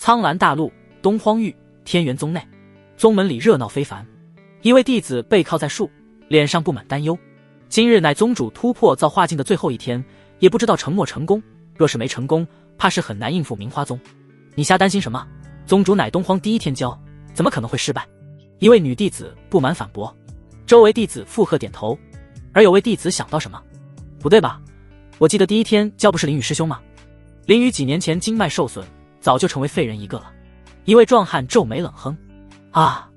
苍兰大陆东荒域天元宗内，宗门里热闹非凡。一位弟子背靠在树，脸上布满担忧。今日乃宗主突破造化境的最后一天，也不知道成莫成功。若是没成功，怕是很难应付明花宗。你瞎担心什么？宗主乃东荒第一天教，怎么可能会失败？一位女弟子不满反驳。周围弟子附和点头。而有位弟子想到什么，不对吧？我记得第一天教不是林宇师兄吗？林宇几年前经脉受损，早就成为废人一个了。一位壮汉皱眉冷哼：啊，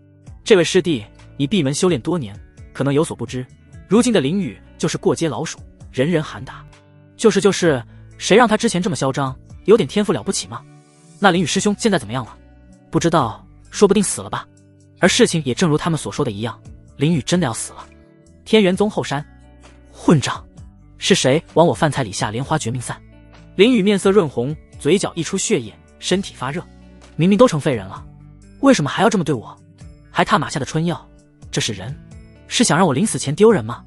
这位师弟，你闭门修炼多年，可能有所不知，如今的林宇就是过街老鼠，人人喊打。就是，谁让他之前这么嚣张，有点天赋了不起吗？那林宇师兄现在怎么样了？不知道，说不定死了吧。而事情也正如他们所说的一样，林宇真的要死了。天元宗后山，混账，是谁往我饭菜里下莲花绝命散？林宇面色润红，嘴角溢出血液，身体发热。明明都成废人了，为什么还要这么对我？还踏马下的春药，这是人？是想让我临死前丢人吗？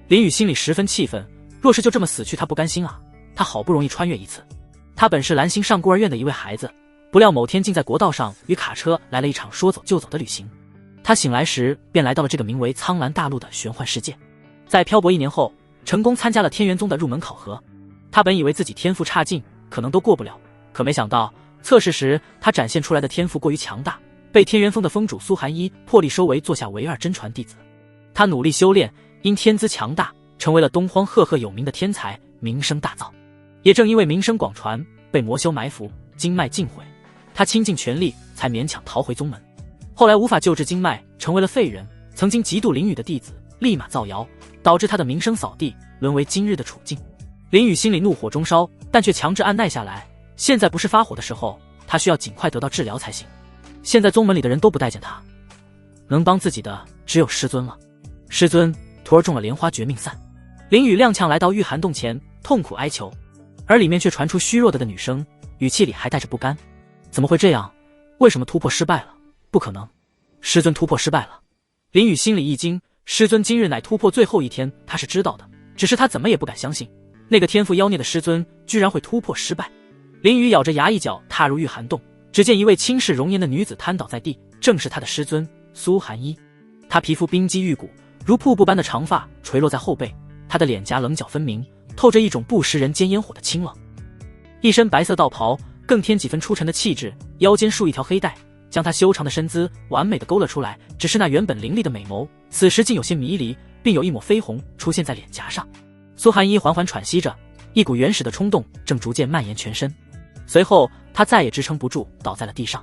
林宇心里十分气愤，若是就这么死去，他不甘心啊！他好不容易穿越一次，他本是兰心上孤儿院的一位孩子，不料某天竟在国道上与卡车来了一场说走就走的旅行。他醒来时便来到了这个名为苍兰大陆的玄幻世界，在漂泊1年后，成功参加了天元宗的入门考核。他本以为自己天赋差劲，可能都过不了，可没想到测试时他展现出来的天赋过于强大，被天元峰的峰主苏寒一破例收为座下唯二真传弟子。他努力修炼，因天资强大，成为了东荒赫赫有名的天才，名声大噪。也正因为名声广传，被魔修埋伏，经脉尽毁，他倾尽全力才勉强逃回宗门。后来无法救治经脉，成为了废人。曾经嫉妒林宇的弟子立马造谣，导致他的名声扫地，沦为今日的处境。林宇心里怒火中烧，但却强制按耐下来。现在不是发火的时候，他需要尽快得到治疗才行。现在宗门里的人都不待见他，能帮自己的只有师尊了。师尊，徒儿中了莲花绝命散。林宇踉跄来到御寒洞前，痛苦哀求，而里面却传出虚弱的女声，语气里还带着不甘。怎么会这样？为什么突破失败了？不可能，师尊突破失败了。林宇心里一惊，师尊今日乃突破最后一天，他是知道的，只是他怎么也不敢相信，那个天赋妖孽的师尊居然会突破失败。林宇咬着牙一脚踏入御寒洞，只见一位倾世容颜的女子瘫倒在地，正是他的师尊苏寒一。她皮肤冰肌玉骨，如瀑布般的长发垂落在后背，她的脸颊棱角分明，透着一种不食人间烟火的清冷。一身白色道袍，更添几分出尘的气质，腰间束一条黑带，将她修长的身姿完美的勾勒出来。只是那原本凌厉的美眸，此时竟有些迷离，并有一抹绯红出现在脸颊上。苏寒一缓缓喘息着，一股原始的冲动正逐渐蔓延全身。随后他再也支撑不住，倒在了地上。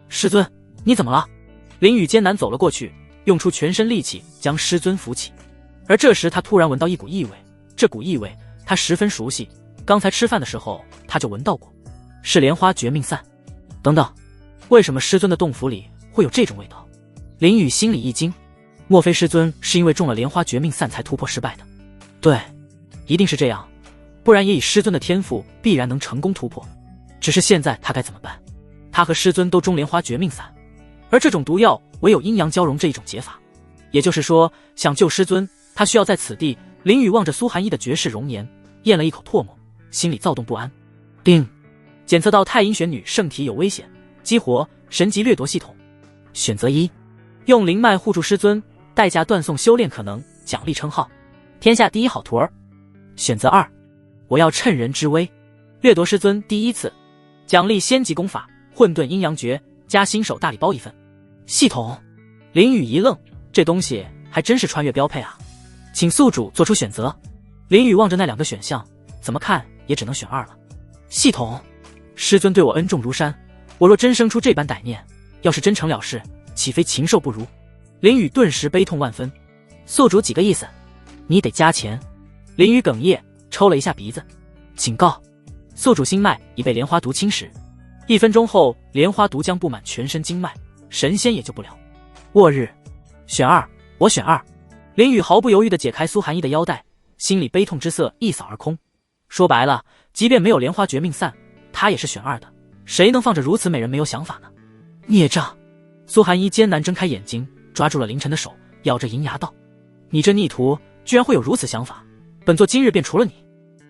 师尊，你怎么了？林宇艰难走了过去，用出全身力气将师尊扶起。而这时他突然闻到一股异味，这股异味他十分熟悉，刚才吃饭的时候他就闻到过，是莲花绝命散。等等，为什么师尊的洞府里会有这种味道？林宇心里一惊，莫非师尊是因为中了莲花绝命散才突破失败的？对，一定是这样，不然也以师尊的天赋必然能成功突破。只是现在他该怎么办？他和师尊都中莲花绝命散，而这种毒药唯有阴阳交融这一种解法。也就是说，想救师尊，他需要在此地。林宇望着苏寒一的绝世容颜，咽了一口唾沫，心里躁动不安。叮，检测到太阴玄女圣体有危险，激活神级掠夺系统。选择1，用灵脉护住师尊，代价断送修炼可能，奖励称号天下第一好徒儿。选择2，我要趁人之危，掠夺师尊第一次，奖励仙级功法混沌阴阳诀加新手大礼包1份。系统，林宇一愣，这东西还真是穿越标配啊，请宿主做出选择。林宇望着那2个选项，怎么看也只能选2了。系统，师尊对我恩重如山，我若真生出这般歹念，要是真成了事，岂非禽兽不如？林宇顿时悲痛万分。宿主几个意思？你得加钱。林宇哽咽，抽了一下鼻子。警告，宿主心脉已被莲花毒侵蚀，1分钟后莲花毒将布满全身经脉，神仙也救不了。末日，选2，我选2。林宇毫不犹豫地解开苏寒一的腰带，心里悲痛之色一扫而空。说白了，即便没有莲花绝命散，他也是选2的。谁能放着如此美人没有想法呢？孽障！苏寒一艰难睁开眼睛，抓住了凌晨的手，咬着银牙道：你这逆徒居然会有如此想法，本座今日便除了你。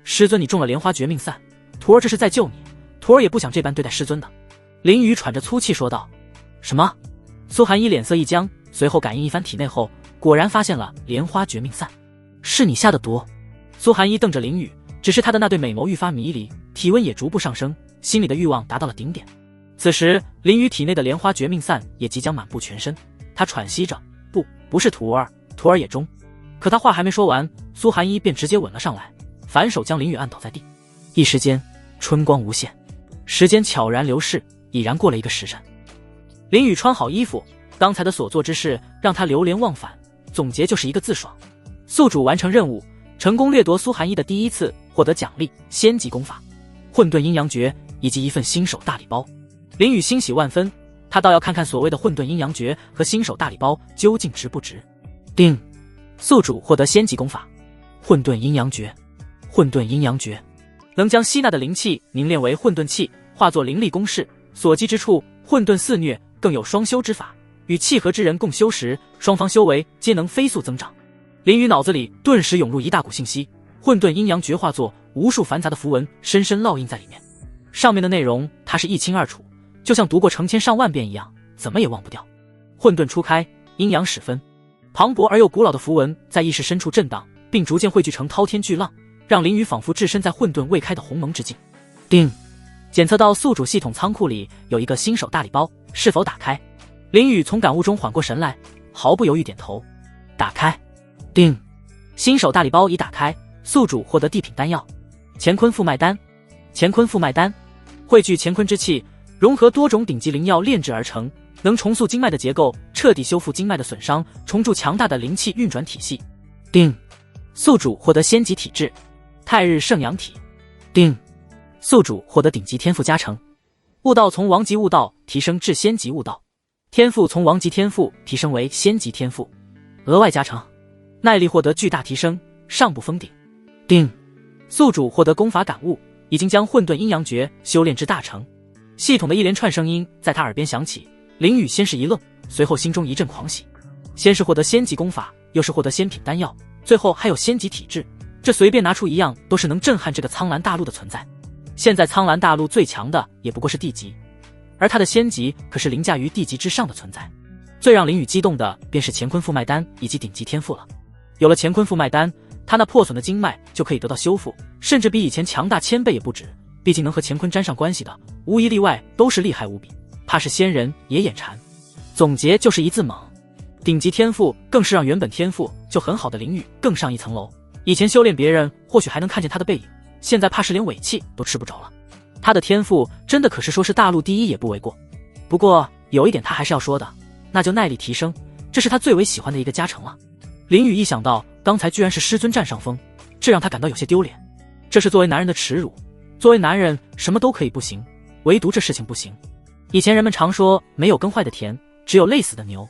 师尊，你中了莲花绝命散，徒儿这是在救你，徒儿也不想这般对待师尊的。林雨喘着粗气说道。什么？苏寒一脸色一僵，随后感应一番体内后，果然发现了莲花绝命散。是你下的毒？苏寒一瞪着林雨，只是他的那对美眸愈发迷离，体温也逐步上升，心里的欲望达到了顶点。此时林雨体内的莲花绝命散也即将满布全身，他喘息着，不是徒儿，徒儿也中。可他话还没说完，苏寒一便直接吻了上来，反手将林雨按倒在地。一时间春光无限，时间悄然流逝，已然过了1个时辰。林雨穿好衣服，刚才的所做之事让他流连忘返，总结就是一个字：爽。宿主完成任务，成功掠夺苏寒一的第1次，获得奖励仙级功法混沌阴阳诀以及一份新手大礼包。林雨欣喜万分，他倒要看看所谓的混沌阴阳诀和新手大礼包究竟值不值。定，宿主获得仙级功法混沌阴阳诀。混沌阴阳诀能将吸纳的灵气凝练为混沌气，化作灵力攻势，所及之处混沌肆虐，更有双修之法，与契合之人共修时，双方修为皆能飞速增长。林雨脑子里顿时涌入一大股信息，混沌阴阳诀化作无数繁杂的符文，深深烙印在里面。上面的内容他是一清二楚，就像读过成千上万遍一样，怎么也忘不掉。混沌初开，阴阳始分，磅礴而又古老的符文在意识深处震荡，并逐渐汇聚成滔天巨浪，让林雨仿佛置身在混沌未开的鸿蒙之境。定，检测到宿主系统仓库里有一个新手大礼包，是否打开？林雨从感悟中缓过神来，毫不犹豫点头。打开。定，新手大礼包已打开，宿主获得地品丹药乾坤复脉丹。乾坤复脉丹汇聚乾坤之气，融合多种顶级灵药炼制而成，能重塑经脉的结构，彻底修复经脉的损伤，重铸强大的灵气运转体系。定，宿主获得仙级体质太日圣阳体。定，宿主获得顶级天赋加成，悟道从王级悟道提升至仙级悟道，天赋从王级天赋提升为仙级天赋，额外加成耐力获得巨大提升，上不封顶。定，宿主获得功法感悟，已经将混沌阴阳诀修炼至大成。系统的一连串声音在他耳边响起，林雨先是一愣，随后心中一阵狂喜。先是获得仙级功法，又是获得仙品丹药，最后还有仙级体质，这随便拿出一样都是能震撼这个苍蓝大陆的存在。现在苍蓝大陆最强的也不过是地级，而他的仙级可是凌驾于地级之上的存在。最让林雨激动的便是乾坤复脉丹以及顶级天赋了。有了乾坤复脉丹，他那破损的经脉就可以得到修复，甚至比以前强大1000倍也不止。毕竟能和乾坤沾上关系的，无一例外都是厉害无比，怕是仙人也眼馋。总结就是一字猛。顶级天赋更是让原本天赋就很好的林雨更上一层楼。以前修炼别人或许还能看见他的背影，现在怕是连尾气都吃不着了。他的天赋真的可是说是大陆第1也不为过。不过有一点他还是要说的，那就耐力提升，这是他最为喜欢的一个加成了。林雨一想到刚才居然是师尊占上风，这让他感到有些丢脸。这是作为男人的耻辱，作为男人什么都可以不行，唯独这事情不行。以前人们常说没有耕坏的田，只有累死的牛，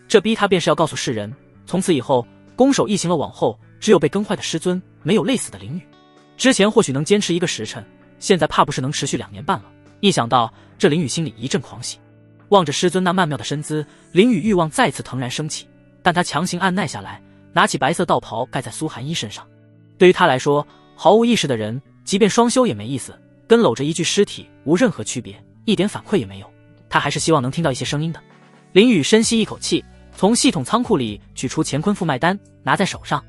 这逼他便是要告诉世人，从此以后攻守一行了往后，只有被耕坏的师尊，没有累死的林雨。之前或许能坚持1个时辰，现在怕不是能持续2年半了。一想到这，林雨心里一阵狂喜。望着师尊那曼妙的身姿，林雨欲望再次腾然升起，但他强行按耐下来，拿起白色道袍盖在苏寒一身上。对于他来说，毫无意识的人即便双修也没意思，跟搂着一具尸体无任何区别，一点反馈也没有。他还是希望能听到一些声音的。林雨深吸一口气，从系统仓库里取出乾坤复脉丹，拿在手上。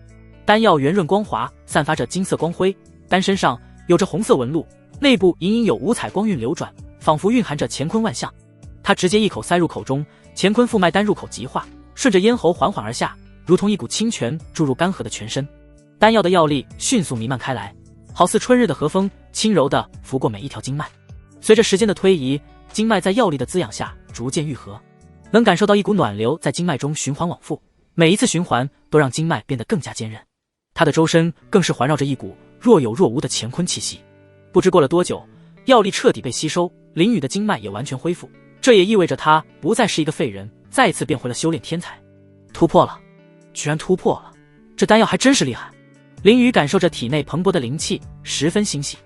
丹药圆润光滑，散发着金色光辉，丹身上有着红色纹路，内部隐隐有五彩光晕流转，仿佛蕴含着乾坤万象。他直接一口塞入口中，乾坤复脉丹入口即化，顺着咽喉缓缓而下，如同一股清泉注入干涸的全身。丹药的药力迅速弥漫开来，好似春日的和风，轻柔地拂过每一条经脉。随着时间的推移，经脉在药力的滋养下逐渐愈合，能感受到一股暖流在经脉中循环往复，每一次循环都让经脉变得更加坚韧。他的周身更是环绕着一股若有若无的乾坤气息。不知过了多久，药力彻底被吸收，林雨的经脉也完全恢复，这也意味着他不再是一个废人，再次变回了修炼天才。突破了，居然突破了，这丹药还真是厉害。林雨感受着体内蓬勃的灵气，十分欣喜。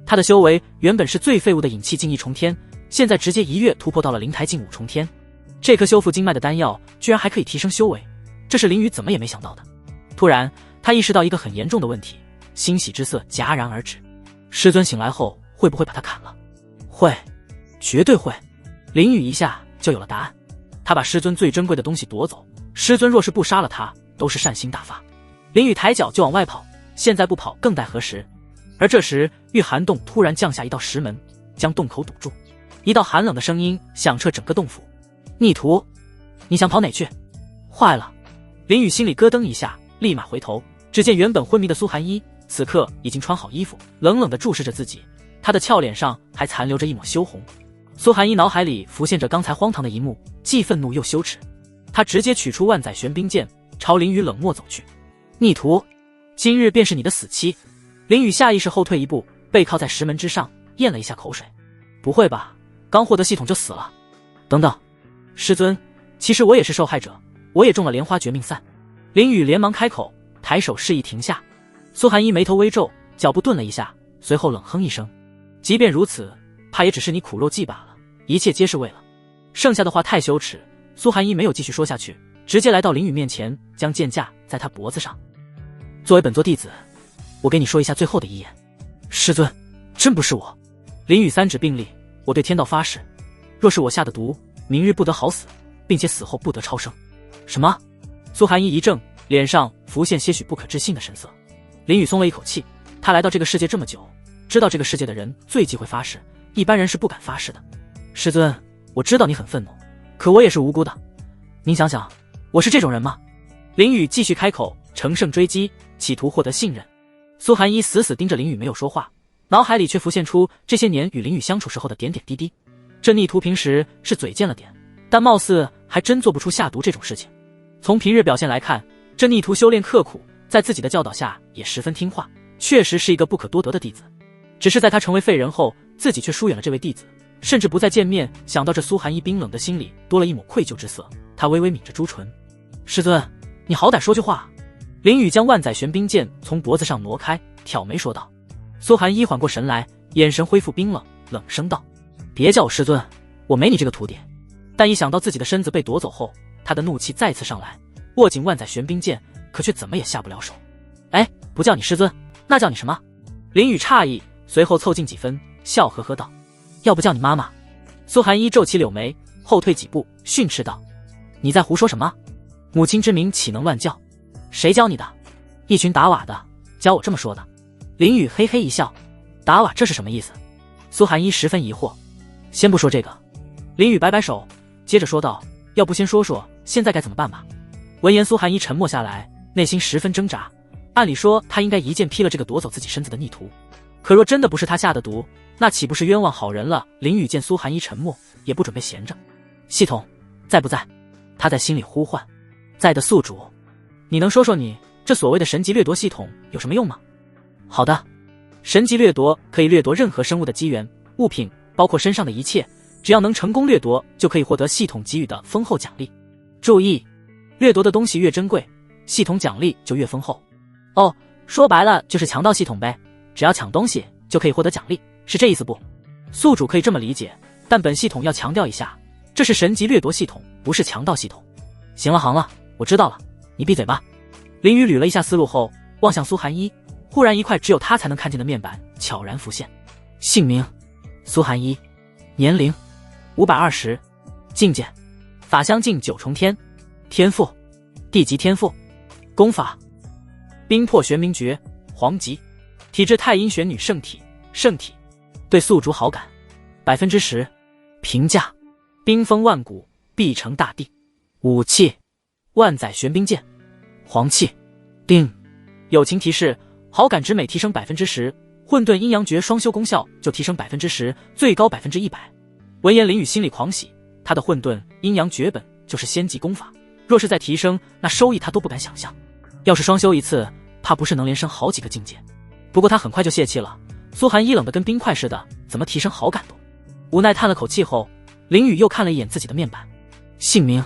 他的修为原本是最废物的引气境1重天，现在直接一跃突破到了灵台境5重天。这颗修复经脉的丹药居然还可以提升修为，这是林雨怎么也没想到的。突然他意识到一个很严重的问题，欣喜之色戛然而止。师尊醒来后会不会把他砍了？会。绝对会。林雨一下就有了答案，他把师尊最珍贵的东西夺走，师尊若是不杀了他，都是善心大发。林雨抬脚就往外跑，现在不跑更待何时？而这时御寒洞突然降下一道石门，将洞口堵住，一道寒冷的声音响彻整个洞府：逆徒，你想跑哪去？坏了！林雨心里咯噔一下，立马回头，只见原本昏迷的苏寒衣此刻已经穿好衣服，冷冷地注视着自己，他的俏脸上还残留着一抹羞红。苏寒衣脑海里浮现着刚才荒唐的一幕，既愤怒又羞耻，他直接取出万载玄冰剑，朝林雨冷漠走去。逆徒，今日便是你的死期！林雨下意识后退一步，背靠在石门之上，咽了一下口水。不会吧，刚获得系统就死了？等等，师尊，其实我也是受害者，我也中了莲花绝命散。林雨连忙开口，抬手示意停下。苏寒衣眉头微皱，脚步顿了一下，随后冷哼一声：即便如此，怕也只是你苦肉计罢了，一切皆是为了……剩下的话太羞耻。苏寒衣没有继续说下去，直接来到林雨面前，将剑架在他脖子上。作为本座弟子，我给你说一下最后的遗言。师尊，真不是我。林雨三指并立，我对天道发誓，若是我下的毒，明日不得好死，并且死后不得超生。什么？苏寒衣一怔，脸上浮现些许不可置信的神色。林雨松了一口气，他来到这个世界这么久，知道这个世界的人最忌讳发誓，一般人是不敢发誓的。师尊，我知道你很愤怒，可我也是无辜的。您想想，我是这种人吗？林雨继续开口，乘胜追击，企图获得信任。苏寒衣死死盯着林雨没有说话，脑海里却浮现出这些年与林雨相处时候的点点滴滴。这逆徒平时是嘴贱了点，但貌似还真做不出下毒这种事情。从平日表现来看，这逆徒修炼刻苦，在自己的教导下也十分听话，确实是一个不可多得的弟子。只是在他成为废人后，自己却疏远了这位弟子，甚至不再见面。想到这，苏寒衣冰冷的心里多了一抹愧疚之色，他微微抿着朱唇：师尊，你好歹说句话。林雨将万载玄冰剑从脖子上挪开，挑眉说道。苏寒衣缓过神来，眼神恢复冰冷，冷声道：别叫我师尊，我没你这个徒弟。但一想到自己的身子被夺走后，他的怒气再次上来，握紧万载玄冰剑，可却怎么也下不了手。哎，不叫你师尊，那叫你什么？林雨诧异，随后凑近几分，笑呵呵道：要不叫你妈妈？苏寒衣皱起柳眉，后退几步，训斥道：你在胡说什么？母亲之名岂能乱叫？谁教你的？一群打瓦的教我这么说的。林雨嘿嘿一笑：打瓦这是什么意思？苏寒衣十分疑惑。先不说这个。林雨摆摆手，接着说道：要不先说说现在该怎么办吧。闻言，苏寒衣沉默下来，内心十分挣扎。按理说他应该一剑劈了这个夺走自己身子的逆徒，可若真的不是他下的毒，那岂不是冤枉好人了？林雨见苏寒衣沉默，也不准备闲着。系统在不在？他在心里呼唤。在的，宿主。你能说说你这所谓的神级掠夺系统有什么用吗？好的。神级掠夺可以掠夺任何生物的机缘、物品，包括身上的一切，只要能成功掠夺，就可以获得系统给予的丰厚奖励。注意，掠夺的东西越珍贵，系统奖励就越丰厚。哦，说白了就是强盗系统呗，只要抢东西就可以获得奖励，是这意思不？宿主可以这么理解，但本系统要强调一下，这是神级掠夺系统，不是强盗系统。行了，我知道了，你闭嘴吧。林雨捋了一下思路后，望向苏寒衣，忽然一块只有他才能看见的面板悄然浮现。姓名：苏寒衣，年龄520，境界法相境九重天，天赋地级天赋，功法冰破玄冥诀黄级，体质太阴玄女圣体，对宿主好感10%，评价冰封万古，必成大地。武器万载玄冰剑，黄气定。友情提示：好感值每提升10%，混沌阴阳诀双修功效就提升10%，最高100%。闻言，林雨心里狂喜，他的混沌阴阳诀本就是仙级功法，若是再提升，那收益他都不敢想象。要是双修一次，怕不是能连升好几个境界。不过他很快就泄气了，苏寒衣冷得跟冰块似的，怎么提升好感度？无奈叹了口气后，林雨又看了一眼自己的面板。姓名：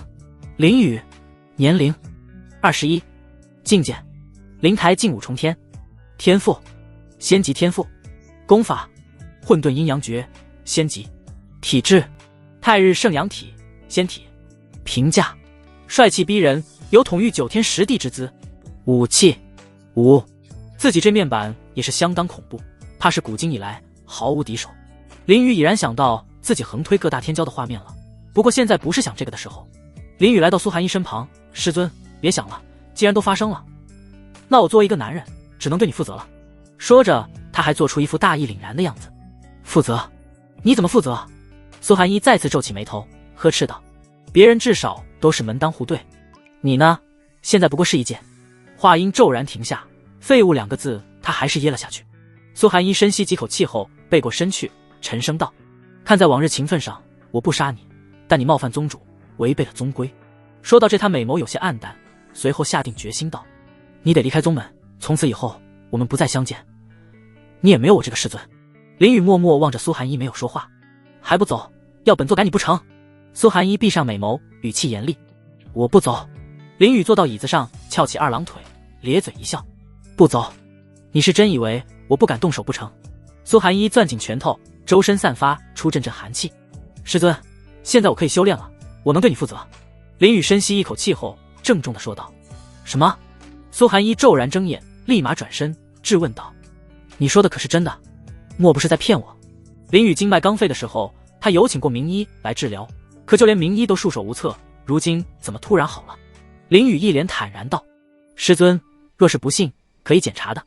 林雨，年龄21，境界灵台境5重天，天赋仙级天赋，功法混沌阴阳诀仙级，体质太日圣阳体仙体，评价帅气逼人，有统御9天10地之姿。武器自己这面板也是相当恐怖，怕是古今以来毫无敌手。林雨已然想到自己横推各大天骄的画面了。不过现在不是想这个的时候。林雨来到苏寒一身旁，师尊，别想了，既然都发生了，那我作为一个男人，只能对你负责了。说着，他还做出一副大义凛然的样子。负责？你怎么负责？苏寒一再次皱起眉头，呵斥道：“别人至少都是门当户对，你呢？现在不过是一件。”话音骤然停下，废物2个字他还是噎了下去。苏寒一深吸几口气后，背过身去，沉声道：“看在往日情分上，我不杀你，但你冒犯宗主，违背了宗规。”说到这，他美眸有些暗淡，随后下定决心道：“你得离开宗门，从此以后我们不再相见，你也没有我这个师尊。”林雨默默望着苏寒一，没有说话。还不走？要本座赶你不成？苏寒一闭上美眸，语气严厉：“我不走。”林雨坐到椅子上，翘起2郎腿，咧嘴一笑：“不走？你是真以为我不敢动手不成？”苏寒一攥紧拳头，周身散发出阵阵寒气。“师尊，现在我可以修炼了，我能对你负责。”林雨深吸一口气后，郑重地说道。“什么？”苏寒一骤然睁眼，立马转身质问道：“你说的可是真的？莫不是在骗我？”林雨经脉刚废的时候，他有请过名医来治疗，可就连名医都束手无策，如今怎么突然好了？林雨一脸坦然道：“师尊，若是不信，可以检查的。”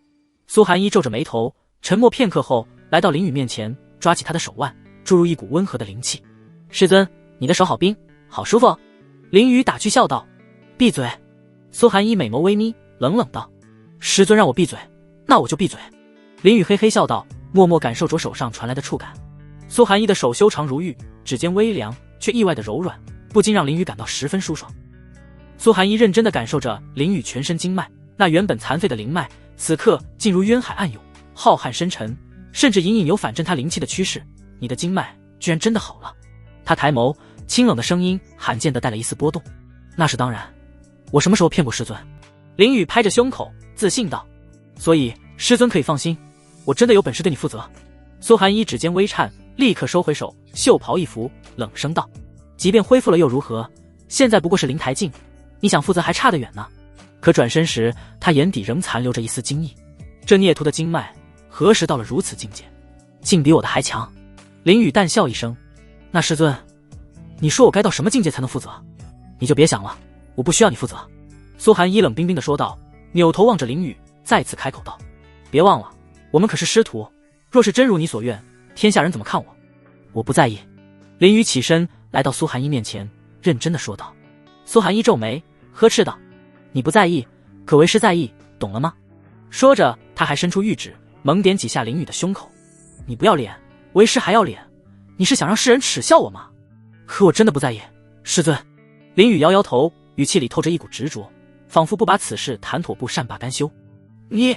苏寒一皱着眉头，沉默片刻后，来到林雨面前，抓起他的手腕，注入一股温和的灵气。“师尊，你的手好冰，好舒服哦。”林雨打趣笑道。“闭嘴！”苏寒一美眸微眯，冷冷道：“师尊让我闭嘴，那我就闭嘴。”林雨嘿嘿笑道，默默感受着手上传来的触感。苏寒一的手修长如玉，指尖微凉，却意外的柔软，不禁让林雨感到十分舒爽。苏寒一认真地感受着林雨全身经脉，那原本残废的灵脉，此刻竟如渊海暗涌，浩瀚深沉，甚至隐隐有反震他灵气的趋势。“你的经脉居然真的好了。”他抬眸，清冷的声音罕见地带了一丝波动。“那是当然，我什么时候骗过师尊？”林雨拍着胸口自信道。“所以师尊可以放心，我真的有本事对你负责。”苏寒一指尖微颤，立刻收回手，袖袍一拂，冷声道：“即便恢复了又如何？现在不过是灵台境，你想负责还差得远呢。”可转身时，他眼底仍残留着一丝惊异。这孽徒的经脉何时到了如此境界？竟比我的还强。林雨淡笑一声：“那师尊，你说我该到什么境界才能负责？你就别想了，我不需要你负责。”苏寒一冷冰冰地说道，扭头望着林雨，再次开口道：“别忘了，我们可是师徒，若是真如你所愿，天下人怎么看我？我不在意。”林雨起身来到苏寒一面前，认真地说道。苏寒一皱眉，呵斥道：“你不在意，可为师在意，懂了吗？”说着，他还伸出玉指，猛点几下林雨的胸口。“你不要脸，为师还要脸，你是想让世人耻笑我吗？”“可我真的不在意，师尊。”林雨摇摇头，语气里透着一股执着，仿佛不把此事谈妥不善罢甘休。“你……”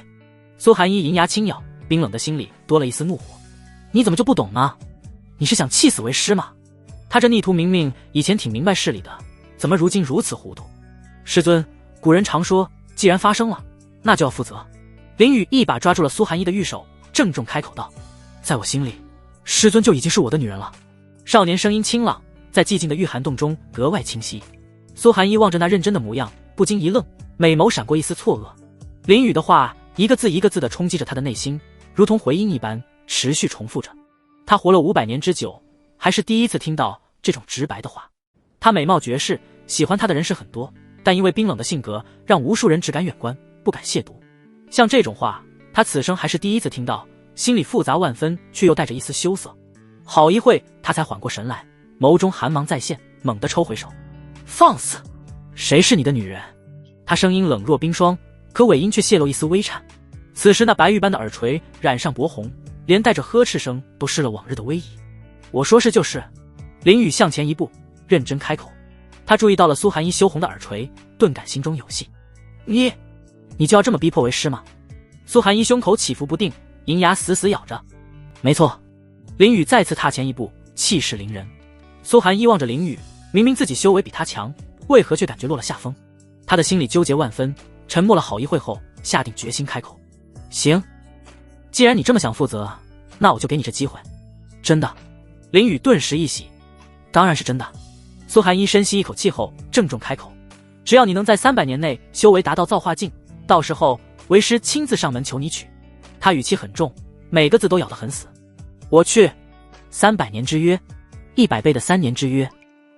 苏寒一银牙轻咬，冰冷的心里多了一丝怒火。“你怎么就不懂呢？你是想气死为师吗？”他这逆徒明明以前挺明白事理的，怎么如今如此糊涂？“师尊，古人常说，既然发生了，那就要负责。”林雨一把抓住了苏寒一的玉手，郑重开口道：“在我心里，师尊就已经是我的女人了。”少年声音清朗，在寂静的御寒洞中格外清晰。苏寒一望着那认真的模样，不禁一愣，美眸闪过一丝错愕。林雨的话一个字一个字地冲击着他的内心，如同回音一般持续重复着。他活了500年之久，还是第一次听到这种直白的话。他美貌绝世，喜欢他的人是很多，但因为冰冷的性格，让无数人只敢远观，不敢亵渎。像这种话，他此生还是第一次听到，心里复杂万分，却又带着一丝羞涩。好一会，他才缓过神来，眸中寒芒再现，猛地抽回手：“放肆！谁是你的女人？”他声音冷若冰霜，可尾音却泄露一丝微颤。此时那白玉般的耳垂染上薄红，连带着呵斥声都失了往日的威仪。“我说是就是。”林雨向前一步，认真开口。他注意到了苏寒一羞红的耳垂，顿感心中有戏。“你就要这么逼迫为师吗？”苏寒一胸口起伏不定，银牙死死咬着。“没错。”林雨再次踏前一步，气势凌人。苏寒一望着林雨，明明自己修为比他强，为何却感觉落了下风？他的心里纠结万分，沉默了好一会后，下定决心开口：“行，既然你这么想负责，那我就给你这机会。”“真的？”林雨顿时一喜。“当然是真的。”苏寒一深吸一口气后，郑重开口：“只要你能在300年内修为达到造化境，到时候为师亲自上门求你娶。”他语气很重，每个字都咬得很死。“我去。”300年之约， 100倍的3年之约。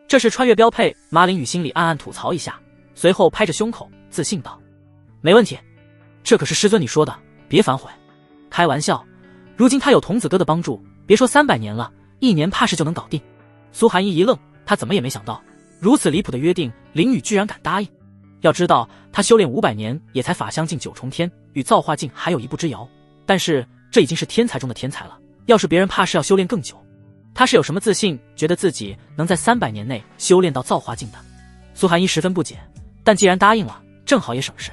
这是穿越标配。马林宇心里暗暗吐槽一下，随后拍着胸口自信道：“没问题，这可是师尊你说的，别反悔。开玩笑，如今他有童子哥的帮助，别说300年了，1年怕是就能搞定。”苏寒衣一愣，他怎么也没想到，如此离谱的约定，林宇居然敢答应。要知道，他修炼500年也才法相境9重天，与造化境还有一步之遥，但是这已经是天才中的天才了。要是别人怕是要修炼更久。他是有什么自信，觉得自己能在300年内修炼到造化境的？苏寒衣十分不解，但既然答应了，正好也省事。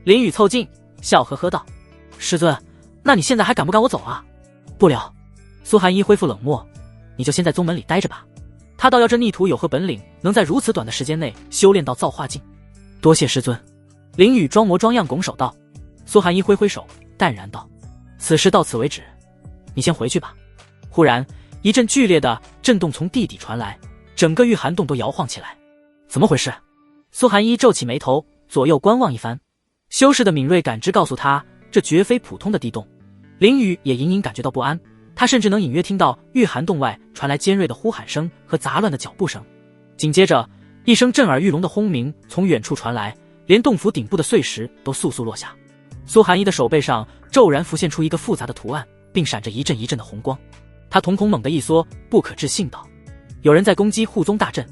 林宇凑近，笑呵呵道：“师尊，那你现在还赶不赶我走啊？”“不了。”苏寒衣恢复冷漠，“你就先在宗门里待着吧。”他倒要这逆徒有何本领，能在如此短的时间内修炼到造化境？多谢师尊。林宇装模装样拱手道。苏寒衣挥挥手，淡然道：“此事到此为止，你先回去吧。”忽然一阵剧烈的震动从地底传来，整个御寒洞都摇晃起来。怎么回事？苏寒衣皱起眉头，左右观望一番。修士的敏锐感知告诉他，这绝非普通的地洞。林宇也隐隐感觉到不安，他甚至能隐约听到御寒洞外传来尖锐的呼喊声和杂乱的脚步声。紧接着，一声震耳欲聋的轰鸣从远处传来，连洞府顶部的碎石都簌簌落下。苏寒衣的手背上骤然浮现出一个复杂的图案，并闪着一阵一阵的红光。他瞳孔猛地一缩，不可置信道：“有人在攻击护宗大阵。”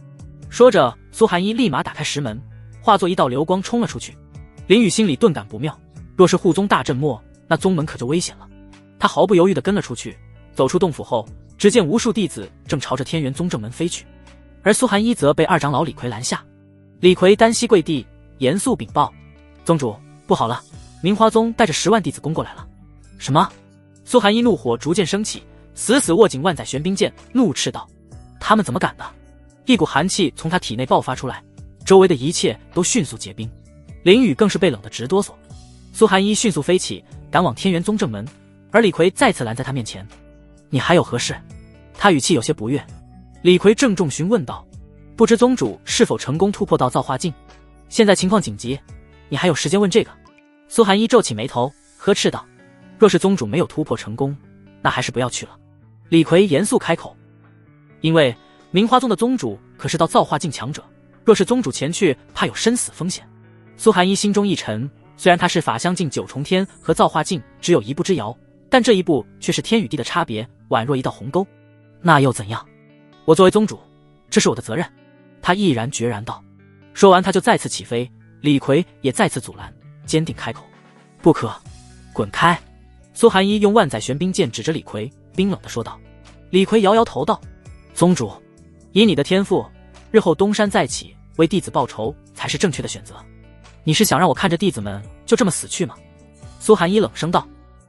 说着，苏寒衣立马打开石门，化作一道流光冲了出去。林宇心里顿感不妙，若是护宗大阵没，那宗门可就危险了。他毫不犹豫地跟了出去。走出洞府后，只见无数弟子正朝着天元宗正门飞去，而苏寒衣则被二长老李逵拦下。李逵单膝跪地，严肃禀报：“宗主，不好了，明花宗带着10万弟子攻过来了。”“什么？”苏寒衣怒火逐渐升起，死死握紧万载玄冰剑，怒斥道：“他们怎么敢的？”一股寒气从他体内爆发出来，周围的一切都迅速结冰。林宇更是被冷得直哆嗦。苏寒衣迅速飞起，赶往天元宗正门，而李逵再次拦在他面前：“你还有何事？”他语气有些不悦。李逵郑重询问道：“不知宗主是否成功突破到造化境？现在情况紧急，你还有时间问这个？”苏寒衣皱起眉头，呵斥道：“若是宗主没有突破成功，那还是不要去了。”李逵严肃开口：“因为明花宗的宗主可是到造化境强者，若是宗主前去，怕有生死风险。”苏寒衣心中一沉，虽然他是法相境9重天和造化境只有一步之遥，但这一步却是天与地的差别，宛若一道鸿沟。那又怎样？我作为宗主，这是我的责任。他毅然决然道。说完，他就再次起飞。李逵也再次阻拦，坚定开口：“不可，滚开！”苏寒衣用万载玄冰剑指着李逵，冰冷地说道。李逵摇摇头道：“宗主，以你的天赋，日后东山再起，为弟子报仇才是正确的选择。你是想让我看着弟子们就这么死去吗？”苏寒衣冷声道。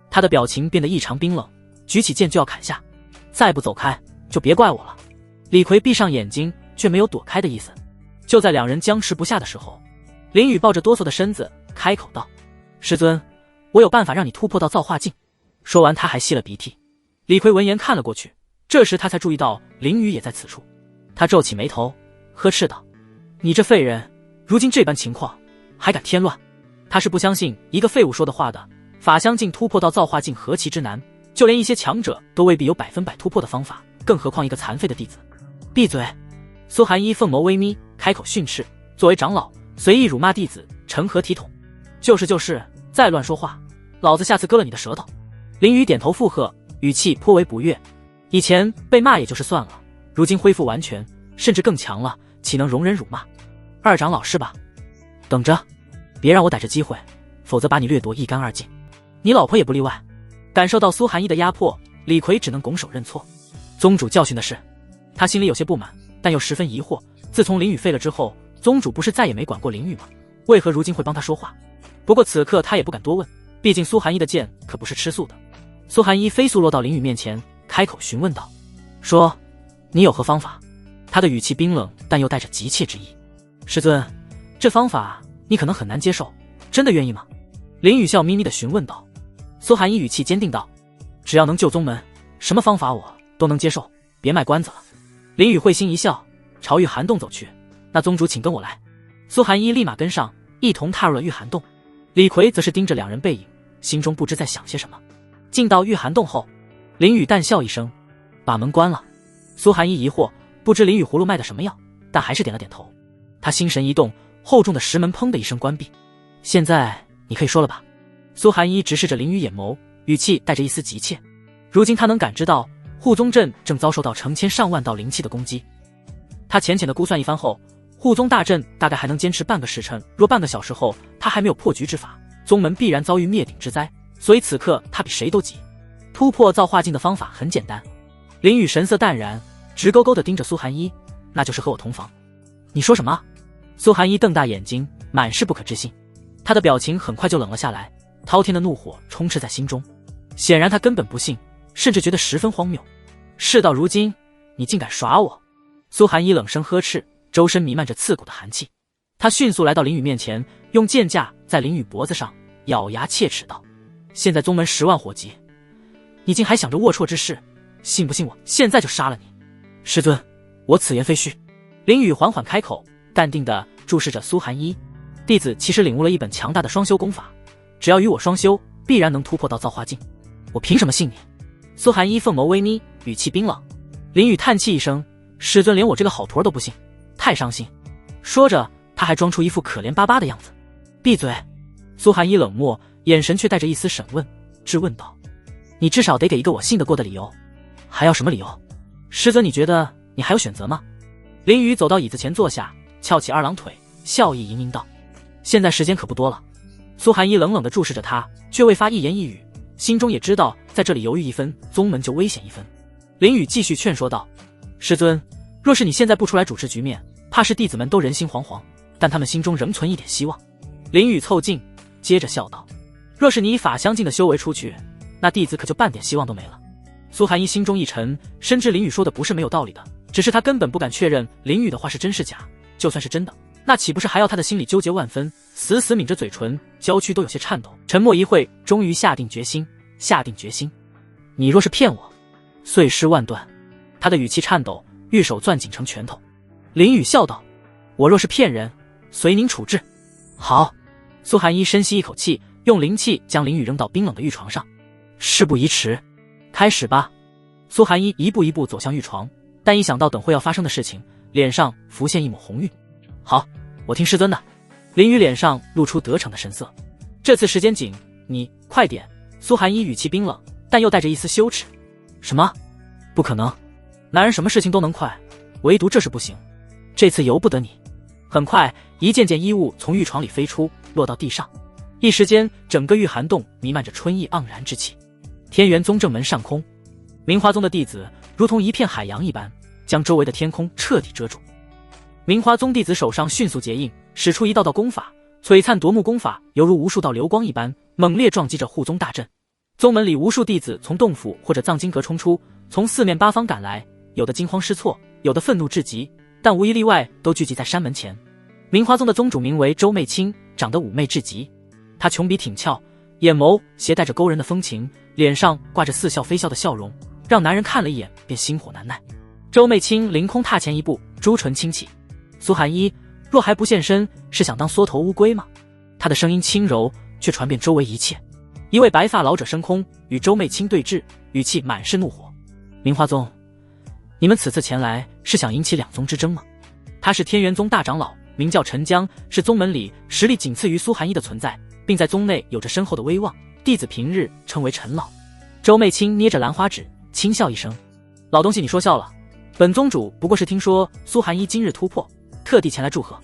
他的表情变得异常冰冷，举起剑就要砍下。“再不走开，就别怪我了。”李逵闭上眼睛，却没有躲开的意思。就在两人僵持不下的时候，林宇抱着哆嗦的身子开口道：“师尊，我有办法让你突破到造化境。”说完，他还吸了鼻涕。李逵闻言看了过去，这时他才注意到林宇也在此处。他皱起眉头，呵斥道：“你这废人，如今这般情况，还敢添乱？”他是不相信一个废物说的话的。法相境突破到造化境何其之难，就连一些强者都未必有100%突破的方法，更何况一个残废的弟子。闭嘴！苏寒衣凤眸微眯，开口训斥。作为长老，随意辱骂弟子，成何体统？就是，再乱说话，老子下次割了你的舌头。林宇点头附和，语气颇为不悦。以前被骂也就是算了，如今恢复完全，甚至更强了，岂能容忍辱骂？二长老是吧？等着，别让我逮着机会，否则把你掠夺一干二净。你老婆也不例外。感受到苏寒衣的压迫，李逵只能拱手认错。宗主教训的是，他心里有些不满，但又十分疑惑。自从林宇废了之后，宗主不是再也没管过林宇吗？为何如今会帮他说话？不过此刻他也不敢多问，毕竟苏寒衣的剑可不是吃素的。苏寒衣飞速落到林宇面前，开口询问道：“说，你有何方法？”他的语气冰冷，但又带着急切之意。“师尊，这方法你可能很难接受，真的愿意吗？”林宇笑眯眯地询问道。苏寒衣语气坚定道：“只要能救宗门，什么方法我都能接受，别卖关子了。”林宇会心一笑，朝御寒洞走去。“那宗主请跟我来。”苏寒衣立马跟上，一同踏入了御寒洞。李逵则是盯着两人背影，心中不知在想些什么。进到御寒洞后，林宇淡笑一声：“把门关了。”苏寒衣疑惑：“不知林雨葫芦卖的什么药，但还是点了点头。他心神一动，厚重的石门砰的一声关闭。现在你可以说了吧？苏寒一直视着林雨眼眸，语气带着一丝急切。如今他能感知到护宗阵正遭受到成千上万道灵气的攻击。他浅浅的估算一番后，护宗大阵大概还能坚持半个时辰，若半个小时后他还没有破局之法，宗门必然遭遇灭顶之灾，所以此刻他比谁都急。突破造化境的方法很简单。林雨神色淡然，直勾勾地盯着苏寒一，那就是和我同房。你说什么？苏寒一瞪大眼睛，满是不可置信。他的表情很快就冷了下来，滔天的怒火充斥在心中。显然他根本不信，甚至觉得十分荒谬。事到如今，你竟敢耍我！苏寒一冷声呵斥，周身弥漫着刺骨的寒气。他迅速来到林雨面前，用剑架在林雨脖子上，咬牙切齿道：现在宗门10万火急，你竟还想着龌龊之事，信不信我现在就杀了你？师尊，我此言非虚。林雨缓缓开口，淡定地注视着苏寒一。弟子其实领悟了一本强大的双修功法，只要与我双修，必然能突破到造化境。我凭什么信你？苏寒一凤眸微眯，语气冰冷。林雨叹气一声，师尊连我这个好徒儿都不信，太伤心。说着他还装出一副可怜巴巴的样子。闭嘴！苏寒一冷漠，眼神却带着一丝审问，质问道：你至少得给一个我信得过的理由，还要什么理由？师尊，你觉得你还有选择吗？林雨走到椅子前坐下，翘起二郎腿，笑意盈盈道：现在时间可不多了。苏寒一冷冷地注视着他，却未发一言一语，心中也知道在这里犹豫一分，宗门就危险一分。林雨继续劝说道：师尊，若是你现在不出来主持局面，怕是弟子们都人心惶惶，但他们心中仍存一点希望。林雨凑近，接着笑道：若是你以法相境的修为出去，那弟子可就半点希望都没了。苏寒一心中一沉，深知林雨说的不是没有道理的，只是他根本不敢确认林雨的话是真是假。就算是真的，那岂不是还要他的心里纠结万分，死死抿着嘴唇，娇躯都有些颤抖。沉默一会，终于下定决心。你若是骗我，碎尸万段。他的语气颤抖，玉手攥紧成拳头。林雨笑道：我若是骗人，随您处置。好。苏寒一深吸一口气，用灵气将林雨扔到冰冷的玉床上。事不宜迟，开始吧。苏寒一一步一步走向玉床，但一想到等会要发生的事情，脸上浮现一抹红晕。好，我听师尊的。林雨脸上露出得逞的神色。这次时间紧，你快点。苏寒一语气冰冷，但又带着一丝羞耻。什么？不可能，男人什么事情都能快，唯独这事不行。这次由不得你。很快，一件件衣物从玉床里飞出，落到地上。一时间，整个玉寒洞弥漫着春意盎然之气。天元宗正门上空，明华宗的弟子如同一片海洋一般，将周围的天空彻底遮住。明华宗弟子手上迅速结印，使出一道道功法，璀璨夺目功法犹如无数道流光一般，猛烈撞击着护宗大阵。宗门里无数弟子从洞府或者藏经阁冲出，从四面八方赶来，有的惊慌失措，有的愤怒至极，但无一例外都聚集在山门前。明华宗的宗主名为周媚清，长得妩媚至极。她琼鼻挺翘，眼眸携带着勾人的风情，脸上挂着似笑非笑的笑容，让男人看了一眼便心火难耐。周媚清凌空踏前一步，朱唇轻启：苏寒一，若还不现身，是想当缩头乌龟吗？他的声音轻柔，却传遍周围一切。一位白发老者升空，与周媚清对峙，语气满是怒火：明华宗，你们此次前来是想引起两宗之争吗？他是天元宗大长老，名叫陈江，是宗门里实力仅次于苏寒一的存在，并在宗内有着深厚的威望，弟子平日称为陈老。周媚清捏着兰花指，轻笑一声：老东西，你说笑了，本宗主不过是听说苏寒一今日突破，特地前来祝贺。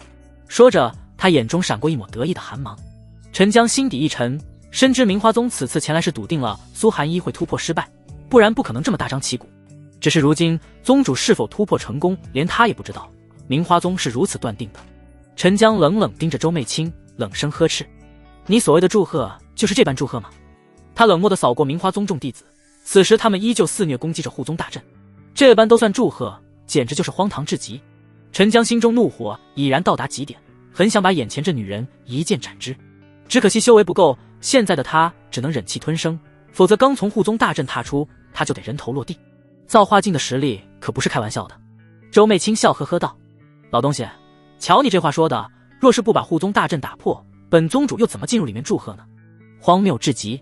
说着，他眼中闪过一抹得意的寒芒。陈江心底一沉，深知明华宗此次前来是笃定了苏寒一会突破失败，不然不可能这么大张旗鼓。只是如今宗主是否突破成功，连他也不知道，明华宗是如此断定的。陈江冷冷盯着周媚清，冷声呵斥：你所谓的祝贺就是这般祝贺吗？他冷漠地扫过明华宗众弟子，此时他们依旧肆虐攻击着护宗大阵，这般都算祝贺，简直就是荒唐至极。陈江心中怒火已然到达极点，很想把眼前这女人一剑斩之，只可惜修为不够，现在的他只能忍气吞声，否则刚从护宗大阵踏出，他就得人头落地。造化境的实力可不是开玩笑的。周媚清笑呵呵道：老东西，瞧你这话说的，若是不把护宗大阵打破，本宗主又怎么进入里面祝贺呢？荒谬至极。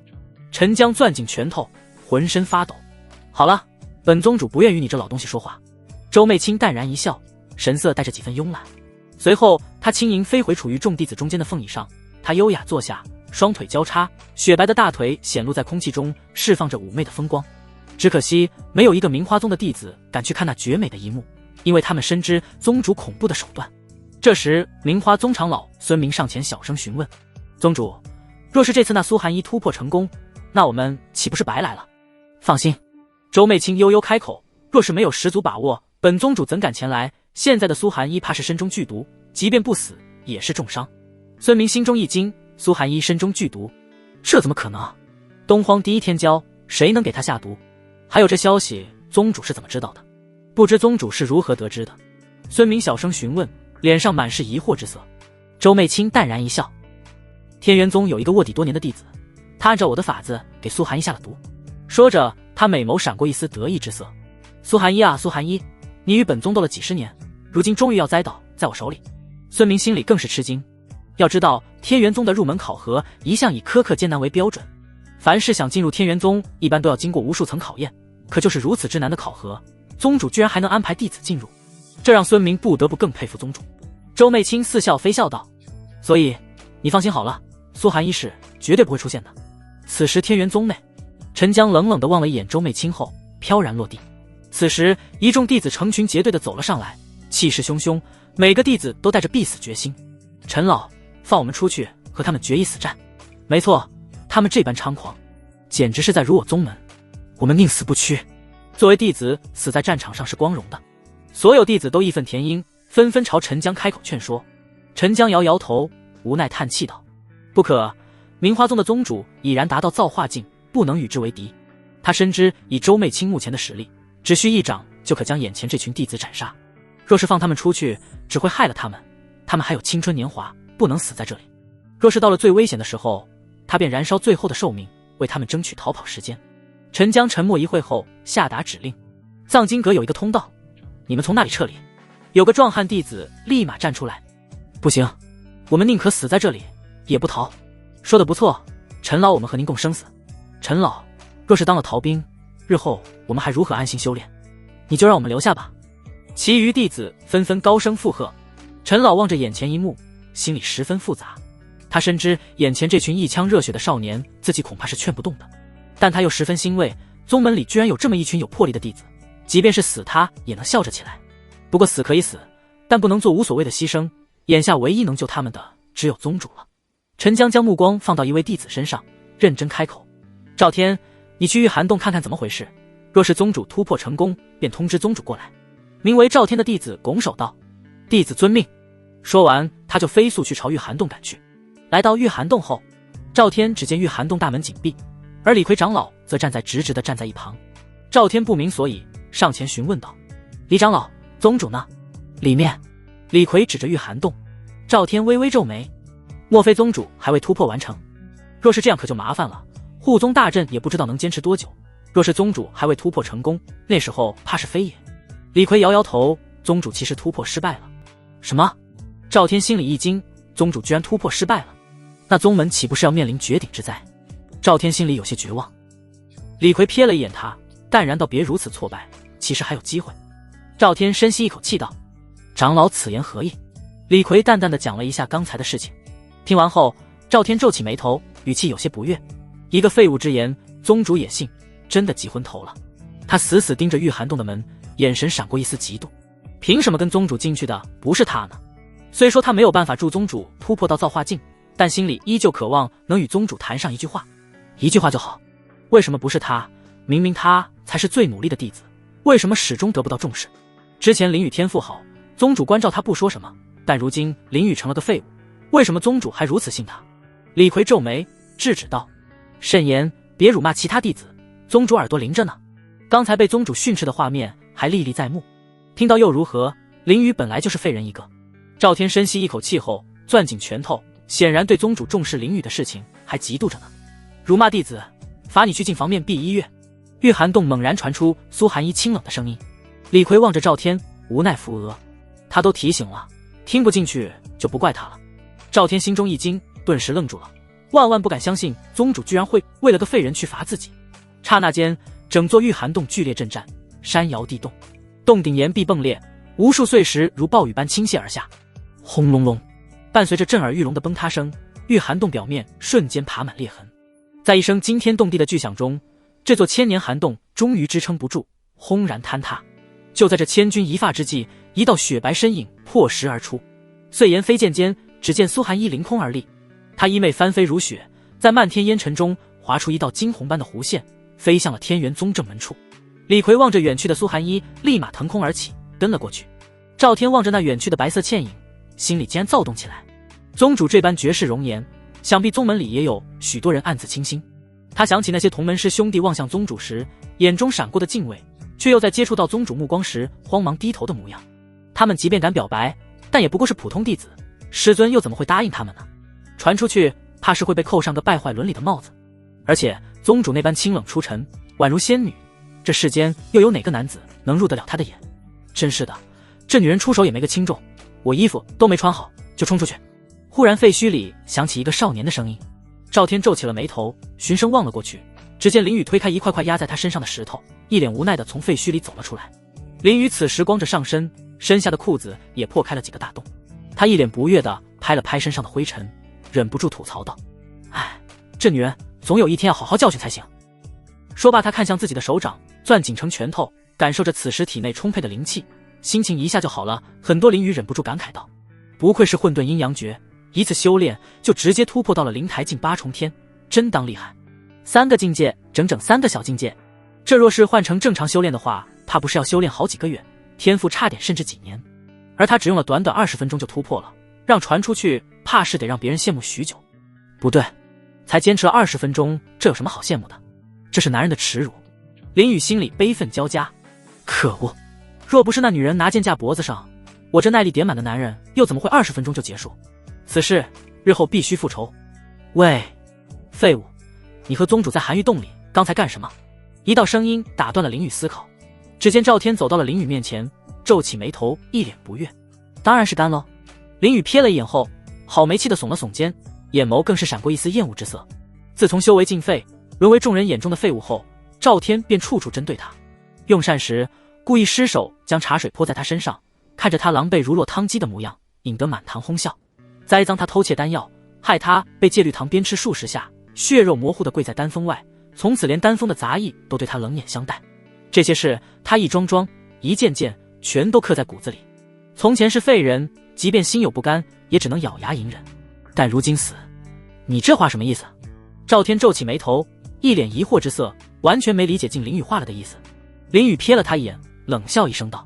陈江攥紧拳头，浑身发抖。好了，本宗主不愿与你这老东西说话。周媚青淡然一笑，神色带着几分慵懒。随后他轻盈飞回处于众弟子中间的凤椅上，他优雅坐下，双腿交叉，雪白的大腿显露在空气中，释放着妩媚的风光。只可惜没有一个明花宗的弟子敢去看那绝美的一幕，因为他们深知宗主恐怖的手段。这时明花宗长老孙明上前小声询问：宗主，若是这次那苏寒衣突破成功，那我们岂不是白来了？放心，周媚青悠悠开口，若是没有十足把握，本宗主怎敢前来？现在的苏寒衣怕是身中剧毒，即便不死也是重伤。孙明心中一惊，苏寒衣身中剧毒，这怎么可能？东荒第一天骄，谁能给他下毒？还有这消息，宗主是怎么知道的？不知宗主是如何得知的？孙明小声询问，脸上满是疑惑之色。周媚青淡然一笑，天元宗有一个卧底多年的弟子，他按照我的法子给苏寒衣下了毒。说着，他美眸闪过一丝得意之色。苏寒衣啊，苏寒衣，你与本宗斗了几十年，如今终于要栽倒在我手里。孙明心里更是吃惊。要知道天元宗的入门考核一向以苛刻艰难为标准，凡是想进入天元宗一般都要经过无数层考验，可就是如此之难的考核，宗主居然还能安排弟子进入，这让孙明不得不更佩服宗主。周媚青似笑非笑道：所以你放心好了，苏寒衣是绝对不会出现的。此时天元宗内，陈江冷冷地望了一眼周媚青后飘然落地。此时一众弟子成群结队地走了上来，气势汹汹，每个弟子都带着必死决心。陈老，放我们出去和他们决一死战。没错，他们这般猖狂，简直是在辱我宗门，我们宁死不屈。作为弟子，死在战场上是光荣的。所有弟子都义愤填膺，纷纷朝陈江开口劝说。陈江摇摇头，无奈叹气道：不可，明花宗的宗主已然达到造化境，不能与之为敌。他深知以周媚青目前的实力，只需一掌就可将眼前这群弟子斩杀。若是放他们出去，只会害了他们。他们还有青春年华，不能死在这里。若是到了最危险的时候，他便燃烧最后的寿命，为他们争取逃跑时间。陈江沉默一会后下达指令：藏经阁有一个通道，你们从那里撤离。有个壮汉弟子立马站出来：不行，我们宁可死在这里也不逃。说得不错，陈老，我们和您共生死。陈老，若是当了逃兵，日后我们还如何安心修炼？你就让我们留下吧。其余弟子纷纷高声附和。陈老望着眼前一幕，心里十分复杂。他深知眼前这群一腔热血的少年，自己恐怕是劝不动的，但他又十分欣慰，宗门里居然有这么一群有魄力的弟子，即便是死他也能笑着起来。不过死可以死，但不能做无所谓的牺牲，眼下唯一能救他们的只有宗主了。陈江将目光放到一位弟子身上，认真开口：赵天，你去御寒洞看看怎么回事，若是宗主突破成功，便通知宗主过来。名为赵天的弟子拱手道：弟子遵命。说完，他就飞速去朝御寒洞赶去。来到御寒洞后，赵天只见御寒洞大门紧闭，而李逵长老则直直地站在一旁。赵天不明所以，上前询问道：李长老，宗主呢？里面。李逵指着御寒洞。赵天微微皱眉，莫非宗主还未突破完成？若是这样可就麻烦了，护宗大阵也不知道能坚持多久。若是宗主还未突破成功，那时候怕是非也。李逵摇摇头，宗主其实突破失败了。什么？赵天心里一惊，宗主居然突破失败了，那宗门岂不是要面临绝顶之灾？赵天心里有些绝望。李逵瞥了一眼他，淡然道：别如此挫败，其实还有机会。赵天深吸一口气道：长老此言何意？李逵淡淡地讲了一下刚才的事情。听完后，赵天皱起眉头，语气有些不悦：一个废物之言，宗主也信？真的急昏头了。他死死盯着御寒洞的门，眼神闪过一丝嫉妒。凭什么跟宗主进去的不是他呢？虽说他没有办法助宗主突破到造化境，但心里依旧渴望能与宗主谈上一句话。一句话就好，为什么不是他？明明他才是最努力的弟子，为什么始终得不到重视？之前林雨天赋好，宗主关照他不说什么，但如今林雨成了个废物，为什么宗主还如此信他？李逵皱眉制止道：慎言，别辱骂其他弟子，宗主耳朵灵着呢。刚才被宗主训斥的画面还历历在目，听到又如何？林雨本来就是废人一个。赵天深吸一口气后攥紧拳头，显然对宗主重视林雨的事情还嫉妒着呢。辱骂弟子，罚你去禁房面壁1月。御寒洞猛然传出苏寒衣清冷的声音。李逵望着赵天，无奈扶额。他都提醒了，听不进去就不怪他了。赵天心中一惊，顿时愣住了，万万不敢相信宗主居然会为了个废人去罚自己。刹那间，整座御寒洞剧烈震颤，山摇地动。洞顶岩壁崩裂，无数碎石如暴雨般倾泻而下。轰隆隆，伴随着震耳欲聋的崩塌声，玉涵洞表面瞬间爬满裂痕。在一声惊天动地的巨响中，这座千年涵洞终于支撑不住，轰然坍塌。就在这千钧一发之际，一道雪白身影破石而出，碎岩飞溅间，只见苏寒衣凌空而立，她衣袂翻飞如雪，在漫天烟尘中划出一道惊鸿般的弧线，飞向了天元宗正门处。李逵望着远去的苏寒衣，立马腾空而起，跟了过去。赵天望着那远去的白色倩影，心里竟然躁动起来。宗主这般绝世容颜，想必宗门里也有许多人暗自倾心。他想起那些同门师兄弟望向宗主时，眼中闪过的敬畏，却又在接触到宗主目光时慌忙低头的模样。他们即便敢表白，但也不过是普通弟子，师尊又怎么会答应他们呢？传出去，怕是会被扣上个败坏伦理的帽子。而且宗主那般清冷出尘，宛如仙女，这世间又有哪个男子能入得了他的眼？真是的，这女人出手也没个轻重，我衣服都没穿好就冲出去。忽然废墟里响起一个少年的声音，赵天皱起了眉头，循声望了过去，只见林雨推开一块块压在他身上的石头，一脸无奈地从废墟里走了出来。林雨此时光着上身，身下的裤子也破开了几个大洞，他一脸不悦地拍了拍身上的灰尘，忍不住吐槽道：哎，这女人总有一天要好好教训才行。说罢，他看向自己的手掌，攥紧成拳头，感受着此时体内充沛的灵气，心情一下就好了很多。林雨忍不住感慨道：不愧是混沌阴阳诀，一次修炼就直接突破到了灵台境8重天，真当厉害。3个境界，整整3个小境界，这若是换成正常修炼的话，怕不是要修炼好几个月，天赋差点甚至几年。而他只用了短短20分钟就突破了，让传出去怕是得让别人羡慕许久。不对，才坚持了20分钟，这有什么好羡慕的？这是男人的耻辱。林雨心里悲愤交加，可恶，若不是那女人拿剑架脖子上，我这耐力点满的男人又怎么会20分钟就结束？此事日后必须复仇。喂，废物，你和宗主在寒玉洞里刚才干什么？一道声音打断了林雨思考。只见赵天走到了林雨面前，皱起眉头，一脸不悦。当然是干喽。林雨瞥了一眼后，好没气地耸了耸肩，眼眸更是闪过一丝厌恶之色。自从修为尽废，沦为众人眼中的废物后，赵天便处处针对他。用膳时故意失手将茶水泼在他身上，看着他狼狈如落汤鸡的模样，引得满堂哄笑。栽赃他偷窃丹药，害他被戒律堂鞭笞数十下，血肉模糊地跪在丹峰外，从此连丹峰的杂役都对他冷眼相待。这些事他一桩桩一件件全都刻在骨子里。从前是废人，即便心有不甘也只能咬牙隐忍，但如今死，你这话什么意思？赵天皱起眉头，一脸疑惑之色，完全没理解进林雨话了的意思。林雨瞥了他一眼，冷笑一声道：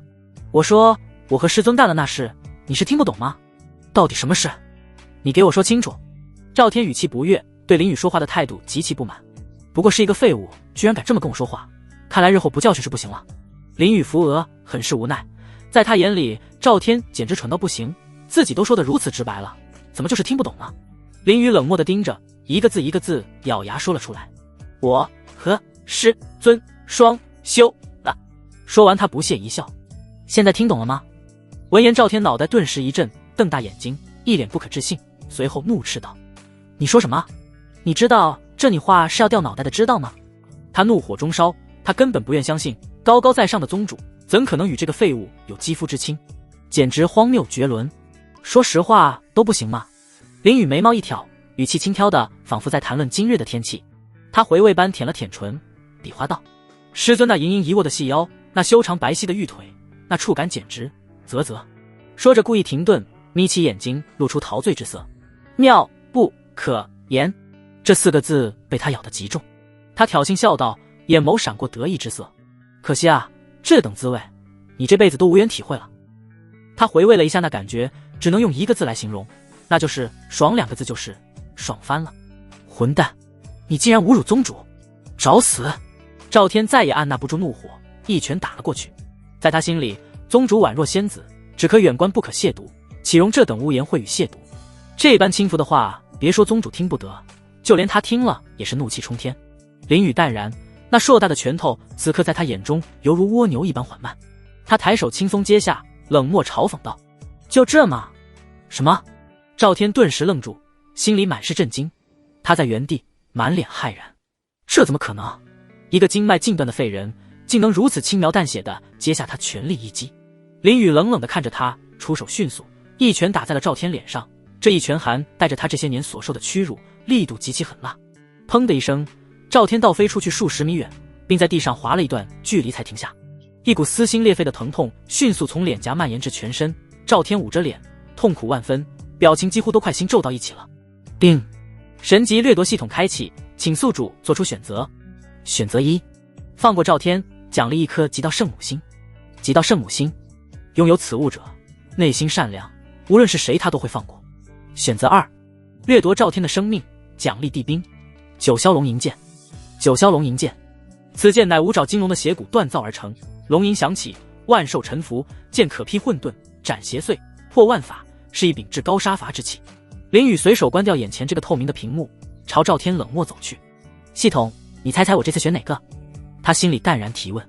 我说我和师尊干了那事，你是听不懂吗？到底什么事？你给我说清楚。赵天语气不悦，对林雨说话的态度极其不满。不过是一个废物，居然敢这么跟我说话，看来日后不教训是不行了。林雨扶额，很是无奈。在他眼里，赵天简直蠢到不行，自己都说得如此直白了，怎么就是听不懂呢？林雨冷漠地盯着，一个字一个字咬牙说了出来：我和师尊双修了。说完他不屑一笑：现在听懂了吗？闻言赵天脑袋顿时一震，瞪大眼睛，一脸不可置信，随后怒斥道：你说什么？你知道这你话是要掉脑袋的知道吗？他怒火中烧，他根本不愿相信高高在上的宗主怎可能与这个废物有肌肤之亲，简直荒谬绝伦。说实话都不行吗？林雨眉毛一挑，语气轻佻的仿佛在谈论今日的天气。他回味般舔了舔唇，比划道：师尊那盈盈一握的细腰，那修长白皙的玉腿，那触感简直啧啧。说着故意停顿，眯起眼睛露出陶醉之色。妙不可言，这4个字被他咬得极重。他挑衅笑道，眼眸闪过得意之色。可惜啊，这等滋味你这辈子都无缘体会了。他回味了一下那感觉，只能用1个字来形容，那就是爽，2个字就是爽翻了。混蛋，你竟然侮辱宗主，找死！赵天再也按捺不住怒火，一拳打了过去。在他心里，宗主宛若仙子，只可远观不可亵渎，岂容这等污言秽语亵渎？这般轻浮的话，别说宗主听不得，就连他听了也是怒气冲天。林雨淡然，那硕大的拳头此刻在他眼中犹如蜗牛一般缓慢。他抬手轻松接下，冷漠嘲讽道：就这吗？什么？赵天顿时愣住，心里满是震惊。他在原地满脸骇然，这怎么可能？一个经脉尽断的废人，竟能如此轻描淡写地接下他全力一击。林宇冷冷地看着他，出手迅速，一拳打在了赵天脸上。这一拳还带着他这些年所受的屈辱，力度极其狠辣。砰的一声，赵天倒飞出去数十米远，并在地上滑了一段距离才停下。一股撕心裂肺的疼痛迅速从脸颊蔓延至全身，赵天捂着脸，痛苦万分，表情几乎都快心皱到一起了。叮，神级掠夺系统开启，请宿主做出选择。选择1，放过赵天，奖励1颗极道圣母心。极道圣母心，拥有此物者内心善良，无论是谁他都会放过。选择2，掠夺赵天的生命，奖励地兵。九霄龙吟剑。九霄龙吟剑，此剑乃五爪金龙的血骨锻造而成，龙吟响起，万兽臣服，剑可劈混沌，斩邪祟，破万法，是一柄至高杀伐之器。林宇随手关掉眼前这个透明的屏幕，朝赵天冷漠走去。系统，你猜猜我这次选哪个？他心里淡然提问。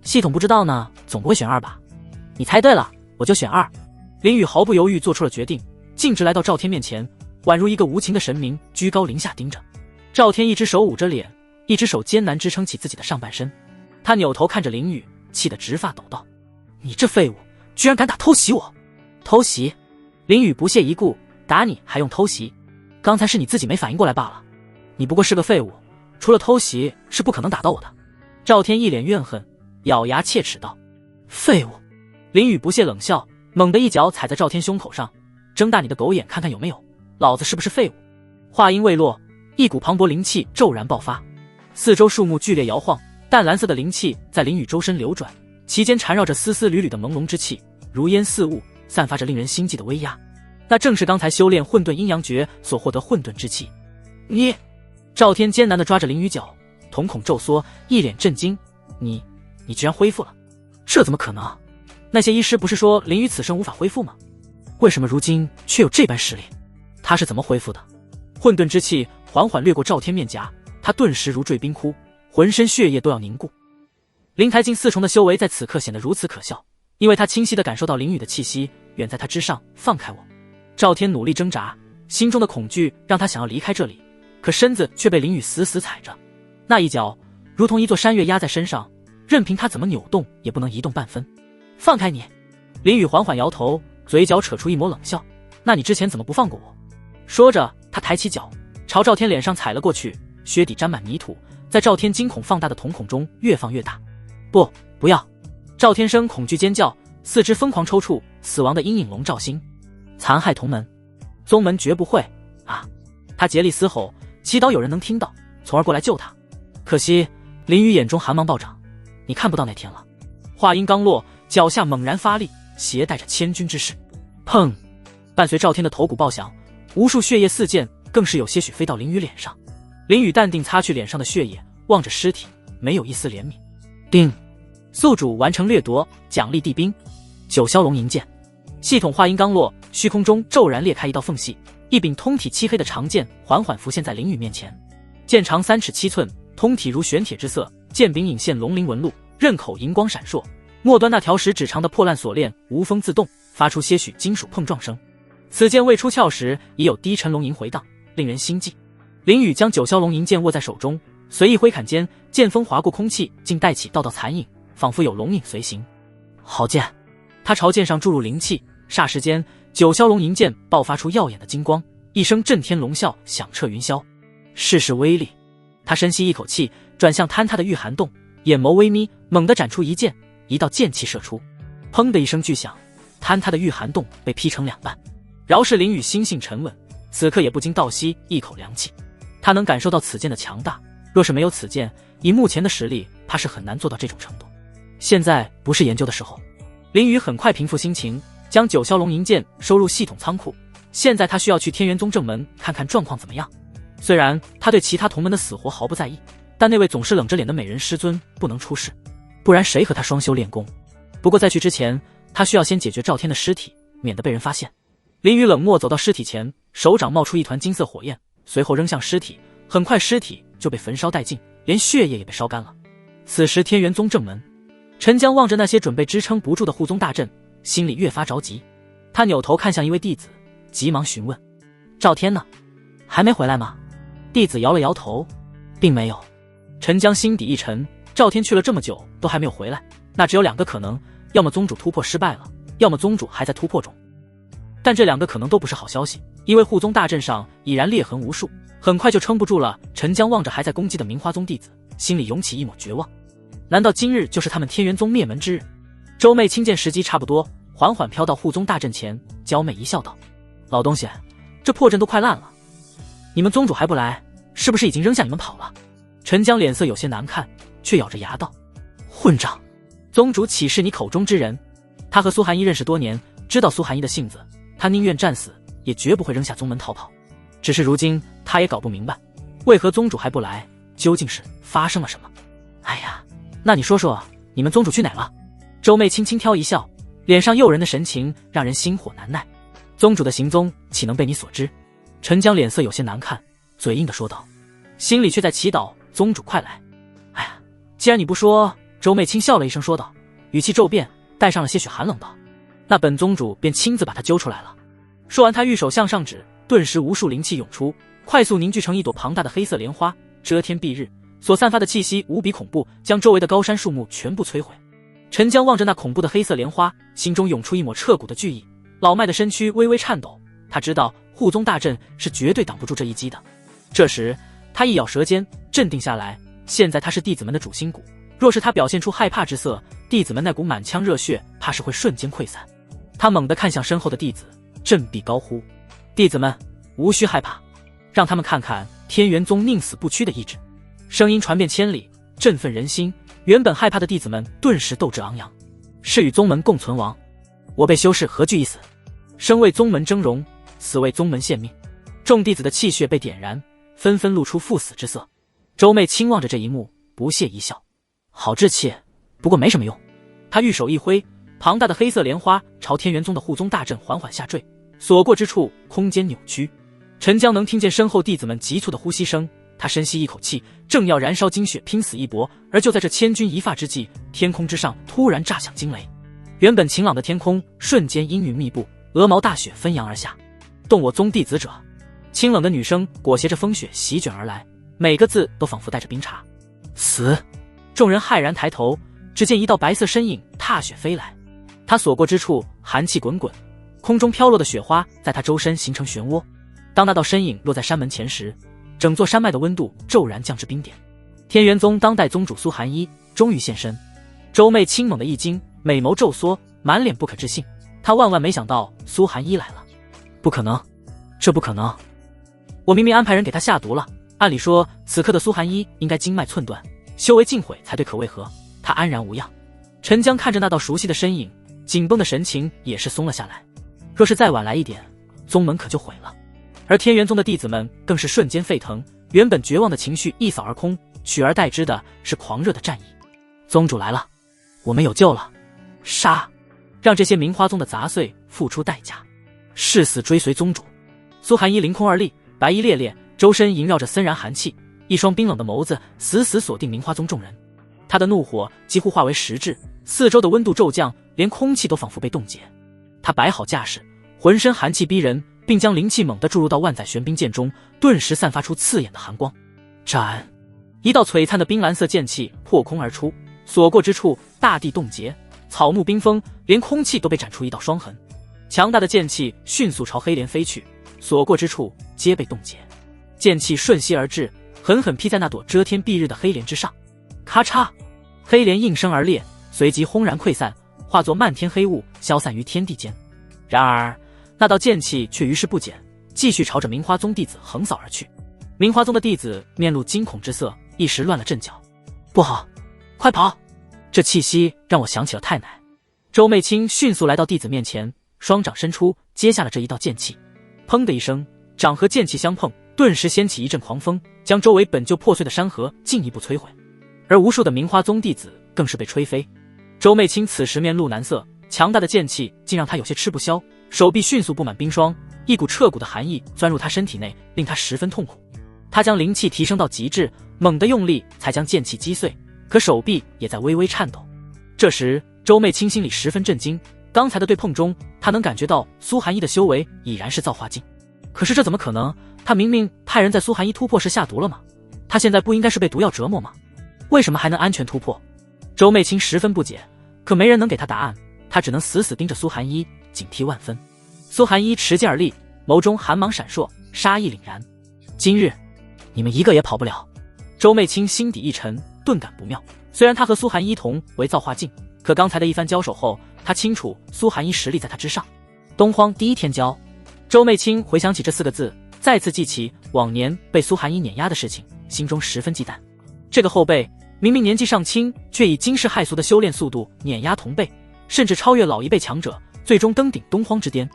系统不知道呢，总不会选2吧？你猜对了，我就选2。林宇毫不犹豫做出了决定，径直来到赵天面前，宛如一个无情的神明，居高临下盯着。赵天一只手捂着脸，一只手艰难支撑起自己的上半身。他扭头看着林宇，气得直发抖道：你这废物，居然敢打偷袭我！偷袭？林宇不屑一顾，打你还用偷袭？刚才是你自己没反应过来罢了。你不过是个废物，除了偷袭是不可能打到我的。赵天一脸怨恨，咬牙切齿道：废物！林宇不屑冷笑，猛地一脚踩在赵天胸口上，睁大你的狗眼看看有没有，老子是不是废物？话音未落，一股磅礴灵气骤然爆发，四周树木剧烈摇晃，淡蓝色的灵气在林宇周身流转，其间缠绕着丝丝缕缕的朦胧之气，如烟似雾，散发着令人心悸的威压。那正是刚才修炼混沌阴阳诀所获得混沌之气。你……赵天艰难地抓着林宇脚，瞳孔骤缩，一脸震惊：你居然恢复了？这怎么可能？那些医师不是说林宇此生无法恢复吗？为什么如今却有这般实力？他是怎么恢复的？混沌之气缓缓掠过赵天面颊，他顿时如坠冰窟，浑身血液都要凝固。灵台境4重的修为在此刻显得如此可笑，因为他清晰地感受到林宇的气息远在他之上，放开我。赵天努力挣扎，心中的恐惧让他想要离开这里，可身子却被林宇死死踩着，那一脚如同一座山岳压在身上，任凭他怎么扭动也不能移动半分。放开你！林宇缓缓摇头，嘴角扯出一抹冷笑。那你之前怎么不放过我？说着，他抬起脚朝赵天脸上踩了过去，靴底沾满泥土，在赵天惊恐放大的瞳孔中越放越大。不要！赵天生恐惧尖叫，四肢疯狂抽搐，死亡的阴影笼罩心。残害同门，宗门绝不会啊！他竭力嘶吼，祈祷有人能听到，从而过来救他。可惜林宇眼中寒芒暴涨，你看不到那天了。话音刚落，脚下猛然发力，携带着千钧之势。砰！伴随赵天的头骨爆响，无数血液四溅，更是有些许飞到林宇脸上。林宇淡定擦去脸上的血液，望着尸体，没有一丝怜悯。叮！宿主完成掠夺，奖励地兵。九霄龙吟剑。系统话音刚落，虚空中骤然裂开一道缝隙，一柄通体漆黑的长剑缓缓浮现在林宇面前。剑长3尺7寸，通体如玄铁之色，剑柄隐现龙鳞纹路，刃口银光闪烁，末端那条10指长的破烂锁链无风自动，发出些许金属碰撞声。此剑未出鞘时已有低沉龙吟回荡，令人心悸。林宇将九霄龙吟剑握在手中，随意挥砍间，剑锋划过空气，竟带起道道残影，仿佛有龙影随行。好剑！他朝剑上注入灵气，霎时间，九霄龙吟剑爆发出耀眼的金光，一声震天龙啸响彻云霄。试试威力！他深吸一口气，转向坍塌的御寒洞，眼眸微眯，猛地斩出一剑，一道剑气射出。砰的一声巨响，坍塌的御寒洞被劈成2半。饶是林宇心性沉稳，此刻也不禁倒吸一口凉气。他能感受到此剑的强大，若是没有此剑，以目前的实力，怕是很难做到这种程度。现在不是研究的时候。林宇很快平复心情，将九霄龙吟剑收入系统仓库。现在他需要去天元宗正门看看状况怎么样。虽然他对其他同门的死活毫不在意，但那位总是冷着脸的美人师尊不能出事，不然谁和他双修炼功？不过在去之前，他需要先解决赵天的尸体，免得被人发现。林宇冷漠走到尸体前，手掌冒出一团金色火焰，随后扔向尸体，很快尸体就被焚烧殆尽，连血液也被烧干了。此时天元宗正门，陈江望着那些准备支撑不住的护宗大阵，心里越发着急。他扭头看向一位弟子，急忙询问：赵天呢？还没回来吗？弟子摇了摇头，并没有。陈江心底一沉，赵天去了这么久都还没有回来，那只有2个可能，要么宗主突破失败了，要么宗主还在突破中。但这2个可能都不是好消息，因为护宗大阵上已然裂痕无数，很快就撑不住了。陈江望着还在攻击的明花宗弟子，心里涌起一抹绝望。难道今日就是他们天元宗灭门之日？周妹清见时机差不多，缓缓飘到护宗大阵前，娇媚一笑道：“老东西，这破阵都快烂了，你们宗主还不来，是不是已经扔下你们跑了？”陈江脸色有些难看，却咬着牙道：“混账！宗主岂是你口中之人？他和苏寒衣认识多年，知道苏寒衣的性子，他宁愿战死，也绝不会扔下宗门逃跑。只是如今他也搞不明白，为何宗主还不来，究竟是发生了什么？哎呀，那你说说，你们宗主去哪了？”周妹轻轻挑一笑，脸上诱人的神情让人心火难耐。宗主的行踪岂能被你所知？陈江脸色有些难看，嘴硬地说道，心里却在祈祷宗主快来。哎呀，既然你不说，周妹轻笑了一声说道，语气骤变，带上了些许寒冷道，那本宗主便亲自把他揪出来了。说完，他玉手向上指，顿时无数灵气涌出，快速凝聚成一朵庞大的黑色莲花，遮天蔽日，所散发的气息无比恐怖，将周围的高山树木全部摧毁。陈江望着那恐怖的黑色莲花，心中涌出一抹彻骨的惧意，老迈的身躯微微颤抖。他知道护宗大阵是绝对挡不住这一击的。这时他一咬舌尖，镇定下来。现在他是弟子们的主心骨，若是他表现出害怕之色，弟子们那股满腔热血怕是会瞬间溃散。他猛地看向身后的弟子，振臂高呼：“弟子们，无需害怕，让他们看看天元宗宁死不屈的意志。”声音传遍千里，振奋人心。原本害怕的弟子们顿时斗志昂扬，是与宗门共存亡，我辈修士何惧一死？生为宗门峥嵘，死为宗门献命。众弟子的气血被点燃，纷纷露出赴死之色。周妹轻望着这一幕，不屑一笑：“好志气，不过没什么用。”他玉手一挥，庞大的黑色莲花朝天元宗的护宗大阵缓缓下坠，所过之处空间扭曲。陈江能听见身后弟子们急促的呼吸声，他深吸一口气，正要燃烧精血拼死一搏，而就在这千钧一发之际，天空之上突然炸响惊雷。原本晴朗的天空瞬间阴云密布，鹅毛大雪纷扬而下。动我宗弟子者！清冷的女声裹挟着风雪席卷而来，每个字都仿佛带着冰碴。死！众人骇然抬头，只见一道白色身影踏雪飞来，他所过之处寒气滚滚，空中飘落的雪花在他周身形成漩涡。当那道身影落在山门前时，整座山脉的温度骤然降至冰点。天元宗当代宗主苏寒衣终于现身。周妹轻猛的一惊，美眸骤缩，满脸不可置信。她万万没想到苏寒衣来了。不可能，这不可能！我明明安排人给他下毒了，按理说此刻的苏寒衣应该经脉寸断，修为尽毁才对，可为何他安然无恙？陈江看着那道熟悉的身影，紧绷的神情也是松了下来。若是再晚来一点，宗门可就毁了。而天元宗的弟子们更是瞬间沸腾，原本绝望的情绪一扫而空，取而代之的是狂热的战意。宗主来了，我们有救了！杀！让这些明花宗的杂碎付出代价，誓死追随宗主！苏寒衣凌空而立，白衣猎猎，周身萦绕着森然寒气，一双冰冷的眸子死死锁定明花宗众人。他的怒火几乎化为实质，四周的温度骤降，连空气都仿佛被冻结。他摆好架势，浑身寒气逼人，并将灵气猛地注入到万载玄冰剑中，顿时散发出刺眼的寒光。斩！一道璀璨的冰蓝色剑气破空而出，所过之处大地冻结，草木冰封，连空气都被斩出一道霜痕。强大的剑气迅速朝黑莲飞去，所过之处皆被冻结。剑气瞬息而至，狠狠劈在那朵遮天蔽日的黑莲之上。咔嚓！黑莲应声而裂，随即轰然溃散，化作漫天黑雾，消散于天地间。然而那道剑气却于事不减，继续朝着明花宗弟子横扫而去。明花宗的弟子面露惊恐之色，一时乱了阵脚。不好，快跑！这气息让我想起了太奶。周媚清迅速来到弟子面前，双掌伸出，接下了这一道剑气。砰的一声，掌和剑气相碰，顿时掀起一阵狂风，将周围本就破碎的山河进一步摧毁。而无数的明花宗弟子更是被吹飞。周媚清此时面露难色，强大的剑气竟让他有些吃不消，手臂迅速布满冰霜，一股彻骨的寒意钻入他身体内，令他十分痛苦。他将灵气提升到极致，猛地用力才将剑气击碎，可手臂也在微微颤抖。这时周媚清心里十分震惊，刚才的对碰中，他能感觉到苏寒衣的修为已然是造化境。可是这怎么可能？他明明派人在苏寒衣突破时下毒了吗？他现在不应该是被毒药折磨吗？为什么还能安全突破？周媚青十分不解，可没人能给他答案，他只能死死盯着苏寒一，警惕万分。苏寒一持剑而立，眸中寒芒闪烁，杀意凛然。今日你们一个也跑不了。周媚青心底一沉，顿感不妙。虽然他和苏寒一同为造化境，可刚才的一番交手后，他清楚苏寒一实力在他之上。东荒第一天骄。周媚青回想起这4个字，再次记起往年被苏寒一碾压的事情，心中十分忌惮。这个后辈明明年纪尚轻，却以惊世骇俗的修炼速度碾压同辈，甚至超越老一辈强者，最终登顶东荒之巅。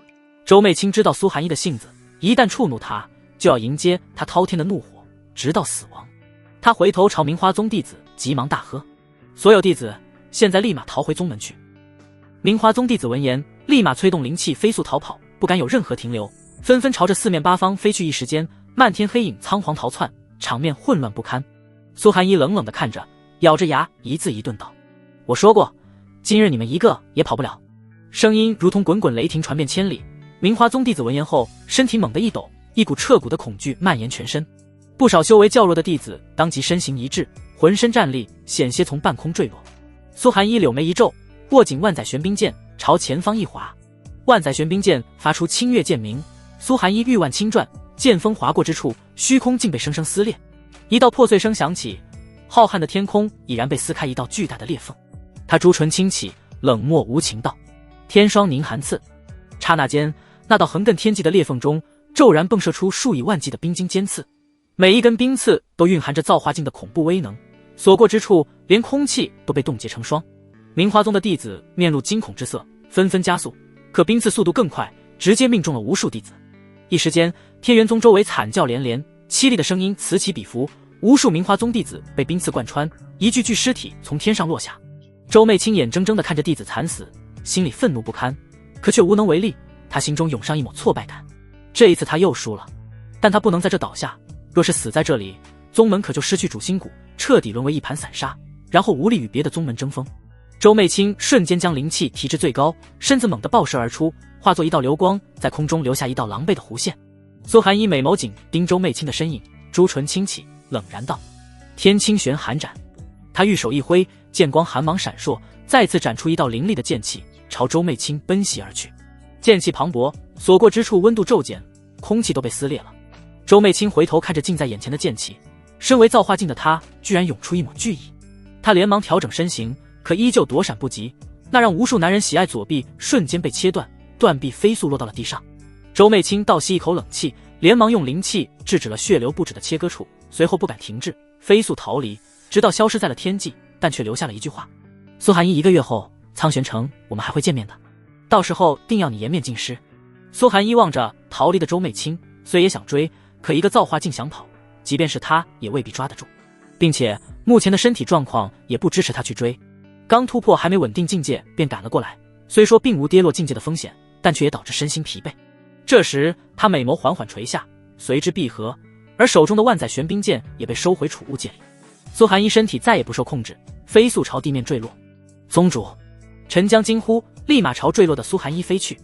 周媚青知道苏寒一的性子，一旦触怒他，就要迎接他滔天的怒火，直到死亡。他回头朝明花宗弟子急忙大喝：所有弟子现在立马逃回宗门去！明花宗弟子闻言，立马催动灵气飞速逃跑，不敢有任何停留，纷纷朝着四面八方飞去。一时间，漫天黑影仓皇逃窜，场面混乱不堪。苏寒一冷冷地看着，咬着牙一字一顿道：我说过，今日你们一个也跑不了。声音如同滚滚雷霆传遍千里。明花宗弟子闻言后，身体猛地一抖，一股彻骨的恐惧蔓延全身。不少修为较弱的弟子当即身形一滞，浑身战栗，险些从半空坠落。苏寒一柳眉一皱，握紧万载玄冰剑，朝前方一划。万载玄冰剑发出清越剑鸣，苏寒一玉腕轻转，剑锋划过之处，虚空竟被生生撕裂。一道破碎声响起，浩瀚的天空已然被撕开一道巨大的裂缝。他朱唇轻启，冷漠无情道：天霜凝寒刺。刹那间，那道横亘天际的裂缝中骤然迸射出数以万计的冰晶尖刺，每一根冰刺都蕴含着造化境的恐怖威能，所过之处连空气都被冻结成霜。明花宗的弟子面露惊恐之色，纷纷加速，可冰刺速度更快，直接命中了无数弟子。一时间，天元宗周围惨叫连连，凄厉的声音此起彼伏，无数明花宗弟子被冰刺贯穿，一具具尸体从天上落下。周媚青眼睁睁地看着弟子惨死，心里愤怒不堪，可却无能为力。他心中涌上一抹挫败感，这一次他又输了，但他不能在这倒下，若是死在这里，宗门可就失去主心骨，彻底沦为一盘散沙，然后无力与别的宗门争锋。周媚青瞬间将灵气提至最高，身子猛地爆射而出，化作一道流光，在空中留下一道狼狈的弧线。苏寒一美眸紧盯周媚青的身影，朱唇轻启，冷然道：天清玄寒斩。他玉手一挥，剑光寒芒闪烁，再次斩出一道凌厉的剑气，朝周媚青奔袭而去。剑气磅礴，所过之处温度骤减，空气都被撕裂了。周媚青回头看着近在眼前的剑气，身为造化境的他居然涌出一抹惧意。他连忙调整身形，可依旧躲闪不及，那让无数男人喜爱左臂瞬间被切断，断臂飞速落到了地上。周媚青倒吸一口冷气，连忙用灵气制止了血流不止的切割处，随后不敢停滞，飞速逃离，直到消失在了天际，但却留下了一句话：苏寒一1个月后，苍玄城我们还会见面的，到时候定要你颜面尽失。苏寒一望着逃离的周媚青，虽也想追，可一个造化境想跑，即便是他也未必抓得住，并且目前的身体状况也不支持他去追。刚突破还没稳定境界便赶了过来，虽说并无跌落境界的风险，但却也导致身心疲惫。这时他美眸缓缓垂下，随之闭合，而手中的万载玄冰剑也被收回储物界里。苏寒一身体再也不受控制，飞速朝地面坠落。宗主！陈江惊呼，立马朝坠落的苏寒一飞去。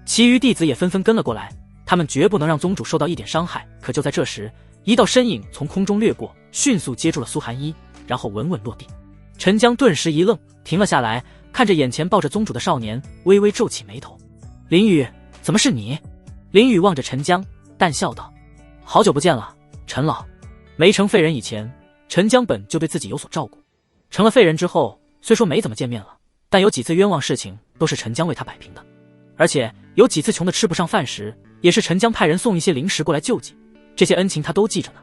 其余弟子也纷纷跟了过来，他们绝不能让宗主受到一点伤害。可就在这时，一道身影从空中掠过，迅速接住了苏寒一，然后稳稳落地。陈江顿时一愣，停了下来，看着眼前抱着宗主的少年，微微皱起眉头。林雨，怎么是你？林雨望着陈江，淡笑道：好久不见了，陈老。没成废人以前，陈江本就对自己有所照顾，成了废人之后，虽说没怎么见面了，但有几次冤枉事情都是陈江为他摆平的，而且有几次穷得吃不上饭时，也是陈江派人送一些零食过来救济，这些恩情他都记着呢。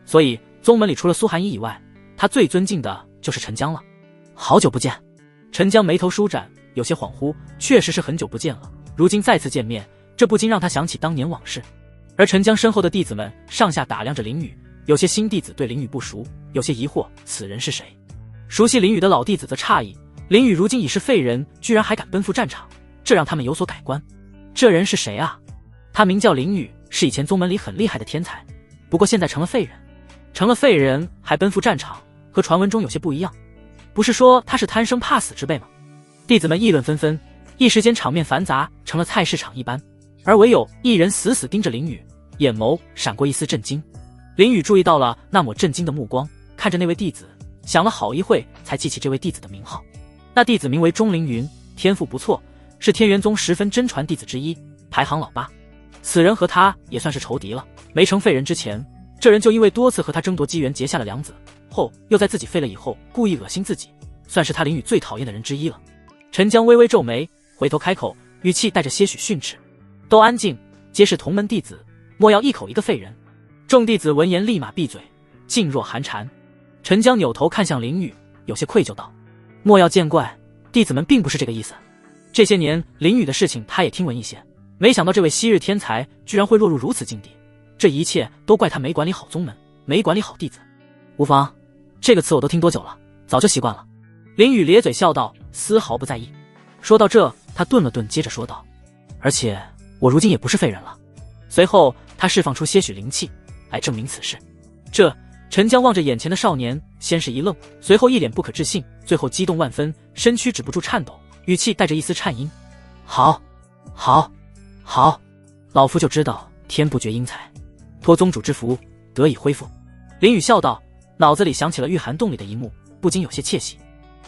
所以宗门里除了苏寒一以外，他最尊敬的就是陈江了。好久不见。陈江眉头舒展，有些恍惚，确实是很久不见了，如今再次见面，这不禁让他想起当年往事。而陈江身后的弟子们上下打量着林雨，有些新弟子对林雨不熟，有些疑惑此人是谁。熟悉林雨的老弟子则诧异，林雨如今已是废人，居然还敢奔赴战场，这让他们有所改观。这人是谁啊？他名叫林雨，是以前宗门里很厉害的天才，不过现在成了废人。成了废人还奔赴战场，和传闻中有些不一样，不是说他是贪生怕死之辈吗？弟子们议论纷纷，一时间场面繁杂，成了菜市场一般，而唯有一人死死盯着林雨，眼眸闪过一丝震惊。林雨注意到了那抹震惊的目光，看着那位弟子，想了好一会才记起这位弟子的名号。那弟子名为钟凌云，天赋不错，是天元宗10分真传弟子之一，排行老8。此人和他也算是仇敌了，没成废人之前，这人就因为多次和他争夺机缘结下了梁子，后又在自己废了以后故意恶心自己，算是他林宇最讨厌的人之一了。陈江微微皱眉，回头开口，语气带着些许训斥：都安静，皆是同门弟子，莫要一口一个废人。众弟子闻言立马闭嘴，噤若寒蝉。陈江扭头看向林宇，有些愧疚道：莫要见怪，弟子们并不是这个意思。这些年林宇的事情他也听闻一些，没想到这位昔日天才居然会落入如此境地，这一切都怪他没管理好宗门，没管理好弟子。无妨，这个词我都听多久了，早就习惯了。林宇咧嘴笑道，丝毫不在意。说到这，他顿了顿，接着说道：而且我如今也不是废人了。随后他释放出些许灵气来证明此事。陈江望着眼前的少年，先是一愣，随后一脸不可置信，最后激动万分，身躯止不住颤抖，语气带着一丝颤音：好，老夫就知道天不绝英才，托宗主之福得以恢复。林宇笑道，脑子里想起了御寒洞里的一幕，不禁有些窃喜。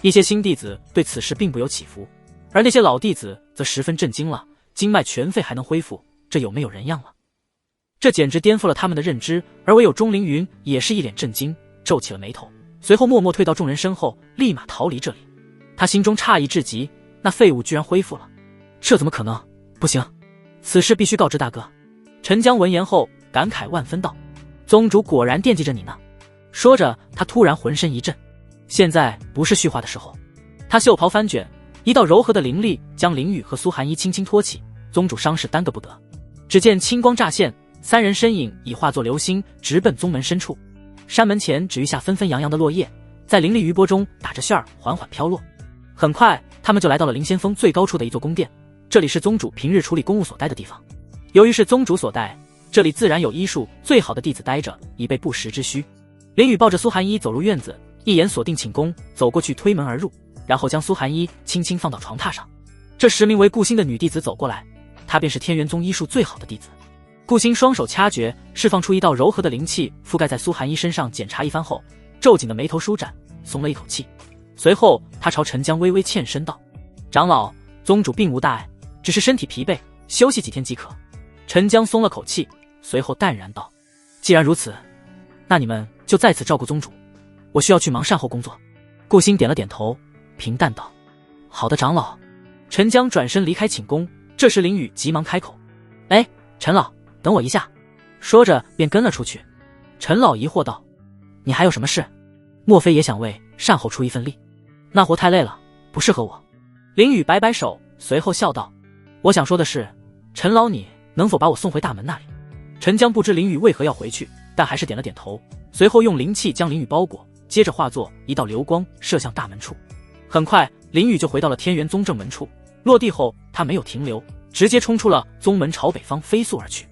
一些新弟子对此事并不有起伏，而那些老弟子则十分震惊了，经脉全废还能恢复，这有没有人样了？这简直颠覆了他们的认知，而唯有钟凌云也是一脸震惊，皱起了眉头，随后默默退到众人身后，立马逃离这里。他心中诧异至极，那废物居然恢复了，这怎么可能？不行，此事必须告知大哥。陈江闻言后感慨万分道：宗主果然惦记着你呢。说着他突然浑身一震，现在不是叙话的时候。他袖袍翻卷，一道柔和的灵力将林宇和苏寒衣轻轻托起，宗主伤势耽搁不得。只见青光乍现，三人身影已化作流星，直奔宗门深处。山门前只余下纷纷扬扬的落叶，在凌厉余波中打着旋儿，缓缓飘落。很快他们就来到了凌仙峰最高处的一座宫殿，这里是宗主平日处理公务所待的地方。由于是宗主所待，这里自然有医术最好的弟子待着，以备不时之需。林宇抱着苏寒衣走入院子，一眼锁定寝宫，走过去推门而入，然后将苏寒衣轻轻放到床榻上。这时名为顾星的女弟子走过来，她便是天元宗医术最好的弟子。顾星双手掐诀，释放出一道柔和的灵气，覆盖在苏寒衣身上，检查一番后，皱紧的眉头舒展，松了一口气。随后他朝陈江微微欠身道：长老，宗主并无大碍，只是身体疲惫，休息几天即可。陈江松了口气，随后淡然道：既然如此，那你们就在此照顾宗主，我需要去忙善后工作。顾星点了点头，平淡道：好的，长老。陈江转身离开寝宫，这时林宇急忙开口：哎，陈老，等我一下。说着便跟了出去。陈老疑惑道：你还有什么事？莫非也想为善后出一份力？那活太累了，不适合我。林宇摆摆手，随后笑道：我想说的是，陈老你能否把我送回大门那里？陈江不知林宇为何要回去，但还是点了点头，随后用灵气将林宇包裹，接着化作一道流光射向大门处。很快林宇就回到了天元宗正门处，落地后他没有停留，直接冲出了宗门，朝北方飞速而去。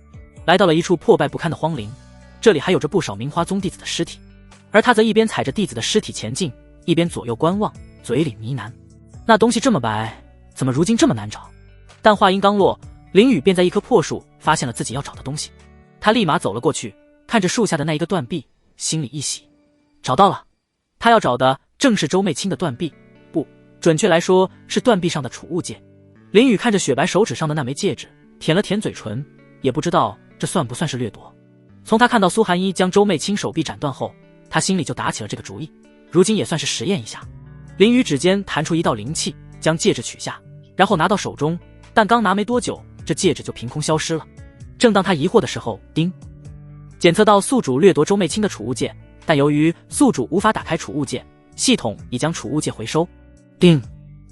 来到了一处破败不堪的荒林，这里还有着不少明花宗弟子的尸体，而他则一边踩着弟子的尸体前进，一边左右观望，嘴里呢喃：那东西这么白，怎么如今这么难找？但话音刚落，林宇便在一棵破树发现了自己要找的东西。他立马走了过去，看着树下的那一个断臂，心里一喜，找到了。他要找的正是周媚清的断臂，不，准确来说是断臂上的储物戒。林宇看着雪白手指上的那枚戒指，舔了舔嘴唇，也不知道这算不算是掠夺。从他看到苏寒衣将周媚清手臂斩断后，他心里就打起了这个主意，如今也算是实验一下。林宇指尖弹出一道灵气，将戒指取下，然后拿到手中，但刚拿没多久，这戒指就凭空消失了。正当他疑惑的时候，叮，检测到宿主掠夺周媚清的储物戒，但由于宿主无法打开储物戒，系统已将储物戒回收。叮，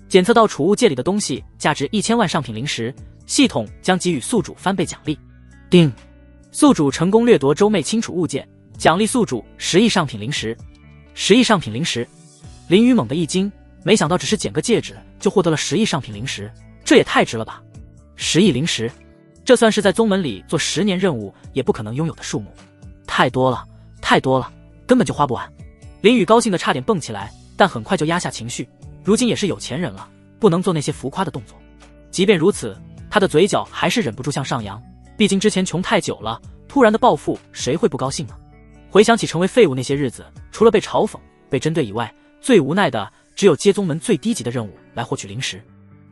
检测到储物戒里的东西价值1000万上品灵石，系统将给予宿主翻倍奖励。叮，宿主成功掠夺周媚清储物戒，奖励宿主10亿上品灵石。10亿上品灵石，林宇猛地一惊，没想到只是捡个戒指就获得了10亿上品灵石，这也太值了吧！10亿灵石，这算是在宗门里做10年任务也不可能拥有的数目，太多了，太多了，根本就花不完。林宇高兴的差点蹦起来，但很快就压下情绪，如今也是有钱人了，不能做那些浮夸的动作。即便如此，他的嘴角还是忍不住向上扬，毕竟之前穷太久了，突然的暴富谁会不高兴呢？回想起成为废物那些日子，除了被嘲讽，被针对以外，最无奈的只有接宗门最低级的任务来获取灵石。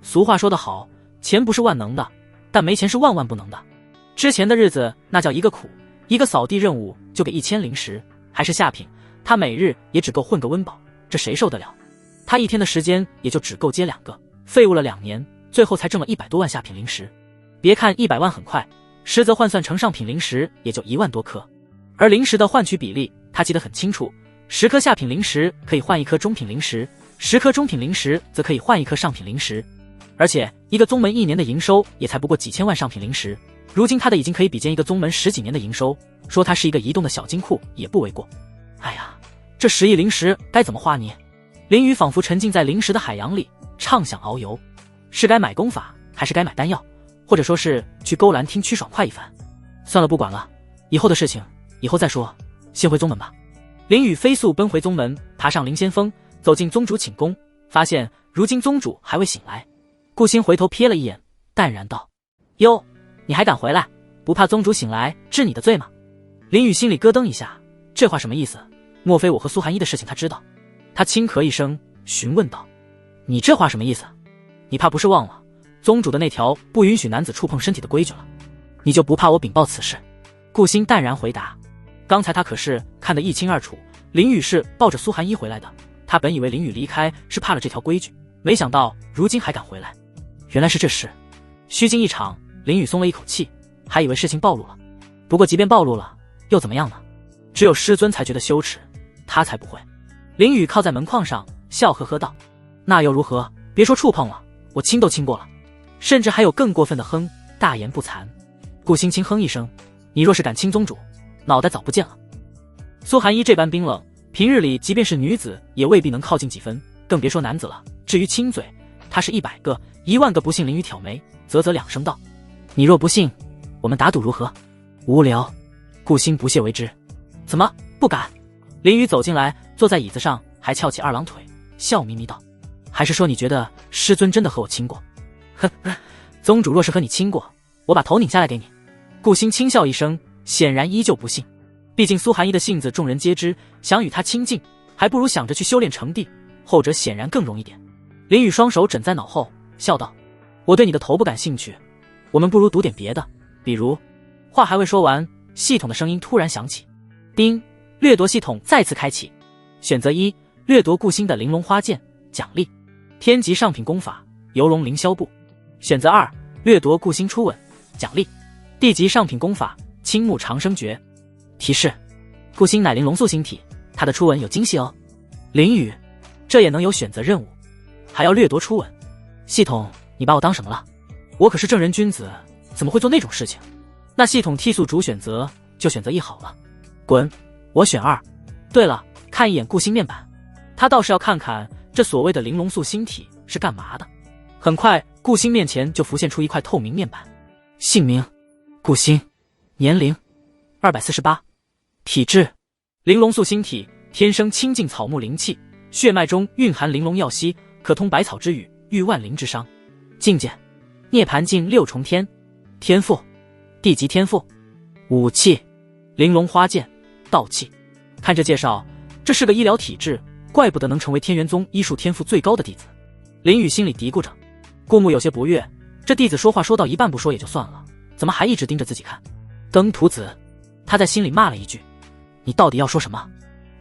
俗话说得好，钱不是万能的，但没钱是万万不能的。之前的日子那叫一个苦，一个扫地任务就给1000灵石，还是下品，他每日也只够混个温饱，这谁受得了？他一天的时间也就只够接2个，废物了2年，最后才挣了100多万下品灵石。别看100万很快，实则换算成上品灵石也就1万多颗。而灵石的换取比例他记得很清楚，10颗下品灵石可以换1颗中品灵石，10颗中品灵石则可以换1颗上品灵石。而且一个宗门1年的营收也才不过几千万上品灵石，如今他的已经可以比肩一个宗门10几年的营收，说他是一个移动的小金库也不为过。哎呀，这10亿灵石该怎么花呢？林宇仿佛沉浸在灵石的海洋里，畅想遨游。是该买功法，还是该买丹药，或者说是去勾栏厅驱爽快一番？算了，不管了，以后的事情以后再说，先回宗门吧。林宇飞速奔回宗门，爬上灵仙峰，走进宗主寝宫，发现如今宗主还未醒来。顾星回头瞥了一眼，淡然道：哟，你还敢回来？不怕宗主醒来治你的罪吗？林宇心里咯噔一下，这话什么意思？莫非我和苏寒衣的事情他知道？他轻咳一声，询问道：你这话什么意思？你怕不是忘了宗主的那条不允许男子触碰身体的规矩了？你就不怕我禀报此事？顾星淡然回答：刚才他可是看得一清二楚，林宇是抱着苏寒衣回来的，他本以为林宇离开是怕了这条规矩，没想到如今还敢回来。原来是这事，虚惊一场，林宇松了一口气，还以为事情暴露了。不过即便暴露了又怎么样呢？只有师尊才觉得羞耻，他才不会。林宇靠在门框上，笑呵呵道：那又如何？别说触碰了，我亲都亲过了，甚至还有更过分的哼，大言不惭。顾星轻哼一声：你若是敢亲宗主，脑袋早不见了。苏寒衣这般冰冷，平日里即便是女子也未必能靠近几分，更别说男子了。至于亲嘴，他是100个1万个不信。林宇挑眉，啧啧2声道：你若不信，我们打赌如何？无聊。顾星不屑为之：怎么不敢？林宇走进来，坐在椅子上，还翘起2郎腿，笑眯眯道：还是说你觉得师尊真的和我亲过？哼，宗主若是和你亲过，我把头拧下来给你。顾星轻笑一声，显然依旧不信。毕竟苏寒衣的性子众人皆知，想与他亲近，还不如想着去修炼成帝，后者显然更容易点。林宇双手枕在脑后，笑道：我对你的头不感兴趣，我们不如赌点别的，比如……话还未说完，系统的声音突然响起：叮，掠夺系统再次开启，选择1，掠夺顾星的玲珑花剑，奖励天级上品功法游龙凌霄步；选择2，掠夺顾星初吻，奖励地级上品功法青木长生诀。提示：顾星乃玲珑素星体，他的初吻有惊喜哦。林宇，这也能有选择任务，还要掠夺初吻？系统，你把我当什么了？我可是正人君子，怎么会做那种事情？那系统替宿主选择，就选择1好了。滚，我选2。对了，看一眼顾星面板，他倒是要看看这所谓的玲珑素星体是干嘛的。很快，顾星面前就浮现出一块透明面板。姓名：顾星，年龄248，体质：玲珑素星体，天生清净草木灵气，血脉中蕴含玲珑药息，可通百草之语，御万灵之伤。境界：涅槃境6重天。天赋：地级天赋。武器：玲珑花剑，道器。看这介绍，这是个医疗体质，怪不得能成为天元宗医术天赋最高的弟子。林宇心里嘀咕着。顾木有些不悦，这弟子说话说到一半不说也就算了，怎么还一直盯着自己看？登徒子，他在心里骂了一句：你到底要说什么？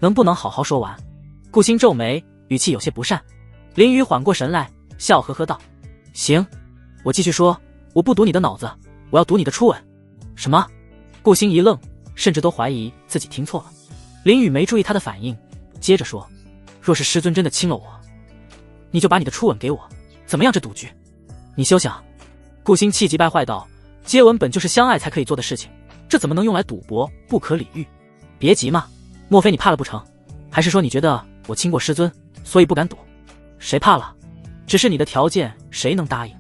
能不能好好说完？顾星皱眉，语气有些不善。林宇缓过神来，笑呵呵道：行，我继续说，我不赌你的脑子，我要赌你的初吻。什么？顾星一愣，甚至都怀疑自己听错了。林宇没注意他的反应，接着说：若是师尊真的亲了我，你就把你的初吻给我，怎么样这赌局？你休想！顾星气急败坏道：接吻本就是相爱才可以做的事情，这怎么能用来赌博？不可理喻。别急嘛，莫非你怕了不成？还是说你觉得我亲过师尊，所以不敢赌？谁怕了？只是你的条件谁能答应？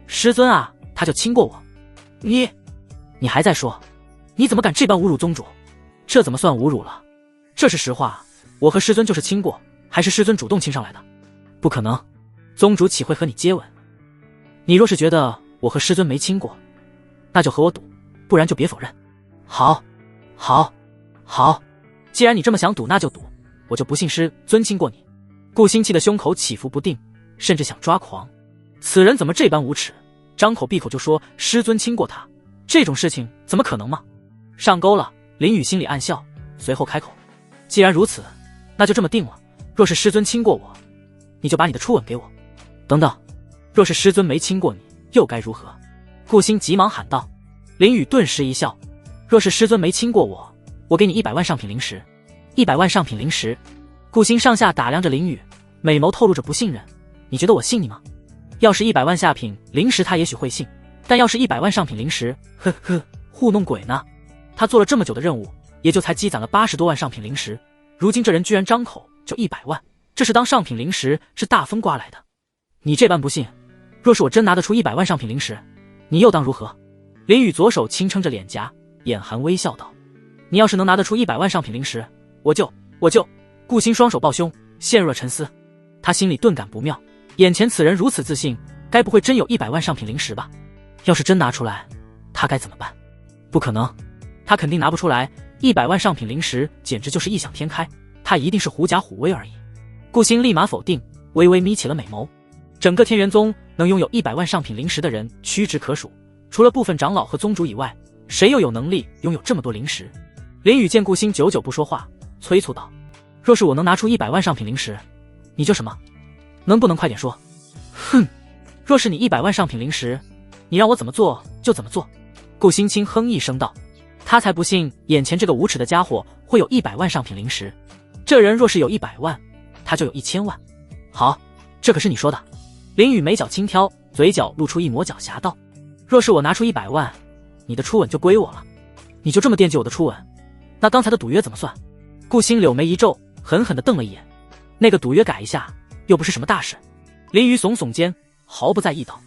师尊啊，他就亲过我。你还在说？你怎么敢这般侮辱宗主？这怎么算侮辱了？这是实话，我和师尊就是亲过，还是师尊主动亲上来的？不可能，宗主岂会和你接吻？你若是觉得我和师尊没亲过，那就和我赌，不然就别否认。好，既然你这么想赌，那就赌。我就不信师尊亲过你。顾星气的胸口起伏不定，甚至想抓狂。此人怎么这般无耻，张口闭口就说师尊亲过他，这种事情怎么可能吗？上钩了。林宇心里暗笑，随后开口，既然如此，那就这么定了，若是师尊亲过我，你就把你的初吻给我。等等，若是师尊没亲过你，又该如何？顾星急忙喊道。林宇顿时一笑，若是师尊没亲过我，我给你100万上品灵石。100万上品灵石。顾星上下打量着林宇，美眸透露着不信任。你觉得我信你吗？要是100万下品灵石他也许会信，但要是100万上品灵石，呵呵，糊弄鬼呢。他做了这么久的任务，也就才积攒了80多万上品灵石，如今这人居然张口就100万，这是当上品灵石是大风刮来的。你这般不信，若是我真拿得出100万上品灵石，你又当如何？林宇左手轻撑着脸颊，眼含微笑道，你要是能拿得出100万上品灵石，我就……顾星双手抱胸，陷入了沉思。他心里顿感不妙，眼前此人如此自信，该不会真有100万上品灵石吧？要是真拿出来，他该怎么办？不可能，他肯定拿不出来，100万上品灵石简直就是异想天开，他一定是狐假虎威而已。顾星立马否定，微微眯起了美眸。整个天元宗能拥有100万上品灵石的人屈指可数，除了部分长老和宗主以外，谁又有能力拥有这么多灵石？林宇见顾星久久不说话，催促道，若是我能拿出100万上品灵石，你就什么？能不能快点说？哼，若是你100万上品灵石，你让我怎么做就怎么做。顾星轻哼一声道，他才不信眼前这个无耻的家伙会有100万上品灵石，这人若是有100万，他就有1000万。好，这可是你说的。林宇眉角轻挑，嘴角露出一抹狡黠道，若是我拿出100万，你的初吻就归我了。你就这么惦记我的初吻，那刚才的赌约怎么算？顾星柳眉一皱，狠狠地瞪了一眼，那个赌约改一下又不是什么大事。林宇耸耸肩，毫不在意道，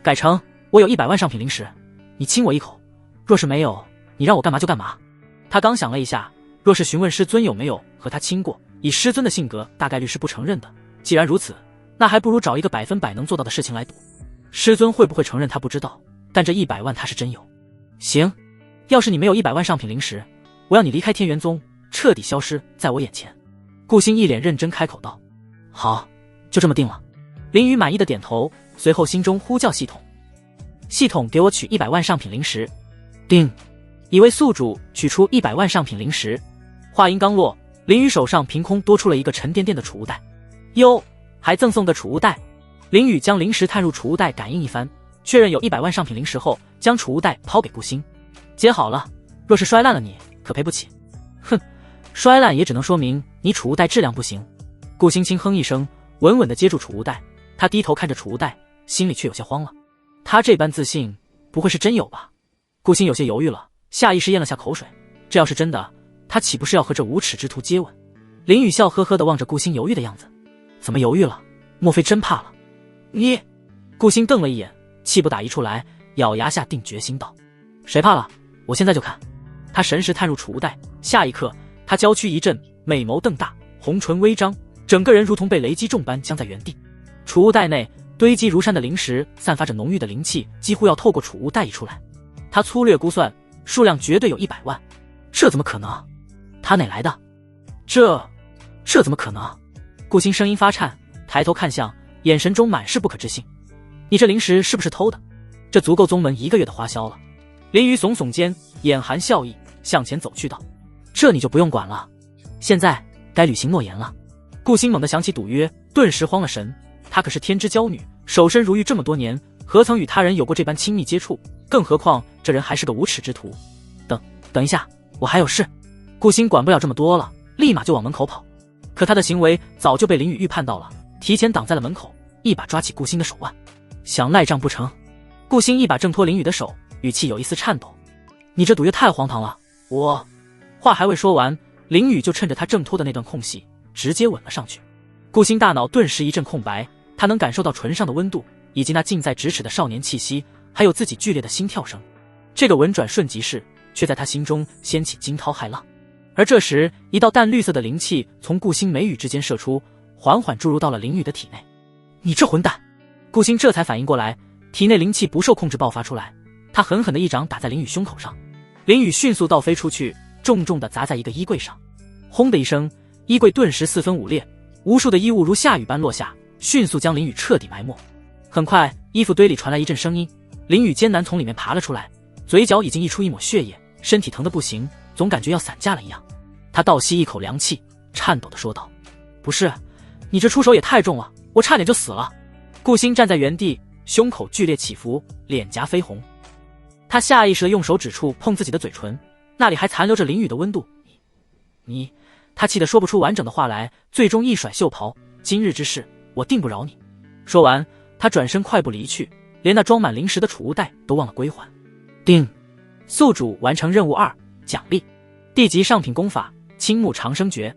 改成我有100万上品灵石，你亲我一口，若是没有，你让我干嘛就干嘛。他刚想了一下，若是询问师尊有没有和他亲过，以师尊的性格大概率是不承认的，既然如此，那还不如找一个100%能做到的事情来赌。师尊会不会承认他不知道，但这100万他是真有。行，要是你没有100万上品灵石，我要你离开天元宗，彻底消失在我眼前。顾星一脸认真开口道，好，就这么定了。林宇满意的点头，随后心中呼叫系统，系统给我取100万上品灵石。定，已为宿主取出100万上品灵石。话音刚落，林宇手上凭空多出了一个沉甸甸的储物袋。哟，还赠送个储物袋。林宇将灵石探入储物袋感应一番，确认有100万上品灵石后，将储物袋抛给顾星，接好了，若是摔烂了你可赔不起。哼，摔烂也只能说明你储物袋质量不行。顾星轻哼一声，稳稳地接住储物袋，他低头看着储物袋，心里却有些慌了。他这般自信，不会是真有吧？顾星有些犹豫了，下意识咽了下口水，这要是真的，他岂不是要和这无耻之徒接吻？林宇笑呵呵地望着顾星犹豫的样子，怎么犹豫了？莫非真怕了？你……顾星瞪了一眼，气不打一处来，咬牙下定决心道，谁怕了？我现在就看。他神识探入储物袋，下一刻他娇躯一震，美眸瞪大，红唇微张，整个人如同被雷击中般僵在原地。储物袋内堆积如山的灵石散发着浓郁的灵气，几乎要透过储物袋溢出来。他粗略估算，数量绝对有100万。这怎么可能？他哪来的？这怎么可能？顾星声音发颤，抬头看向，眼神中满是不可置信。你这灵石是不是偷的？这足够宗门1个月的花销了。林宇耸耸肩，眼含笑意，向前走去道，这你就不用管了，现在该履行诺言了。顾星猛地想起赌约，顿时慌了神。她可是天之娇女，守身如玉这么多年，何曾与他人有过这般亲密接触？更何况这人还是个无耻之徒。等一下，我还有事。顾星管不了这么多了，立马就往门口跑。可他的行为早就被林宇预判到了，提前挡在了门口，一把抓起顾星的手腕，想赖账不成？顾星一把挣脱林宇的手，语气有一丝颤抖，你这赌约太荒唐了。我……话还未说完，林宇就趁着他挣脱的那段空隙直接吻了上去。顾星大脑顿时一阵空白，他能感受到唇上的温度，以及那近在咫尺的少年气息，还有自己剧烈的心跳声。这个稳转瞬即逝，却在他心中掀起惊涛骇浪。而这时，一道淡绿色的灵气从顾星眉宇之间射出，缓缓注入到了林宇的体内。你这混蛋！顾星这才反应过来，体内灵气不受控制爆发出来，他狠狠的一掌打在林宇胸口上。林宇迅速倒飞出去，重重地砸在一个衣柜上，轰的一声，衣柜顿时四分五裂，无数的衣物如下雨般落下，迅速将林雨彻底埋没。很快，衣服堆里传来一阵声音，林雨艰难从里面爬了出来，嘴角已经溢出一抹血液，身体疼得不行，总感觉要散架了一样。他倒吸一口凉气，颤抖地说道：“不是，你这出手也太重了，我差点就死了。”顾星站在原地，胸口剧烈起伏，脸颊绯红。他下意识地用手指处碰自己的嘴唇，那里还残留着林雨的温度。你，他气得说不出完整的话来，最终一甩袖袍：“今日之事，我定不饶你。”说完，他转身快步离去，连那装满零食的储物袋都忘了归还。定，宿主完成任务2，奖励地级上品功法青木长生诀。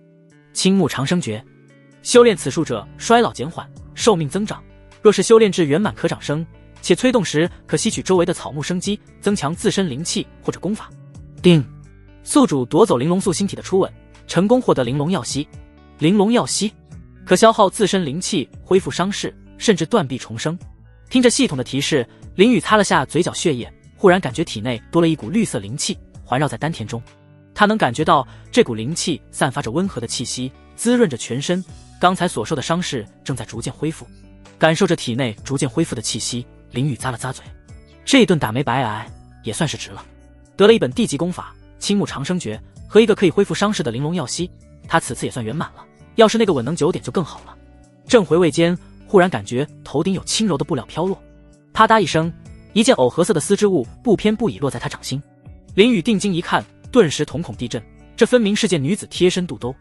青木长生诀，修炼此术者衰老减缓，寿命增长。若是修炼至圆满可长生，且催动时可吸取周围的草木生机，增强自身灵气或者功法。定，宿主夺走玲珑素星体的初吻，成功获得玲珑药息。玲珑药息可消耗自身灵气，恢复伤势，甚至断臂重生。听着系统的提示，林雨擦了下嘴角血液，忽然感觉体内多了一股绿色灵气，环绕在丹田中。他能感觉到这股灵气散发着温和的气息，滋润着全身，刚才所受的伤势正在逐渐恢复。感受着体内逐渐恢复的气息，林雨咂了咂嘴，这一顿打没白挨，也算是值了。得了一本地级功法青木长生诀和一个可以恢复伤势的玲珑药息，他此次也算圆满了。要是那个吻能久点就更好了。正回味间，忽然感觉头顶有轻柔的布料飘落，啪嗒一声，一件藕荷色的丝织物不偏不倚落在他掌心。林雨定睛一看，顿时瞳孔地震，这分明是件女子贴身肚兜，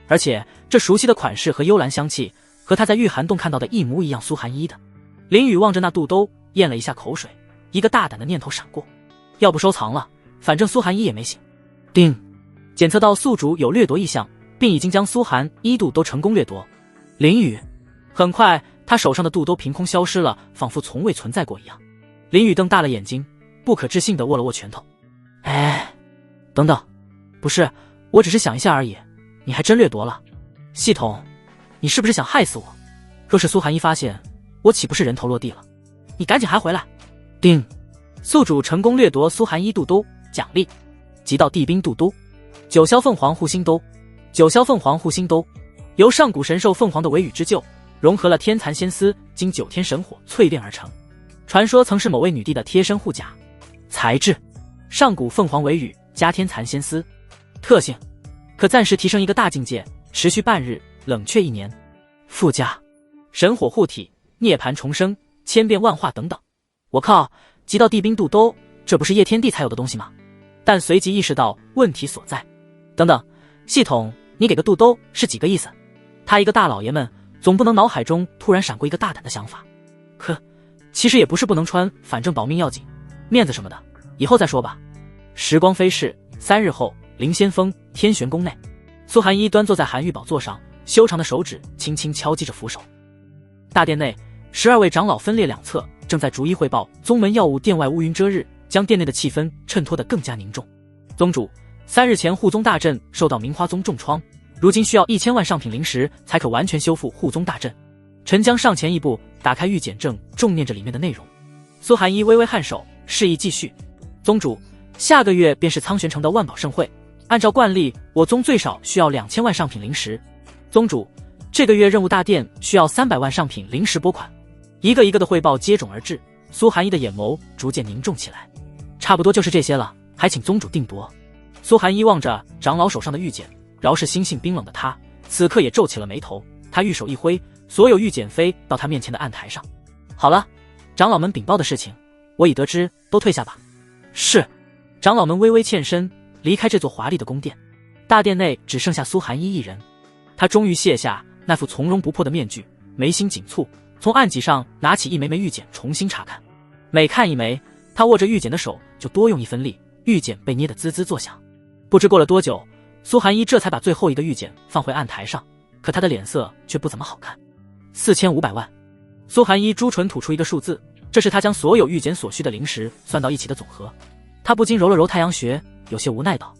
而且这熟悉的款式和幽兰香气和他在御寒洞看到的一模一样。苏寒衣的。林雨望着那肚兜，咽了一下口水，一个大胆的念头闪过，要不收藏了，反正苏寒衣也没醒。定，检测到宿主有掠夺意向，并已经将苏寒衣肚兜成功掠夺。林雨，很快他手上的肚兜凭空消失了，仿佛从未存在过一样。林雨瞪大了眼睛，不可置信地握了握拳头。哎，等等，不是，我只是想一下而已，你还真掠夺了。系统，你是不是想害死我？若是苏寒衣发现，我岂不是人头落地了？你赶紧还回来。定，宿主成功掠夺苏寒衣肚兜，奖励极道地冰肚兜，九霄凤凰护心兜。九霄凤凰护心兜由上古神兽凤凰的尾羽之鹫融合了天蚕仙丝，经9天神火淬炼而成，传说曾是某位女帝的贴身护甲。材质：上古凤凰尾羽加天蚕仙丝。特性：可暂时提升一个大境界，持续半日，冷却1年。附加：神火护体、涅槃重生、千变万化等等。我靠，极道地冰肚兜，这不是叶天帝才有的东西吗？但随即意识到问题所在。等等，系统，你给个肚兜是几个意思？他一个大老爷们，总不能脑海中突然闪过一个大胆的想法。其实也不是不能穿，反正保命要紧，面子什么的以后再说吧。时光飞逝，3日后，凌仙峰天玄宫内，苏寒衣端坐在寒玉宝座上，修长的手指轻轻敲击着扶手。大殿内，12位长老分列两侧，正在逐一汇报宗门要务。殿外乌云遮日，将殿内的气氛衬托得更加凝重。宗主，3日前护宗大阵受到明花宗重创，如今需要1000万上品灵石才可完全修复护宗大阵。臣将上前一步，打开玉简证，重念着里面的内容。苏寒衣微微颔首，示意继续。宗主，下个月便是苍玄城的万宝盛会，按照惯例，我宗最少需要2000万上品灵石。宗主，这个月任务大殿需要300万上品灵石拨款。一个一个的汇报接踵而至，苏寒衣的眼眸逐渐凝重起来。差不多就是这些了，还请宗主定夺。苏寒衣望着长老手上的玉简，饶是心性冰冷的他，此刻也皱起了眉头。他玉手一挥，所有玉简飞到他面前的案台上。好了，长老们禀报的事情，我已得知，都退下吧。是。长老们微微欠身，离开这座华丽的宫殿。大殿内只剩下苏寒衣一人，他终于卸下那副从容不迫的面具，眉心紧蹙，从案几上拿起一枚枚玉简重新查看。每看一枚，他握着玉简的手就多用1分力，玉简被捏得滋滋作响。不知过了多久，苏寒衣这才把最后一个玉简放回案台上，可他的脸色却不怎么好看。4500万。苏寒衣朱唇吐出一个数字，这是他将所有玉简所需的灵石算到一起的总和。他不禁揉了揉太阳穴，有些无奈道：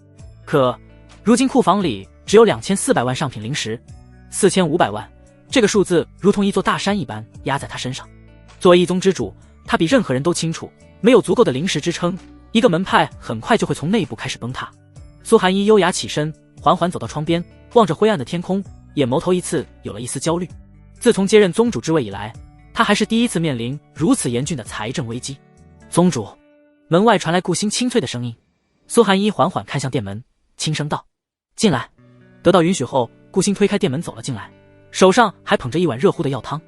可如今库房里只有2400万上品灵石，4500万，这个数字如同一座大山一般压在他身上。作为一宗之主，他比任何人都清楚，没有足够的灵石支撑，一个门派很快就会从内部开始崩塌。苏寒衣优雅起身，缓缓走到窗边，望着灰暗的天空，眼眸头一次有了一丝焦虑。自从接任宗主之位以来，他还是第一次面临如此严峻的财政危机。宗主，门外传来顾星清脆的声音。苏寒一缓缓看向店门，轻声道：“进来。”得到允许后，顾星推开店门走了进来，手上还捧着一碗热乎的药汤。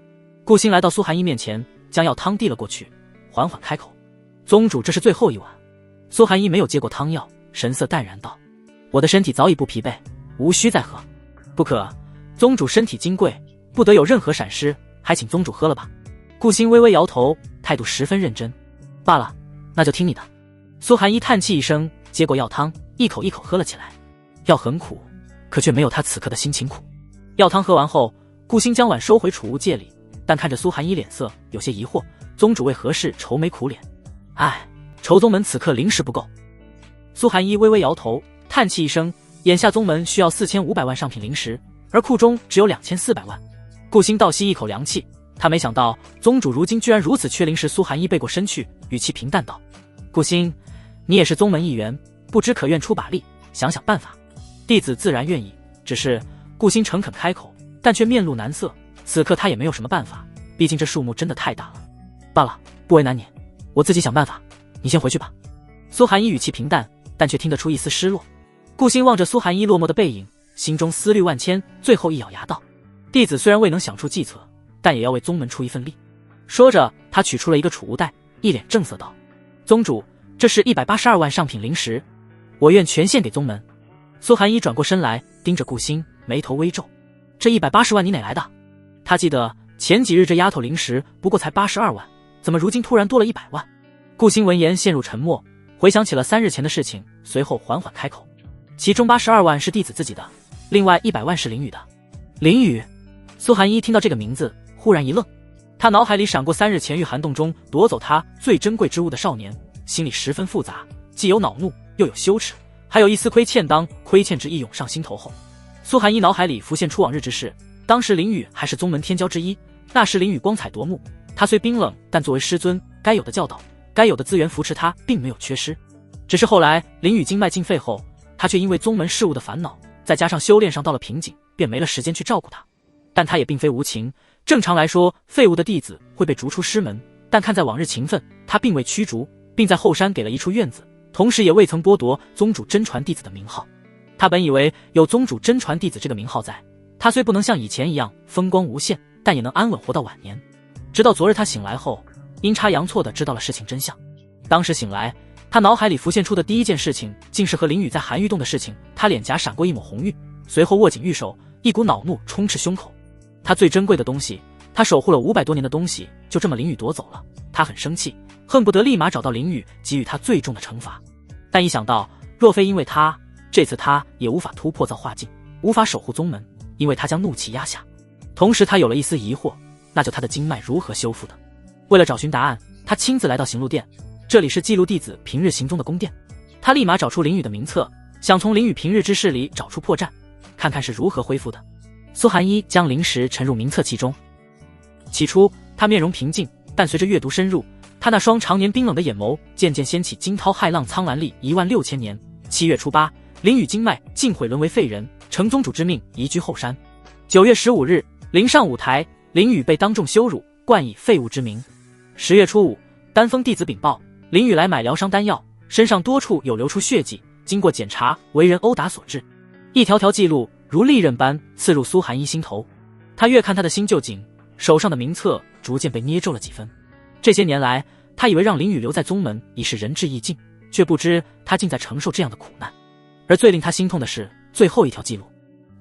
顾星来到苏寒一面前，将药汤递了过去，缓缓开口：“宗主，这是最后一碗。”苏寒一没有接过汤药，神色淡然道：“我的身体早已不疲惫，无需再喝。不可，宗主身体金贵，不得有任何闪失，还请宗主喝了吧。”顾星微微摇头，态度十分认真。罢了，那就听你的。苏寒一叹气一声，接过药汤，一口一口喝了起来。药很苦，可却没有他此刻的心情苦。药汤喝完后，顾星将碗收回储物戒里，但看着苏寒一脸色有些疑惑，宗主为何事愁眉苦脸？唉，愁宗门此刻灵石不够。苏寒一微微摇头，叹气一声，眼下宗门需要4500万上品灵石，而库中只有2400万。顾星倒吸一口凉气，他没想到宗主如今居然如此缺灵石。苏寒一背过身去，语气平淡道：“顾星，你也是宗门一员，不知可愿出把力，想想办法。”弟子自然愿意，只是顾星诚恳开口，但却面露难色。此刻他也没有什么办法，毕竟这数目真的太大了。罢了，不为难你，我自己想办法，你先回去吧。苏寒一语气平淡，但却听得出一丝失落。顾星望着苏寒一落寞的背影，心中思虑万千，最后一咬牙道：“弟子虽然未能想出计策，但也要为宗门出一份力。”说着，他取出了一个储物袋，一脸正色道：“宗主，这是182万上品灵石，我愿全献给宗门。”苏寒一转过身来，盯着顾星，眉头微皱：“这180万你哪来的？”他记得前几日这丫头灵石不过才82万，怎么如今突然多了100万？顾星闻言陷入沉默，回想起了3日前的事情，随后缓缓开口：“其中82万是弟子自己的，另外100万是林雨的。”林雨？苏寒一听到这个名字，忽然一愣，他脑海里闪过3日前玉寒洞中夺走他最珍贵之物的少年，心里十分复杂，既有恼怒，又有羞耻，还有一丝亏欠。当亏欠之意涌上心头后，苏寒一脑海里浮现出往日之事。当时林雨还是宗门天骄之一，那时林雨光彩夺目，他虽冰冷，但作为师尊，该有的教导，该有的资源扶持他并没有缺失。只是后来林雨经脉尽废后，他却因为宗门事务的烦恼，再加上修炼上到了瓶颈，便没了时间去照顾他。但他也并非无情，正常来说，废物的弟子会被逐出师门，但看在往日情分，他并未驱逐，并在后山给了一处院子，同时也未曾剥夺宗主真传弟子的名号。他本以为有宗主真传弟子这个名号在，他虽不能像以前一样风光无限，但也能安稳活到晚年。直到昨日他醒来后，阴差阳错地知道了事情真相。当时醒来，他脑海里浮现出的第一件事情竟是和林雨在寒玉洞的事情。他脸颊闪过一抹红晕，随后握紧玉手，一股恼怒充斥胸口。他最珍贵的东西，他守护了500多年的东西，就这么林雨夺走了。他很生气，恨不得立马找到林雨，给予他最重的惩罚。但一想到若非因为他，这次他也无法突破造化境，无法守护宗门，因为他将怒气压下。同时他有了一丝疑惑，那就他的经脉如何修复的。为了找寻答案，他亲自来到行路殿，这里是记录弟子平日行踪的宫殿。他立马找出林雨的名册，想从林雨平日之事里找出破绽，看看是如何恢复的。苏寒一将灵石沉入名册其中，起初他面容平静，但随着阅读深入，他那双常年冰冷的眼眸渐渐掀起惊涛骇浪。苍兰历16000年7月初8，林雨经脉竟会沦为废人，承宗主之命移居后山。9月15日，灵上舞台，林雨被当众羞辱，冠以废物之名。10月初5，丹峰弟子禀报，林雨来买疗伤丹药，身上多处有流出血迹，经过检查为人殴打所致。一条条记录如利刃般刺入苏寒一心头，他越看他的心就紧，手上的名册逐渐被捏皱了几分。这些年来，他以为让林雨留在宗门已是仁至义尽，却不知他竟在承受这样的苦难。而最令他心痛的是最后一条记录。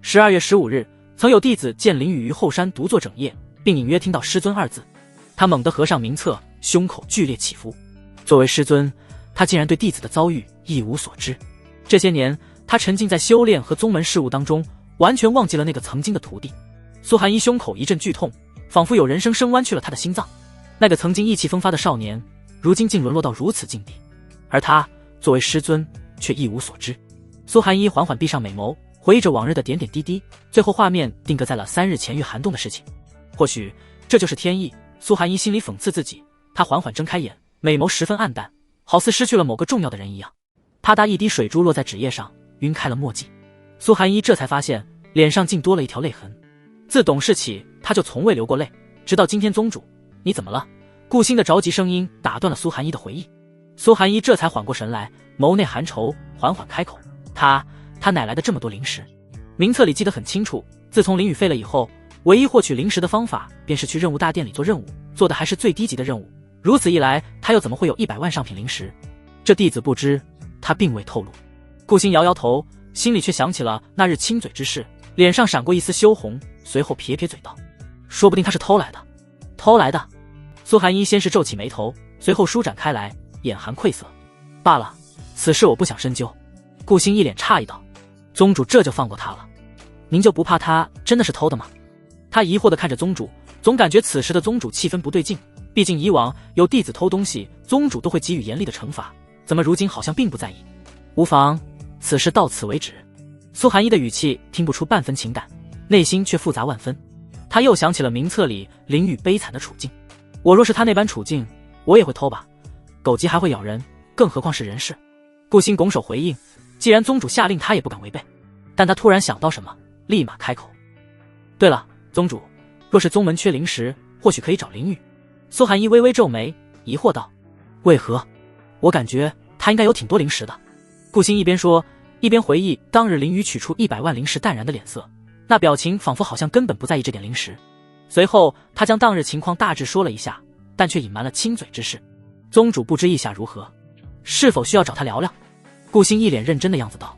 12月15日，曾有弟子见林雨于后山独坐整夜，并隐约听到师尊2字。他猛地合上名册，胸口剧烈起伏。作为师尊，他竟然对弟子的遭遇一无所知。这些年，他沉浸在修炼和宗门事务当中，完全忘记了那个曾经的徒弟。苏寒一胸口一阵剧痛，仿佛有人生生剜去了他的心脏。那个曾经意气风发的少年，如今竟沦落到如此境地，而他作为师尊却一无所知。苏寒一缓缓闭上美眸，回忆着往日的点点滴滴，最后画面定格在了3日前玉寒洞的事情。或许这就是天意。苏寒一心里讽刺自己，他缓缓睁开眼，美眸十分暗淡，好似失去了某个重要的人一样。啪嗒一滴水珠落在纸页上，晕开了墨迹。苏寒一这才发现脸上竟多了一条泪痕。自懂事起，他就从未流过泪，直到今天。宗主，你怎么了？顾星的着急声音打断了苏寒一的回忆。苏寒一这才缓过神来，眸内含愁，缓缓开口：他哪来的这么多灵石？名册里记得很清楚，自从林雨废了以后，唯一获取灵石的方法便是去任务大殿里做任务，做的还是最低级的任务。如此一来，他又怎么会有100万上品灵石？这弟子不知，他并未透露。顾星摇摇头，心里却想起了那日亲嘴之事，脸上闪过一丝羞红，随后撇撇嘴道：说不定他是偷来的。偷来的？苏寒一先是皱起眉头，随后舒展开来，眼含愧色。罢了，此事我不想深究。顾星一脸诧异道：宗主这就放过他了？您就不怕他真的是偷的吗？他疑惑地看着宗主，总感觉此时的宗主气氛不对劲。毕竟以往有弟子偷东西，宗主都会给予严厉的惩罚，怎么如今好像并不在意？无妨，此事到此为止。苏寒一的语气听不出半分情感，内心却复杂万分。他又想起了名册里林雨悲惨的处境。我若是他那般处境，我也会偷吧。狗急还会咬人，更何况是人事。顾星拱手回应，既然宗主下令，他也不敢违背。但他突然想到什么，立马开口：对了，宗主，若是宗门缺灵石，或许可以找林雨。苏寒一微微皱眉，疑惑道：为何？我感觉他应该有挺多灵石的。顾星一边说，一边回忆当日林雨取出100万灵石淡然的脸色，那表情仿佛好像根本不在意这点灵石。随后他将当日情况大致说了一下，但却隐瞒了亲嘴之事。宗主不知意下如何，是否需要找他聊聊？顾星一脸认真的样子道。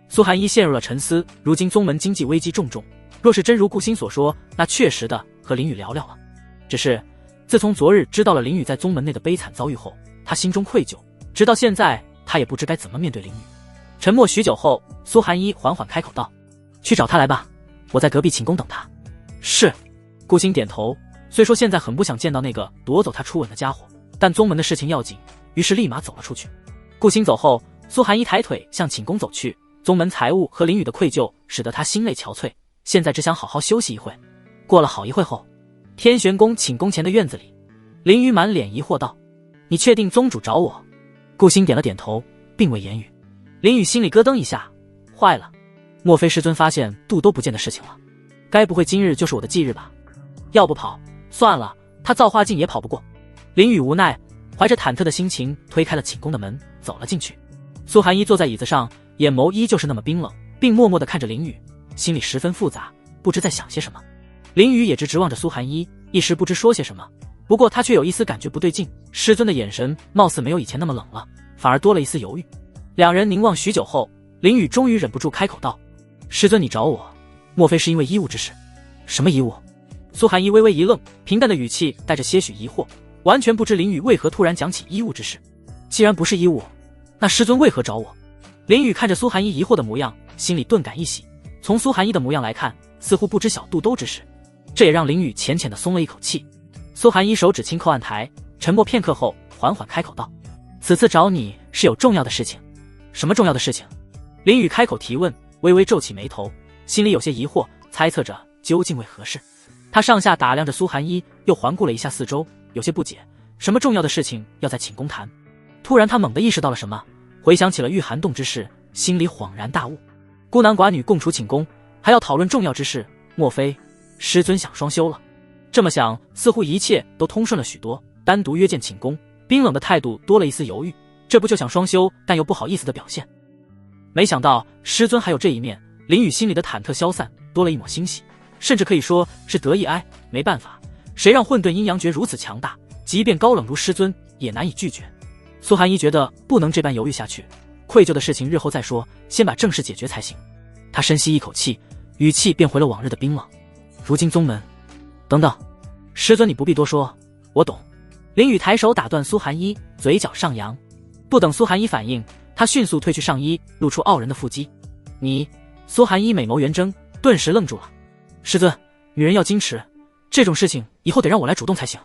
苏寒一陷入了沉思，如今宗门经济危机重重，若是真如顾星所说，那确实的和林雨聊聊了。只是自从昨日知道了林雨在宗门内的悲惨遭遇后，他心中愧疚，直到现在他也不知该怎么面对林雨。沉默许久后，苏寒一缓缓开口道：去找他来吧，我在隔壁寝宫等他。是。顾星点头，虽说现在很不想见到那个夺走他初吻的家伙，但宗门的事情要紧，于是立马走了出去。顾星走后，苏寒一抬腿向寝宫走去。宗门财务和林雨的愧疚使得他心累憔悴，现在只想好好休息一会。过了好一会后，天玄宫寝宫前的院子里，林雨满脸疑惑道：你确定宗主找我？顾星点了点头，并未言语。林雨心里咯噔一下，坏了，莫非师尊发现肚都不见的事情了？该不会今日就是我的忌日吧？要不跑，算了，他造化镜也跑不过。林雨无奈，怀着忐忑的心情推开了寝宫的门，走了进去。苏寒一坐在椅子上，眼眸依旧是那么冰冷，并默默地看着林雨，心里十分复杂，不知在想些什么。林雨也直望着苏寒一，一时不知说些什么。不过他却有一丝感觉不对劲，师尊的眼神貌似没有以前那么冷了，反而多了一丝犹豫。两人凝望许久后，林雨终于忍不住开口道：师尊，你找我，莫非是因为医务之事？什么医务？苏寒一微微一愣，平淡的语气带着些许疑惑，完全不知林雨为何突然讲起医务之事。既然不是医务，那师尊为何找我？林雨看着苏寒一疑惑的模样，心里顿感一喜。从苏寒一的模样来看，似乎不知晓肚兜之事，这也让林雨浅浅的松了一口气。苏寒一手指轻叩案台，沉默片刻后，缓缓开口道：此次找你是有重要的事情。什么重要的事情？林雨开口提问，微微皱起眉头，心里有些疑惑，猜测着究竟为何事。他上下打量着苏寒一，又环顾了一下四周，有些不解，什么重要的事情要在寝宫谈？突然他猛地意识到了什么，回想起了御寒洞之事，心里恍然大悟。孤男寡女共处寝宫，还要讨论重要之事，莫非师尊想双修了？这么想，似乎一切都通顺了许多。单独约见寝宫，冰冷的态度多了一丝犹豫，这不就想双修但又不好意思的表现？没想到师尊还有这一面，林雨心里的忐忑消散，多了一抹欣喜，甚至可以说是得意哀。没办法，谁让混沌阴阳诀如此强大，即便高冷如师尊也难以拒绝。苏寒一觉得不能这般犹豫下去，愧疚的事情日后再说，先把正事解决才行。他深吸一口气，语气变回了往日的冰冷。如今宗门……等等，师尊你不必多说，我懂。林雨抬手打断苏寒一，嘴角上扬。不等苏寒一反应，他迅速褪去上衣，露出傲人的腹肌。你……苏寒一美眸圆睁，顿时愣住了。师尊，女人要矜持，这种事情以后得让我来主动才行。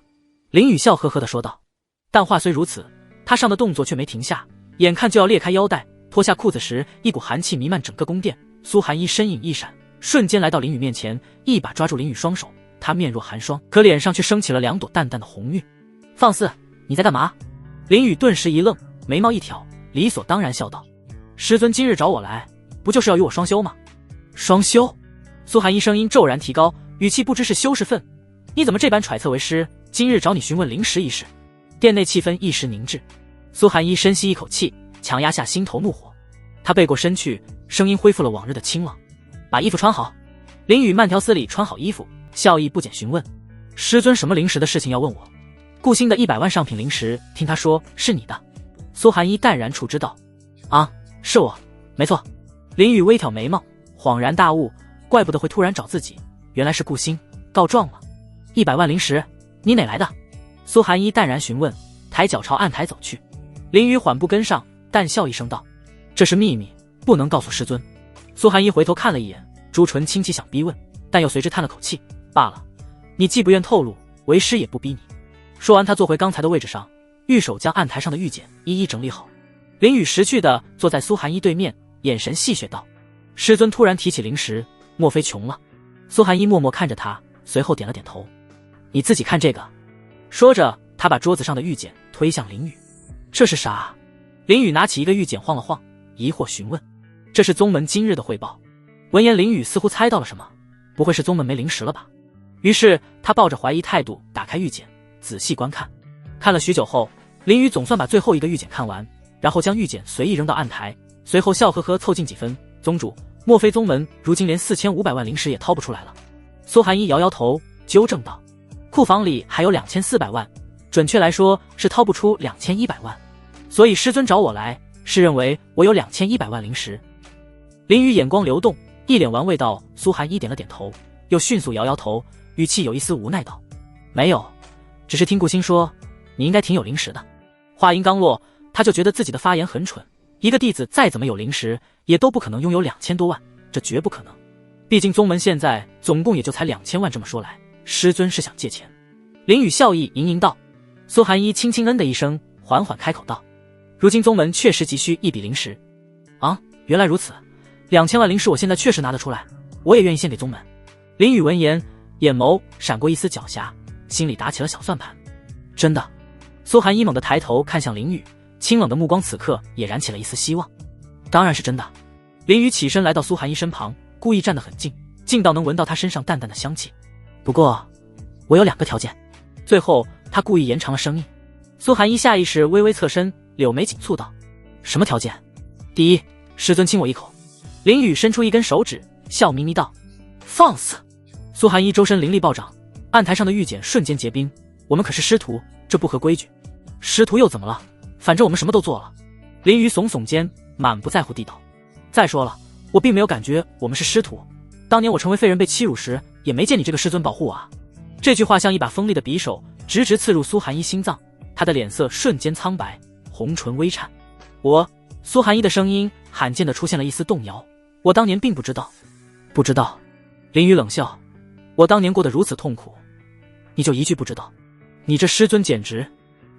林雨笑呵呵地说道。但话虽如此，他上的动作却没停下，眼看就要裂开腰带，脱下裤子时，一股寒气弥漫整个宫殿。苏寒一身影一闪，瞬间来到林雨面前，一把抓住林雨双手。他面若寒霜，可脸上却升起了2朵淡淡的红晕。放肆，你在干嘛？林雨顿时一愣，眉毛一挑，理所当然笑道：师尊今日找我来，不就是要与我双修吗？双修？苏寒一声音骤然提高，语气不知是羞是愤：“你怎么这般揣测为师？今日找你询问灵石一事。”店内气氛一时凝滞。苏寒一深吸一口气，强压下心头怒火。他背过身去，声音恢复了往日的清朗：“把衣服穿好。”林雨慢条斯理穿好衣服，笑意不减询问：“师尊什么灵石的事情要问我？”顾星的100万上品灵石，听他说是你的。苏寒一淡然处之道：“啊，是我，没错。”林雨微挑眉毛，恍然大悟，怪不得会突然找自己，原来是顾星告状了。100万灵石，你哪来的？苏寒一淡然询问，抬脚朝案台走去。林雨缓步跟上，淡笑一声道：“这是秘密，不能告诉师尊。”苏寒一回头看了一眼，朱唇轻启，想逼问，但又随之叹了口气：“罢了，你既不愿透露，为师也不逼你。”说完，他坐回刚才的位置上，玉手将案台上的玉简一一整理好。林雨识趣地坐在苏寒一对面，眼神戏谑道：“师尊突然提起灵石，莫非穷了？”苏寒一默默看着他，随后点了点头：“你自己看这个。”说着，他把桌子上的玉简推向林雨：“这是啥？”林雨拿起一个玉简晃了晃，疑惑询问：“这是宗门今日的汇报。”闻言，林雨似乎猜到了什么，不会是宗门没灵石了吧？于是他抱着怀疑态度打开玉简，仔细观看。看了许久后，林雨总算把最后一个玉简看完，然后将玉简随意扔到案台，随后笑呵呵凑近几分：“宗主，莫非宗门如今连4500万灵石也掏不出来了？”苏寒一摇摇头，纠正道：“库房里还有2400万，准确来说是掏不出2100万。所以师尊找我来，是认为我有2100万灵石。”林雨眼光流动，一脸玩味道。苏寒一点了点头，又迅速摇摇头，语气有一丝无奈道：“没有，只是听顾星说你应该挺有灵石的。”话音刚落，他就觉得自己的发言很蠢。一个弟子再怎么有灵石，也都不可能拥有2000多万，这绝不可能。毕竟宗门现在总共也就才2000万。这么说来，师尊是想借钱？林雨笑意盈盈道。苏寒一轻轻嗯的一声，缓缓开口道：“如今宗门确实急需一笔灵石。”啊，原来如此。2000万灵石我现在确实拿得出来，我也愿意献给宗门。林雨闻言，眼眸闪过一丝狡黠，心里打起了小算盘。真的？苏寒一猛地抬头看向林雨，清冷的目光此刻也燃起了一丝希望。当然是真的。林雨起身来到苏寒一身旁，故意站得很近，近到能闻到他身上淡淡的香气。不过，我有2个条件。最后，他故意延长了声音。苏寒一下意识微微侧身，柳眉紧蹙道：“什么条件？”“第一，师尊亲我一口。”林雨伸出一根手指，笑眯眯道：“放肆！”苏寒一周身灵力暴涨，案台上的玉简瞬间结冰。“我们可是师徒，这不合规矩。”“师徒又怎么了？反正我们什么都做了。”林雨耸耸肩，满不在乎地道：“再说了，我并没有感觉我们是师徒。当年我成为废人被欺辱时，也没见你这个师尊保护我啊。”这句话像一把锋利的匕首，直直刺入苏寒一心脏。他的脸色瞬间苍白，红唇微颤。“苏寒一的声音罕见地出现了一丝动摇。“我当年并不知道。”“不知道？”林雨冷笑：“我当年过得如此痛苦，你就一句不知道？你这师尊简直……”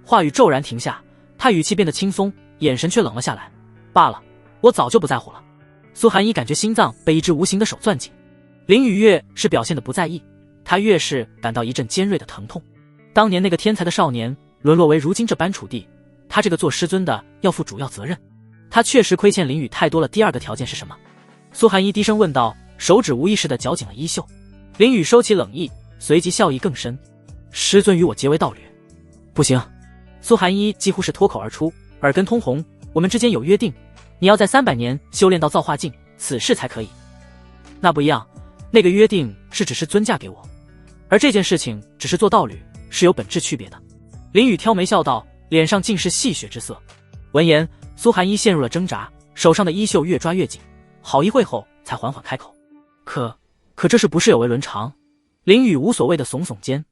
话语骤然停下，他语气变得轻松，眼神却冷了下来。“罢了，我早就不在乎了。”苏寒一感觉心脏被一只无形的手攥紧。林雨越是表现得不在意，他越是感到一阵尖锐的疼痛。当年那个天才的少年沦落为如今这般处地，他这个做师尊的要负主要责任。他确实亏欠林雨太多了。第2个条件是什么？苏寒一低声问道，手指无意识地绞紧了衣袖。林雨收起冷意，随即笑意更深：“师尊与我结为道侣。”“不行！”苏寒一几乎是脱口而出，耳根通红：“我们之间有约定，你要在300年修炼到造化境，此事才可以。”“那不一样，那个约定是只是尊嫁给我，而这件事情只是做道侣，是有本质区别的。”林雨挑眉笑道，脸上尽是戏谑之色。闻言，苏寒一陷入了挣扎，手上的衣袖越抓越紧，好一会后才缓缓开口：“可这事不是有违伦常？”林雨无所谓的耸耸肩：“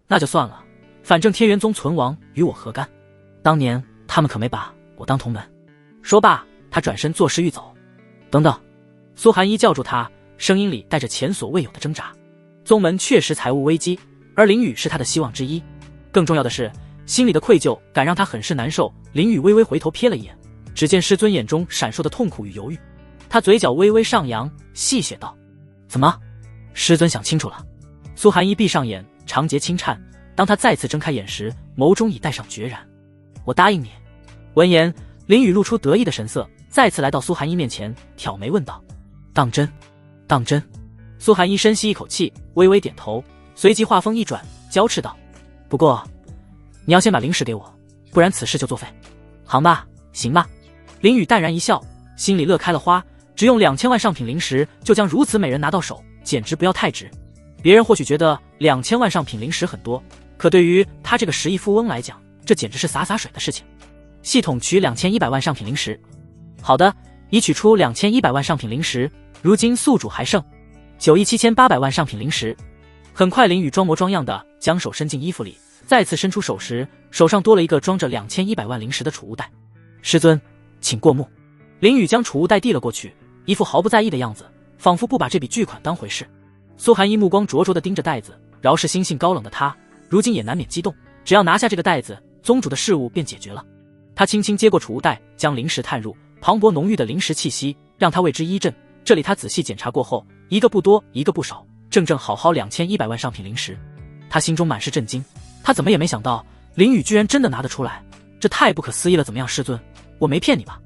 那就算了，反正天元宗存亡与我何干？当年他们可没把我当同门。”说罢，他转身作势欲走。“等等！”苏寒一叫住他，声音里带着前所未有的挣扎。宗门确实财务危机，而林雨是他的希望之一。更重要的是，心里的愧疚感让他很是难受。林雨微微回头瞥了一眼，只见师尊眼中闪烁的痛苦与犹豫。他嘴角微微上扬，戏谑道：“怎么？师尊想清楚了？”苏寒一闭上眼，长睫轻颤。当他再次睁开眼时，眸中已带上决然。“我答应你。”闻言，林雨露出得意的神色，再次来到苏寒一面前，挑眉问道：“当真？当真？”苏寒一深吸一口气，微微点头，随即话锋一转，娇斥道：“不过，你要先把灵石给我，不然此事就作废。”“行吧，行吧。”林宇淡然一笑，心里乐开了花，只用2000万上品灵石就将如此美人拿到手，简直不要太值。别人或许觉得2000万上品灵石很多，可对于他这个10亿富翁来讲，这简直是洒洒水的事情。系统取2100万上品灵石。好的，已取出2100万上品灵石，如今宿主还剩9亿7800万上品灵石。很快，林宇装模装样的将手伸进衣服里，再次伸出手时，手上多了一个装着2100万灵石的储物袋。师尊，请过目。林宇将储物袋递了过去，一副毫不在意的样子，仿佛不把这笔巨款当回事。苏寒一目光灼灼地盯着袋子，饶是心性高冷的他，如今也难免激动。只要拿下这个袋子，宗主的事务便解决了。他轻轻接过储物袋，将灵石探入，磅礴浓郁的灵石气息让他为之一振。这里他仔细检查过后，一个不多，一个不少，正好2100万上品灵石。他心中满是震惊，他怎么也没想到林宇居然真的拿得出来，这太不可思议了。怎么样，师尊，我没骗你吧？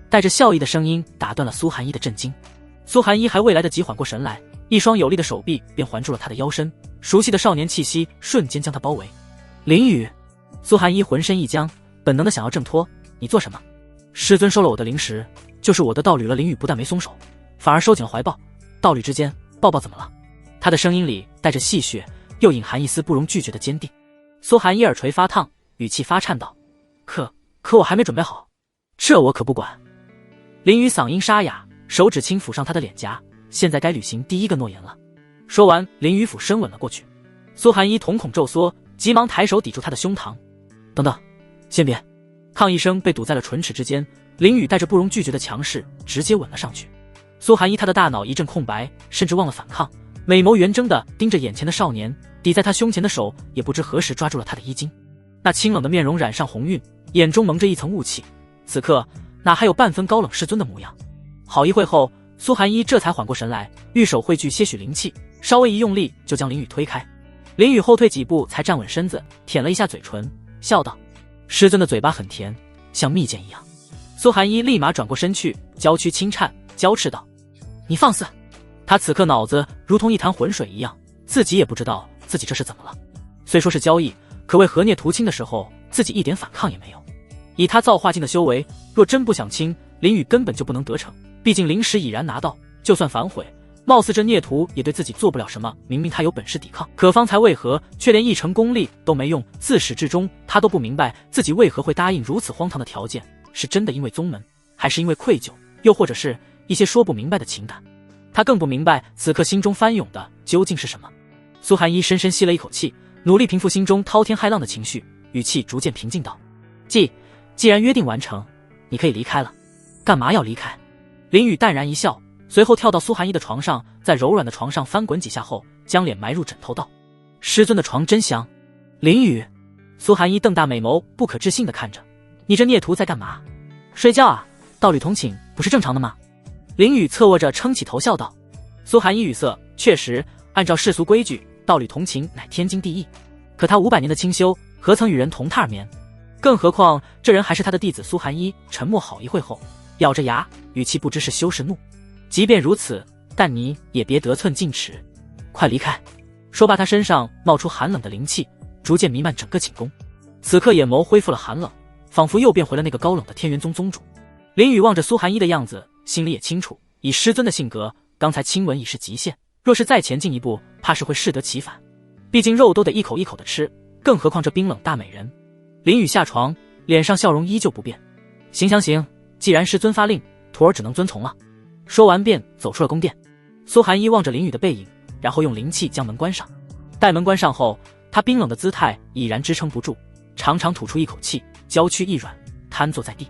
带着笑意的声音打断了苏寒一的震惊。苏寒一还未来得及缓过神来，一双有力的手臂便环住了他的腰身，熟悉的少年气息瞬间将他包围。林宇，苏寒一浑身一僵，本能的想要挣脱。你做什么？师尊收了我的灵石，就是我的道侣了。林宇不但没松手，反而收紧了怀抱。道侣之间，抱抱怎么了？他的声音里带着戏谑，又隐含一丝不容拒绝的坚定。苏寒一耳垂发烫，语气发颤道：可我还没准备好，这我可不管。林宇嗓音沙哑，手指轻抚上他的脸颊，现在该履行第一个诺言了。说完，林宇俯身吻了过去。苏寒一瞳孔骤缩，急忙抬手抵住他的胸膛。等等，先别！抗议声被堵在了唇齿之间，林宇带着不容拒绝的强势直接吻了上去。苏寒一他的大脑一阵空白，甚至忘了反抗，美眸圆睁地盯着眼前的少年，抵在他胸前的手也不知何时抓住了他的衣襟。那清冷的面容染上红晕，眼中蒙着一层雾气，此刻哪还有半分高冷师尊的模样。好一会后，苏寒一这才缓过神来，玉手汇聚些许灵气，稍微一用力就将林宇推开。林宇后退几步才站稳身子，舔了一下嘴唇，笑道：师尊的嘴巴很甜，像蜜饯一样。苏寒一立马转过身去，娇躯轻颤，娇斥道：你放肆！他此刻脑子如同一潭浑水一样，自己也不知道自己这是怎么了。虽说是交易，可为何孽图清的时候，自己一点反抗也没有。以他造化境的修为，若真不想清，林宇根本就不能得逞。毕竟灵石已然拿到，就算反悔，貌似这孽徒也对自己做不了什么。明明他有本事抵抗，可方才为何却连一成功力都没用？自始至终，他都不明白自己为何会答应如此荒唐的条件，是真的因为宗门，还是因为愧疚，又或者是一些说不明白的情感？他更不明白此刻心中翻涌的究竟是什么。苏寒一深深吸了一口气，努力平复心中滔天骇浪的情绪，语气逐渐平静道：既然约定完成，你可以离开了。干嘛要离开？林宇淡然一笑，随后跳到苏寒一的床上，在柔软的床上翻滚几下后，将脸埋入枕头道：师尊的床真香。林宇，苏寒一瞪大美眸，不可置信地看着：你这孽徒在干嘛？睡觉啊？道侣同寝不是正常的吗？林宇侧卧着撑起头笑道。苏寒一语塞，确实按照世俗规矩，道侣同寝乃天经地义，可他500年的清修，何曾与人同榻而眠？更何况这人还是他的弟子。苏寒一沉默好一会后，咬着牙，语气不知是羞是怒：即便如此，但你也别得寸进尺，快离开！说罢，他身上冒出寒冷的灵气，逐渐弥漫整个寝宫。此刻眼眸恢复了寒冷，仿佛又变回了那个高冷的天元宗宗主。林宇望着苏寒一的样子，心里也清楚，以师尊的性格，刚才亲吻已是极限，若是再前进一步，怕是会适得其反。毕竟肉都得一口一口的吃，更何况这冰冷大美人。林宇下床，脸上笑容依旧不变。行，既然师尊发令，徒儿只能遵从了。说完便走出了宫殿。苏寒一望着林宇的背影，然后用灵气将门关上。待门关上后，他冰冷的姿态已然支撑不住，长长吐出一口气，娇躯一软，瘫坐在地。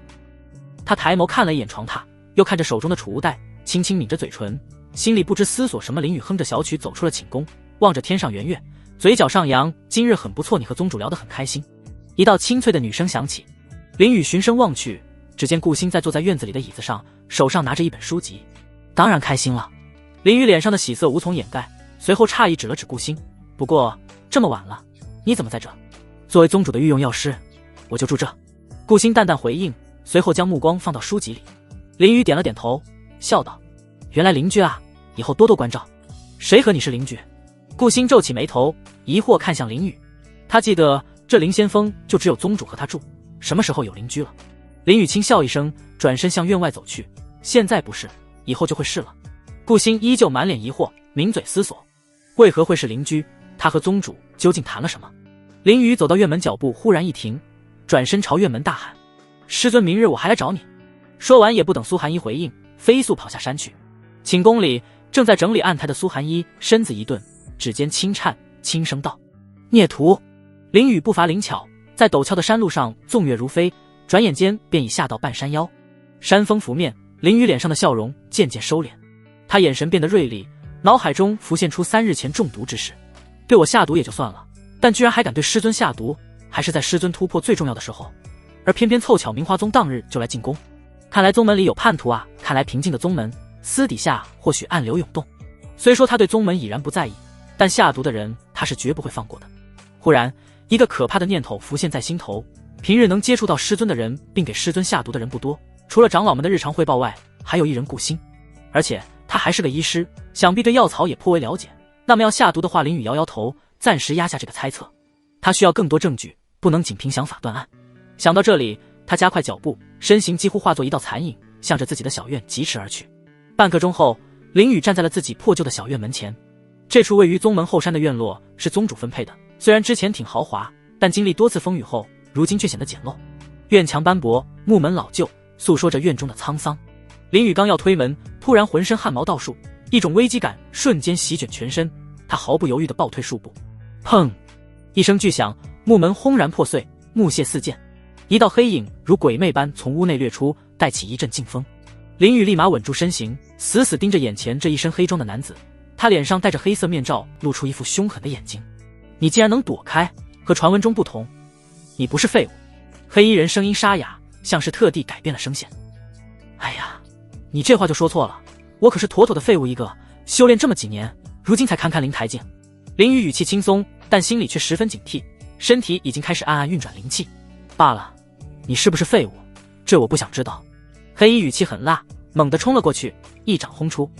他抬眸看了一眼床榻，又看着手中的储物袋，轻轻抿着嘴唇，心里不知思索什么。林宇哼着小曲走出了寝宫，望着天上圆月，嘴角上扬：今日很不错，你和宗主聊得很开心。一道清脆的女声响起，林宇循声望去，只见顾星在坐在院子里的椅子上，手上拿着一本书籍。当然开心了。林宇脸上的喜色无从掩盖，随后诧异指了指顾星：不过这么晚了，你怎么在这？作为宗主的御用药师，我就住这。顾星淡淡回应，随后将目光放到书籍里。林宇点了点头，笑道：原来邻居啊，以后多多关照。谁和你是邻居？顾星皱起眉头，疑惑看向林宇。他记得这林仙峰就只有宗主和他住，什么时候有邻居了？林宇轻笑一声，转身向院外走去。现在不是，以后就会是了。顾星依旧满脸疑惑，抿嘴思索，为何会是邻居？他和宗主究竟谈了什么？林宇走到院门，脚步忽然一停，转身朝院门大喊：师尊，明日我还来找你。说完也不等苏寒衣回应，飞速跑下山去。寝宫里正在整理案台的苏寒衣身子一顿，指尖轻颤，轻声道：孽徒。林宇步伐灵巧，在陡峭的山路上纵跃如飞，转眼间便已下到半山腰。山峰拂面，林宇脸上的笑容渐渐收敛，他眼神变得锐利，脑海中浮现出3日前中毒之事。对我下毒也就算了，但居然还敢对师尊下毒，还是在师尊突破最重要的时候，而偏偏凑巧明华宗当日就来进宫。看来宗门里有叛徒啊！看来平静的宗门私底下或许暗流涌动。虽说他对宗门已然不在意，但下毒的人他是绝不会放过的。忽然一个可怕的念头浮现在心头，平日能接触到师尊的人并给师尊下毒的人不多，除了长老们的日常汇报外，还有一人顾星，而且他还是个医师，想必对药草也颇为了解。那么要下毒的话，林宇摇摇头，暂时压下这个猜测。他需要更多证据，不能仅凭想法断案。想到这里，他加快脚步，身形几乎化作一道残影，向着自己的小院疾驰而去。半刻钟后，林宇站在了自己破旧的小院门前。这处位于宗门后山的院落是宗主分配的，虽然之前挺豪华，但经历多次风雨后，如今却显得简陋。院墙斑驳，木门老旧，诉说着院中的沧桑。林宇刚要推门，突然浑身汗毛倒竖，一种危机感瞬间席卷全身，他毫不犹豫地暴退数步。砰！一声巨响，木门轰然破碎，木屑四溅，一道黑影如鬼魅般从屋内掠出，带起一阵劲风。林宇立马稳住身形，死死盯着眼前这一身黑装的男子，他脸上戴着黑色面罩，露出一副凶狠的眼睛。你竟然能躲开，和传闻中不同，你不是废物。黑衣人声音沙哑，像是特地改变了声线。哎呀，你这话就说错了，我可是妥妥的废物一个，修炼这么几年，如今才堪堪灵台境。林宇语气轻松，但心里却十分警惕，身体已经开始暗暗运转灵气。罢了，你是不是废物，这我不想知道。黑衣语气很辣，猛地冲了过去，一掌轰出。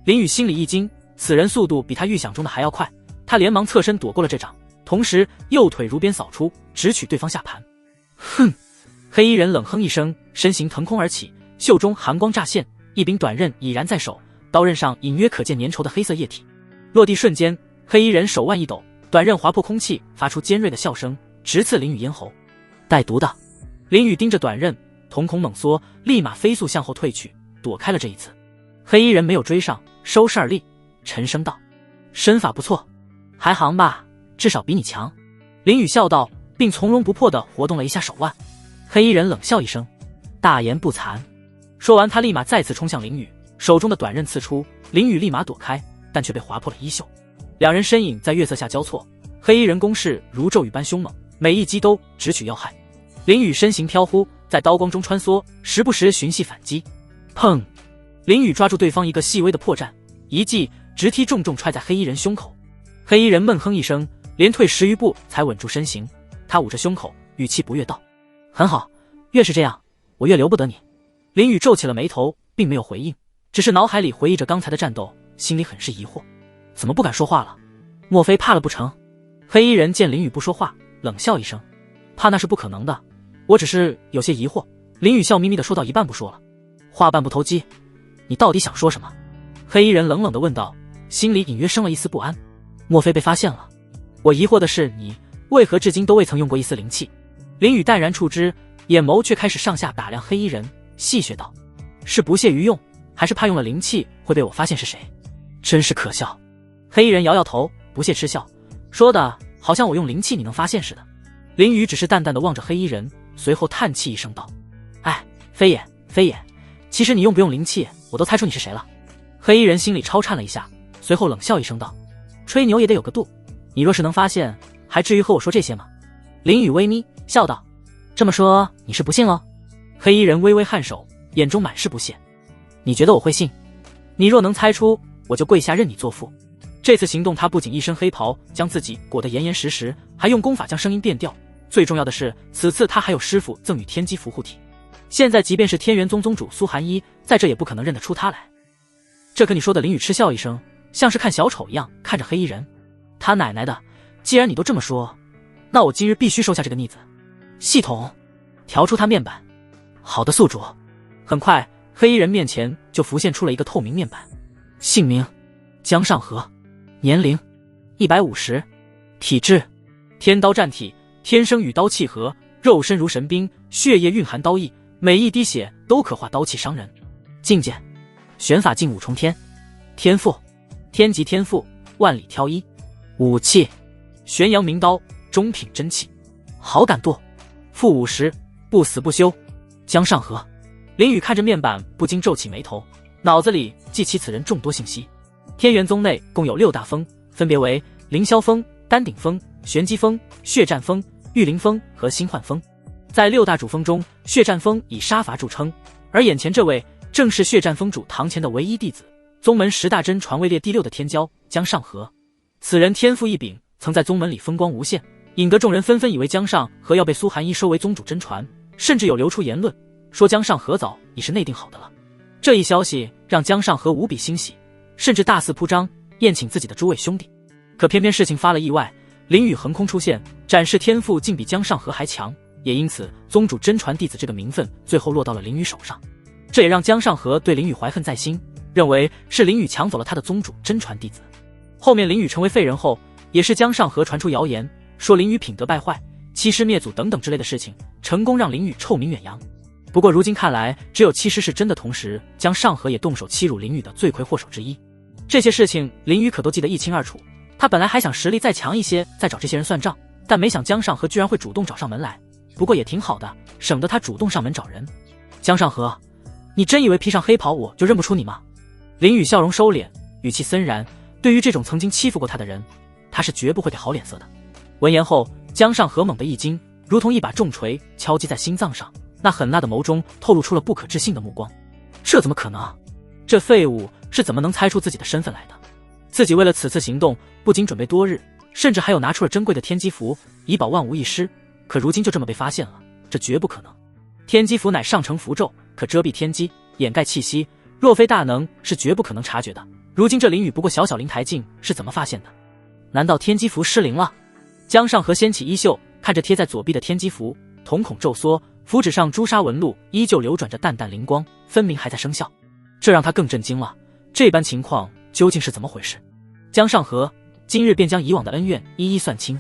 林宇心里一惊，此人速度比他预想中的还要快，他连忙侧身躲过了这掌，同时右腿如鞭扫出，直取对方下盘。哼！黑衣人冷哼一声，身形腾空而起，袖中寒光乍现，一柄短刃已然在手，刀刃上隐约可见粘稠的黑色液体。落地瞬间，黑衣人手腕一抖，短刃划破空气，发出尖锐的笑声，直刺林宇咽喉。带毒的！林宇盯着短刃，瞳孔猛缩，立马飞速向后退去，躲开了这一次。黑衣人没有追上，收势而立，沉声道：身法不错，还行吧，至少比你强。林宇笑道，并从容不迫地活动了一下手腕。黑衣人冷笑一声，大言不惭。说完，他立马再次冲向林宇，手中的短刃刺出，林宇立马躲开，但却被划破了衣袖。两人身影在月色下交错，黑衣人攻势如骤雨般凶猛，每一击都直取要害。林宇身形飘忽，在刀光中穿梭，时不时寻隙反击。砰！林宇抓住对方一个细微的破绽，一记直踢重重踹在黑衣人胸口。黑衣人闷哼一声，连退10余步才稳住身形。他捂着胸口，语气不悦道：很好，越是这样，我越留不得你。林宇皱起了眉头，并没有回应，只是脑海里回忆着刚才的战斗，心里很是疑惑，怎么不敢说话了？莫非怕了不成？黑衣人见林宇不说话，冷笑一声，怕那是不可能的，我只是有些疑惑。林宇笑眯眯地说到一半不说了，话半不投机，你到底想说什么？黑衣人冷冷地问道，心里隐约生了一丝不安，莫非被发现了？我疑惑的是你为何至今都未曾用过一丝灵气？林宇淡然处之，眼眸却开始上下打量黑衣人，戏谑道：是不屑于用，还是怕用了灵气会被我发现是谁？真是可笑。黑衣人摇摇头，不屑嗤笑，说的好像我用灵气你能发现似的。林宇只是淡淡地望着黑衣人，随后叹气一声道：哎，非也非也，其实你用不用灵气我都猜出你是谁了。黑衣人心里超颤了一下，随后冷笑一声道：吹牛也得有个度，你若是能发现，还至于和我说这些吗？林宇微眯笑道：这么说你是不信咯？黑衣人微微颔首，眼中满是不屑。你觉得我会信？你若能猜出，我就跪下认你做父。这次行动他不仅一身黑袍将自己裹得严严实实，还用功法将声音变调，最重要的是此次他还有师傅赠予天机符护体，现在即便是天元宗宗主苏寒衣在这也不可能认得出他来。这可你说的。林宇嗤笑一声，像是看小丑一样看着黑衣人。他奶奶的，既然你都这么说，那我今日必须收下这个逆子。系统调出他面板。好的，宿主。很快，黑衣人面前就浮现出了一个透明面板。姓名：江上河，年龄150，体质：天刀战体，天生与刀契合，肉身如神兵，血液蕴含刀意，每一滴血都可化刀气伤人。境界：玄法境5重天。天赋：天级天赋，万里挑一。武器：玄阳明刀，中品真气。好感度：负50，不死不休。江上河。林宇看着面板不禁皱起眉头，脑子里记起此人众多信息。天元宗内共有6大峰，分别为凌霄峰、丹顶峰、玄机峰、血战峰、御灵峰和星幻峰。在6大主峰中，血战峰以杀伐著称，而眼前这位正是血战峰主堂前的唯一弟子，宗门10大真传位列第6的天骄江上河。此人天赋异禀，曾在宗门里风光无限，引得众人纷纷以为江上河要被苏寒一收为宗主真传，甚至有流出言论说江上河早已是内定好的了。这一消息让江上河无比欣喜，甚至大肆铺张宴请自己的诸位兄弟。可偏偏事情发了意外，林宇横空出现，展示天赋竟比江上河还强，也因此宗主真传弟子这个名分最后落到了林宇手上。这也让江上河对林宇怀恨在心，认为是林宇抢走了他的宗主真传弟子。后面林宇成为废人后，也是江上河传出谣言，说林宇品德败坏、欺师灭祖等等之类的事情，成功让林宇臭名远扬。不过如今看来，只有欺师是真的，同时江上河也动手欺辱林宇的罪魁祸首之一。这些事情林宇可都记得一清二楚，他本来还想实力再强一些再找这些人算账，但没想江上河居然会主动找上门来。不过也挺好的，省得他主动上门找人。江上河，你真以为披上黑袍我就认不出你吗？林宇笑容收敛，语气森然，对于这种曾经欺负过他的人，他是绝不会给好脸色的。闻言后，江上河猛地一惊，如同一把重锤敲击在心脏上，那狠辣的眸中透露出了不可置信的目光。这怎么可能？这废物是怎么能猜出自己的身份来的？自己为了此次行动不仅准备多日，甚至还有拿出了珍贵的天机符，以保万无一失，可如今就这么被发现了，这绝不可能。天机符乃上乘符咒，可遮蔽天机，掩盖气息，若非大能是绝不可能察觉的。如今这林宇不过小小灵台境，是怎么发现的？难道天机符失灵了？江上河掀起衣袖，看着贴在左臂的天机符，瞳孔骤缩，符纸上朱砂纹路依旧流转着淡淡灵光，分明还在生效。这让他更震惊了，这般情况究竟是怎么回事？江上河，今日便将以往的恩怨一一算清。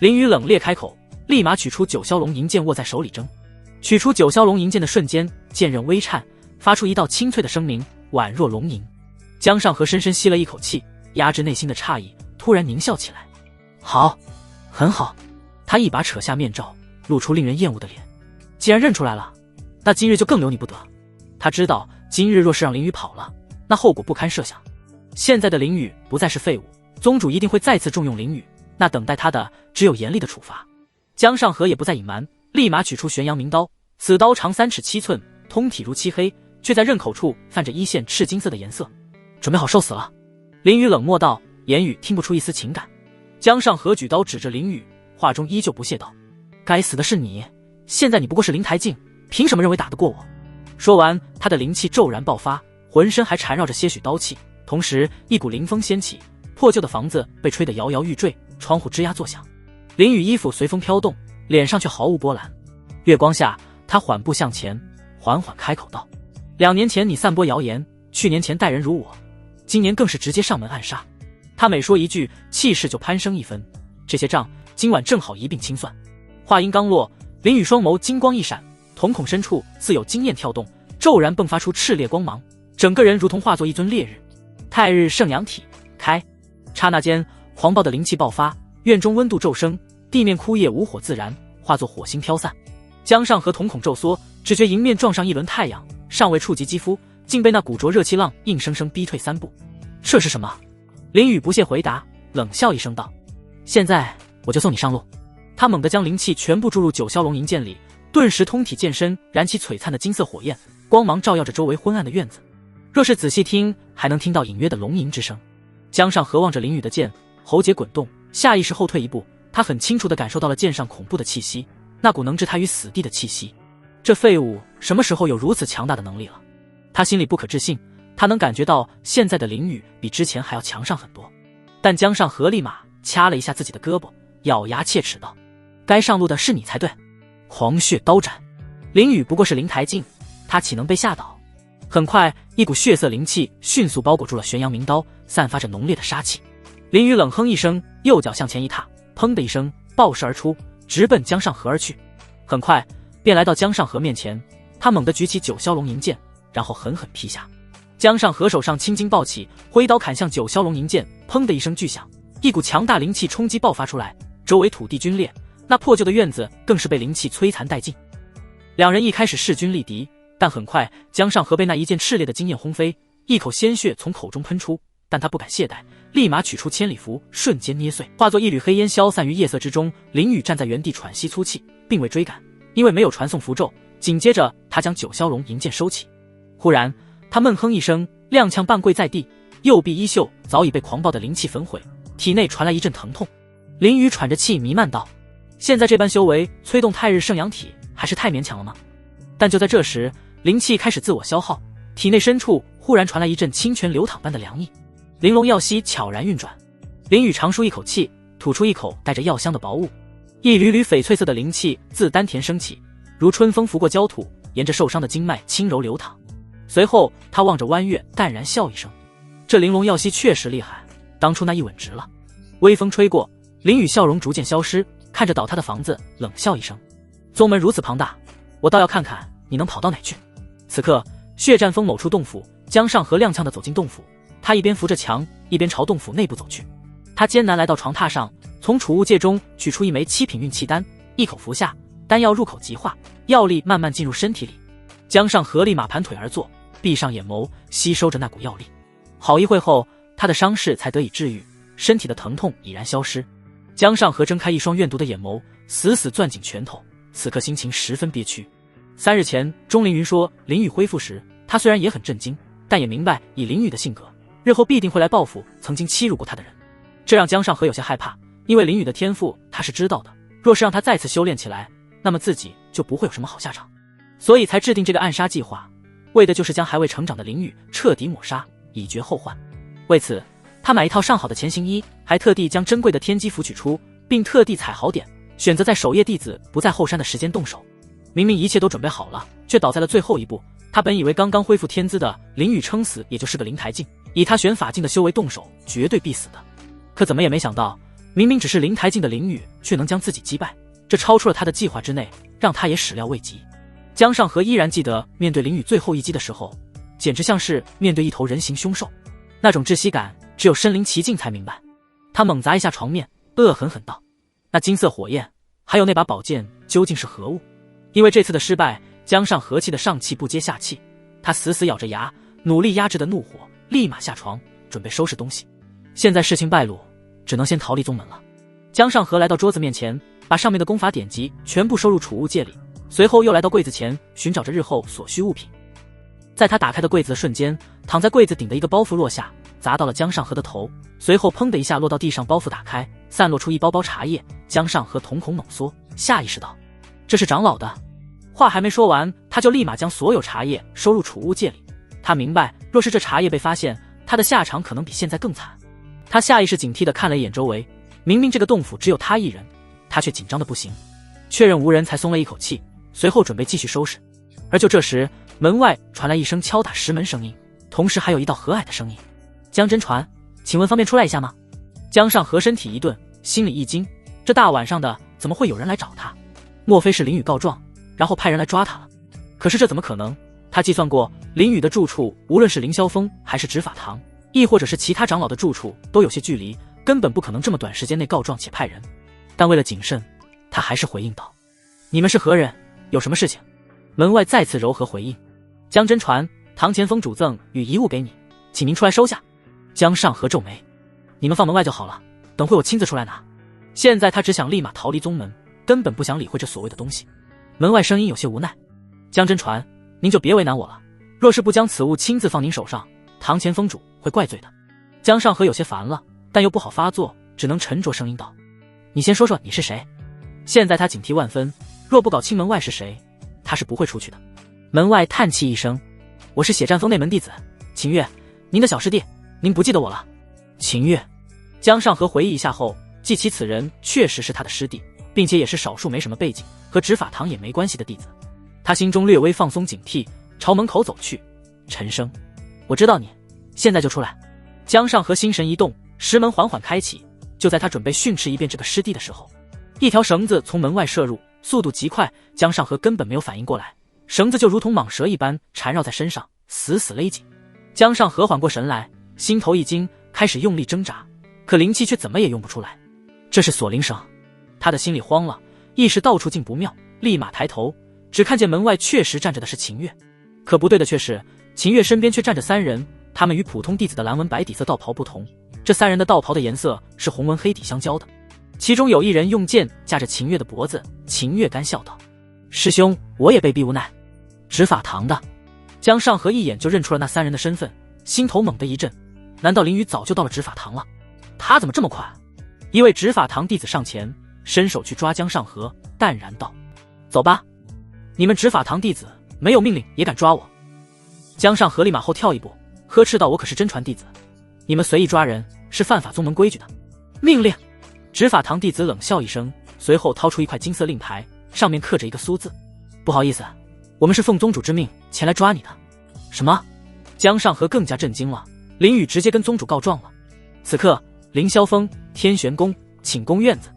林宇冷冽开口，立马取出九霄龙银剑握在手里争。取出九霄龙银剑的瞬间，剑刃微颤，发出一道清脆的声鸣，宛若龙吟。江上河深深吸了一口气，压制内心的诧异，突然狞笑起来。好，很好。他一把扯下面罩，露出令人厌恶的脸。既然认出来了，那今日就更留你不得。他知道今日若是让林宇跑了，那后果不堪设想。现在的林宇不再是废物，宗主一定会再次重用林宇，那等待他的只有严厉的处罚。江上河也不再隐瞒，立马取出玄阳明刀。此刀长3尺7寸，通体如漆黑，却在刃口处泛着一线赤金色的颜色。准备好受死了？林宇冷漠道，言语听不出一丝情感。江上河举刀指着林宇，话中依旧不屑道：该死的是你，现在你不过是灵台境，凭什么认为打得过我？说完，他的灵气骤然爆发，浑身还缠绕着些许刀气，同时一股灵风掀起，破旧的房子被吹得摇摇欲坠，窗户吱呀作响。林宇衣服随风飘动，脸上却毫无波澜。月光下，他缓步向前，缓缓开口道：2年前你散播谣言，去年前待人如我，今年更是直接上门暗杀。他每说一句，气势就攀升一分，这些账今晚正好一并清算。话音刚落，林宇双眸金光一闪，瞳孔深处似有经验跳动，骤然迸发出炽烈光芒，整个人如同化作一尊烈日。太日圣阳体开。刹那间，黄暴的灵气爆发，院中温度骤升，地面枯叶无火自燃，化作火星飘散。江上河瞳孔骤缩，只觉迎面撞上一轮太阳，尚未触及肌肤，竟被那古灼热气浪硬生生逼退3步。这是什么？林宇不屑回答，冷笑一声道：现在我就送你上路。他猛地将灵气全部注入九霄龙银剑里，顿时通体剑身燃起璀璨的金色火焰，光芒照耀着周围昏暗的院子。若是仔细听，还能听到隐约的龙吟之声。江上河望着林宇的剑，喉结滚动，下意识后退一步。他很清楚地感受到了剑上恐怖的气息，那股能置他于死地的气息。这废物什么时候有如此强大的能力了？他心里不可置信，他他能感觉到现在的林雨比之前还要强上很多。但江上河立马掐了一下自己的胳膊，咬牙切齿道：“该上路的是你才对。”狂血刀斩，林雨不过是灵台境，他岂能被吓倒？很快，一股血色灵气迅速包裹住了玄阳明刀，散发着浓烈的杀气。林雨冷哼一声，右脚向前一踏，砰的一声爆射而出，直奔江上河而去。很快便来到江上河面前，他猛地举起九霄龙银剑，然后狠狠劈下。江上河手上青筋暴起，挥刀砍向九霄龙银剑，砰的一声巨响，一股强大灵气冲击爆发出来，周围土地龟裂，那破旧的院子更是被灵气摧残殆尽。两人一开始势均力敌，但很快江上河被那一剑炽烈的经验轰飞，一口鲜血从口中喷出，但他不敢懈怠，立马取出千里符，瞬间捏碎，化作一缕黑烟消散于夜色之中。林雨站在原地喘息粗气，并未追赶，因为没有传送符咒。紧接着他将九霄龙银剑收起，忽然他闷哼一声，踉跄半跪在地，右臂衣袖早已被狂暴的灵气焚毁，体内传来一阵疼痛。林雨喘着气弥漫道：“现在这般修为，催动太日圣阳体还是太勉强了吗？”但就在这时，灵气开始自我消耗，体内深处忽然传来一阵清泉流淌般的凉意。玲珑药息悄然运转，林雨长舒一口气，吐出一口带着药香的薄雾，一缕缕翡翠色的灵气自丹田升起，如春风拂过焦土，沿着受伤的经脉轻柔流淌。随后他望着弯月淡然笑一声，这玲珑药息确实厉害，当初那一吻值了。微风吹过，林雨笑容逐渐消失，看着倒塌的房子冷笑一声：“宗门如此庞大，我倒要看看你能跑到哪去。”此刻血战峰某处洞府，江上河踉跄地走进洞府，他一边扶着墙，一边朝洞府内部走去。他艰难来到床榻上，从储物戒中取出一枚7品运气丹，一口服下，丹药入口即化，药力慢慢进入身体里。江上河立马盘腿而坐，闭上眼眸，吸收着那股药力。好一会后，他的伤势才得以治愈，身体的疼痛已然消失。江上河睁开一双怨毒的眼眸，死死攥紧拳头，此刻心情十分憋屈。3日前，钟凌云说林雨恢复时，他虽然也很震惊，但也明白以林雨的性格，日后必定会来报复曾经欺辱过他的人。这让江上河有些害怕，因为林雨的天赋他是知道的，若是让他再次修炼起来，那么自己就不会有什么好下场，所以才制定这个暗杀计划，为的就是将还未成长的林雨彻底抹杀，以绝后患。为此，他买一套上好的潜行衣，还特地将珍贵的天机符取出，并特地踩好点，选择在守夜弟子不在后山的时间动手。明明一切都准备好了，却倒在了最后一步。他本以为刚刚恢复天资的林雨撑死也就是个灵台境，以他玄法境的修为动手，绝对必死的。可怎么也没想到，明明只是灵台境的林雨，却能将自己击败，这超出了他的计划之内，让他也始料未及。江上河依然记得面对林雨最后一击的时候，简直像是面对一头人形凶兽，那种窒息感只有身临其境才明白。他猛砸一下床面，恶狠狠道：“那金色火焰，还有那把宝剑究竟是何物？”因为这次的失败，江上河气的上气不接下气，他死死咬着牙，努力压制的怒火立马下床，准备收拾东西。现在事情败露，只能先逃离宗门了。江上河来到桌子面前，把上面的功法典籍全部收入储物戒里，随后又来到柜子前，寻找着日后所需物品。在他打开的柜子的瞬间，躺在柜子顶的一个包袱落下，砸到了江上河的头，随后砰的一下落到地上，包袱打开，散落出一包包茶叶。江上河瞳孔猛缩，下意识道：“这是长老的。”话还没说完，他就立马将所有茶叶收入储物戒里。他明白，若是这茶叶被发现，他的下场可能比现在更惨。他下意识警惕地看了一眼周围，明明这个洞府只有他一人，他却紧张得不行。确认无人才松了一口气，随后准备继续收拾。而就这时，门外传来一声敲打石门声音，同时还有一道和蔼的声音：“江真传，请问方便出来一下吗？”江上河身体一顿，心里一惊，这大晚上的怎么会有人来找他？莫非是林雨告状，然后派人来抓他了？可是这怎么可能？他计算过，林雨的住处无论是凌霄峰还是执法堂，亦或者是其他长老的住处，都有些距离，根本不可能这么短时间内告状且派人。但为了谨慎，他还是回应道：“你们是何人？有什么事情？”门外再次柔和回应：“江真传，堂前峰主赠与遗物给你，请您出来收下。”江上河皱眉：“你们放门外就好了，等会我亲自出来拿。”现在他只想立马逃离宗门，根本不想理会这所谓的东西。门外声音有些无奈：“江真传，您就别为难我了，若是不将此物亲自放您手上，堂前峰主会怪罪的。”江上河有些烦了，但又不好发作，只能沉着声音道：“你先说说你是谁？”现在他警惕万分，若不搞清门外是谁，他是不会出去的。门外叹气一声：“我是血战峰内门弟子，秦月，您的小师弟，您不记得我了？”秦月，江上河回忆一下后，记起此人确实是他的师弟，并且也是少数没什么背景，和执法堂也没关系的弟子。他心中略微放松警惕，朝门口走去。陈生，我知道你，现在就出来。江上河心神一动，石门缓缓开启。就在他准备训斥一遍这个师弟的时候，一条绳子从门外射入，速度极快，江上河根本没有反应过来，绳子就如同蟒蛇一般缠绕在身上，死死勒紧。江上河缓过神来，心头一惊，开始用力挣扎，可灵气却怎么也用不出来。这是锁灵绳，他的心里慌了，意识到处竟不妙，立马抬头，只看见门外确实站着的是秦月。可不对的却是，秦月身边却站着3人，他们与普通弟子的蓝纹白底色道袍不同，这3人的道袍的颜色是红纹黑底相交的。其中有一人用剑架着秦月的脖子，秦月干笑道：“师兄，我也被逼无奈。”执法堂的。江上河一眼就认出了那3人的身份，心头猛地一震，难道林雨早就到了执法堂了？他怎么这么快？一位执法堂弟子上前，伸手去抓江上河，淡然道：“走吧，你们执法堂弟子没有命令也敢抓我？”江上河立马后跳一步，呵斥道：“我可是真传弟子，你们随意抓人是犯法宗门规矩的。”命令！执法堂弟子冷笑一声，随后掏出一块金色令牌，上面刻着一个苏字：“不好意思，我们是奉宗主之命前来抓你的。”什么？江上河更加震惊了，林雨直接跟宗主告状了。此刻凌霄峰、天玄宫、寝宫院子，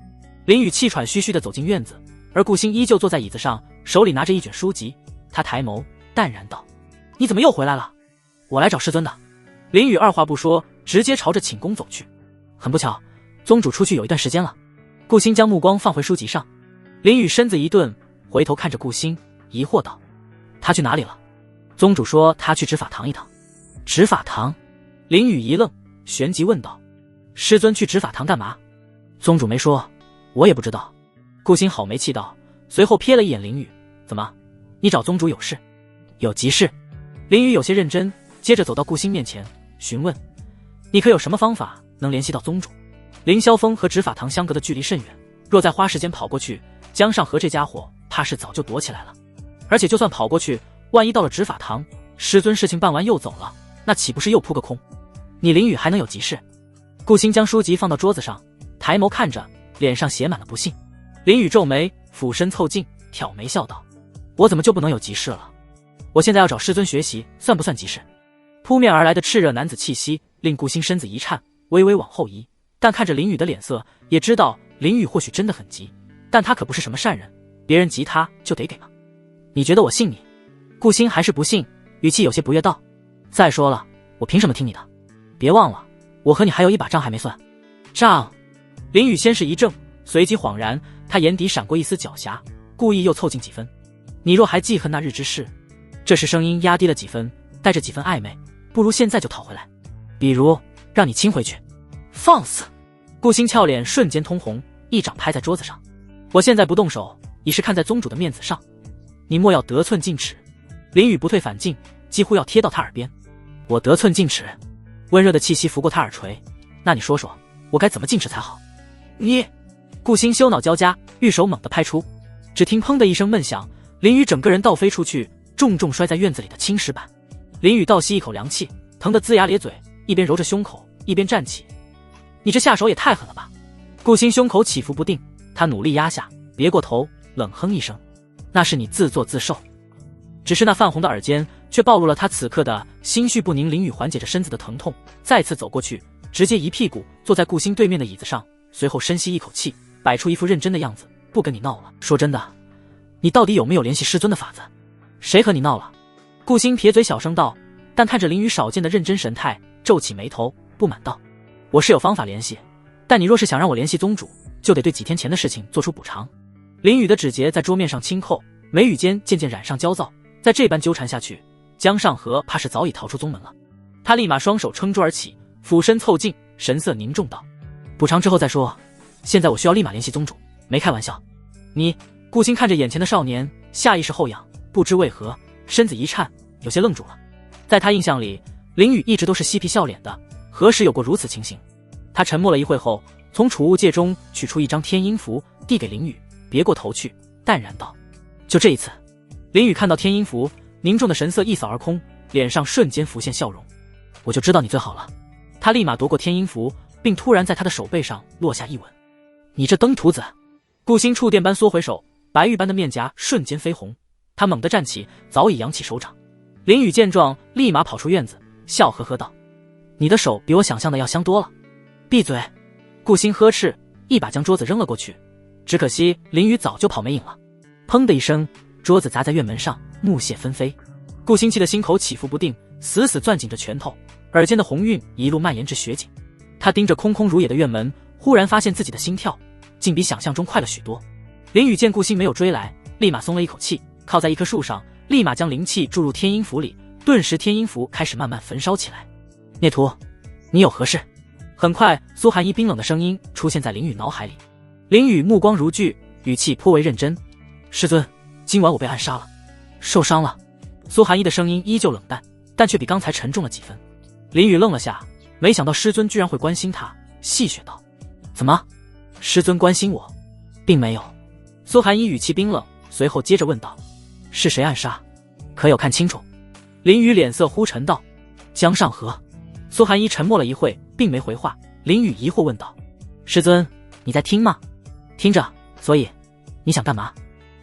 林雨气喘吁吁地走进院子，而顾星依旧坐在椅子上，手里拿着一卷书籍。他抬眸淡然道：“你怎么又回来了？”“我来找师尊的。”林雨二话不说，直接朝着寝宫走去。很不巧，宗主出去有一段时间了。顾星将目光放回书籍上，林雨身子一顿，回头看着顾星，疑惑道：“他去哪里了？”宗主说他去执法堂一趟。执法堂？林雨一愣，旋即问道：“师尊去执法堂干嘛？”宗主没说，我也不知道。顾星好没气道，随后瞥了一眼林雨：“怎么，你找宗主有事？”“有急事。”林雨有些认真，接着走到顾星面前，询问：“你可有什么方法能联系到宗主？”凌霄峰和执法堂相隔的距离甚远，若再花时间跑过去，江上河这家伙怕是早就躲起来了。而且就算跑过去，万一到了执法堂，师尊事情办完又走了，那岂不是又扑个空？你林雨还能有急事？顾星将书籍放到桌子上，抬眸看着，脸上写满了不信。林雨皱眉，俯身凑近，挑眉笑道：“我怎么就不能有急事了？我现在要找师尊学习，算不算急事？”扑面而来的炽热男子气息令顾星身子一颤，微微往后移。但看着林雨的脸色，也知道林雨或许真的很急，但他可不是什么善人，别人急他就得给吗？“你觉得我信你？”顾星还是不信，语气有些不悦道：“再说了，我凭什么听你的？别忘了，我和你还有一把账还没算。”账？林雨先是一怔，随即恍然，他眼底闪过一丝狡黠，故意又凑近几分：“你若还记恨那日之事，这时声音压低了几分，带着几分暧昧，不如现在就讨回来，比如让你亲回去。”“放肆！”顾星俏脸瞬间通红，一掌拍在桌子上：“我现在不动手，已是看在宗主的面子上，你莫要得寸进尺。”林雨不退反进，几乎要贴到他耳边：“我得寸进尺？”温热的气息拂过他耳垂：“那你说说，我该怎么进尺才好？”“你！”顾星羞恼交加，玉手猛地拍出，只听砰的一声闷响，林雨整个人倒飞出去，重重摔在院子里的青石板。林雨倒吸一口凉气，疼得龇牙咧嘴，一边揉着胸口，一边站起：“你这下手也太狠了吧！”顾星胸口起伏不定，他努力压下，别过头，冷哼一声：“那是你自作自受。”只是那泛红的耳尖却暴露了他此刻的心绪不宁。林雨缓解着身子的疼痛，再次走过去，直接一屁股坐在顾星对面的椅子上，随后深吸一口气，摆出一副认真的样子：“不跟你闹了，说真的，你到底有没有联系师尊的法子？”“谁和你闹了？”顾星撇嘴小声道，但看着林雨少见的认真神态，皱起眉头，不满道：“我是有方法联系，但你若是想让我联系宗主，就得对几天前的事情做出补偿。”林雨的指节在桌面上轻扣，眉宇间渐渐染上焦躁。再这般纠缠下去，江上河怕是早已逃出宗门了。他立马双手撑桌而起，俯身凑近，神色凝重道：“补偿之后再说，现在我需要立马联系宗主，没开玩笑。”“你……”顾星看着眼前的少年，下意识后仰，不知为何身子一颤，有些愣住了。在他印象里，林雨一直都是嬉皮笑脸的，何时有过如此情形？他沉默了一会后，从储物戒中取出一张天音符，递给林雨，别过头去，淡然道：“就这一次。”林雨看到天音符，凝重的神色一扫而空，脸上瞬间浮现笑容：“我就知道你最好了。他立马夺过天音符，并突然在他的手背上落下一吻。你这登徒子！顾星触电般缩回手，白玉般的面颊瞬间绯红。他猛地站起，早已扬起手掌。林雨见状，立马跑出院子，笑呵呵道：“你的手比我想象的要香多了。”闭嘴！顾星呵斥，一把将桌子扔了过去。只可惜林雨早就跑没影了。砰的一声，桌子砸在院门上，木屑纷飞。顾星气的心口起伏不定，死死攥紧着拳头，耳间的红晕一路蔓延至血颈。他盯着空空如也的院门，忽然发现自己的心跳竟比想象中快了许多。林雨见顾星没有追来，立马松了一口气，靠在一棵树上，立马将灵气注入天音符里，顿时天音符开始慢慢焚烧起来。孽徒，你有何事？很快，苏寒一冰冷的声音出现在林雨脑海里。林雨目光如炬，语气颇为认真：“师尊，今晚我被暗杀了，受伤了。”苏寒一的声音依旧冷淡，但却比刚才沉重了几分。林雨愣了下，没想到师尊居然会关心他，戏谑道：“怎么？师尊关心我？并没有。”苏寒一语气冰冷，随后接着问道：“是谁暗杀？可有看清楚？”林雨脸色忽沉道：“江上河。”苏寒一沉默了一会，并没回话。林雨疑惑问道：“师尊，你在听吗？”“听着，所以你想干嘛？”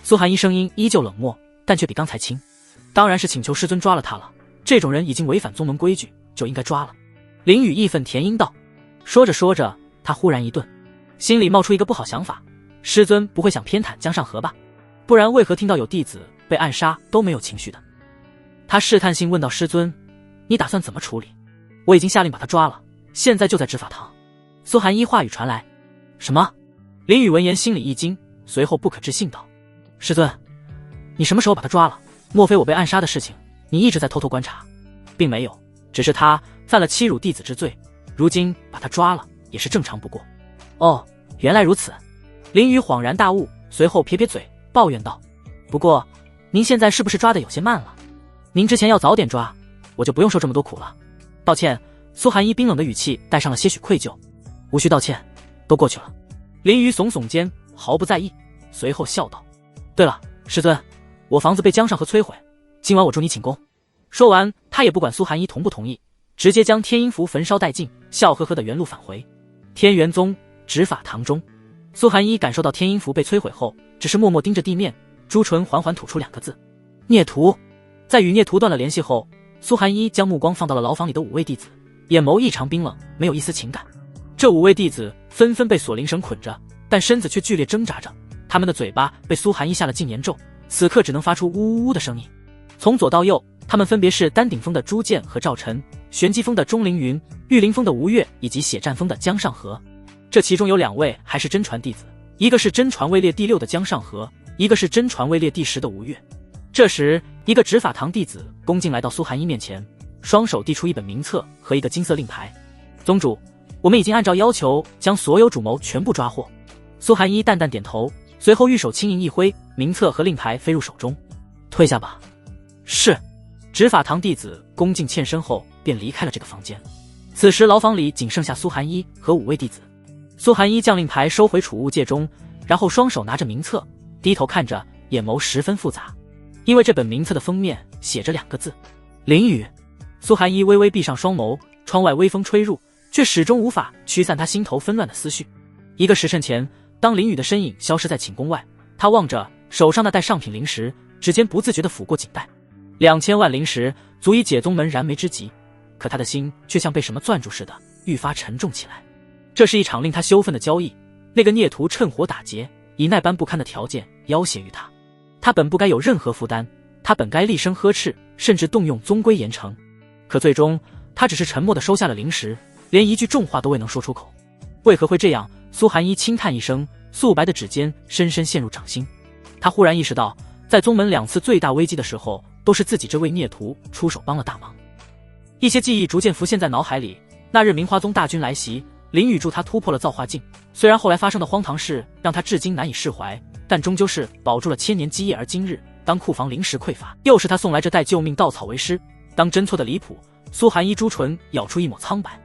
苏寒一声音依旧冷漠，但却比刚才轻。“当然是请求师尊抓了他了，这种人已经违反宗门规矩，就应该抓了。”林雨义愤填膺道。说着说着，他忽然一顿，心里冒出一个不好想法：师尊不会想偏袒江上河吧？不然为何听到有弟子被暗杀都没有情绪的？他试探性问道：“师尊，你打算怎么处理？”“我已经下令把他抓了，现在就在执法堂。”苏寒一话语传来。“什么？”林雨闻言心里一惊，随后不可置信道：“师尊，你什么时候把他抓了？莫非我被暗杀的事情你一直在偷偷观察？”“并没有，只是他犯了欺辱弟子之罪，如今把他抓了也是正常不过。”“哦，原来如此。”林雨恍然大悟，随后撇撇嘴抱怨道：“不过您现在是不是抓得有些慢了？您之前要早点抓，我就不用受这么多苦了。”“道歉。”苏寒一冰冷的语气带上了些许愧疚。“无需道歉，都过去了。”林雨耸耸肩，毫不在意，随后笑道：“对了，师尊，我房子被江上河摧毁，今晚我助你请功。”说完，他也不管苏寒一同不同意，直接将天音符焚烧殆尽，笑呵呵的原路返回。天元宗执法堂中，苏寒一感受到天音符被摧毁后，只是默默盯着地面，朱唇缓缓吐出2个字：“孽徒。”在与孽徒断了联系后，苏寒一将目光放到了牢房里的5位弟子，眼眸异常冰冷，没有一丝情感。这5位弟子纷纷被锁灵绳捆着，但身子却剧烈挣扎着，他们的嘴巴被苏寒一下了禁言咒，此刻只能发出呜呜呜的声音。从左到右，他们分别是丹顶峰的朱剑和赵晨，玄机峰的钟凌云，玉灵峰的吴越，以及血战峰的江上河。这其中有2位还是真传弟子，一个是真传位列第6的江上河，一个是真传位列第10的吴越。这时，一个执法堂弟子恭敬来到苏寒一面前，双手递出一本名册和一个金色令牌：“宗主，我们已经按照要求将所有主谋全部抓获。”苏寒一淡淡点头，随后玉手轻盈一挥，名册和令牌飞入手中。“退下吧。”“是。”执法堂弟子恭敬欠身后便离开了这个房间。此时牢房里仅剩下苏寒一和5位弟子。苏寒一将令牌收回储物戒中，然后双手拿着名册，低头看着，眼眸十分复杂。因为这本名册的封面写着2个字：林雨。苏寒一微微闭上双眸，窗外微风吹入，却始终无法驱散他心头纷乱的思绪。1个时辰前，当林雨的身影消失在寝宫外，他望着手上那袋上品灵石，指尖不自觉地抚过颈带。2000万灵石足以解宗门燃眉之急，可他的心却像被什么攥住似的，愈发沉重起来。这是一场令他羞愤的交易，那个孽徒趁火打劫，以那般不堪的条件要挟于他。他本不该有任何负担，他本该厉声呵斥，甚至动用宗规严惩。可最终，他只是沉默地收下了灵石，连一句重话都未能说出口。为何会这样？苏寒一轻叹一声，素白的指尖深深陷入掌心。他忽然意识到，在宗门2次最大危机的时候，都是自己这位孽徒出手帮了大忙。一些记忆逐渐浮现在脑海里。那日明华宗大军来袭，林雨助他突破了造化境。虽然后来发生的荒唐事让他至今难以释怀，但终究是保住了千年基业。而今日，当库房灵石匮乏，又是他送来这袋救命稻草为师。当真错的离谱，苏寒一朱唇咬出一抹苍白。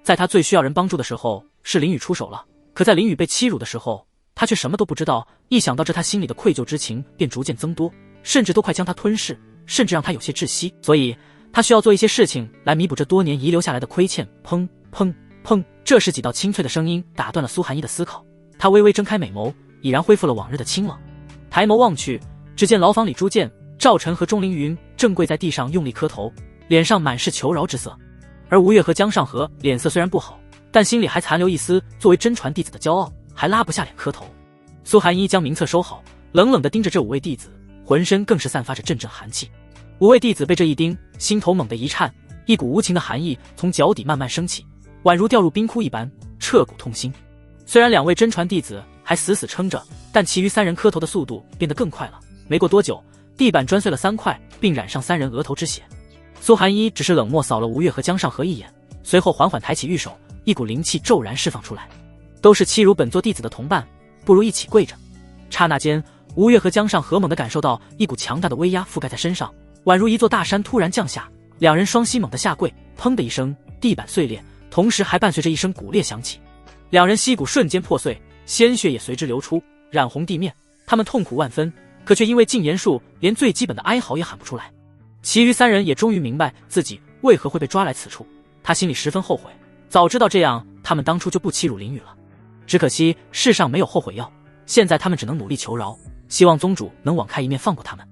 在他最需要人帮助的时候，是林雨出手了。可在林雨被欺辱的时候，他却什么都不知道。一想到这，他心里的愧疚之情便逐渐增多，甚至都快将他吞噬，甚至让他有些窒息。所以他需要做一些事情来弥补这多年遗留下来的亏欠。砰砰砰，这时几道清脆的声音打断了苏寒一的思考。他微微睁开美眸，已然恢复了往日的清冷。抬眸望去，只见牢房里朱建、赵晨和钟凌云正跪在地上用力磕头，脸上满是求饶之色。而吴越和江上河脸色虽然不好，但心里还残留一丝作为真传弟子的骄傲，还拉不下脸磕头。苏寒一将名册收好，冷冷地盯着这5位弟子，浑身更是散发着阵阵寒气。5位弟子被这一盯，心头猛地一颤，一股无情的寒意从脚底慢慢升起，宛如掉入冰窟一般，彻骨痛心。虽然2位真传弟子还死死撑着，但其余3人磕头的速度变得更快了。没过多久，地板砖碎了3块，并染上3人额头之血。苏寒一只是冷漠扫了吴越和江上河一眼，随后缓缓抬起玉手，一股灵气骤然释放出来。都是欺辱本座弟子的同伴，不如一起跪着。刹那间，吴越和江上河猛地感受到一股强大的威压覆盖在身上，宛如一座大山突然降下。2人双膝猛地下跪，砰的一声，地板碎裂，同时还伴随着一声骨裂响起。2人膝骨瞬间破碎，鲜血也随之流出，染红地面。他们痛苦万分，可却因为禁言术，连最基本的哀嚎也喊不出来。其余3人也终于明白自己为何会被抓来此处，他心里十分后悔，早知道这样，他们当初就不欺辱林雨了。只可惜世上没有后悔药，现在他们只能努力求饶，希望宗主能网开一面放过他们。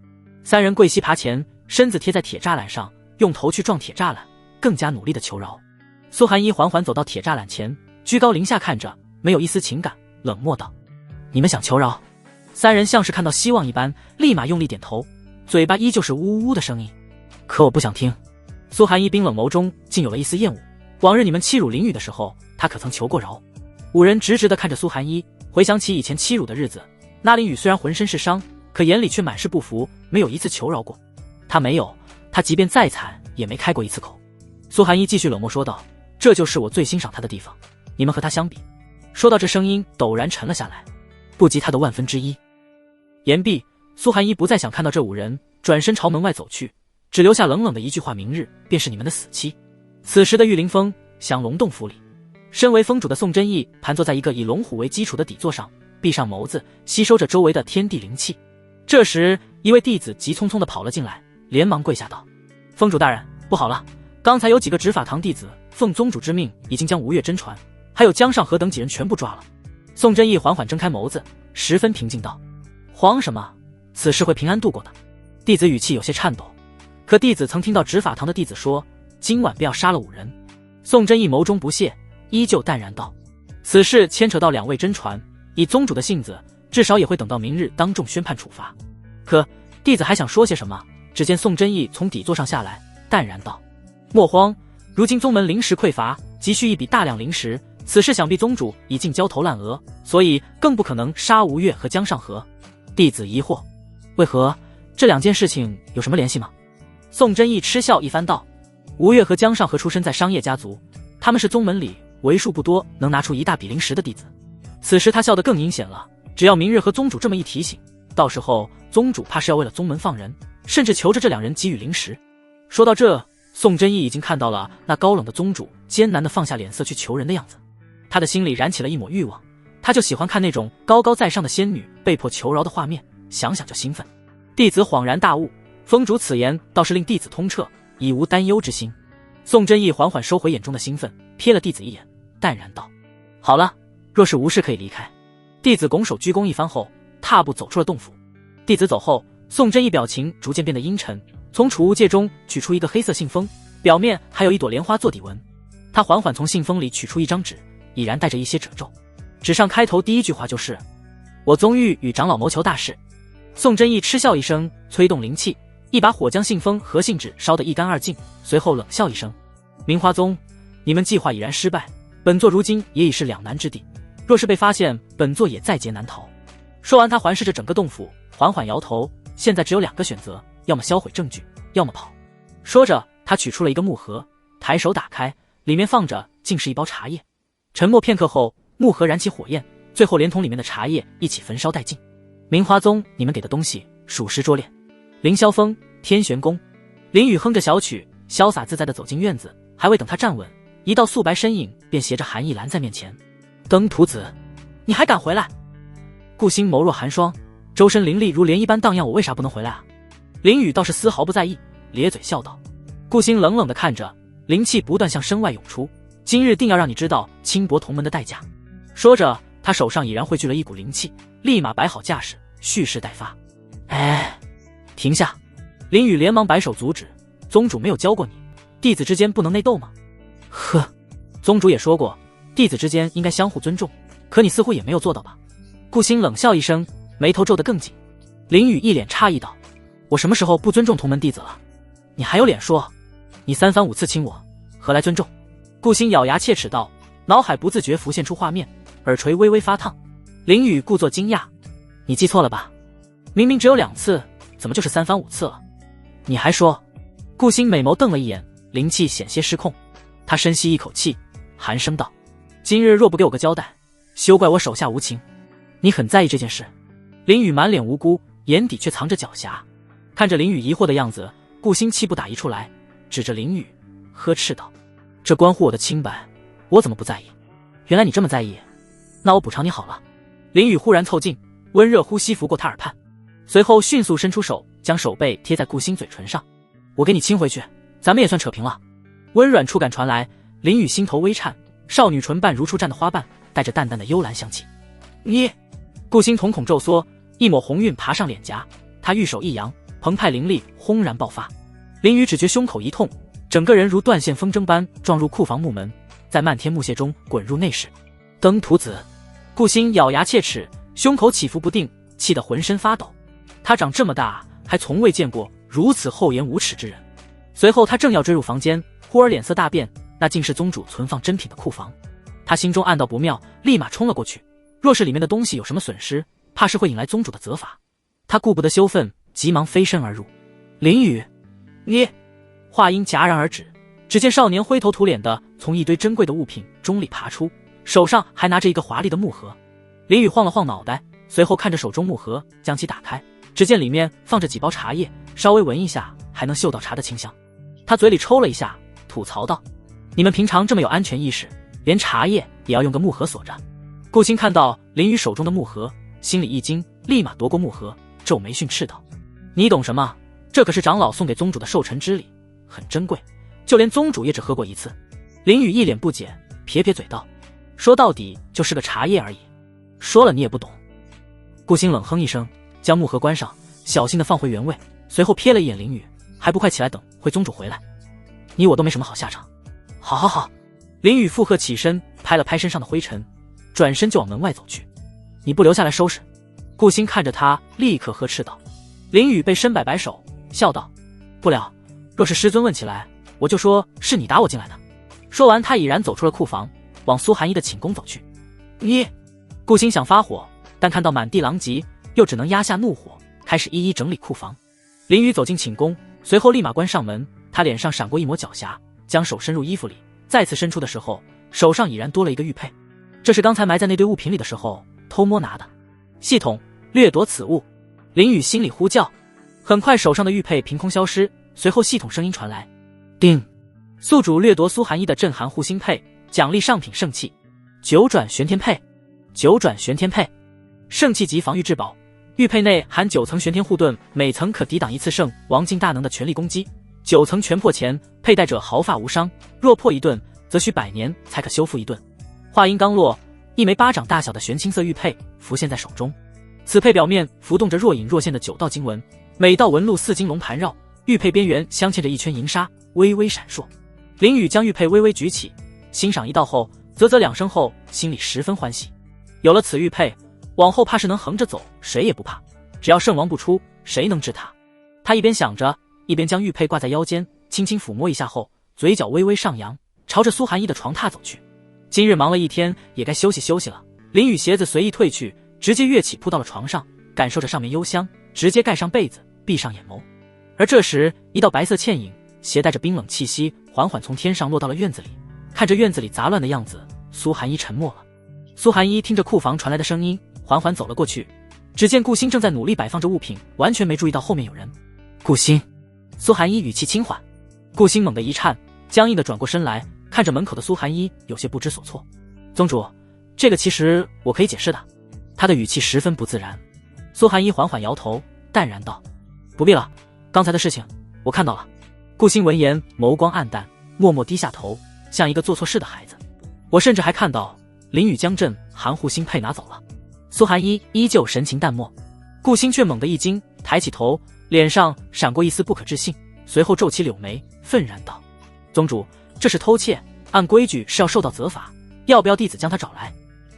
3人跪膝爬前，身子贴在铁栅栏上，用头去撞铁栅栏，更加努力的求饶。苏寒一缓缓走到铁栅栏前，居高临下看着，没有一丝情感，冷漠道：你们想求饶？3人像是看到希望一般，立马用力点头，嘴巴依旧是呜呜的声音。可我不想听。苏寒一冰冷眸中竟有了一丝厌恶。往日你们欺辱林雨的时候，他可曾求过饶？5人直直地看着苏寒一，回想起以前欺辱的日子，那林雨虽然浑身是伤，可眼里却满是不服，没有一次求饶过。他没有，他即便再惨也没开过一次口。苏寒一继续冷漠说道：这就是我最欣赏他的地方，你们和他相比。说到这，声音陡然沉了下来，不及他的1/1000。言毕，苏寒一不再想看到这5人，转身朝门外走去，只留下冷冷的一句话：明日便是你们的死期。此时的玉凌峰降龙洞府里，身为峰主的宋真义盘坐在一个以龙虎为基础的底座上，闭上眸子，吸收着周围的天地灵气。这时，一位弟子急匆匆地跑了进来，连忙跪下道：峰主大人，不好了，刚才有几个执法堂弟子奉宗主之命，已经将吴越真传还有江上河等几人全部抓了。宋真义缓缓睁开眸子，十分平静道：慌什么？此事会平安度过的。弟子语气有些颤抖。可弟子曾听到执法堂的弟子说，今晚便要杀了5人。宋真义眸中不屑，依旧淡然道：此事牵扯到2位真传，以宗主的性子，至少也会等到明日当众宣判处罚。可弟子还想说些什么，只见宋真义从底座上下来，淡然道：莫慌，如今宗门灵石匮乏，急需一笔大量灵石，此事想必宗主已经焦头烂额，所以更不可能杀吴越和江上河。弟子疑惑，为何？这2件事情有什么联系吗？宋真义嗤笑一番道：吴越和江上河出身在商业家族，他们是宗门里为数不多能拿出一大笔灵石的弟子。此时他笑得更阴险了，只要明日和宗主这么一提醒，到时候宗主怕是要为了宗门放人，甚至求着这2人给予灵石。说到这，宋真义已经看到了那高冷的宗主艰难地放下脸色去求人的样子，他的心里燃起了一抹欲望，他就喜欢看那种高高在上的仙女被迫求饶的画面，想想就兴奋。弟子恍然大悟，峰主此言倒是令弟子通彻，已无担忧之心。宋真义缓缓收回眼中的兴奋，瞥了弟子一眼，淡然道：好了，若是无事可以离开。弟子拱手鞠躬一番后，踏步走出了洞府。弟子走后，宋真义表情逐渐变得阴沉，从储物戒中取出一个黑色信封，表面还有一朵莲花做底纹。他缓缓从信封里取出一张纸，已然带着一些褶皱，纸上开头第一句话就是：我宗玉与长老谋求大事。宋真义嗤笑一声，催动灵气，一把火将信封和信纸烧得一干二净，随后冷笑一声：明花宗，你们计划已然失败，本座如今也已是两难之地，若是被发现，本座也在劫难逃。说完，他环视着整个洞府，缓缓摇头，现在只有2个选择，要么销毁证据，要么跑。说着，他取出了一个木盒，抬手打开，里面放着竟是一包茶叶。沉默片刻后，木盒燃起火焰，最后连同里面的茶叶一起焚烧殆尽。明花宗，你们给的东西属实拙劣。凌霄峰，天玄宫。林雨哼着小曲，潇洒自在地走进院子，还未等他站稳，一道素白身影便携着寒意拦在面前。登徒子，你还敢回来？顾星眸若寒霜，周身灵力如涟漪般荡漾，我为啥不能回来啊？林雨倒是丝毫不在意，咧嘴笑道：顾星冷冷地看着，灵气不断向身外涌出。今日定要让你知道轻薄同门的代价。说着，他手上已然汇聚了一股灵气，立马摆好架势，蓄势待发。哎，停下！林宇连忙摆手阻止。宗主没有教过你，弟子之间不能内斗吗？呵，宗主也说过，弟子之间应该相互尊重，可你似乎也没有做到吧？顾星冷笑一声，眉头皱得更紧。林宇一脸诧异道：我什么时候不尊重同门弟子了？你还有脸说？你3番5次亲我，何来尊重？顾星咬牙切齿道，脑海不自觉浮现出画面，耳垂微微发烫。林宇故作惊讶：你记错了吧？明明只有2次，怎么就是3番5次了？你还说？顾星美眸瞪了一眼，灵气险些失控。他深吸一口气，寒声道：今日若不给我个交代，休怪我手下无情。你很在意这件事？林宇满脸无辜，眼底却藏着狡黠。看着林宇疑惑的样子，顾星气不打一处来，指着林宇呵斥道：这关乎我的清白，我怎么不在意？原来你这么在意，那我补偿你好了。林宇忽然凑近，温热呼吸拂过他耳畔，随后迅速伸出手，将手背贴在顾星嘴唇上。我给你亲回去，咱们也算扯平了。温软触感传来，林宇心头微颤，少女唇瓣如初绽的花瓣，带着淡淡的幽兰香气。你！顾星瞳孔骤缩，一抹红晕爬上脸颊，他玉手一扬，澎湃灵力轰然爆发。林宇只觉胸口一痛，整个人如断线风筝般撞入库房木门，在漫天木屑中滚入内室。登徒子！顾星咬牙切齿，胸口起伏不定，气得浑身发抖。他长这么大还从未见过如此厚颜无耻之人。随后他正要追入房间，忽而脸色大变，那竟是宗主存放珍品的库房。他心中暗道不妙，立马冲了过去。若是里面的东西有什么损失，怕是会引来宗主的责罚。他顾不得羞愤，急忙飞身而入。林宇，你！话音戛然而止，只见少年灰头土脸的从一堆珍贵的物品中里爬出，手上还拿着一个华丽的木盒。林宇晃了晃脑袋，随后看着手中木盒，将其打开，只见里面放着几包茶叶，稍微闻一下还能嗅到茶的清香。他嘴里抽了一下，吐槽道：你们平常这么有安全意识，连茶叶也要用个木盒锁着。顾星看到林宇手中的木盒，心里一惊，立马夺过木盒，皱眉训斥道：你懂什么？这可是长老送给宗主的寿辰之礼，很珍贵，就连宗主也只喝过一次。林宇一脸不解，撇撇嘴道：说到底就是个茶叶而已，说了你也不懂。顾星冷哼一声，将木盒关上，小心地放回原位，随后瞥了一眼林宇，还不快起来等会宗主回来，你我都没什么好下场。好好好！林宇附和起身，拍了拍身上的灰尘，转身就往门外走去。你不留下来收拾？顾星看着他，立刻呵斥道。林宇被伸摆摆手，笑道：不了，若是师尊问起来，我就说是你打我进来的。说完，他已然走出了库房，往苏寒衣的寝宫走去。你！顾星想发火，但看到满地狼藉，又只能压下怒火，开始一一整理库房。林宇走进寝宫，随后立马关上门，他脸上闪过一抹狡黠，将手伸入衣服里，再次伸出的时候，手上已然多了一个玉佩。这是刚才埋在那堆物品里的时候偷摸拿的。系统掠夺此物。林宇心里呼叫，很快手上的玉佩凭空消失，随后系统声音传来：叮，宿主掠夺苏寒衣的镇寒护心佩，奖励上品圣器九转玄天佩。九转玄天佩，圣器级防御至宝，玉佩内含9层玄天护盾，每层可抵挡一次圣王境大能的全力攻击，9层全破前佩戴者毫发无伤，若破一盾则需100年才可修复一盾。话音刚落，一枚巴掌大小的玄青色玉佩浮现在手中，此佩表面浮动着若隐若现的9道经文，每道纹路似金龙盘绕，玉佩边缘镶嵌着一圈银沙，微微闪烁。林宇将玉佩微微举起，欣赏一道后，啧啧2声后，心里十分欢喜。有了此玉佩，往后怕是能横着走，谁也不怕。只要圣王不出，谁能治他？他一边想着，一边将玉佩挂在腰间，轻轻抚摸一下后，嘴角微微上扬，朝着苏寒衣的床榻走去。今日忙了一天，也该休息休息了。林宇鞋子随意褪去，直接跃起扑到了床上，感受着上面幽香，直接盖上被子，闭上眼眸。而这时，一道白色倩影携带着冰冷气息，缓缓从天上落到了院子里。看着院子里杂乱的样子，苏寒衣沉默了。苏寒衣听着库房传来的声音，缓缓走了过去。只见顾星正在努力摆放着物品，完全没注意到后面有人。顾星，苏寒衣语气轻缓。顾星猛地一颤，僵硬地转过身来，看着门口的苏寒衣，有些不知所措。宗主，这个其实我可以解释的。他的语气十分不自然。苏寒衣缓缓摇头，淡然道：不必了，刚才的事情我看到了。顾星闻言，眸光暗淡，默默低下头，像一个做错事的孩子。我甚至还看到林宇将朕含糊星佩拿走了。苏寒一依旧神情淡漠，顾星却猛地一惊，抬起头，脸上闪过一丝不可置信，随后皱起柳眉，愤然道：宗主，这是偷窃，按规矩是要受到责罚，要不要弟子将他找来？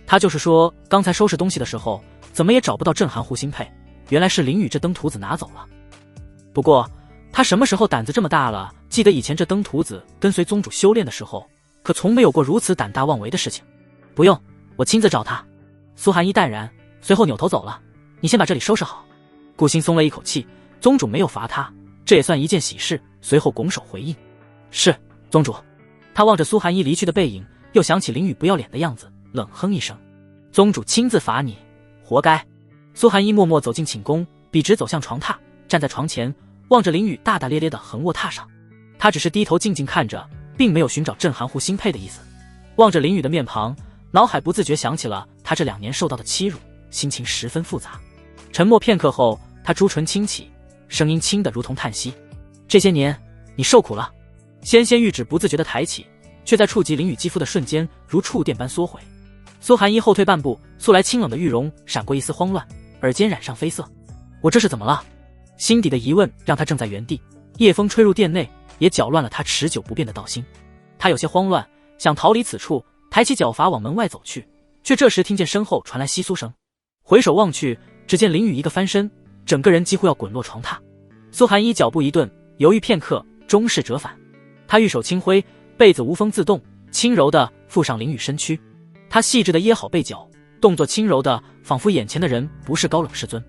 他就是说刚才收拾东西的时候怎么也找不到朕含糊星佩，原来是林宇这登徒子拿走了。不过他什么时候胆子这么大了？记得以前这登徒子跟随宗主修炼的时候，可从没有过如此胆大妄为的事情。不用，我亲自找他。苏寒一淡然，随后扭头走了。你先把这里收拾好。顾星松了一口气，宗主没有罚他，这也算一件喜事。随后拱手回应：是，宗主。他望着苏寒一离去的背影，又想起林宇不要脸的样子，冷哼一声：宗主亲自罚你，活该。苏寒一默默走进寝宫，笔直走向床榻，站在床前，望着林宇大大咧咧地横卧榻上。他只是低头静静看着，并没有寻找朕含糊星佩的意思。望着林宇的面庞，脑海不自觉想起了他这2年受到的欺辱，心情十分复杂。沉默片刻后，他朱唇轻启，声音轻得如同叹息：这些年你受苦了。纤纤玉指不自觉地抬起，却在触及林宇肌肤的瞬间如触电般缩回。苏寒一后退半步，素来清冷的玉容闪过一丝慌乱，耳尖染上绯色。我这是怎么了？心底的疑问让他怔在原地，夜风吹入殿内，也搅乱了他持久不变的道心。他有些慌乱，想逃离此处，抬起脚伐往门外走去，却这时听见身后传来窸窣声。回首望去，只见林宇一个翻身，整个人几乎要滚落床榻。苏寒一脚步一顿，犹豫片刻，终是折返。他玉手轻挥，被子无风自动，轻柔地附上林宇身躯。他细致地掖好被角，动作轻柔的，仿佛眼前的人不是高冷师尊。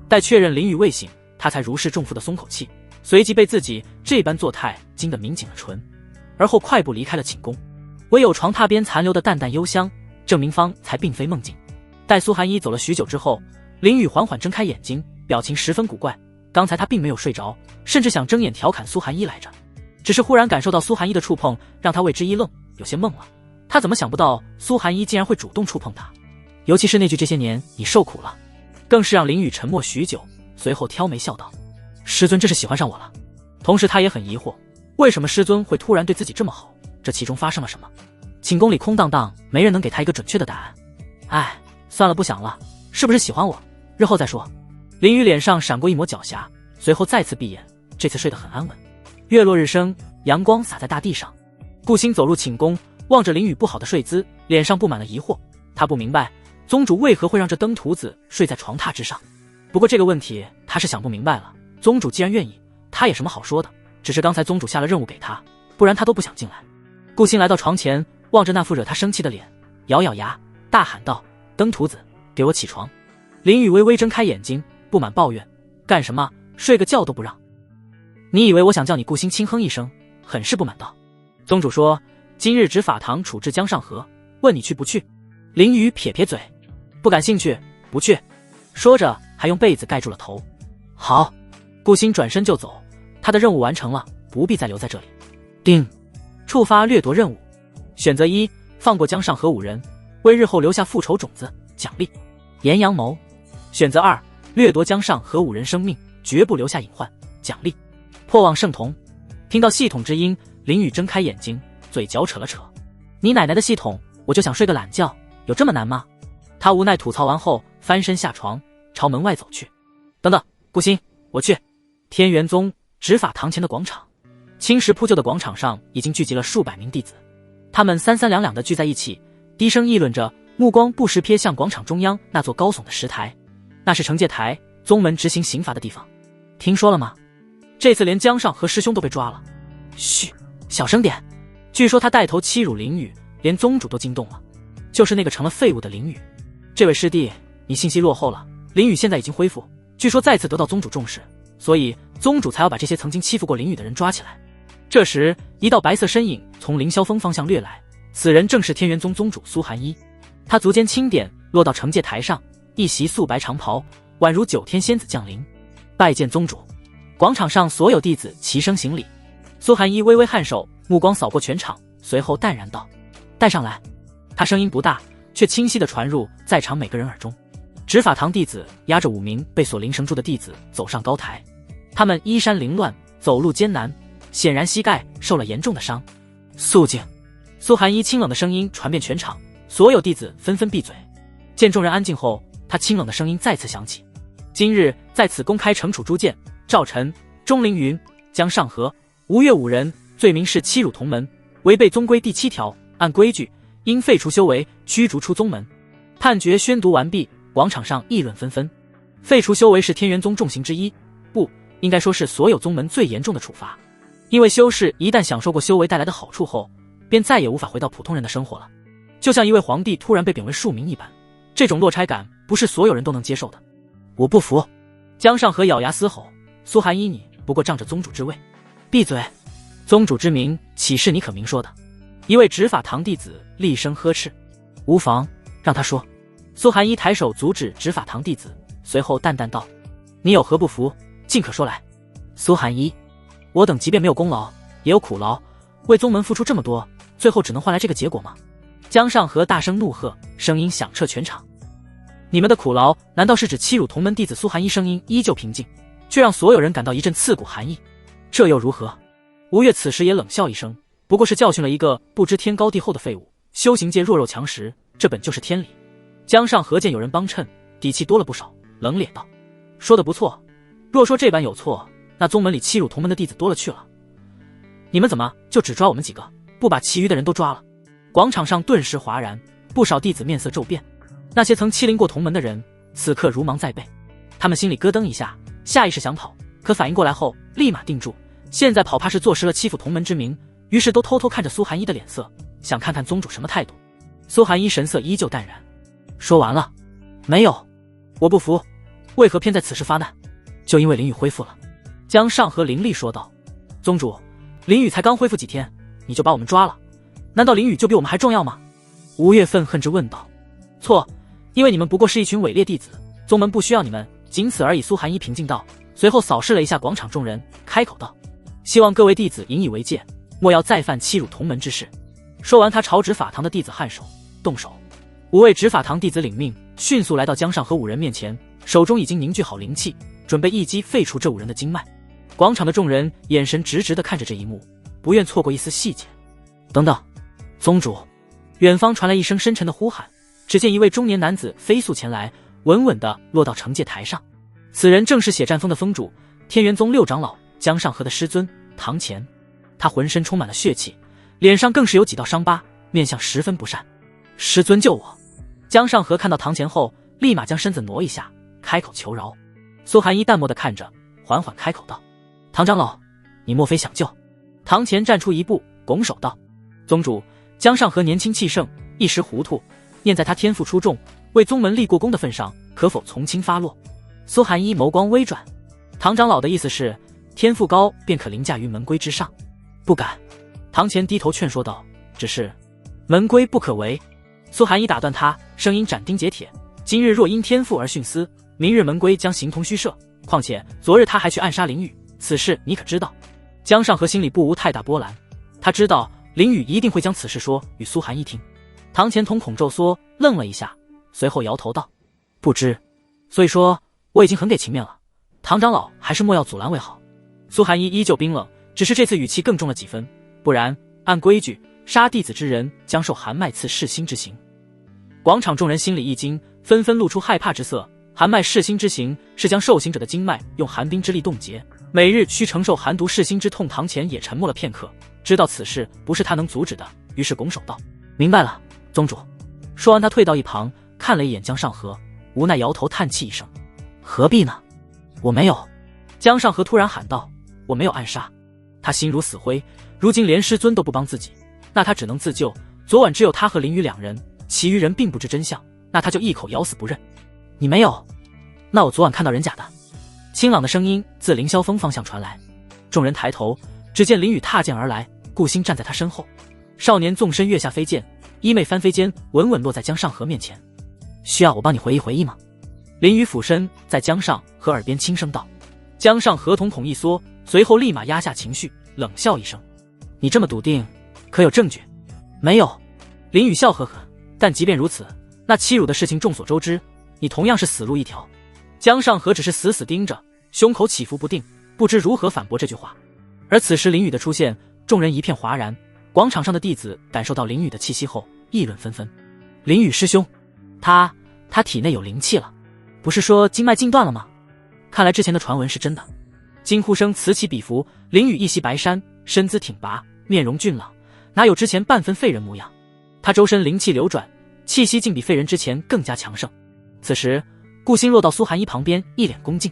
待确认林宇未醒，他才如释重负地松口气，随即被自己这般作态惊得抿紧了唇，而后快步离开了寝宫。唯有床榻边残留的淡淡幽香，证明方才并非梦境。待苏寒一走了许久之后，林宇缓缓睁开眼睛，表情十分古怪。刚才他并没有睡着，甚至想睁眼调侃苏寒一来着，只是忽然感受到苏寒一的触碰，让他为之一愣，有些懵了。他怎么想不到苏寒一竟然会主动触碰他，尤其是那句这些年你受苦了，更是让林宇沉默许久，随后挑眉笑道：师尊这是喜欢上我了。同时他也很疑惑，为什么师尊会突然对自己这么好，这其中发生了什么？寝宫里空荡荡，没人能给他一个准确的答案。哎，算了，不想了，是不是喜欢我？日后再说。林宇脸上闪过一抹狡黠，随后再次闭眼，这次睡得很安稳。月落日升，阳光洒在大地上。顾星走入寝宫，望着林宇不好的睡姿，脸上布满了疑惑。他不明白宗主为何会让这登徒子睡在床榻之上，不过这个问题他是想不明白了。宗主既然愿意，他也什么好说的，只是刚才宗主下了任务给他，不然他都不想进来。顾星来到床前，望着那副惹他生气的脸，咬咬牙，大喊道：登徒子，给我起床。林宇微微睁开眼睛，不满抱怨：干什么？睡个觉都不让。你以为我想叫你？顾星轻哼一声，很是不满道：宗主说今日执法堂处置江上河，问你去不去？林宇撇撇嘴：不感兴趣，不去。说着还用被子盖住了头。好。顾星转身就走，他的任务完成了，不必再留在这里。叮，触发掠夺任务，选择1，放过江上河5人，为日后留下复仇种子，奖励岩阳谋。选择2，掠夺江上河5人生命，绝不留下隐患，奖励破望圣童。听到系统之音，林宇睁开眼睛，嘴角扯了扯：你奶奶的系统，我就想睡个懒觉，有这么难吗？他无奈吐槽完后，翻身下床，朝门外走去。等等，顾星，我去。天元宗执法堂前的广场，青石铺就的广场上已经聚集了数百名弟子，他们三三两两地聚在一起，低声议论着，目光不时瞥向广场中央那座高耸的石台，那是惩戒台，宗门执行刑罚的地方。听说了吗？这次连江上和师兄都被抓了。嘘，小声点。据说他带头欺辱林宇，连宗主都惊动了，就是那个成了废物的林宇。这位师弟，你信息落后了，林宇现在已经恢复，据说再次得到宗主重视，所以宗主才要把这些曾经欺负过林宇的人抓起来。这时一道白色身影从凌霄峰方向掠来，此人正是天元宗宗主苏寒一。他足尖轻点落到惩戒台上，一袭素白长袍，宛如9天仙子降临。拜见宗主。广场上所有弟子齐声行礼。苏寒一微微颔首，目光扫过全场，随后淡然道：带上来。他声音不大，却清晰地传入在场每个人耳中。执法堂弟子押着5名被锁灵绳住的弟子走上高台，他们衣衫凌乱，走路艰难，显然膝盖受了严重的伤。肃静！苏寒一清冷的声音传遍全场，所有弟子纷纷闭嘴。见众人安静后，他清冷的声音再次响起：今日在此公开惩处朱建、赵晨、钟凌云、江上河、吴越5人，罪名是欺辱同门，违背宗规第7条，按规矩应废除修为，驱逐出宗门。判决宣读完毕，广场上议论纷纷。废除修为是天元宗重刑之一，不应该说是所有宗门最严重的处罚，因为修士一旦享受过修为带来的好处后，便再也无法回到普通人的生活了，就像一位皇帝突然被贬为庶民一般，这种落差感不是所有人都能接受的。我不服！江上河咬牙嘶吼：苏寒一，你不过仗着宗主之位，闭嘴！宗主之名岂是你可明说的？一位执法堂弟子厉声呵斥：无妨，让他说。苏寒一抬手阻止执法堂弟子，随后淡淡道：你有何不服，尽可说来。苏寒一，我等即便没有功劳，也有苦劳，为宗门付出这么多，最后只能换来这个结果吗？江上河大声怒喝，声音响彻全场。你们的苦劳难道是指欺辱同门弟子？苏寒一声音依旧平静，却让所有人感到一阵刺骨寒意。这又如何？吴越此时也冷笑一声，不过是教训了一个不知天高地厚的废物，修行界弱肉强食，这本就是天理。江上河见有人帮衬，底气多了不少，冷脸道：说得不错，若说这般有错，那宗门里欺辱同门的弟子多了去了，你们怎么就只抓我们几个，不把其余的人都抓了？广场上顿时哗然，不少弟子面色骤变。那些曾欺凌过同门的人此刻如芒在背，他们心里咯噔一下，下意识想跑，可反应过来后立马定住，现在跑怕是坐实了欺负同门之名，于是都偷偷看着苏寒一的脸色，想看看宗主什么态度。苏寒一神色依旧淡然，说完了。没有，我不服，为何偏在此时发难？就因为林雨恢复了。江上河凌厉说道：宗主，林雨才刚恢复几天，你就把我们抓了，难道林雨就比我们还重要吗？吴越愤恨之问道。错，因为你们不过是一群伪劣弟子，宗门不需要你们，仅此而已。苏寒一平静道，随后扫视了一下广场众人，开口道：希望各位弟子引以为戒，莫要再犯欺辱同门之事。说完，他朝执法堂的弟子颔首，动手。5位执法堂弟子领命，迅速来到江上河5人面前，手中已经凝聚好灵气，准备一击废除这5人的经脉。广场的众人眼神直直地看着这一幕，不愿错过一丝细节。等等，宗主！远方传来一声深沉的呼喊，只见一位中年男子飞速前来，稳稳地落到惩戒台上。此人正是血战峰的峰主，天元宗6长老江上河的师尊唐乾。他浑身充满了血气，脸上更是有几道伤疤，面相十分不善。师尊救我！江上河看到唐乾后，立马将身子挪一下，开口求饶。苏寒一淡漠地看着，缓缓开口道：唐长老，你莫非想救？唐乾站出一步，拱手道：宗主，江上河年轻气盛，一时糊涂，念在他天赋出众，为宗门立过功的份上，可否从轻发落？苏寒一眸光微转，唐长老的意思是，天赋高便可凌驾于门规之上？不敢。唐乾低头劝说道：只是门规不可违。苏寒一打断他，声音斩钉截铁：今日若因天赋而徇私，明日门规将形同虚设。况且昨日他还去暗杀林雨，此事你可知道？江上河心里不无太大波澜，他知道林雨一定会将此事说与苏寒一听。唐乾瞳孔骤缩，愣了一下，随后摇头道：不知。所以说我已经很给情面了，唐长老还是莫要阻拦为好。苏寒一依旧冰冷，只是这次语气更重了几分，不然按规矩，杀弟子之人将受寒脉刺噬心之刑。广场众人心里一惊，纷纷露出害怕之色。寒脉噬心之刑是将受刑者的经脉用寒冰之力冻结，每日需承受寒毒噬心之痛。唐乾也沉默了片刻，知道此事不是他能阻止的，于是拱手道：明白了，宗主。说完他退到一旁，看了一眼江上河，无奈摇头叹气一声：何必呢？我没有。江上河突然喊道：我没有暗杀。他心如死灰，如今连师尊都不帮自己，那他只能自救。昨晚只有他和林雨2人，其余人并不知真相，那他就一口咬死不认。你没有？那我昨晚看到人假的。清朗的声音自凌霄峰方向传来，众人抬头，只见林雨踏剑而来，顾星站在他身后。少年纵身跃下飞剑，衣袂翻飞间稳稳落在江上河面前。需要我帮你回忆回忆吗？林雨俯身在江上河耳边轻声道。江上河瞳孔一缩，随后立马压下情绪，冷笑一声：你这么笃定，可有证据？没有。林雨笑呵呵，但即便如此，那欺辱的事情众所周知，你同样是死路一条。江上河只是死死盯着，胸口起伏不定，不知如何反驳这句话。而此时林雨的出现，众人一片哗然。广场上的弟子感受到林雨的气息后，议论纷纷。林雨师兄，他体内有灵气了，不是说经脉尽断了吗？看来之前的传闻是真的。惊呼声此起彼伏，林雨一袭白衫，身姿挺拔，面容俊朗，哪有之前半分废人模样？他周身灵气流转，气息竟比废人之前更加强盛。此时顾星落到苏寒一旁边，一脸恭敬。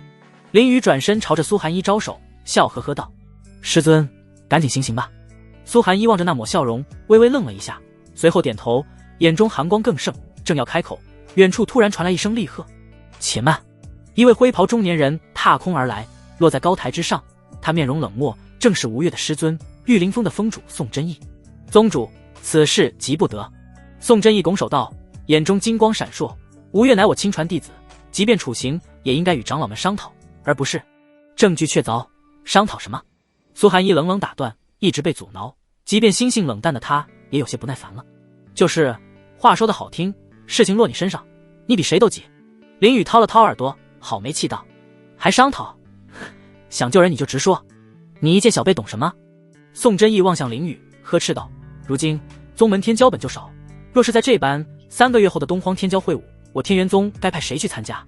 林雨转身朝着苏寒一招手，笑呵呵道：师尊，赶紧行刑吧。苏寒一望着那抹笑容，微微愣了一下，随后点头，眼中寒光更盛，正要开口，远处突然传来一声厉喝：且慢！一位灰袍中年人踏空而来，落在高台之上，他面容冷漠，正是吴越的师尊，玉灵峰的峰主宋真义。宗主，此事急不得。宋真义拱手道，眼中金光闪烁，吴越乃我亲传弟子，即便处刑，也应该与长老们商讨，而不是证据确凿，商讨什么？苏寒一冷冷打断，一直被阻挠，即便心性冷淡的他也有些不耐烦了。就是话说的好听，事情落你身上，你比谁都急。林雨掏了掏耳朵，好没气道：还商讨？想救人你就直说，你一介小辈懂什么？宋真义望向林雨，呵斥道：如今宗门天骄本就少，若是在这般3个月后的东荒天骄会武，我天元宗该派谁去参加？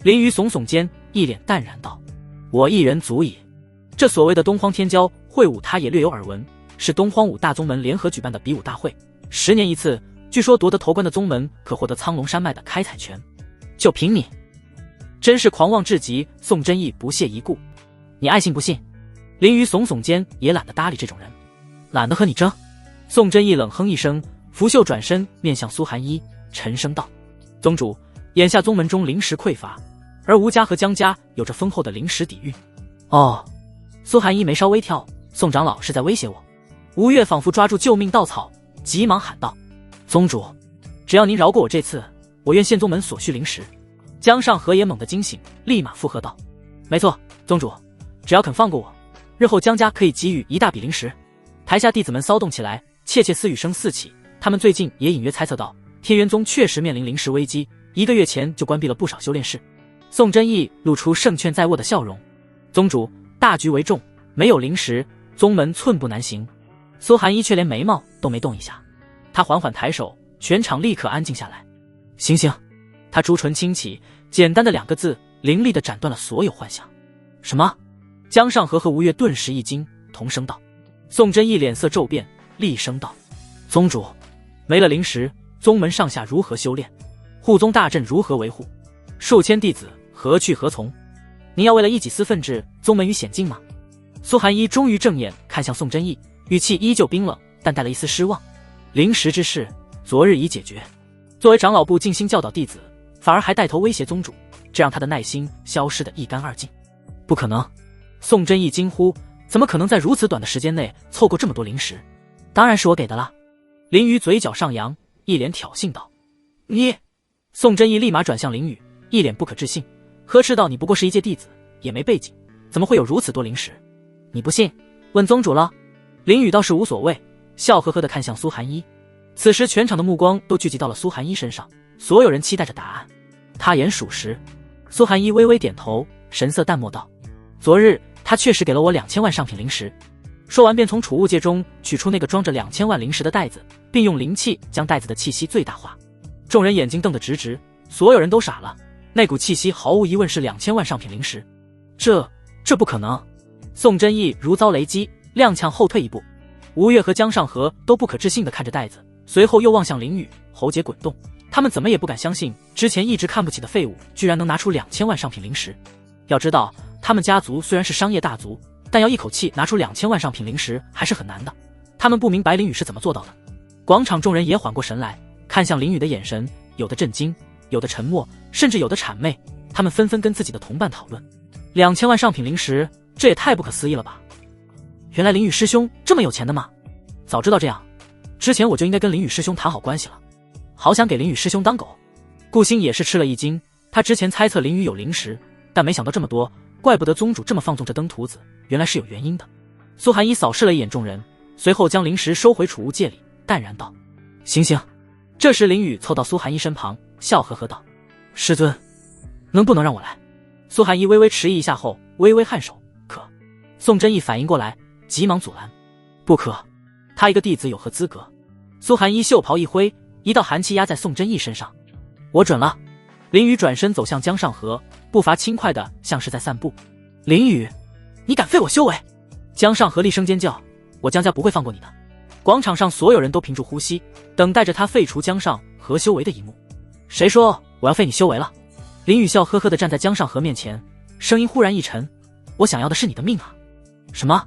林雨耸耸肩，一脸淡然道：我一人足矣。这所谓的东荒天骄会武，他也略有耳闻，是东荒5大宗门联合举办的比武大会，10年一次，据说夺得头冠的宗门可获得苍龙山脉的开采权。就凭你，真是狂妄至极！宋真义不屑一顾：你爱信不信？林雨耸耸肩，也懒得搭理这种人，懒得和你争。宋真义冷哼一声，拂袖转身面向苏寒一，沉声道：宗主，眼下宗门中灵石匮乏，而吴家和江家有着丰厚的灵石底蕴。哦。苏寒一眉梢微跳，宋长老是在威胁我。吴越仿佛抓住救命稻草，急忙喊道：宗主，只要您饶过我这次，我愿献宗门所需灵石。江上河也猛地惊醒，立马附和道：没错，宗主，只要肯放过我，日后江家可以给予一大笔灵石。台下弟子们骚动起来，窃窃私语声四起，他们最近也隐约猜测到天元宗确实面临灵石危机，1个月前就关闭了不少修炼室。宋真义露出胜券在握的笑容：宗主，大局为重，没有灵石，宗门寸步难行。苏寒一却连眉毛都没动一下，他缓缓抬手，全场立刻安静下来。行刑！他朱唇轻启，简单的2个字，凌厉地斩断了所有幻想。什么？江上河和吴越顿时一惊，同声道。宋真义脸色骤变，厉声道：宗主，没了灵石，宗门上下如何修炼？护宗大阵如何维护？数千弟子何去何从？您要为了一己私愤置宗门于险境吗？苏寒一终于正眼看向宋真义，语气依旧冰冷，但带了一丝失望。灵石之事，昨日已解决。作为长老部尽心教导弟子，反而还带头威胁宗主，这让他的耐心消失得一干二净。不可能！宋真义惊呼：怎么可能在如此短的时间内凑够这么多灵石？当然是我给的了。林雨嘴角上扬，一脸挑衅道：你！宋真义立马转向林雨，一脸不可置信，呵斥道：你不过是一介弟子，也没背景，怎么会有如此多灵石？你不信，问宗主了。林雨倒是无所谓，笑呵呵地看向苏寒一。此时全场的目光都聚集到了苏寒一身上，所有人期待着答案。他言属实。苏寒一微微点头，神色淡漠道：昨日他确实给了我2000万上品灵石。说完便从储物戒中取出那个装着2000万灵石的袋子，并用灵气将袋子的气息最大化。众人眼睛瞪得直直，所有人都傻了。那股气息毫无疑问是2000万上品灵石。这不可能！宋真义如遭雷击，踉跄后退一步。吴越和江上河都不可置信地看着袋子，随后又望向林雨，喉结滚动。他们怎么也不敢相信，之前一直看不起的废物，居然能拿出2000万上品灵石。要知道，他们家族虽然是商业大族，但要一口气拿出2000万上品灵石还是很难的。他们不明白林雨是怎么做到的。广场众人也缓过神来，看向林雨的眼神，有的震惊，有的沉默，甚至有的谄媚。他们纷纷跟自己的同伴讨论：2000万上品灵石，这也太不可思议了吧！原来林雨师兄这么有钱的吗？早知道这样，之前我就应该跟林雨师兄谈好关系了。好想给林雨师兄当狗。顾星也是吃了一惊，他之前猜测林雨有灵石，但没想到这么多，怪不得宗主这么放纵这登徒子，原来是有原因的。苏寒一扫视了一眼众人，随后将灵石收回储物戒里，淡然道：行。这时林雨凑到苏寒一身旁，笑呵呵道：师尊，能不能让我来？苏寒一微微迟疑一下后，微微颔首：可。宋真义反应过来，急忙阻拦：“不可，他一个弟子有何资格？”苏寒衣袖袍一挥，一道寒气压在宋真义身上。我准了。林雨转身走向江上河，步伐轻快的像是在散步。林雨，你敢废我修为！江上河厉声尖叫：“我江家不会放过你的！”广场上所有人都屏住呼吸，等待着他废除江上河修为的一幕。谁说我要废你修为了？林雨笑呵呵地站在江上河面前，声音忽然一沉：“我想要的是你的命啊！”什么？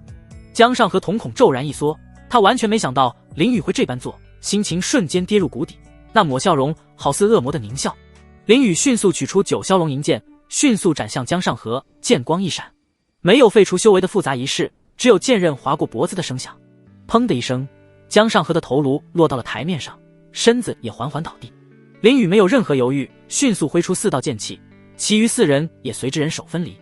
江上河瞳孔骤然一缩，他完全没想到林雨会这般做，心情瞬间跌入谷底，那抹笑容好似恶魔的狞笑。林雨迅速取出九霄龙银剑，迅速斩向江上河，剑光一闪。没有废除修为的复杂仪式，只有剑刃划过脖子的声响。砰的一声，江上河的头颅落到了台面上，身子也缓缓倒地。林雨没有任何犹豫，迅速挥出4道剑气，其余4人也随之人手分离。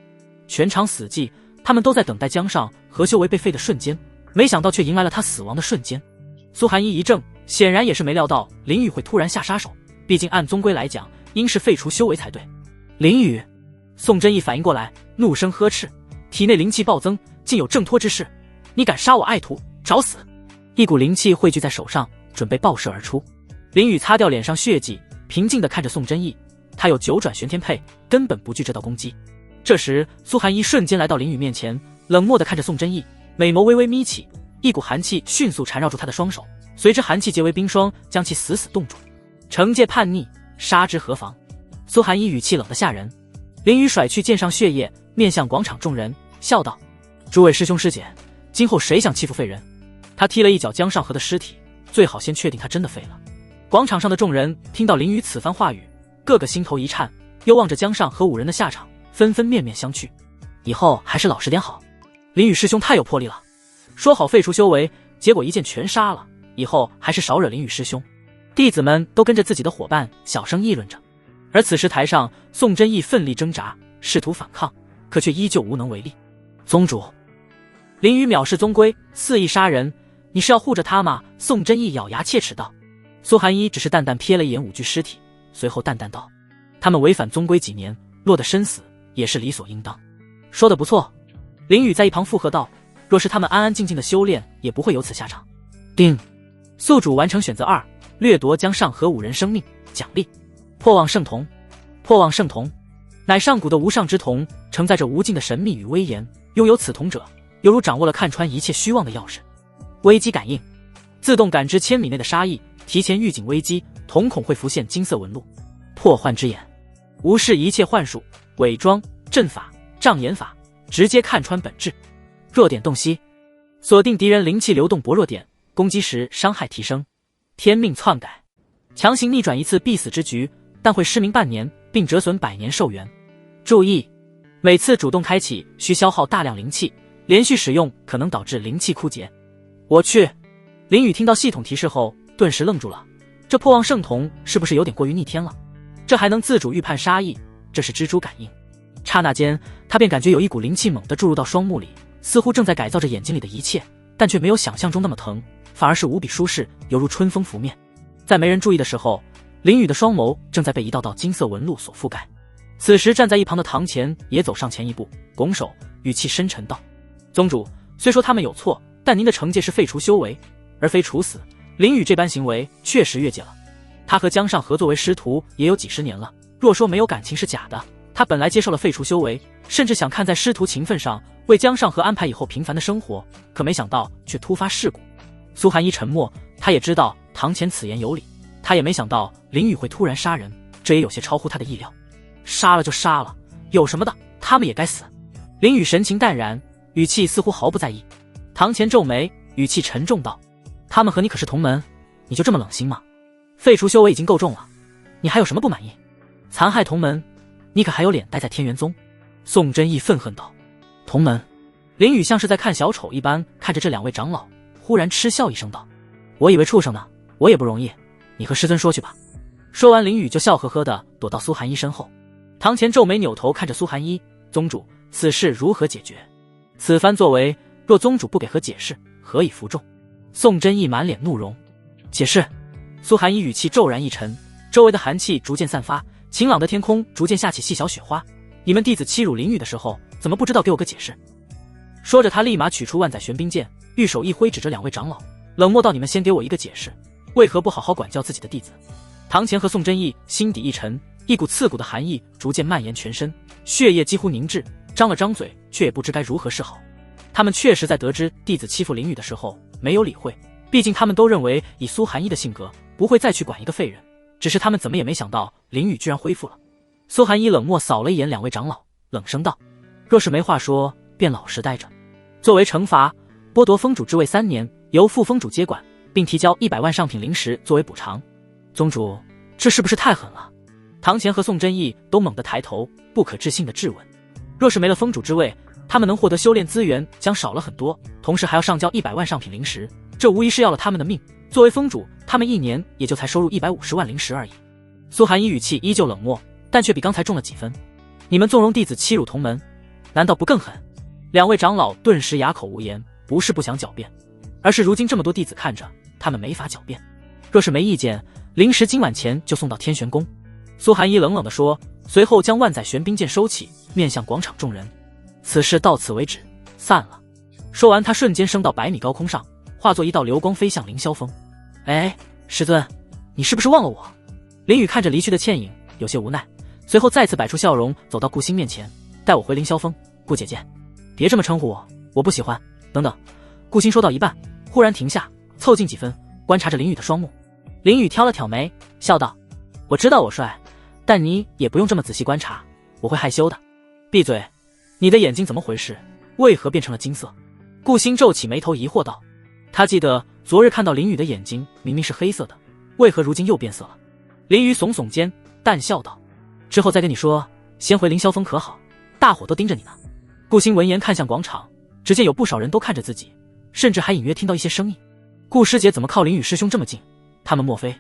全场死寂，他们都在等待江上河修为被废的瞬间，没想到却迎来了他死亡的瞬间。苏寒衣一怔，显然也是没料到林雨会突然下杀手，毕竟按宗规来讲，应是废除修为才对。林雨，宋真义反应过来，怒声呵斥，体内灵气暴增，竟有挣脱之势，你敢杀我爱徒，找死！一股灵气汇聚在手上，准备爆射而出。林雨擦掉脸上血迹，平静地看着宋真义，他有9转玄天佩，根本不惧这道攻击。这时苏寒衣瞬间来到林雨面前，冷漠地看着宋真义，美眸微微眯起，一股寒气迅速缠绕住他的双手，随之寒气结为冰霜，将其死死冻住。惩戒叛逆，杀之何妨？苏寒衣语气冷得吓人。林雨甩去剑上血液，面向广场众人，笑道：“诸位师兄师姐，今后谁想欺负废人？”他踢了一脚江上河的尸体，最好先确定他真的废了。广场上的众人听到林雨此番话语，个个心头一颤，又望着江上河5人的下场，纷纷面面相觑。以后还是老实点好。林雨师兄太有魄力了，说好废除修为，结果一剑全杀了，以后还是少惹林雨师兄。弟子们都跟着自己的伙伴小声议论着。而此时台上，宋真义奋力挣扎，试图反抗，可却依旧无能为力。宗主，林雨藐视宗规，肆意杀人，你是要护着他吗？宋真义咬牙切齿道。苏寒衣只是淡淡瞥了一眼5具尸体，随后淡淡道：“他们违反宗规几年，落得身死也是理所应当。”说得不错。林雨在一旁附和道：“若是他们安安静静的修炼，也不会有此下场。”定，宿主完成选择2，掠夺江上河5人生命，奖励破妄圣铜。破妄圣铜乃上古的无上之铜，承载着无尽的神秘与威严，拥有此铜者，犹如掌握了看穿一切虚妄的钥匙。危机感应，自动感知1000米内的杀意，提前预警危机，瞳孔会浮现金色纹路。破幻之眼，无视一切幻术、伪装、阵法、障眼法，直接看穿本质。弱点洞悉，锁定敌人灵气流动薄弱点，攻击时伤害提升。天命篡改，强行逆转一次必死之局，但会失明半年，并折损100年寿元。注意，每次主动开启需消耗大量灵气，连续使用可能导致灵气枯竭。我去！林雨听到系统提示后，顿时愣住了。这破妄圣铜是不是有点过于逆天了？这还能自主预判杀意，这是蜘蛛感应。刹那间，他便感觉有一股灵气猛地注入到双目里，似乎正在改造着眼睛里的一切，但却没有想象中那么疼，反而是无比舒适，犹如春风拂面。在没人注意的时候，林雨的双眸正在被一道道金色纹路所覆盖。此时站在一旁的堂前也走上前一步，拱手，语气深沉道：“宗主，虽说他们有错，但您的惩戒是废除修为，而非处死。林雨这般行为确实越界了。他和江上河作为师徒也有几十年了，若说没有感情是假的。他本来接受了废除修为，甚至想看在师徒情分上为江上河安排以后平凡的生活，可没想到却突发事故。”苏寒衣沉默，他也知道堂前此言有理，他也没想到林雨会突然杀人，这也有些超乎他的意料。杀了就杀了，有什么的，他们也该死。林雨神情淡然，语气似乎毫不在意。堂前皱眉，语气沉重道：“他们和你可是同门，你就这么冷心吗？废除修为已经够重了，你还有什么不满意？残害同门，你可还有脸待在天元宗？”宋真义愤恨道：“同门？”林雨像是在看小丑一般看着这2位长老，忽然嗤笑一声道：“我以为畜生呢，我也不容易，你和师尊说去吧。”说完，林雨就笑呵呵地躲到苏寒衣身后。堂前皱眉扭头看着苏寒衣：“宗主，此事如何解决？此番作为，若宗主不给何解释，何以服众？”宋真义满脸怒容：“解释！”苏寒衣语气骤然一沉，周围的寒气逐渐散发，晴朗的天空逐渐下起细小雪花。你们弟子欺辱林雨的时候，怎么不知道给我个解释？说着，他立马取出万载玄冰剑，玉手一挥，指着两位长老，冷漠道：“你们先给我一个解释，为何不好好管教自己的弟子？”唐乾和宋真义心底一沉，一股刺骨的寒意逐渐蔓延全身，血液几乎凝滞，张了张嘴，却也不知该如何是好。他们确实在得知弟子欺负林雨的时候没有理会，毕竟他们都认为以苏寒衣的性格不会再去管一个废人，只是他们怎么也没想到林雨居然恢复了。苏寒衣冷漠扫了一眼两位长老，冷声道：“若是没话说，便老实待着。作为惩罚，剥夺封主之位3年，由副封主接管，并提交100万上品灵石作为补偿。”宗主，这是不是太狠了？唐乾和宋真义都猛地抬头，不可置信地质问。若是没了封主之位，他们能获得修炼资源将少了很多，同时还要上交100万上品灵石，这无疑是要了他们的命。作为封主，他们1年也就才收入150万灵石而已。苏寒衣语气依旧冷漠，但却比刚才重了几分。你们纵容弟子欺辱同门，难道不更狠？两位长老顿时哑口无言，不是不想狡辩，而是如今这么多弟子看着，他们没法狡辩。若是没意见，灵石今晚前就送到天玄宫。苏寒衣冷冷地说，随后将万载玄冰剑收起，面向广场众人：“此事到此为止，散了。”说完，他瞬间升到100米高空上，化作一道流光飞向凌霄峰。哎，师尊，你是不是忘了我？林雨看着离去的倩影，有些无奈，随后再次摆出笑容，走到顾星面前：“带我回凌霄峰。顾姐姐，别这么称呼我，我不喜欢。等等。”顾星说到一半，忽然停下，凑近几分，观察着林雨的双目。林雨挑了挑眉，笑道：“我知道我帅，但你也不用这么仔细观察，我会害羞的。”闭嘴！你的眼睛怎么回事？为何变成了金色？顾星皱起眉头，疑惑道。他记得昨日看到林雨的眼睛明明是黑色的，为何如今又变色了？林雨耸耸肩，淡笑道：“之后再跟你说，先回凌霄峰可好？大伙都盯着你呢。”顾星闻言看向广场，只见有不少人都看着自己，甚至还隐约听到一些声音。顾师姐怎么靠林雨师兄这么近？他们莫非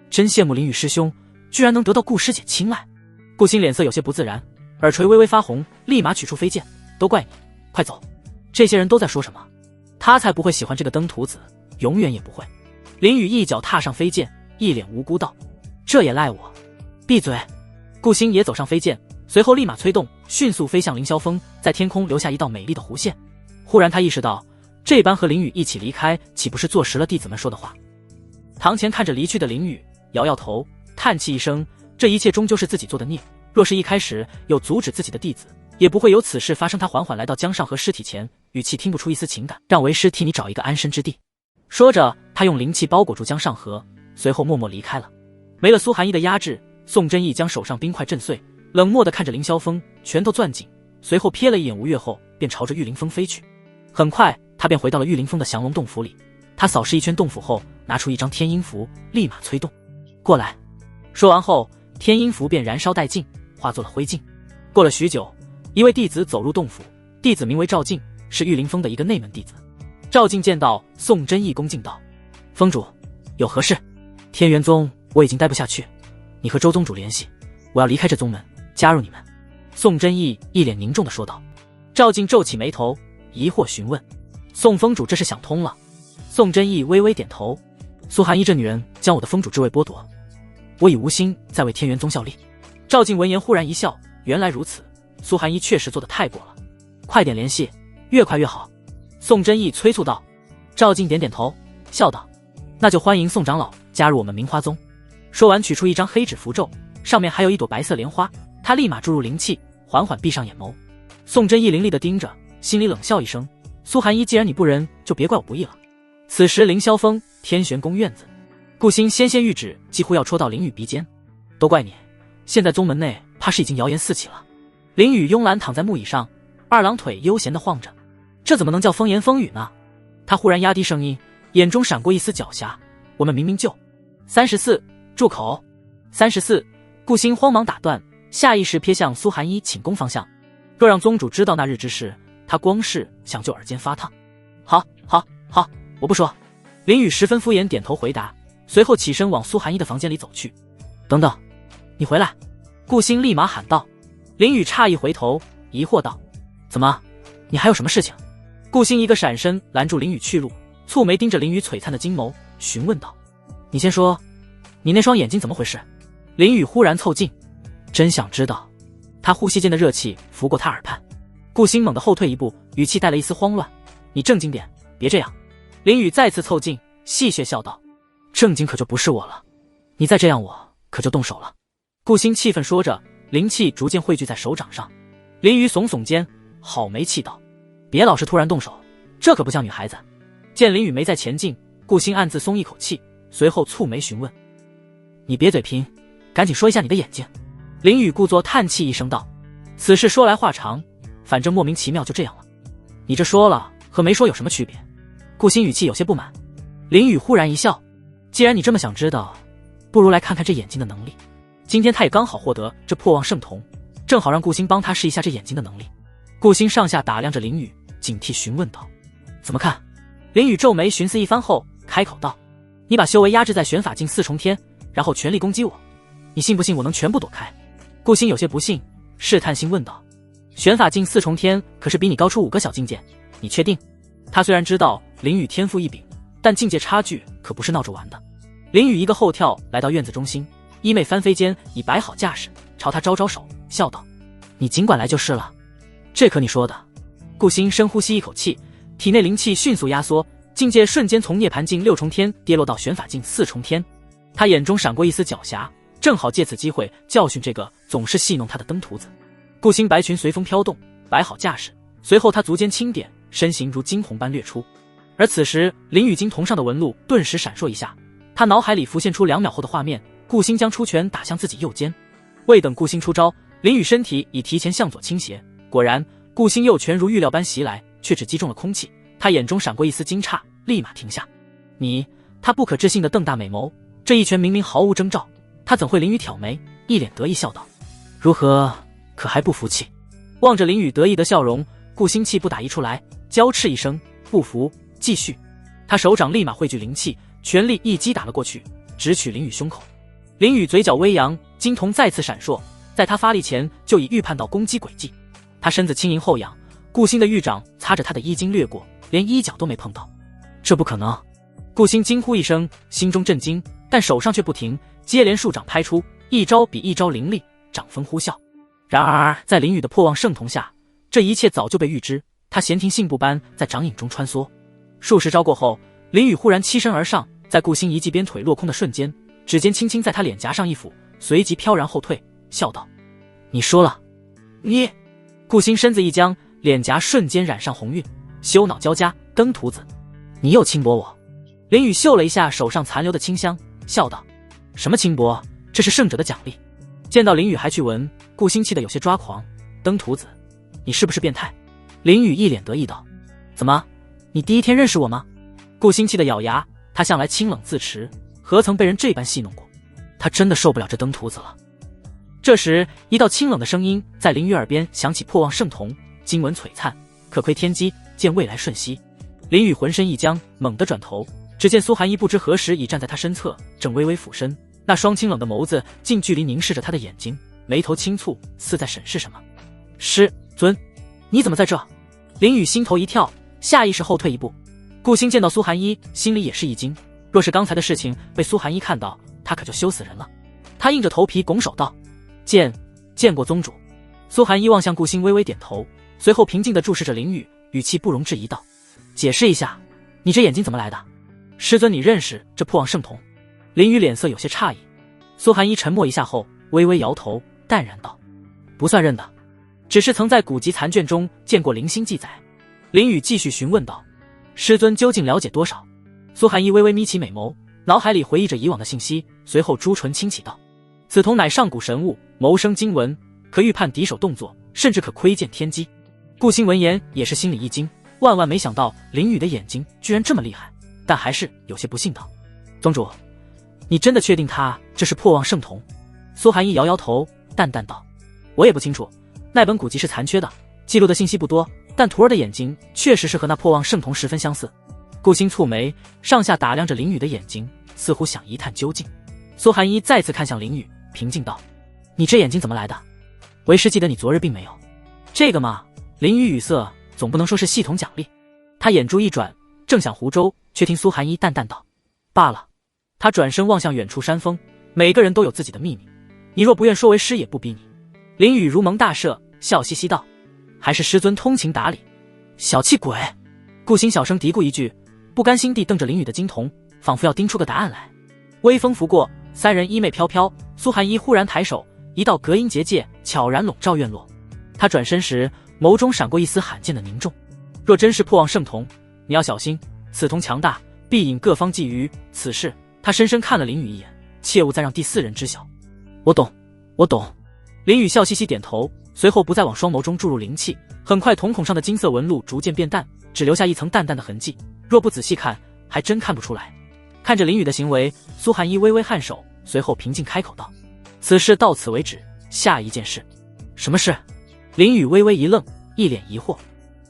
真羡慕林雨师兄居然能得到顾师姐青睐？顾星脸色有些不自然，耳垂微微发红，立马取出飞剑：“都怪你，快走！这些人都在说什么？他才不会喜欢这个登徒子，永远也不会。”林雨一脚踏上飞剑，一脸无辜道：“这也赖我！”闭嘴！顾星也走上飞剑，随后立马催动，迅速飞向凌霄峰，在天空留下一道美丽的弧线。忽然他意识到，这般和林雨一起离开，岂不是坐实了弟子们说的话？唐乾看着离去的林雨，摇摇头，叹气一声：“这一切终究是自己做的孽。若是一开始有阻止自己的弟子，也不会有此事发生。”他缓缓来到江上河尸体前，语气听不出一丝情感：“让为师替你找一个安身之地。”说着，他用灵气包裹住江上河，随后默默离开了。没了苏寒衣的压制，宋真义将手上冰块震碎，冷漠地看着凌霄峰，拳头攥紧，随后瞥了一眼吴越后，便朝着玉灵峰飞去。很快，他便回到了玉灵峰的降龙洞府里。他扫视一圈洞府后，拿出一张天音符，立马催动：“过来！”说完后，天音符便燃烧殆尽，化作了灰烬。过了许久，一位弟子走入洞府，弟子名为赵静，是玉灵峰的一个内门弟子。赵静见到宋真义，恭敬道：“峰主，有何事？”天元宗我已经待不下去，你和周宗主联系，我要离开这宗门，加入你们。”宋真义一脸凝重地说道。赵静皱起眉头，疑惑询问：“宋峰主这是想通了？”宋真义微微点头：“苏寒衣这女人将我的峰主之位剥夺，我已无心再为天元宗效力。”赵静闻言忽然一笑：“原来如此，苏寒衣确实做得太过了，快点联系，越快越好。”宋真义催促道。赵静点点头，笑道：“那就欢迎宋长老加入我们明花宗。”说完取出一张黑纸符咒，上面还有一朵白色莲花，他立马注入灵气，缓缓闭上眼眸。宋真义凌厉地盯着，心里冷笑一声：“苏寒衣，既然你不仁，就别怪我不义了。”此时凌霄峰天玄宫院子，顾星纤纤玉指几乎要戳到林雨鼻尖：“都怪你，现在宗门内怕是已经谣言四起了。”林雨慵懒躺在木椅上，二郎腿悠闲地晃着，这怎么能叫风言风语呢？他忽然压低声音，眼中闪过一丝狡黠：“我们明明就34，住口！34！”顾星慌忙打断，下意识瞥向苏寒衣寝宫方向。若让宗主知道那日之事，他光是想就耳尖发烫。好，我不说。林雨十分敷衍点头回答，随后起身往苏寒衣的房间里走去。等等，你回来！顾星立马喊道。林雨诧异回头，疑惑道：“怎么，你还有什么事情？”顾星一个闪身拦住林雨去路，蹙眉盯着林雨璀璨的金眸，询问道：“你先说，你那双眼睛怎么回事？”林雨忽然凑近，真想知道。他呼吸间的热气拂过他耳畔。顾星猛地后退一步，语气带了一丝慌乱：“你正经点，别这样。”林宇再次凑近，戏谑笑道：“正经可就不是我了，你再这样我可就动手了。”顾星气愤说着，灵气逐渐汇聚在手掌上。林宇耸耸肩，好没气道：“别老是突然动手，这可不像女孩子。”见林宇没再前进，顾星暗自松一口气，随后蹙眉询问：“你别嘴贫，赶紧说一下你的眼睛。”林宇故作叹气一声道：“此事说来话长，反正莫名其妙就这样了。你这说了和没说有什么区别？”顾星语气有些不满。林宇忽然一笑：“既然你这么想知道，不如来看看这眼睛的能力。”今天他也刚好获得这破妄圣瞳，正好让顾星帮他试一下这眼睛的能力。顾星上下打量着林宇，警惕询问道：“怎么看？”林宇皱眉寻思一番后开口道：“你把修为压制在玄法境4重天，然后全力攻击我，你信不信我能全部躲开？”顾星有些不信，试探性问道：“玄法境4重天可是比你高出5个小境界，你确定？”他虽然知道林宇天赋异禀，但境界差距可不是闹着玩的。林宇一个后跳来到院子中心，衣袂翻飞间已摆好架势，朝他招招手，笑道：“你尽管来就是了。”这可你说的。顾星深呼吸一口气，体内灵气迅速压缩，境界瞬间从涅槃境6重天跌落到玄法境4重天。他眼中闪过一丝狡黠，正好借此机会教训这个总是戏弄他的登徒子。顾星白裙随风飘动，摆好架势，随后他足尖轻点，身形如惊鸿般掠出。而此时林宇金瞳上的纹路顿时闪烁一下，他脑海里浮现出2秒后的画面，顾星将出拳打向自己右肩。未等顾星出招，林宇身体已提前向左倾斜，果然顾星右拳如预料般袭来，却只击中了空气。他眼中闪过一丝惊诧，立马停下。他不可置信地瞪大美眸，这一拳明明毫无征兆，他怎会？林宇挑眉，一脸得意笑道：“如何，可还不服气？”望着林宇得意的笑容，顾星气不打一处来，娇斥一声：“不服，继续！”他手掌立马汇聚灵气，全力一击打了过去，直取林宇胸口。林宇嘴角微扬，金瞳再次闪烁，在他发力前就已预判到攻击轨迹。他身子轻盈后仰，顾星的玉掌擦着他的衣襟掠过，连衣角都没碰到。这不可能！顾星惊呼一声，心中震惊，但手上却不停，接连数掌拍出，一招比一招凌厉，掌风呼啸。然而在林宇的破妄圣瞳下，这一切早就被预知，他闲庭信步般在掌影中穿梭。数十招过后，林宇忽然欺身而上，在顾星一记鞭腿落空的瞬间，指尖轻轻在他脸颊上一抚，随即飘然后退，笑道：“你说了。”你……顾星身子一僵，脸颊瞬间染上红晕，羞恼交加：“登徒子，你又轻薄我！”林宇嗅了一下手上残留的清香，笑道：“什么轻薄？这是圣者的奖励。”见到林宇还去闻，顾星气得有些抓狂：“登徒子，你是不是变态？”林宇一脸得意道：“怎么，你第一天认识我吗？”顾星气得咬牙，他向来清冷自持，何曾被人这般戏弄过？他真的受不了这登徒子了。这时一道清冷的声音在林宇耳边响起：“破妄圣瞳，经文璀璨，可窥天机，见未来瞬息。”林宇浑身一僵，猛地转头，只见苏寒衣不知何时已站在他身侧，正微微俯身，那双清冷的眸子近距离凝视着他的眼睛，眉头轻蹙，似在审视什么。“师尊，你怎么在这？”林宇心头一跳，下意识后退一步。顾星见到苏寒衣，心里也是一惊，若是刚才的事情被苏寒衣看到，他可就羞死人了。他硬着头皮拱手道：“见过宗主。”苏寒衣望向顾星，微微点头，随后平静地注视着林宇，语气不容置疑道：“解释一下，你这眼睛怎么来的？师尊，你认识这破妄圣瞳？”林宇脸色有些诧异。苏寒衣沉默一下后，微微摇头，淡然道：“不算认的，只是曾在古籍残卷中见过零星记载。”林宇继续询问道：“师尊究竟了解多少？”苏寒衣微微眯起美眸，脑海里回忆着以往的信息，随后朱唇轻启道：“此瞳乃上古神物，谋生经文，可预判敌手动作，甚至可窥见天机。”顾星闻言也是心里一惊，万万没想到林宇的眼睛居然这么厉害，但还是有些不信道：“宗主，你真的确定他这是破妄圣瞳？”苏寒衣摇摇头，淡淡道：“我也不清楚，那本古籍是残缺的，记录的信息不多，但徒儿的眼睛确实是和那破妄圣瞳十分相似。”顾星蹙眉，上下打量着林宇的眼睛，似乎想一探究竟。苏寒衣再次看向林宇，平静道：“你这眼睛怎么来的？为师记得你昨日并没有。”这个嘛，林宇语塞，总不能说是系统奖励。他眼珠一转，正想胡诌，却听苏寒衣淡淡道：“罢了。”他转身望向远处山峰：“每个人都有自己的秘密，你若不愿说为师，也不逼你。”林宇如蒙大赦，笑嘻嘻道：“还是师尊通情达理？小气鬼！顾星小声嘀咕一句，不甘心地瞪着林雨的金瞳，仿佛要盯出个答案来。微风拂过，三人衣袂飘飘。苏寒一忽然抬手，一道隔音结界悄然笼罩院落。他转身时，眸中闪过一丝罕见的凝重。若真是破望圣童，你要小心，此童强大，必引各方觊觎。此事，他深深看了林雨一眼，切勿再让第四人知晓。我懂，我懂。林雨笑嘻嘻点头，随后不再往双眸中注入灵气。很快，瞳孔上的金色纹路逐渐变淡，只留下一层淡淡的痕迹。若不仔细看，还真看不出来。看着林雨的行为，苏寒一微微颔首，随后平静开口道：“此事到此为止，下一件事。”什么事？林雨微微一愣，一脸疑惑。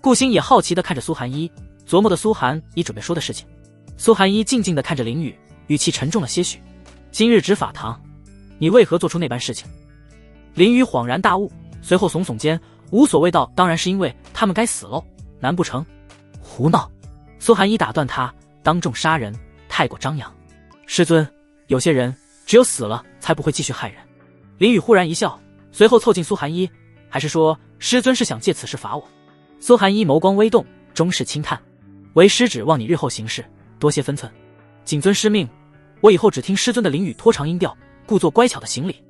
顾星也好奇地看着苏寒一，琢磨的苏寒一准备说的事情。苏寒一静静地看着林雨，语气沉重了些许：“今日执法堂，你为何做出那般事情？”林雨恍然大悟，随后耸耸肩，无所谓道：“当然是因为他们该死喽，难不成？”胡闹！苏寒一打断他：“当众杀人，太过张扬。师尊，有些人只有死了才不会继续害人。”林雨忽然一笑，随后凑近苏寒一：“还是说师尊是想借此事罚我？”苏寒一眸光微动，终是轻叹：“为师指望你日后行事多些分寸，谨遵师命。我以后只听师尊的。”林雨拖长音调，故作乖巧的行礼。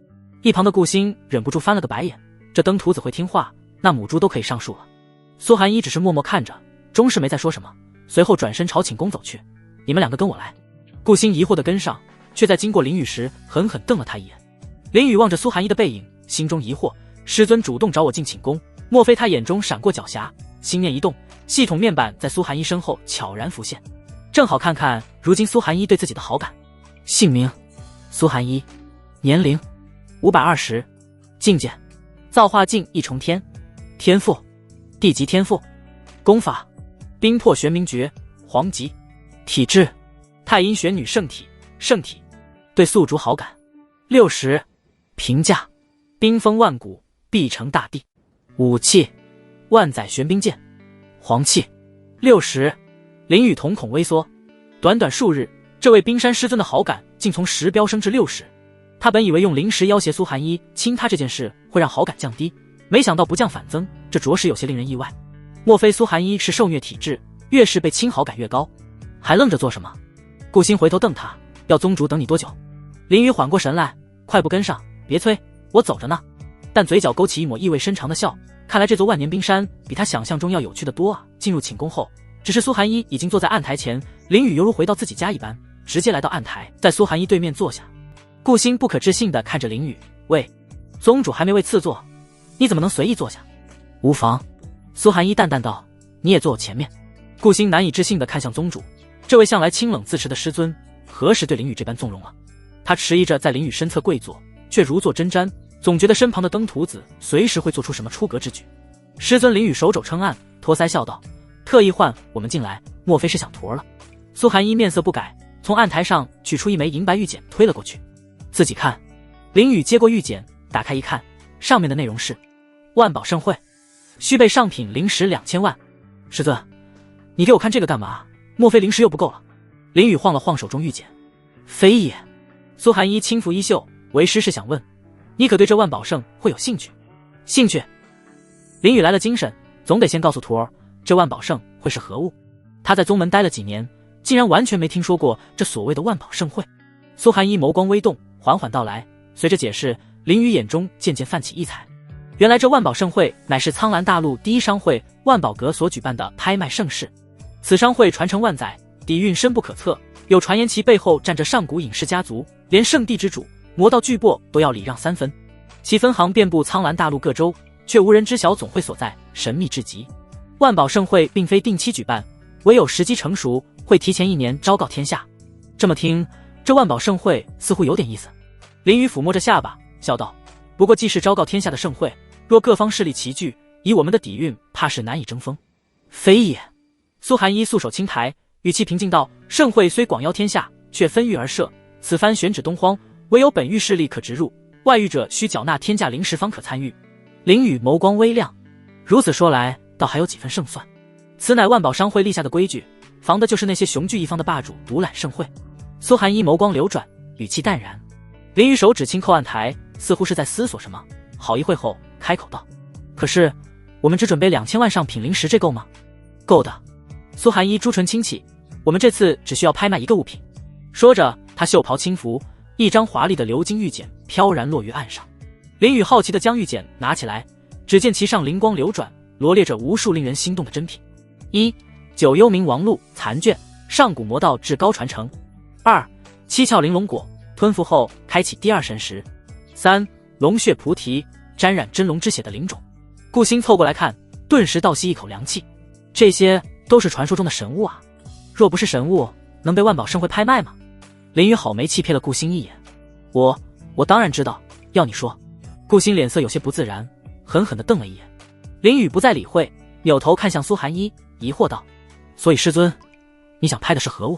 一旁的顾星忍不住翻了个白眼，这登徒子会听话，那母猪都可以上树了。苏寒一只是默默看着，终是没再说什么，随后转身朝寝宫走去：“你们两个跟我来。”顾星疑惑地跟上，却在经过林雨时狠狠瞪了他一眼。林雨望着苏寒一的背影，心中疑惑：师尊主动找我进寝宫，莫非他眼中闪过狡黠？心念一动，系统面板在苏寒一身后悄然浮现，正好看看如今苏寒一对自己的好感。姓名：苏寒一，年龄520，境界造化境一重天，天赋地级天赋，功法冰破玄冥诀黄级，体质太阴玄女圣体，对宿主好感60，评价冰封万古，必成大地。武器万载玄冰剑，黄气60。林雨瞳孔微缩，短短数日，这位冰山师尊的好感竟从10飙升至60。他本以为用灵石要挟苏寒一亲他这件事会让好感降低，没想到不降反增，这着实有些令人意外。莫非苏寒一是受虐体质，越是被亲好感越高？还愣着做什么？顾星回头瞪他：“要宗主等你多久？”林雨缓过神来：“快步跟上，别催，我走着呢。”但嘴角勾起一抹意味深长的笑，看来这座万年冰山比他想象中要有趣的多啊。进入寝宫后，只是苏寒一已经坐在案台前，林雨犹如回到自己家一般，直接来到案台，在苏寒一对面坐下。顾星不可置信地看着林雨：“喂，宗主还没为赐座，你怎么能随意坐下？”“无妨。”苏寒一淡淡道：“你也坐我前面。”顾星难以置信地看向宗主，这位向来清冷自持的师尊，何时对林雨这般纵容了？他迟疑着在林雨身侧跪坐，却如坐针毡，总觉得身旁的登徒子随时会做出什么出格之举。师尊林雨手肘撑案，托腮笑道：“特意唤我们进来，莫非是想坨了？”苏寒一面色不改，从案台上取出一枚银白玉简推了过去：“自己看。”林雨接过玉简，打开一看，上面的内容是：万宝盛会，需备上品灵石2000万。师尊，你给我看这个干嘛？莫非灵石又不够了？林雨晃了晃手中玉简：“非也。”苏寒一轻拂衣袖：“为师是想问，你可对这万宝盛会有兴趣？”“兴趣？”林雨来了精神，总得先告诉徒儿，这万宝盛会是何物。他在宗门待了几年，竟然完全没听说过这所谓的万宝盛会。苏寒一眸光微动，缓缓道来。随着解释，林雨眼中渐渐泛起异彩。原来这万宝盛会乃是苍蓝大陆第一商会万宝阁所举办的拍卖盛事。此商会传承万载，底蕴深不可测，有传言其背后站着上古隐士家族，连圣地之主魔道巨擘都要礼让3分。其分行遍布苍蓝大陆各州，却无人知晓总会所在，神秘至极。万宝盛会并非定期举办，唯有时机成熟，会提前1年昭告天下。这么听，这万宝盛会似乎有点意思。林雨抚摸着下巴，笑道：“不过既是昭告天下的盛会，若各方势力齐聚，以我们的底蕴，怕是难以争锋。”“非也。”苏寒一素手轻抬，语气平静道：“盛会虽广邀天下，却分域而设，此番选址东荒，唯有本域势力可直入，外域者需缴纳天价灵石方可参与。”林雨眸光微亮，如此说来，倒还有几分胜算。此乃万宝商会立下的规矩，防的就是那些雄踞一方的霸主独揽盛会。苏寒一眸光流转，语气淡然。林雨手指轻扣案台，似乎是在思索什么，好一会后开口道：“可是我们只准备2000万上品灵石，这够吗？够的。苏寒衣朱唇轻启，我们这次只需要拍卖一个物品。说着，他袖袍轻拂，一张华丽的鎏金玉简飘然落于岸上。林宇好奇地将玉简拿起来，只见其上灵光流转，罗列着无数令人心动的珍品。1. 九幽冥王录残卷，上古魔道至高传承。2. 七窍玲珑果，吞服后开启第2神识。3. 龙血菩提，沾染真龙之血的灵种。顾星凑过来看，顿时倒吸一口凉气。这些都是传说中的神物啊！若不是神物，能被万宝盛会拍卖吗？林宇好没气瞥了顾星一眼。我当然知道，要你说。顾星脸色有些不自然，狠狠地瞪了一眼。林宇不再理会，扭头看向苏寒衣，疑惑道：所以师尊，你想拍的是何物？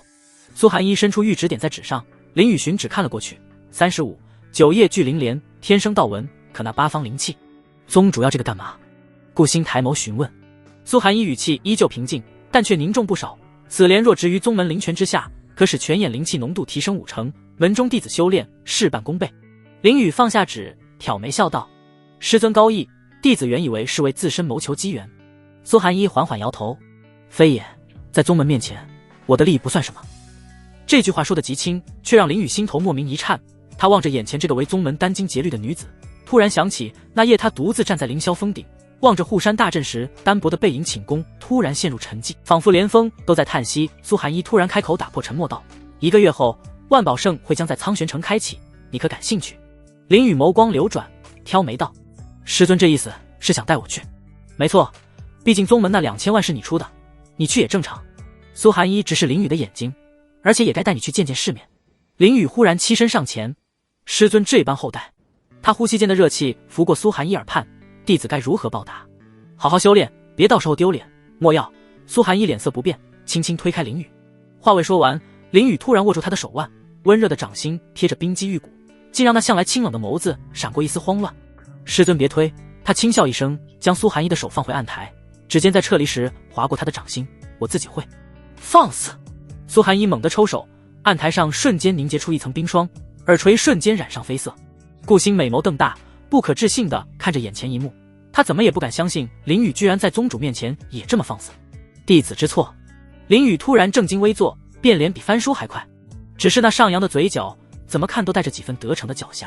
苏寒衣伸出玉指点在纸上，林宇寻指看了过去。35九叶聚灵莲，天生道纹，可纳8方灵气。宗主要这个干嘛？顾星抬眸询问。苏寒衣语气依旧平静，但却凝重不少。此莲若植于宗门灵泉之下，可使泉眼灵气浓度提升5成，门中弟子修炼事半功倍。林宇放下纸，挑眉笑道：师尊高义，弟子原以为是为自身谋求机缘。苏寒衣缓缓摇头：非也，在宗门面前，我的利益不算什么。这句话说得极轻，却让林宇心头莫名一颤。他望着眼前这个为宗门殚精竭虑的女子，突然想起那夜他独自站在凌霄峰顶，望着护山大阵时单薄的背影寝宫，突然陷入沉寂，仿佛连风都在叹息。苏寒衣突然开口打破沉默道：1个月后，万宝盛会将在苍玄城开启，你可感兴趣？林宇眸光流转，挑眉道：师尊这意思是想带我去？没错，毕竟宗门那2000万是你出的，你去也正常。苏寒衣直视林宇的眼睛，而且也该带你去见见世面。林宇忽然欺身上前：师尊这般厚待。他呼吸间的热气拂过苏寒衣耳畔，弟子该如何报答？好好修炼，别到时候丢脸。莫要。苏寒衣脸色不变，轻轻推开林宇。话未说完，林宇突然握住他的手腕，温热的掌心贴着冰肌玉骨，竟让那向来清冷的眸子闪过一丝慌乱。师尊别推。他轻笑一声，将苏寒衣的手放回案台，指尖在撤离时划过他的掌心。我自己会。放肆！苏寒衣猛地抽手，案台上瞬间凝结出一层冰霜，耳垂瞬间染上绯色。顾星美眸瞪大，不可置信地看着眼前一幕，他怎么也不敢相信林宇居然在宗主面前也这么放肆。弟子知错。林宇突然正襟危坐，变脸比翻书还快，只是那上扬的嘴角怎么看都带着几分得逞的狡黠。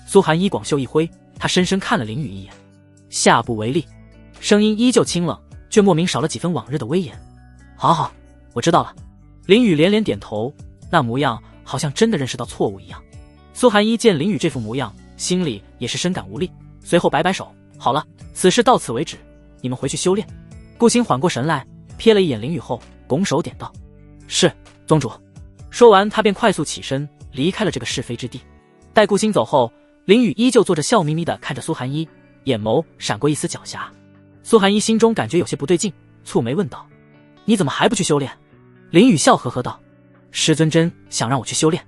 苏寒衣广袖一挥，他深深看了林宇一眼，下不为例。声音依旧清冷，却莫名少了几分往日的威严。好好，我知道了。林宇连连点头，那模样好像真的认识到错误一样。苏寒衣见林宇这副模样，心里也是深感无力，随后摆摆手：好了，此事到此为止，你们回去修炼。顾星缓过神来，瞥了一眼林宇后，拱手点道：是，宗主。说完，他便快速起身离开了这个是非之地。待顾星走后，林宇依旧坐着笑眯眯地看着苏寒衣，眼眸闪过一丝狡黠。苏寒衣心中感觉有些不对劲，蹙眉问道：你怎么还不去修炼？林宇笑呵呵道：师尊真想让我去修炼？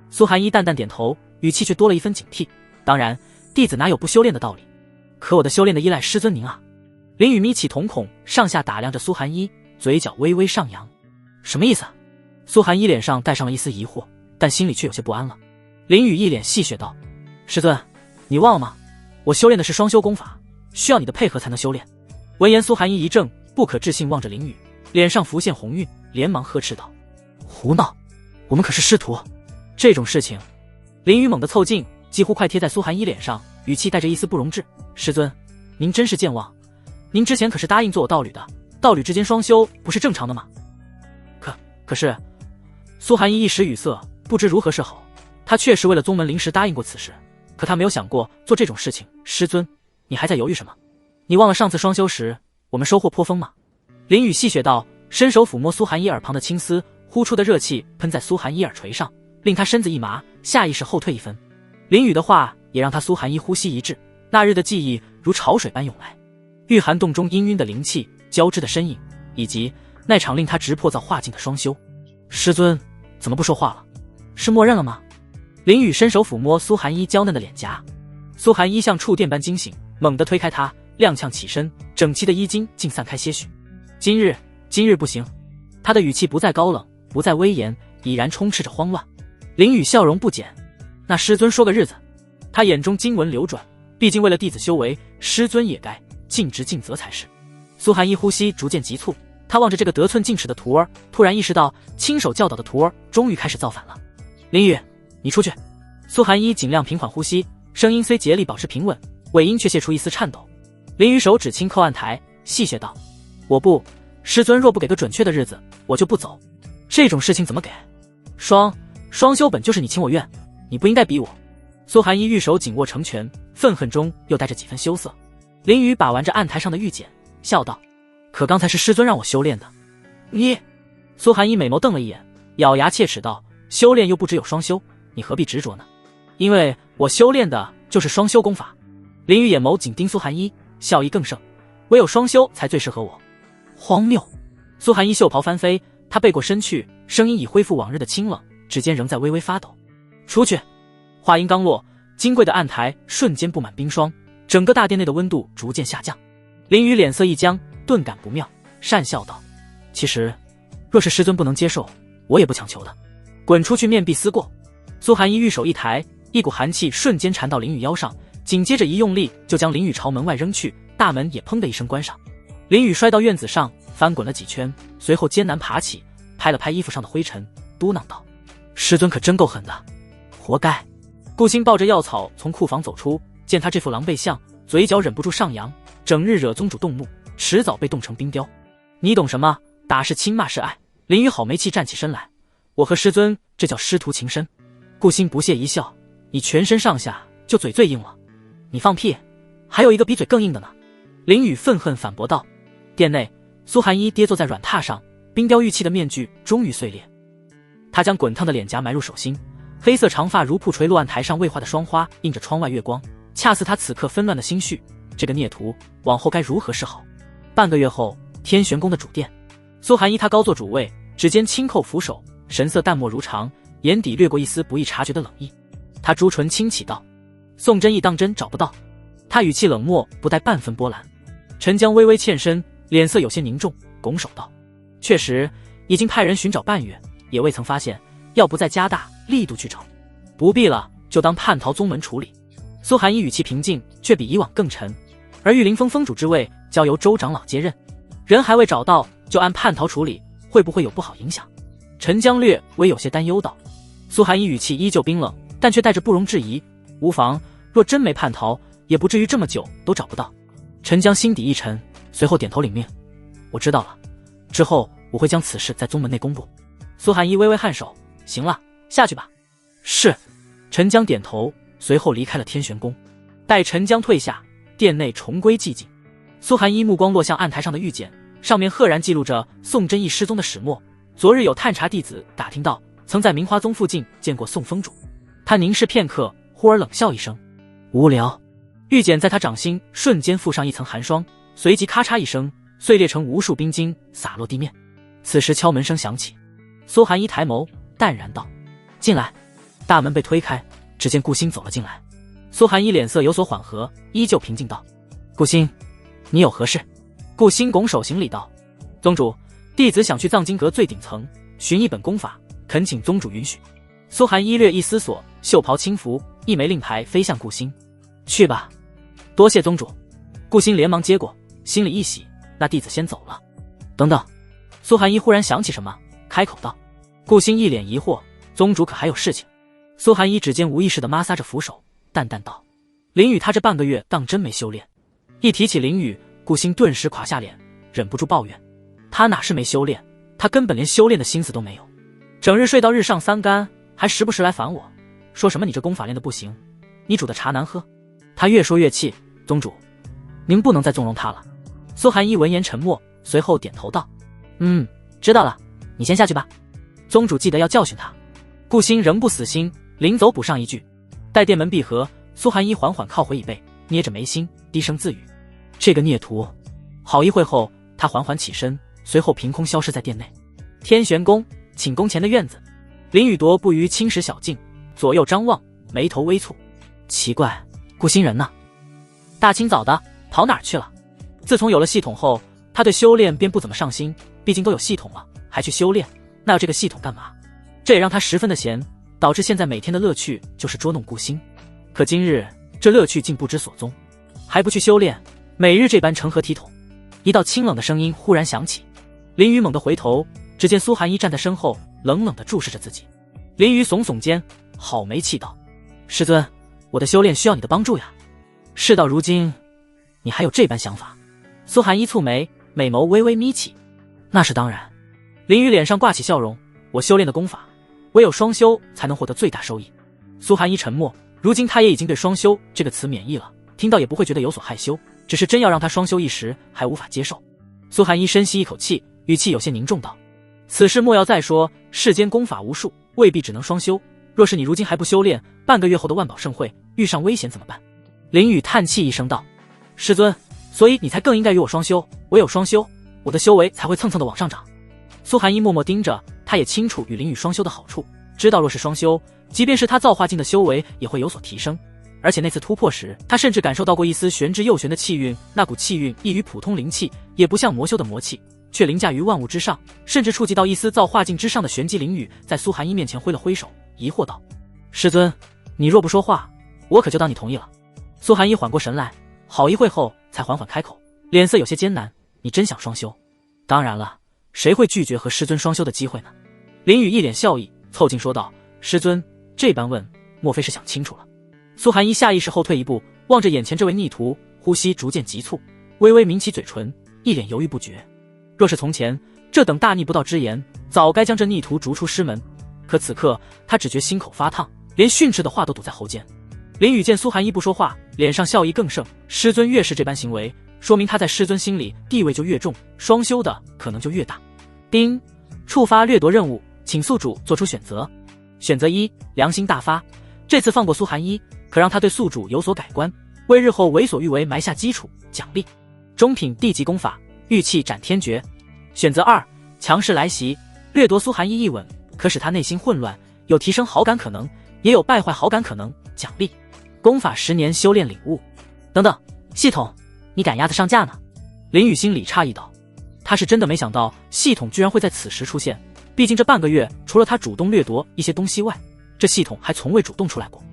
苏寒衣淡淡点头，语气却多了一分警惕。当然，弟子哪有不修炼的道理，可我的修炼的依赖师尊您啊。林宇眯起瞳孔，上下打量着苏寒衣，嘴角微微上扬。什么意思？苏寒衣脸上带上了一丝疑惑，但心里却有些不安了。林宇一脸戏谑道：师尊，你忘了吗？我修炼的是双修功法，需要你的配合才能修炼。闻言，苏寒衣一怔，不可置信望着林宇，脸上浮现红晕，连忙呵斥道：胡闹，我们可是师徒。这种事情……林宇猛地凑近，几乎快贴在苏寒衣脸上，语气带着一丝不容置：师尊，您真是健忘，您之前可是答应做我道侣的，道侣之间双修不是正常的吗？可是……苏寒衣一时语塞，不知如何是好。他确实为了宗门灵石答应过此事，可他没有想过做这种事情。师尊，你还在犹豫什么？你忘了上次双修时我们收获颇丰吗？林宇戏谑道，伸手抚摸苏寒衣耳旁的青丝，呼出的热气喷在苏寒衣耳垂上，令他身子一麻，下意识后退一分。林宇的话也让他苏寒衣呼吸一滞，那日的记忆如潮水般涌来，玉寒洞中氤氲的灵气，交织的身影，以及那场令他直破造化境的双修。师尊怎么不说话了？是默认了吗？林宇伸手抚摸苏寒衣娇嫩的脸颊，苏寒衣像触电般惊醒，猛地推开他，踉跄起身，整齐的衣襟竟散开些许。今日不行。他的语气不再高冷，不再威严，已然充斥着慌乱。林宇笑容不减，那师尊说个日子。他眼中经文流转，毕竟为了弟子修为，师尊也该尽职尽责才是。苏寒一呼吸逐渐急促，他望着这个得寸进尺的徒儿，突然意识到亲手教导的徒儿终于开始造反了。林雨，你出去。苏寒一尽量平缓呼吸，声音虽竭力保持平稳，尾音却泄出一丝颤抖。林雨手指轻扣案台，戏谑道：“我不，师尊若不给个准确的日子，我就不走。这种事情怎么给？双修本就是你情我愿，你不应该逼我。”苏寒一玉手紧握成拳，愤恨中又带着几分羞涩。林雨把玩着案台上的玉简，笑道：“可刚才是师尊让我修炼的。”你……苏寒一美眸瞪了一眼，咬牙切齿道：“修炼又不只有双修，你何必执着呢？因为我修炼的就是双修功法。”林雨眼眸紧盯苏寒一，笑意更盛：“唯有双修才最适合我。”荒谬！苏寒一袖袍翻飞，他背过身去，声音已恢复往日的清冷，指尖仍在微微发抖。“出去！”话音刚落，金贵的案台瞬间布满冰霜，整个大殿内的温度逐渐下降。林雨脸色一僵，顿感不妙，讪笑道：“其实，若是师尊不能接受，我也不强求的。滚出去，面壁思过。”苏寒一玉手一抬，一股寒气瞬间缠到林雨腰上，紧接着一用力就将林雨朝门外扔去，大门也砰的一声关上。林雨摔到院子上，翻滚了几圈，随后艰难爬起，拍了拍衣服上的灰尘，嘟囔道：“师尊可真够狠的，活该。”顾星抱着药草从库房走出，见他这副狼狈相，嘴角忍不住上扬，整日惹宗主动怒，迟早被冻成冰雕。你懂什么？打是亲，骂是爱。林雨好没气站起身来：“我和师尊这叫师徒情深。”顾星不屑一笑：“你全身上下就嘴最硬了。”“你放屁，还有一个比嘴更硬的呢。”林雨愤恨反驳道。殿内，苏寒一跌坐在软榻上，冰雕玉砌的面具终于碎裂。他将滚烫的脸颊埋入手心，黑色长发如瀑垂落，案台上未化的霜花映着窗外月光，恰似他此刻纷乱的心绪。这个孽徒往后该如何是好？半个月后，天玄宫的主殿，苏寒一他高坐主位，指尖轻扣扶手，神色淡漠如常，眼底掠过一丝不易察觉的冷意。他朱唇轻启道：“宋真意当真找不到？”他语气冷漠，不带半分波澜。陈江微微欠身，脸色有些凝重，拱手道：“确实，已经派人寻找半月，也未曾发现，要不再加大力度去找。不必了，就当叛逃宗门处理。”苏寒一语气平静，却比以往更沉。而玉凌峰峰主之位交由周长老接任，人还未找到，就按叛逃处理，会不会有不好影响？陈江略微有些担忧道。苏寒一语气依旧冰冷，但却带着不容置疑：“无妨，若真没叛逃，也不至于这么久都找不到。”陈江心底一沉，随后点头领命：“我知道了，之后我会将此事在宗门内公布。”苏寒一微微颔首：“行了，下去吧。”“是。”陈江点头，随后离开了天玄宫。待陈江退下，殿内重归寂静。苏寒一目光落向案台上的玉简，上面赫然记录着宋真意失踪的始末。昨日有探查弟子打听到，曾在明华宗附近见过宋峰主。他凝视片刻，忽而冷笑一声：“无聊。”玉简在他掌心瞬间附上一层寒霜，随即咔嚓一声碎裂成无数冰晶，洒落地面。此时敲门声响起，苏寒一抬眸，淡然道：“进来。”大门被推开，只见顾星走了进来。苏寒一脸色有所缓和，依旧平静道：“顾星，你有何事？”顾星拱手行礼道：“宗主，弟子想去藏经阁最顶层寻一本功法，恳请宗主允许。”苏寒一略一思索，袖袍轻拂，一枚令牌飞向顾星：“去吧。”“多谢宗主。”顾星连忙接过，心里一喜：“那弟子先走了。”“等等。”苏寒一忽然想起什么，开口道。顾星一脸疑惑：“宗主可还有事情？”苏寒一指尖无意识地摩挲着扶手，淡淡道：“林雨他这半个月当真没修炼。”一提起林雨，顾星顿时垮下脸，忍不住抱怨：“他哪是没修炼，他根本连修炼的心思都没有，整日睡到日上三竿，还时不时来烦我，说什么你这功法练得不行，你煮的茶难喝。”他越说越气：“宗主，您不能再纵容他了。”苏寒一闻言沉默，随后点头道：“知道了，你先下去吧。宗主记得要教训他。”顾星仍不死心，临走补上一句。待殿门闭合，苏寒一缓缓靠回椅背，捏着眉心，低声自语：“这个孽徒。”好一会后，他缓缓起身，随后凭空消失在殿内。天玄宫寝宫前的院子，林雨铎步于青石小径，左右张望，眉头微蹙。奇怪，顾星人呢？大清早的跑哪儿去了？自从有了系统后，他对修炼便不怎么上心，毕竟都有系统了，还去修炼，那有这个系统干嘛？这也让他十分的闲，导致现在每天的乐趣就是捉弄顾星。可今日这乐趣竟不知所踪，还不去修炼，每日这般成何体统？一道清冷的声音忽然响起，林雨猛地回头，只见苏寒衣站在身后，冷冷地注视着自己。林雨耸耸肩，好没气道：“师尊，我的修炼需要你的帮助呀。事到如今，你还有这般想法？”苏寒衣蹙眉，美眸微微眯起：“那是当然。”林雨脸上挂起笑容：“我修炼的功法，唯有双修才能获得最大收益。”苏寒衣沉默，如今他也已经对双修这个词免疫了，听到也不会觉得有所害羞，只是真要让他双修一时，还无法接受。苏寒衣深吸一口气，语气有些凝重道：“此事莫要再说，世间功法无数，未必只能双修。若是你如今还不修炼，半个月后的万宝盛会遇上危险怎么办？”林雨叹气一声道：“师尊，所以你才更应该与我双修，唯有双修，我的修为才会蹭蹭的往上涨。”苏寒衣默默盯着，他也清楚与林雨双修的好处，知道若是双修，即便是他造化境的修为也会有所提升。而且那次突破时，他甚至感受到过一丝玄之又玄的气运，那股气运异于普通灵气，也不像魔修的魔气，却凌驾于万物之上，甚至触及到一丝造化境之上的玄机。林雨在苏寒衣面前挥了挥手，疑惑道：“师尊，你若不说话，我可就当你同意了。”苏寒衣缓过神来，好一会后才缓缓开口，脸色有些艰难：“你真想双修？当然了，谁会拒绝和师尊双修的机会呢？”林雨一脸笑意，凑近说道：“师尊，这般问，莫非是想清楚了？”苏寒衣下意识后退一步，望着眼前这位逆徒，呼吸逐渐急促，微微抿起嘴唇，一脸犹豫不决。若是从前，这等大逆不道之言，早该将这逆徒逐出师门。可此刻，他只觉心口发烫，连训斥的话都堵在喉间。林雨见苏寒衣不说话，脸上笑意更盛。师尊越是这般行为，说明他在师尊心里地位就越重，双修的可能就越大。丁，触发掠夺任务，请宿主做出选择。选择一，良心大发，这次放过苏寒衣，可让他对宿主有所改观，为日后为所欲为埋下基础。奖励中品地级功法玉气斩天诀。选择二，强势来袭，掠夺苏寒衣一吻，可使他内心混乱，有提升好感可能，也有败坏好感可能。奖励功法10年修炼领悟。等等，系统，你敢压得上价呢？林雨心里诧异道，他是真的没想到系统居然会在此时出现，毕竟这半个月除了他主动掠夺一些东西外，这系统还从未主动出来过。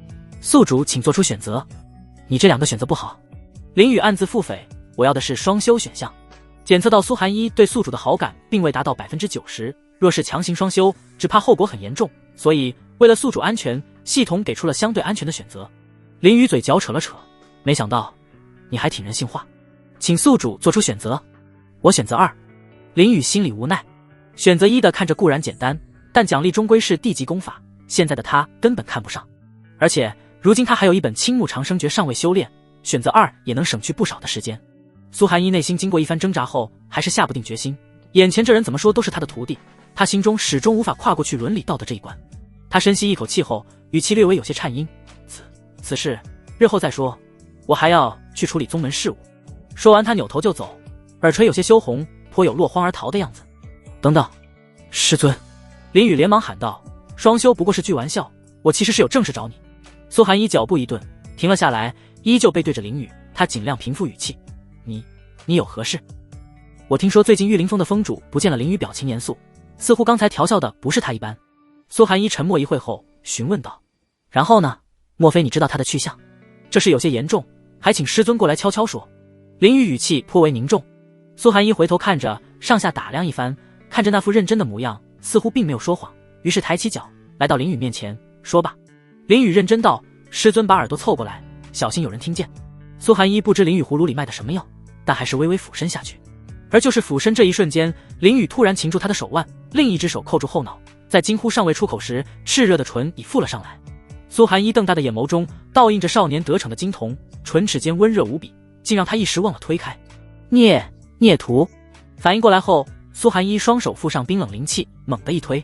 宿主请做出选择。你这两个选择不好。林雨暗自腹诽，我要的是双修选项。检测到苏寒衣对宿主的好感并未达到90%，若是强行双修，只怕后果很严重，所以为了宿主安全，系统给出了相对安全的选择。林雨嘴角扯了扯，没想到你还挺人性化，请宿主做出选择。我选择二。林雨心里无奈，选择一的看着固然简单，但奖励终归是地级功法，现在的他根本看不上，而且如今他还有一本青木长生诀尚未修炼，选择二也能省去不少的时间。苏寒衣内心经过一番挣扎后，还是下不定决心，眼前这人怎么说都是他的徒弟，他心中始终无法跨过去伦理道德这一关。他深吸一口气后，语气略微有些颤音：此事日后再说，我还要去处理宗门事务。说完他扭头就走，耳垂有些羞红，颇有落荒而逃的样子。等等，师尊！林雨连忙喊道：双修不过是句玩笑，我其实是有正事找你。苏寒衣脚步一顿，停了下来，依旧背对着林雨，他尽量平复语气：你有何事？我听说最近玉灵峰的峰主不见了。林雨表情严肃，似乎刚才调笑的不是他一般。苏寒衣沉默一会后询问道：然后呢？莫非你知道他的去向？这事有些严重，还请师尊过来悄悄说。林雨语气颇为凝重。苏寒衣回头看着，上下打量一番，看着那副认真的模样，似乎并没有说谎，于是抬起脚来到林雨面前，说吧。林雨认真道：师尊把耳朵凑过来，小心有人听见。苏寒衣不知林雨葫芦里卖的什么药，但还是微微俯身下去。而就是俯身这一瞬间，林雨突然擒住他的手腕，另一只手扣住后脑，在惊呼尚未出口时，炽热的唇已附了上来。苏寒衣瞪大的眼眸中倒映着少年得逞的惊瞳，唇齿间温热无比，竟让他一时忘了推开。孽徒！反应过来后，苏寒衣双手附上冰冷灵气，猛地一推，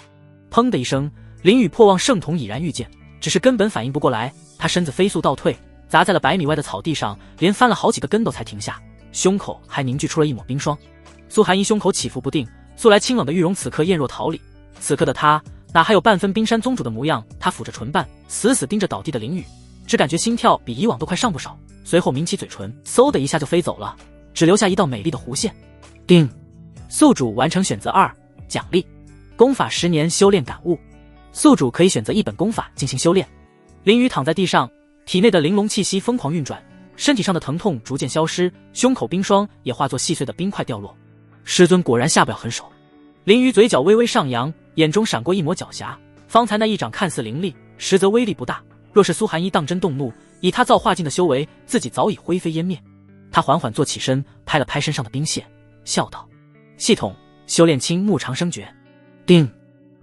砰的一声，林雨破望圣瞳已然遇见，只是根本反应不过来，他身子飞速倒退，砸在了100米外的草地上，连翻了好几个跟斗才停下，胸口还凝聚出了一抹冰霜。苏寒衣胸口起伏不定，素来清冷的玉容此刻艳若桃李，此刻的他哪还有半分冰山宗主的模样？他抚着唇瓣，死死盯着倒地的林雨，只感觉心跳比以往都快上不少，随后抿起嘴唇，嗖的一下就飞走了，只留下一道美丽的弧线。叮，宿主完成选择2，奖励功法10年修炼感悟，宿主可以选择一本功法进行修炼。林雨躺在地上，体内的玲珑气息疯狂运转，身体上的疼痛逐渐消失，胸口冰霜也化作细碎的冰块掉落。师尊果然下不了狠手。林瑜嘴角微微上扬，眼中闪过一抹狡黠。方才那一掌看似凌厉，实则威力不大。若是苏寒一当真动怒，以他造化境的修为，自己早已灰飞烟灭。他缓缓坐起身，拍了拍身上的冰屑，笑道：“系统修炼青木长生诀。”定。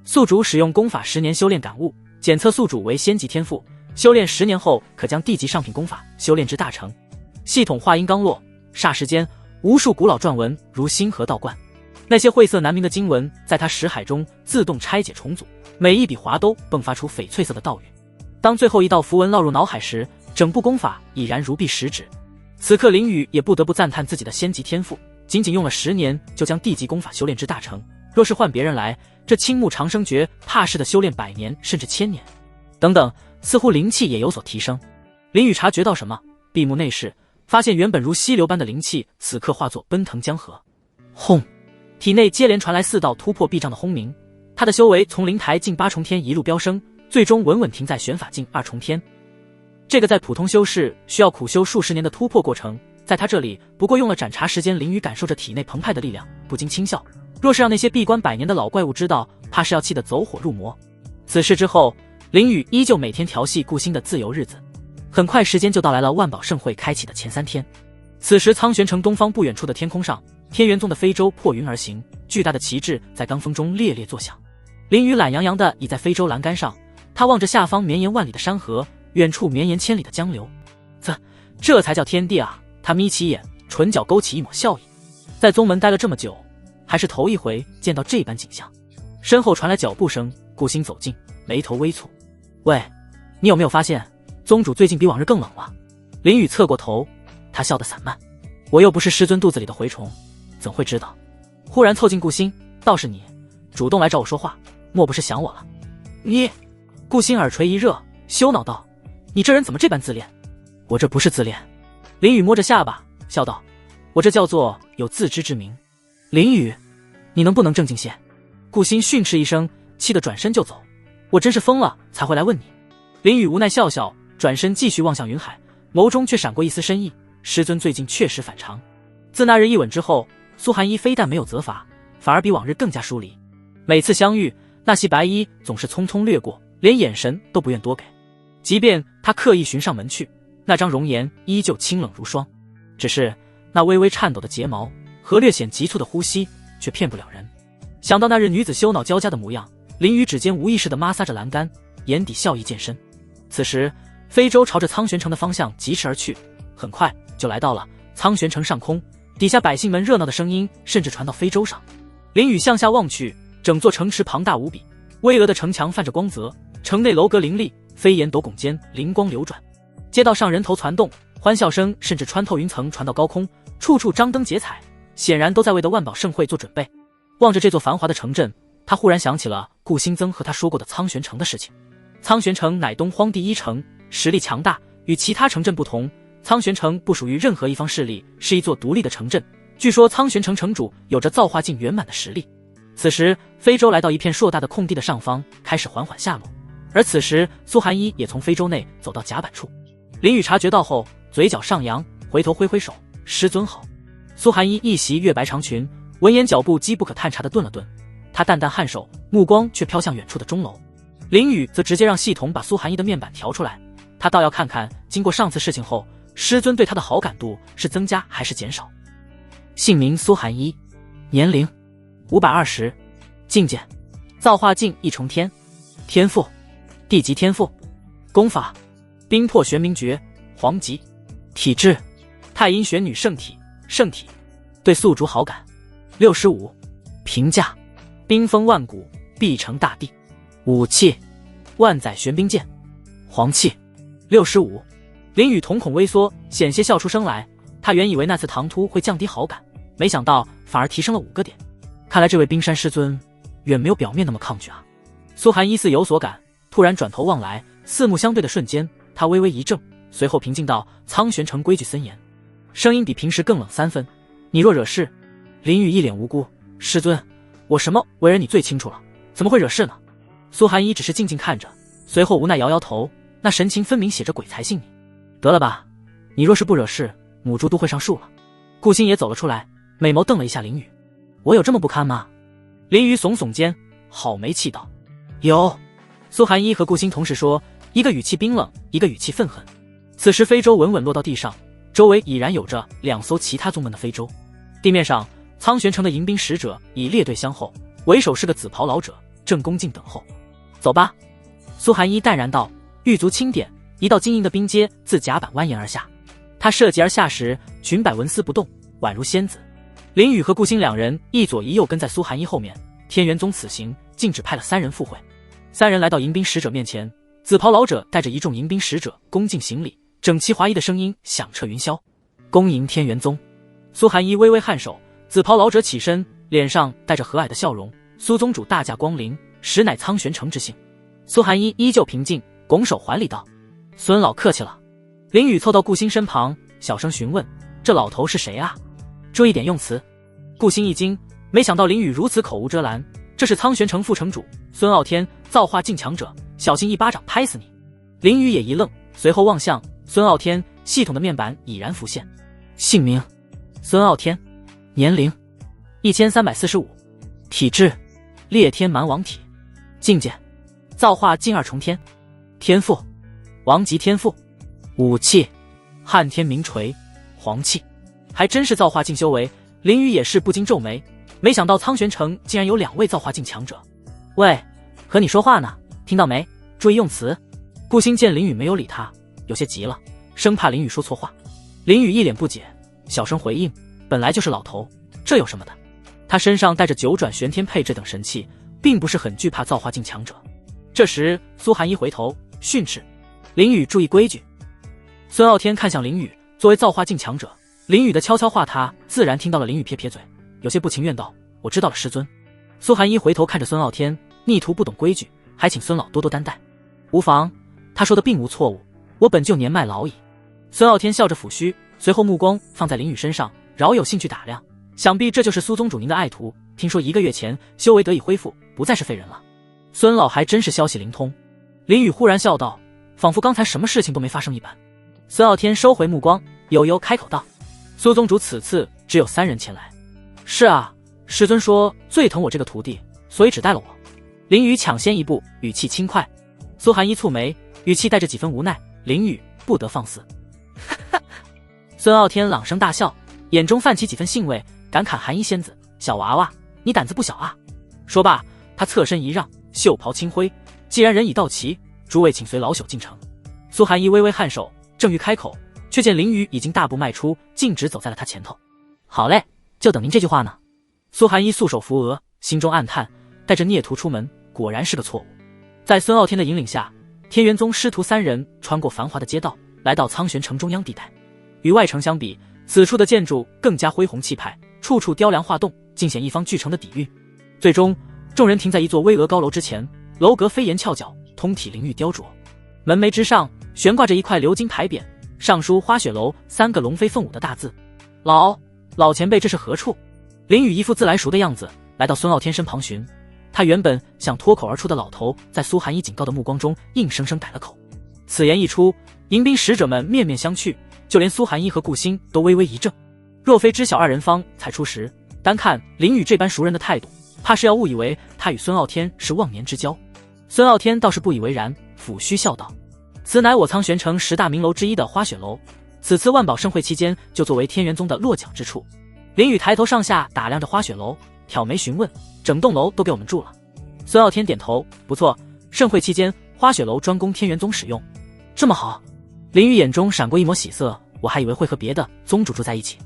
宿主使用功法10年修炼感悟，检测宿主为仙级天赋，修炼10年后可将地级上品功法修炼至大成。系统话音刚落，霎时间无数古老篆文如星河倒灌，那些晦涩难明的经文在他识海中自动拆解重组，每一笔划都迸发出翡翠色的道语。当最后一道符文落入脑海时，整部功法已然如臂使指。此刻林宇也不得不赞叹自己的仙级天赋，仅仅用了10年就将地级功法修炼至大成。若是换别人来，这青木长生诀怕是得修炼100年甚至1000年。等等，似乎灵气也有所提升。林宇察觉到什么，闭目内视，发现原本如溪流般的灵气此刻化作奔腾江河。轰！体内接连传来4道突破壁障的轰鸣，他的修为从灵台境8重天一路飙升，最终稳稳停在玄法境2重天。这个在普通修士需要苦修数十年的突破过程，在他这里不过用了盏茶时间。林宇感受着体内澎湃的力量，不禁轻笑。若是让那些闭关100年的老怪物知道，怕是要气得走火入魔。此事之后，林宇依旧每天调戏顾星的自由日子。很快时间就到来了万宝盛会开启的前3天。此时苍玄城东方不远处的天空上，天元宗的飞舟破云而行，巨大的旗帜在罡风中猎猎作响。林宇懒洋洋地倚在飞舟栏杆上，他望着下方绵延万里的山河，远处绵延千里的江流。这才叫天地啊！他眯起眼，唇角勾起一抹笑意。在宗门待了这么久，还是头一回见到这般景象。身后传来脚步声，顾星走近，眉头微蹙：“喂，你有没有发现宗主最近比往日更冷了？”林宇侧过头，他笑得散漫：“我又不是师尊肚子里的蛔虫，怎会知道？”忽然凑近顾星：“倒是你主动来找我说话，莫不是想我了？”你……顾星耳垂一热，羞恼道：“你这人怎么这般自恋？”“我这不是自恋。”林宇摸着下巴笑道：“我这叫做有自知之明。”林宇，你能不能正经些？顾星训斥一声，气得转身就走。我真是疯了才会来问你。林宇无奈笑笑，转身继续望向云海，眸中却闪过一丝深意。师尊最近确实反常。自那日一吻之后，苏寒衣非但没有责罚，反而比往日更加疏离。每次相遇，那袭白衣总是匆匆掠过，连眼神都不愿多给。即便他刻意寻上门去，那张容颜依旧清冷如霜。只是那微微颤抖的睫毛和略显急促的呼吸却骗不了人。想到那日女子羞恼交加的模样，林宇指尖无意识地摩挲着栏杆，眼底笑意渐深。此时飞舟朝着苍玄城的方向疾驰而去，很快就来到了苍玄城上空。底下百姓们热闹的声音甚至传到飞舟上。林宇向下望去，整座城池庞大无比，巍峨的城墙泛着光泽，城内楼阁林立，飞檐斗拱间灵光流转。街道上人头攒动，欢笑声甚至穿透云层传到高空，处处张灯结彩，显然都在为的万宝盛会做准备。望着这座繁华的城镇，他忽然想起了顾新增和他说过的苍玄城的事情。苍玄城乃东荒第一城，实力强大，与其他城镇不同，苍玄城不属于任何一方势力，是一座独立的城镇。据说苍玄城城主有着造化境圆满的实力。此时飞舟来到一片硕大的空地的上方，开始缓缓下落。而此时苏寒衣也从飞舟内走到甲板处。林宇察觉到后，嘴角上扬，回头挥挥手：“师尊好。”苏寒衣一袭月白长裙，闻言脚步机不可探查地顿了顿，他淡淡颔首，目光却飘向远处的钟楼。林宇则直接让系统把苏寒衣的面板调出来，他倒要看看经过上次事情后，师尊对他的好感度是增加还是减少。姓名苏寒衣，年龄520，境界造化境1重天，天赋地级天赋，功法冰破玄冥诀黄级，体质太阴玄女圣体，对宿主好感65，评价冰封万古，必成大地。武器万载玄冰剑，黄气65。林宇瞳孔微缩，险些笑出声来。他原以为那次唐突会降低好感，没想到反而提升了5个点。看来这位冰山师尊远没有表面那么抗拒啊。苏寒疑似有所感，突然转头望来，四目相对的瞬间，他微微一怔，随后平静道：“苍玄城规矩森严。”声音比平时更冷3分：“你若惹事……”林宇一脸无辜：“师尊，我什么为人你最清楚了，怎么会惹事呢？”苏寒衣只是静静看着，随后无奈摇摇头，那神情分明写着鬼才信你。得了吧，你若是不惹事，母猪都会上树了。顾星也走了出来，美眸瞪了一下林雨。我有这么不堪吗？林雨耸耸肩，好没气道。有。苏寒一和顾星同时说，一个语气冰冷，一个语气愤恨。此时非洲稳稳落到地上，周围已然有着2艘其他宗门的非洲。地面上，苍玄城的迎宾使者已列队相候，为首是个紫袍老者，正恭敬等候。走吧。苏寒一淡然道，玉足轻点，一道晶莹的冰阶自甲板蜿蜒而下。他涉级而下时，裙摆纹丝不动，宛如仙子。林雨和顾星两人一左一右跟在苏寒一后面。天元宗此行竟只派了3人赴会。3人来到迎宾使者面前，紫袍老者带着一众迎宾使者恭敬行礼，整齐划一的声音响彻云霄。恭迎天元宗。苏寒一微微颔首，紫袍老者起身，脸上带着和蔼的笑容。苏宗主大驾光临，实乃苍玄城之幸。苏寒一依旧平静，拱手还礼道：孙老客气了。林雨凑到顾星身旁，小声询问：这老头是谁啊？注意点用词。顾星一惊，没想到林雨如此口无遮拦。这是苍玄城副城主孙傲天，造化境强者，小心一巴掌拍死你。林雨也一愣，随后望向孙傲天，系统的面板已然浮现。姓名：孙傲天，年龄1345，体质烈天蛮王体，境界造化境2重天，天赋王级天赋，武器撼天明锤，黄气，还真是造化境修为。林雨也是不禁皱眉，没想到苍玄城竟然有2位造化境强者。喂，和你说话呢，听到没？注意用词。顾星见林雨没有理他，有些急了，生怕林雨说错话。林雨一脸不解，小声回应：本来就是老头，这有什么的？他身上带着9转玄天佩这等神器，并不是很惧怕造化境强者。这时苏寒一回头训斥：林雨注意规矩。孙傲天看向林雨，作为造化境强者，林雨的悄悄话他自然听到了。林雨撇撇嘴，有些不情愿道：我知道了，师尊。苏寒一回头看着孙傲天，逆徒不懂规矩，还请孙老多多担待。无妨，他说的并无错误，我本就年迈老矣。孙傲天笑着抚须，随后目光放在林雨身上，饶有兴趣打量，想必这就是苏宗主您的爱徒，听说1个月前修为得以恢复，不再是废人了。孙老还真是消息灵通。林雨忽然笑道，仿佛刚才什么事情都没发生一般。孙傲天收回目光，悠悠开口道：苏宗主此次只有3人前来。是啊，师尊说最疼我这个徒弟，所以只带了我。林雨抢先一步，语气轻快。苏寒一蹙眉，语气带着几分无奈：林雨不得放肆。孙傲天朗声大笑，眼中泛起几分兴味，感慨寒衣仙子，小娃娃你胆子不小啊。说罢，他侧身一让，袖袍轻挥，既然人已到齐，诸位请随老朽进城。苏寒一微微颔首，正欲开口，却见林雨已经大步迈出，径直走在了他前头。好嘞，就等您这句话呢。苏寒一素手扶额，心中暗叹，带着孽徒出门果然是个错误。在孙傲天的引领下，天元宗师徒3人穿过繁华的街道，来到苍玄城中央地带。与外城相比，此处的建筑更加恢宏气派，处处雕梁画栋，尽显一方巨城的底蕴。最终众人停在一座巍峨高楼之前，楼阁飞檐翘角，通体灵玉雕琢，门楣之上悬挂着一块鎏金牌匾，上书花雪楼3个龙飞凤舞的大字。老前辈这是何处？林雨一副自来熟的样子，来到孙傲天身旁询。他原本想脱口而出的老头，在苏寒一警告的目光中硬生生改了口。此言一出，迎宾使者们面面相觑，就连苏寒一和顾星都微微一怔。若非知晓2人方才出时，单看林雨这般熟人的态度，怕是要误以为他与孙傲天是忘年之交。孙傲天倒是不以为然，抚须笑道：此乃我苍玄城10大名楼之一的花雪楼，此次万宝盛会期间就作为天元宗的落脚之处。林雨抬头上下打量着花雪楼，挑眉询问：整栋楼都给我们住了？孙傲天点头：不错，盛会期间花雪楼专供天元宗使用。这么好？林雨眼中闪过一抹喜色，我还以为会和别的宗主住在一起。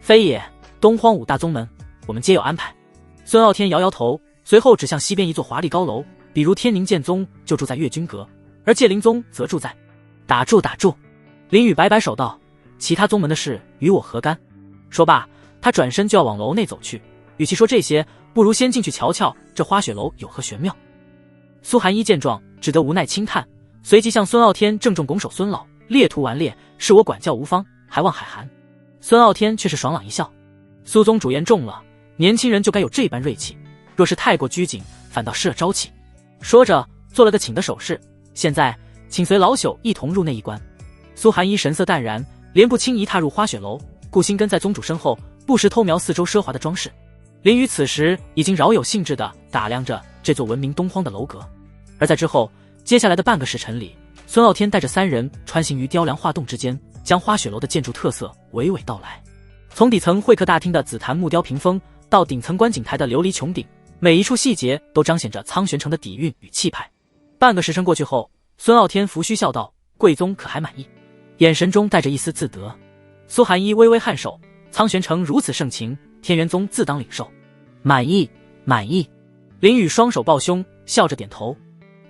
非也，东荒5大宗门我们皆有安排。孙傲天摇摇头，随后指向西边一座华丽高楼，比如天宁剑宗就住在月君阁，而界灵宗则住在……打住。林雨摆摆手道：其他宗门的事与我何干？说罢，他转身就要往楼内走去，与其说这些，不如先进去瞧瞧这花雪楼有何玄妙。苏寒一见状，只得无奈轻叹，随即向孙傲天郑重拱手：孙老，列徒顽劣，是我管教无方，还望海涵。孙傲天却是爽朗一笑：苏宗主言重了，年轻人就该有这般锐气，若是太过拘谨，反倒失了朝气。说着做了个请的手势，现在请随老朽一同入内一观。苏寒一神色淡然，连步轻移踏入花雪楼，顾星跟在宗主身后，不时偷瞄四周奢华的装饰。林雨此时已经饶有兴致地打量着这座闻名东荒的楼阁。而在之后接下来的半个时辰里，孙傲天带着3人穿行于雕梁画栋之间，将花雪楼的建筑特色娓娓道来。从底层会客大厅的紫檀木雕屏风，到顶层观景台的琉璃穹顶，每一处细节都彰显着苍玄城的底蕴与气派。半个时辰过去后，孙傲天拂须笑道：“贵宗可还满意？”眼神中带着一丝自得。苏寒衣微微颔首：“苍玄城如此盛情，天元宗自当领受。”“满意，满意。”林雨双手抱胸，笑着点头。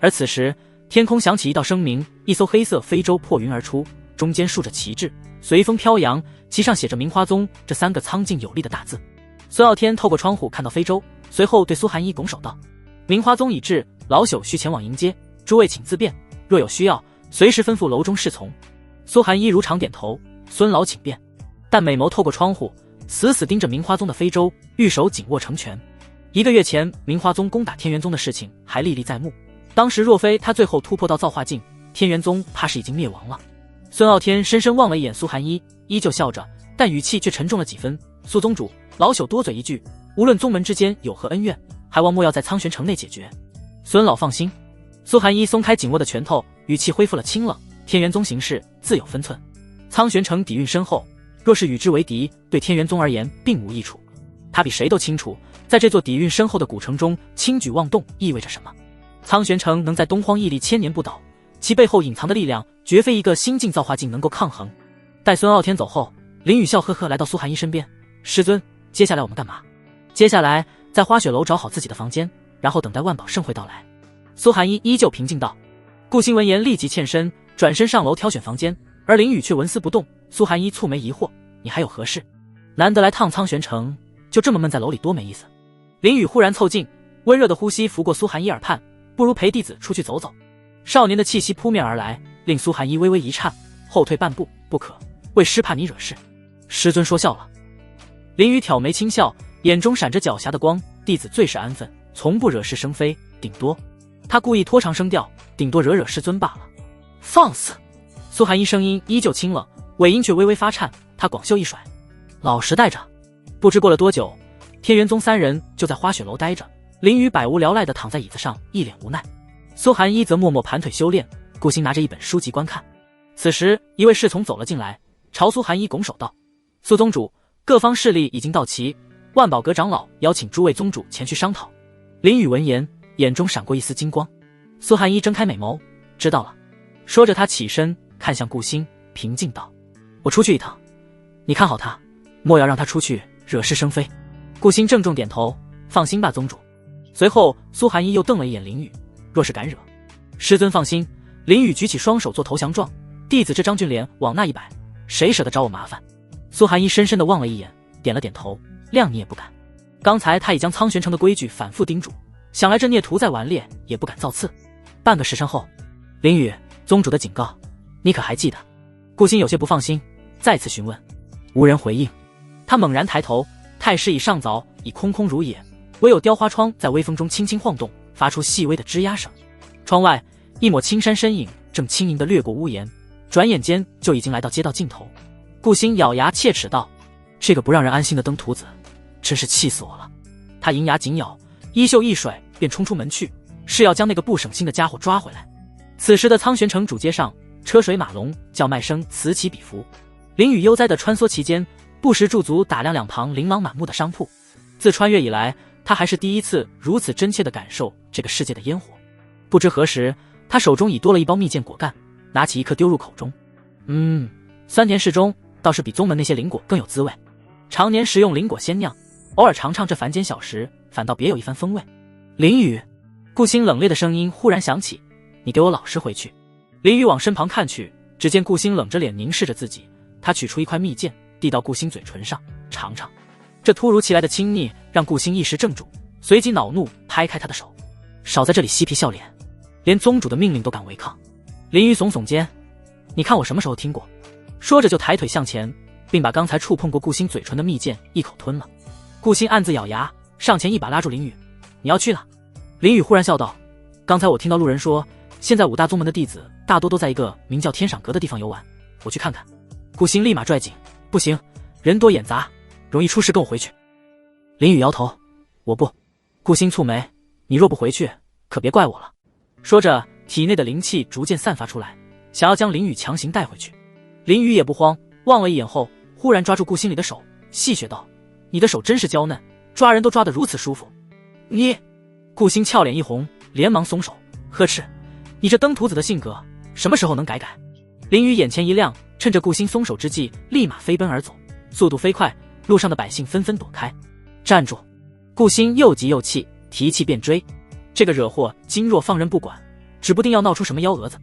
而此时天空响起一道声鸣，一艘黑色飞舟破云而出，中间竖着旗帜，随风飘扬，其上写着明花宗这3个苍劲有力的大字。孙傲天透过窗户看到飞舟，随后对苏寒衣拱手道：“明花宗已至，老朽需前往迎接，诸位请自便，若有需要，随时吩咐楼中侍从。”苏寒衣如常点头：“孙老请便。”但美眸透过窗户，死死盯着明花宗的飞舟，玉手紧握成拳。1个月前，明花宗攻打天元宗的事情还历历在目。当时若非他最后突破到造化境，天元宗怕是已经灭亡了。孙傲天深深望了一眼苏寒衣，依旧笑着，但语气却沉重了几分：“苏宗主，老朽多嘴一句，无论宗门之间有何恩怨，还望莫要在苍玄城内解决。”孙老放心。苏寒衣松开紧握的拳头，语气恢复了清冷：“天元宗行事自有分寸，苍玄城底蕴深厚，若是与之为敌，对天元宗而言并无益处。他比谁都清楚，在这座底蕴深厚的古城中，轻举妄动意味着什么。苍玄城能在东荒屹立1000年不倒，其背后隐藏的力量绝非一个新晋造化境能够抗衡。”待孙傲天走后，林雨笑呵呵来到苏寒衣身边：“师尊，接下来我们干嘛？”“接下来在花雪楼找好自己的房间，然后等待万宝盛会到来。”苏寒衣依旧平静道。顾星闻言立即欠身，转身上楼挑选房间，而林雨却纹丝不动。苏寒衣蹙眉疑惑：“你还有何事？难得来趟苍玄城，就这么闷在楼里多没意思。”林雨忽然凑近，温热的呼吸拂过苏寒衣耳畔：“不如陪弟子出去走走。”少年的气息扑面而来，令苏寒衣微微一颤，后退半步：“不可，为师怕你惹事。”“师尊说笑了。”林雨挑眉轻笑，眼中闪着狡黠的光：“弟子最是安分，从不惹是生非，顶多……”他故意拖长声调：“顶多惹师尊罢了。”“放肆！”苏寒衣声音依旧清冷，尾音却微微发颤。他广袖一甩：“老实待着。”不知过了多久，天元宗3人就在花雪楼待着。林雨百无聊赖地躺在椅子上，一脸无奈。苏寒衣则默默盘腿修炼，顾星拿着一本书籍观看。此时一位侍从走了进来，朝苏寒衣拱手道：“苏宗主，各方势力已经到齐，万宝阁长老邀请诸位宗主前去商讨。”林雨闻言，眼中闪过一丝金光。苏寒衣睁开美眸：“知道了。”说着他起身看向顾星，平静道：“我出去一趟，你看好他，莫要让他出去惹是生非。”顾星郑重点头：“放心吧，宗主。”随后苏寒衣又瞪了一眼林雨：“若是敢惹……”“师尊放心。”林雨举起双手做投降状：“弟子这张俊脸往那一摆，谁舍得找我麻烦？”苏寒衣深深地望了一眼，点了点头：“谅你也不敢。”刚才他已将苍玄城的规矩反复叮嘱，想来这孽徒再顽劣也不敢造次。半个时辰后，林雨，宗主的警告，你可还记得？顾星有些不放心，再次询问。无人回应。他猛然抬头，太师椅上早已空空如也，唯有雕花窗在微风中轻轻晃动，发出细微的吱呀声。窗外一抹青山身影正轻盈地掠过屋檐，转眼间就已经来到街道尽头。顾星咬牙切齿道：“这个不让人安心的登徒子，真是气死我了。”他银牙紧咬，衣袖一甩，便冲出门去，是要将那个不省心的家伙抓回来。此时的苍玄城主街上，车水马龙，叫卖声此起彼伏。林雨悠哉地穿梭其间，不时驻足打量两旁琳琅满目的商铺。自穿越以来，他还是第一次如此真切地感受这个世界的烟火。不知何时，他手中已多了一包蜜饯果干，拿起一颗丢入口中。酸甜适中，倒是比宗门那些灵果更有滋味。常年食用灵果鲜酿，偶尔尝尝这凡间小食，反倒别有一番风味。林雨，顾星冷冽的声音忽然响起：“你给我老实回去。”林雨往身旁看去，只见顾星冷着脸凝视着自己。他取出一块蜜饯，递到顾星嘴唇上，尝尝。这突如其来的亲昵让顾星一时怔住，随即恼怒拍开他的手：“少在这里嬉皮笑脸，连宗主的命令都敢违抗。”林雨耸耸肩：“你看我什么时候听过？”说着就抬腿向前，并把刚才触碰过顾星嘴唇的蜜饯一口吞了。顾星暗自咬牙，上前一把拉住林雨：“你要去哪？”林雨忽然笑道：“刚才我听到路人说，现在5大宗门的弟子大多都在一个名叫天赏阁的地方游玩，我去看看。”顾星立马拽紧，不行，人多眼杂，容易出事，跟我回去。林宇摇头，我不。顾星蹙眉，你若不回去，可别怪我了。说着，体内的灵气逐渐散发出来，想要将林宇强行带回去。林宇也不慌，望了一眼后，忽然抓住顾星里的手，戏谑道：“你的手真是娇嫩，抓人都抓得如此舒服。”你，顾星俏脸一红，连忙松手，呵斥：“你这登徒子的性格，什么时候能改改？”林宇眼前一亮，趁着顾星松手之际，立马飞奔而走，速度飞快，路上的百姓纷纷躲开。站住！顾星又急又气，提气便追。这个惹祸，今若放任不管，指不定要闹出什么幺蛾子。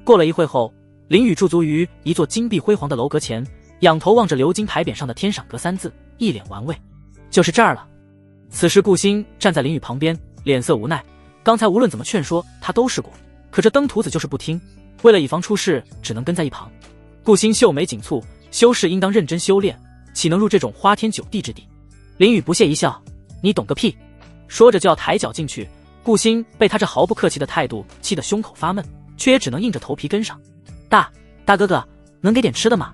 过了一会后，林宇驻足于一座金碧辉煌的楼阁前，仰头望着鎏金牌匾上的天赏阁三字，一脸玩味。就是这儿了。此时顾星站在林宇旁边，脸色无奈。刚才无论怎么劝说，他都试过，可这登徒子就是不听。为了以防出事，只能跟在一旁。顾星秀眉紧蹙，修士应当认真修炼，岂能入这种花天酒地之地？林宇不屑一笑：“你懂个屁！”说着就要抬脚进去。顾星被他这毫不客气的态度气得胸口发闷，却也只能硬着头皮跟上。大哥哥，能给点吃的吗？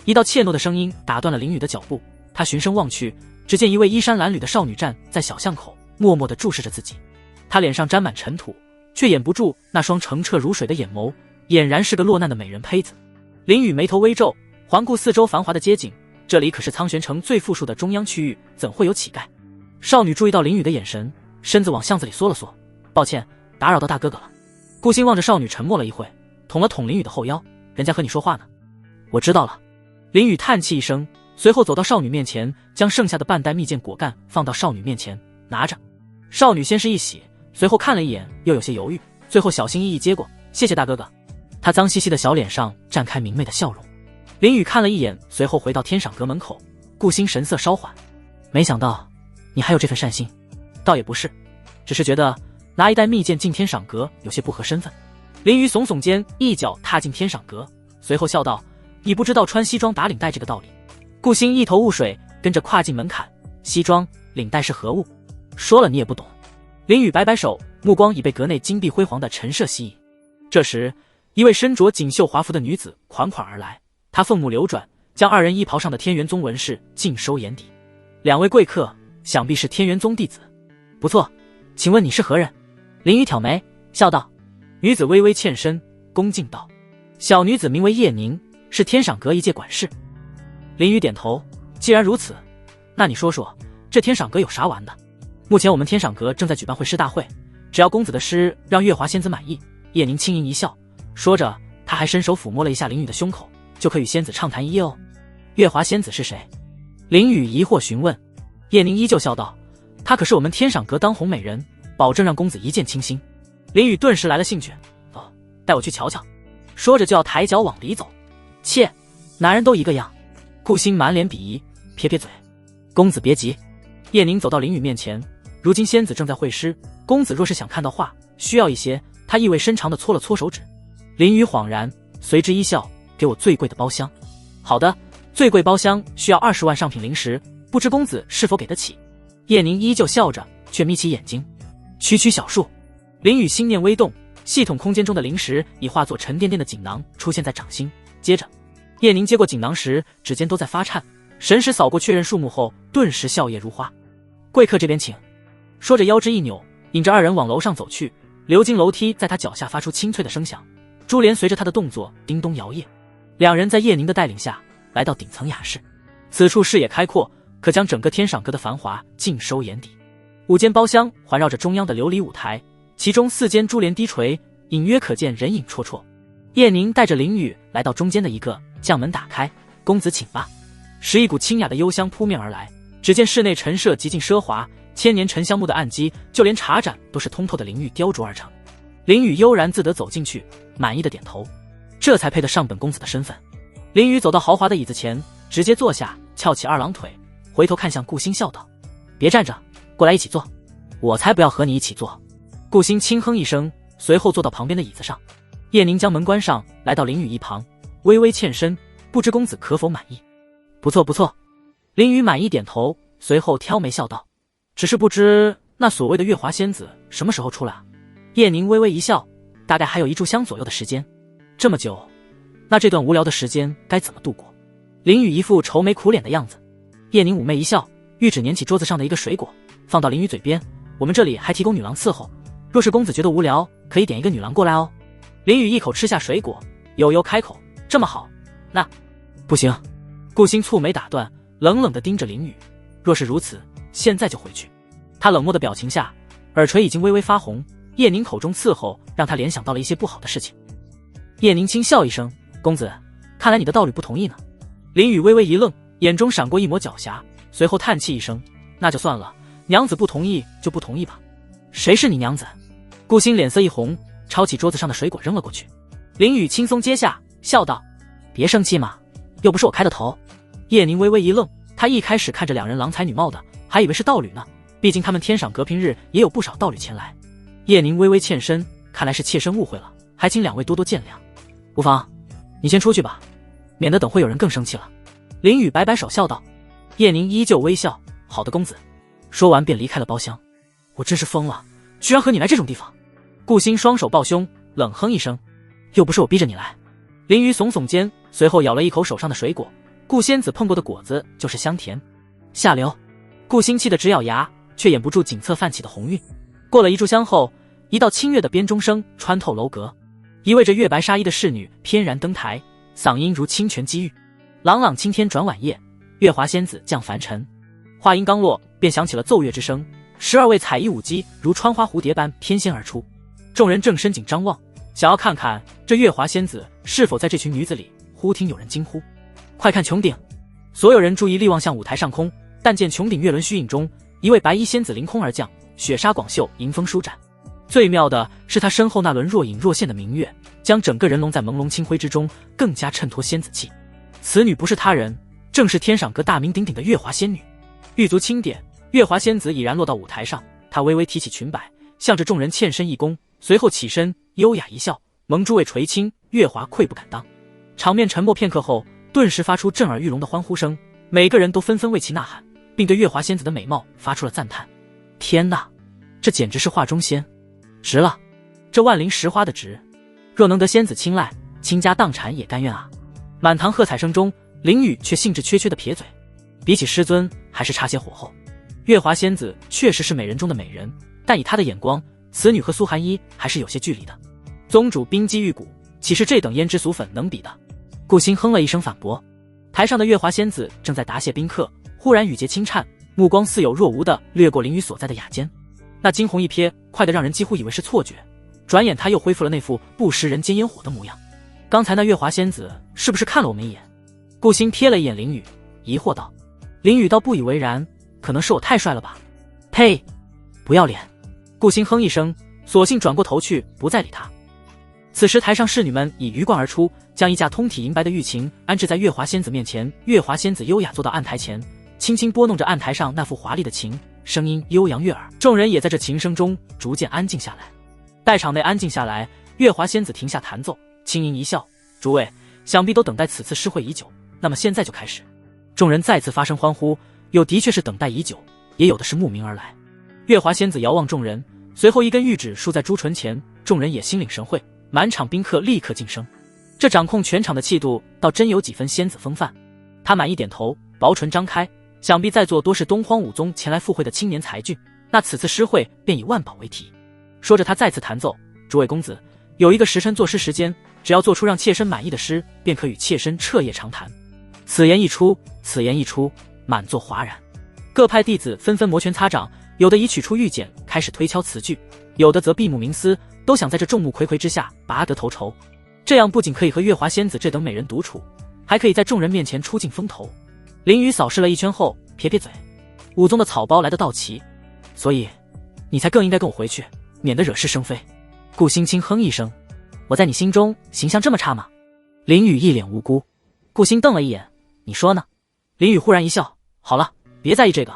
一道怯懦的声音打断了林宇的脚步。他循声望去，只见一位衣衫褴褛的少女站在小巷口，默默地注视着自己。她脸上沾满尘土，却掩不住那双澄澈如水的眼眸，俨然是个落难的美人胚子。林宇眉头微皱，环顾四周繁华的街景，这里可是苍玄城最富庶的中央区域，怎会有乞丐？少女注意到林宇的眼神，身子往巷子里缩了缩。抱歉，打扰到大哥哥了。顾星望着少女沉默了一会，捅了捅林宇的后腰，人家和你说话呢。我知道了。林宇叹气一声，随后走到少女面前，将剩下的半袋蜜饯果干放到少女面前，拿着。少女先是一喜，随后看了一眼，又有些犹豫，最后小心翼翼接过，谢谢大哥哥。她脏兮兮的小脸上绽开明媚的笑容。林宇看了一眼，随后回到天赏阁门口。顾星神色稍缓，没想到你还有这份善心。倒也不是，只是觉得拿一袋蜜饯进天赏阁有些不合身份。林宇耸耸肩，一脚踏进天赏阁，随后笑道：“你不知道穿西装打领带这个道理。”顾星一头雾水，跟着跨进门槛。西装领带是何物？说了你也不懂。林宇摆摆手，目光已被阁内金碧辉煌的陈设吸引。这时，一位身着锦绣华服的女子款款而来，她凤目流转，将二人衣袍上的天元宗纹饰尽收眼底。两位贵客，想必是天元宗弟子。不错，请问你是何人？林宇挑眉笑道。女子微微欠身，恭敬道：“小女子名为叶宁，是天赏阁一介管事。”林宇点头，既然如此，那你说说，这天赏阁有啥玩的？目前我们天赏阁正在举办会师大会，只要公子的诗让月华仙子满意。叶宁轻盈一笑，说着，他还伸手抚摸了一下林宇的胸口，就可与仙子畅谈一夜哦。月华仙子是谁？林宇疑惑询问。叶宁依旧笑道：“她可是我们天赏阁当红美人，保证让公子一见倾心。”林宇顿时来了兴趣，哦，带我去瞧瞧。说着就要抬脚往里走。切，男人都一个样。顾星满脸鄙夷，撇撇嘴：“公子别急。”叶宁走到林宇面前，如今仙子正在会师，公子若是想看到画，需要一些。他意味深长地搓了搓手指。林宇恍然，随之一笑：“给我最贵的包厢。”好的，最贵包厢需要20万上品灵石，不知公子是否给得起？叶宁依旧笑着，却眯起眼睛：“区区小数。”林宇心念微动，系统空间中的灵石已化作沉甸甸的锦囊出现在掌心。接着，叶宁接过锦囊时，指尖都在发颤，神识扫过确认数目后，顿时笑靥如花。贵客这边请。说着腰肢一扭，引着二人往楼上走去。鎏金楼梯在他脚下发出清脆的声响，珠帘随着他的动作叮咚摇曳。两人在叶宁的带领下来到顶层雅室，此处视野开阔，可将整个天赏阁的繁华尽收眼底。5间包厢环绕着中央的琉璃舞台，其中4间珠帘低垂，隐约可见人影绰绰。叶宁带着林宇来到中间的一个，将门打开：“公子请吧。”时一股清雅的幽香扑面而来，只见室内陈设极尽奢华，千年沉香木的案几，就连茶盏都是通透的灵玉雕琢而成。林宇悠然自得走进去，满意的点头，这才配得上本公子的身份。林宇走到豪华的椅子前，直接坐下，翘起2郎腿，回头看向顾星笑道：“别站着，过来一起坐。”“我才不要和你一起坐。”顾星轻哼一声，随后坐到旁边的椅子上。叶宁将门关上，来到林宇一旁，微微欠身：“不知公子可否满意？”“不错不错。”林宇满意点头，随后挑眉笑道：“只是不知那所谓的月华仙子什么时候出来啊？”叶宁微微一笑：“大概还有1炷香左右的时间。”“这么久，那这段无聊的时间该怎么度过？”林雨一副愁眉苦脸的样子。叶宁妩媚一笑，玉指捻起桌子上的一个水果，放到林雨嘴边。我们这里还提供女郎伺候，若是公子觉得无聊，可以点一个女郎过来哦。林雨一口吃下水果，悠悠开口：这么好，那不行。顾星蹙眉打断，冷冷地盯着林雨。若是如此，现在就回去。他冷漠的表情下，耳垂已经微微发红。叶宁口中伺候让他联想到了一些不好的事情。叶宁轻笑一声：公子，看来你的道侣不同意呢。林雨微微一愣，眼中闪过一抹狡黠，随后叹气一声：那就算了，娘子不同意就不同意吧。谁是你娘子？顾星脸色一红，抄起桌子上的水果扔了过去。林雨轻松接下，笑道：别生气嘛，又不是我开的头。叶宁微微一愣，他一开始看着两人郎才女貌的，还以为是道侣呢，毕竟他们天赏隔平日也有不少道侣前来。叶宁微微欠身，看来是妾身误会了，还请两位多多见谅。无妨，你先出去吧，免得等会有人更生气了。林雨摆摆手笑道。叶宁依旧微笑：好的公子。说完便离开了包厢。我真是疯了，居然和你来这种地方。顾星双手抱胸，冷哼一声：又不是我逼着你来。林雨耸耸肩，随后咬了一口手上的水果。顾仙子碰过的果子就是香甜，下流。顾星气得直咬牙，却掩不住颈侧泛起的红晕。过了一炷香后，一道清越的编钟声穿透楼阁，一位着月白纱衣的侍女翩然登台，嗓音如清泉积玉：朗朗青天转晚夜，月华仙子降凡尘。话音刚落，便响起了奏乐之声，12位彩衣舞姬如穿花蝴蝶般翩跹而出。众人正伸颈张望，想要看看这月华仙子是否在这群女子里。忽听有人惊呼：快看穹顶！所有人注意力望向舞台上空，但见穹顶月轮虚影中，一位白衣仙子凌空而降，雪纱广袖，迎风舒展。最妙的是她身后那轮若隐若现的明月，将整个人笼在朦胧清辉之中，更加衬托仙子气。此女不是他人，正是天赏阁大名鼎鼎的月华仙女。玉足轻点，月华仙子已然落到舞台上，她微微提起裙摆，向着众人欠身一躬，随后起身，优雅一笑，蒙诸位垂青，月华愧不敢当。场面沉默片刻后，顿时发出震耳欲聋的欢呼声，每个人都纷纷为其呐喊，并对月华仙子的美貌发出了赞叹。天哪，这简直是画中仙，值了，这万灵石花的值，若能得仙子青睐，倾家荡产也甘愿啊。满堂喝彩声中，林雨却兴致缺缺的撇嘴，比起师尊还是差些火候。月华仙子确实是美人中的美人，但以他的眼光，此女和苏寒衣还是有些距离的。宗主冰肌玉骨，岂是这等胭脂俗粉能比的？顾星哼了一声反驳。台上的月华仙子正在答谢宾客，忽然语节轻颤，目光似有若无地掠过林雨所在的雅间。那惊鸿一瞥，快得让人几乎以为是错觉。转眼他又恢复了那副不食人间烟火的模样。刚才那月华仙子是不是看了我们一眼？顾星瞥了一眼林雨，疑惑道。林雨倒不以为然，可能是我太帅了吧。呸，不要脸。顾星哼一声，索性转过头去，不再理他。此时台上侍女们已鱼贯而出，将一架通体银白的玉琴安置在月华仙子面前。月华仙子优雅坐到案台前，轻轻拨弄着案台上那副华丽的琴，声音悠扬悦耳。众人也在这琴声中逐渐安静下来。待场内安静下来，月华仙子停下弹奏，轻盈一笑：诸位想必都等待此次诗会已久，那么现在就开始。众人再次发声欢呼，有的确是等待已久，也有的是慕名而来。月华仙子遥望众人，随后一根玉指竖在朱唇前，众人也心领神会，满场宾客立刻噤声。这掌控全场的气度倒真有几分仙子风范。他满意点头，薄唇张开，想必在座多是东荒武宗前来赴会的青年才俊，那此次诗会便以万宝为题。说着他再次弹奏：诸位公子，有一个时辰作诗时间，只要做出让妾身满意的诗，便可与妾身彻夜长谈。此言一出，满座哗然。各派弟子纷纷摩拳擦掌，有的已取出玉简开始推敲词句，有的则闭目冥思，都想在这众目睽睽之下拔得头筹。这样不仅可以和月华仙子这等美人独处，还可以在众人面前出尽风头。林雨扫视了一圈后撇撇嘴：武宗的草包来得到齐，所以你才更应该跟我回去，免得惹是生非。顾星轻哼一声：我在你心中形象这么差吗？林雨一脸无辜。顾星瞪了一眼：你说呢？林雨忽然一笑：好了，别在意这个，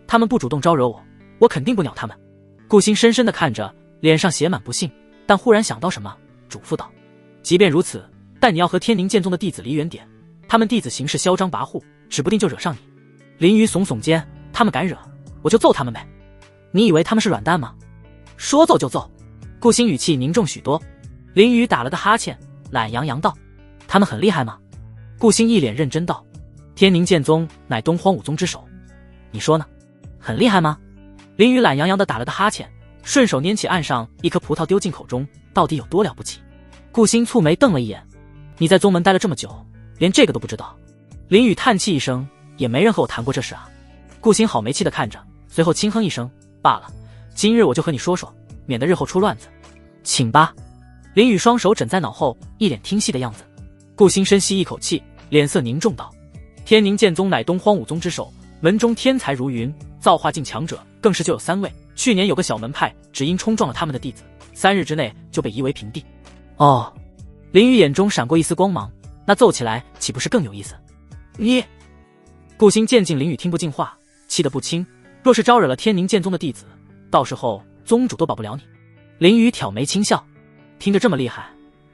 他们不主动招惹我，我肯定不鸟他们。顾星深深地看着，脸上写满不信，但忽然想到什么，嘱咐道：即便如此，但你要和天宁剑宗的弟子离远点，他们弟子行事嚣张跋扈，指不定就惹上你。林雨耸耸肩：他们敢惹，我就揍他们呗。你以为他们是软蛋吗？说揍就揍。顾星语气凝重许多。林雨打了个哈欠，懒洋洋道：他们很厉害吗？顾星一脸认真道：天宁剑宗乃东荒五宗之首，你说呢？很厉害吗？林雨懒洋洋地打了个哈欠，顺手拈起岸上一颗葡萄丢进口中，到底有多了不起？顾星蹙眉瞪了一眼，你在宗门待了这么久，连这个都不知道？林雨叹气一声，也没人和我谈过这事啊。顾星好没气地看着，随后轻哼一声，罢了，今日我就和你说说，免得日后出乱子。请吧。林雨双手枕在脑后，一脸听戏的样子。顾星深吸一口气，脸色凝重道：天宁剑宗乃东荒五宗之首，门中天才如云，造化境强者更是就有3位。去年有个小门派只因冲撞了他们的弟子，3日之内就被夷为平地。哦，林雨眼中闪过一丝光芒，那奏起来岂不是更有意思？你……顾星见尽林雨听不进话，气得不轻。若是招惹了天宁剑宗的弟子，到时候宗主都保不了你。林雨挑眉轻笑，听着这么厉害，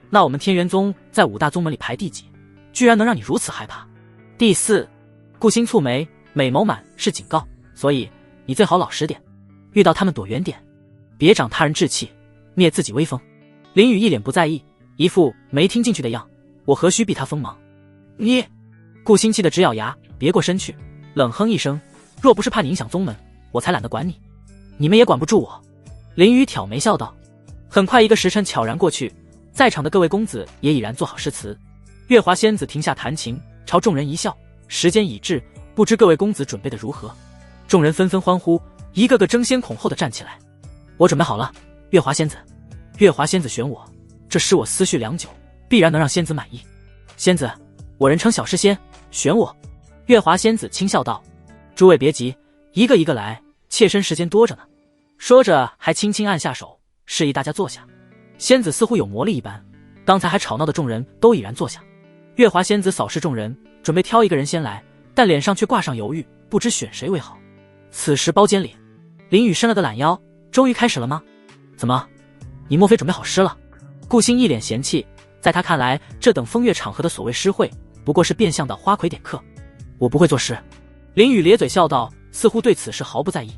那我们天元宗在5大宗门里排第几？居然能让你如此害怕？第4。顾星蹙眉，美眸满是警告，所以你最好老实点，遇到他们躲远点，别长他人志气，灭自己威风。林雨一脸不在意，一副没听进去的样，我何须避他锋芒？你……顾星气得直咬牙，别过身去，冷哼一声，若不是怕你影响宗门，我才懒得管你，你们也管不住我。林雨挑眉笑道。很快一个时辰悄然过去，在场的各位公子也已然做好诗词。月华仙子停下弹琴，朝众人一笑，时间已至，不知各位公子准备的如何？众人纷纷欢呼，一个个争先恐后的站起来。我准备好了，月华仙子。月华仙子选我，这诗我思绪良久，必然能让仙子满意。仙子，我人称小诗仙，选我。月华仙子轻笑道：诸位别急，一个一个来，妾身时间多着呢。说着还轻轻按下手，示意大家坐下。仙子似乎有魔力一般，刚才还吵闹的众人都已然坐下。月华仙子扫视众人，准备挑一个人先来，但脸上却挂上犹豫，不知选谁为好。此时包间里，林雨伸了个懒腰，终于开始了吗？怎么，你莫非准备好诗了？顾星一脸嫌弃，在他看来，这等风月场合的所谓诗会，不过是变相的花魁点客。我不会作诗。林雨咧嘴笑道，似乎对此事毫不在意。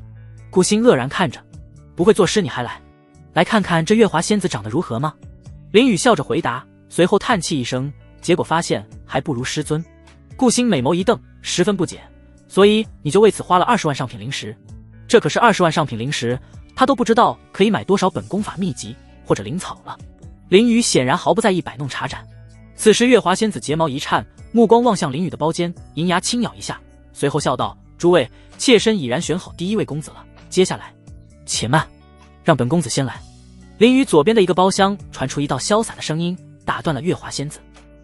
顾星愕然看着，不会作诗你还来？来看看这月华仙子长得如何吗？林雨笑着回答，随后叹气一声，结果发现还不如师尊。顾星美眸一瞪，十分不解，所以你就为此花了20万上品灵石？这可是20万上品灵石，他都不知道可以买多少本功法秘籍或者灵草了。林雨显然毫不在意摆弄茶盏。此时月华仙子睫毛一颤，目光望向林雨的包间，银牙轻咬一下，随后笑道：诸位，妾身已然选好第1位公子了，接下来且慢，让本公子先来。林雨左边的一个包厢传出一道潇洒的声音，打断了月华仙子。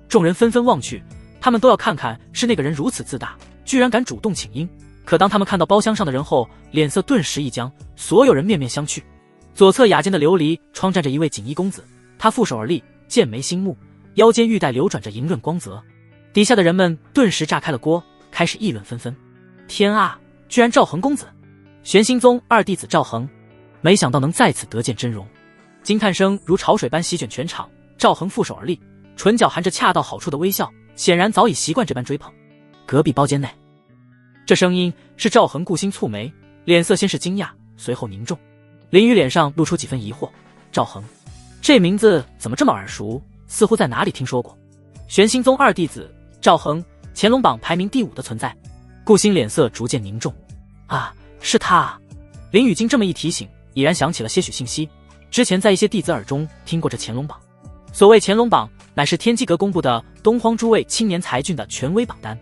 众人纷纷望去，他们都要看看是那个人如此自大，居然敢主动请缨。可当他们看到包厢上的人后，脸色顿时一僵，所有人面面相觑。左侧雅间的琉璃窗站着一位锦衣公子，他负手而立，剑眉星目，腰间玉带流转着莹润光泽。底下的人们顿时炸开了锅，开始议论纷纷。天啊，居然赵恒公子！玄心宗2弟子赵恒，没想到能在此得见真容。惊叹声如潮水般席卷全场。赵恒负手而立，唇角含着恰到好处的微笑，显然早已习惯这般追捧。隔壁包间内，这声音是赵恒。顾星蹙眉，脸色先是惊讶，随后凝重。林雨脸上露出几分疑惑，赵恒这名字怎么这么耳熟，似乎在哪里听说过。玄心宗2弟子赵恒，乾隆榜排名第5的存在。顾星脸色逐渐凝重，啊，是他啊！林雨经这么一提醒，已然想起了些许信息。之前在一些弟子耳中听过这乾隆榜。所谓乾隆榜，乃是天机阁公布的东荒诸位青年才俊的权威榜单，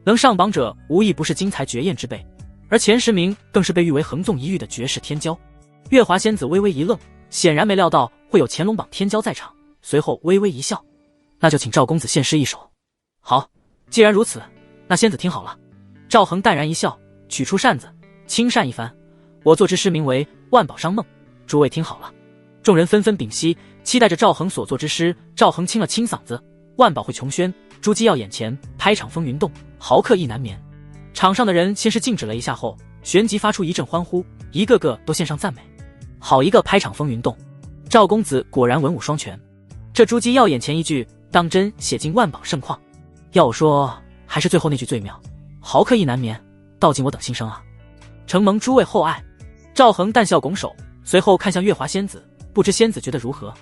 能上榜者无一不是惊才绝艳之辈，而前10名更是被誉为横纵一域的绝世天骄。月华仙子微微一愣，显然没料到会有乾隆榜天骄在场，随后微微一笑，那就请赵公子献诗一首。好，既然如此，那仙子听好了。赵恒淡然一笑，取出扇子，轻扇一番，我作之诗名为《万宝商梦》，诸位听好了。众人纷纷屏息，期待着赵恒所作之诗。赵恒清了清嗓子，万宝会琼轩，珠玑耀眼前，拍场风云动，豪客意难眠。场上的人先是静止了一下后，旋即发出一阵欢呼，一个个都献上赞美。好一个拍场风云动，赵公子果然文武双全。这珠玑耀眼前一句，当真写进万宝盛况。要我说，还是最后那句最妙，豪客意难眠，道尽我等心声啊！承蒙诸位厚爱。赵恒淡笑拱手，随后看向月华仙子，不知仙子觉得如何？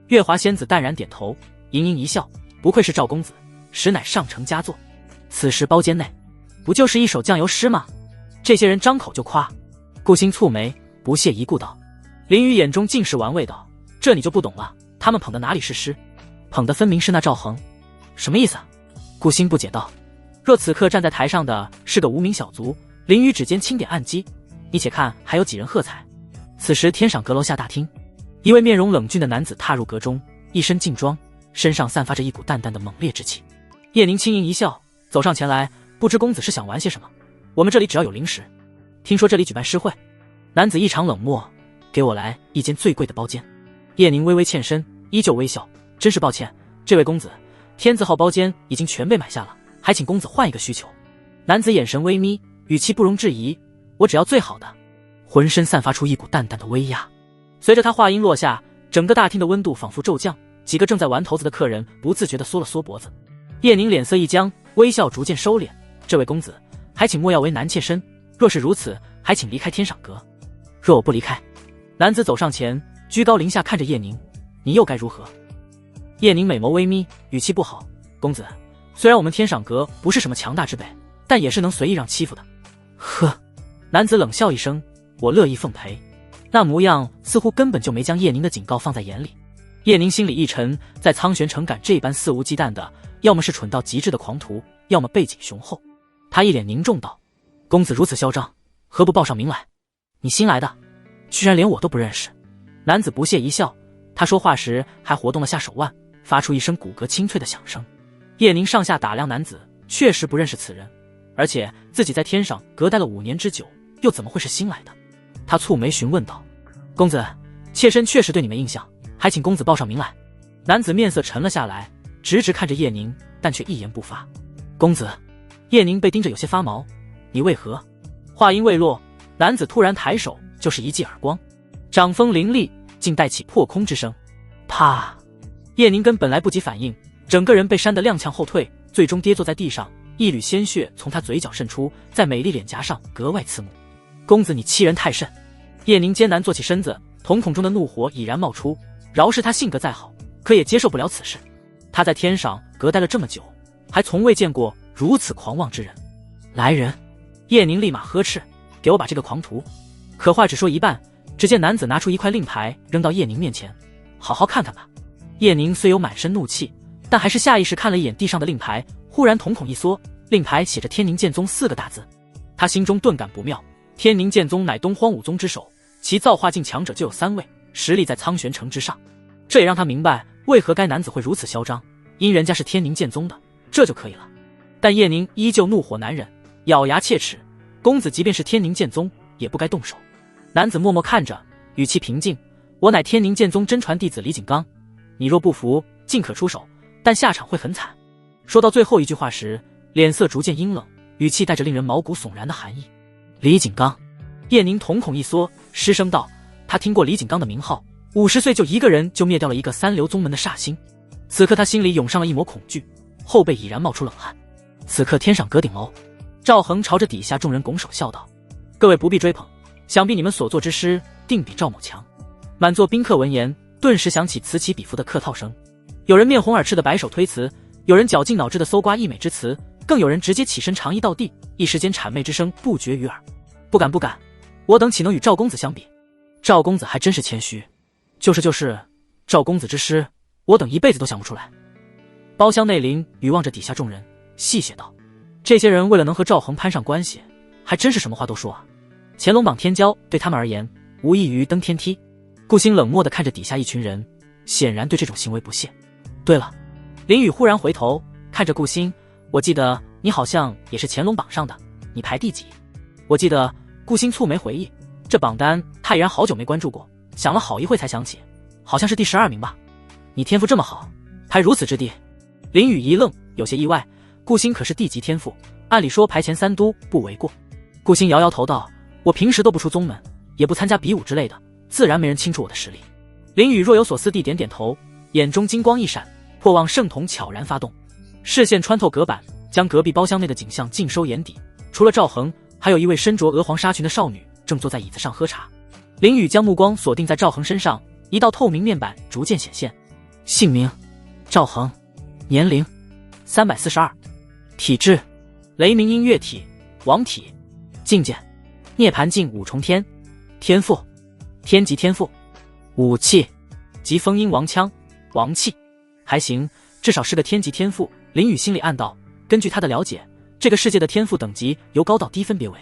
月华仙子淡然点头，盈盈一笑，不愧是赵公子，实乃上乘佳作。此时包间内，不就是一首酱油诗吗？这些人张口就夸。顾星蹙眉，不屑一顾道。林雨眼中尽是玩味道，这你就不懂了，他们捧的哪里是诗，捧的分明是那赵恒。什么意思啊？顾星不解道。若此刻站在台上的是个无名小卒，林雨指尖轻点按击，你且看还有几人喝彩。此时天赏阁楼下大厅，一位面容冷峻的男子踏入阁中，一身劲装，身上散发着一股淡淡的猛烈之气。叶宁轻盈一笑，走上前来，不知公子是想玩些什么？我们这里只要有零食。听说这里举办诗会。男子异常冷漠，给我来一间最贵的包间。叶宁微微欠身，依旧微笑，真是抱歉，这位公子，天字号包间已经全被买下了，还请公子换一个需求。男子眼神微眯，语气不容置疑，我只要最好的。浑身散发出一股淡淡的威压。随着他话音落下，整个大厅的温度仿佛骤降，几个正在玩骰子的客人不自觉地缩了缩脖子。叶宁脸色一僵，微笑逐渐收敛，这位公子，还请莫要为难妾身，若是如此，还请离开天赏阁。若我不离开。男子走上前，居高临下看着叶宁，你又该如何？叶宁美眸微眯，语气不好，公子，虽然我们天赏阁不是什么强大之辈，但也是能随意让欺负的。呵。男子冷笑一声，我乐意奉陪。那模样似乎根本就没将叶宁的警告放在眼里。叶宁心里一沉，在苍玄城敢这般肆无忌惮的，要么是蠢到极致的狂徒，要么背景雄厚。他一脸凝重道，公子如此嚣张，何不报上名来？你新来的，居然连我都不认识。男子不屑一笑，他说话时还活动了下手腕，发出一声骨骼清脆的响声。叶宁上下打量男子，确实不认识此人，而且自己在天上隔待了5年之久，又怎么会是新来的？他蹙眉询问道，公子，妾身确实对你没印象，还请公子报上名来。男子面色沉了下来，直直看着叶宁，但却一言不发。公子。叶宁被盯着有些发毛，你为何？话音未落，男子突然抬手就是一记耳光，掌风凌厉，竟带起破空之声。啪！叶宁根本来不及反应，整个人被扇得踉跄后退，最终跌坐在地上，一缕鲜血从他嘴角渗出，在美丽脸颊上格外刺目。公子，你欺人太甚！叶宁艰难坐起身子，瞳孔中的怒火已然冒出，饶是他性格再好，可也接受不了此事。他在天上隔待了这么久，还从未见过如此狂妄之人。来人！叶宁立马呵斥，给我把这个狂徒。可话只说一半，只见男子拿出一块令牌扔到叶宁面前，好好看看吧。叶宁虽有满身怒气，但还是下意识看了一眼地上的令牌，忽然瞳孔一缩，令牌写着天宁剑宗4个大字。他心中顿感不妙，天宁剑宗乃东荒5宗之首，其造化境强者就有3位，实力在苍玄城之上。这也让他明白为何该男子会如此嚣张，因人家是天宁剑宗的，这就可以了。但叶宁依旧怒火难忍，咬牙切齿，公子即便是天宁剑宗也不该动手。男子默默看着，语气平静，我乃天宁剑宗真传弟子李景刚，你若不服尽可出手，但下场会很惨。说到最后一句话时，脸色逐渐阴冷，语气带着令人毛骨悚然的寒意。李景刚。叶宁瞳孔一缩，失声道，他听过李景刚的名号，50岁就一个人就灭掉了一个3流宗门的煞星。此刻他心里涌上了一抹恐惧，后背已然冒出冷汗。此刻天上阁顶楼，赵恒朝着底下众人拱手笑道，各位不必追捧，想必你们所作之诗定比赵某强。满座宾客闻言，顿时响起此起彼伏的客套声，有人面红耳赤的摆手推辞，有人绞尽脑汁的搜刮溢美之词，更有人直接起身长揖到地，一时间谄媚之声不绝于耳。不敢不敢，我等岂能与赵公子相比？赵公子还真是谦虚。就是，赵公子之诗，我等一辈子都想不出来。包厢内林语望着底下众人，戏谑道：这些人为了能和赵恒攀上关系，还真是什么话都说啊。乾隆榜天骄对他们而言，无异于登天梯。顾星冷漠地看着底下一群人，显然对这种行为不屑。对了，林雨忽然回头看着顾星，我记得你好像也是乾隆榜上的，你排第几？我记得。顾星蹙眉回忆，这榜单他已然好久没关注过，想了好一会才想起，好像是第12名吧。你天赋这么好，排如此之低。林雨一愣，有些意外，顾星可是地级天赋，按理说排前3都不为过。顾星摇摇头道，我平时都不出宗门，也不参加比武之类的，自然没人清楚我的实力。林雨若有所思地点点头，眼中金光一闪，破望圣瞳悄然发动，视线穿透隔板，将隔壁包厢内的景象尽收眼底。除了赵恒，还有一位身着鹅黄纱裙的少女正坐在椅子上喝茶。林雨将目光锁定在赵恒身上，一道透明面板逐渐显现，姓名赵恒，年龄342，体质雷鸣音乐体，王体。境界：涅槃境五重天。天赋：天级天赋。武器：即风鹰王枪，王器。还行，至少是个天级天赋。林宇心里暗道，根据他的了解，这个世界的天赋等级由高到低分别为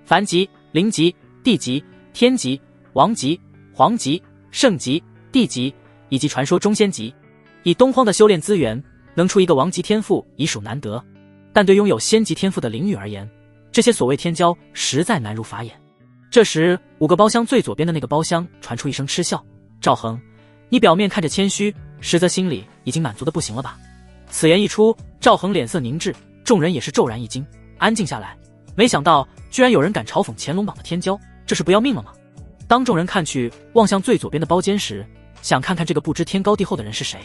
凡级、灵级、地级、天级、王级、皇级、圣级、地级以及传说中仙级。以东荒的修炼资源，能出一个王级天赋已属难得，但对拥有仙级天赋的林宇而言，这些所谓天骄实在难如法眼。这时5个包厢最左边的那个包厢传出一声嗤笑：赵恒，你表面看着谦虚，实则心里已经满足的不行了吧？此言一出，赵恒脸色凝滞，众人也是骤然一惊，安静下来。没想到居然有人敢嘲讽乾隆榜的天骄，这是不要命了吗？当众人看去，望向最左边的包间时，想看看这个不知天高地厚的人是谁。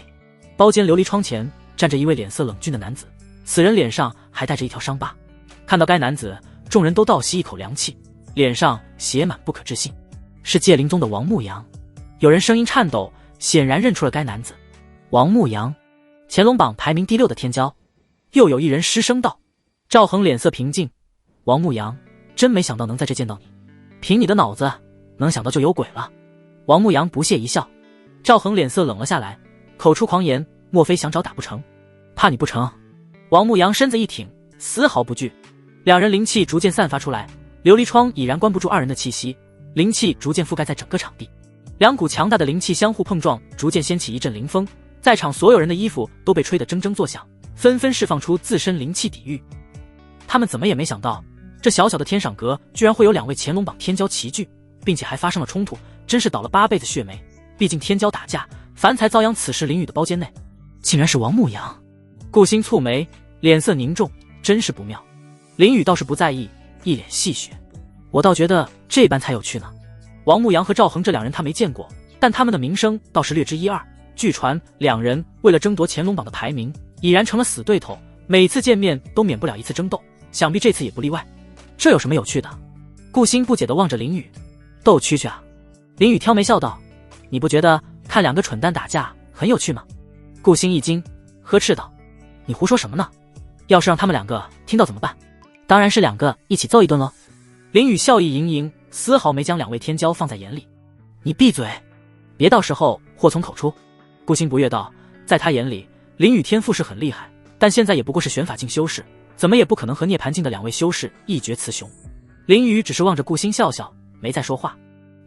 包间琉璃窗前站着一位脸色冷峻的男子，此人脸上还带着一条伤疤。看到该男子，众人都倒吸一口凉气，脸上写满不可置信。是戒灵宗的王牧阳。有人声音颤抖，显然认出了该男子。王牧阳，乾隆榜排名第6的天骄。又有一人失声道。赵恒脸色平静：王牧阳，真没想到能在这见到你，凭你的脑子能想到就有鬼了。王牧阳不屑一笑。赵恒脸色冷了下来，口出狂言：莫非想找打不成？怕你不成？王牧阳身子一挺，丝毫不惧。两人灵气逐渐散发出来，琉璃窗已然关不住二人的气息，灵气逐渐覆盖在整个场地。两股强大的灵气相互碰撞，逐渐掀起一阵灵风，在场所有人的衣服都被吹得铮铮作响，纷纷释放出自身灵气抵御。他们怎么也没想到，这小小的天赏阁居然会有2位乾隆榜天骄齐聚，并且还发生了冲突，真是倒了8辈子血霉。毕竟天骄打架，凡才遭殃。此时林宇的包间内，竟然是王牧阳。顾星蹙眉，脸色凝重，真是不妙。林宇倒是不在意，一脸戏谑：我倒觉得这般才有趣呢。王牧阳和赵恒这2人他没见过，但他们的名声倒是略知一二。据传2人为了争夺乾隆榜的排名，已然成了死对头，每次见面都免不了一次争斗，想必这次也不例外。这有什么有趣的？顾星不解地望着林宇：斗蛐蛐啊？林宇挑眉笑道：你不觉得看2个蠢蛋打架很有趣吗？顾星一惊，呵斥道：你胡说什么呢？要是让他们2个听到怎么办？当然是2个一起揍一顿咯。林宇笑意盈盈，丝毫没将2位天骄放在眼里。你闭嘴，别到时候祸从口出。顾星不悦道：在他眼里，林宇天赋是很厉害，但现在也不过是玄法境修士，怎么也不可能和涅槃境的2位修士一决雌雄。林宇只是望着顾星笑笑，没再说话。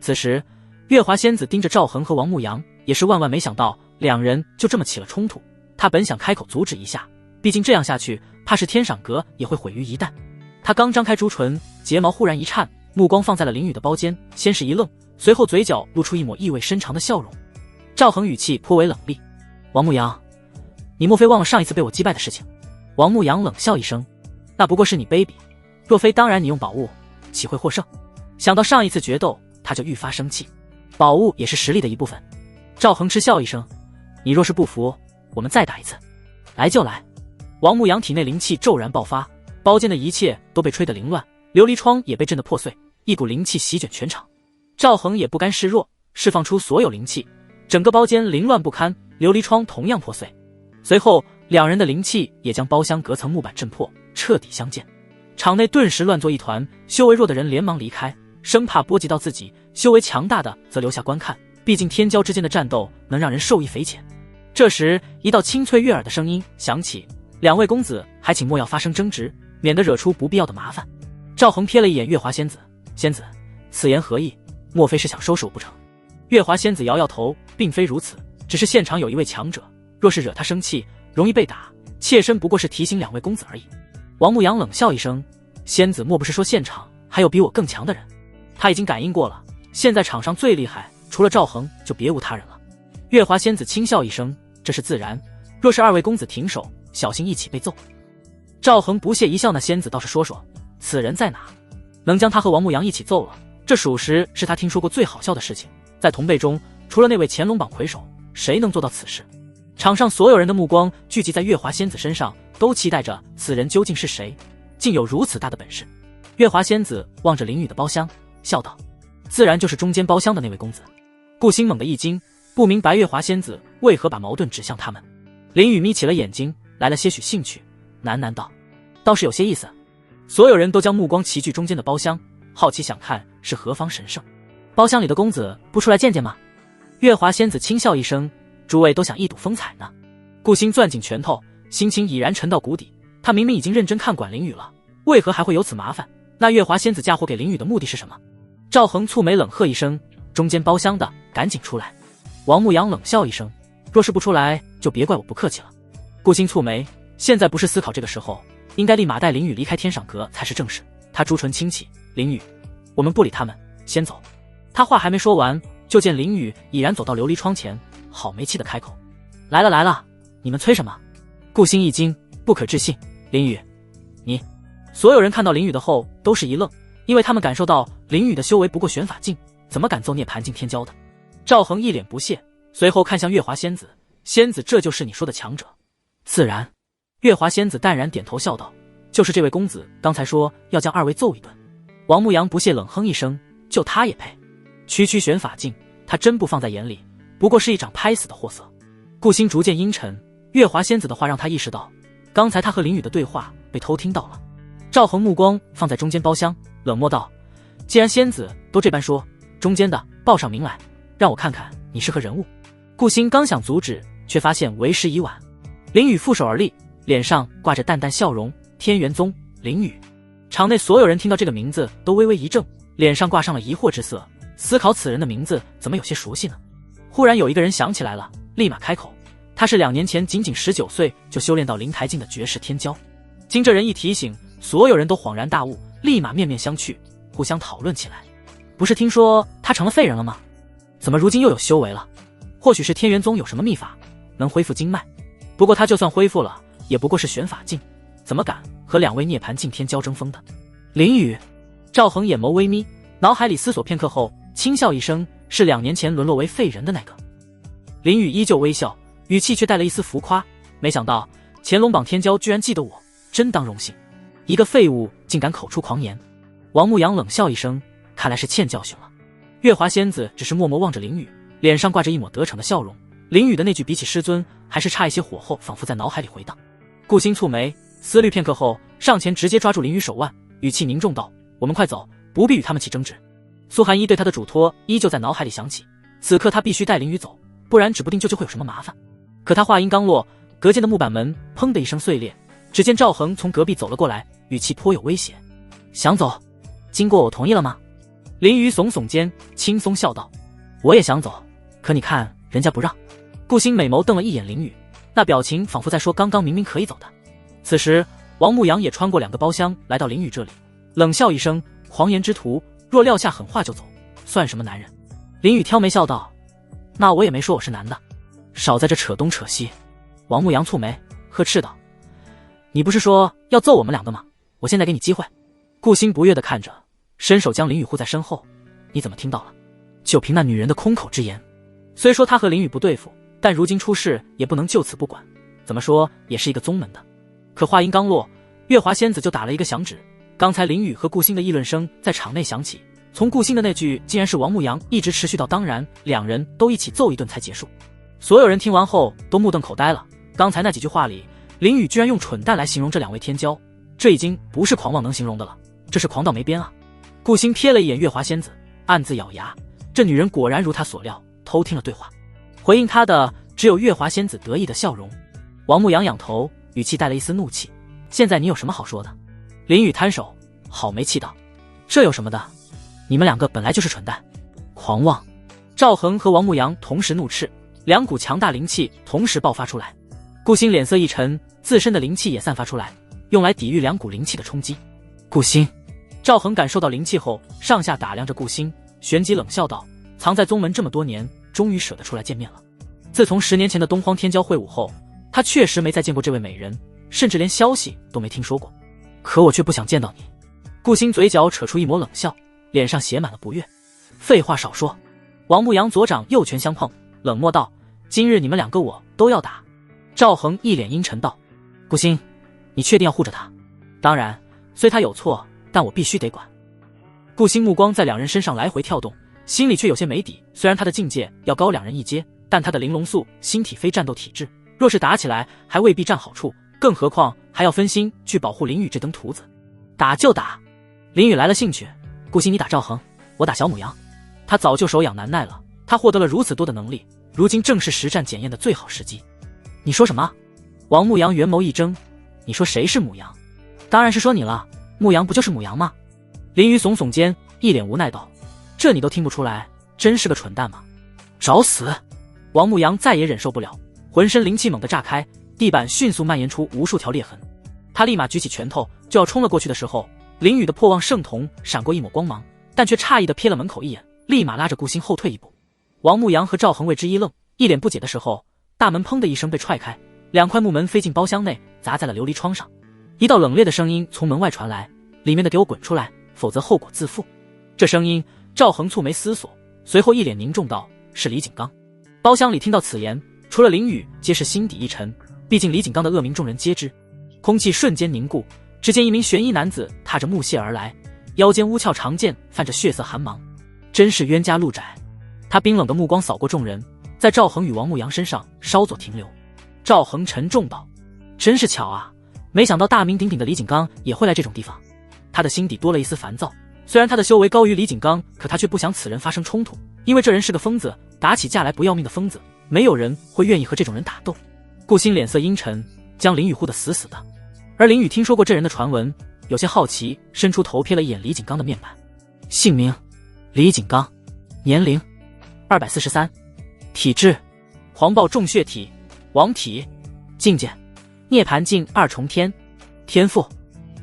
此时月华仙子盯着赵恒和王牧阳，也是万万没想到2人就这么起了冲突。他本想开口阻止一下，毕竟这样下去，怕是天赏阁也会毁于一旦。他刚张开朱唇，睫毛忽然一颤，目光放在了林宇的包间，先是一愣，随后嘴角露出一抹意味深长的笑容。赵恒语气颇为冷厉：王牧阳，你莫非忘了上一次被我击败的事情？王牧阳冷笑一声：那不过是你卑鄙，若非当然你用宝物，岂会获胜？想到上一次决斗，他就愈发生气。宝物也是实力的一部分。赵恒嗤笑一声：你若是不服，我们再打一次。来就来。王牧阳体内灵气骤然爆发，包间的一切都被吹得凌乱，琉璃窗也被震得破碎，一股灵气席卷全场。赵恒也不甘示弱，释放出所有灵气，整个包间凌乱不堪，琉璃窗同样破碎。随后2人的灵气也将包厢隔层木板震破，彻底相见。场内顿时乱作一团，修为弱的人连忙离开，生怕波及到自己，修为强大的则留下观看，毕竟天骄之间的战斗能让人受益匪浅。这时一道清脆悦耳的声音响起：两位公子还请莫要发生争执，免得惹出不必要的麻烦。赵恒瞥了一眼月华仙子，仙子，此言何意？莫非是想收拾我不成？月华仙子摇摇头，并非如此，只是现场有一位强者，若是惹他生气，容易被打，妾身不过是提醒两位公子而已。王牧阳冷笑一声，仙子莫不是说现场还有比我更强的人？他已经感应过了，现在场上最厉害除了赵恒就别无他人了。月华仙子轻笑一声，这是自然，若是二位公子停手，小心一起被揍。赵恒不屑一笑，那仙子倒是说说此人在哪，能将他和王牧阳一起揍了，这属实是他听说过最好笑的事情。在同辈中，除了那位乾隆榜魁首，谁能做到此事？场上所有人的目光聚集在月华仙子身上，都期待着此人究竟是谁，竟有如此大的本事。月华仙子望着林雨的包厢，笑道：自然就是中间包厢的那位公子。顾星猛地一惊，不明白月华仙子为何把矛盾指向他们。林雨眯起了眼睛，来了些许兴趣，喃喃道：倒是有些意思。所有人都将目光齐聚中间的包厢，好奇想看是何方神圣。包厢里的公子不出来见见吗？月华仙子轻笑一声，诸位都想一睹风采呢。顾星攥紧拳头，心情已然沉到谷底。他明明已经认真看管林雨了，为何还会有此麻烦？那月华仙子嫁祸给林雨的目的是什么？赵恒蹙眉冷喝一声，中间包厢的赶紧出来。王牧阳冷笑一声，若是不出来就别怪我不客气了。顾星蹙眉，现在不是思考这个时候，应该立马带林雨离开天赏阁才是正事。他朱唇轻启，林雨，我们不理他们，先走。他话还没说完，就见林雨已然走到琉璃窗前，好没气的开口，来了来了，你们催什么？顾星一惊，不可置信，林雨，你……所有人看到林雨的后都是一愣，因为他们感受到林雨的修为不过玄法境，怎么敢奏涅槃境天骄的？赵恒一脸不屑，随后看向月华仙子，仙子这就是你说的强者？自然。月华仙子淡然点头笑道，就是这位公子刚才说要将二位揍一顿。王牧阳不屑冷哼一声，就他也配？区区玄法境，他真不放在眼里，不过是一掌拍死的货色。顾星逐渐阴沉，月华仙子的话让他意识到，刚才他和林雨的对话被偷听到了。赵恒目光放在中间包厢，冷漠道，既然仙子都这般说，中间的报上名来，让我看看你是何人物。顾星刚想阻止，却发现为时已晚。林雨负手而立，脸上挂着淡淡笑容，天元宗林雨。场内所有人听到这个名字都微微一怔，脸上挂上了疑惑之色，思考此人的名字怎么有些熟悉呢？忽然有一个人想起来了，立马开口，他是2年前仅仅19岁就修炼到灵台境的绝世天骄。经这人一提醒，所有人都恍然大悟，立马面面相觑，互相讨论起来。不是听说他成了废人了吗？怎么如今又有修为了？或许是天元宗有什么秘法能恢复经脉，不过他就算恢复了，也不过是玄法境，怎么敢和2位涅槃境天骄争锋的？林雨。赵恒眼眸微眯，脑海里思索片刻后轻笑一声，是2年前沦落为废人的那个。林雨依旧微笑，语气却带了一丝浮夸，没想到乾隆榜天骄居然记得我，真当荣幸。一个废物竟敢口出狂言。王牧阳冷笑一声，看来是欠教训了。月华仙子只是默默望着林雨，脸上挂着一抹得逞的笑容。林雨的那句比起师尊还是差一些火候，仿佛在脑海里回荡。顾星蹙眉思虑片刻后，上前直接抓住林雨手腕，语气凝重道，我们快走，不必与他们起争执。苏寒一对他的嘱托依旧在脑海里响起，此刻他必须带林雨走，不然指不定就会有什么麻烦。可他话音刚落，隔间的木板门砰的一声碎裂，只见赵恒从隔壁走了过来，语气颇有威胁，想走，经过我同意了吗？林雨耸耸肩，轻松笑道，我也想走，可你看人家不让。顾星美眸瞪了一眼林雨，那表情仿佛在说刚刚明明可以走的。此时王牧阳也穿过2个包厢来到林雨这里，冷笑一声，狂言之徒，若撂下狠话就走，算什么男人？林雨挑眉笑道，那我也没说我是男的，少在这扯东扯西。王牧阳蹙眉呵斥道，你不是说要揍我们2个吗？我现在给你机会。顾星不悦地看着，伸手将林雨护在身后，你怎么听到了？就凭那女人的空口之言。虽说他和林雨不对付，但如今出事也不能就此不管，怎么说也是一个宗门的。可话音刚落，月华仙子就打了一个响指。刚才林雨和顾星的议论声在场内响起，从顾星的那句竟然是王牧阳一直持续到当然2人都一起揍一顿才结束。所有人听完后都目瞪口呆了，刚才那几句话里，林雨居然用蠢蛋来形容这2位天骄，这已经不是狂妄能形容的了，这是狂到没边啊。顾星瞥了一眼月华仙子，暗自咬牙，这女人果然如他所料，偷听了对话。回应他的只有月华仙子得意的笑容。王牧阳仰头，语气带了一丝怒气，现在你有什么好说的？林雨摊手，好没气道，这有什么的？你们2个本来就是蠢蛋，狂妄。赵恒和王牧阳同时怒斥，2股强大灵气同时爆发出来。顾星脸色一沉，自身的灵气也散发出来，用来抵御2股灵气的冲击。顾星。赵恒感受到灵气后，上下打量着顾星，旋即冷笑道，藏在宗门这么多年，终于舍得出来见面了。自从10年前的东荒天骄会晤后，他确实没再见过这位美人，甚至连消息都没听说过。可我却不想见到你。顾星嘴角扯出一抹冷笑，脸上写满了不悦。废话少说。王牧阳左掌右拳相碰，冷漠道，今日你们2个我都要打。赵恒一脸阴沉道，顾星，你确定要护着他？当然，虽他有错，但我必须得管。顾星目光在2人身上来回跳动，心里却有些没底。虽然他的境界要高2人一阶，但他的玲珑素星体非战斗体质，若是打起来还未必占好处，更何况还要分心去保护林雨这等徒子。打就打。林宇来了兴趣，顾惜你打赵恒，我打小母羊。他早就手痒难耐了，他获得了如此多的能力，如今正是实战检验的最好时机。你说什么？王牧阳圆眸一睁，你说谁是母羊？当然是说你了，牧羊不就是母羊吗？林宇耸耸肩，一脸无奈道，这你都听不出来，真是个蠢蛋吗？找死！王牧阳再也忍受不了，浑身灵气猛地炸开，地板迅速蔓延出无数条裂痕。他立马举起拳头就要冲了过去的时候，林宇的破望圣瞳闪过一抹光芒，但却诧异地瞥了门口一眼，立马拉着顾星后退一步。王牧阳和赵恒为之一愣，一脸不解的时候，大门砰的一声被踹开，两块木门飞进包厢内，砸在了琉璃窗上。一道冷冽的声音从门外传来，里面的给我滚出来，否则后果自负。这声音，赵恒蹙眉思索，随后一脸凝重道，是李景刚。包厢里听到此言，除了林宇皆是心底一沉，毕竟李景刚的恶名众人皆知。空气瞬间凝固，只见一名悬衣男子踏着木屑而来，腰间乌鞘长剑泛着血色寒芒，真是冤家路窄。他冰冷的目光扫过众人，在赵恒与王牧阳身上稍作停留。赵恒沉重道，真是巧啊，没想到大名鼎鼎的李景刚也会来这种地方。他的心底多了一丝烦躁，虽然他的修为高于李景刚，可他却不想此人发生冲突，因为这人是个疯子，打起架来不要命的疯子，没有人会愿意和这种人打斗。顾星脸色阴沉，将林宇护得死死的。而林宇听说过这人的传闻，有些好奇，伸出头瞥了一眼李景刚的面板。姓名：李景刚，年龄243，体质：黄暴重血体，王体，境界：涅槃境2重天，天赋：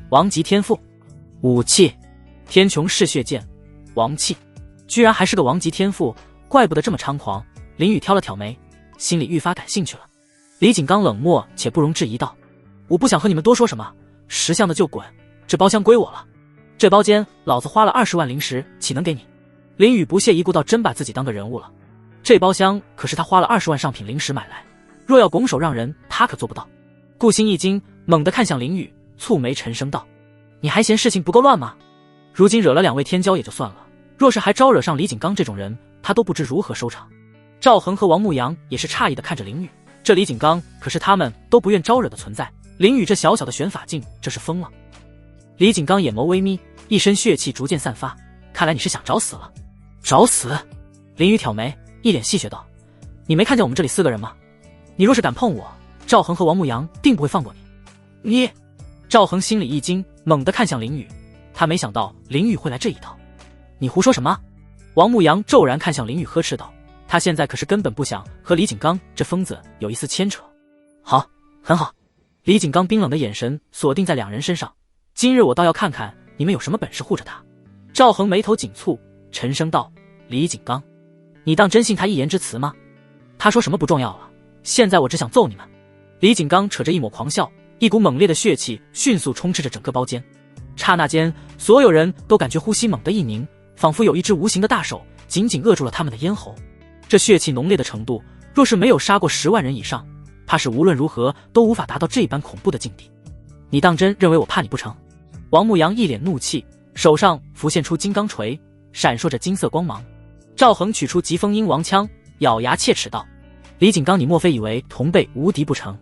王级天赋，武器：天穹嗜血剑，王器。居然还是个王级天赋，怪不得这么猖狂。林宇挑了挑眉，心里愈发感兴趣了。李景刚冷漠且不容置疑道，我不想和你们多说什么，识相的就滚，这包厢归我了。这包间老子花了20万灵石，岂能给你？林宇不屑一顾倒真把自己当个人物了。这包厢可是他花了20万上品灵石买来，若要拱手让人，他可做不到。顾星一惊，猛地看向林宇，蹙眉沉声道，你还嫌事情不够乱吗？如今惹了2位天骄也就算了，若是还招惹上李景刚这种人，他都不知如何收场。赵恒和王牧阳也是诧异地看着林宇，这李景刚可是他们都不愿招惹的存在，林宇这小小的玄法境，这是疯了。李景刚眼眸微眯，一身血气逐渐散发，看来你是想找死了。找死？林宇挑眉，一脸戏谑道，你没看见我们这里4个人吗？你若是敢碰我，赵恒和王牧阳定不会放过你。你……赵恒心里一惊，猛地看向林宇，他没想到林宇会来这一套。你胡说什么？王牧阳骤然看向林宇呵斥道，他现在可是根本不想和李景刚这疯子有一丝牵扯。好，很好。李景刚冰冷的眼神锁定在2人身上，今日我倒要看看你们有什么本事护着他。赵恒眉头紧蹙，沉声道，李景刚，你当真信他一言之词吗？他说什么不重要了，现在我只想揍你们。李景刚扯着一抹狂笑，一股猛烈的血气迅速充斥着整个包间。刹那间，所有人都感觉呼吸猛地一凝，仿佛有一只无形的大手紧紧扼住了他们的咽喉。这血气浓烈的程度，若是没有杀过10万人以上，怕是无论如何都无法达到这般恐怖的境地。你当真认为我怕你不成？王牧阳一脸怒气，手上浮现出金刚锤，闪烁着金色光芒。赵恒取出疾风鹰王枪，咬牙切齿道，李景刚，你莫非以为同辈无敌不成？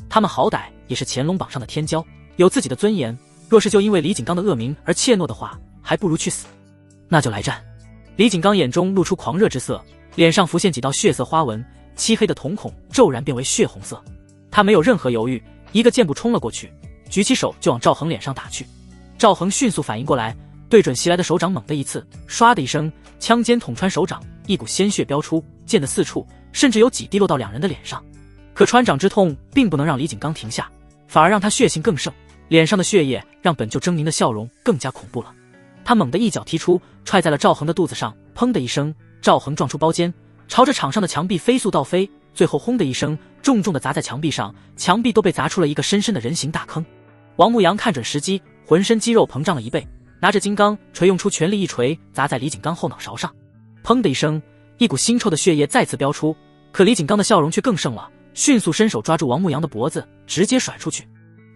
他们好歹也是乾隆榜上的天骄，有自己的尊严，若是就因为李景刚的恶名而怯懦的话，还不如去死。那就来战。李景刚眼中露出狂热之色，脸上浮现几道血色花纹，漆黑的瞳孔骤然变为血红色。他没有任何犹豫，一个箭步冲了过去，举起手就往赵恒脸上打去。赵恒迅速反应过来，对准袭来的手掌猛地一刺，唰的一声，枪尖捅穿手掌，一股鲜血飙出，溅得四处，甚至有几滴落到2人的脸上。可穿掌之痛并不能让李景刚停下，反而让他血性更盛，脸上的血液让本就狰狞的笑容更加恐怖了。他猛地一脚踢出，踹在了赵恒的肚子上，砰的一声，赵恒撞出包间，朝着场上的墙壁飞速倒飞，最后轰的一声，重重地砸在墙壁上，墙壁都被砸出了一个深深的人形大坑。王牧阳看准时机，浑身肌肉膨胀了1倍，拿着金刚锤用出全力一锤砸在李景刚后脑勺上，砰的一声，一股腥臭的血液再次飙出，可李景刚的笑容却更盛了，迅速伸手抓住王牧阳的脖子，直接甩出去。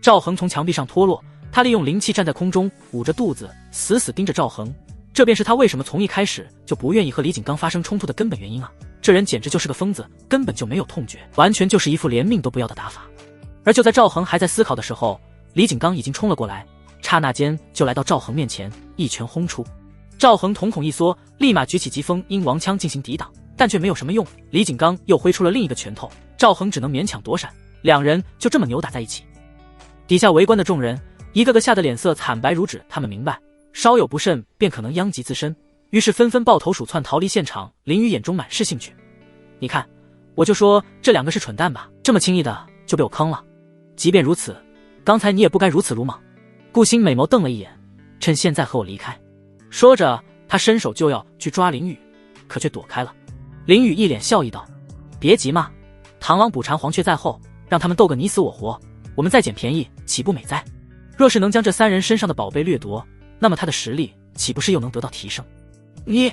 赵恒从墙壁上脱落，他利用灵气站在空中，捂着肚子死死盯着赵恒，这便是他为什么从一开始就不愿意和李景刚发生冲突的根本原因啊！这人简直就是个疯子，根本就没有痛觉，完全就是一副连命都不要的打法。而就在赵恒还在思考的时候，李景刚已经冲了过来，刹那间就来到赵恒面前，一拳轰出。赵恒瞳孔一缩，立马举起疾风鹰王枪进行抵挡，但却没有什么用。李景刚又挥出了另一个拳头，赵恒只能勉强躲闪，两人就这么扭打在一起。底下围观的众人一个个吓得脸色惨白如纸，他们明白稍有不慎便可能殃及自身，于是纷纷抱头鼠窜逃离现场。林宇眼中满是兴趣，你看，我就说这两个是蠢蛋吧，这么轻易的就被我坑了。即便如此，刚才你也不该如此鲁莽。顾星美眸瞪了一眼，趁现在和我离开。说着他伸手就要去抓林宇，可却躲开了。林宇一脸笑意道，别急嘛，螳螂捕蝉黄雀在后，让他们斗个你死我活，我们再捡便宜岂不美哉？若是能将这三人身上的宝贝掠夺，那么他的实力岂不是又能得到提升？你……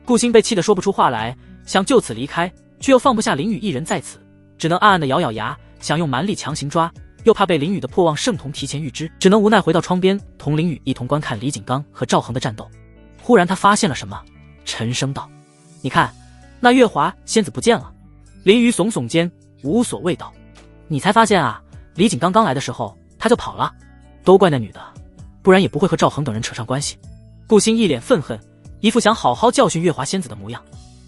顾星被气得说不出话来，想就此离开，却又放不下林宇一人在此，只能暗暗地咬咬牙，想用蛮力强行抓，又怕被林宇的破望圣童提前预知，只能无奈回到窗边，同林宇一同观看李景刚和赵恒的战斗。忽然他发现了什么，沉声道，你看，那月华仙子不见了。林宇耸耸肩，无所谓道，你才发现啊，李景刚刚来的时候他就跑了，都怪那女的，不然也不会和赵恒等人扯上关系。顾星一脸愤恨，一副想好好教训月华仙子的模样。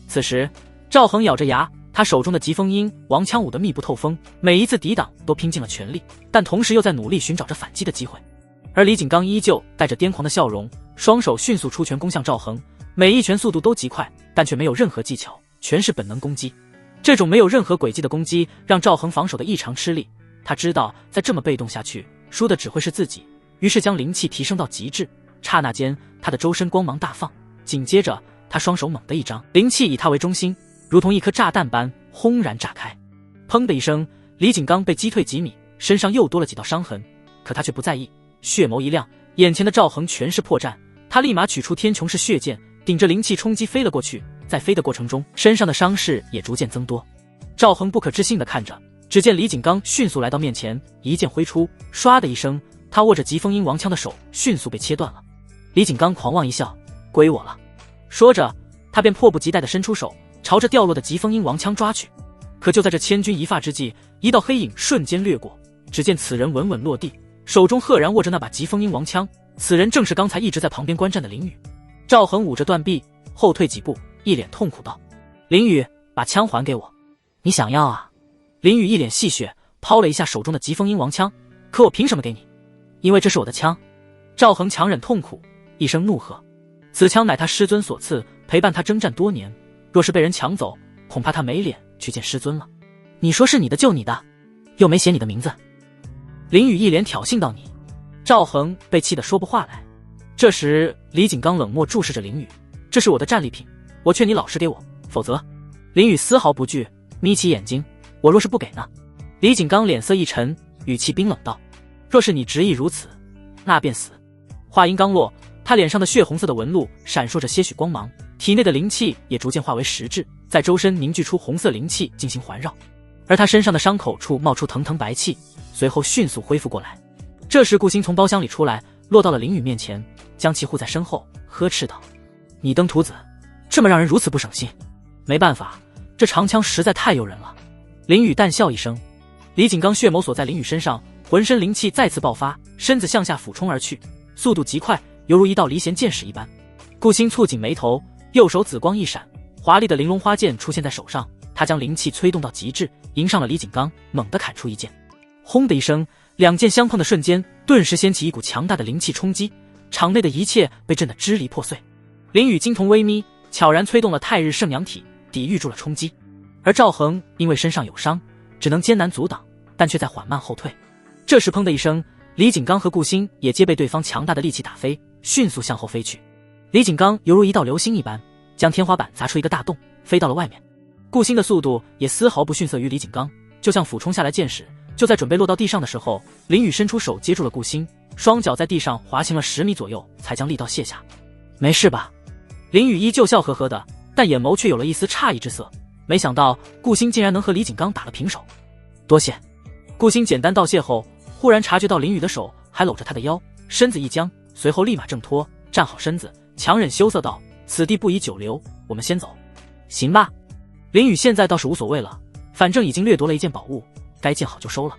此时赵恒咬着牙，他手中的疾风鹰王枪舞得密不透风，每一次抵挡都拼尽了全力，但同时又在努力寻找着反击的机会。而李景刚依旧带着癫狂的笑容，双手迅速出拳攻向赵恒，每一拳速度都极快，但却没有任何技巧，全是本能攻击。这种没有任何轨迹的攻击让赵恒防守的异常吃力，他知道再这么被动下去，输的只会是自己，于是将灵气提升到极致。刹那间他的周身光芒大放，紧接着他双手猛地一张，灵气以他为中心，如同一颗炸弹般轰然炸开。砰的一声，李景刚被击退几米，身上又多了几道伤痕，可他却不在意，血眸一亮，眼前的赵恒全是破绽，他立马取出天穹式血剑，顶着灵气冲击飞了过去，在飞的过程中，身上的伤势也逐渐增多。赵恒不可置信地看着，只见李景刚迅速来到面前，一剑挥出，唰的一声，他握着疾风鹰王枪的手迅速被切断了。李景刚狂妄一笑，归我了。说着他便迫不及待地伸出手，朝着掉落的疾风鹰王枪抓去。可就在这千钧一发之际，一道黑影瞬间掠过，只见此人稳稳落地，手中赫然握着那把疾风鹰王枪，此人正是刚才一直在旁边观战的林宇。赵恒捂着断臂后退几步，一脸痛苦道，林宇，把枪还给我。你想要啊？林宇一脸戏谑，抛了一下手中的疾风鹰王枪，可我凭什么给你？因为这是我的枪。赵恒强忍痛苦，一声怒喝，此枪乃他师尊所赐，陪伴他征战多年，若是被人抢走，恐怕他没脸去见师尊了。你说是你的就你的，又没写你的名字。林宇一脸挑衅道你。赵恒被气得说不话来。这时李景刚冷漠注视着林宇，这是我的战利品，我劝你老实给我，否则……林宇丝毫不惧，眯起眼睛，我若是不给呢？李景刚脸色一沉，语气冰冷道，若是你执意如此，那便死。话音刚落，他脸上的血红色的纹路闪烁着些许光芒，体内的灵气也逐渐化为实质，在周身凝聚出红色灵气进行环绕，而他身上的伤口处冒出腾腾白气，随后迅速恢复过来。这时顾星从包厢里出来，落到了林宇面前，将其护在身后，呵斥道，你登徒子这么让人如此不省心？没办法，这长枪实在太诱人了。林宇淡笑一声。李景刚血眸锁在林宇身上，浑身灵气再次爆发，身子向下俯冲而去，速度极快，犹如一道离弦箭矢一般。顾星蹙紧眉头，右手紫光一闪，华丽的玲珑花剑出现在手上，他将灵气催动到极致，迎上了李景刚，猛地砍出一剑。轰的一声，两剑相碰的瞬间，顿时掀起一股强大的灵气冲击，场内的一切被震得支离破碎。林宇惊瞳微眯，悄然催动了太日圣阳体，抵御住了冲击。而赵恒因为身上有伤，只能艰难阻挡，但却在缓慢后退。这时砰的一声，李景刚和顾星也皆被对方强大的力气打飞，迅速向后飞去。李景刚犹如一道流星一般，将天花板砸出一个大洞，飞到了外面。顾星的速度也丝毫不逊色于李景刚，就像俯冲下来箭矢，就在准备落到地上的时候，林宇伸出手接住了顾星，双脚在地上滑行了10米左右，才将力道卸下。没事吧？林宇依旧笑呵呵的，但眼眸却有了一丝诧异之色。没想到顾星竟然能和李景刚打了平手。多谢。顾星简单道谢后，忽然察觉到林宇的手还搂着他的腰，身子一僵，随后立马挣脱，站好身子，强忍羞涩道，此地不宜久留，我们先走。行吧。林宇现在倒是无所谓了，反正已经掠夺了一件宝物，该见好就收了。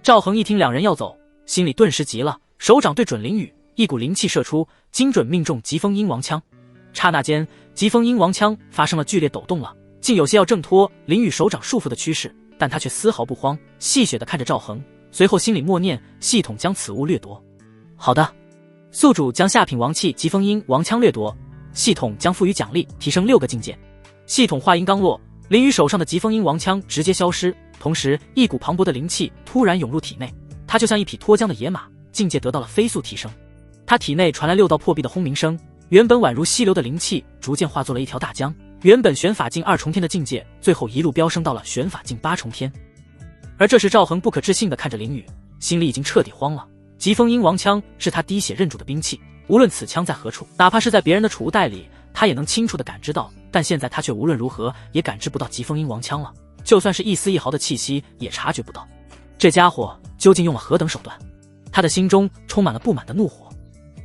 赵恒一听两人要走，心里顿时急了，手掌对准林宇，一股灵气射出，精准命中疾风鹰王枪。刹那间，疾风鹰王枪发生了剧烈抖动了，竟有些要挣脱林雨手掌束缚的趋势，但他却丝毫不慌，戏谑地看着赵恒，随后心里默念：系统将此物掠夺。好的，宿主将下品王器疾风鹰王枪掠夺，系统将赋予奖励，提升6个境界。系统话音刚落，林雨手上的疾风鹰王枪直接消失，同时一股磅礴的灵气突然涌入体内，他就像一匹脱缰的野马，境界得到了飞速提升。他体内传来6道破壁的轰鸣声，原本宛如溪流的灵气逐渐化作了一条大江，原本玄法境2重天的境界，最后一路飙升到了玄法境8重天。而这时赵恒不可置信地看着林雨，心里已经彻底慌了。疾风鹰王枪是他滴血认主的兵器，无论此枪在何处，哪怕是在别人的储物袋里，他也能清楚地感知到，但现在他却无论如何也感知不到疾风鹰王枪了，就算是一丝一毫的气息也察觉不到。这家伙究竟用了何等手段？他的心中充满了不满的怒火。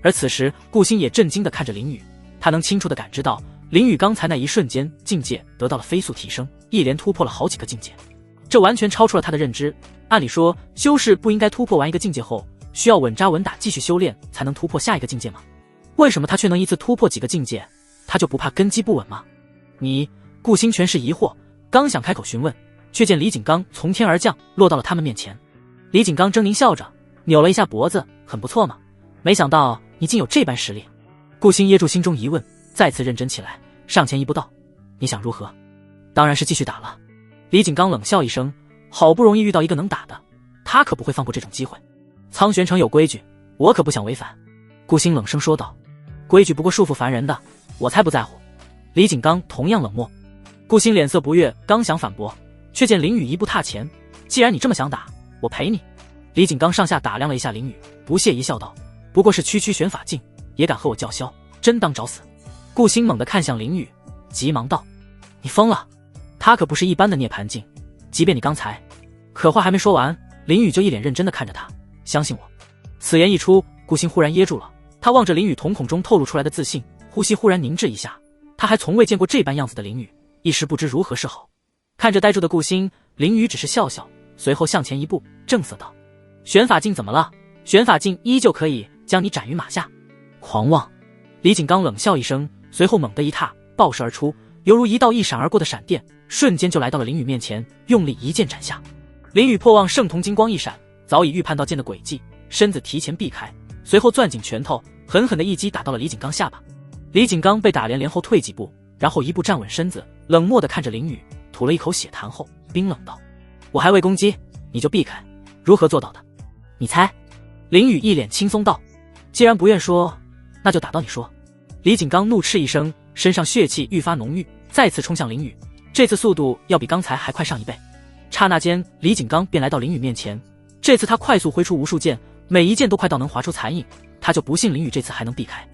而此时顾星也震惊地看着林雨，他能清楚地感知到林雨刚才那一瞬间境界得到了飞速提升，一连突破了好几个境界，这完全超出了他的认知。按理说修士不应该突破完一个境界后需要稳扎稳打继续修炼才能突破下一个境界吗？为什么他却能一次突破几个境界？他就不怕根基不稳吗？顾星全是疑惑，刚想开口询问，却见李景刚从天而降，落到了他们面前。李景刚狰狞笑着，扭了一下脖子，很不错嘛，没想到你竟有这般实力。顾星噎住心中疑问，再次认真起来，上前一步道：你想如何？当然是继续打了。李景刚冷笑一声，好不容易遇到一个能打的，他可不会放过这种机会。苍玄城有规矩，我可不想违反。顾星冷声说道：规矩不过束缚凡人的，我才不在乎。李景刚同样冷漠。顾星脸色不悦，刚想反驳，却见林雨一步踏前，既然你这么想打，我陪你。李景刚上下打量了一下林雨，不屑一笑道：不过是区玄法境，也敢和我叫嚣，真当找死。顾星猛地看向林雨，急忙道：你疯了，他可不是一般的涅槃境，即便你刚才……可话还没说完，林雨就一脸认真地看着他，相信我。此言一出，顾星忽然噎住了，他望着林雨瞳孔中透露出来的自信，呼吸忽然凝滞一下，他还从未见过这般样子的林雨，一时不知如何是好。看着呆住的顾星，林雨只是笑笑，随后向前一步，正色道：玄法境怎么了？玄法境依旧可以将你斩于马下。狂妄！李景刚冷笑一声，随后猛地一踏，爆射而出，犹如一道一闪而过的闪电，瞬间就来到了林雨面前，用力一剑斩下。林雨破望圣瞳金光一闪，早已预判到剑的轨迹，身子提前避开，随后攥紧拳头，狠狠的一击打到了李景刚下巴。李景刚被打连后退几步，然后一步站稳身子，冷漠地看着林雨，吐了一口血痰后，冰冷道：我还未攻击，你就避开，如何做到的？你猜？林雨一脸轻松道：既然不愿说，那就打到你说。李景刚怒斥一声，身上血气愈发浓郁，再次冲向林雨，这次速度要比刚才还快上1倍。刹那间，李景刚便来到林雨面前，这次他快速挥出无数剑，每一剑都快到能划出残影，他就不信林雨这次还能避开。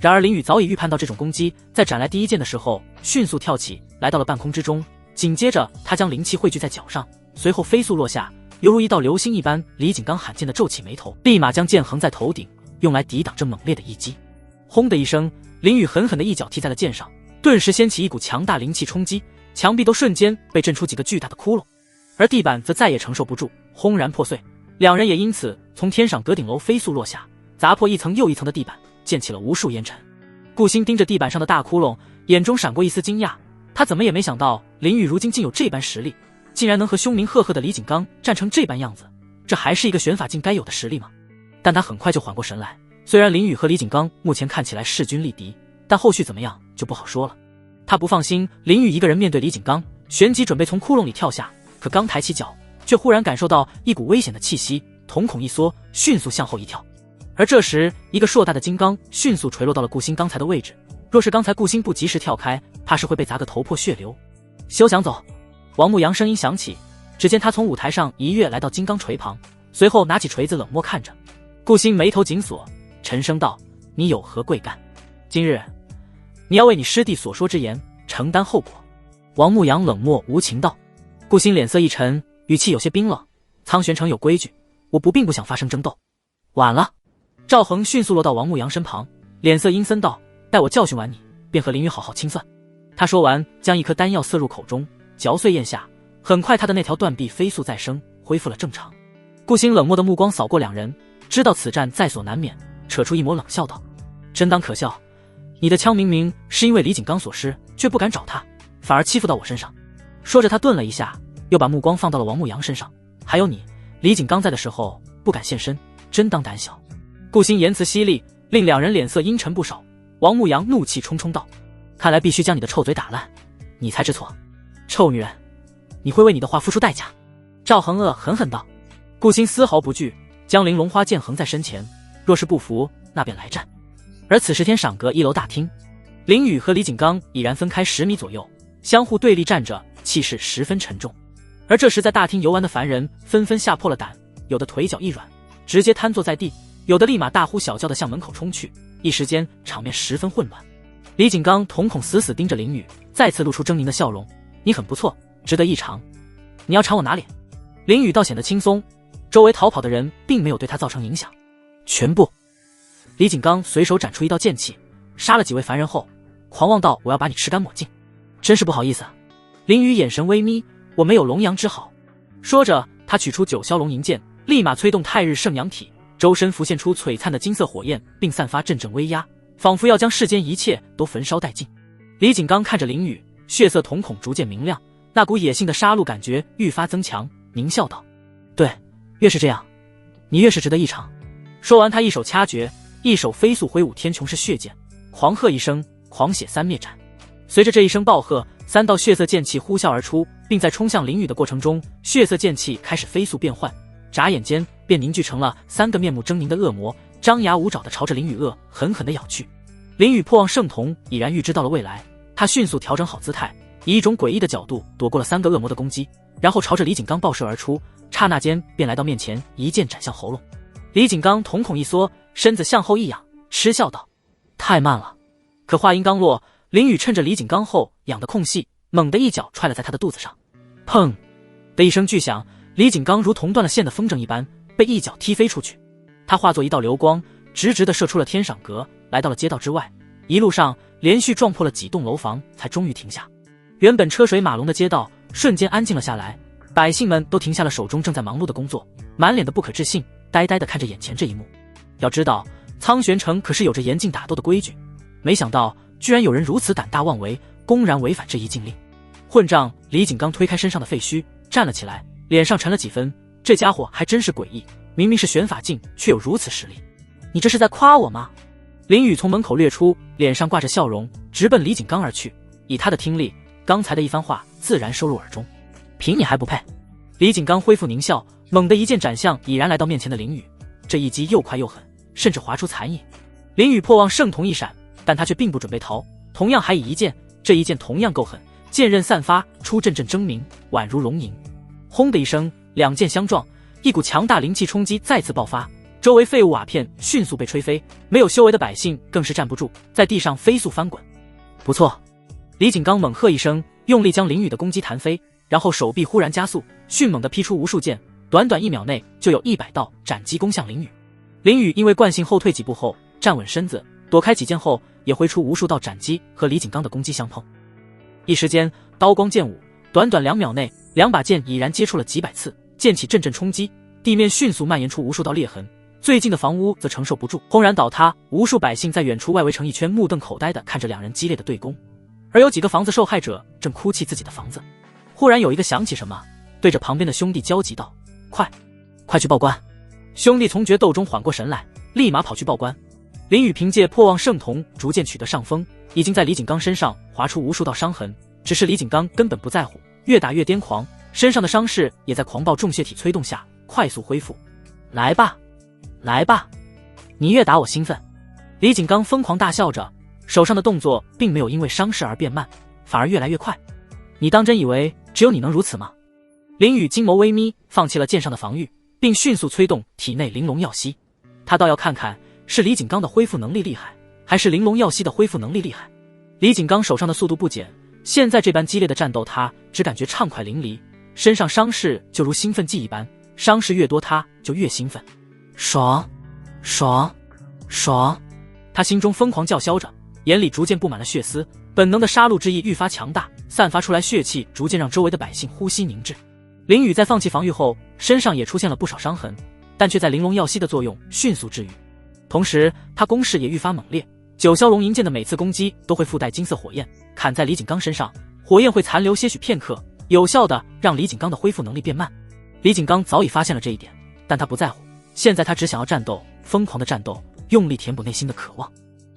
然而林雨早已预判到这种攻击，在斩来第一剑的时候迅速跳起来到了半空之中，紧接着他将灵气汇聚在脚上，随后飞速落下，犹如一道流星一般。李景刚罕见的皱起眉头，立马将剑横在头顶，用来抵挡这猛烈的一击。轰的一声，林雨狠狠的一脚踢在了剑上，顿时掀起一股强大灵气冲击，墙壁都瞬间被震出几个巨大的窟窿，而地板则再也承受不住，轰然破碎。两人也因此从天上阁顶楼飞速落下，砸破一层又一层的地板，溅起了无数烟尘。顾星盯着地板上的大窟窿，眼中闪过一丝惊讶，他怎么也没想到林雨如今竟有这般实力，竟然能和凶名赫赫的李景刚战成这般样子，这还是一个玄法境该有的实力吗？但他很快就缓过神来，虽然林雨和李景刚目前看起来势均力敌，但后续怎么样就不好说了。他不放心林雨一个人面对李景刚，旋即准备从窟窿里跳下，可刚抬起脚，却忽然感受到一股危险的气息，瞳孔一缩，迅速向后一跳。而这时一个硕大的金刚迅速垂落到了顾星刚才的位置，若是刚才顾星不及时跳开，怕是会被砸个头破血流。休想走！王牧阳声音响起，只见他从舞台上一跃来到金刚锤旁，随后拿起锤子冷漠看着顾星，眉头紧锁，沉声道：你有何贵干？今日你要为你师弟所说之言承担后果。王牧阳冷漠无情道。顾星脸色一沉，语气有些冰冷：苍玄城有规矩，我并不想发生争斗。晚了。赵恒迅速落到王牧阳身旁，脸色阴森道：待我教训完你，便和林雨好好清算。他说完，将一颗丹药塞入口中，嚼碎咽下，很快他的那条断臂飞速再生，恢复了正常。顾星冷漠的目光扫过两人，知道此战在所难免，扯出一抹冷笑道：“真当可笑！你的枪明明是因为李景刚所失，却不敢找他，反而欺负到我身上。”说着，他顿了一下，又把目光放到了王牧阳身上。还有你，李景刚在的时候不敢现身，真当胆小。顾星言辞犀利，令两人脸色阴沉不少。王牧阳怒气冲冲道：“看来必须将你的臭嘴打烂，你才知错。臭女人，你会为你的话付出代价。”赵恒恶狠狠道。顾星丝毫不惧，将玲珑花剑横在身前，若是不服，那便来战。而此时天赏阁一楼大厅，林宇和李景刚已然分开10米左右，相互对立站着，气势十分沉重。而这时在大厅游玩的凡人纷纷吓破了胆，有的腿脚一软，直接瘫坐在地，有的立马大呼小叫的向门口冲去，一时间场面十分混乱。李景刚瞳孔死死盯着林宇，再次露出狰狞的笑容：“你很不错，值得一尝。你要尝我哪里？”林宇倒显得轻松，周围逃跑的人并没有对他造成影响。全部。李景刚随手斩出一道剑气，杀了几位凡人后，狂妄道：“我要把你吃干抹净。”真是不好意思。林宇眼神微眯：“我没有龙阳之好。”说着，他取出9霄龙吟剑，立马催动太日圣阳体，周身浮现出璀璨的金色火焰，并散发阵阵威压，仿佛要将世间一切都焚烧殆尽。李景刚看着林宇，血色瞳孔逐渐明亮，那股野性的杀戮感觉愈发增强，狞笑道：“对，越是这样，你越是值得一尝。”说完，他一手掐诀，一手飞速挥舞天穹式血剑，狂喝一声，狂血三灭斩。随着这一声暴喝，3道血色剑气呼啸而出，并在冲向林宇的过程中，血色剑气开始飞速变换，眨眼间便凝聚成了3个面目狰狞的恶魔，张牙舞爪地朝着林宇狠狠地咬去。林宇破望圣瞳已然预知到了未来，他迅速调整好姿态，以一种诡异的角度躲过了3个恶魔的攻击，然后朝着李景刚爆射而出，刹那间便来到面前，一剑斩向喉咙。李景刚瞳孔一缩，身子向后一仰，嗤笑道：“太慢了。”可话音刚落，林宇趁着李景刚后仰的空隙，猛地一脚踹了在他的肚子上。砰的一声巨响，李景刚如同断了线的风筝一般，被一脚踢飞出去。他化作一道流光，直直地射出了天赏阁，来到了街道之外。一路上连续撞破了几栋楼房，才终于停下。原本车水马龙的街道瞬间安静了下来，百姓们都停下了手中正在忙碌的工作，满脸的不可置信，呆呆地看着眼前这一幕。要知道，苍玄城可是有着严禁打斗的规矩，没想到居然有人如此胆大妄为，公然违反这一禁令。混账！李景刚推开身上的废墟，站了起来，脸上沉了几分。这家伙还真是诡异，明明是玄法境，却有如此实力。你这是在夸我吗？林宇从门口掠出，脸上挂着笑容，直奔李景刚而去。以他的听力，刚才的一番话自然收入耳中。凭你还不配？李景刚恢复狞笑，猛地一剑斩向已然来到面前的林宇，这一击又快又狠，甚至划出残影。林宇破望圣瞳一闪，但他却并不准备逃，同样还以一剑，这一剑同样够狠，剑刃散发出阵阵狰狞，宛如龙吟。轰的一声，2剑相撞，一股强大灵气冲击再次爆发，周围废物瓦片迅速被吹飞，没有修为的百姓更是站不住，在地上飞速翻滚。不错！李景刚猛喝一声，用力将林宇的攻击弹飞，然后手臂忽然加速，迅猛地劈出无数剑，短短1秒内就有100道斩击攻向林宇。林宇因为惯性后退几步后，站稳身子，躲开几剑后，也挥出无数道斩击和李景刚的攻击相碰。一时间刀光剑舞，短短2秒内，2把剑已然接触了几百次，剑气阵阵冲击，地面迅速蔓延出无数道裂痕，最近的房屋则承受不住，轰然倒塌。无数百姓在远处外围成一圈，目瞪口呆地看着2人激烈的对攻。而有几个房子受害者正哭泣自己的房子。忽然有一个想起什么，对着旁边的兄弟焦急道：“快去报官！”兄弟从决斗中缓过神来，立马跑去报官。林宇凭借破望圣瞳逐渐取得上风，已经在李景刚身上划出无数道伤痕，只是李景刚根本不在乎，越打越癫狂，身上的伤势也在狂暴重血体催动下快速恢复。来吧，来吧，你越打我兴奋！李景刚疯狂大笑着，手上的动作并没有因为伤势而变慢，反而越来越快。你当真以为只有你能如此吗？林宇金眸微眯，放弃了剑上的防御，并迅速催动体内玲珑药息。他倒要看看是李景刚的恢复能力厉害，还是玲珑药息的恢复能力厉害。李景刚手上的速度不减，现在这般激烈的战斗，他只感觉畅快淋漓，身上伤势就如兴奋剂一般，伤势越多他就越兴奋。爽爽爽！他心中疯狂叫嚣着，眼里逐渐布满了血丝，本能的杀戮之意愈发强大，散发出来血气逐渐让周围的百姓呼吸凝滞。林宇在放弃防御后，身上也出现了不少伤痕，但却在玲珑药息的作用迅速治愈。同时他攻势也愈发猛烈。九霄龙银剑的每次攻击都会附带金色火焰，砍在李景刚身上，火焰会残留些许片刻，有效的让李景刚的恢复能力变慢。李景刚早已发现了这一点，但他不在乎，现在他只想要战斗，疯狂的战斗，用力填补内心的渴望。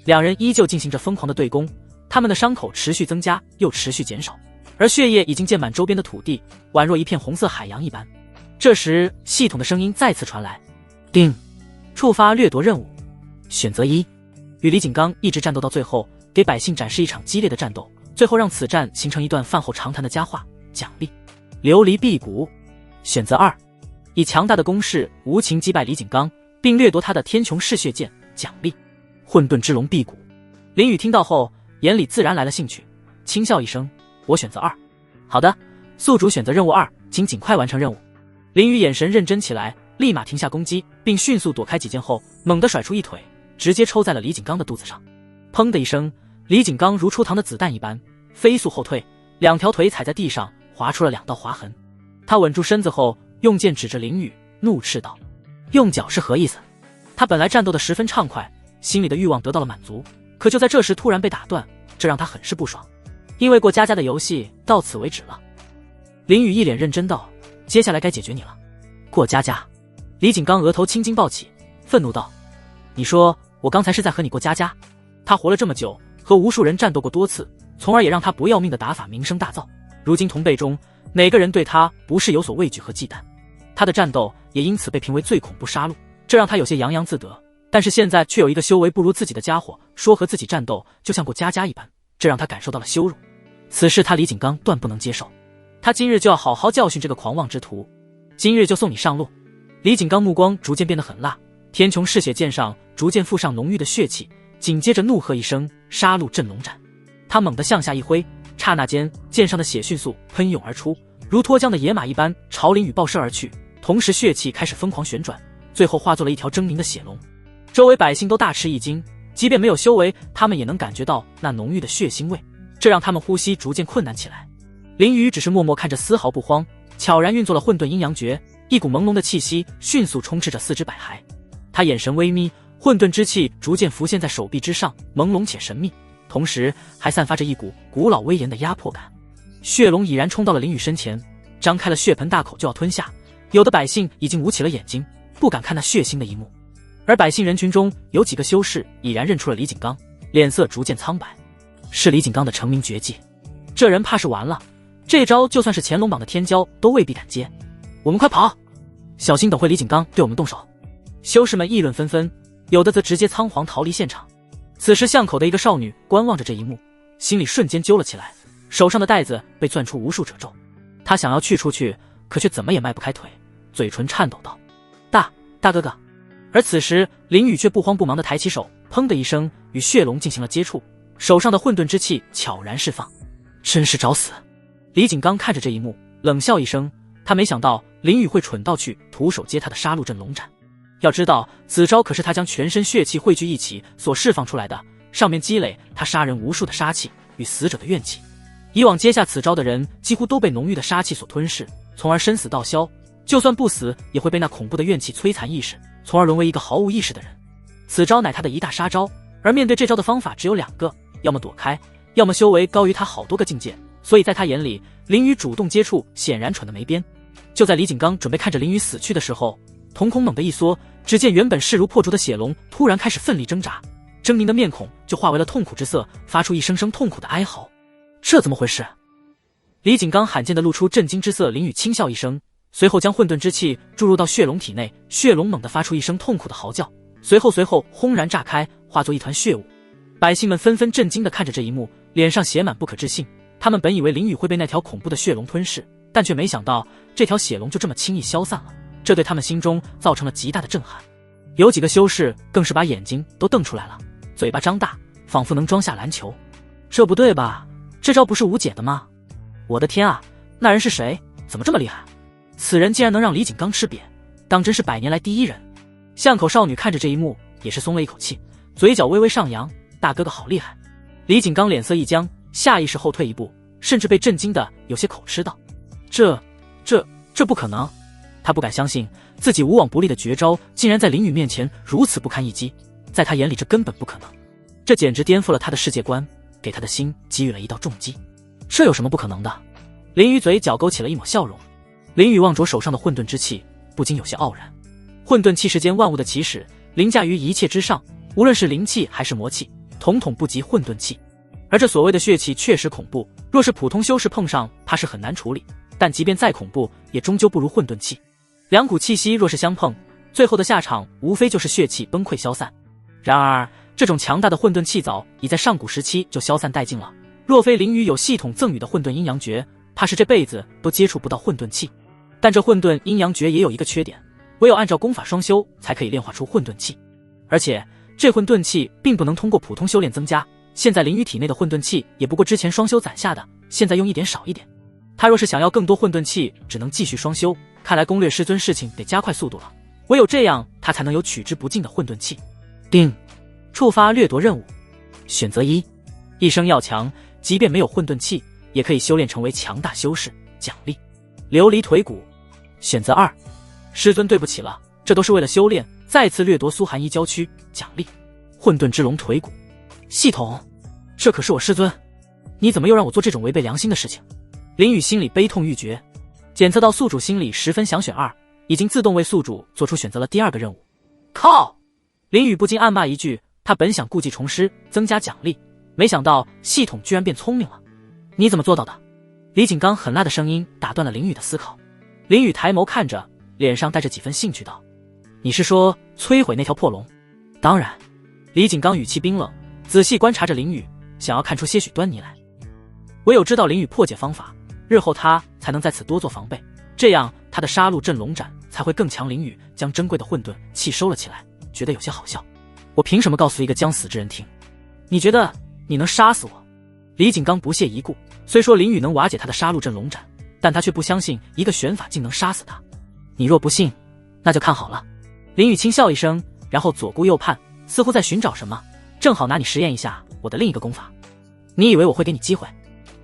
两人依旧进行着疯狂的对攻，他们的伤口持续增加又持续减少，而血液已经溅满周边的土地，宛若一片红色海洋一般。这时系统的声音再次传来，叮，触发掠夺任务，选择1，与李景刚一直战斗到最后，给百姓展示一场激烈的战斗，最后让此战形成一段饭后长谈的佳话。奖励琉璃辟谷，选择2，以强大的攻势无情击败李景刚，并掠夺他的天穹嗜血剑。奖励混沌之龙辟谷。林宇听到后眼里自然来了兴趣，轻笑一声，我选择2。好的，宿主选择任务2，请尽快完成任务。林宇眼神认真起来，立马停下攻击，并迅速躲开几剑后，猛地甩出一腿，直接抽在了李景刚的肚子上。砰的一声，李景刚如出膛的子弹一般飞速后退，2条腿踩在地上划出了2道划痕。他稳住身子后，用剑指着林宇，怒斥道：用脚是何意思？他本来战斗得十分畅快，心里的欲望得到了满足，可就在这时突然被打断，这让他很是不爽。因为过家家的游戏到此为止了。林宇一脸认真道：接下来该解决你了。过家家？李景刚额头青筋暴起，愤怒道：你说我刚才是在和你过家家？他活了这么久，和无数人战斗过多次，从而也让他不要命的打法名声大噪。如今同辈中哪个人对他不是有所畏惧和忌惮？他的战斗也因此被评为最恐怖杀戮，这让他有些洋洋自得。但是现在却有一个修为不如自己的家伙说和自己战斗就像过家家一般，这让他感受到了羞辱。此事他李景刚断不能接受，他今日就要好好教训这个狂妄之徒。今日就送你上路。李景刚目光逐渐变得很辣，天穹嗜血剑上逐渐附上浓郁的血气，紧接着怒喝一声，杀戮震龙斩。他猛地向下一挥，刹那间剑上的血迅速喷涌而出，如脱缰的野马一般朝林宇暴射而去，同时血气开始疯狂旋转，最后化作了一条狰狞的血龙。周围百姓都大吃一惊，即便没有修为，他们也能感觉到那浓郁的血腥味，这让他们呼吸逐渐困难起来。林宇只是默默看着，丝毫不慌，悄然运作了混沌阴阳诀，一股朦胧的气息迅速充斥着四肢百骸。他眼神微眯，混沌之气逐渐浮现在手臂之上，朦胧且神秘，同时还散发着一股古老威严的压迫感。血龙已然冲到了林宇身前，张开了血盆大口就要吞下，有的百姓已经捂起了眼睛，不敢看那血腥的一幕。而百姓人群中有几个修士已然认出了李景刚，脸色逐渐苍白。是李景刚的成名绝技，这人怕是完了，这招就算是乾隆榜的天骄都未必敢接。我们快跑，小心等会李景刚对我们动手。修士们议论纷纷，有的则直接仓皇逃离现场。此时巷口的一个少女观望着这一幕，心里瞬间揪了起来，手上的带子被攥出无数褶皱。她想要去出去，可却怎么也迈不开腿，嘴唇颤抖道：大哥哥。而此时林宇却不慌不忙地抬起手，砰的一声与血龙进行了接触，手上的混沌之气悄然释放。真是找死！李景刚看着这一幕冷笑一声，他没想到林宇会蠢到去徒手接他的杀戮震龙斩。要知道此招可是他将全身血气汇聚一起所释放出来的，上面积累他杀人无数的杀气与死者的怨气。以往接下此招的人几乎都被浓郁的杀气所吞噬，从而身死道消，就算不死也会被那恐怖的怨气摧残意识，从而沦为一个毫无意识的人。此招乃他的一大杀招，而面对这招的方法只有2个，要么躲开，要么修为高于他好多个境界，所以在他眼里林宇主动接触显然蠢得没边。就在李景刚准备看着林宇死去的时候，瞳孔猛地一缩，只见原本势如破竹的血龙突然开始奋力挣扎，狰狞的面孔就化为了痛苦之色，发出一声声痛苦的哀嚎。这怎么回事？李景刚罕见地露出震惊之色。林宇轻笑一声，随后将混沌之气注入到血龙体内，血龙猛地发出一声痛苦的嚎叫，随后轰然炸开，化作一团血雾。百姓们纷纷震惊地看着这一幕，脸上写满不可置信。他们本以为林宇会被那条恐怖的血龙吞噬，但却没想到这条血龙就这么轻易消散了，这对他们心中造成了极大的震撼。有几个修士更是把眼睛都瞪出来了，嘴巴张大，仿佛能装下篮球。这不对吧？这招不是无解的吗？我的天啊，那人是谁？怎么这么厉害？此人竟然能让李景刚吃瘪，当真是100年来第一人。巷口少女看着这一幕也是松了一口气，嘴角微微上扬，大哥哥好厉害。李景刚脸色一僵，下意识后退一步，甚至被震惊的有些口吃道：这不可能。他不敢相信自己无往不利的绝招竟然在林宇面前如此不堪一击。在他眼里这根本不可能，这简直颠覆了他的世界观，给他的心给予了一道重击。这有什么不可能的？林宇嘴角勾起了一抹笑容。林宇望着手上的混沌之气，不禁有些傲然。混沌气世间万物的起始，凌驾于一切之上，无论是灵气还是魔气，统统不及混沌气。而这所谓的血气确实恐怖，若是普通修士碰上，怕是很难处理，但即便再恐怖，也终究不如混沌气。两股气息若是相碰，最后的下场无非就是血气崩溃消散。然而这种强大的混沌气早已在上古时期就消散殆尽了，若非林宇有系统赠予的混沌阴阳诀，怕是这辈子都接触不到混沌气。但这混沌阴阳诀也有一个缺点，唯有按照功法双修才可以炼化出混沌气，而且这混沌气并不能通过普通修炼增加，现在林宇体内的混沌气也不过之前双修攒下的，现在用一点少一点。他若是想要更多混沌气，只能继续双修，看来攻略师尊事情得加快速度了，唯有这样他才能有取之不尽的混沌气。定，触发掠夺任务，选择1，一生要强，即便没有混沌气也可以修炼成为强大修士，奖励琉璃腿骨。选择2，师尊对不起了，这都是为了修炼，再次掠夺苏寒衣娇躯，奖励混沌之龙腿骨。系统，这可是我师尊，你怎么又让我做这种违背良心的事情？林宇心里悲痛欲绝，检测到宿主心里十分想选2，已经自动为宿主做出选择了第2个任务。靠！林宇不禁暗骂一句，他本想故技重施增加奖励，没想到系统居然变聪明了。你怎么做到的？李景刚狠辣的声音打断了林宇的思考。林宇抬眸看着，脸上带着几分兴趣道：你是说摧毁那条破龙？当然。李景刚语气冰冷，仔细观察着林宇，想要看出些许端倪来。唯有知道林宇破解方法，日后他才能在此多做防备，这样他的杀戮镇龙斩才会更强。林宇将珍贵的混沌气收了起来，觉得有些好笑。我凭什么告诉一个将死之人听？你觉得你能杀死我？李景刚不屑一顾，虽说林宇能瓦解他的杀戮镇龙斩，但他却不相信一个玄法竟能杀死他。你若不信，那就看好了。林宇轻笑一声，然后左顾右盼，似乎在寻找什么，正好拿你实验一下我的另一个功法。你以为我会给你机会？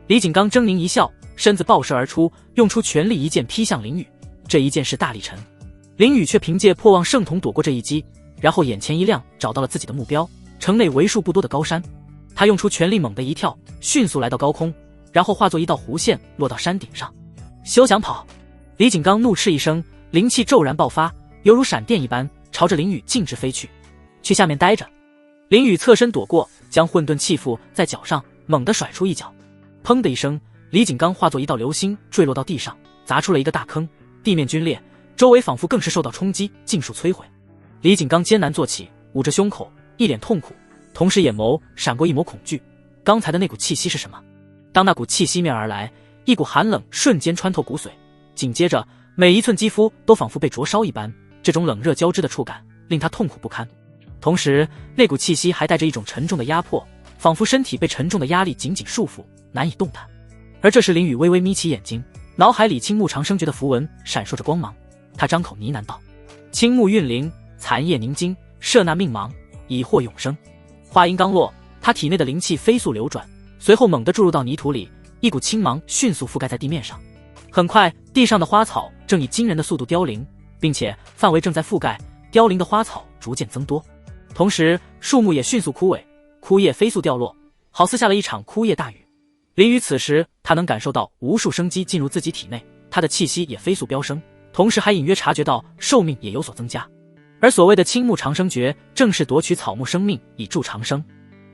李景刚狰狞一笑，身子爆射而出，用出全力一剑劈向林宇。这一剑是大力沉，林宇却凭借破妄圣瞳躲过这一击，然后眼前一亮，找到了自己的目标，城内为数不多的高山。他用出全力猛地一跳，迅速来到高空，然后化作一道弧线落到山顶上。休想跑！李景刚怒斥一声，灵气骤然爆发，犹如闪电一般朝着林宇径直飞去。去下面待着。林宇侧身躲过，将混沌气附在脚上，猛地甩出一脚。砰的一声，李景刚化作一道流星坠落到地上，砸出了一个大坑，地面皲裂，周围仿佛更是受到冲击，尽数摧毁。李景刚艰难坐起，捂着胸口，一脸痛苦，同时眼眸闪过一抹恐惧。刚才的那股气息是什么？当那股气息面而来，一股寒冷瞬间穿透骨髓，紧接着每一寸肌肤都仿佛被灼烧一般，这种冷热交织的触感令他痛苦不堪。同时那股气息还带着一种沉重的压迫，仿佛身体被沉重的压力紧紧束缚，难以动弹。而这时林宇微微眯起眼睛，脑海里青木长生诀的符文闪烁着光芒，他张口呢喃道：青木运灵，残叶凝晶，摄纳命芒，以获永生。话音刚落，他体内的灵气飞速流转，随后猛地注入到泥土里，一股青芒迅速覆盖在地面上。很快地上的花草正以惊人的速度凋零，并且范围正在覆盖，凋零的花草逐渐增多，同时树木也迅速枯萎，枯叶飞速掉落，好似下了一场枯叶大雨。林宇此时他能感受到无数生机进入自己体内，他的气息也飞速飙升，同时还隐约察觉到寿命也有所增加。而所谓的青木长生诀正是夺取草木生命以助长生。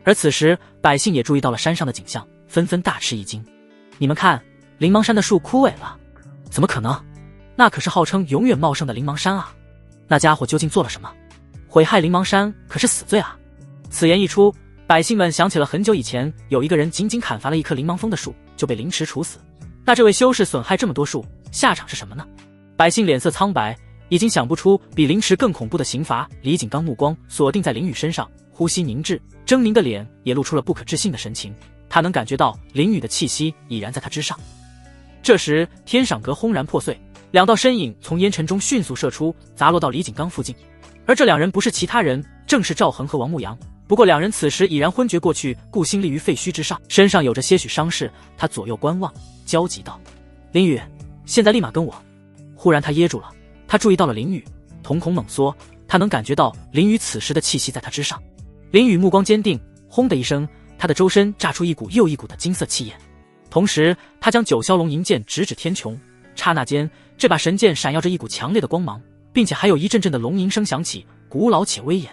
而此时百姓也注意到了山上的景象，纷纷大吃一惊。你们看，灵芒山的树枯萎了。怎么可能？那可是号称永远茂盛的灵芒山啊！那家伙究竟做了什么？毁害灵芒山可是死罪啊！此言一出，百姓们想起了很久以前有一个人仅仅砍伐了一棵灵芒枫的树就被凌迟处死，那这位修士损害这么多树，下场是什么呢？百姓脸色苍白，已经想不出比凌迟更恐怖的刑罚。李景刚目光锁定在林宇身上，呼吸凝滞，狰狞的脸也露出了不可置信的神情。他能感觉到林宇的气息已然在他之上。这时天赏阁轰然破碎，两道身影从烟尘中迅速射出，砸落到李景刚附近。而这两人不是其他人，正是赵恒和王牧阳。不过两人此时已然昏厥过去，故心立于废墟之上，身上有着些许伤势。他左右观望，焦急道：林宇，现在立马跟我。忽然他噎住了，他注意到了林宇，瞳孔猛缩，他能感觉到林雨此时的气息在他之上。林雨目光坚定，轰的一声，他的周身炸出一股又一股的金色气焰。同时他将九霄龙吟剑直指天穹，刹那间这把神剑闪耀着一股强烈的光芒，并且还有一阵阵的龙吟声响起，古老且威严。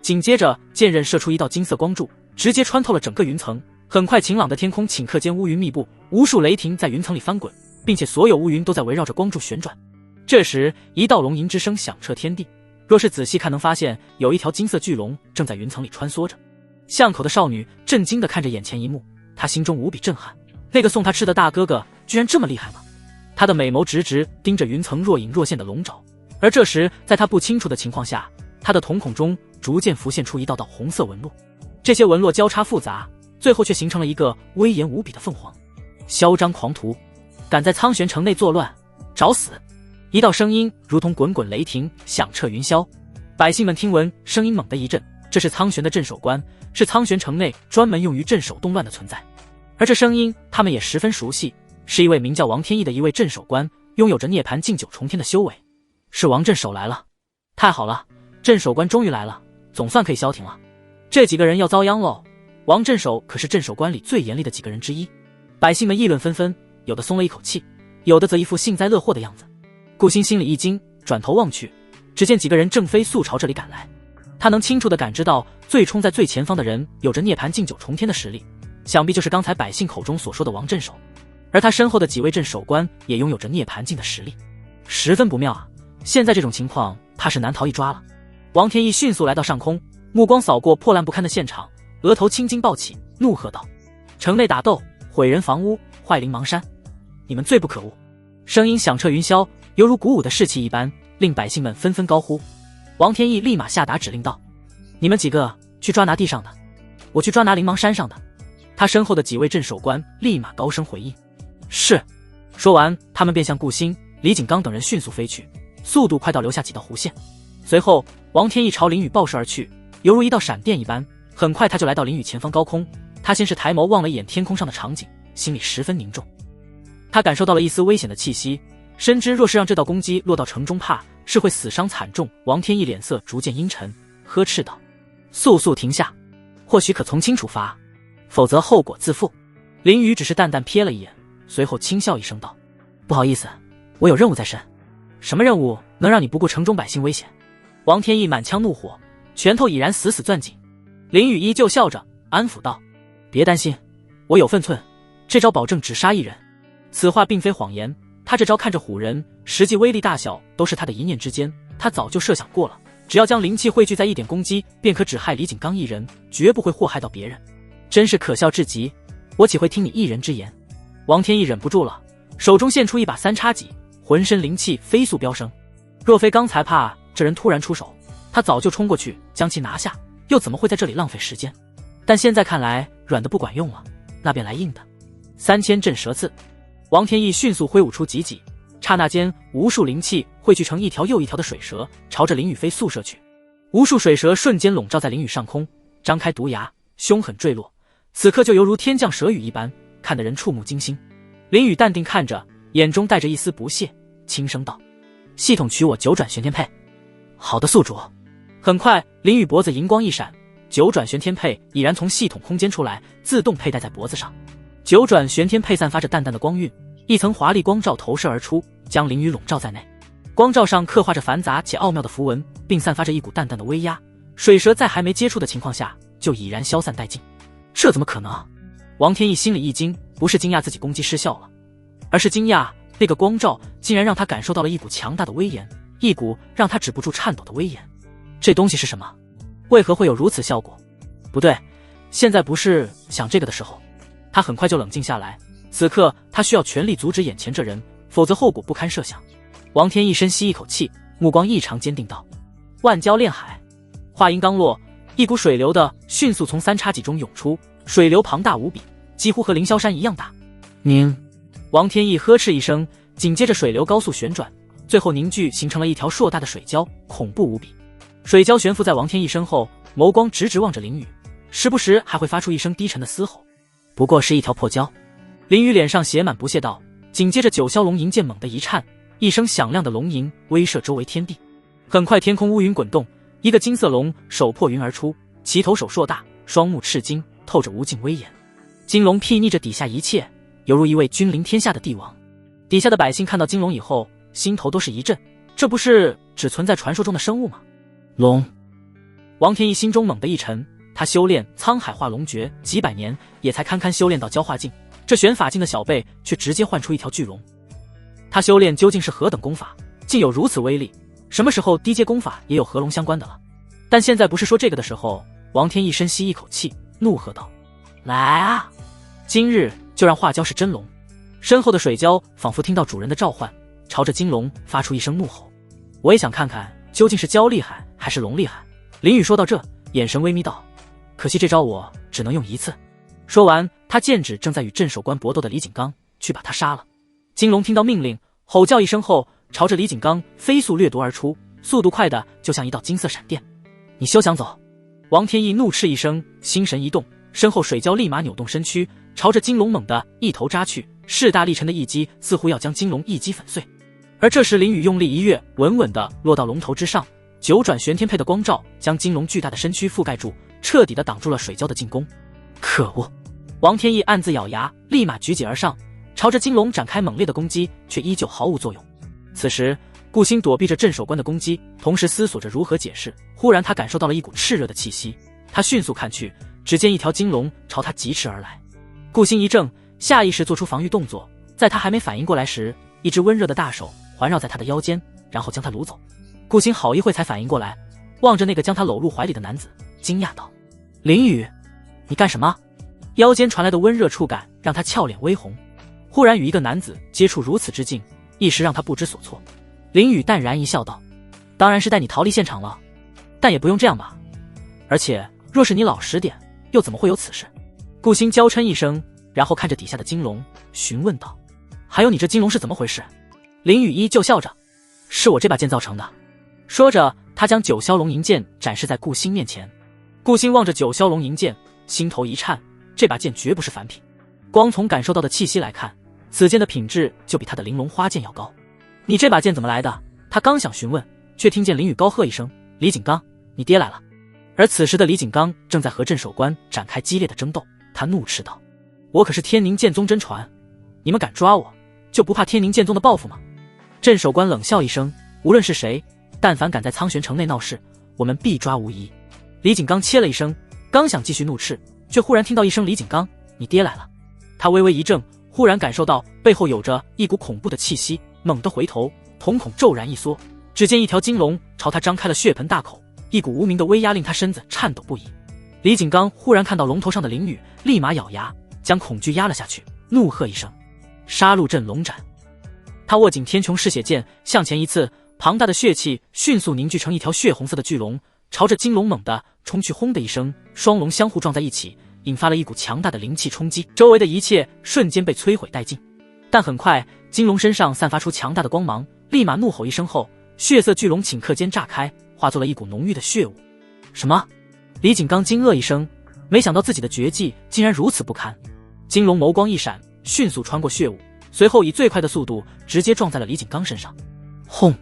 紧接着剑刃射出一道金色光柱，直接穿透了整个云层。很快晴朗的天空顷刻间乌云密布，无数雷霆在云层里翻滚，并且所有乌云都在围绕着光柱旋转。这时一道龙吟之声响彻天地，若是仔细看能发现有一条金色巨龙正在云层里穿梭着。巷口的少女震惊地看着眼前一幕，她心中无比震撼，那个送她吃的大哥哥居然这么厉害吗？她的美眸直直盯着云层若隐若现的龙爪，而这时在她不清楚的情况下，她的瞳孔中逐渐浮现出一道道红色纹络，这些纹络交叉复杂，最后却形成了一个威严无比的凤凰。嚣张狂徒，敢在苍玄城内作乱，找死！一道声音如同滚滚雷霆，响彻云霄。百姓们听闻声音猛地一震，这是苍玄的镇守官，是苍玄城内专门用于镇守动乱的存在。而这声音他们也十分熟悉，是一位名叫王天翼的一位镇守官，拥有着涅槃境9重天的修为。是王镇守来了，太好了，镇守官终于来了，总算可以消停了。这几个人要遭殃喽！王镇守可是镇守官里最严厉的几个人之一。百姓们议论纷纷，有的松了一口气，有的则一副幸灾乐祸的样子。顾星心里一惊，转头望去，只见几个人正飞速朝这里赶来。他能清楚地感知到最冲在最前方的人有着涅槃境9重天的实力，想必就是刚才百姓口中所说的王镇守。而他身后的几位镇守官也拥有着涅槃境的实力，十分不妙啊！现在这种情况怕是难逃一抓了。王天翼迅速来到上空，目光扫过破烂不堪的现场，额头青筋暴起，怒喝道：城内打斗，毁人房屋，坏灵邙山，你们罪不可诛！声音响彻云霄，犹如鼓舞的士气一般，令百姓们纷纷高呼。王天翼立马下达指令道：你们几个去抓拿地上的，我去抓拿灵邙山上的。他身后的几位镇守官立马高声回应：是。说完他们便向顾星、李景刚等人迅速飞去，速度快到留下几道弧线。随后王天翼朝林雨爆射而去，犹如一道闪电一般，很快他就来到林雨前方高空。他先是抬眸望了一眼天空上的场景，心里十分凝重。他感受到了一丝危险的气息，深知若是让这道攻击落到城中，怕是会死伤惨重。王天翼脸色逐渐阴沉，呵斥道：速速停下，或许可从轻处罚，否则后果自负。林雨只是淡淡瞥了一眼，随后轻笑一声道：不好意思，我有任务在身。什么任务能让你不顾城中百姓危险？王天翼满腔怒火，拳头已然死死攥紧。林雨依旧笑着安抚道：别担心，我有分寸，这招保证只杀一人。此话并非谎言，他这招看着唬人，实际威力大小都是他的一念之间。他早就设想过了，只要将灵气汇聚在一点攻击，便可只害李景刚一人，绝不会祸害到别人。真是可笑至极，我岂会听你一人之言？王天翼忍不住了，手中现出一把三叉戟，浑身灵气飞速飙升。若非刚才怕这人突然出手，他早就冲过去将其拿下，又怎么会在这里浪费时间？但现在看来软的不管用了，那便来硬的。3000镇蛇刺。王天翼迅速挥舞出戟戟，刹那间无数灵气汇聚成一条又一条的水蛇，朝着林雨飞速射去。无数水蛇瞬间笼罩在林雨上空，张开毒牙，凶狠坠落，此刻就犹如天降蛇雨一般，看得人触目惊心。林雨淡定看着，眼中带着一丝不屑，轻声道：系统取我9转玄天佩。好的，宿主。很快林雨脖子银光一闪，9转玄天佩已然从系统空间出来，自动佩戴在脖子上。9转玄天佩散发着淡淡的光晕，一层华丽光罩投射而出，将林雨笼罩在内。光罩上刻画着繁杂且奥妙的符文，并散发着一股淡淡的威压。水蛇在还没接触的情况下就已然消散殆尽。这怎么可能？王天翼心里一惊，不是惊讶自己攻击失效了，而是惊讶那个光罩竟然让他感受到了一股强大的威严，一股让他止不住颤抖的威严。这东西是什么？为何会有如此效果？不对，现在不是想这个的时候。他很快就冷静下来，此刻他需要全力阻止眼前这人，否则后果不堪设想。王天翼深吸一口气，目光异常坚定道：万蛟炼海。话音刚落，一股水流的迅速从三叉戟中涌出，水流庞大无比，几乎和凌霄山一样大。凝！王天翼呵斥一声，紧接着水流高速旋转，最后凝聚形成了一条硕大的水蛟，恐怖无比。水蛟悬浮在王天翼身后，眸光直直望着林雨，时不时还会发出一声低沉的嘶吼。不过是一条破蛟。林雨脸上写满不屑道，紧接着九霄龙吟剑猛地一颤，一声响亮的龙吟威慑周围天地。很快天空乌云滚动，一个金色龙手破云而出，其头手硕大，双目赤金，透着无尽威严。金龙睥睨着底下一切，犹如一位君临天下的帝王。底下的百姓看到金龙以后，心头都是一震，这不是只存在传说中的生物吗？龙！王天一心中猛地一沉，他修炼沧海化龙诀几百年，也才堪堪修炼到蛟化境，这玄法境的小辈却直接唤出一条巨龙。他修炼究竟是何等功法，竟有如此威力？什么时候低阶功法也有和龙相关的了？但现在不是说这个的时候。王天一深吸一口气，怒喝道：“来啊！今日就让化蛟是真龙！”身后的水蛟仿佛听到主人的召唤，朝着金龙发出一声怒吼。我也想看看究竟是蛟厉害还是龙厉害。林宇说到这，眼神微眯道：“可惜这招我只能用一次。”说完，他剑指正在与镇守官搏斗的李景刚，去把他杀了。金龙听到命令，吼叫一声后，朝着李景刚飞速掠夺而出，速度快的就像一道金色闪电。你休想走！王天一怒斥一声，心神一动，身后水蛟立马扭动身躯，朝着金龙猛地一头扎去，势大力沉的一击似乎要将金龙一击粉碎。而这时林宇用力一跃，稳稳地落到龙头之上，九转玄天佩的光照将金龙巨大的身躯覆盖住，彻底地挡住了水蛟的进攻。可恶！王天一暗自咬牙，立马举戟而上，朝着金龙展开猛烈的攻击，却依旧毫无作用。此时顾星躲避着镇守官的攻击，同时思索着如何解释。忽然他感受到了一股炽热的气息，他迅速看去，只见一条金龙朝他疾驰而来。顾星一怔，下意识做出防御动作，在他还没反应过来时，一只温热的大手环绕在他的腰间，然后将他掳走。顾星好一会才反应过来，望着那个将他搂入怀里的男子，惊讶道：“林宇，你干什么？”腰间传来的温热触感让他俏脸微红，忽然与一个男子接触如此之近，一时让他不知所措。林宇淡然一笑道：“当然是带你逃离现场了，但也不用这样吧。而且若是你老实点，又怎么会有此事？”顾星娇嗔一声，然后看着底下的金龙询问道：“还有你这金龙是怎么回事？”林宇依旧笑着：“是我这把剑造成的。”说着，他将九霄龙吟剑展示在顾星面前。顾星望着九霄龙吟剑，心头一颤，这把剑绝不是凡品，光从感受到的气息来看，此剑的品质就比他的玲珑花剑要高。你这把剑怎么来的？他刚想询问，却听见林宇高喝一声：“李景刚，你爹来了！”而此时的李景刚正在和镇守官展开激烈的争斗，他怒斥道：“我可是天宁剑宗真传，你们敢抓我，就不怕天宁剑宗的报复吗？”镇守官冷笑一声：“无论是谁，但凡敢在苍玄城内闹事，我们必抓无疑。”李景刚切了一声，刚想继续怒斥，却忽然听到一声：“李景刚，你爹来了！”他微微一怔，忽然感受到背后有着一股恐怖的气息，猛地回头，瞳孔骤然一缩，只见一条金龙朝他张开了血盆大口，一股无名的威压令他身子颤抖不已。李景刚忽然看到龙头上的林宇，立马咬牙将恐惧压了下去，怒喝一声：“杀戮阵龙斩！”他握紧天穹嗜血剑，向前一刺，庞大的血气迅速凝聚成一条血红色的巨龙，朝着金龙猛地冲去。轰的一声，双龙相互撞在一起，引发了一股强大的灵气冲击，周围的一切瞬间被摧毁殆尽。但很快，金龙身上散发出强大的光芒，立马怒吼一声后，血色巨龙顷刻间炸开，化作了一股浓郁的血雾。什么？李景刚惊愕一声，没想到自己的绝技竟然如此不堪。金龙眸光一闪，迅速穿过血雾，随后以最快的速度直接撞在了李景刚身上。轰！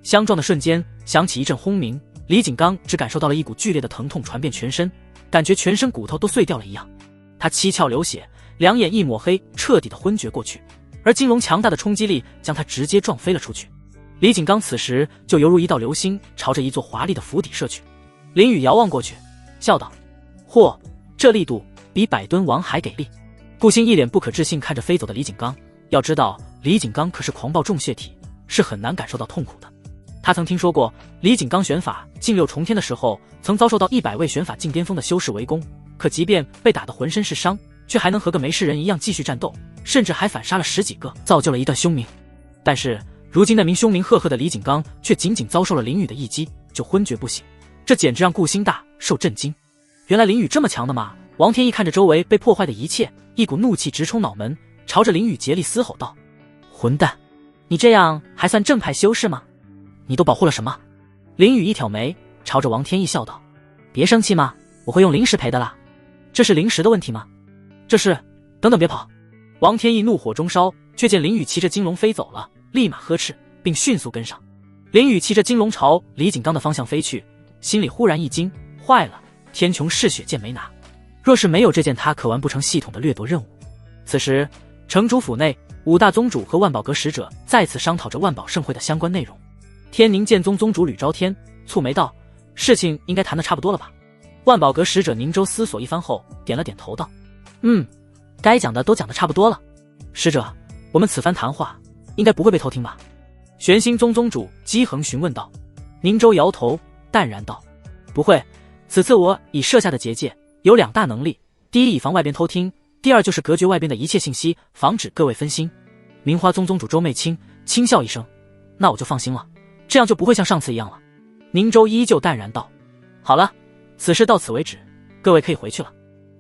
相撞的瞬间响起一阵轰鸣，李景刚只感受到了一股剧烈的疼痛传遍全身，感觉全身骨头都碎掉了一样。他七窍流血，两眼一抹黑，彻底的昏厥过去。而金龙强大的冲击力将他直接撞飞了出去。李景刚此时就犹如一道流星，朝着一座华丽的府邸射去。林宇遥望过去，笑道：“嚯，这力度比百吨王还给力。”顾星一脸不可置信看着飞走的李景刚，要知道李景刚可是狂暴重血体，是很难感受到痛苦的。他曾听说过李景刚玄法进六重天的时候，曾遭受到100位玄法进巅峰的修士围攻，可即便被打得浑身是伤，却还能和个没事人一样继续战斗，甚至还反杀了10几个，造就了一段凶名。但是如今那名凶名赫赫的李景刚却仅仅遭受了林宇的一击就昏厥不醒，这简直让顾星大受震惊。原来林宇这么强的吗？王天一看着周围被破坏的一切，一股怒气直冲脑门，朝着林宇竭力嘶吼道：“混蛋，你这样还算正派修士吗？你都保护了什么？”林宇一挑眉，朝着王天一笑道：“别生气嘛，我会用灵石赔的啦。这是灵石的问题吗？这是……等等别跑！”王天一怒火中烧，却见林宇骑着金龙飞走了，立马呵斥，并迅速跟上。林雨骑着金龙朝李景刚的方向飞去，心里忽然一惊，坏了，天穹嗜血剑没拿，若是没有这件，他可完不成系统的掠夺任务。此时城主府内，5大宗主和万宝阁使者再次商讨着万宝盛会的相关内容。天宁剑宗宗主吕昭天蹙眉道：“事情应该谈得差不多了吧？”万宝阁使者宁州思索一番后点了点头道：“该讲的都讲得差不多了。使者，我们此番谈话应该不会被偷听吧？”玄心宗宗主姬恒询问道。宁州摇头淡然道：“不会，此次我已设下的结界有2大能力，第一以防外边偷听，第二就是隔绝外边的一切信息，防止各位分心。”明花宗宗主周媚清轻笑一声：“那我就放心了，这样就不会像上次一样了。”宁州依旧淡然道：“好了，此事到此为止，各位可以回去了。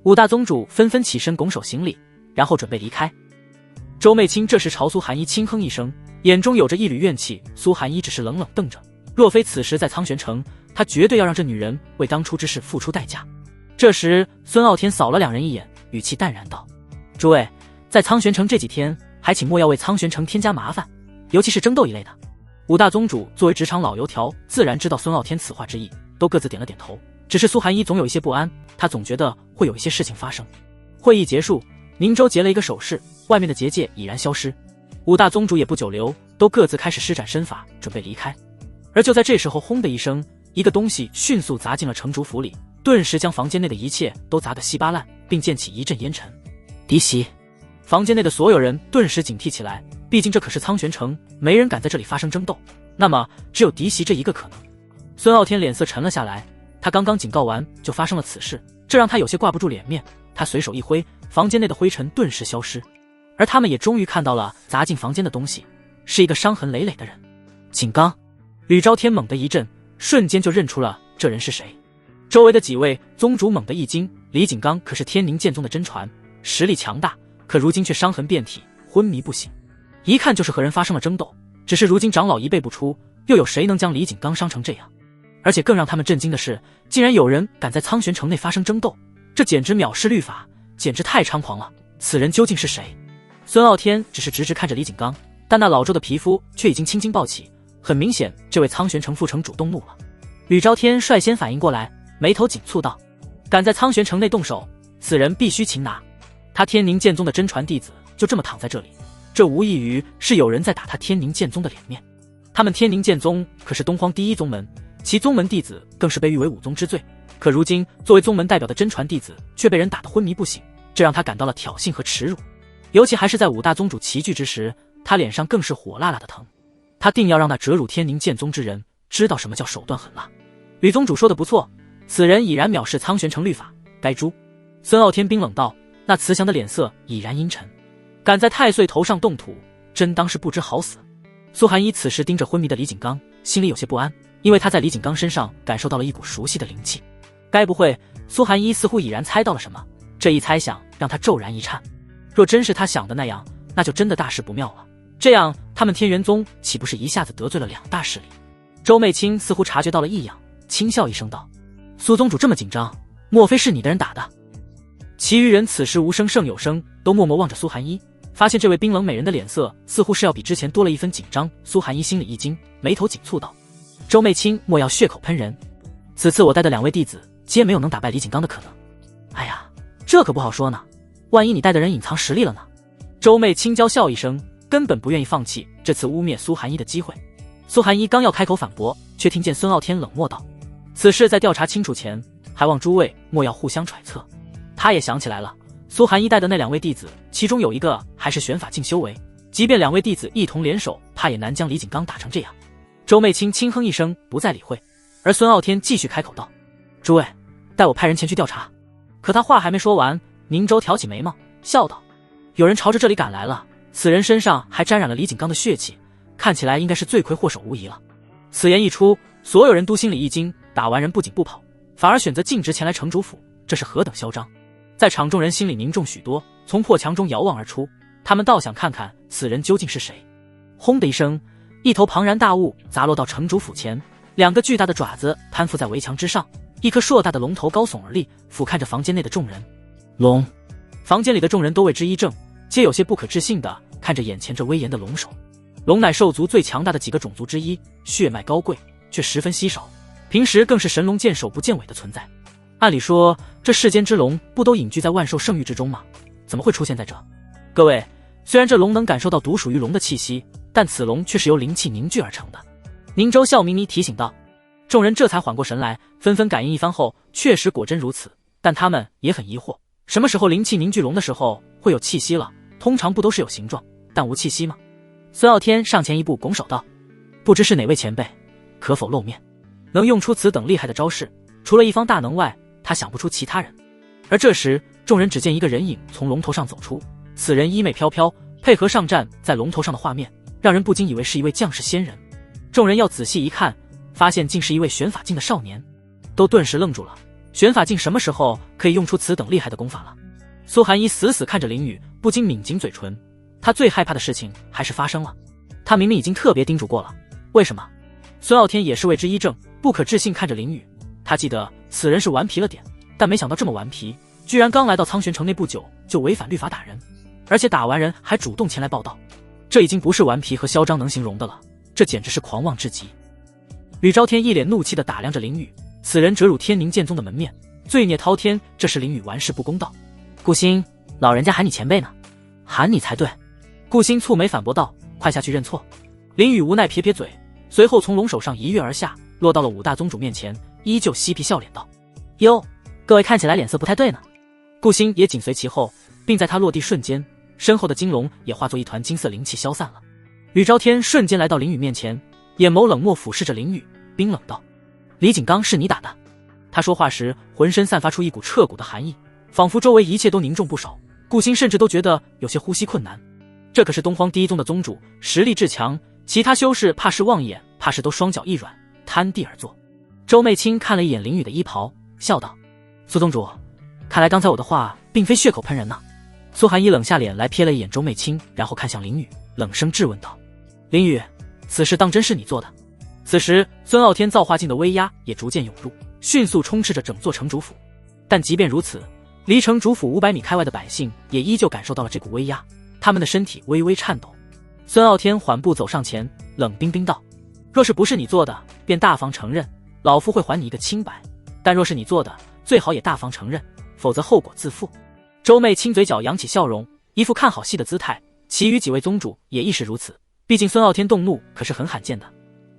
”5大宗主纷纷起身拱手行礼，然后准备离开。周媚清这时朝苏寒衣轻哼一声，眼中有着一缕怨气。苏寒衣只是冷冷瞪着，若非此时在苍玄城，他绝对要让这女人为当初之事付出代价。这时孙傲天扫了2人一眼，语气淡然道：“诸位，在苍玄城这几天，还请莫要为苍玄城添加麻烦，尤其是争斗一类的。”5大宗主作为职场老油条，自然知道孙傲天此话之意，都各自点了点头。只是苏寒衣总有一些不安，他总觉得会有一些事情发生。会议结束，宁州结了一个手势，外面的结界已然消失。5大宗主也不久留，都各自开始施展身法，准备离开。而就在这时候，轰的一声，一个东西迅速砸进了城主府里，顿时将房间内的一切都砸得稀巴烂，并溅起一阵烟尘。嫡袭！房间内的所有人顿时警惕起来，毕竟这可是苍玄城，没人敢在这里发生争斗，那么只有嫡袭这一个可能。孙傲天脸色沉了下来，他刚刚警告完就发生了此事，这让他有些挂不住脸面。他随手一挥，房间内的灰尘顿时消失，而他们也终于看到了砸进房间的东西，是一个伤痕累累的人。景刚！吕昭天猛地一震，瞬间就认出了这人是谁。周围的几位宗主猛地一惊，李景刚可是天宁剑宗的真传，实力强大，可如今却伤痕遍体，昏迷不醒，一看就是和人发生了争斗。只是如今长老一辈不出，又有谁能将李景刚伤成这样？而且更让他们震惊的是，竟然有人敢在苍玄城内发生争斗，这简直藐视律法，简直太猖狂了。此人究竟是谁？孙傲天只是直直看着李景刚，但那老周的皮肤却已经青筋暴起，很明显这位苍玄城副城主动怒了。吕昭天率先反应过来，眉头紧蹙道：“敢在苍玄城内动手，此人必须擒拿。他天宁剑宗的真传弟子就这么躺在这里，这无异于是有人在打他天宁剑宗的脸面。他们天宁剑宗可是东荒第一宗门，其宗门弟子更是被誉为5宗之最，可如今作为宗门代表的真传弟子却被人打得昏迷不醒，这让他感到了挑衅和耻辱。尤其还是在5大宗主齐聚之时，他脸上更是火辣辣的疼。他定要让那折辱天宁剑宗之人知道什么叫手段狠辣。吕宗主说的不错，此人已然藐视苍玄城律法，该诛。孙傲天冰冷道，那慈祥的脸色已然阴沉。敢在太岁头上动土，真当是不知好死。苏寒衣此时盯着昏迷的李景刚，心里有些不安，因为他在李景刚身上感受到了一股熟悉的灵气。该不会苏寒衣似乎已然猜到了什么，这一猜想让他骤然一颤。若真是他想的那样，那就真的大事不妙了。这样他们天元宗岂不是一下子得罪了2大势力？周媚清似乎察觉到了异样，轻笑一声道：“苏宗主这么紧张，莫非是你的人打的？”其余人此时无声胜有声，都默默望着苏寒衣，发现这位冰冷美人的脸色似乎是要比之前多了一分紧张。苏寒衣心里一惊，眉头紧蹙道：“周媚清莫要血口喷人，此次我带的2位弟子皆没有能打败李景刚的可能。哎呀，这可不好说呢，万一你带的人隐藏实力了呢？”周媚清娇笑一声，根本不愿意放弃这次污蔑苏寒衣的机会。苏寒衣刚要开口反驳，却听见孙傲天冷漠道：“此事在调查清楚前，还望诸位莫要互相揣测。”他也想起来了，苏寒衣带的那2位弟子，其中有一个还是玄法境修为，即便2位弟子一同联手，怕也难将李景刚打成这样。周媚清轻哼一声，不再理会。而孙傲天继续开口道：“诸位，待我派人前去调查。”可他话还没说完，宁州挑起眉毛，笑道：“有人朝着这里赶来了，此人身上还沾染了李景刚的血气，看起来应该是罪魁祸首无疑了。”此言一出，所有人都心里一惊，打完人不仅不跑，反而选择径直前来城主府，这是何等嚣张！在场众人心里凝重许多，从破墙中遥望而出，他们倒想看看此人究竟是谁。轰的一声，一头庞然大物砸落到城主府前，2个巨大的爪子攀附在围墙之上，一颗硕大的龙头高耸而立，俯瞰着房间内的众人。龙！房间里的众人都为之一怔，皆有些不可置信地看着眼前这威严的龙首。龙乃兽族最强大的几个种族之一，血脉高贵，却十分稀少，平时更是神龙见首不见尾的存在。按理说，这世间之龙不都隐居在万兽圣域之中吗？怎么会出现在这？各位，虽然这龙能感受到独属于龙的气息，但此龙却是由灵气凝聚而成的。宁州笑眯眯提醒道。众人这才缓过神来，纷纷感应一番后，确实果真如此。但他们也很疑惑，什么时候灵气凝聚龙的时候会有气息了？通常不都是有形状但无气息吗？孙傲天上前一步拱手道：不知是哪位前辈，可否露面？能用出此等厉害的招式，除了一方大能外，他想不出其他人。而这时，众人只见一个人影从龙头上走出，此人衣袂飘飘，配合上站在龙头上的画面，让人不禁以为是一位将士仙人。众人要仔细一看，发现竟是一位玄法境的少年，都顿时愣住了。玄法境什么时候可以用出此等厉害的功法了？苏寒衣死死看着林雨，不禁抿紧嘴唇。他最害怕的事情还是发生了。他明明已经特别叮嘱过了，为什么？孙傲天也是为之一怔，不可置信看着林雨。他记得此人是顽皮了点，但没想到这么顽皮，居然刚来到苍玄城内不久就违反律法打人，而且打完人还主动前来报道。这已经不是顽皮和嚣张能形容的了，这简直是狂妄至极。吕昭天一脸怒气地打量着林雨，此人折辱天宁剑宗的门面，罪孽滔天，这是林雨玩世不恭道。顾星，老人家喊你前辈呢，喊你才对。顾星蹙眉反驳道，快下去认错。林雨无奈撇撇嘴，随后从龙手上一跃而下，落到了五大宗主面前，依旧嬉皮笑脸道：哟，各位看起来脸色不太对呢。顾星也紧随其后，并在他落地瞬间，身后的金龙也化作一团金色灵气消散了。吕昭天瞬间来到林雨面前，眼眸冷漠俯视着林雨，冰冷道：李景刚是你打的？他说话时浑身散发出一股彻骨的寒意，仿佛周围一切都凝重不少。顾星甚至都觉得有些呼吸困难。这可是东荒第一宗的宗主，实力至强，其他修士怕是望眼，怕是都双脚一软，摊地而坐。周媚清看了一眼林雨的衣袍，笑道：苏宗主，看来刚才我的话并非血口喷人呢。苏寒衣冷下脸来瞥了一眼周媚清，然后看向林雨，冷声质问道：林雨，此事当真是你做的？此时孙傲天造化境的威压也逐渐涌入，迅速充斥着整座城主府。但即便如此，离城主府500米开外的百姓也依旧感受到了这股威压，他们的身体微微颤抖。孙傲天缓步走上前，冷冰冰道：若是不是你做的，便大方承认，老夫会还你一个清白，但若是你做的，最好也大方承认，否则后果自负。周媚清嘴角扬起笑容，一副看好戏的姿态，其余几位宗主也亦是如此，毕竟孙傲天动怒可是很罕见的。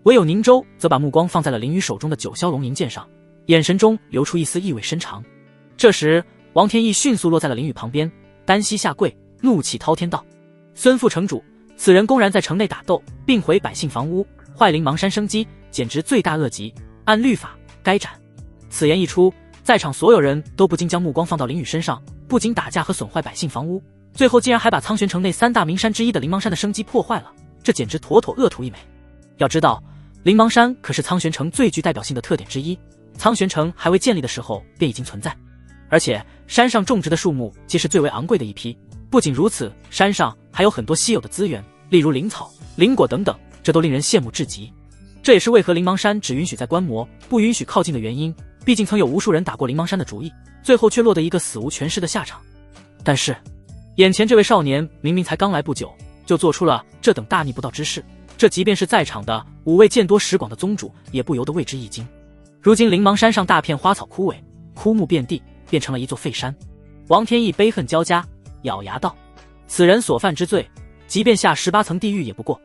唯有宁州则把目光放在了林雨手中的九霄龙吟剑上，眼神中流出一丝意味深长。这时王天翼迅速落在了林雨旁边，单膝下跪，怒气滔天道：孙副城主，此人公然在城内打斗，并毁百姓房屋，坏灵芒山生机，简直罪大恶极，按律法该斩。此言一出，在场所有人都不禁将目光放到林雨身上，不仅打架和损坏百姓房屋，最后竟然还把苍玄城内3大名山之一的灵芒山的生机破坏了，这简直妥妥恶徒一枚。要知道，灵芒山可是苍玄城最具代表性的特点之一，苍玄城还未建立的时候便已经存在，而且山上种植的树木皆是最为昂贵的一批。不仅如此，山上还有很多稀有的资源，例如灵草、灵果等等，这都令人羡慕至极。这也是为何灵芒山只允许在观摩，不允许靠近的原因，毕竟曾有无数人打过灵芒山的主意，最后却落得一个死无全尸的下场。但是眼前这位少年明明才刚来不久，就做出了这等大逆不道之事，这即便是在场的5位见多识广的宗主也不由得为之一惊。如今灵芒山上大片花草枯萎，枯木遍地，变成了一座废山。王天翼悲恨交加，咬牙道：此人所犯之罪，即便下18层地狱也不过。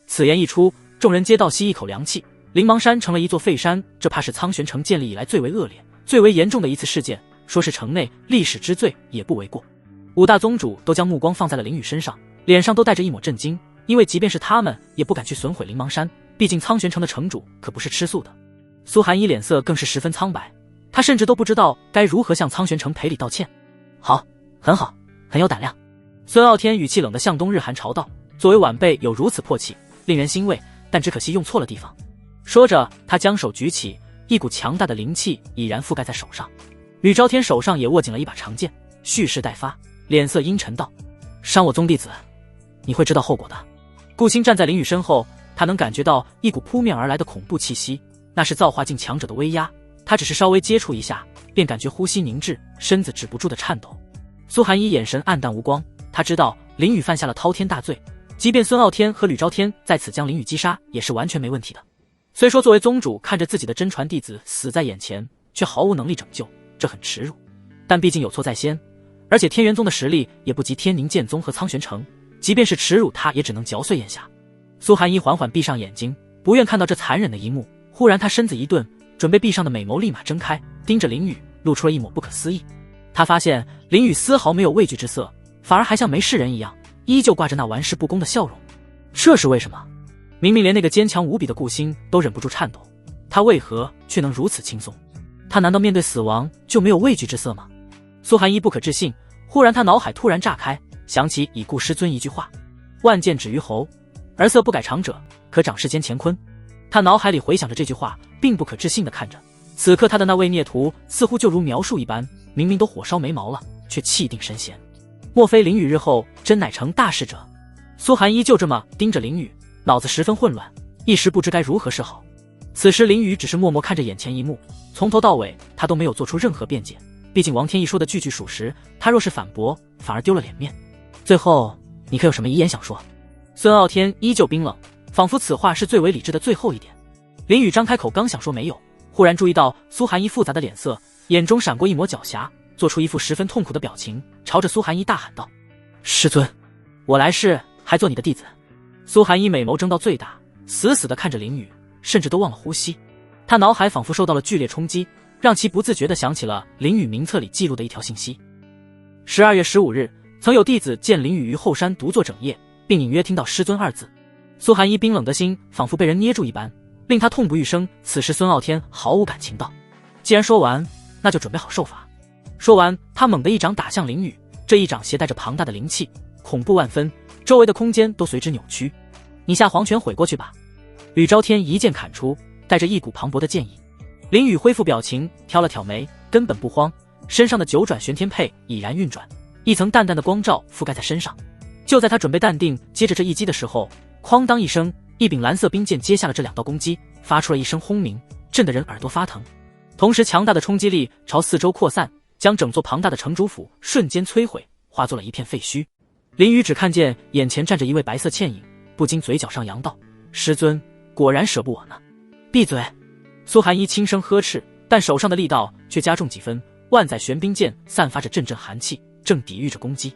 此言一出，众人皆倒吸一口凉气。灵芒山成了一座废山，这怕是苍玄城建立以来最为恶劣、最为严重的一次事件，说是城内历史之最也不为过。5大宗主都将目光放在了林雨身上，脸上都带着一抹震惊，因为即便是他们也不敢去损毁灵芒山，毕竟苍玄城的城主可不是吃素的。苏寒衣脸色更是十分苍白，他甚至都不知道该如何向苍玄城赔礼道歉。好，很好，很有胆量。孙傲天语气冷得向东日寒潮道：作为晚辈有如此魄气，令人欣慰，但只可惜用错了地方。说着，他将手举起，一股强大的灵气已然覆盖在手上。吕昭天手上也握紧了一把长剑，蓄势待发，脸色阴沉道：伤我宗弟子，你会知道后果的。顾星站在林雨身后，他能感觉到一股扑面而来的恐怖气息，那是造化境强者的威压，他只是稍微接触一下，便感觉呼吸凝滞，身子止不住的颤抖。苏寒衣眼神黯淡无光，他知道林雨犯下了滔天大罪，即便孙傲天和吕昭天在此将林雨击杀，也是完全没问题的。虽说作为宗主，看着自己的真传弟子死在眼前，却毫无能力拯救，这很耻辱。但毕竟有错在先，而且天元宗的实力也不及天宁剑宗和苍玄城，即便是耻辱，他也只能嚼碎咽下。苏寒一缓缓闭上眼睛，不愿看到这残忍的一幕。忽然他身子一顿，准备闭上的美眸立马睁开，盯着林雨，露出了一抹不可思议。他发现林雨丝毫没有畏惧之色，反而还像没事人一样，依旧挂着那玩世不恭的笑容。这是为什么？明明连那个坚强无比的顾星都忍不住颤抖，他为何却能如此轻松？他难道面对死亡就没有畏惧之色吗？苏寒一不可置信，忽然他脑海突然炸开，想起已故师尊一句话：万剑止于喉，而色不改常者，可长世间乾坤。他脑海里回想着这句话，并不可置信地看着。此刻他的那位孽徒似乎就如描述一般，明明都火烧眉毛了，却气定神闲。莫非林雨日后真乃成大事者？苏寒依旧这么盯着林雨，脑子十分混乱，一时不知该如何是好。此时林雨只是默默看着眼前一幕，从头到尾他都没有做出任何辩解。毕竟王天一说的句句属实，他若是反驳，反而丢了脸面。最后你可有什么遗言想说？孙傲天依旧冰冷，仿佛此话是最为理智的最后一点。林雨张开口刚想说没有，忽然注意到苏寒一复杂的脸色，眼中闪过一抹狡黠，做出一副十分痛苦的表情，朝着苏寒一大喊道：师尊，我来世还做你的弟子。苏寒一美眸睁到最大，死死地看着林雨，甚至都忘了呼吸。他脑海仿佛受到了剧烈冲击，让其不自觉地想起了林雨名册里记录的一条信息。12月15日，曾有弟子见林雨于后山独坐整夜，并隐约听到师尊二字。苏寒一冰冷的心仿佛被人捏住一般，令他痛不欲生。此时孙傲天毫无感情道：既然说完，那就准备好受罚。说完，他猛地一掌打向林雨，这一掌携带着庞大的灵气，恐怖万分，周围的空间都随之扭曲。你下黄泉毁过去吧。吕昭天一剑砍出，带着一股磅礴的剑意。林雨恢复表情，挑了挑眉，根本不慌，身上的九转玄天佩已然运转，一层淡淡的光照覆盖在身上。就在他准备淡定接着这一击的时候，哐当一声，一柄蓝色冰剑接下了这两道攻击，发出了一声轰鸣，震得人耳朵发疼。同时强大的冲击力朝四周扩散，将整座庞大的城主府瞬间摧毁，化作了一片废墟。林雨只看见眼前站着一位白色倩影，不禁嘴角上扬道：师尊果然舍不我呢。闭嘴！苏寒一轻声呵斥，但手上的力道却加重几分，万载玄冰剑散发着阵阵寒气，正抵御着攻击。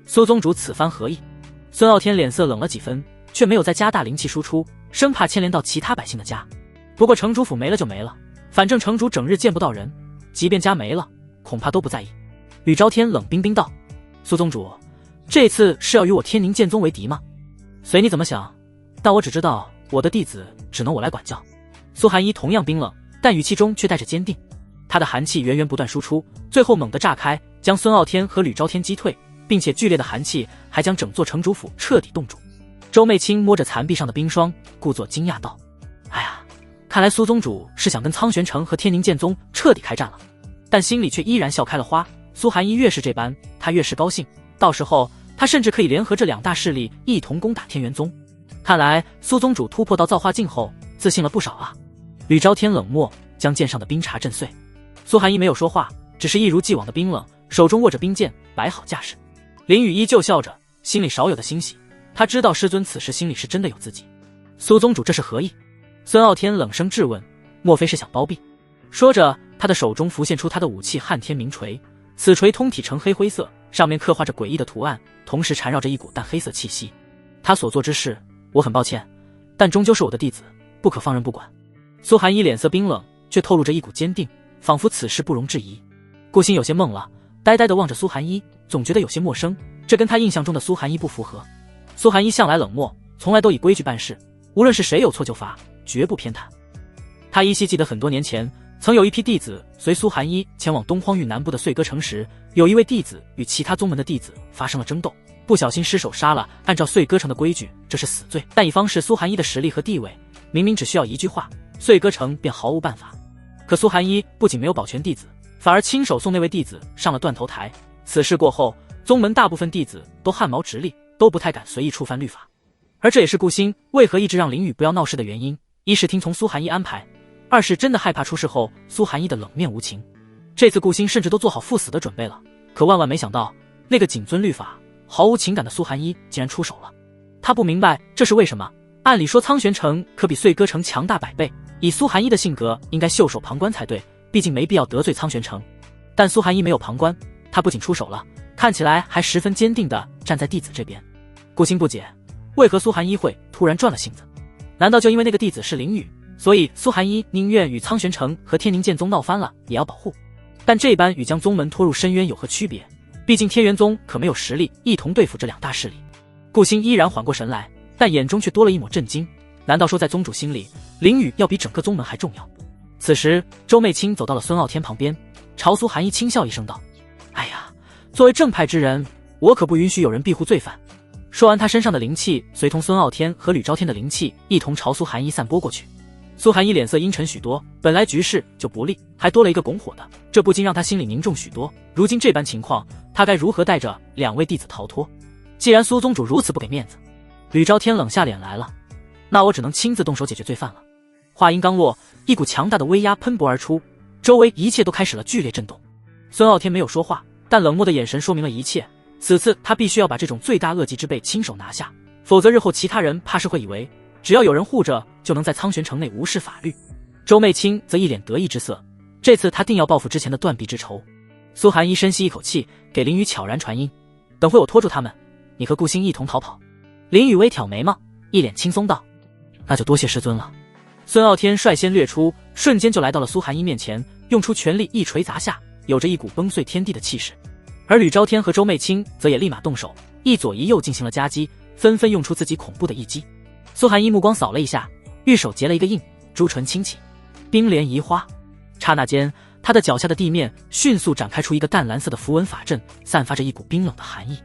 苏宗主此番何意？孙傲天脸色冷了几分，却没有再加大灵气输出，生怕牵连到其他百姓的家。不过城主府没了就没了，反正城主整日见不到人，即便家没了，恐怕都不在意。吕昭天冷冰冰道：苏宗主，这次是要与我天宁剑宗为敌吗？随你怎么想，但我只知道我的弟子只能我来管教。苏寒一同样冰冷，但语气中却带着坚定。他的寒气源源不断输出，最后猛地炸开，将孙傲天和吕昭天击退，并且剧烈的寒气还将整座城主府彻底冻住。周媚清摸着残壁上的冰霜，故作惊讶道：哎呀，看来苏宗主是想跟苍玄城和天宁剑宗彻底开战了。但心里却依然笑开了花。苏寒一越是这般，他越是高兴，到时候他甚至可以联合这两大势力一同攻打天元宗。看来苏宗主突破到造化境后自信了不少啊。吕昭天冷漠，将剑上的冰碴震碎。苏寒一没有说话，只是一如既往的冰冷，手中握着冰剑，摆好架势。林雨依旧笑着，心里少有的欣喜。他知道师尊此时心里是真的有自己。苏宗主这是何意？孙傲天冷声质问，莫非是想包庇？说着，他的手中浮现出他的武器撼天明锤，此锤通体呈黑灰色，上面刻画着诡异的图案，同时缠绕着一股淡黑色气息。他所做之事，我很抱歉，但终究是我的弟子，不可放任不管。苏寒一脸色冰冷，却透露着一股坚定，仿佛此事不容置疑。顾星有些懵了，呆呆地望着苏寒一，总觉得有些陌生，这跟他印象中的苏寒一不符合。苏寒一向来冷漠，从来都以规矩办事，无论是谁有错就罚，绝不偏袒。他依稀记得很多年前，曾有一批弟子随苏寒一前往东荒域南部的穗歌城时，有一位弟子与其他宗门的弟子发生了争斗，不小心失手杀了。按照穗歌城的规矩，这是死罪，但以方士苏寒一的实力和地位，明明只需要一句话，穗歌城便毫无办法。可苏寒一不仅没有保全弟子，反而亲手送那位弟子上了断头台。此事过后，宗门大部分弟子都汗毛直立，都不太敢随意触犯律法。而这也是顾星为何一直让林雨不要闹事的原因，一是听从苏寒一安排，二是真的害怕出事后苏寒一的冷面无情。这次顾星甚至都做好赴死的准备了，可万万没想到，那个谨遵律法毫无情感的苏寒一竟然出手了。他不明白这是为什么。按理说苍玄城可比穗歌城强大100倍，以苏寒一的性格应该袖手旁观才对，毕竟没必要得罪苍玄城。但苏寒一没有旁观，他不仅出手了，看起来还十分坚定地站在弟子这边。顾星不解，为何苏寒一会突然转了性子？难道就因为那个弟子是林雨，所以苏寒一宁愿与苍玄城和天宁剑宗闹翻了也要保护？但这般与将宗门拖入深渊有何区别？毕竟天元宗可没有实力一同对付这2大势力。顾星依然缓过神来，但眼中却多了一抹震惊。难道说在宗主心里，林雨要比整个宗门还重要？此时周媚清走到了孙傲天旁边，朝苏寒一轻笑一声道：哎呀，作为正派之人，我可不允许有人庇护罪犯。说完，他身上的灵气随同孙傲天和吕昭天的灵气一同朝苏寒一散播过去。苏寒一脸色阴沉许多，本来局势就不利，还多了一个拱火的，这不禁让他心里凝重许多。如今这般情况，他该如何带着2位弟子逃脱？既然苏宗主如此不给面子，吕昭天冷下脸来了，那我只能亲自动手解决罪犯了。话音刚落，一股强大的威压喷薄而出，周围一切都开始了剧烈震动。孙傲天没有说话，但冷漠的眼神说明了一切。此次他必须要把这种罪大恶极之辈亲手拿下，否则日后其他人怕是会以为只要有人护着就能在苍玄城内无视法律。周媚清则一脸得意之色，这次他定要报复之前的断臂之仇。苏寒一深吸一口气，给林雨悄然传音：等会我拖住他们，你和顾星一同逃跑。林雨微挑眉毛，一脸轻松道：那就多谢师尊了。孙傲天率先掠出，瞬间就来到了苏寒一面前，用出全力一锤砸下，有着一股崩碎天地的气势。而吕昭天和周媚清则也立马动手，一左一右进行了夹击，纷纷用出自己恐怖的一击。苏寒一目光扫了一下，玉手结了一个印，朱唇轻启，冰莲移花。刹那间，他的脚下的地面迅速展开出一个淡蓝色的符文法阵，散发着一股冰冷的寒意。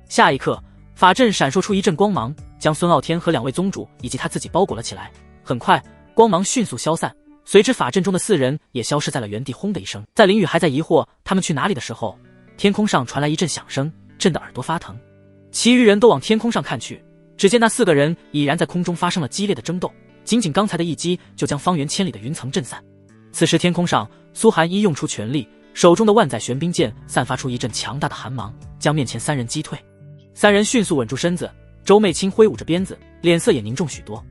下一刻，法阵闪烁出一阵光芒，将孙傲天和2位宗主以及他自己包裹了起来。很快，光芒迅速消散，随之法阵中的4人也消失在了原地。轰的一声，在林雨还在疑惑他们去哪里的时候，天空上传来一阵响声，震得耳朵发疼。其余人都往天空上看去，只见那4个人已然在空中发生了激烈的争斗，仅仅刚才的一击就将方圆千里的云层震散。此时天空上，苏寒一用出全力，手中的万载玄冰剑散发出一阵强大的寒芒，将面前3人击退。3人迅速稳住身子，周媚清挥舞着鞭子，脸色也凝重许多。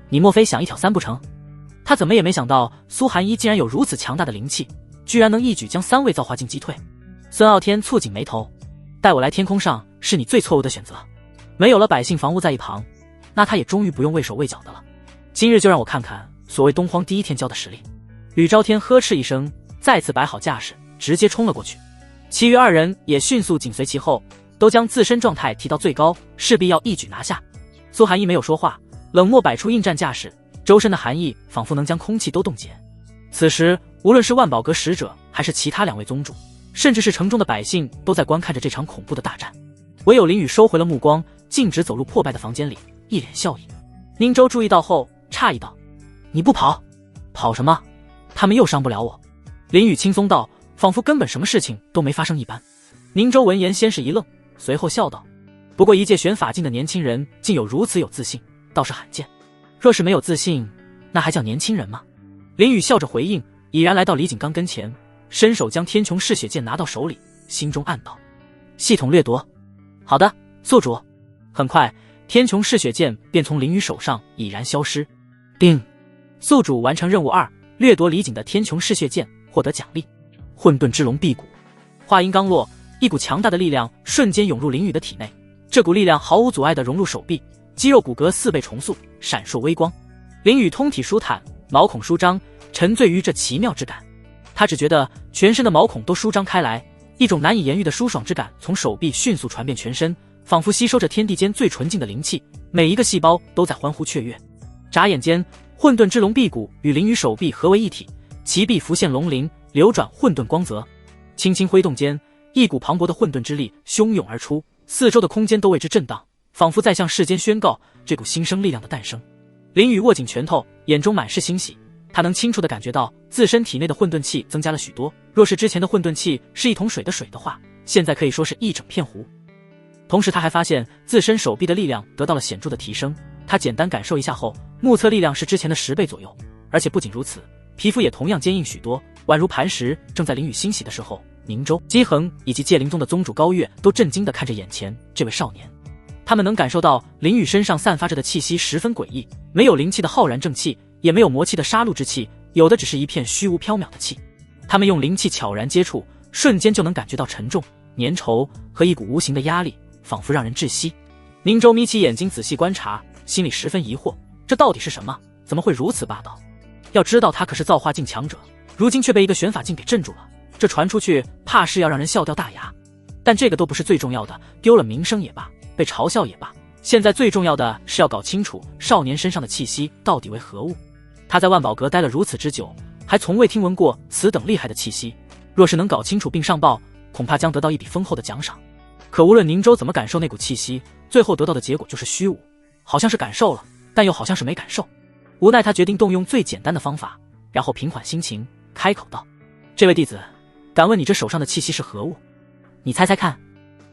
你莫非想一挑3不成？他怎么也没想到苏寒一竟然有如此强大的灵气，居然能一举将3位造化境击退。孙傲天蹙紧眉头，带我来天空上是你最错误的选择。没有了百姓防务在一旁，那他也终于不用畏手畏脚的了。今日就让我看看所谓东荒第一天骄的实力。吕昭天呵斥一声，再次摆好架势，直接冲了过去。其余2人也迅速紧随其后，都将自身状态提到最高，势必要一举拿下。苏寒一没有说话，冷漠摆出应战架势，周身的寒意仿佛能将空气都冻结。此时无论是万宝阁使者还是其他2位宗主，甚至是城中的百姓，都在观看着这场恐怖的大战。唯有林雨收回了目光，径直走入破败的房间里，一脸笑意。宁州注意到后诧异道：你不跑？跑什么？他们又伤不了我。林雨轻松道，仿佛根本什么事情都没发生一般。宁州闻言先是一愣，随后笑道：不过一介玄法境的年轻人竟有如此有自信，倒是罕见。若是没有自信，那还叫年轻人吗？林雨笑着回应，已然来到李景刚跟前，伸手将天穹嗜血剑拿到手里，心中暗道：系统掠夺。好的，宿主。很快，天穹嗜血剑便从林雨手上已然消失。叮，宿主完成任务2，掠夺李景的天穹嗜血剑，获得奖励混沌之龙臂骨。话音刚落，一股强大的力量瞬间涌入林雨的体内，这股力量毫无阻碍地融入手臂，肌肉骨骼4倍重塑，闪烁微光。林雨通体舒坦，毛孔舒张，沉醉于这奇妙之感。他只觉得全身的毛孔都舒张开来，一种难以言喻的舒爽之感从手臂迅速传遍全身，仿佛吸收着天地间最纯净的灵气，每一个细胞都在欢呼雀跃。眨眼间，混沌之龙臂骨与林雨手臂合为一体，其臂浮现龙鳞，流转混沌光泽。轻轻挥动间，一股磅礴的混沌之力汹涌而出，四周的空间都为之震荡，仿佛在向世间宣告这股新生力量的诞生。林雨握紧拳头，眼中满是欣喜，他能清楚地感觉到自身体内的混沌气增加了许多，若是之前的混沌气是一桶水的话，现在可以说是一整片湖。同时他还发现自身手臂的力量得到了显著的提升，他简单感受一下后，目测力量是之前的10倍左右，而且不仅如此，皮肤也同样坚硬许多，宛如磐石。正在林雨欣喜的时候，宁州、姬恒以及界灵宗的宗主高月都震惊地看着眼前这位少年。他们能感受到林雨身上散发着的气息十分诡异，没有灵气的浩然正气，也没有魔气的杀戮之气，有的只是一片虚无缥缈的气。他们用灵气悄然接触，瞬间就能感觉到沉重、粘稠和一股无形的压力，仿佛让人窒息。宁州眯起眼睛仔细观察，心里十分疑惑，这到底是什么？怎么会如此霸道？要知道他可是造化境强者，如今却被一个玄法境给镇住了，这传出去怕是要让人笑掉大牙。但这个都不是最重要的，丢了名声也罢，被嘲笑也罢，现在最重要的是要搞清楚少年身上的气息到底为何物。他在万宝阁待了如此之久，还从未听闻过此等厉害的气息，若是能搞清楚并上报，恐怕将得到一笔丰厚的奖赏。可无论宁州怎么感受那股气息，最后得到的结果就是虚无，好像是感受了，但又好像是没感受。无奈他决定动用最简单的方法，然后平缓心情，开口道：这位弟子，敢问你这手上的气息是何物？你猜猜看。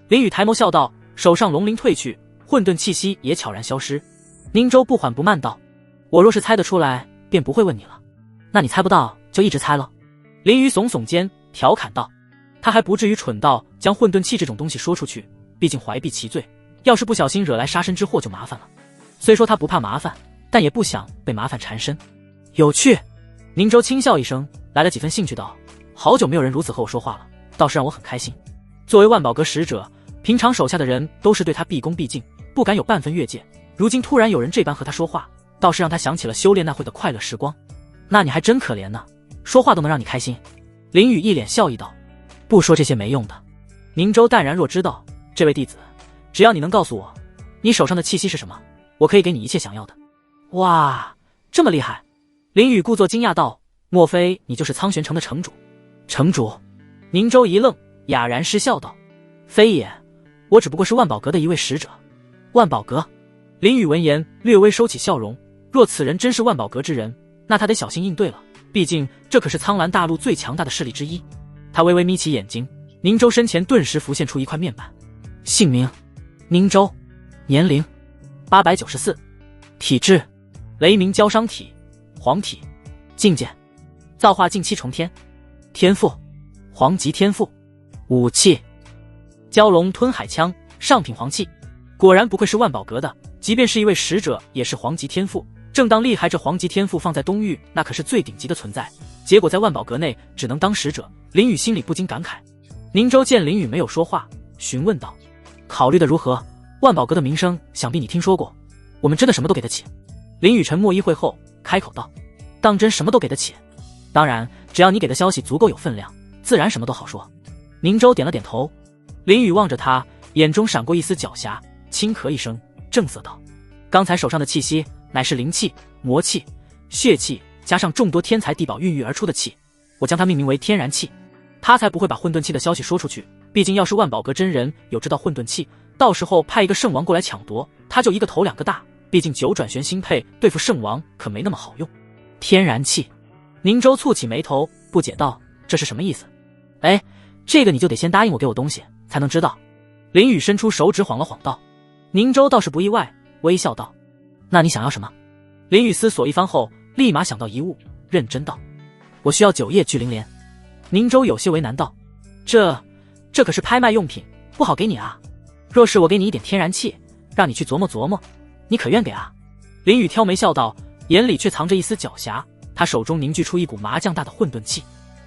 林雨抬眸笑道，手上龙鳞褪去，混沌气息也悄然消失。宁州不缓不慢道：我若是猜得出来，便不会问你了。那你猜不到，就一直猜了。林雨耸耸肩，调侃道：他还不至于蠢到将混沌气这种东西说出去，毕竟怀璧其罪，要是不小心惹来杀身之祸就麻烦了。虽说他不怕麻烦，但也不想被麻烦缠身。有趣。宁州轻笑一声，来了几分兴趣道：好久没有人如此和我说话了，倒是让我很开心。作为万宝阁使者，平常手下的人都是对他毕恭毕敬，不敢有半分越界，如今突然有人这般和他说话，倒是让他想起了修炼那会的快乐时光。那你还真可怜呢，说话都能让你开心。林雨一脸笑意道：不说这些没用的。宁州淡然若知道：这位弟子，只要你能告诉我你手上的气息是什么，我可以给你一切想要的。哇，这么厉害。林雨故作惊讶道：莫非你就是苍玄城的城主？城主？宁州一愣，哑然失笑道：非也，我只不过是万宝阁的一位使者。万宝阁？林雨闻言略微收起笑容，若此人真是万宝阁之人，那他得小心应对了，毕竟这可是苍兰大陆最强大的势力之一。他微微眯起眼睛，宁州身前顿时浮现出一块面板。姓名：宁州，年龄894，体质雷鸣焦伤体，黄体，境界造化境7重天，天赋黄级天赋，武器蛟龙吞海枪，上品黄器。果然不愧是万宝阁的，即便是一位使者也是黄级天赋。正当厉害，这黄级天赋放在东域那可是最顶级的存在，结果在万宝阁内只能当使者，林雨心里不禁感慨。宁州见林雨没有说话，询问道：考虑的如何？万宝阁的名声想必你听说过，我们真的什么都给得起？林雨沉默一会后开口道：当真什么都给得起？当然，只要你给的消息足够有分量，自然什么都好说。宁州点了点头。林雨望着他，眼中闪过一丝狡黠，轻咳一声，正色道：刚才手上的气息乃是灵气、魔气、血气，加上众多天材地宝孕育而出的气，我将它命名为天然气。他才不会把混沌气的消息说出去，毕竟要是万宝阁真人有这道混沌气，到时候派一个圣王过来抢夺，他就一个头两个大，毕竟九转玄星配对付圣王可没那么好用。天然气。宁州蹙起眉头，不解道：这是什么意思？哎，这个你就得先答应我给我东西才能知道。林雨伸出手指晃了晃道。宁州倒是不意外，微笑道：那你想要什么？林雨思索一番后立马想到一物，认真道：我需要9叶聚灵莲。宁州有些为难道：这可是拍卖用品，不好给你啊。若是我给你一点天然气，让你去琢磨琢磨，你可愿给啊？林雨挑眉笑道，眼里却藏着一丝狡黠。他手中凝聚出一股麻将大的混沌气。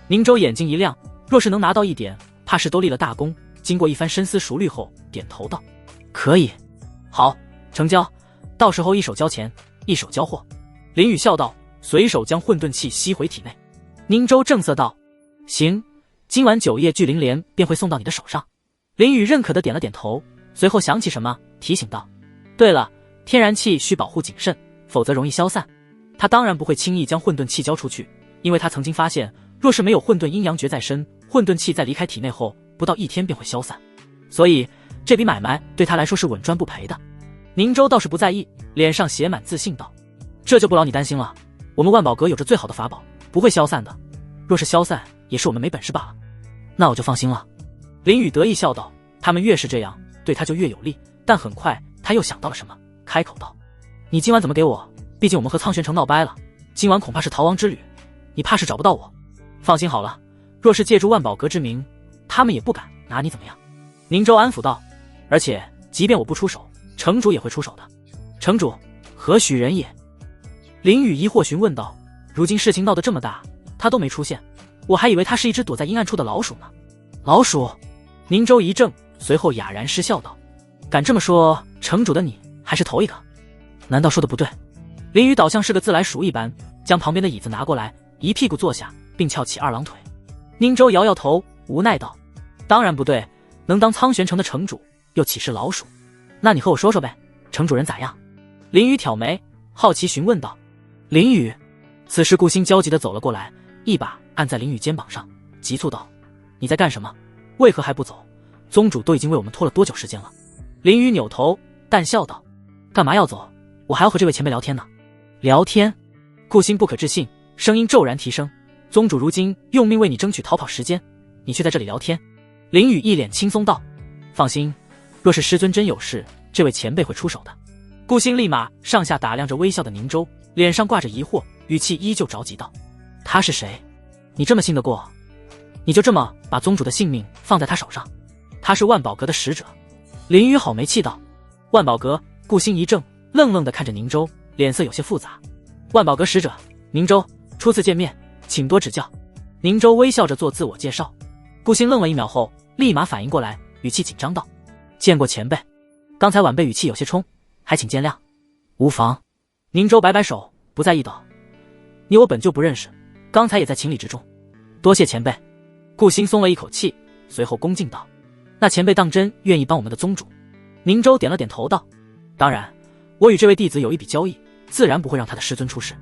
宁州眼睛一亮，若是能拿到一点，怕是都立了大功。经过一番深思熟虑后，点头道：可以。好，成交，到时候一手交钱，一手交货。林雨笑道，随手将混沌气吸回体内。宁州正色道：行，今晚9叶聚灵莲便会送到你的手上。林雨认可的点了点头，随后想起什么，提醒道：对了，天然气需保护谨慎，否则容易消散。他当然不会轻易将混沌气交出去，因为他曾经发现，若是没有混沌阴阳诀在身，混沌气在离开体内后不到1天便会消散，所以这笔买卖对他来说是稳赚不赔的。宁州倒是不在意，脸上写满自信道：这就不劳你担心了，我们万宝阁有着最好的法宝，不会消散的，若是消散也是我们没本事罢了。那我就放心了。林雨得意笑道，他们越是这样对他就越有利。但很快他又想到了什么，开口道：你今晚怎么给我？毕竟我们和苍玄城闹掰了，今晚恐怕是逃亡之旅，你怕是找不到我。放心好了，若是借助万宝阁之名，他们也不敢拿你怎么样。宁州安抚道：而且即便我不出手，城主也会出手的。城主何许人也？林雨疑惑询问道。如今事情闹得这么大，他都没出现，我还以为他是一只躲在阴暗处的老鼠呢。老鼠？宁州一怔，随后哑然失笑道：敢这么说，城主的你还是头一个？难道说的不对？林雨倒像是个自来熟一般，将旁边的椅子拿过来，一屁股坐下，并翘起二郎腿。宁州摇摇头，无奈道：当然不对，能当苍玄城的城主，又岂是老鼠？那你和我说说呗，城主人咋样？林雨挑眉，好奇询问道。林雨。此时顾星焦急地走了过来，一把按在林雨肩膀上，急促道：你在干什么？为何还不走？宗主都已经为我们拖了多久时间了？林雨扭头淡笑道：干嘛要走？我还要和这位前辈聊天呢。聊天？顾星不可置信，声音骤然提升：宗主如今用命为你争取逃跑时间，你却在这里聊天？林雨一脸轻松道：放心，若是师尊真有事，这位前辈会出手的。顾星立马上下打量着微笑的宁州，脸上挂着疑惑，语气依旧着急道：他是谁？你这么信得过？你就这么把宗主的性命放在他手上？他是万宝阁的使者。林雨好没气道：万宝阁？顾星一怔，愣愣地看着宁州，脸色有些复杂。万宝阁使者宁州，初次见面，请多指教。宁州微笑着做自我介绍。顾星愣了1秒后，立马反应过来，语气紧张道：见过前辈，刚才晚辈语气有些冲，还请见谅。无妨。宁州摆摆手，不在意道：你我本就不认识，刚才也在情理之中，多谢前辈。顾星松了一口气，随后恭敬道：那前辈当真愿意帮我们的宗主？宁州点了点头道：当然，我与这位弟子有一笔交易，自然不会让他的师尊出事。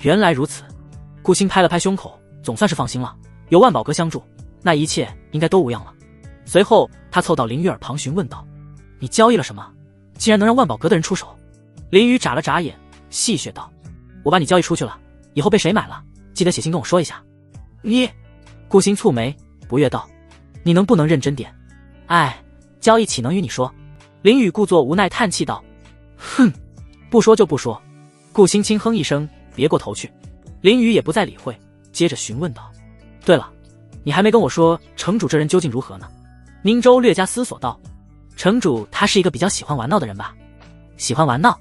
原来如此。顾星拍了拍胸口，总算是放心了，有万宝阁相助，那一切应该都无恙了。随后他凑到林雨耳旁询问道：你交易了什么？竟然能让万宝阁的人出手？林雨眨了眨眼，戏谑道：我把你交易出去了，以后被谁买了，记得写信跟我说一下。你……顾星蹙眉不悦道：你能不能认真点？哎，交易岂能与你说？林雨故作无奈叹气道：哼，不说就不说。顾星轻哼一声，别过头去。林雨也不再理会，接着询问道：对了，你还没跟我说城主这人究竟如何呢？宁州略加思索道：城主他是一个比较喜欢玩闹的人吧？喜欢玩闹？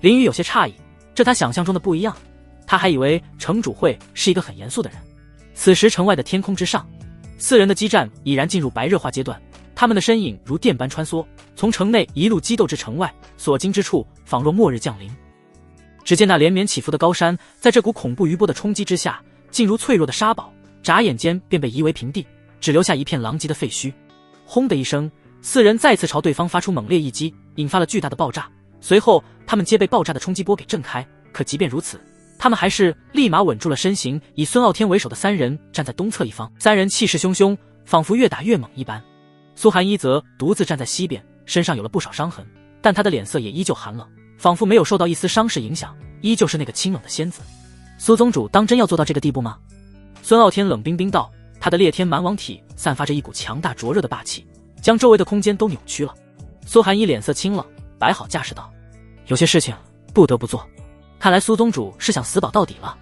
林雨有些诧异，这他想象中的不一样，他还以为城主会是一个很严肃的人。此时城外的天空之上，4人的激战已然进入白热化阶段，他们的身影如电般穿梭，从城内一路激斗至城外，所经之处仿若末日降临。只见那连绵起伏的高山，在这股恐怖余波的冲击之下，竟如脆弱的沙堡，眨眼间便被夷为平地，只留下一片狼藉的废墟。轰的一声，4人再次朝对方发出猛烈一击，引发了巨大的爆炸。随后他们皆被爆炸的冲击波给震开，可即便如此，他们还是立马稳住了身形，以孙傲天为首的3人站在东侧一方。3人气势汹汹，仿佛越打越猛一般。苏寒一则独自站在西边，身上有了不少伤痕，但他的脸色也依旧寒冷，仿佛没有受到一丝伤势影响，依旧是那个清冷的仙子。苏宗主当真要做到这个地步吗？孙傲天冷冰冰道，他的烈天蛮王体散发着一股强大灼热的霸气，将周围的空间都扭曲了。苏寒一脸色清冷，摆好架势道：有些事情不得不做，看来苏宗主是想死保到底了。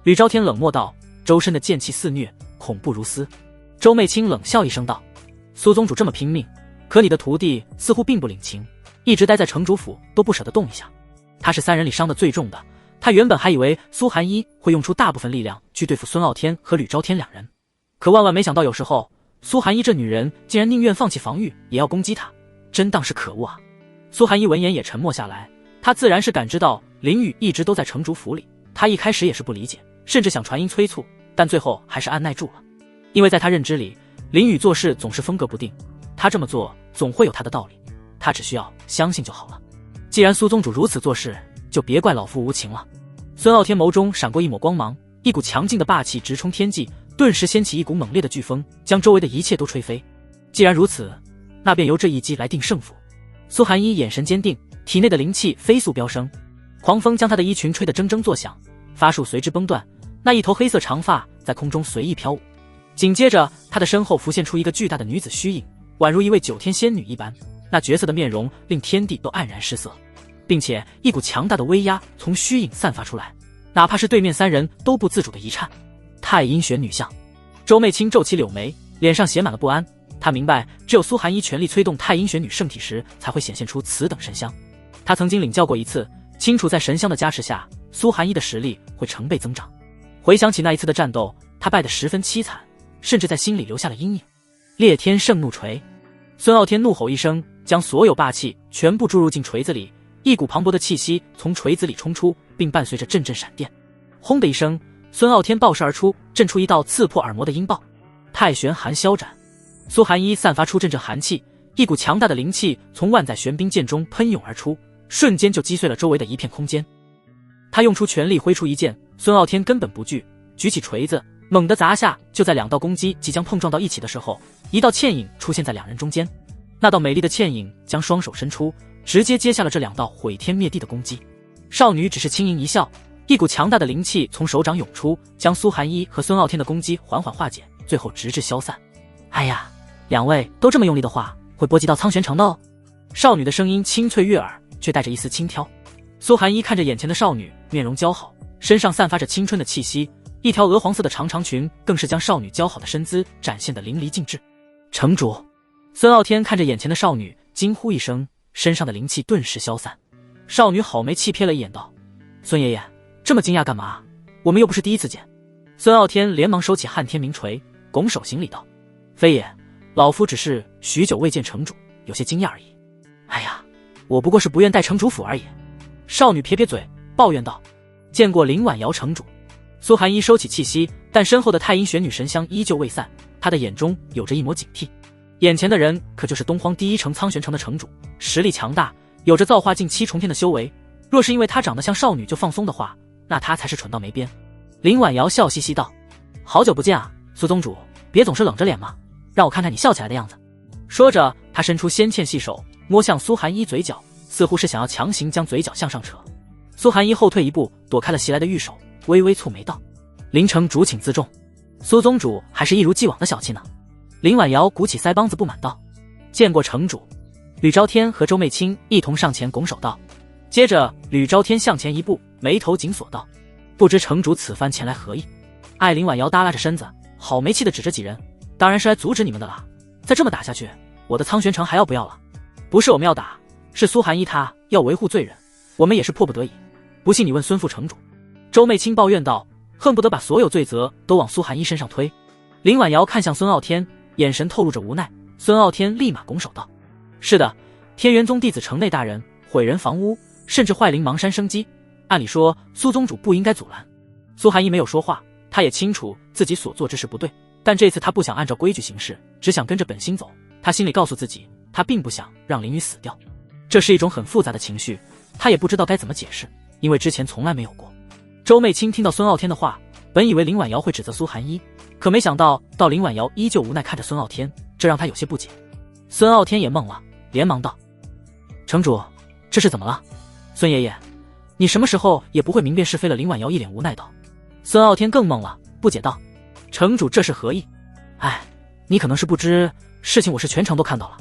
吕昭天冷漠道，周身的剑气肆虐，恐怖如斯。周媚清冷笑一声道：苏宗主这么拼命，可你的徒弟似乎并不领情，一直待在城主府都不舍得动一下。他是3人里伤得最重的，他原本还以为苏寒一会用出大部分力量去对付孙傲天和吕昭天2人，可万万没想到，有时候苏寒一这女人竟然宁愿放弃防御也要攻击他，真当是可恶啊。苏寒一闻言也沉默下来，他自然是感知到林雨一直都在城主府里，他一开始也是不理解，甚至想传音催促，但最后还是按耐住了。因为在他认知里，林雨做事总是风格不定，他这么做总会有他的道理，他只需要相信就好了。既然苏宗主如此做事，就别怪老夫无情了。孙傲天眸中闪过一抹光芒，一股强劲的霸气直冲天际，顿时掀起一股猛烈的飓风，将周围的一切都吹飞。既然如此，那便由这一击来定胜负。苏寒一眼神坚定，体内的灵气飞速飙升，狂风将他的衣裙吹得铮铮作响，发束随之崩断，那一头黑色长发在空中随意飘舞。紧接着他的身后浮现出一个巨大的女子虚影，宛如一位9天仙女一般，那绝色的面容令天地都黯然失色，并且一股强大的威压从虚影散发出来，哪怕是对面3人都不自主的一颤。太阴玄女像。周媚清皱起柳眉，脸上写满了不安，她明白只有苏寒一全力催动太阴玄女圣体时才会显现出此等神香，他曾经领教过一次，清楚在神香的加持下，苏寒一的实力会成倍增长。回想起那一次的战斗，他败得十分凄惨，甚至在心里留下了阴影。烈天圣怒锤！孙傲天怒吼一声，将所有霸气全部注入进锤子里，一股磅礴的气息从锤子里冲出，并伴随着阵阵闪电。轰的一声，孙傲天爆射而出，震出一道刺破耳膜的音爆。太玄寒霄斩！苏寒一散发出阵阵寒气，一股强大的灵气从万载玄冰剑中喷涌而出，瞬间就击碎了周围的一片空间。他用出全力挥出一剑，孙傲天根本不惧，举起锤子猛地砸下。就在两道攻击即将碰撞到一起的时候，一道倩影出现在两人中间。那道美丽的倩影将双手伸出，直接接下了这两道毁天灭地的攻击。少女只是轻盈一笑，一股强大的灵气从手掌涌出，将苏寒一和孙傲天的攻击缓缓化解，最后直至消散。哎呀，两位都这么用力的话，会波及到苍玄城的哦。少女的声音清脆悦耳，却带着一丝轻佻。苏寒一看着眼前的少女，面容姣好，身上散发着青春的气息，一条鹅黄色的长长裙更是将少女姣好的身姿展现得淋漓尽致。城主！孙傲天看着眼前的少女，惊呼一声，身上的灵气顿时消散。少女好没气瞥了一眼道：孙爷爷，这么惊讶干嘛？我们又不是第一次见。孙傲天连忙收起撼天名锤，拱手行礼道：非也，老夫只是许久未见城主，有些惊讶而已。哎呀，我不过是不愿带城主府而已。少女撇撇嘴，抱怨道：见过林婉瑶城主。苏寒一收起气息，但身后的太阴玄女神香依旧未散，他的眼中有着一抹警惕。眼前的人可就是东荒第一城苍玄城的城主，实力强大，有着造化境7重天的修为。若是因为他长得像少女就放松的话，那他才是蠢到没边。林婉瑶笑嘻嘻道：好久不见啊，苏宗主，别总是冷着脸嘛，让我看看你笑起来的样子。说着，他伸出纤纤细手摸向苏寒一嘴角，似乎是想要强行将嘴角向上扯。苏寒一后退一步，躲开了袭来的玉手，微微蹙眉道：林城主请自重。苏宗主还是一如既往的小气呢。林婉瑶鼓起腮帮子不满道：见过城主。吕昭天和周媚清一同上前拱手道。接着吕昭天向前一步，眉头紧锁道：不知城主此番前来何意？艾林婉瑶耷拉着身子，好没气地指着几人：当然是来阻止你们的啦，再这么打下去，我的苍玄城还要不要了？不是我们要打，是苏寒一他要维护罪人，我们也是迫不得已。不信你问孙副城主。周媚清抱怨道，恨不得把所有罪责都往苏寒一身上推。林婉瑶看向孙傲天，眼神透露着无奈。孙傲天立马拱手道：是的，天元宗弟子城内大人毁人房屋，甚至坏灵芒山生机，按理说苏宗主不应该阻拦。苏寒一没有说话，他也清楚自己所做之事不对，但这次他不想按照规矩行事，只想跟着本心走。他心里告诉自己，他并不想让林雨死掉。这是一种很复杂的情绪，他也不知道该怎么解释，因为之前从来没有过。周媚清听到孙傲天的话，本以为林婉瑶会指责苏寒一，可没想到林婉瑶依旧无奈看着孙傲天，这让他有些不解。孙傲天也懵了，连忙道：城主，这是怎么了？孙爷爷，你什么时候也不会明辨是非了？林婉瑶一脸无奈道。孙傲天更懵了，不解道：城主这是何意？哎，你可能是不知，事情我是全程都看到了。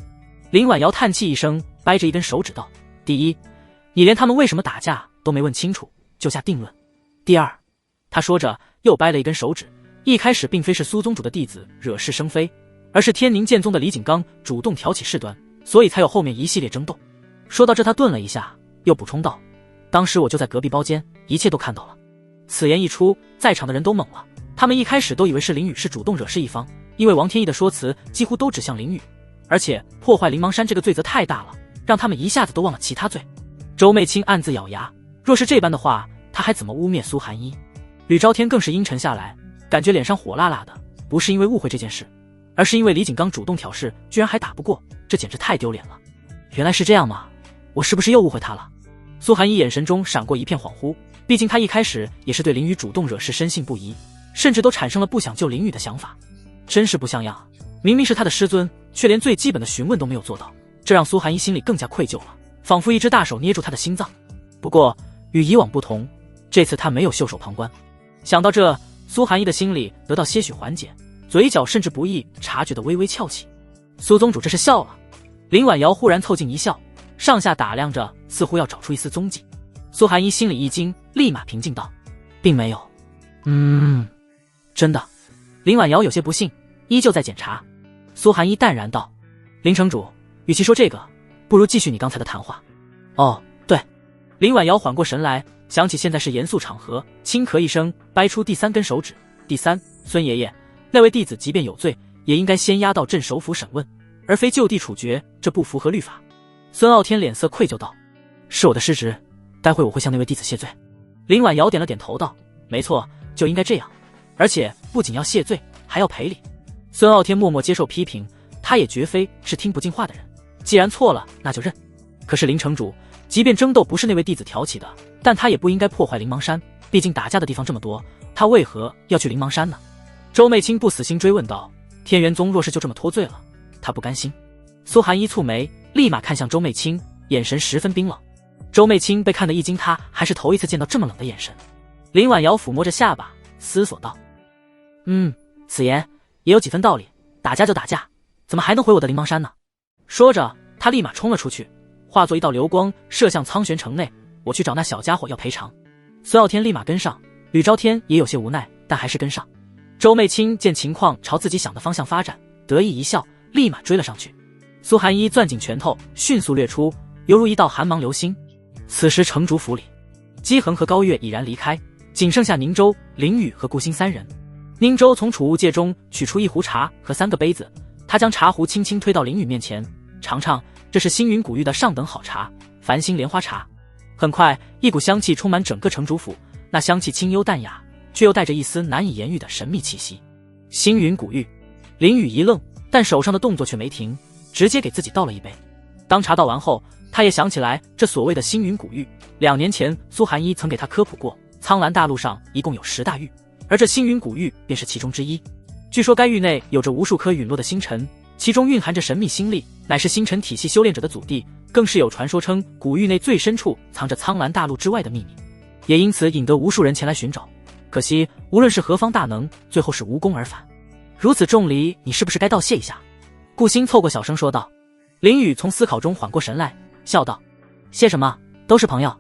林婉瑶叹气一声，掰着一根手指道：第一，你连他们为什么打架都没问清楚就下定论。第二，他说着又掰了一根手指，一开始并非是苏宗主的弟子惹是生非，而是天宁剑宗的李景刚主动挑起事端，所以才有后面一系列争斗。说到这，他顿了一下，又补充道：当时我就在隔壁包间，一切都看到了。此言一出，在场的人都懵了，他们一开始都以为是林雨是主动惹事一方，因为王天意的说辞几乎都指向林雨，而且破坏灵芒山这个罪责太大了，让他们一下子都忘了其他罪。周媚清暗自咬牙，若是这般的话，他还怎么污蔑苏寒一？吕昭天更是阴沉下来，感觉脸上火辣辣的，不是因为误会这件事，而是因为李景刚主动挑事，居然还打不过，这简直太丢脸了。原来是这样吗？我是不是又误会他了？苏寒一眼神中闪过一片恍惚，毕竟他一开始也是对林雨主动惹事深信不疑，甚至都产生了不想救林雨的想法。真是不像样，明明是他的师尊，却连最基本的询问都没有做到，这让苏寒一心里更加愧疚了，仿佛一只大手捏住他的心脏。不过与以往不同，这次他没有袖手旁观。想到这，苏寒一的心里得到些许缓解，嘴角甚至不易察觉的微微翘起。苏宗主这是笑了。林婉瑶忽然凑近一笑，上下打量着，似乎要找出一丝踪迹。苏寒一心里一惊，立马平静道：并没有。真的。林婉瑶有些不信，依旧在检查。苏寒一淡然道：林城主，与其说这个，不如继续你刚才的谈话。哦，对，林婉瑶缓过神来，想起现在是严肃场合，轻咳一声，掰出第3根手指。第3，孙爷爷，那位弟子即便有罪，也应该先押到镇首府审问，而非就地处决，这不符合律法。孙傲天脸色愧疚道：是我的失职，待会我会向那位弟子谢罪。林婉瑶点了点头道：没错，就应该这样，而且不仅要谢罪，还要赔礼。孙傲天默默接受批评，他也绝非是听不进话的人，既然错了，那就认。可是林城主，即便争斗不是那位弟子挑起的，但他也不应该破坏灵芒山，毕竟打架的地方这么多，他为何要去灵芒山呢？周媚青不死心追问道：天元宗若是就这么脱罪了，他不甘心。苏寒一蹙眉，立马看向周媚青，眼神十分冰冷。周媚青被看得一惊，他还是头一次见到这么冷的眼神。林婉瑶抚摸着下巴，思索道：此言也有几分道理，打架就打架，怎么还能回我的灵芒山呢？说着，他立马冲了出去，化作一道流光射向苍玄城内。我去找那小家伙要赔偿。孙傲天立马跟上，吕昭天也有些无奈，但还是跟上。周媚青见情况朝自己想的方向发展，得意一笑，立马追了上去。苏寒一攥紧拳头，迅速掠出，犹如一道寒芒流星。此时城主府里，姬恒和高月已然离开，仅剩下宁州、林雨和顾星3人。宁州从储物戒中取出1壶茶和3个杯子，他将茶壶轻轻推到林雨面前，尝尝，这是星云古玉的上等好茶，繁星莲花茶。很快，一股香气充满整个城主府，那香气清幽淡雅，却又带着一丝难以言喻的神秘气息。星云古玉，林雨一愣，但手上的动作却没停，直接给自己倒了一杯。当茶倒完后，他也想起来这所谓的星云古玉，2年前苏寒一曾给他科普过，苍蓝大陆上一共有10大玉，而这星云古玉便是其中之一。据说该玉内有着无数颗陨落的星辰，其中蕴含着神秘星力，乃是星辰体系修炼者的祖地，更是有传说称古玉内最深处藏着苍蓝大陆之外的秘密，也因此引得无数人前来寻找。可惜无论是何方大能，最后是无功而返。如此重礼，你是不是该道谢一下？顾星凑过小声说道。林雨从思考中缓过神来，笑道：谢什么，都是朋友。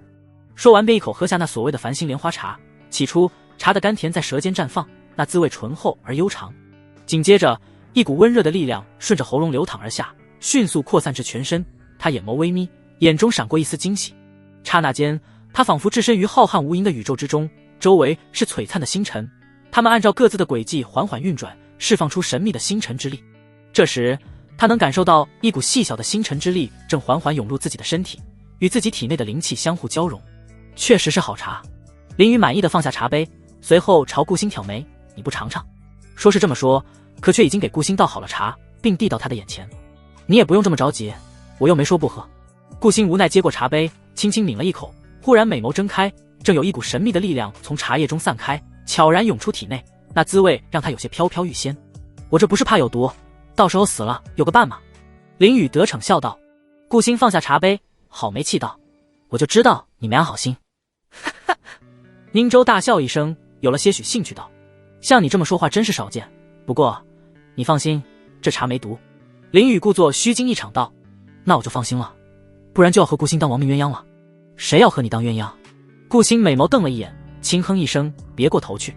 说完便一口喝下那所谓的繁星莲花茶，起初茶的甘甜在舌尖绽放，那滋味醇厚而悠长，紧接着一股温热的力量顺着喉咙流淌而下，迅速扩散至全身。他眼眸微眯，眼中闪过一丝惊喜。刹那间，他仿佛置身于浩瀚无垠的宇宙之中，周围是璀璨的星辰，他们按照各自的轨迹缓缓运转，释放出神秘的星辰之力。这时他能感受到一股细小的星辰之力正缓缓涌入自己的身体，与自己体内的灵气相互交融。确实是好茶。林雨满意的放下茶杯，随后朝顾星挑眉：你不尝尝？说是这么说，可却已经给顾星倒好了茶，并递到他的眼前。你也不用这么着急，我又没说不喝。顾星无奈接过茶杯，轻轻抿了一口，忽然美眸睁开，正有一股神秘的力量从茶叶中散开，悄然涌出体内，那滋味让他有些飘飘欲仙。我这不是怕有毒，到时候死了有个伴吗？林雨得逞笑道。顾星放下茶杯，好没气道：我就知道你没安好心。宁州大笑一声，有了些许兴趣道：像你这么说话真是少见，不过你放心，这茶没毒。林雨故作虚惊一场道：那我就放心了，不然就要和顾星当亡命鸳鸯了。谁要和你当鸳鸯？顾星美眸瞪了一眼，轻哼一声，别过头去。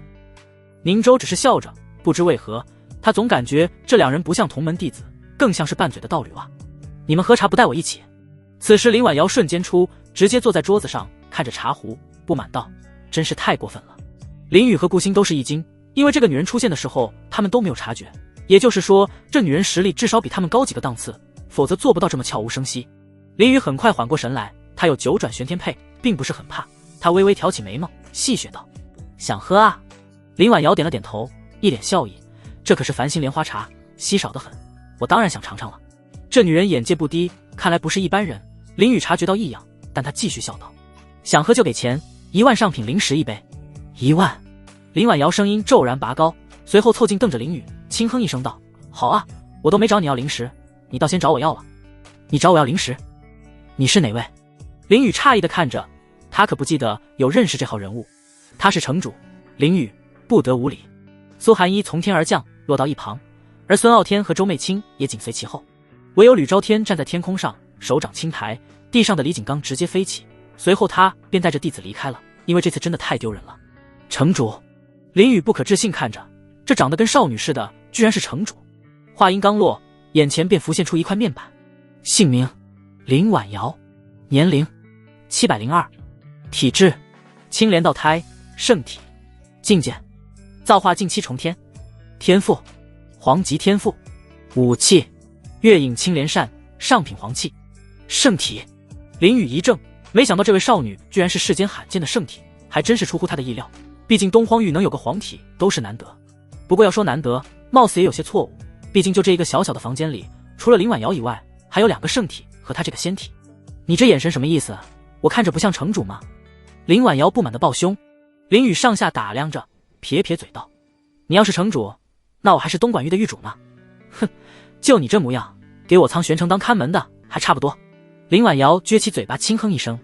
宁州只是笑着，不知为何他总感觉这2人不像同门弟子，更像是拌嘴的道侣娃。你们喝茶不带我一起？此时林婉瑶瞬间出，直接坐在桌子上看着茶壶，不满道：真是太过分了。林雨和顾星都是一惊，因为这个女人出现的时候他们都没有察觉，也就是说这女人实力至少比他们高几个档次，否则做不到这么悄无声息。林雨很快缓过神来，他有9转玄天佩，并不是很怕。他微微挑起眉毛，戏谑道：想喝啊？林婉瑶点了点头，一脸笑意：这可是繁星莲花茶，稀少得很，我当然想尝尝了。这女人眼界不低，看来不是一般人。林雨察觉到异样，但他继续笑道：想喝就给钱，1万上品灵石一杯。1万？林婉瑶声音骤然拔高，随后凑近瞪着林雨，轻哼一声道：好啊，我都没找你要灵石，你倒先找我要了。你找我要灵石？你是哪位？林雨诧异地看着他，可不记得有认识这号人物。他是城主。林雨不得无礼。苏寒一从天而降，落到一旁，而孙傲天和周媚青也紧随其后，唯有吕昭天站在天空上，手掌轻抬，地上的李景刚直接飞起，随后他便带着弟子离开了，因为这次真的太丢人了。城主。林雨不可置信看着这长得跟少女似的，居然是城主。话音刚落，眼前便浮现出一块面板，姓名林婉瑶，年龄702，体质：青莲道胎，圣体。境界：造化境7重天。天赋：黄级天赋。武器：月影青莲扇，上品黄器。圣体：林雨一怔，没想到这位少女居然是世间罕见的圣体，还真是出乎他的意料。毕竟东荒域能有个黄体都是难得，不过要说难得，貌似也有些错误。毕竟就这一个小小的房间里，除了林婉瑶以外，还有2个圣体和他这个仙体。你这眼神什么意思？我看着不像城主吗？林婉瑶不满地抱胸。林雨上下打量着，撇撇嘴道：你要是城主，那我还是东莞域的域主呢。哼，就你这模样，给我苍玄城当看门的还差不多。林婉瑶撅起嘴巴轻哼一声：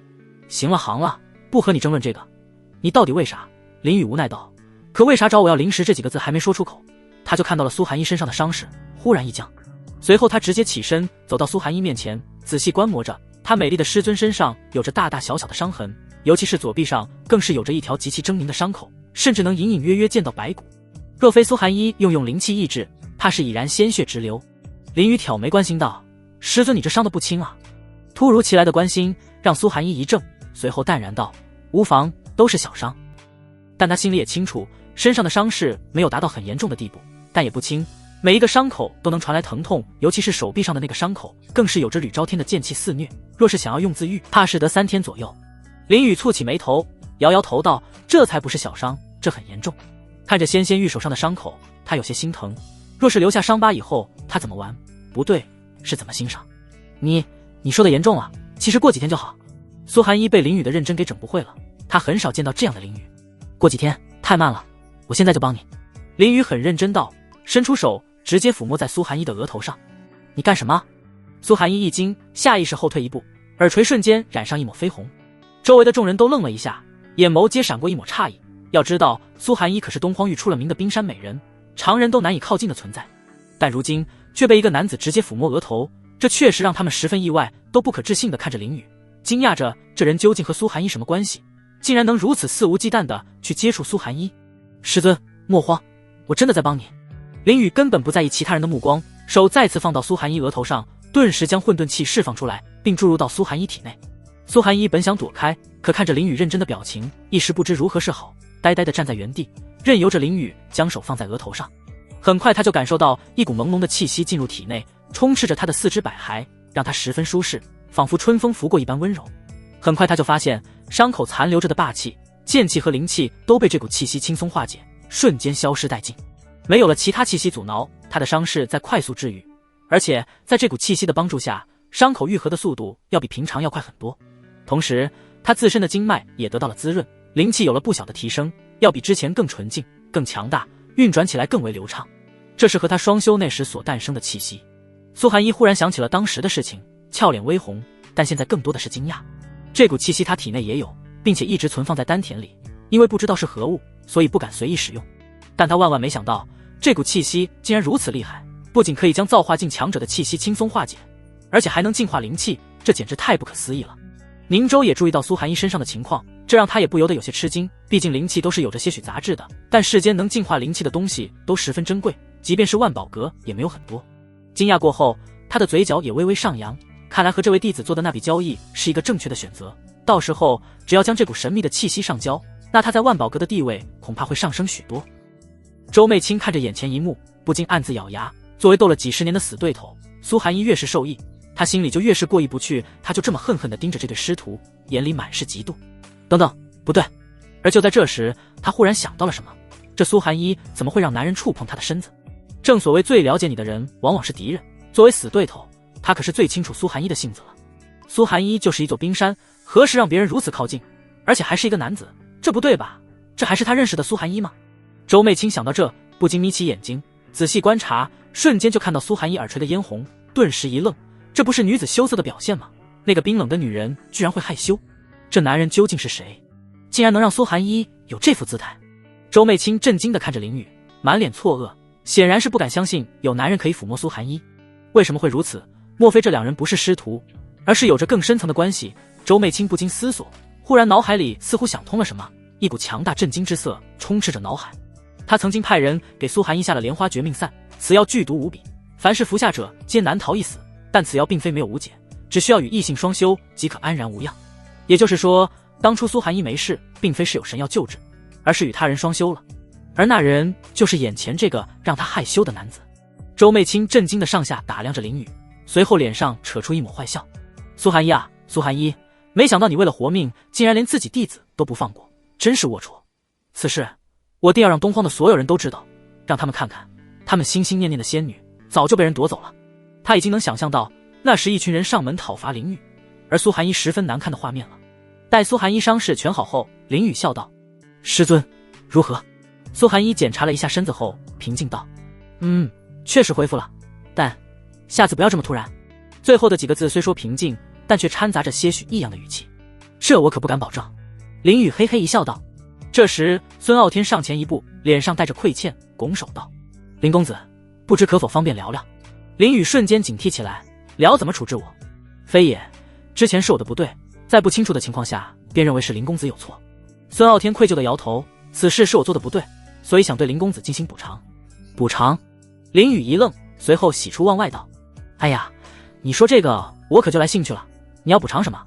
行了行了，不和你争论这个，你到底为啥？林雨无奈道：可为啥找我要灵石这几个字还没说出口，他就看到了苏寒衣身上的伤势，忽然一僵。随后他直接起身走到苏寒衣面前，仔细观摩着她美丽的师尊身上有着大大小小的伤痕，尤其是左臂上更是有着一条极其狰狞的伤口，甚至能隐隐约约见到白骨。若非苏寒衣用灵气抑制，怕是已然鲜血直流。林雨挑眉关心道：师尊你这伤得不轻啊。突如其来的关心让苏寒衣一怔，随后淡然道：无妨，都是小伤。但他心里也清楚，身上的伤势没有达到很严重的地步，但也不轻，每一个伤口都能传来疼痛，尤其是手臂上的那个伤口，更是有着吕昭天的剑气肆虐，若是想要用自愈，怕是得3天左右。林雨蹙起眉头，摇摇头道：这才不是小伤，这很严重。看着纤纤玉手上的伤口，他有些心疼，若是留下伤疤以后，他怎么玩？不对，是怎么欣赏？你说的严重了，其实过几天就好。苏寒衣被林雨的认真给整不会了，他很少见到这样的林雨。过几天太慢了，我现在就帮你。林雨很认真道，伸出手直接抚摸在苏寒衣的额头上。你干什么？苏寒衣一惊，下意识后退一步，耳垂瞬间染上一抹绯红。周围的众人都愣了一下，眼眸皆闪过一抹诧异。要知道苏寒衣可是东荒域出了名的冰山美人，常人都难以靠近的存在，但如今却被一个男子直接抚摸额头，这确实让他们十分意外，都不可置信地看着林雨，惊讶着这人究竟和苏寒衣什么关系，竟然能如此肆无忌惮地去接触苏寒衣。师尊莫慌，我真的在帮你。林雨根本不在意其他人的目光，手再次放到苏寒衣额头上，顿时将混沌气释放出来，并注入到苏寒衣体内。苏寒衣本想躲开，可看着林雨认真的表情，一时不知如何是好，呆呆地站在原地，任由着林雨将手放在额头上。很快他就感受到一股朦胧的气息进入体内，充斥着他的四肢百骸，让他十分舒适，仿佛春风拂过一般温柔。很快他就发现伤口残留着的霸气、剑气和灵气都被这股气息轻松化解，瞬间消失殆尽。没有了其他气息阻挠，他的伤势在快速治愈，而且在这股气息的帮助下，伤口愈合的速度要比平常要快很多。同时他自身的经脉也得到了滋润，灵气有了不小的提升，要比之前更纯净、更强大，运转起来更为流畅。这是和他双修那时所诞生的气息。苏寒衣忽然想起了当时的事情，俏脸微红，但现在更多的是惊讶。这股气息他体内也有，并且一直存放在丹田里，因为不知道是何物，所以不敢随意使用。但他万万没想到，这股气息竟然如此厉害，不仅可以将造化境强者的气息轻松化解，而且还能净化灵气，这简直太不可思议了。宁州也注意到苏寒衣身上的情况，这让他也不由得有些吃惊，毕竟灵气都是有着些许杂质的，但世间能净化灵气的东西都十分珍贵，即便是万宝阁也没有很多。惊讶过后，他的嘴角也微微上扬，看来和这位弟子做的那笔交易是一个正确的选择，到时候只要将这股神秘的气息上交，那他在万宝阁的地位恐怕会上升许多。周媚清看着眼前一幕，不禁暗自咬牙，作为斗了几十年的死对头，苏寒衣越是受益，他心里就越是过意不去，他就这么恨恨地盯着这对师徒，眼里满是嫉妒。等等，不对。而就在这时，他忽然想到了什么，这苏寒衣怎么会让男人触碰他的身子？正所谓最了解你的人往往是敌人，作为死对头，他可是最清楚苏寒衣的性子了。苏寒衣就是一座冰山，何时让别人如此靠近，而且还是一个男子，这不对吧？这还是他认识的苏寒衣吗？周媚清想到这，不禁眯起眼睛仔细观察，瞬间就看到苏寒衣耳垂的嫣红，顿时一愣，这不是女子羞涩的表现吗？那个冰冷的女人居然会害羞，这男人究竟是谁？竟然能让苏寒衣有这副姿态？周媚清震惊地看着林雨，满脸错愕，显然是不敢相信有男人可以抚摸苏寒衣。为什么会如此？莫非这两人不是师徒，而是有着更深层的关系？周媚清不禁思索，忽然脑海里似乎想通了什么，一股强大震惊之色充斥着脑海。他曾经派人给苏寒衣下了莲花绝命散，此药剧毒无比，凡是服下者皆难逃一死，但此药并非没有无解，只需要与异性双修即可安然无恙。也就是说，当初苏寒衣没事，并非是有神药救治，而是与他人双修了，而那人就是眼前这个让他害羞的男子。周媚清震惊的上下打量着林雨，随后脸上扯出一抹坏笑：“苏寒衣啊，苏寒衣，没想到你为了活命，竟然连自己弟子都不放过，真是龌龊。此事我定要让东荒的所有人都知道，让他们看看，他们心心念念的仙女早就被人夺走了。”他已经能想象到那时一群人上门讨伐林雨，而苏寒衣十分难看的画面了。待苏寒衣伤势全好后，林雨笑道：“师尊，如何？”苏寒衣检查了一下身子后，平静道：“确实恢复了，但下次不要这么突然。”最后的几个字虽说平静，但却掺杂着些许异样的语气。这我可不敢保证。林雨嘿嘿一笑道。这时孙傲天上前一步，脸上带着愧欠，拱手道：“林公子，不知可否方便聊聊？”林雨瞬间警惕起来，聊怎么处置我？非也，之前是我的不对，在不清楚的情况下便认为是林公子有错。孙傲天愧疚地摇头，此事是我做的不对，所以想对林公子进行补偿。补偿？林雨一愣，随后喜出望外道：“哎呀，你说这个我可就来兴趣了，你要补偿什么？”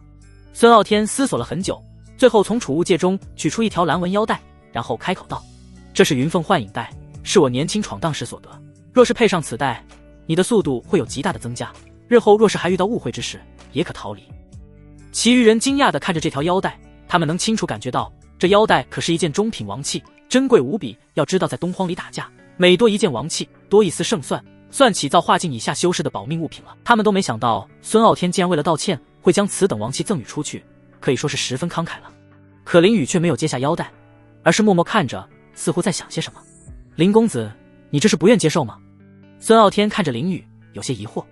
孙傲天思索了很久，最后从储物戒中取出一条蓝纹腰带，然后开口道：“这是云凤幻影带，是我年轻闯荡时所得，若是配上此带，你的速度会有极大的增加，日后若是还遇到误会之事，也可逃离。”其余人惊讶地看着这条腰带，他们能清楚感觉到这腰带可是一件中品王器，珍贵无比。要知道在东荒里打架，每多一件王器，多一丝胜算，算起造化境以下修士的保命物品了。他们都没想到孙傲天竟然为了道歉，会将此等王器赠予出去，可以说是十分慷慨了。可林雨却没有接下腰带，而是默默看着，似乎在想些什么。林公子，你这是不愿接受吗？孙傲天看着林雨，有些疑惑。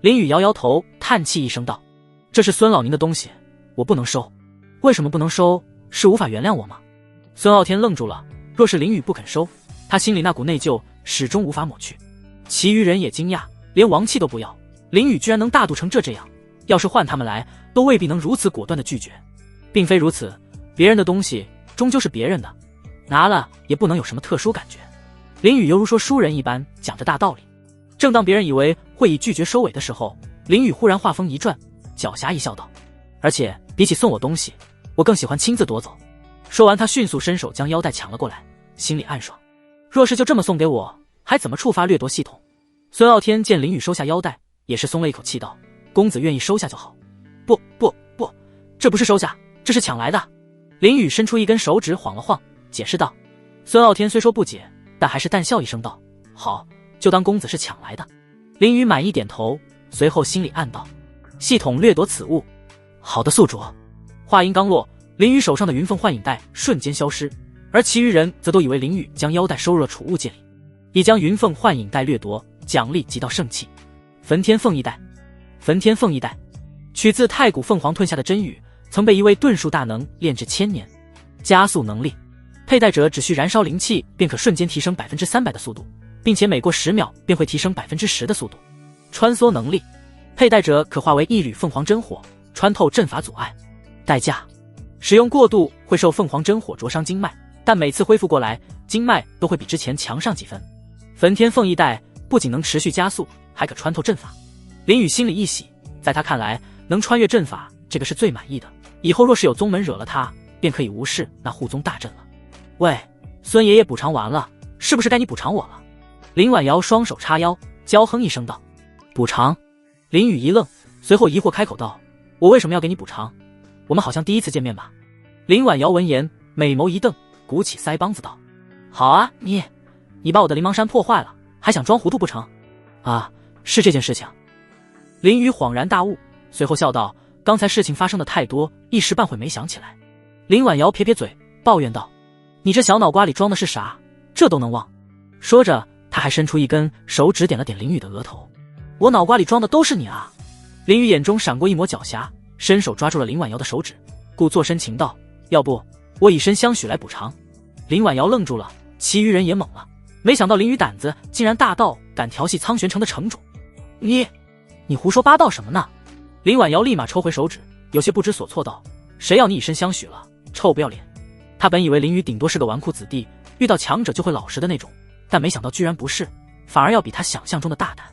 林雨摇摇头，叹气一声道：“这是孙老您的东西，我不能收。”“为什么不能收？是无法原谅我吗？”孙傲天愣住了，若是林雨不肯收，他心里那股内疚始终无法抹去。其余人也惊讶，连王器都不要，林雨居然能大度成这样，要是换他们来，都未必能如此果断的拒绝。并非如此，别人的东西终究是别人的，拿了也不能有什么特殊感觉。林雨犹如说书人一般，讲着大道理。正当别人以为会以拒绝收尾的时候，林雨忽然话锋一转，狡黠一笑道：“而且比起送我东西，我更喜欢亲自夺走。”说完，他迅速伸手将腰带抢了过来，心里暗爽，若是就这么送给我，还怎么触发掠夺系统？孙傲天见林雨收下腰带，也是松了一口气道：“公子愿意收下就好。”不，这不是收下，这是抢来的。林雨伸出一根手指晃了晃，解释道。孙傲天虽说不解，但还是淡笑一声道：“好，就当公子是抢来的。”林雨满意点头，随后心里暗道：系统掠夺此物，好的宿主。话音刚落，林雨手上的云凤幻影带瞬间消失，而其余人则都以为林雨将腰带收入了储物戒里。已将云凤幻影带掠夺，奖励极道圣器焚天凤翼带。焚天凤翼带取自太古凤凰吞下的真羽，曾被一位遁术大能炼制千年。加速能力，佩戴者只需燃烧灵气便可瞬间提升 300% 的速度，并且每过10秒便会提升 10% 的速度。穿梭能力，佩戴者可化为一缕凤凰真火，穿透阵法阻碍。代价，使用过度会受凤凰真火灼伤经脉，但每次恢复过来，经脉都会比之前强上几分。焚天凤翼带不仅能持续加速，还可穿透阵法。林雨心里一喜，在他看来，能穿越阵法这个是最满意的，以后若是有宗门惹了他，便可以无视那护宗大阵了。喂，孙爷爷补偿完了，是不是该你补偿我了？林婉瑶双手叉腰，娇哼一声道：“补偿？”林雨一愣，随后疑惑开口道：“我为什么要给你补偿？我们好像第一次见面吧？”林婉瑶闻言，美眸一瞪，鼓起腮帮子道：“好啊，你把我的灵芒山破坏了，还想装糊涂不成？啊，是这件事情。”林雨恍然大悟，随后笑道：“刚才事情发生的太多，一时半会没想起来。”林婉瑶撇撇嘴，抱怨道：“你这小脑瓜里装的是啥？这都能忘？”说着，他还伸出一根手指点了点林雨的额头：“我脑瓜里装的都是你啊！”林雨眼中闪过一抹狡黠，伸手抓住了林婉瑶的手指，故作深情道：“要不我以身相许来补偿？”林婉瑶愣住了，其余人也懵了，没想到林雨胆子竟然大到敢调戏苍玄城的城主。你胡说八道什么呢？林婉瑶立马抽回手指，有些不知所措道：“谁要你以身相许了？臭不要脸！”他本以为林雨顶多是个纨绔子弟，遇到强者就会老实的那种，但没想到居然不是，反而要比他想象中的大胆。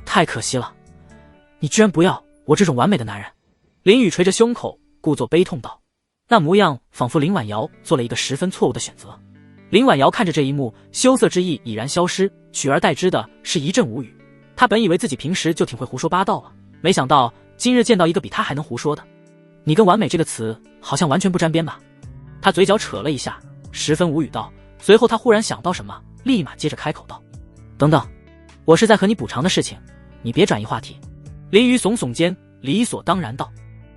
太可惜了，你居然不要我这种完美的男人！林雨捶着胸口，故作悲痛道。那模样仿佛林婉瑶做了一个十分错误的选择。林婉瑶看着这一幕，羞涩之意已然消失，取而代之的是一阵无语。她本以为自己平时就挺会胡说八道了，没想到今日见到一个比她还能胡说的。你跟完美这个词好像完全不沾边吧？她嘴角扯了一下，十分无语道。随后她忽然想到什么，立马接着开口道：等等，我是在和你补偿的事情，你别转移话题。林雨耸耸肩，理所当然道：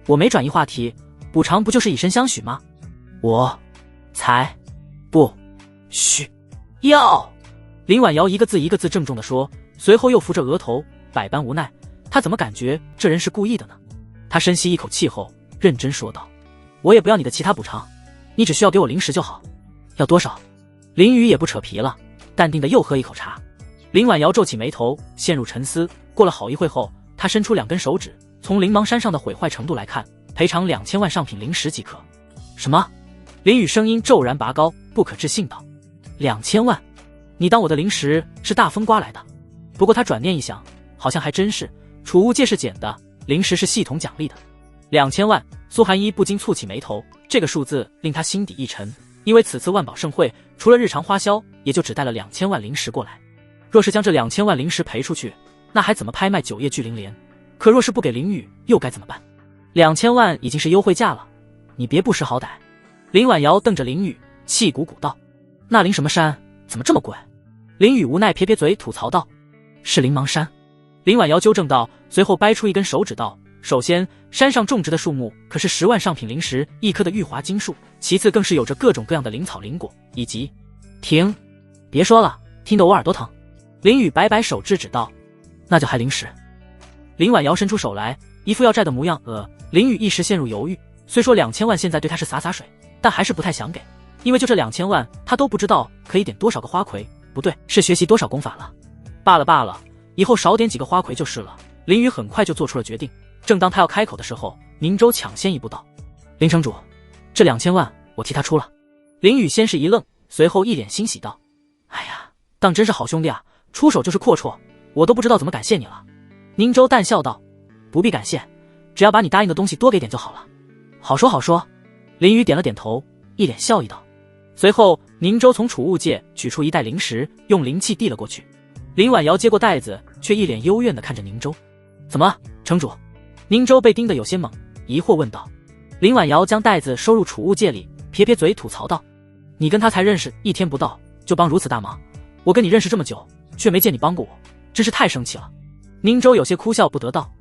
我没转移话题，补偿不就是以身相许吗？我才不许要。林婉瑶一个字一个字郑重地说，随后又扶着额头，百般无奈。她怎么感觉这人是故意的呢？她深吸一口气后认真说道：我也不要你的其他补偿，你只需要给我零食就好。要多少？林雨也不扯皮了，淡定的又喝一口茶。林婉瑶皱起眉头，陷入沉思。过了好一会后，她伸出2根手指，从灵芒山上的毁坏程度来看，赔偿2000万上品灵石即可。什么？林雨声音骤然拔高，不可置信道：2000万？你当我的灵石是大风刮来的？不过他转念一想，好像还真是，储物界是捡的，灵石是系统奖励的。2000万，苏寒一不禁蹙起眉头，这个数字令他心底一沉，因为此次万宝盛会除了日常花销，也就只带了2000万灵石过来。若是将这2000万灵石赔出去，那还怎么拍卖9叶巨灵莲？可若是不给林雨，又该怎么办？2000万已经是优惠价了，你别不识好歹。林婉瑶瞪着林雨，气鼓鼓道：那灵什么山怎么这么贵？林雨无奈撇撇嘴吐槽道：是灵芒山。林婉瑶纠正道，随后掰出一根手指道：首先，山上种植的树木可是10万上品灵石1棵的玉华金树，其次更是有着各种各样的灵草灵果，以及……停！别说了，听得我耳朵疼。林雨摆摆手制止道：那就还灵石。林婉瑶伸出手来，一副要债的模样。林雨一时陷入犹豫，虽说2000万现在对他是洒洒水，但还是不太想给，因为就这2000万，他都不知道可以点多少个花魁，不对，是学习多少功法了。罢了，以后少点几个花魁就是了。林雨很快就做出了决定。正当他要开口的时候，宁州抢先一步道：林城主，这2000万我替他出了。林雨先是一愣，随后一脸欣喜道：哎呀，当真是好兄弟啊，出手就是阔绰，我都不知道怎么感谢你了。宁州淡笑道：不必感谢，只要把你答应的东西多给点就好了。好说好说。林雨点了点头，一脸笑意道。随后宁州从储物界取出一袋灵石，用灵气递了过去。林婉瑶接过袋子，却一脸幽怨地看着宁州。怎么，城主？宁州被盯得有些懵，疑惑问道。林婉瑶将袋子收入储物界里，撇撇嘴吐槽道：你跟他才认识1天不到，就帮如此大忙，我跟你认识这么久，却没见你帮过我，真是太生气了。宁州有些哭笑不得道：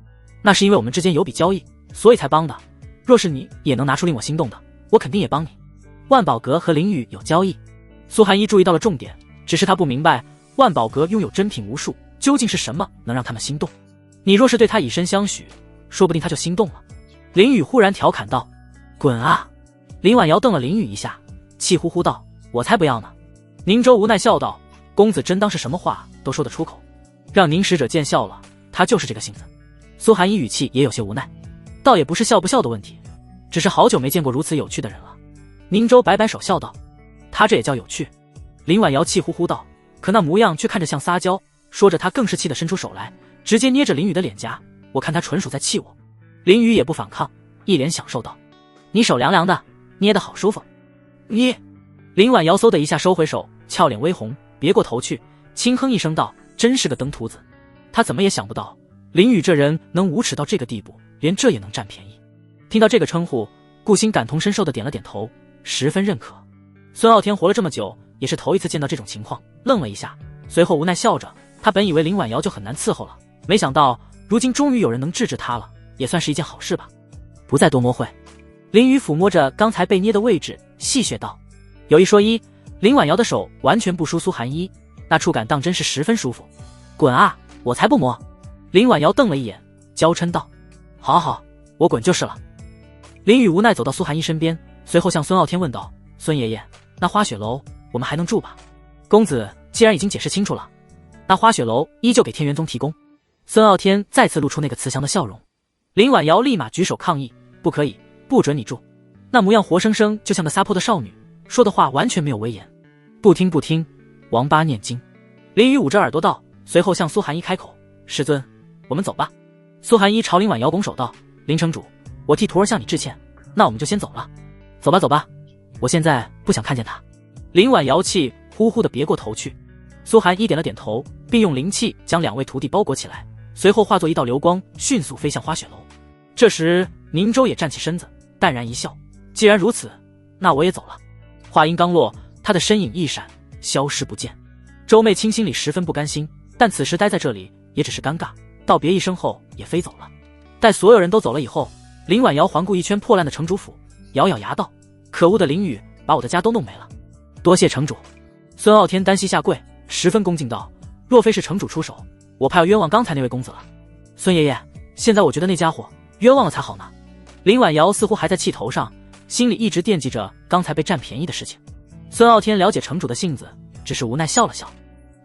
那是因为我们之间有笔交易，所以才帮的，若是你也能拿出令我心动的，我肯定也帮你。万宝阁和林雨有交易。苏寒一注意到了重点，只是他不明白万宝阁拥有珍品无数，究竟是什么能让他们心动？你若是对他以身相许，说不定他就心动了。林雨忽然调侃道：滚啊！林婉瑶瞪了林雨一下，气呼呼道：我才不要呢。宁州无奈笑道：公子真当是什么话都说得出口，让宁使者见笑了，他就是这个性子。苏寒一语气也有些无奈，倒也不是笑不笑的问题，只是好久没见过如此有趣的人了。宁州摆摆手笑道：他这也叫有趣？林婉瑶气呼呼道，可那模样却看着像撒娇。说着他更是气得伸出手来，直接捏着林雨的脸颊，我看他纯属在气我。林雨也不反抗，一脸享受道：你手凉凉的，捏得好舒服。你……林婉瑶嗖的一下收回手，俏脸微红，别过头去，轻哼一声道：真是个登徒子。他怎么也想不到林雨这人能无耻到这个地步，连这也能占便宜。听到这个称呼，顾星感同身受的点了点头，十分认可。孙傲天活了这么久，也是头一次见到这种情况，愣了一下，随后无奈笑着。他本以为林婉瑶就很难伺候了，没想到如今终于有人能治治他了，也算是一件好事吧。不再多摸会。林雨抚摸着刚才被捏的位置，戏谑道。有一说一，林婉瑶的手完全不输苏寒一，那触感当真是十分舒服。滚啊，我才不摸。林婉瑶瞪了一眼，娇嗔道：好好，我滚就是了。林雨无奈走到苏寒一身边，随后向孙傲天问道：孙爷爷，那花雪楼我们还能住吧？公子既然已经解释清楚了，那花雪楼依旧给天元宗提供。孙傲天再次露出那个慈祥的笑容。林婉瑶立马举手抗议：不可以，不准你住。那模样活生生就像个撒泼的少女，说的话完全没有威严。不听不听，王八念经。林雨捂着耳朵道，随后向苏寒一开口：师尊，我们走吧。苏寒一朝林婉瑶拱手道：林城主，我替徒儿向你致歉，那我们就先走了。走吧走吧，我现在不想看见他。林婉瑶气呼呼地别过头去。苏寒一点了点头，并用灵气将2位徒弟包裹起来，随后化作一道流光，迅速飞向花雪楼。这时宁州也站起身子，淡然一笑，既然如此，那我也走了。话音刚落，他的身影一闪，消失不见。周媚清心里十分不甘心，但此时待在这里也只是尴尬，道别一声后也飞走了。待所有人都走了以后，林婉瑶环顾一圈破烂的城主府，咬咬牙道：可恶的林雨，把我的家都弄没了。多谢城主。孙傲天单膝下跪，十分恭敬道：若非是城主出手，我怕要冤枉刚才那位公子了。孙爷爷，现在我觉得那家伙冤枉了才好呢。林婉瑶似乎还在气头上，心里一直惦记着刚才被占便宜的事情。孙傲天了解城主的性子，只是无奈笑了笑。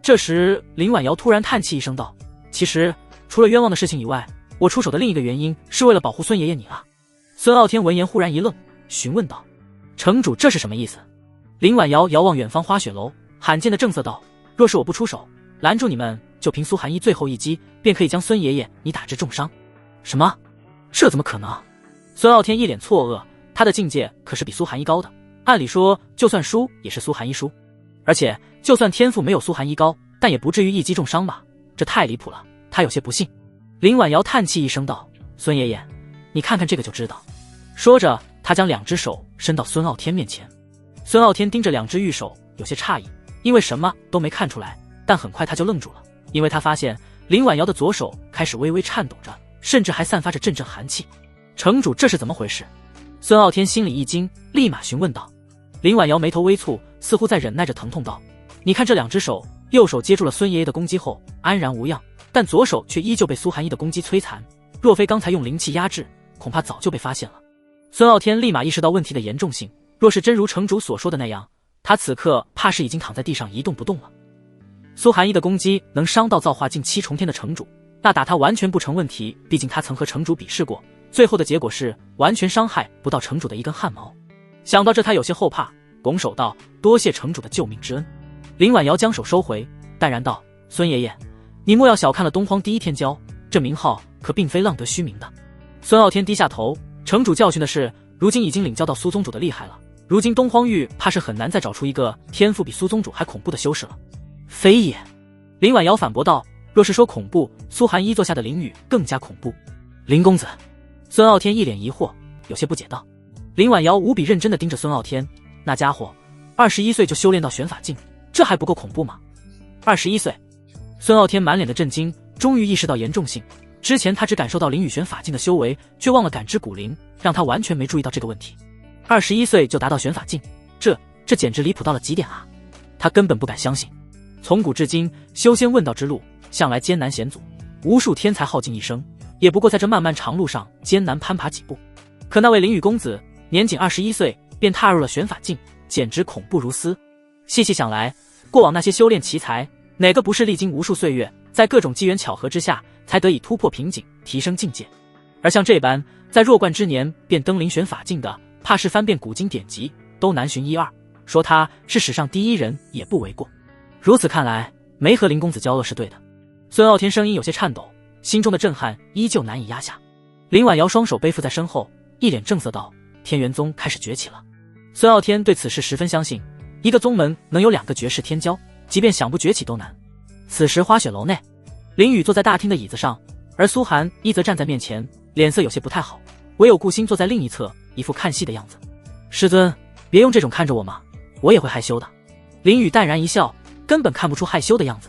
这时林婉瑶突然叹气一声道：其实除了冤枉的事情以外，我出手的另一个原因是为了保护孙爷爷你啊。孙傲天闻言忽然一愣，询问道：城主这是什么意思？林婉瑶遥望远方花雪楼，罕见的正色道：若是我不出手拦住你们，就凭苏寒衣最后一击便可以将孙爷爷你打致重伤。什么？这怎么可能？孙傲天一脸错愕，他的境界可是比苏寒衣高的，按理说就算输也是苏寒衣输，而且就算天赋没有苏寒衣高，但也不至于一击重伤吧，这太离谱了，他有些不信。林婉瑶叹气一声道：孙爷爷，你看看这个就知道。说着他将2只手伸到孙傲天面前。孙傲天盯着2只玉手，有些诧异，因为什么都没看出来，但很快他就愣住了，因为他发现林婉瑶的左手开始微微颤抖着，甚至还散发着阵阵寒气。城主这是怎么回事？孙傲天心里一惊，立马询问道。林婉瑶眉头微蹙，似乎在忍耐着疼痛道：你看这2只手，右手接住了孙爷爷的攻击后安然无恙，但左手却依旧被苏寒衣的攻击摧残，若非刚才用灵气压制，恐怕早就被发现了。孙傲天立马意识到问题的严重性，若是真如城主所说的那样，他此刻怕是已经躺在地上一动不动了。苏寒衣的攻击能伤到造化境7重天的城主，那打他完全不成问题，毕竟他曾和城主比试过，最后的结果是完全伤害不到城主的一根汗毛。想到这，他有些后怕，拱手道：多谢城主的救命之恩。林婉瑶将手收回，淡然道：孙爷爷，你莫要小看了东荒第一天骄，这名号可并非浪得虚名的。孙傲天低下头，城主教训的是，如今已经领教到苏宗主的厉害了，如今东荒域怕是很难再找出一个天赋比苏宗主还恐怖的修士了。非也。林婉瑶反驳道：若是说恐怖，苏寒衣座下的林雨更加恐怖。林公子。孙傲天一脸疑惑，有些不解道。林婉瑶无比认真地盯着孙傲天，那家伙21岁就修炼到玄法境，这还不够恐怖吗？21岁。孙傲天满脸的震惊，终于意识到严重性。之前他只感受到林雨玄法境的修为，却忘了感知古灵，让他完全没注意到这个问题。21岁就达到玄法境，这简直离谱到了极点啊！他根本不敢相信。从古至今，修仙问道之路向来艰难险阻，无数天才耗尽一生，也不过在这漫漫长路上艰难攀爬几步。可那位林雨公子年仅21岁便踏入了玄法境，简直恐怖如斯。细细想来，过往那些修炼奇才，哪个不是历经无数岁月，在各种机缘巧合之下才得以突破瓶颈，提升境界？而像这般在弱冠之年便登临玄法境的，怕是翻遍古今典籍都难寻一二，说他是史上第一人也不为过。如此看来，没和林公子交恶是对的。孙傲天声音有些颤抖，心中的震撼依旧难以压下。林婉瑶双手背负在身后，一脸正色道：天元宗开始崛起了。孙傲天对此事十分相信，一个宗门能有2个绝世天骄，即便想不崛起都难。此时花雪楼内，林雨坐在大厅的椅子上，而苏寒一则站在面前，脸色有些不太好，唯有顾星坐在另一侧，一副看戏的样子。师尊，别用这种看着我嘛，我也会害羞的。林雨淡然一笑，根本看不出害羞的样子。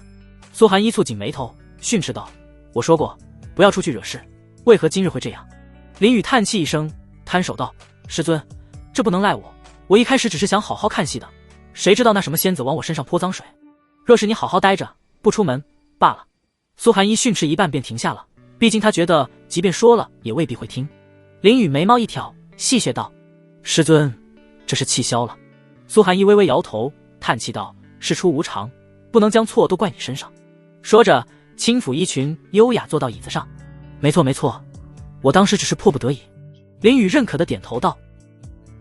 苏寒一蹙紧眉头，训斥道：我说过不要出去惹事，为何今日会这样？林雨叹气一声，摊手道：师尊，这不能赖我，我一开始只是想好好看戏的，谁知道那什么仙子往我身上泼脏水。若是你好好待着不出门罢了。苏寒一训斥一半便停下了，毕竟他觉得即便说了也未必会听。林雨眉毛一挑，戏谑道：师尊，这是气消了。苏寒一微微摇头，叹气道：事出无常，不能将错都怪你身上。说着轻抚衣裙，优雅坐到椅子上。没错没错，我当时只是迫不得已。林雨认可的点头道。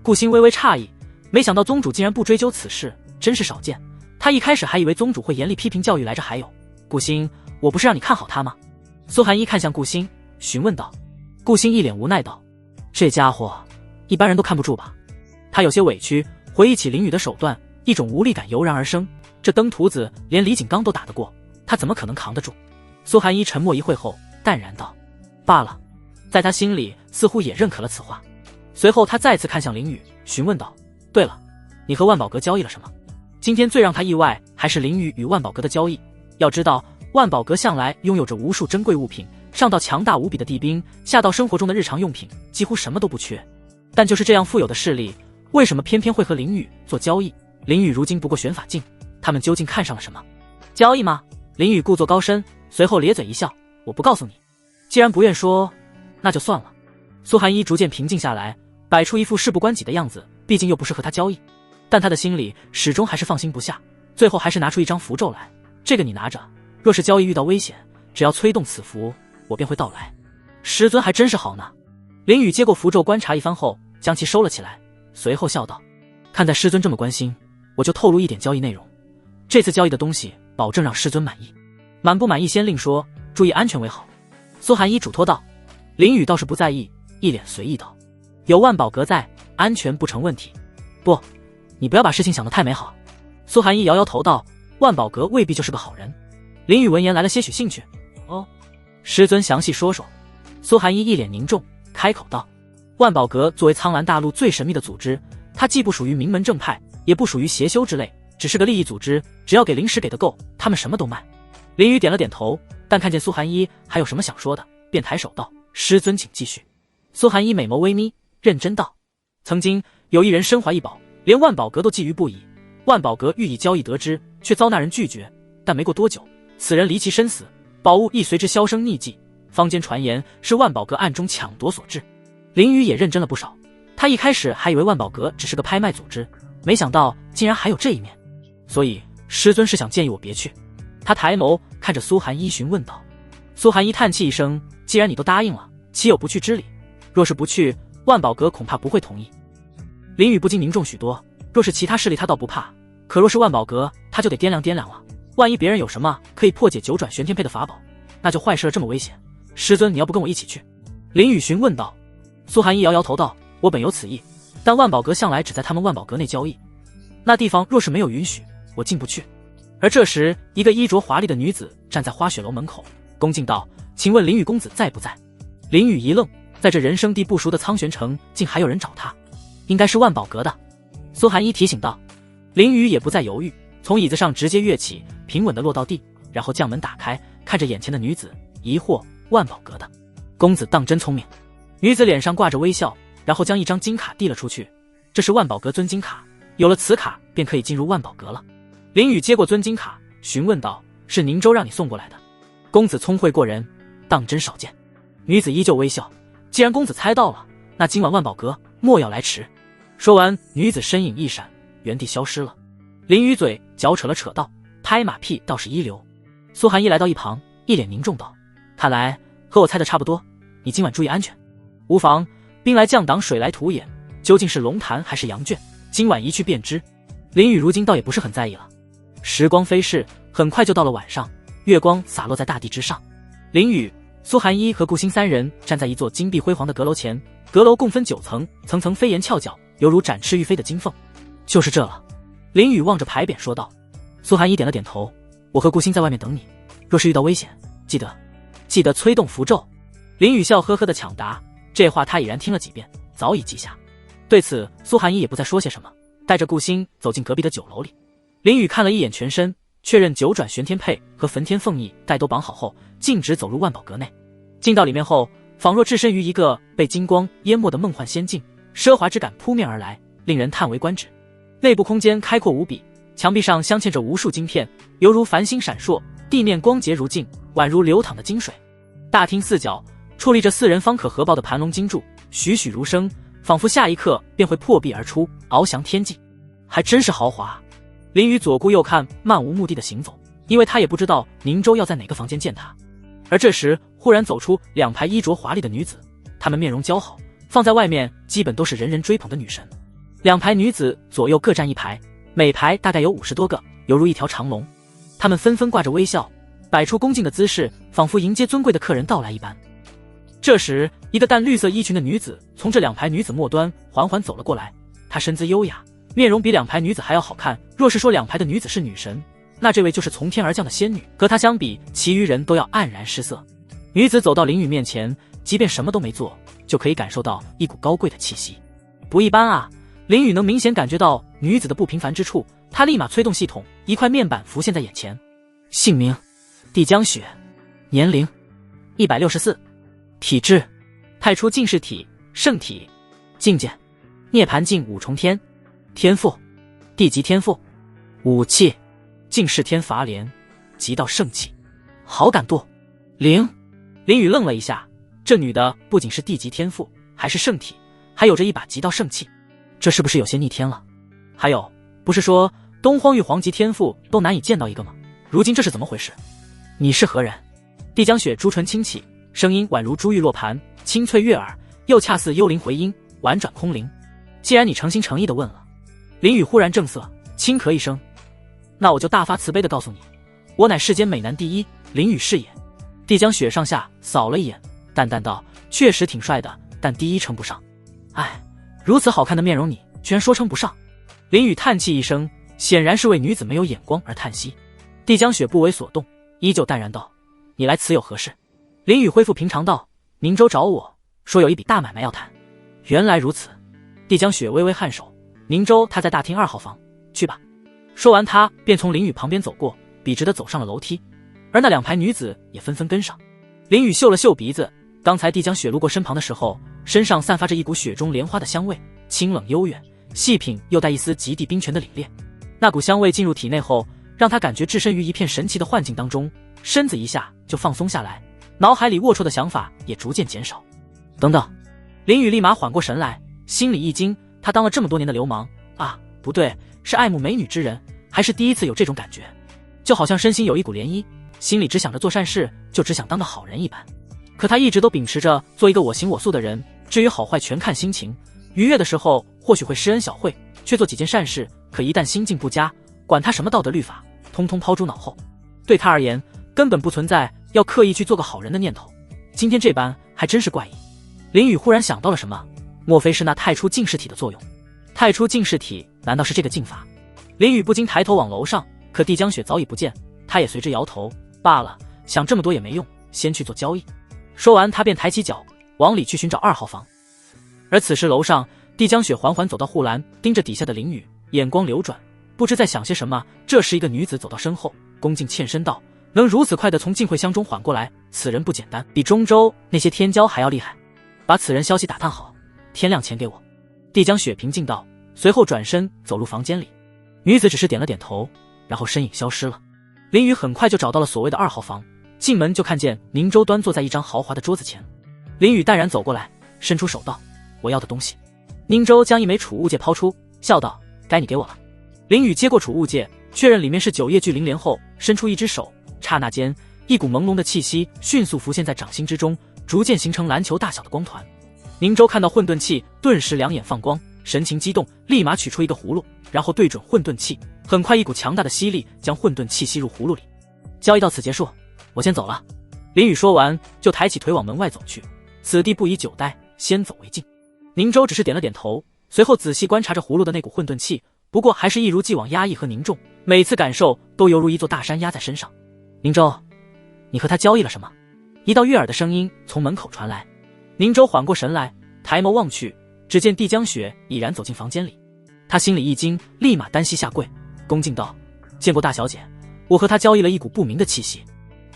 顾星微微诧异，没想到宗主竟然不追究此事，真是少见。他一开始还以为宗主会严厉批评教育来着。还有顾星，我不是让你看好他吗？苏寒一看向顾星，询问道。顾星一脸无奈道：这家伙一般人都看不住吧？他有些委屈，回忆起林雨的手段，一种无力感油然而生。这登徒子连李景刚都打得过，他怎么可能扛得住？苏寒一沉默一会后淡然道：罢了。在他心里似乎也认可了此话。随后他再次看向林雨，询问道：对了，你和万宝阁交易了什么？今天最让他意外还是林雨与万宝阁的交易。要知道万宝阁向来拥有着无数珍贵物品，上到强大无比的地兵，下到生活中的日常用品，几乎什么都不缺。但就是这样富有的势力，为什么偏偏会和林雨做交易？林雨如今不过玄法境，他们究竟看上了什么？交易吗？林雨故作高深，随后咧嘴一笑：我不告诉你，既然不愿说，那就算了。苏寒一逐渐平静下来，摆出一副事不关己的样子，毕竟又不是和他交易，但他的心里始终还是放心不下。最后还是拿出一张符咒来，这个你拿着，若是交易遇到危险，只要催动此符，我便会到来。师尊还真是好呢。林雨接过符咒观察一番后，将其收了起来，随后笑道：看在师尊这么关心，我就透露一点交易内容。这次交易的东西保证让师尊满意，满不满意先另说，注意安全为好。苏寒一嘱托道。林雨倒是不在意，一脸随意道：有万宝阁在，安全不成问题。不，你不要把事情想得太美好。苏寒一摇摇头道：万宝阁未必就是个好人。林雨闻言来了些许兴趣：哦，师尊详细说说。苏寒一一脸凝重，开口道：万宝阁作为苍兰大陆最神秘的组织，它既不属于名门正派，也不属于邪修之类，只是个利益组织，只要给灵石给的够，他们什么都卖。林雨点了点头，但看见苏寒一还有什么想说的，便抬手道：师尊请继续。苏寒一美眸微眯，认真道：曾经有一人身怀异宝，连万宝阁都觊觎不已，万宝阁欲以交易得之，却遭那人拒绝，但没过多久，此人离奇身死，宝物亦随之销声匿迹，坊间传言是万宝阁暗中抢夺所致。林雨也认真了不少，他一开始还以为万宝阁只是个拍卖组织，没想到竟然还有这一面。所以师尊是想建议我别去？他抬眸看着苏寒一询问道。苏寒一叹气一声：既然你都答应了，岂有不去之理？若是不去，万宝阁恐怕不会同意。林雨不禁凝重许多，若是其他势力他倒不怕，可若是万宝阁，他就得掂量掂量了。万一别人有什么可以破解九转玄天佩的法宝，那就坏事了，这么危险。师尊你要不跟我一起去？林雨询问道。苏寒一摇摇头道：我本有此意，但万宝阁向来只在他们万宝阁内交易，那地方若是没有允许，我进不去。而这时一个衣着华丽的女子站在花雪楼门口，恭敬道：请问林雨公子在不在？林雨一愣，在这人生地不熟的苍玄城竟还有人找他，应该是万宝阁的。苏寒一提醒道。林雨也不再犹豫，从椅子上直接跃起，平稳地落到地，然后将门打开，看着眼前的女子，疑惑：万宝阁的公子当真聪明。女子脸上挂着微笑，然后将一张金卡递了出去，这是万宝阁尊金卡，有了此卡便可以进入万宝阁了。林雨接过尊金卡，询问道：是宁州让你送过来的？公子聪慧过人，当真少见。女子依旧微笑：既然公子猜到了，那今晚万宝阁莫要来迟。说完，女子身影一闪，原地消失了。林雨嘴嚼扯了扯道：拍马屁倒是一流。苏寒一来到一旁，一脸凝重道：看来和我猜的差不多，你今晚注意安全。无妨，兵来将挡，水来土掩，究竟是龙潭还是羊圈，今晚一去便知。林雨如今倒也不是很在意了。时光飞逝，很快就到了晚上，月光洒落在大地之上。林雨、苏寒一和顾星三人站在一座金碧辉煌的阁楼前，阁楼共分9层，层层飞檐翘角，犹如展翅欲飞的金凤。就是这了。林雨望着牌匾说道。苏寒一点了点头：我和顾星在外面等你，若是遇到危险，记得催动符咒。林雨笑呵呵的抢答，这话他已然听了几遍，早已记下。对此苏寒一也不再说些什么，带着顾星走进隔壁的酒楼里。林雨看了一眼全身，确认九转玄天佩和焚天凤翼带都绑好后，径直走入万宝阁内。进到里面后，仿若置身于一个被金光淹没的梦幻仙境，奢华之感扑面而来，令人叹为观止。内部空间开阔无比，墙壁上镶嵌着无数晶片，犹如繁星闪烁，地面光洁如镜，宛如流淌的金水。大厅四角矗立着4人方可合抱的盘龙金柱，栩栩如生，仿佛下一刻便会破壁而出，翱翔天际。还真是豪华。林雨左顾右看，漫无目的的行走，因为他也不知道宁州要在哪个房间见他。而这时忽然走出2排衣着华丽的女子，她们面容姣好，放在外面基本都是人人追捧的女神。2排女子左右各站1排，每排大概有50多个，犹如一条长龙。她们纷纷挂着微笑，摆出恭敬的姿势，仿佛迎接尊贵的客人到来一般。这时一个淡绿色衣裙的女子从这2排女子末端缓缓走了过来，她身姿优雅，面容比两排女子还要好看。若是说两排的女子是女神，那这位就是从天而降的仙女。和她相比，其余人都要黯然失色。女子走到林雨面前，即便什么都没做，就可以感受到一股高贵的气息，不一般啊！林雨能明显感觉到女子的不平凡之处，她立马催动系统，一块面板浮现在眼前。姓名：帝江雪，年龄164，体质：太初净世体，圣体，境界：涅槃境五重天，天赋：地级天赋，武器：净世天罚镰，极道圣器，好感度0。林雨愣了一下，这女的不仅是地级天赋，还是圣体，还有着一把极道圣器，这是不是有些逆天了？还有，不是说东荒域皇级天赋都难以见到一个吗？如今这是怎么回事？你是何人？帝江雪朱唇轻启，声音宛如珠玉落盘，清脆悦耳，又恰似幽灵回音，婉转空灵。既然你诚心诚意地问了，林雨忽然正色，轻咳一声，那我就大发慈悲地告诉你，我乃世间美男第一，林雨是也。帝江雪上下扫了一眼，淡淡道，确实挺帅的，但第一称不上。哎，如此好看的面容，你居然说称不上。林雨叹气一声，显然是为女子没有眼光而叹息。帝江雪不为所动，依旧淡然道，你来此有何事？林雨恢复平常道，宁州找我说有一笔大买卖要谈。原来如此。帝江雪微微颔首，宁州他在大厅2号房，去吧。说完他便从林雨旁边走过，笔直地走上了楼梯，而那两排女子也纷纷跟上。林雨嗅了嗅鼻子，刚才帝江雪路过身旁的时候，身上散发着一股雪中莲花的香味，清冷悠远，细品又带一丝极地冰泉的凛冽。那股香味进入体内后，让他感觉置身于一片神奇的幻境当中，身子一下就放松下来，脑海里龌龊的想法也逐渐减少。等等，林雨立马缓过神来，心里一惊，他当了这么多年的流氓啊，不对，是爱慕美女之人，还是第一次有这种感觉，就好像身心有一股涟漪，心里只想着做善事，就只想当个好人一般。可他一直都秉持着做一个我行我素的人，至于好坏全看心情，愉悦的时候或许会施恩小惠，却做几件善事，可一旦心境不佳，管他什么道德律法，通通抛诸脑后。对他而言，根本不存在要刻意去做个好人的念头。今天这般还真是怪异。林雨忽然想到了什么，莫非是那太初净世体的作用？太初净世体难道是这个净法？林雨不禁抬头往楼上，可帝江雪早已不见，他也随之摇头，罢了，想这么多也没用，先去做交易。说完他便抬起脚往里去寻找2号房。而此时楼上，帝江雪缓缓走到护栏，盯着底下的林雨，眼光流转，不知在想些什么。这时一个女子走到身后，恭敬欠身道，能如此快地从净慧香中缓过来，此人不简单，比中州那些天骄还要厉害。把此人消息打探好，天亮前给我。帝江雪平静道，随后转身走入房间里。女子只是点了点头，然后身影消失了。林雨很快就找到了所谓的2号房，进门就看见宁州端坐在一张豪华的桌子前。林雨淡然走过来，伸出手道，我要的东西。宁州将一枚储物戒抛出，笑道，该你给我了。林雨接过储物戒，确认里面是9叶聚灵莲后，伸出一只手，刹那间一股朦胧的气息迅速浮现在掌心之中，逐渐形成篮球大小的光团。宁州看到混沌器，顿时两眼放光，神情激动，立马取出一个葫芦，然后对准混沌器，很快一股强大的吸力将混沌气吸入葫芦里。交易到此结束，我先走了。林雨说完就抬起腿往门外走去，此地不宜久待，先走为敬。宁州只是点了点头，随后仔细观察着葫芦的那股混沌气，不过还是一如既往压抑和凝重，每次感受都犹如一座大山压在身上。宁州，你和他交易了什么？一道悦耳的声音从门口传来。宁州缓过神来，抬眸望去，只见帝江雪已然走进房间里。他心里一惊，立马单膝下跪，恭敬道，见过大小姐，我和他交易了一股不明的气息。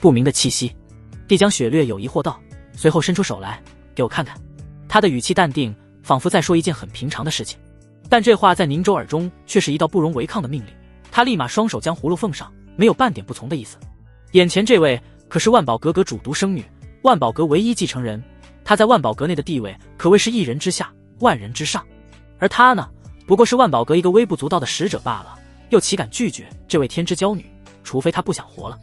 不明的气息？帝江雪略有疑惑道，随后伸出手来，给我看看。他的语气淡定，仿佛在说一件很平常的事情，但这话在宁州耳中却是一道不容违抗的命令。他立马双手将葫芦奉上，没有半点不从的意思。眼前这位可是万宝阁阁主独生女，万宝阁唯一继承人，她在万宝阁内的地位可谓是一人之下，万人之上。而她呢，不过是万宝阁一个微不足道的使者罢了，又岂敢拒绝这位天之娇女？除非她不想活了。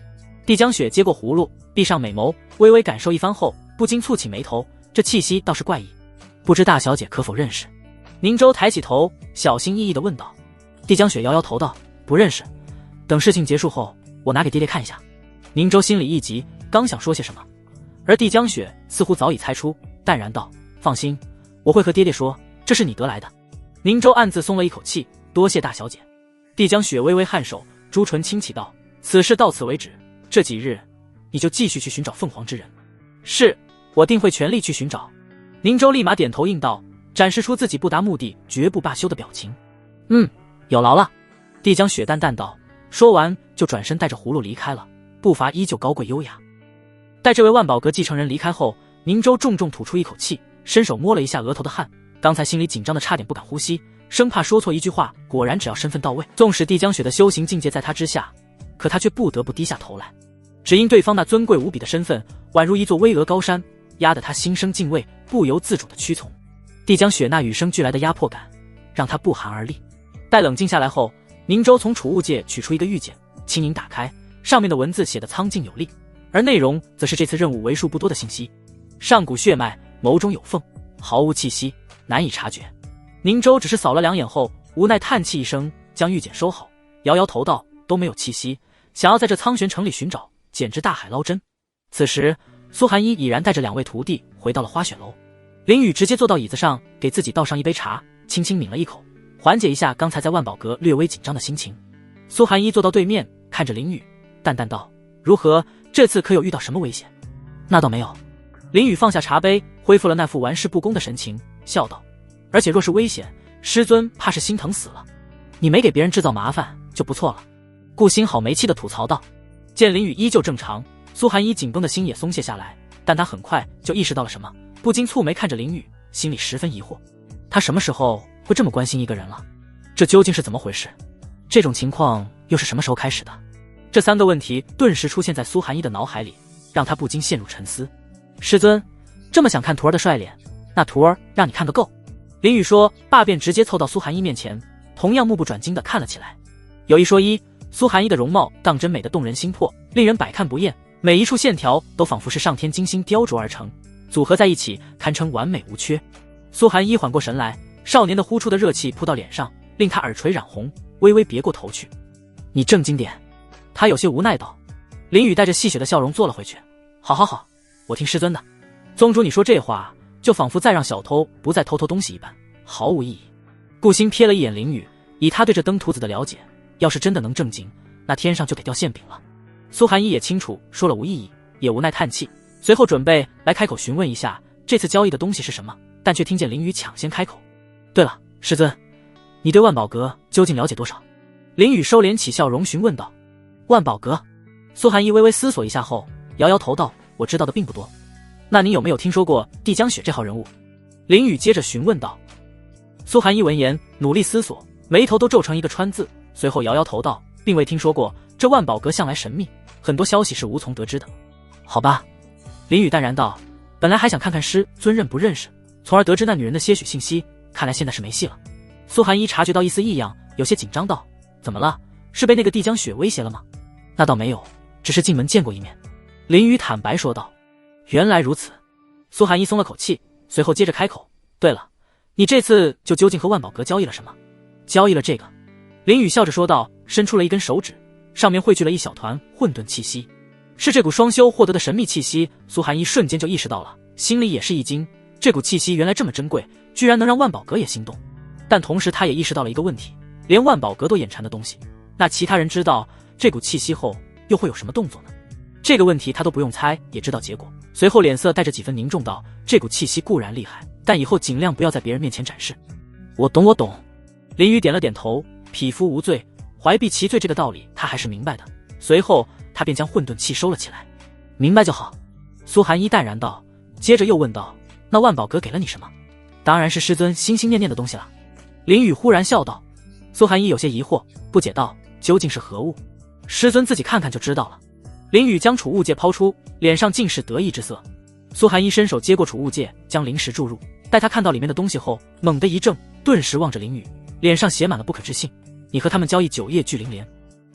帝江雪接过葫芦，闭上美眸，微微感受一番后，不禁蹙起眉头，这气息倒是怪异，不知大小姐可否认识？宁州抬起头，小心翼翼地问道。帝江雪摇摇头道，不认识，等事情结束后，我拿给爹爹看一下。宁州心里一急，刚想说些什么，而帝江雪似乎早已猜出，淡然道，放心，我会和爹爹说，这是你得来的。宁州暗自松了一口气，多谢大小姐。帝江雪微微颔首，朱唇轻启道：“此事到此为止，这几日你就继续去寻找凤凰之人。”是，我定会全力去寻找。宁州立马点头应道，展示出自己不达目的绝不罢休的表情。有劳了。帝江雪淡淡道，说完就转身带着葫芦离开了，步伐依旧高贵优雅。待这位万宝阁继承人离开后，宁州重重吐出一口气，伸手摸了一下额头的汗，刚才心里紧张的差点不敢呼吸，生怕说错一句话。果然只要身份到位，纵使帝江雪的修行境界在他之下，可他却不得不低下头来，只因对方那尊贵无比的身份宛如一座巍峨高山，压得他心生敬畏，不由自主的屈从。帝江雪那与生俱来的压迫感让他不寒而栗。待冷静下来后，宁州从储物界取出一个玉简，轻盈打开，上面的文字写得苍劲有力，而内容则是这次任务为数不多的信息：上古血脉，眸中有凤，毫无气息，难以察觉。宁州只是扫了两眼后，无奈叹气一声，将玉简收好，摇摇头道：“都没有气息，想要在这苍玄城里寻找，简直大海捞针。”此时，苏寒衣已然带着2位徒弟回到了花雪楼。林雨直接坐到椅子上，给自己倒上一杯茶，轻轻抿了一口，缓解一下刚才在万宝阁略微紧张的心情。苏寒衣坐到对面，看着林雨，淡淡道：“如何？这次可有遇到什么危险？”“那倒没有。”林雨放下茶杯，恢复了那副玩世不恭的神情，笑道：“而且若是危险，师尊怕是心疼死了。你没给别人制造麻烦就不错了。”顾星好没气地吐槽道。见林雨依旧正常，苏寒衣紧绷的心也松懈下来，但他很快就意识到了什么，不禁蹙眉看着林雨，心里十分疑惑。他什么时候会这么关心一个人了？这究竟是怎么回事？这种情况又是什么时候开始的？这3个问题顿时出现在苏寒衣的脑海里，让他不禁陷入沉思。师尊，这么想看徒儿的帅脸，那徒儿让你看个够。林雨说罢便直接凑到苏寒衣面前，同样目不转睛地看了起来。有一说一，苏寒衣的容貌当真美得动人心魄，令人百看不厌，每一处线条都仿佛是上天精心雕琢而成，组合在一起堪称完美无缺。苏寒衣缓过神来，少年的呼出的热气扑到脸上，令他耳垂染红，微微别过头去。“你正经点。”他有些无奈道。林雨带着戏谑的笑容坐了回去。“好好好，我听师尊的。宗主你说这话，就仿佛再让小偷不再偷东西一般，毫无意义。”顾星瞥了一眼林雨，以他对这登徒子的了解，要是真的能正经，那天上就得掉馅饼了。苏寒衣也清楚说了无意义，也无奈叹气，随后准备来开口询问一下这次交易的东西是什么，但却听见林雨抢先开口：“对了，师尊，你对万宝阁究竟了解多少？”林雨收敛起笑容询问道。“万宝阁？”苏寒衣微微思索一下后摇摇头道：“我知道的并不多。那你有没有听说过帝江雪这号人物？”林雨接着询问道。苏寒衣闻言努力思索，眉头都皱成一个川字，随后摇摇头道：“并未听说过，这万宝阁向来神秘，很多消息是无从得知的。”“好吧。”林雨淡然道，“本来还想看看师尊认不认识，从而得知那女人的些许信息，看来现在是没戏了。”苏寒衣察觉到一丝异样，有些紧张道：“怎么了？是被那个帝江雪威胁了吗？”“那倒没有，只是进门见过一面。”林雨坦白说道。“原来如此。”苏寒衣松了口气，随后接着开口：“对了，你这次就究竟和万宝阁交易了什么？”“交易了这个。”林雨笑着说道，伸出了一根手指，上面汇聚了一小团混沌气息，是这股双修获得的神秘气息。苏寒衣瞬间就意识到了，心里也是一惊，这股气息原来这么珍贵，居然能让万宝阁也心动。但同时他也意识到了一个问题，连万宝阁都眼馋的东西，那其他人知道这股气息后又会有什么动作呢？这个问题他都不用猜也知道结果，随后脸色带着几分凝重道：“这股气息固然厉害，但以后尽量不要在别人面前展示。”“我懂我懂。”林雨点了点头，匹夫无罪，怀璧其罪这个道理他还是明白的。随后他便将混沌气收了起来。“明白就好。”苏寒衣淡然道，接着又问道：“那万宝阁给了你什么？”“当然是师尊心心念念的东西了。”林雨忽然笑道。苏寒衣有些疑惑，不解道：“究竟是何物？师尊自己看看就知道了。”林雨将储物戒抛出，脸上尽是得意之色。苏寒衣伸手接过储物戒，将灵石注入，待他看到里面的东西后，猛地一怔，顿时望着林雨，脸上写满了不可置信：“你和他们交易9叶聚灵莲？”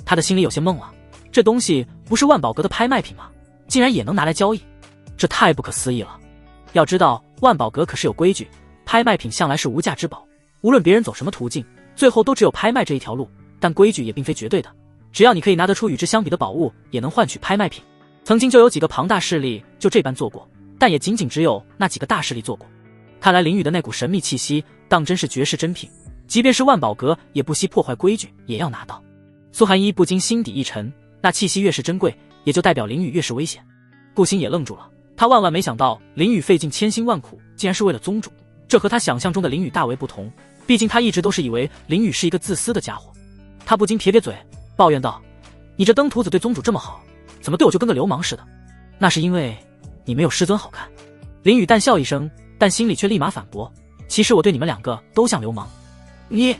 他的心里有些懵了，这东西不是万宝阁的拍卖品吗？竟然也能拿来交易，这太不可思议了。要知道万宝阁可是有规矩，拍卖品向来是无价之宝，无论别人走什么途径，最后都只有拍卖这一条路，但规矩也并非绝对的，只要你可以拿得出与之相比的宝物，也能换取拍卖品。曾经就有几个庞大势力就这般做过，但也仅仅只有那几个大势力做过。看来林雨的那股神秘气息当真是绝世珍品，即便是万宝阁也不惜破坏规矩，也要拿到。苏寒一不禁心底一沉，那气息越是珍贵，也就代表林雨越是危险。顾星也愣住了，他万万没想到林雨费尽千辛万苦，竟然是为了宗主，这和他想象中的林雨大为不同。毕竟他一直都是以为林雨是一个自私的家伙。他不禁撇撇嘴，抱怨道：“你这登徒子对宗主这么好，怎么对我就跟个流氓似的？那是因为你没有师尊好看。”林雨淡笑一声，但心里却立马反驳：“其实我对你们两个都像流氓。”你……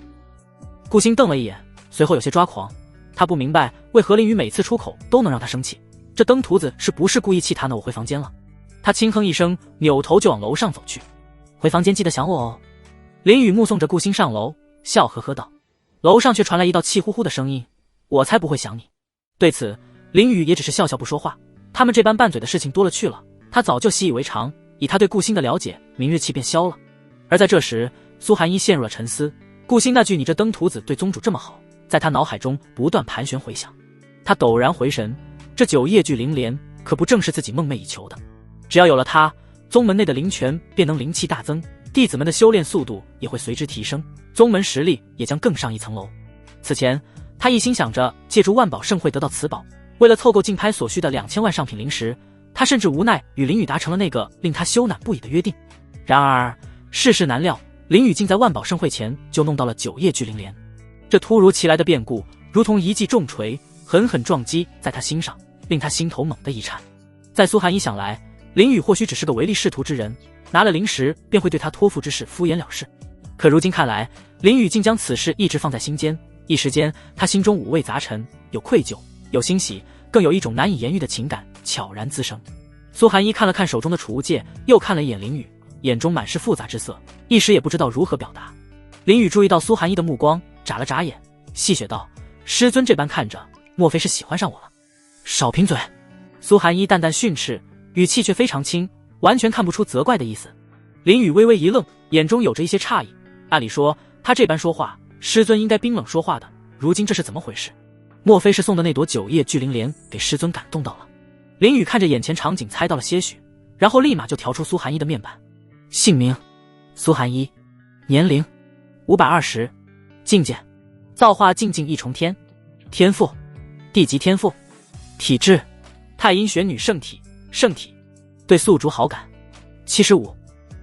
顾星瞪了一眼，随后有些抓狂。他不明白为何林雨每次出口都能让他生气，这登徒子是不是故意气他呢？我回房间了。他轻哼一声，扭头就往楼上走去。回房间记得想我哦。林雨目送着顾星上楼，笑呵呵道。楼上却传来一道气呼呼的声音：“我才不会想你。”对此，林雨也只是笑笑不说话。他们这般拌嘴的事情多了去了，他早就习以为常。以他对顾星的了解，明日气便消了。而在这时，苏寒一陷入了沉思。顾星那句“你这登徒子对宗主这么好”，在他脑海中不断盘旋回响。他陡然回神，这9叶聚灵莲可不正是自己梦寐以求的？只要有了它，宗门内的灵泉便能灵气大增，弟子们的修炼速度也会随之提升，宗门实力也将更上一层楼。此前，他一心想着借助万宝盛会得到此宝，为了凑够竞拍所需的2000万上品灵石，他甚至无奈与林雨达成了那个令他羞赧不已的约定。然而世事难料，林雨竟在万宝盛会前就弄到了9叶聚灵莲。这突如其来的变故如同一记重锤，狠狠撞击在他心上，令他心头猛地一颤。在苏寒一想来，林雨或许只是个唯利是图之人，拿了灵石便会对他托付之事敷衍了事。可如今看来，林雨竟将此事一直放在心间，一时间他心中五味杂陈，有愧疚，有欣喜，更有一种难以言喻的情感悄然滋生。苏寒一看了看手中的储物戒，又看了一眼林雨，眼中满是复杂之色，一时也不知道如何表达。林雨注意到苏寒一的目光，眨了眨眼，戏谑道：“师尊这般看着，莫非是喜欢上我了？”少贫嘴。苏寒一淡淡训斥，语气却非常轻，完全看不出责怪的意思。林雨微微一愣，眼中有着一些诧异。按理说他这般说话，师尊应该冰冷说话的，如今这是怎么回事？莫非是送的那朵9叶聚灵莲给师尊感动到了？林雨看着眼前场景猜到了些许，然后立马就调出苏寒一的面板。姓名：苏寒一，年龄520，境界：造化境境一重天，天赋：地级天赋，体质：太阴玄女圣体，圣体，对宿主好感75，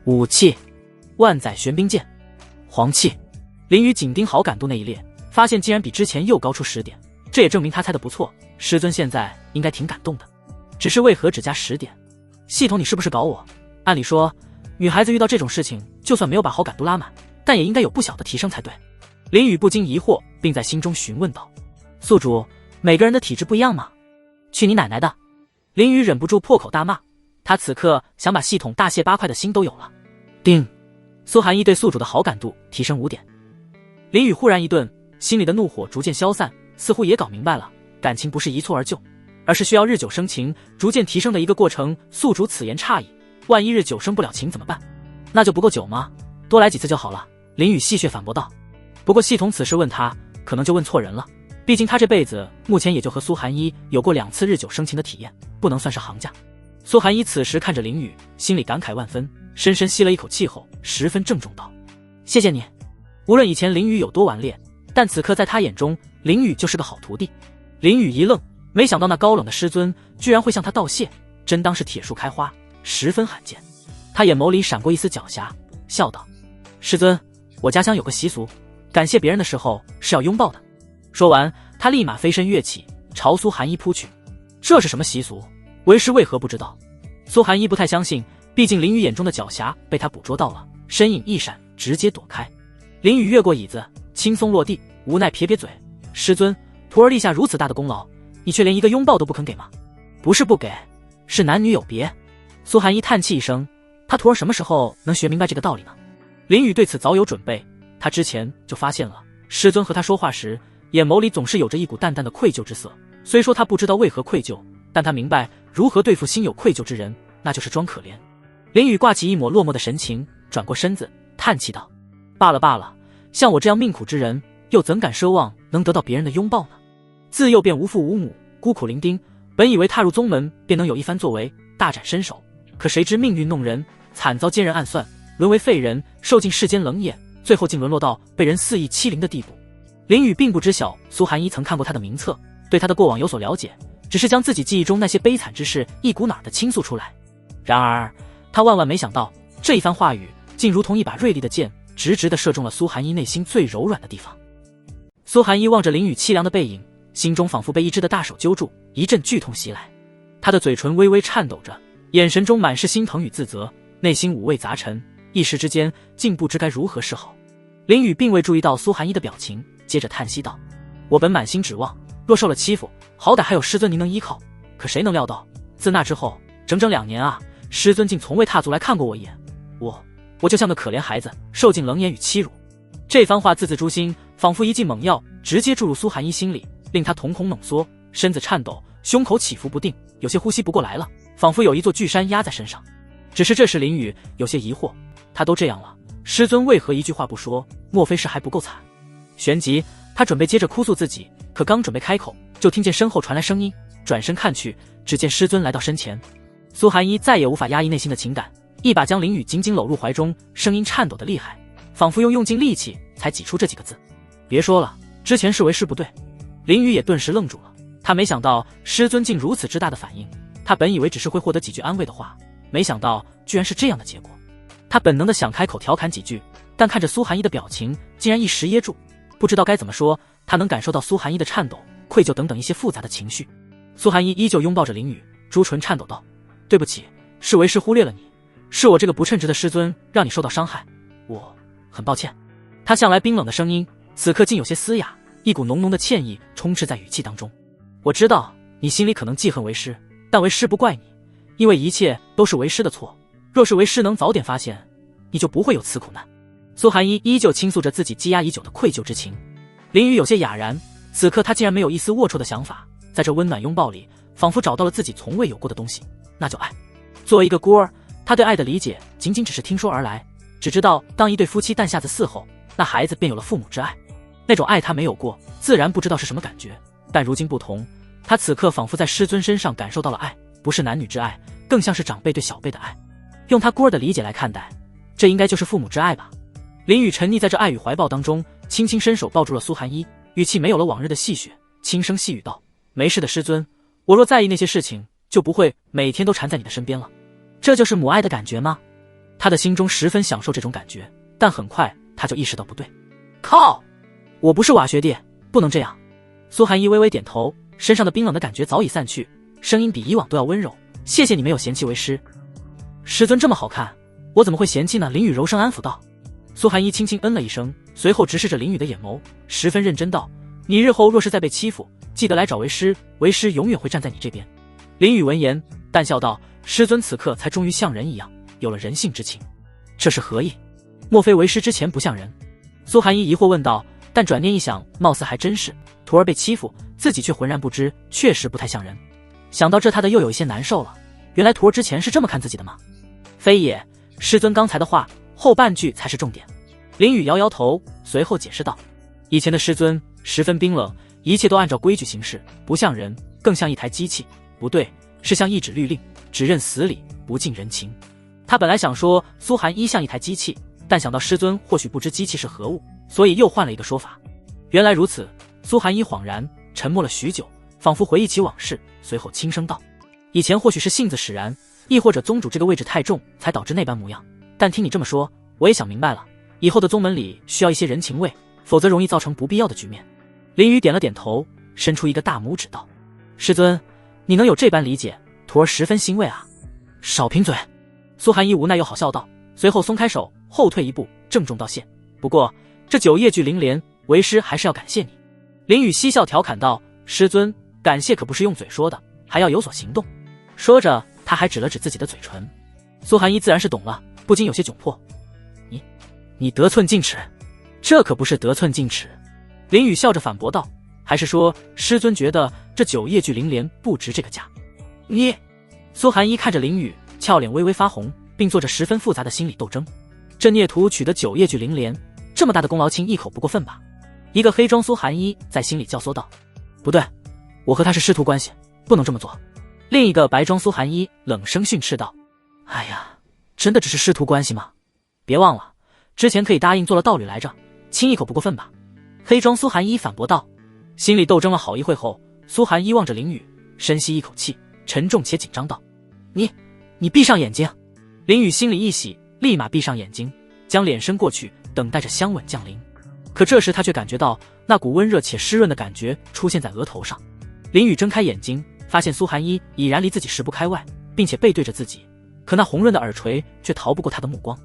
武器：万载玄冰剑，黄气。林雨紧盯好感度那一列，发现竟然比之前又高出10点，这也证明他猜的不错，师尊现在应该挺感动的。只是为何只加10点？系统你是不是搞我？按理说女孩子遇到这种事情，就算没有把好感度拉满，但也应该有不小的提升才对。林雨不禁疑惑，并在心中询问道：“宿主，每个人的体质不一样吗？”去你奶奶的！林雨忍不住破口大骂，他此刻想把系统大卸8块的心都有了。叮！苏寒一对宿主的好感度提升5点。林雨忽然一顿，心里的怒火逐渐消散，似乎也搞明白了，感情不是一蹴而就，而是需要日久生情，逐渐提升的一个过程。宿主此言差矣，万一日久生不了情怎么办？那就不够久吗？多来几次就好了。林雨戏谑反驳道。不过系统此时问他，可能就问错人了，毕竟他这辈子目前也就和苏寒一有过2次日久生情的体验，不能算是行家。苏寒一此时看着林雨，心里感慨万分，深深吸了一口气后，十分郑重道：“谢谢你。”无论以前林雨有多顽劣，但此刻在他眼中，林雨就是个好徒弟。林雨一愣，没想到那高冷的师尊居然会向他道谢，真当是铁树开花，十分罕见。他眼眸里闪过一丝狡黠，笑道：“师尊，我家乡有个习俗，感谢别人的时候是要拥抱的。”说完，他立马飞身跃起，朝苏寒一扑去。这是什么习俗？为师为何不知道？苏寒一不太相信，毕竟林雨眼中的狡黠被他捕捉到了，身影一闪，直接躲开。林雨越过椅子，轻松落地，无奈撇撇嘴：“师尊，徒儿立下如此大的功劳，你却连一个拥抱都不肯给吗？”“不是不给，是男女有别。”苏寒一叹气一声，他徒儿什么时候能学明白这个道理呢？林雨对此早有准备，他之前就发现了，师尊和他说话时，眼眸里总是有着一股淡淡的愧疚之色。虽说他不知道为何愧疚，但他明白如何对付心有愧疚之人，那就是装可怜。林雨挂起一抹落寞的神情，转过身子，叹气道：“罢了罢了，像我这样命苦之人，又怎敢奢望能得到别人的拥抱呢？自幼便无父无母，孤苦伶仃，本以为踏入宗门便能有一番作为，大展身手，可谁知命运弄人，惨遭奸人暗算，沦为废人，受尽世间冷眼，最后竟沦落到被人肆意欺凌的地步。林雨并不知晓苏寒一曾看过他的名册，对他的过往有所了解，只是将自己记忆中那些悲惨之事一股脑地倾诉出来。然而他万万没想到，这一番话语竟如同一把锐利的剑，直直地射中了苏寒一内心最柔软的地方。苏寒一望着林雨凄凉的背影，心中仿佛被一只的大手揪住，一阵剧痛袭来。他的嘴唇微微颤抖着，眼神中满是心疼与自责，内心五味杂陈，一时之间竟不知该如何是好。林雨并未注意到苏寒一的表情，接着叹息道：“我本满心指望，若受了欺负，好歹还有师尊您能依靠，可谁能料到，自那之后整整2年啊，师尊竟从未踏足来看过我一眼。我就像个可怜孩子，受尽冷眼与欺辱。”这番话字字诛心，仿佛一剂猛药，直接注入苏寒一心里，令他瞳孔冷缩，身子颤抖，胸口起伏不定，有些呼吸不过来了，仿佛有一座巨山压在身上。只是这时林雨有些疑惑，他都这样了，师尊为何一句话不说？莫非是还不够惨？旋即他准备接着哭诉自己，可刚准备开口，就听见身后传来声音，转身看去，只见师尊来到身前。苏寒一再也无法压抑内心的情感，一把将林雨紧紧搂入怀中，声音颤抖得厉害，仿佛用尽力气才挤出这几个字：“别说了，之前是为师不对。”林雨也顿时愣住了，他没想到师尊竟如此之大的反应，他本以为只是会获得几句安慰的话，没想到居然是这样的结果。他本能的想开口调侃几句，但看着苏寒一的表情，竟然一时噎住，不知道该怎么说。他能感受到苏寒一的颤抖、愧疚等等一些复杂的情绪。苏寒一依旧拥抱着林雨，朱唇颤抖道：“对不起，是为师忽略了你，是我这个不称职的师尊让你受到伤害，我很抱歉。”他向来冰冷的声音，此刻竟有些嘶哑，一股浓浓的歉意充斥在语气当中。“我知道你心里可能记恨为师，但为师不怪你，因为一切都是为师的错。若是为师能早点发现，你就不会有此苦难。”苏寒一依旧倾诉着自己积压已久的愧疚之情。林雨有些哑然，此刻他竟然没有一丝龌龊的想法，在这温暖拥抱里，仿佛找到了自己从未有过的东西，那叫爱。作为一个孤儿，他对爱的理解仅仅只是听说而来，只知道当一对夫妻诞下子嗣后，那孩子便有了父母之爱。那种爱他没有过，自然不知道是什么感觉。但如今不同，他此刻仿佛在师尊身上感受到了爱，不是男女之爱，更像是长辈对小辈的爱。用他孤儿的理解来看待，这应该就是父母之爱吧。林雨沉溺在这爱与怀抱当中，轻轻伸手抱住了苏寒一，语气没有了往日的戏谑，轻声细语道：“没事的师尊，我若在意那些事情，就不会每天都缠在你的身边了。这就是母爱的感觉吗？”他的心中十分享受这种感觉，但很快他就意识到不对。靠！我不是瓦学弟，不能这样。苏寒一微微点头，身上的冰冷的感觉早已散去，声音比以往都要温柔：“谢谢你没有嫌弃为师。师尊这么好看，我怎么会嫌弃呢？”林雨柔声安抚道。苏寒一轻轻嗯了一声，随后直视着林雨的眼眸，十分认真道：“你日后若是再被欺负，记得来找为师，为师永远会站在你这边。”林雨闻言淡笑道：“师尊此刻才终于像人一样，有了人性之情，这是何意？莫非为师之前不像人？”苏寒一疑惑问道，但转念一想，貌似还真是，徒儿被欺负，自己却浑然不知，确实不太像人。想到这，他的又有一些难受了。原来徒儿之前是这么看自己的吗？非也，师尊刚才的话后半句才是重点。林雨摇摇头，随后解释道：“以前的师尊十分冰冷，一切都按照规矩行事，不像人，更像一台机器。不对，是像一纸律令，只认死理，不近人情。”他本来想说苏寒一像一台机器，但想到师尊或许不知机器是何物，所以又换了一个说法。原来如此，苏寒一恍然，沉默了许久，仿佛回忆起往事，随后轻声道：“以前或许是性子使然，亦或者宗主这个位置太重，才导致那般模样。但听你这么说，我也想明白了，以后的宗门里需要一些人情味，否则容易造成不必要的局面。”林雨点了点头，伸出一个大拇指道：“师尊，你能有这般理解，徒儿十分欣慰啊。”少贫嘴。苏寒一无奈又好笑道，随后松开手，后退一步，郑重道谢。不过这9夜聚灵莲，为师还是要感谢你。林雨嬉笑调侃道：“师尊，感谢可不是用嘴说的，还要有所行动。”说着，他还指了指自己的嘴唇。苏寒一自然是懂了，不禁有些窘迫：“你得寸进尺。”“这可不是得寸进尺。”林雨笑着反驳道：“还是说师尊觉得这9夜聚灵莲不值这个价？”你……苏寒一看着林雨，俏脸微微发红，并做着十分复杂的心理斗争。这孽徒取得9夜聚灵莲，这么大的功劳，轻一口不过分吧？一个黑装苏寒一在心里教唆道：“不对，我和他是师徒关系，不能这么做。”另一个白装苏寒一冷声训斥道：“哎呀，真的只是师徒关系吗？别忘了，之前可以答应做了道侣来着，亲一口不过分吧？黑装苏寒一反驳道。心里斗争了好一会后，苏寒一望着林雨，深吸一口气，沉重且紧张道：你闭上眼睛。林雨心里一喜，立马闭上眼睛，将脸伸过去，等待着香吻降临。可这时他却感觉到那股温热且湿润的感觉出现在额头上。林雨睁开眼睛，发现苏寒一已然离自己10步开外，并且背对着自己，可那红润的耳垂却逃不过他的目光。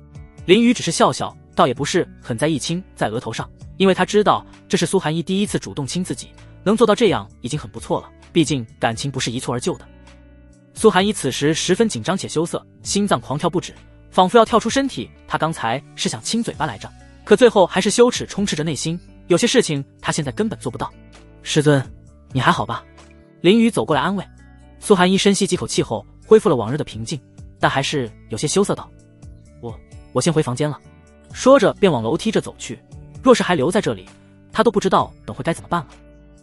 林雨只是笑笑，倒也不是很在意亲在额头上，因为他知道这是苏寒一第一次主动亲自己，能做到这样已经很不错了，毕竟感情不是一蹴而就的。苏寒一此时十分紧张且羞涩，心脏狂跳不止，仿佛要跳出身体。他刚才是想亲嘴巴来着，可最后还是羞耻充斥着内心，有些事情他现在根本做不到。师尊，你还好吧？林雨走过来安慰。苏寒一深吸几口气后，恢复了往日的平静，但还是有些羞涩道：我先回房间了。说着便往楼梯这走去，若是还留在这里，他都不知道等会该怎么办了。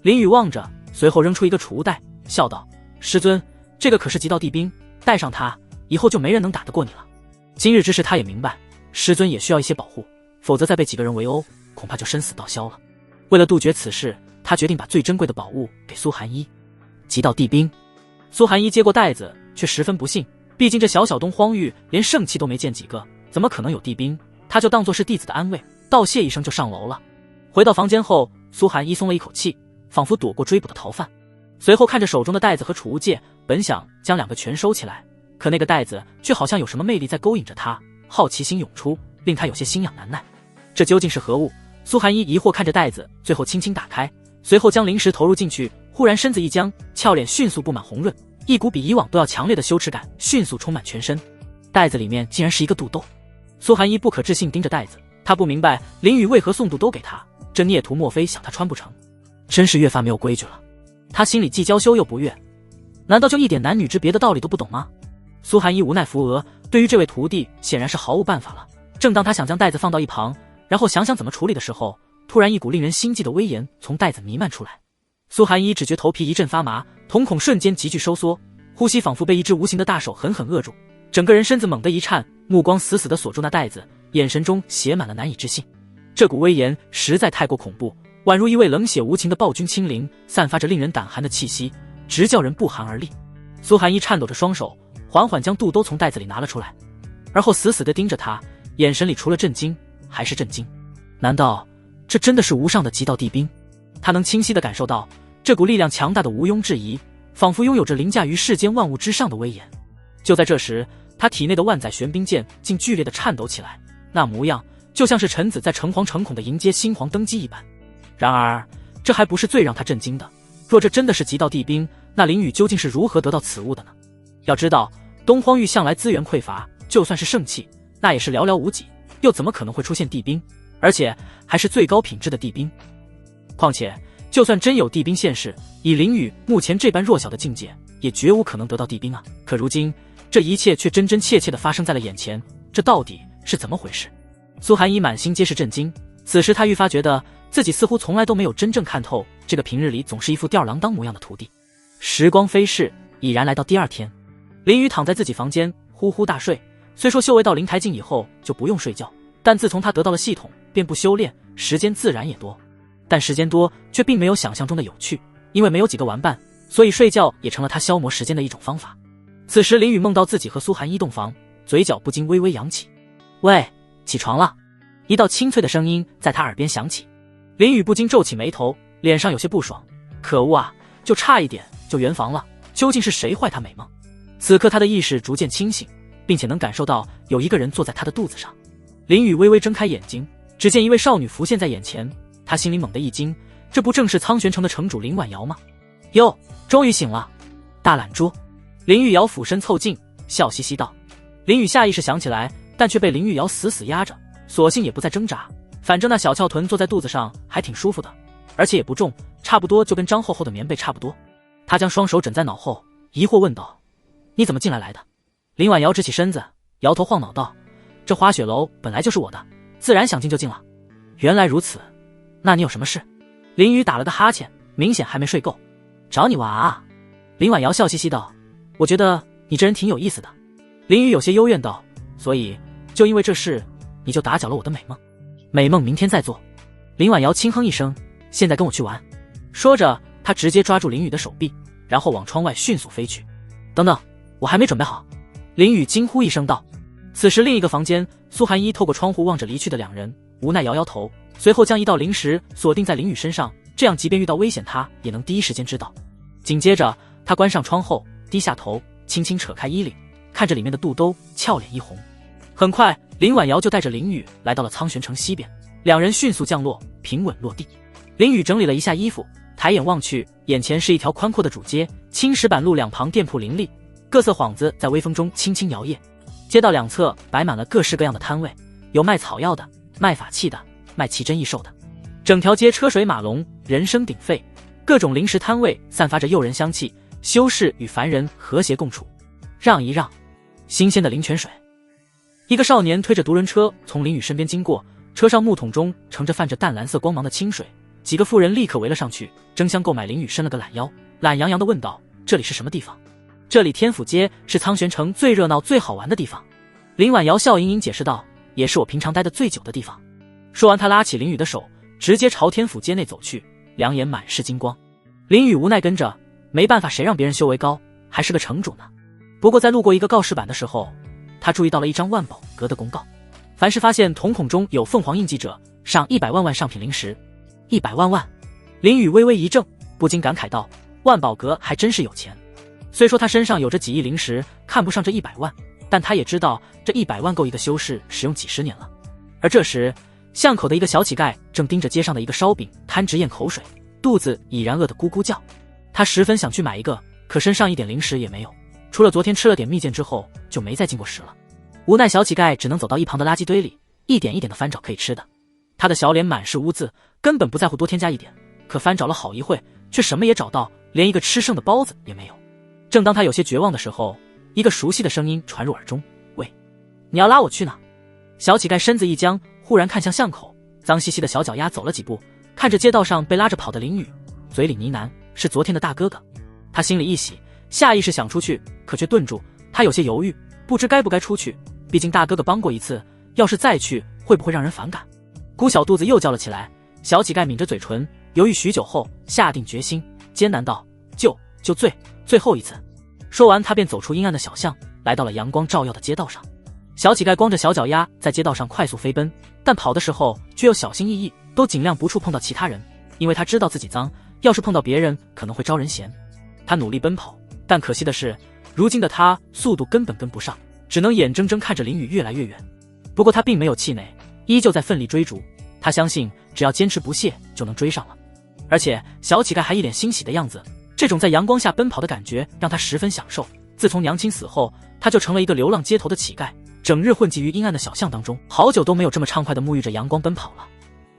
林雨望着，随后扔出一个储物袋，笑道：师尊，这个可是极道地兵，带上它，以后就没人能打得过你了。今日之事他也明白，师尊也需要一些保护，否则再被几个人围殴，恐怕就生死道消了。为了杜绝此事，他决定把最珍贵的宝物给苏寒一。极道地兵。苏寒一接过袋子，却十分不幸，毕竟这小小东荒域连圣器都没见几个，怎么可能有地兵？他就当作是弟子的安慰，道谢一声就上楼了。回到房间后，苏寒一松了一口气，仿佛躲过追捕的逃犯。随后看着手中的袋子和储物戒，本想将2个全收起来，可那个袋子却好像有什么魅力在勾引着他，好奇心涌出，令他有些心痒难耐。这究竟是何物？苏寒一疑惑看着袋子，最后轻轻打开，随后将灵石投入进去，忽然身子一僵，俏脸迅速布满红润，一股比以往都要强烈的羞耻感迅速充满全身。袋子里面竟然是一个肚兜。苏寒一不可置信盯着袋子，他不明白林雨为何送肚兜给他，这孽徒莫非想他穿不成？真是越发没有规矩了。他心里既娇羞又不悦，难道就一点男女之别的道理都不懂吗？苏寒一无奈扶额，对于这位徒弟显然是毫无办法了。正当他想将袋子放到一旁，然后想想怎么处理的时候，突然一股令人心悸的威严从袋子弥漫出来。苏寒一只觉头皮一阵发麻，瞳孔瞬间急剧收缩，呼吸仿佛被一只无形的大手狠狠扼住，整个人身子猛地一颤，目光死死地锁住那袋子，眼神中写满了难以置信。这股威严实在太过恐怖，宛如一位冷血无情的暴君亲临，散发着令人胆寒的气息，直叫人不寒而栗。苏寒一颤抖着双手，缓缓将肚兜从袋子里拿了出来，而后死死地盯着他，眼神里除了震惊还是震惊。难道这真的是无上的极道地兵？他能清晰地感受到这股力量强大的毋庸置疑，仿佛拥有着凌驾于世间万物之上的威严。就在这时，他体内的万载玄冰剑竟剧烈地颤抖起来，那模样就像是臣子在诚惶诚恐地迎接新皇登基一般。然而这还不是最让他震惊的，若这真的是极道地兵，那林雨究竟是如何得到此物的呢？要知道东荒域向来资源匮乏，就算是圣器那也是寥寥无几，又怎么可能会出现地兵，而且还是最高品质的地兵？况且就算真有地兵现世，以林雨目前这般弱小的境界，也绝无可能得到地兵啊。可如今这一切却真真切切地发生在了眼前，这到底是怎么回事？苏寒一满心皆是震惊，此时他愈发觉得自己似乎从来都没有真正看透这个平日里总是一副吊儿郎当模样的徒弟。时光飞逝，已然来到第2天，林雨躺在自己房间呼呼大睡。虽说修为到灵台境以后就不用睡觉，但自从他得到了系统，便不修炼，时间自然也多。但时间多却并没有想象中的有趣，因为没有几个玩伴，所以睡觉也成了他消磨时间的一种方法。此时林雨梦到自己和苏寒一洞房，嘴角不禁微微扬起。喂，起床了！一道清脆的声音在他耳边响起。林雨不禁皱起眉头，脸上有些不爽。可恶啊，就差一点就圆房了，究竟是谁坏他美梦？此刻他的意识逐渐清醒，并且能感受到有一个人坐在他的肚子上。林雨微微睁开眼睛，只见一位少女浮现在眼前，他心里猛地一惊，这不正是苍玄城的城主林婉瑶吗？哟，终于醒了，大懒猪！林玉瑶俯身凑近，笑嘻嘻道。林雨下意识想起来，但却被林玉瑶死死压着，索性也不再挣扎，反正那小翘臀坐在肚子上还挺舒服的，而且也不重，差不多就跟张厚厚的棉被差不多。他将双手枕在脑后，疑惑问道：你怎么进来的？林婉瑶直起身子，摇头晃脑道：这滑雪楼本来就是我的，自然想进就进了。原来如此，那你有什么事？林雨打了个哈欠，明显还没睡够。找你玩啊！林婉瑶笑嘻嘻道：我觉得你这人挺有意思的。林雨有些幽怨道：所以就因为这事你就打搅了我的美梦。美梦明天再做。林婉瑶轻哼一声，现在跟我去玩。说着，他直接抓住林雨的手臂，然后往窗外迅速飞去。等等，我还没准备好。林雨惊呼一声道。此时另一个房间，苏寒一透过窗户望着离去的两人，无奈摇摇头，随后将一道灵石锁定在林雨身上，这样即便遇到危险他也能第一时间知道。紧接着他关上窗后，低下头，轻轻扯开衣领，看着里面的肚兜，俏脸一红。很快林婉瑶就带着林雨来到了苍玄城西边，两人迅速降落，平稳落地。林雨整理了一下衣服，抬眼望去，眼前是一条宽阔的主街，青石板路两旁店铺林立，各色幌子在微风中轻轻摇曳。街道两侧摆满了各式各样的摊位，有卖草药的，卖法器的，卖奇珍异兽的。整条街车水马龙，人声鼎沸，各种零食摊位散发着诱人香气，修士与凡人和谐共处。让一让，新鲜的灵泉水。一个少年推着独轮车从林雨身边经过，车上木桶中盛着泛着淡蓝色光芒的清水。几个妇人立刻围了上去，争相购买。林雨伸了个懒腰，懒洋洋地问道：这里是什么地方？这里天府街是苍玄城最热闹最好玩的地方。林婉瑶笑盈盈解释道，也是我平常待得最久的地方。说完他拉起林雨的手，直接朝天府街内走去，两眼满是金光。林雨无奈跟着，没办法，谁让别人修为高，还是个城主呢。不过在路过一个告示板的时候，他注意到了一张万宝阁的公告，凡是发现瞳孔中有凤凰印记者，赏100万上品灵石。100万！林雨微微一怔，不禁感慨道，万宝阁还真是有钱。虽说他身上有着几亿灵石，看不上这100万，但他也知道这100万够一个修士使用几十年了。而这时巷口的一个小乞丐正盯着街上的一个烧饼贪直咽口水，肚子已然饿得咕咕叫。他十分想去买一个，可身上一点灵石也没有，除了昨天吃了点蜜饯之后就没再进过食了。无奈小乞丐只能走到一旁的垃圾堆里，一点一点地翻找可以吃的。他的小脸满是污渍，根本不在乎多添加一点，可翻找了好一会，却什么也找到，连一个吃剩的包子也没有。正当他有些绝望的时候，一个熟悉的声音传入耳中，喂，你要拉我去哪？小乞丐身子一僵，忽然看向巷口，脏兮兮的小脚丫走了几步，看着街道上被拉着跑的林雨，嘴里呢喃，是昨天的大哥哥。他心里一喜，下意识想出去，可却顿住，他有些犹豫，不知该不该出去，毕竟大哥哥帮过一次，要是再去会不会让人反感。咕小肚子又叫了起来，小乞丐抿着嘴唇，犹豫许久后下定决心，艰难道，就最后一次。说完他便走出阴暗的小巷，来到了阳光照耀的街道上。小乞丐光着小脚丫在街道上快速飞奔，但跑的时候却又小心翼翼，都尽量不触碰到其他人，因为他知道自己脏，要是碰到别人可能会招人嫌。他努力奔跑，但可惜的是，如今的他速度根本跟不上，只能眼睁睁看着林雨越来越远。不过他并没有气馁，依旧在奋力追逐，他相信只要坚持不懈就能追上了。而且小乞丐还一脸欣喜的样子，这种在阳光下奔跑的感觉让他十分享受。自从娘亲死后，他就成了一个流浪街头的乞丐，整日混迹于阴暗的小巷当中，好久都没有这么畅快地沐浴着阳光奔跑了。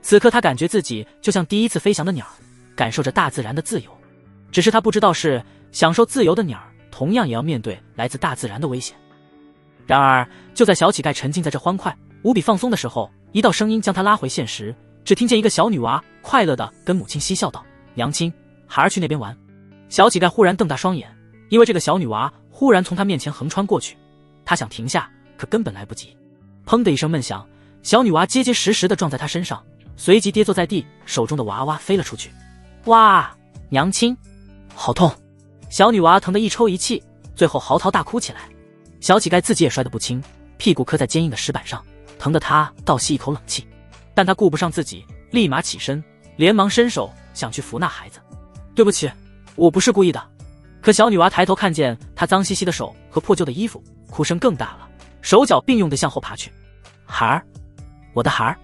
此刻他感觉自己就像第一次飞翔的鸟，感受着大自然的自由。只是他不知道是享受自由的鸟同样也要面对来自大自然的危险。然而就在小乞丐沉浸在这欢快无比放松的时候，一道声音将他拉回现实。只听见一个小女娃快乐地跟母亲嬉笑道，娘亲，孩儿去那边玩。小乞丐忽然瞪大双眼，因为这个小女娃忽然从他面前横穿过去，他想停下，可根本来不及。砰的一声闷响，小女娃结结实实地撞在他身上，随即跌坐在地，手中的娃娃飞了出去。哇，娘亲，好痛！小女娃疼得一抽一气，最后嚎啕大哭起来。小乞丐自己也摔得不轻，屁股磕在坚硬的石板上，疼得他倒吸一口冷气。但他顾不上自己，立马起身，连忙伸手想去扶那孩子。对不起，我不是故意的。可小女娃抬头看见他脏兮兮的手和破旧的衣服，哭声更大了，手脚并用地向后爬去。孩儿，我的孩儿！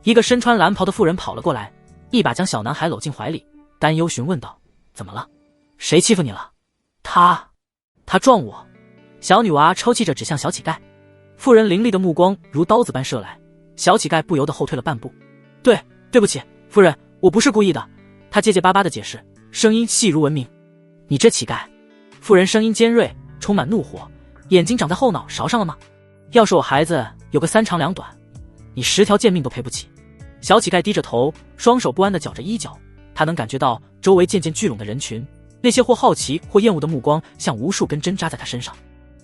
一个身穿蓝袍的妇人跑了过来，一把将小男孩搂进怀里，担忧询问道，怎么了？谁欺负你了？他撞我。小女娃抽泣着指向小乞丐，妇人凌厉的目光如刀子般射来，小乞丐不由得后退了半步。对不起，夫人，我不是故意的。他结结巴巴的解释，声音细如蚊鸣。你这乞丐！妇人声音尖锐，充满怒火，眼睛长在后脑勺上了吗？要是我孩子有个3长2短，你10条贱命都赔不起。小乞丐低着头，双手不安地绞着衣角，他能感觉到周围渐渐聚拢的人群，那些或好奇或厌恶的目光像无数根针扎在他身上。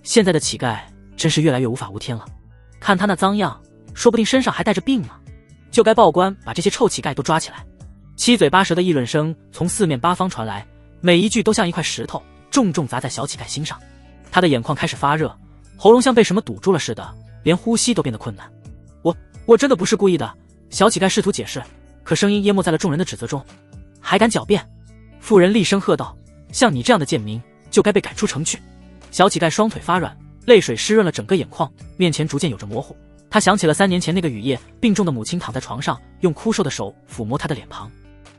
现在的乞丐真是越来越无法无天了，看他那脏样，说不定身上还带着病呢，就该报官把这些臭乞丐都抓起来。七嘴八舌的议论声从四面八方传来，每一句都像一块石头重重砸在小乞丐心上。他的眼眶开始发热，喉咙像被什么堵住了似的，连呼吸都变得困难。我真的不是故意的。小乞丐试图解释，可声音淹没在了众人的指责中。还敢狡辩！妇人厉声喝道：像你这样的贱民就该被赶出城去。小乞丐双腿发软，泪水湿润了整个眼眶，面前逐渐有着模糊。他想起了3年前那个雨夜，病重的母亲躺在床上，用枯瘦的手抚摸他的脸庞。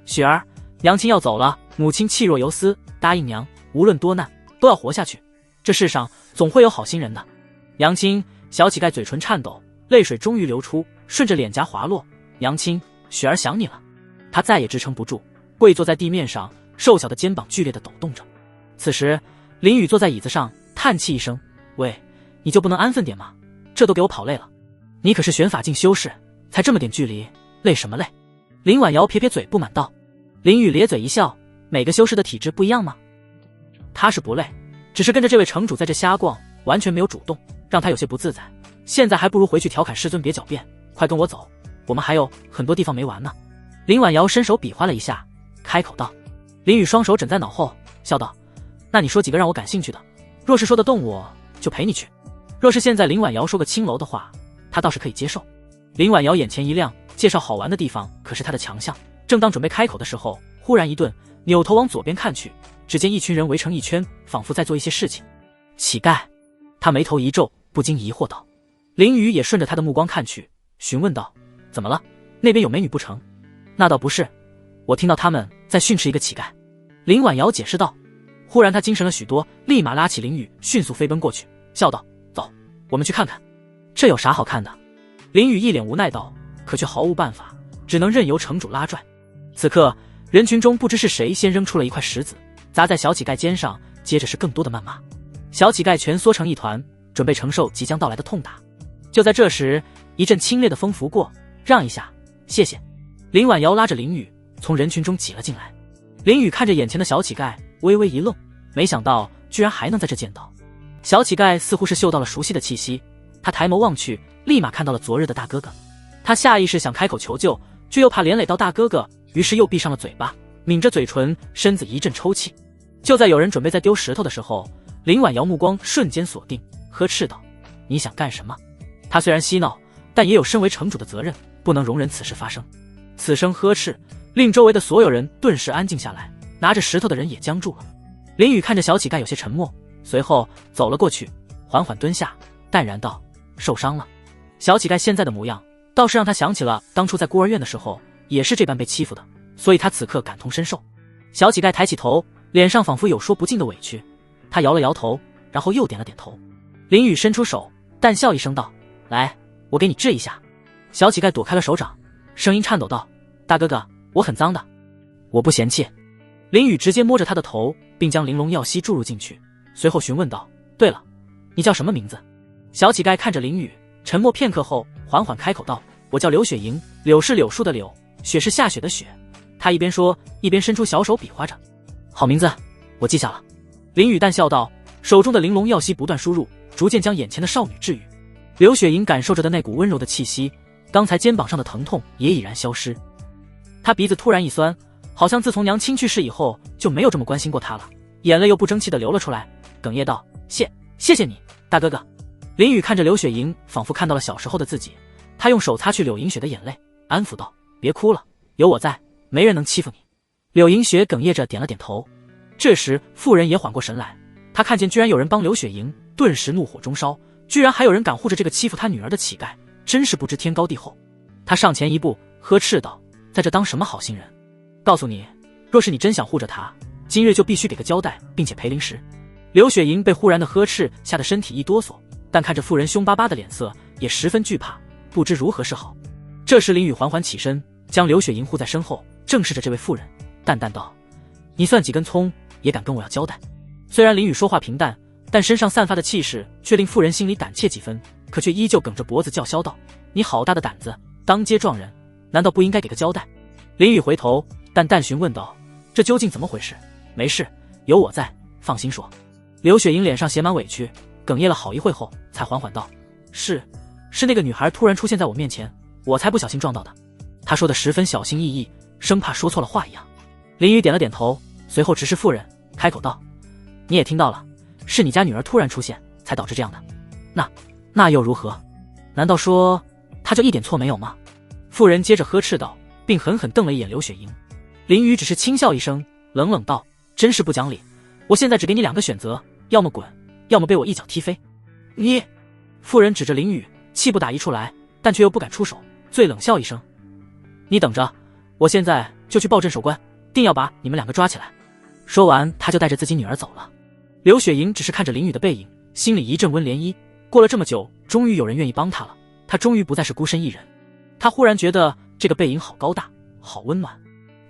雪儿，娘亲要走了。母亲气若游丝，答应娘，无论多难都要活下去。这世上总会有好心人的。娘亲，小乞丐嘴唇颤抖，泪水终于流出，顺着脸颊滑落。娘亲，雪儿想你了。他再也支撑不住，跪坐在地面上，瘦小的肩膀剧烈的抖动着。此时林雨坐在椅子上，叹气一声：喂，你就不能安分点吗？这都给我跑累了。你可是玄法境修士，才这么点距离，累什么累？林婉瑶撇撇嘴不满道。林雨咧嘴一笑：每个修士的体质不一样吗？他是不累，只是跟着这位城主在这瞎逛，完全没有主动，让他有些不自在。现在还不如回去调侃师尊别狡辩，快跟我走，我们还有很多地方没完呢。林婉瑶伸手比划了一下，开口道。林雨双手枕在脑后，笑道：那你说几个让我感兴趣的，若是说得动我就陪你去。若是现在林婉瑶说个青楼的话，他倒是可以接受。林婉瑶眼前一亮，介绍好玩的地方可是他的强项。正当准备开口的时候，忽然一顿，扭头往左边看去，只见一群人围成一圈，仿佛在做一些事情。乞丐！他眉头一皱，不禁疑惑道。林雨也顺着他的目光看去，询问道：怎么了？那边有美女不成？那倒不是，我听到他们在训斥一个乞丐。林婉瑶解释道。忽然他精神了许多，立马拉起林雨，迅速飞奔过去，笑道：走，我们去看看。这有啥好看的？林雨一脸无奈道，可却毫无办法，只能任由城主拉拽。此刻人群中不知是谁先扔出了一块石子，砸在小乞丐肩上，接着是更多的谩骂。小乞丐蜷缩成一团，准备承受即将到来的痛打。就在这时，一阵清冽的风拂过，让一下，谢谢。林婉瑶拉着林雨从人群中挤了进来。林雨看着眼前的小乞丐，微微一愣，没想到居然还能在这见到。小乞丐似乎是嗅到了熟悉的气息，他抬眸望去，立马看到了昨日的大哥哥。他下意识想开口求救，却又怕连累到大哥哥，于是又闭上了嘴巴，抿着嘴唇，身子一阵抽泣。就在有人准备再丢石头的时候，林婉瑶目光瞬间锁定，呵斥道：你想干什么？他虽然嬉闹，但也有身为城主的责任，不能容忍此事发生。此声呵斥令周围的所有人顿时安静下来，拿着石头的人也僵住了。林雨看着小乞丐有些沉默，随后走了过去，缓缓蹲下，淡然道：受伤了。小乞丐现在的模样倒是让他想起了当初在孤儿院的时候也是这般被欺负的，所以他此刻感同身受。小乞丐抬起头，脸上仿佛有说不尽的委屈，他摇了摇头，然后又点了点头。林雨伸出手，淡笑一声道：来，我给你治一下。小乞丐躲开了手掌，声音颤抖道：大哥哥，我很脏的。我不嫌弃。林雨直接摸着他的头，并将玲珑药息注入进去，随后询问道：对了，你叫什么名字？小乞丐看着林雨，沉默片刻后缓缓开口道：我叫柳雪莹，柳是柳树的柳，雪是下雪的雪。他一边说一边伸出小手比划着。好名字，我记下了。林雨淡笑道，手中的玲珑药息不断输入，逐渐将眼前的少女治愈。柳雪莹感受着的那股温柔的气息，刚才肩膀上的疼痛也已然消失。她鼻子突然一酸，好像自从娘亲去世以后就没有这么关心过她了，眼泪又不争气的流了出来，哽咽道：谢谢你，大哥哥。林雨看着柳雪莹，仿佛看到了小时候的自己，他用手擦去柳银雪的眼泪，安抚道：别哭了，有我在，没人能欺负你。柳银雪哽咽着点了点头。这时妇人也缓过神来，她看见居然有人帮柳雪莹，顿时怒火中烧，居然还有人敢护着这个欺负她女儿的乞丐，真是不知天高地厚。她上前一步，呵斥道：在这当什么好心人？告诉你，若是你真想护着她，今日就必须给个交代，并且赔灵石。柳雪莹被忽然的呵斥吓得身体一哆嗦，但看着妇人凶巴巴的脸色，也十分惧怕，不知如何是好。这时林雨缓缓起身，将柳雪莹护在身后，正视着这位妇人，淡淡道：你算几根葱，也敢跟我要交代？虽然林雨说话平淡，但身上散发的气势却令妇人心里胆怯几分，可却依旧梗着脖子叫嚣道：你好大的胆子，当街撞人，难道不应该给个交代？林雨回头淡淡询问道：这究竟怎么回事？没事，有我在，放心说。柳雪莹脸上写满委屈，哽咽了好一会后才缓缓道：是是那个女孩突然出现在我面前，我才不小心撞到的。他说的十分小心翼翼，生怕说错了话一样。林雨点了点头，随后直视妇人，开口道：你也听到了，是你家女儿突然出现才导致这样的。那又如何？难道说她就一点错没有吗？妇人接着呵斥道，并狠狠瞪了一眼刘雪莹。林雨只是轻笑一声，冷冷道：真是不讲理，我现在只给你2个选择，要么滚，要么被我一脚踢飞。你！妇人指着林雨，气不打一处来，但却又不敢出手，最冷笑一声：你等着，我现在就去报镇守关，定要把你们2个抓起来。说完，他就带着自己女儿走了。刘雪莹只是看着林雨的背影，心里一阵温涟漪。过了这么久，终于有人愿意帮她了，她终于不再是孤身一人。她忽然觉得这个背影好高大，好温暖。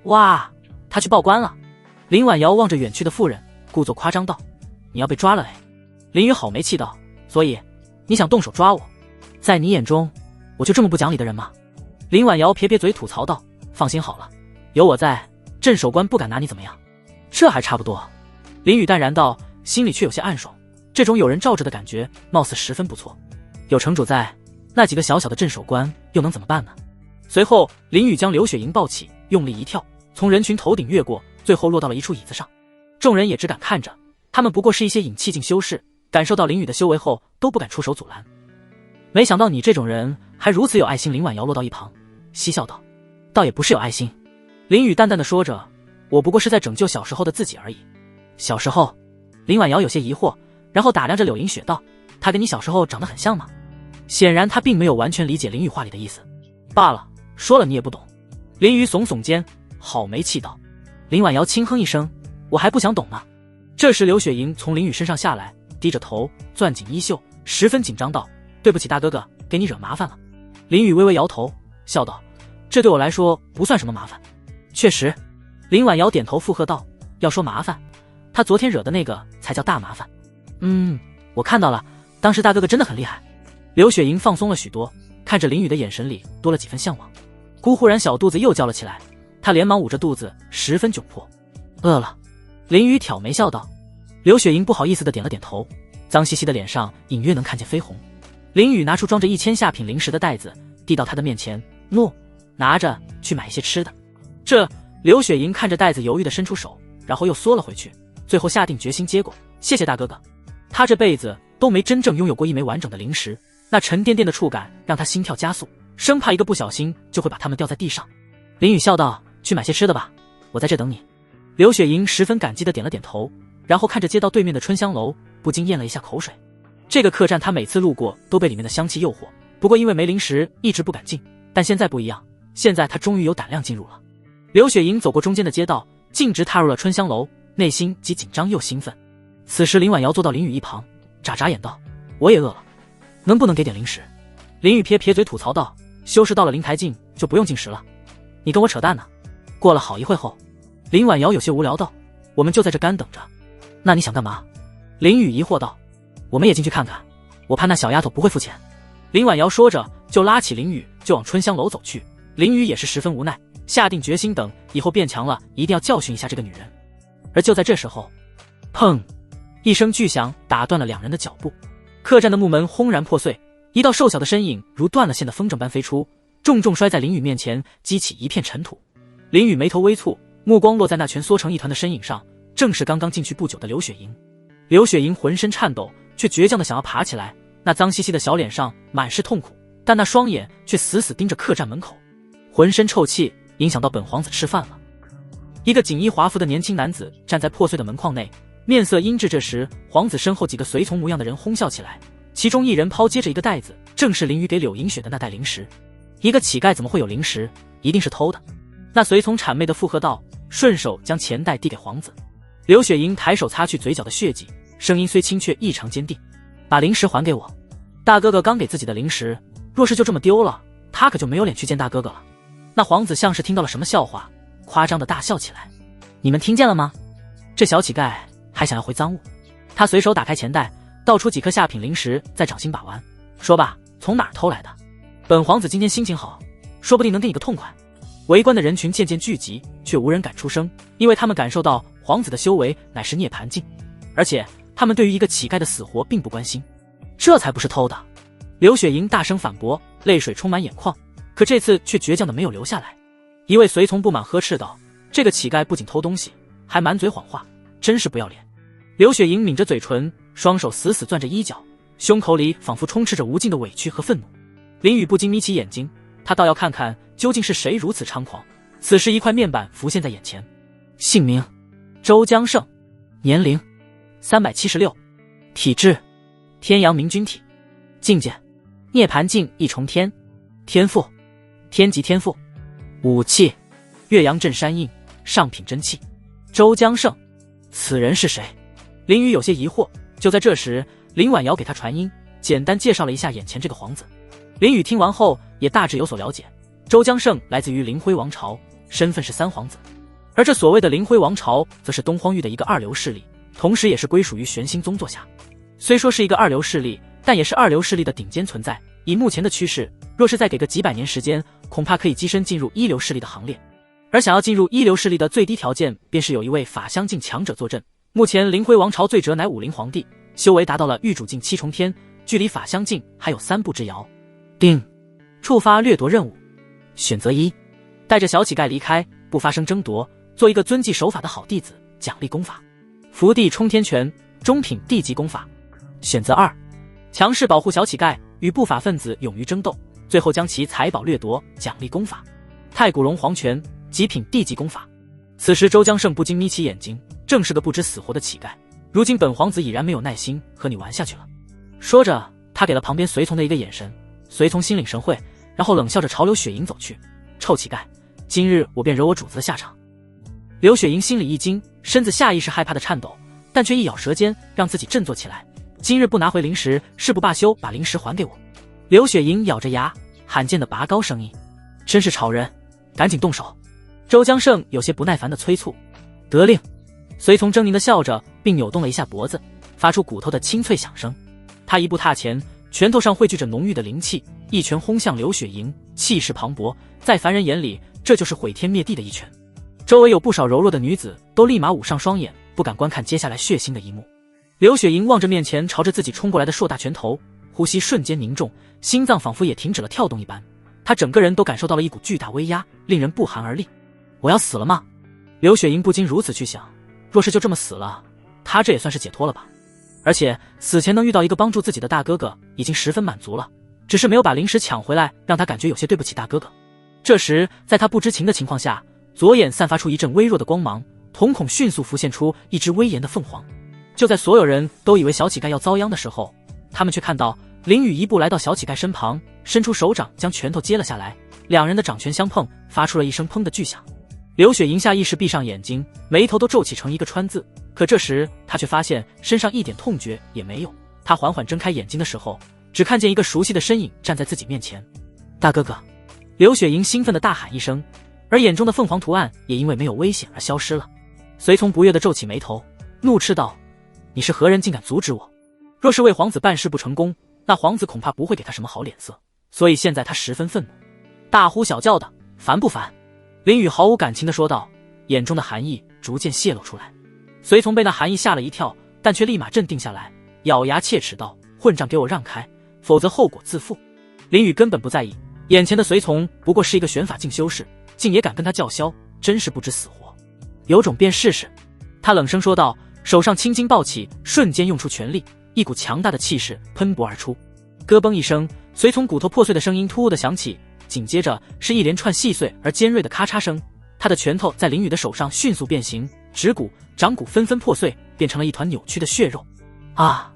哇，她去报官了。林婉瑶望着远去的妇人，故作夸张道：你要被抓了哎。林雨好没气道：所以你想动手抓我？在你眼中我就这么不讲理的人吗？林婉瑶撇撇嘴吐槽道：放心好了，有我在，镇守官不敢拿你怎么样。这还差不多。林雨淡然道，心里却有些暗爽，这种有人罩着的感觉貌似十分不错。有城主在，那几个小小的镇守官又能怎么办呢？随后林雨将刘雪莹抱起，用力一跳，从人群头顶越过，最后落到了一处椅子上。众人也只敢看着，他们不过是一些引气境修士，感受到林雨的修为后都不敢出手阻拦。没想到你这种人还如此有爱心。林婉瑶落到一旁嬉笑道：倒也不是有爱心。林雨淡淡的说着，我不过是在拯救小时候的自己而已。小时候？林婉瑶有些疑惑，然后打量着柳银雪道：她跟你小时候长得很像吗？显然她并没有完全理解林雨话里的意思。罢了，说了你也不懂。林雨耸耸肩，好没气道。林婉瑶轻哼一声，我还不想懂呢。这时刘雪莹从林雨身上下来，低着头攥紧衣袖，十分紧张道：对不起大哥哥，给你惹麻烦了。林雨微微摇头，笑道：这对我来说不算什么麻烦。确实。林婉瑶点头附和道：要说麻烦，他昨天惹的那个才叫大麻烦。我看到了，当时大哥哥真的很厉害。刘雪莹放松了许多，看着林雨的眼神里多了几分向往。姑忽然小肚子又叫了起来，她连忙捂着肚子，十分窘迫。饿了。林雨挑眉笑道。刘雪莹不好意思的点了点头，脏兮兮的脸上隐约能看见绯红。林雨拿出装着1000下品灵石的袋子，递到她的面前，诺，拿着去买一些吃的。这刘雪莹看着袋子犹豫地伸出手，然后又缩了回去，最后下定决心接过。谢谢大哥哥。她这辈子都没真正拥有过一枚完整的灵石，那沉甸甸的触感让她心跳加速，生怕一个不小心就会把它们掉在地上。林雨笑道：去买些吃的吧，我在这等你。刘雪莹十分感激地点了点头，然后看着街道对面的春香楼，不禁咽了一下口水。这个客栈她每次路过都被里面的香气诱惑，不过因为没灵石一直不敢进，但现在不一样，现在她终于有胆量进入了。刘雪莹走过中间的街道，径直踏入了春香楼，内心既紧张又兴奋。此时林婉瑶坐到林雨一旁，眨眨眼道：我也饿了，能不能给点零食？林雨撇撇嘴吐槽道：修士到了灵台境就不用进食了，你跟我扯淡呢。过了好一会后，林婉瑶有些无聊道：我们就在这干等着。那你想干嘛？林雨疑惑道：我们也进去看看，我怕那小丫头不会付钱。林婉瑶说着就拉起林雨就往春香楼走去。林雨也是十分无奈，下定决心等以后变强了一定要教训一下这个女人。而就在这时候，砰一声巨响打断了2人的脚步，客栈的木门轰然破碎，一道瘦小的身影如断了线的风筝般飞出，重重摔在林雨面前，激起一片尘土。林雨眉头微蹙，目光落在那蜷缩成一团的身影上，正是刚刚进去不久的刘雪莹。刘雪莹浑身颤抖，却倔强的想要爬起来，那脏兮兮的小脸上满是痛苦，但那双眼却死死盯着客栈门口，浑身臭气，影响到本皇子吃饭了。一个锦衣华服的年轻男子站在破碎的门框内，面色阴鸷。这时皇子身后几个随从模样的人哄笑起来，其中一人抛接着一个袋子，正是林雨给柳银雪的那袋灵石。一个乞丐怎么会有灵石？一定是偷的。那随从谄媚的附和道，顺手将钱袋递给皇子。刘雪莹抬手擦去嘴角的血迹，声音虽轻却异常坚定：把灵石还给我。大哥哥刚给自己的灵石，若是就这么丢了，他可就没有脸去见大哥哥了。那皇子像是听到了什么笑话，夸张的大笑起来。你们听见了吗？这小乞丐还想要回赃物。他随手打开钱袋，倒出几颗下品灵石，在掌心把玩，说吧，从哪儿偷来的？本皇子今天心情好，说不定能给你个痛快。围观的人群渐渐聚集，却无人敢出声，因为他们感受到皇子的修为乃是涅槃境，而且他们对于一个乞丐的死活并不关心。这才不是偷的。刘雪莹大声反驳，泪水充满眼眶，可这次却倔强的没有流下来。一位随从不满呵斥道：“这个乞丐不仅偷东西，还满嘴谎话，真是不要脸。”刘雪莹抿着嘴唇，双手死死攥着衣角，胸口里仿佛充斥着无尽的委屈和愤怒。林雨不禁眯起眼睛，他倒要看看究竟是谁如此猖狂。此时一块面板浮现在眼前，姓名：周江胜，年龄376，体质：天阳明君体，境界：涅槃境一重天，天赋：天级天赋，武器：岳阳镇山印，上品真气。周江胜，此人是谁？林雨有些疑惑。就在这时，林婉瑶给他传音，简单介绍了一下眼前这个皇子。林雨听完后也大致有所了解，周江胜来自于灵辉王朝，身份是三皇子，而这所谓的灵辉王朝则是东荒域的一个二流势力，同时也是归属于玄星宗座下。虽说是一个二流势力，但也是二流势力的顶尖存在，以目前的趋势，若是再给个几百年时间，恐怕可以跻身进入一流势力的行列。而想要进入一流势力的最低条件，便是有一位法相境强者坐镇。目前灵辉王朝最折乃武灵皇帝，修为达到了玉主境7重天，距离法相境还有3步之遥。定，触发掠夺任务，选择1，带着小乞丐离开，不发生争夺，做一个遵纪守法的好弟子，奖励功法。福地冲天拳，中品地级功法。选择2，强势保护小乞丐，与不法分子勇于争斗，最后将其财宝掠夺，奖励功法。太古龙皇拳，极品地级功法。此时周江胜不禁眯起眼睛，正是个不知死活的乞丐，如今本皇子已然没有耐心和你玩下去了。说着，他给了旁边随从的一个眼神，随从心领神会，然后冷笑着朝刘雪莹走去。臭乞丐，今日我便惹我主子的下场。刘雪莹心里一惊，身子下意识害怕的颤抖，但却一咬舌尖，让自己振作起来。今日不拿回灵石，誓不罢休，把灵石还给我。刘雪莹咬着牙，罕见的拔高声音：“真是吵人，赶紧动手！”周江胜有些不耐烦的催促。得令。随从狰狞的笑着，并扭动了一下脖子，发出骨头的清脆响声。他一步踏前，拳头上汇聚着浓郁的灵气，一拳轰向刘雪莹，气势磅礴，在凡人眼里，这就是毁天灭地的一拳。周围有不少柔弱的女子都立马捂上双眼，不敢观看接下来血腥的一幕。刘雪莹望着面前朝着自己冲过来的硕大拳头，呼吸瞬间凝重，心脏仿佛也停止了跳动一般。她整个人都感受到了一股巨大威压，令人不寒而栗。我要死了吗？刘雪莹不禁如此去想，若是就这么死了，她这也算是解脱了吧。而且死前能遇到一个帮助自己的大哥哥，已经十分满足了，只是没有把灵石抢回来，让她感觉有些对不起大哥哥。这时在她不知情的情况下，左眼散发出一阵微弱的光芒，瞳孔迅速浮现出一只威严的凤凰。就在所有人都以为小乞丐要遭殃的时候，他们却看到林雨一步来到小乞丐身旁，伸出手掌将拳头接了下来，两人的掌拳相碰，发出了一声砰的巨响。刘雪莹下意识闭上眼睛，眉头都皱起成一个川字，可这时她却发现身上一点痛觉也没有。她缓缓睁开眼睛的时候，只看见一个熟悉的身影站在自己面前。大哥哥！刘雪莹兴奋地大喊一声，而眼中的凤凰图案也因为没有危险而消失了。随从不悦地皱起眉头，怒斥道：你是何人，竟敢阻止我？若是为皇子办事不成功，那皇子恐怕不会给他什么好脸色，所以现在他十分愤怒，大呼小叫的，烦不烦？林雨毫无感情地说道，眼中的寒意逐渐泄露出来。随从被那寒意吓了一跳，但却立马镇定下来，咬牙切齿道：混账，给我让开，否则后果自负。林雨根本不在意，眼前的随从不过是一个玄法境修士，竟也敢跟他叫嚣，真是不知死活。有种便试试。他冷声说道，手上青筋暴起，瞬间用出全力，一股强大的气势喷薄而出。咯嘣一声，随从骨头破碎的声音突兀的响起，紧接着是一连串细碎而尖锐的咔嚓声。他的拳头在林雨的手上迅速变形，指骨、掌骨纷纷破碎，变成了一团扭曲的血肉。啊！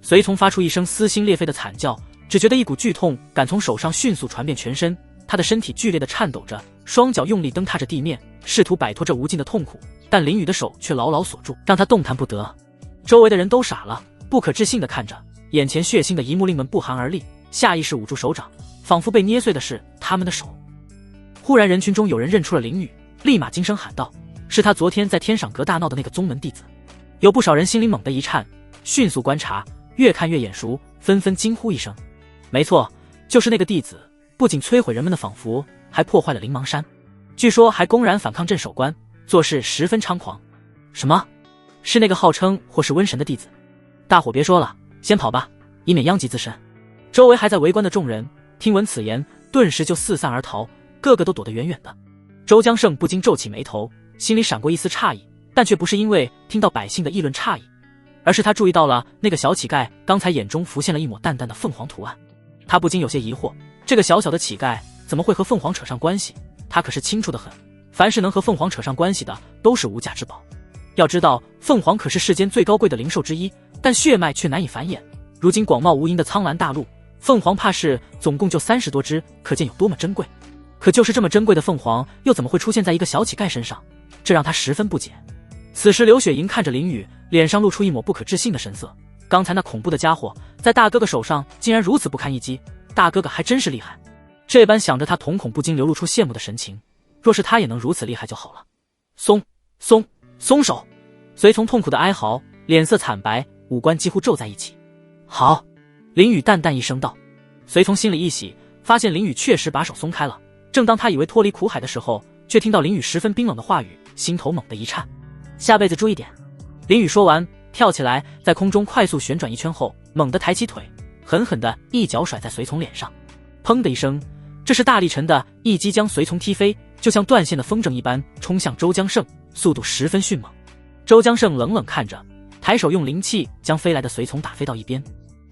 随从发出一声撕心裂肺的惨叫，只觉得一股剧痛感从手上迅速传遍全身，他的身体剧烈的颤抖着，双脚用力蹬踏着地面，试图摆脱这无尽的痛苦，但林雨的手却牢牢锁住，让他动弹不得。周围的人都傻了，不可置信地看着眼前血腥的一幕，令们不寒而栗，下意识捂住手掌，仿佛被捏碎的是他们的手。忽然人群中有人认出了林雨，立马惊声喊道：是他昨天在天赏阁大闹的那个宗门弟子。有不少人心里猛地一颤，迅速观察，越看越眼熟，纷纷惊呼一声：没错，就是那个弟子，不仅摧毁人们的仿佛，还破坏了灵芒山，据说还公然反抗镇守官，做事十分猖狂。什么？是那个号称或是瘟神的弟子？大伙别说了，先跑吧，以免殃及自身。周围还在围观的众人听闻此言，顿时就四散而逃，个个都躲得远远的。周江胜不禁皱起眉头，心里闪过一丝诧异，但却不是因为听到百姓的议论诧异，而是他注意到了那个小乞丐刚才眼中浮现了一抹淡淡的凤凰图案。他不禁有些疑惑，这个小小的乞丐怎么会和凤凰扯上关系？他可是清楚得很，凡是能和凤凰扯上关系的都是无价之宝。要知道，凤凰可是世间最高贵的灵兽之一，但血脉却难以繁衍。如今广袤无垠的苍蓝大陆，凤凰怕是总共就30多只，可见有多么珍贵。可就是这么珍贵的凤凰，又怎么会出现在一个小乞丐身上？这让他十分不解。此时刘雪莹看着林雨，脸上露出一抹不可置信的神色。刚才那恐怖的家伙在大哥哥手上竟然如此不堪一击，大哥哥还真是厉害。这般想着，他瞳孔不禁流露出羡慕的神情。若是他也能如此厉害就好了。松手！随从痛苦的哀嚎，脸色惨白，五官几乎皱在一起。好，林雨淡淡一声道。随从心里一喜，发现林雨确实把手松开了。正当他以为脱离苦海的时候，却听到林雨十分冰冷的话语，心头猛地一颤。下辈子注意点。林雨说完，跳起来，在空中快速旋转一圈后，猛地抬起腿，狠狠地一脚甩在随从脸上。砰的一声，这是大力沉的一击将随从踢飞，就像断线的风筝一般冲向周江胜，速度十分迅猛。周江胜冷冷看着，抬手用灵气将飞来的随从打飞到一边。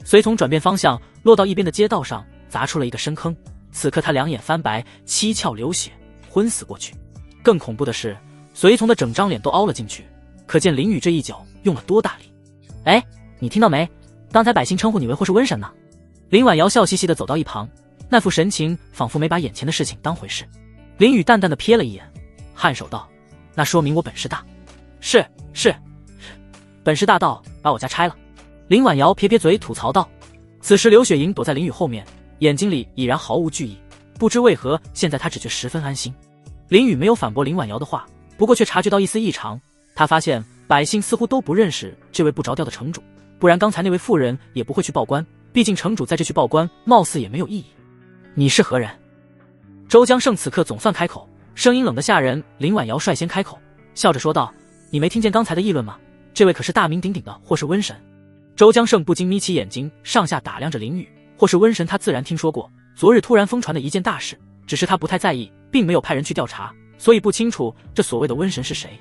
随从转变方向，落到一边的街道上，砸出了一个深坑。此刻他两眼翻白，七窍流血，昏死过去。更恐怖的是，随从的整张脸都凹了进去，可见林雨这一脚用了多大力。哎，你听到没？刚才百姓称呼你为或是瘟神呢。林婉瑶笑嘻嘻地走到一旁，那副神情仿佛没把眼前的事情当回事。林雨淡淡地瞥了一眼，颔首道：那说明我本事大。是，本事大到把我家拆了。林婉瑶撇撇嘴吐槽道。此时刘雪莹躲在林雨后面，眼睛里已然毫无惧意，不知为何现在她只觉十分安心。林雨没有反驳林婉瑶的话，不过却察觉到一丝异常。他发现百姓似乎都不认识这位不着调的城主，不然刚才那位妇人也不会去报官，毕竟城主在这去报官貌似也没有意义。你是何人？周江胜此刻总算开口，声音冷得吓人。林婉瑶率先开口，笑着说道：你没听见刚才的议论吗？这位可是大名鼎鼎的或是瘟神。周江胜不禁眯起眼睛，上下打量着林雨。或是瘟神他自然听说过，昨日突然疯传的一件大事，只是他不太在意，并没有派人去调查，所以不清楚这所谓的瘟神是谁。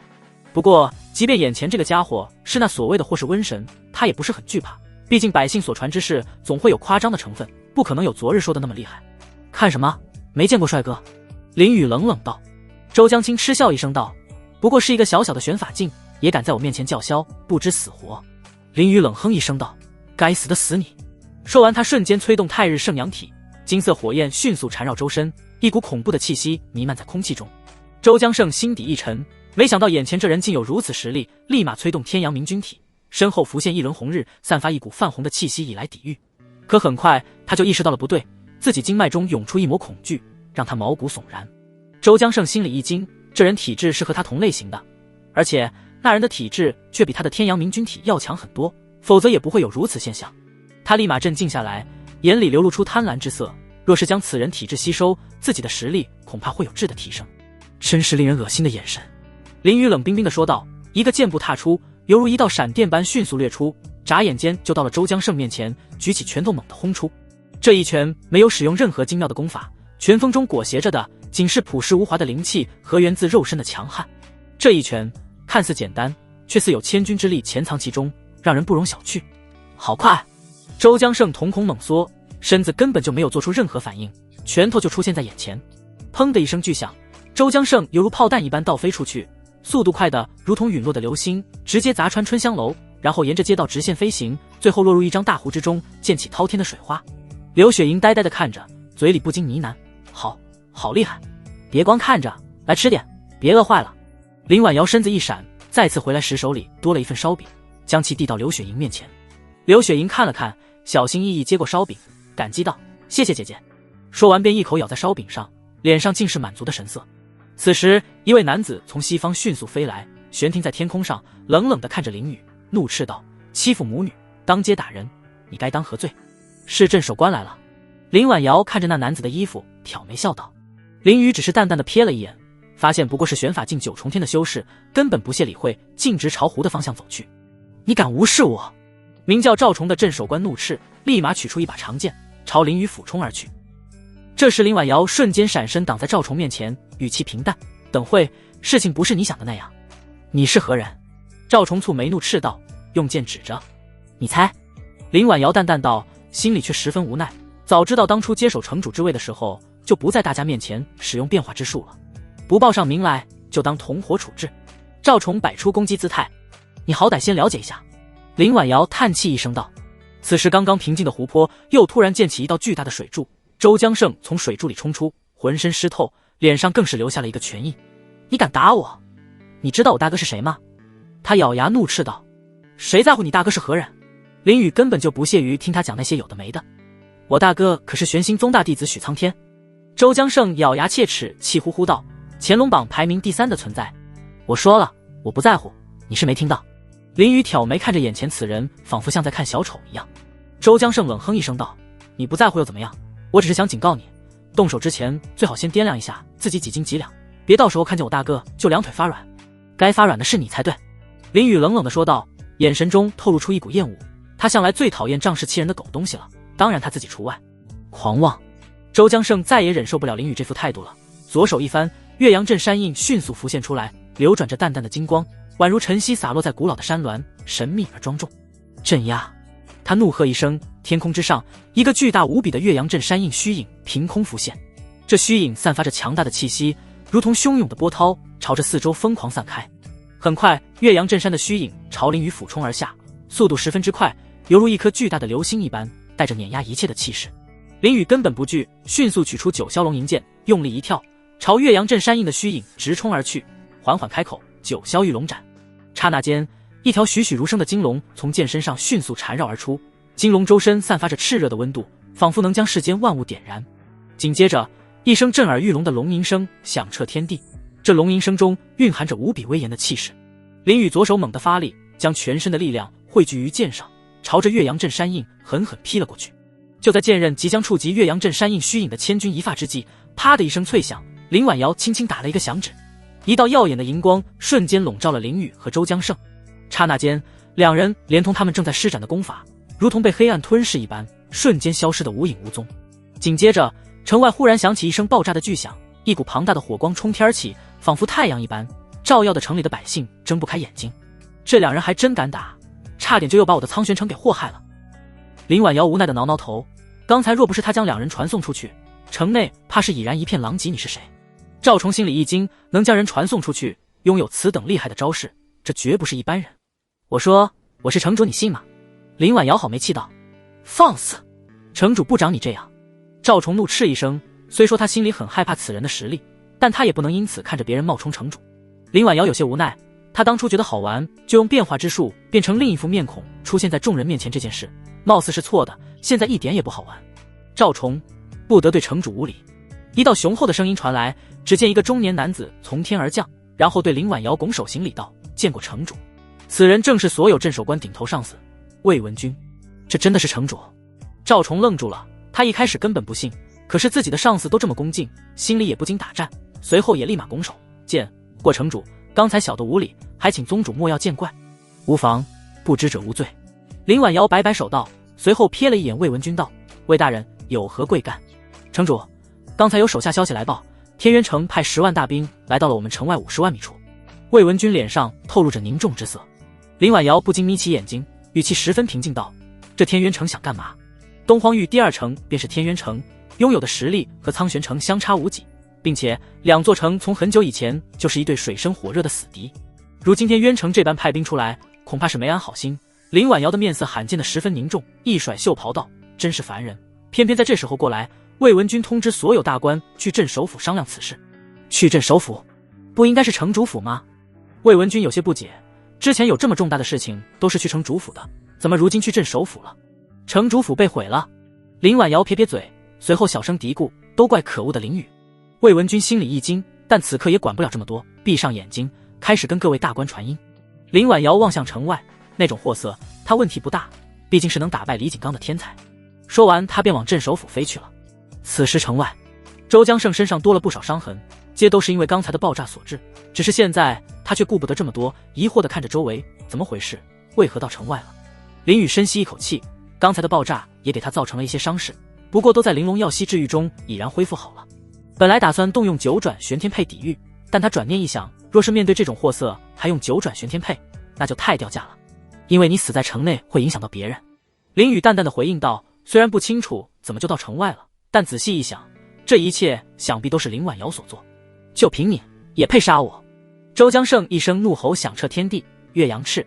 不过即便眼前这个家伙是那所谓的或是瘟神，他也不是很惧怕，毕竟百姓所传之事总会有夸张的成分，不可能有昨日说的那么厉害。看什么？没见过帅哥？林雨冷冷道。周江清嗤笑一声道：不过是一个小小的玄法境，也敢在我面前叫嚣，不知死活。林雨冷哼一声道：该死的死你！说完他瞬间催动太日圣阳体，金色火焰迅速缠绕周身，一股恐怖的气息弥漫在空气中。周江胜心底一沉，没想到眼前这人竟有如此实力，立马催动天阳明君体，身后浮现一轮红日，散发一股泛红的气息以来抵御。可很快他就意识到了不对，自己经脉中涌出一抹恐惧，让他毛骨悚然。周江胜心里一惊，这人体质是和他同类型的，而且那人的体质却比他的天阳明君体要强很多，否则也不会有如此现象。他立马镇静下来，眼里流露出贪婪之色，若是将此人体质吸收，自己的实力恐怕会有质的提升。真是令人恶心的眼神。林雨冷冰冰地说道，一个箭步踏出，犹如一道闪电般迅速掠出，眨眼间就到了周江胜面前，举起拳头猛地轰出。这一拳没有使用任何精妙的功法，拳风中裹挟着的仅是朴实无华的灵气和源自肉身的强悍。这一拳看似简单，却似有千钧之力潜藏其中，让人不容小觑。好快！周江胜瞳孔猛缩，身子根本就没有做出任何反应，拳头就出现在眼前。砰的一声巨响，周江胜犹如炮弹一般倒飞出去，速度快的如同陨落的流星，直接砸穿春香楼，然后沿着街道直线飞行，最后落入一张大湖之中，溅起滔天的水花。刘雪莹呆呆地看着，嘴里不禁呢喃：好厉害！别光看着，来吃点，别饿坏了。林婉瑶身子一闪，再次回来时手里多了一份烧饼，将其递到刘雪莹面前。刘雪莹看了看，小心翼翼接过烧饼，感激道：谢谢姐姐。说完便一口咬在烧饼上，脸上尽是满足的神色。此时一位男子从西方迅速飞来，悬停在天空上，冷冷地看着林雨，怒斥道：欺负母女，当街打人，你该当何罪？是镇守官来了。林婉瑶看着那男子的衣服，挑眉笑道。林雨只是淡淡地瞥了一眼，发现不过是玄法境9重天的修士，根本不屑理会，径直朝湖的方向走去。你敢无视我！名叫赵崇的镇守官怒斥，立马取出一把长剑，朝林宇俯冲而去。这时林婉瑶瞬间闪身挡在赵崇面前，语气平淡：“等会，事情不是你想的那样。你是何人？”赵崇蹙眉怒斥道，用剑指着：“你猜？”林婉瑶淡淡道，心里却十分无奈。早知道当初接手城主之位的时候，就不在大家面前使用变化之术了，不报上名来，就当同伙处置。赵崇摆出攻击姿态：“你好歹先了解一下。”林婉瑶叹气一声道。此时刚刚平静的湖泊又突然溅起一道巨大的水柱，周江胜从水柱里冲出，浑身湿透，脸上更是留下了一个拳印。“你敢打我？你知道我大哥是谁吗？”他咬牙怒斥道。“谁在乎你大哥是何人？”林宇根本就不屑于听他讲那些有的没的。“我大哥可是玄星宗大弟子许苍天。”周江胜咬牙切齿，气呼呼道，“乾隆榜排名第3的存在。我说了，我不在乎，你是没听到。”林宇挑眉看着眼前此人，仿佛像在看小丑一样。周江胜冷哼一声道：“你不在乎又怎么样？我只是想警告你，动手之前最好先掂量一下自己几斤几两，别到时候看见我大哥就两腿发软。该发软的是你才对。”林宇冷冷地说道，眼神中透露出一股厌恶。他向来最讨厌仗势欺人的狗东西了，当然他自己除外。狂妄！周江胜再也忍受不了林宇这副态度了，左手一翻，岳阳镇山印迅速浮现出来，流转着淡淡的金光，宛如晨曦洒落在古老的山峦，神秘而庄重。镇压！他怒喝一声，天空之上，一个巨大无比的岳阳镇山印虚影凭空浮现。这虚影散发着强大的气息，如同汹涌的波涛，朝着四周疯狂散开。很快，岳阳镇山的虚影朝林宇俯冲而下，速度十分之快，犹如一颗巨大的流星一般，带着碾压一切的气势。林宇根本不惧，迅速取出九霄龙吟剑，用力一跳，朝岳阳镇山印的虚影直冲而去，缓缓开口：“九霄玉龙斩！”刹那间，一条栩栩如生的金龙从剑身上迅速缠绕而出，金龙周身散发着炽热的温度，仿佛能将世间万物点燃。紧接着，一声震耳欲聋的龙吟声响彻天地，这龙吟声中蕴含着无比威严的气势。林宇左手猛地发力，将全身的力量汇聚于剑上，朝着岳阳镇山印狠狠劈了过去。就在剑刃即将触及岳阳镇山印虚影的千钧一发之际，啪的一声脆响，林婉瑶轻轻打了一个响指，一道耀眼的银光瞬间笼罩了林宇和周江胜。刹那间，两人连同他们正在施展的功法，如同被黑暗吞噬一般，瞬间消失得无影无踪。紧接着，城外忽然响起一声爆炸的巨响，一股庞大的火光冲天起，仿佛太阳一般，照耀的城里的百姓睁不开眼睛。这两人还真敢打，差点就又把我的苍玄城给祸害了。林婉瑶无奈地挠挠头，刚才若不是他将两人传送出去，城内怕是已然一片狼藉。你是谁？赵崇心里一惊，能将人传送出去，拥有此等厉害的招式，这绝不是一般人。我说我是城主，你信吗？林婉瑶好没气道。放肆！城主不长你这样！赵崇怒斥一声，虽说他心里很害怕此人的实力，但他也不能因此看着别人冒充城主。林婉瑶有些无奈，他当初觉得好玩，就用变化之术变成另一副面孔出现在众人面前，这件事貌似是错的，现在一点也不好玩。赵崇，不得对城主无礼！一道雄厚的声音传来，只见一个中年男子从天而降，然后对林婉瑶拱手行礼道：“见过城主。”此人正是所有镇守官顶头上司魏文君。这真的是城主？赵崇愣住了，他一开始根本不信，可是自己的上司都这么恭敬，心里也不禁打颤，随后也立马拱手：“见过城主，刚才小的无礼，还请宗主莫要见怪。”“无妨，不知者无罪。”林婉瑶摆摆手道，随后瞥了一眼魏文君道：“魏大人有何贵干？”“城主，刚才有手下消息来报，天渊城派10万大兵来到了我们城外50万米处。”魏文君脸上透露着凝重之色。林婉瑶不禁眯起眼睛，语气十分平静道：“这天渊城想干嘛？东荒域第2城便是天渊城，拥有的实力和苍玄城相差无几，并且两座城从很久以前就是一对水深火热的死敌。如今天渊城这般派兵出来，恐怕是没安好心。”林婉瑶的面色罕见的十分凝重，一甩袖袍道：“真是烦人！偏偏在这时候过来。”魏文君通知所有大官去镇守府商量此事。去镇守府？不应该是城主府吗？魏文君有些不解，之前有这么重大的事情都是去城主府的，怎么如今去镇守府了？城主府被毁了。林婉瑶撇撇嘴，随后小声嘀咕：“都怪可恶的林宇。”魏文君心里一惊，但此刻也管不了这么多，闭上眼睛开始跟各位大官传音。林婉瑶望向城外，那种货色他问题不大，毕竟是能打败李景刚的天才。说完他便往镇守府飞去了。此时城外，周江胜身上多了不少伤痕，皆都是因为刚才的爆炸所致。只是现在他却顾不得这么多，疑惑地看着周围，怎么回事？为何到城外了？林宇深吸一口气，刚才的爆炸也给他造成了一些伤势，不过都在玲珑药息治愈中已然恢复好了。本来打算动用九转玄天佩抵御，但他转念一想，若是面对这种货色还用九转玄天佩，那就太掉价了，因为你死在城内会影响到别人。林宇淡淡的回应道，虽然不清楚怎么就到城外了，但仔细一想，这一切想必都是林婉瑶所做，就凭你也配杀我？周江胜一声怒吼响彻天地，岳阳翅。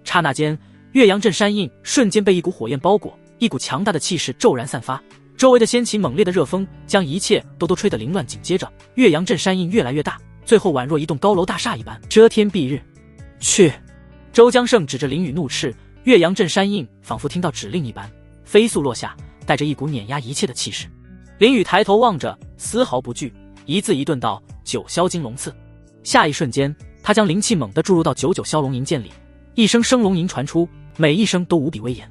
刹那间，岳阳镇山印瞬间被一股火焰包裹，一股强大的气势骤然散发，周围的掀起猛烈的热风，将一切都吹得凌乱。紧接着，岳阳镇山印越来越大，最后宛若一栋高楼大厦一般，遮天蔽日。去！周江胜指着林宇怒斥，岳阳镇山印仿佛听到指令一般，飞速落下，带着一股碾压一切的气势。林宇抬头望着，丝毫不惧，一字一顿道：九霄金龙刺。下一瞬间，他将灵气猛地注入到九九霄龙银剑里，一声声龙吟传出，每一声都无比威严。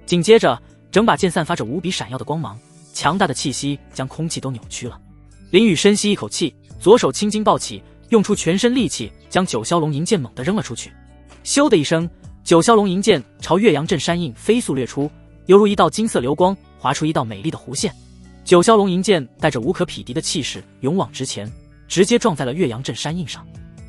紧接着，整把剑散发着无比闪耀的光芒，强大的气息将空气都扭曲了。林宇深吸一口气，左手青筋暴起，用出全身力气，将九霄龙银剑猛地扔了出去。咻的一声，九霄龙银剑朝岳阳镇山印飞速掠出，犹如一道金色流光，划出一道美丽的弧线。九霄龙银剑带着无可匹敌的气势勇往直前，直接撞在了岳阳镇山印上。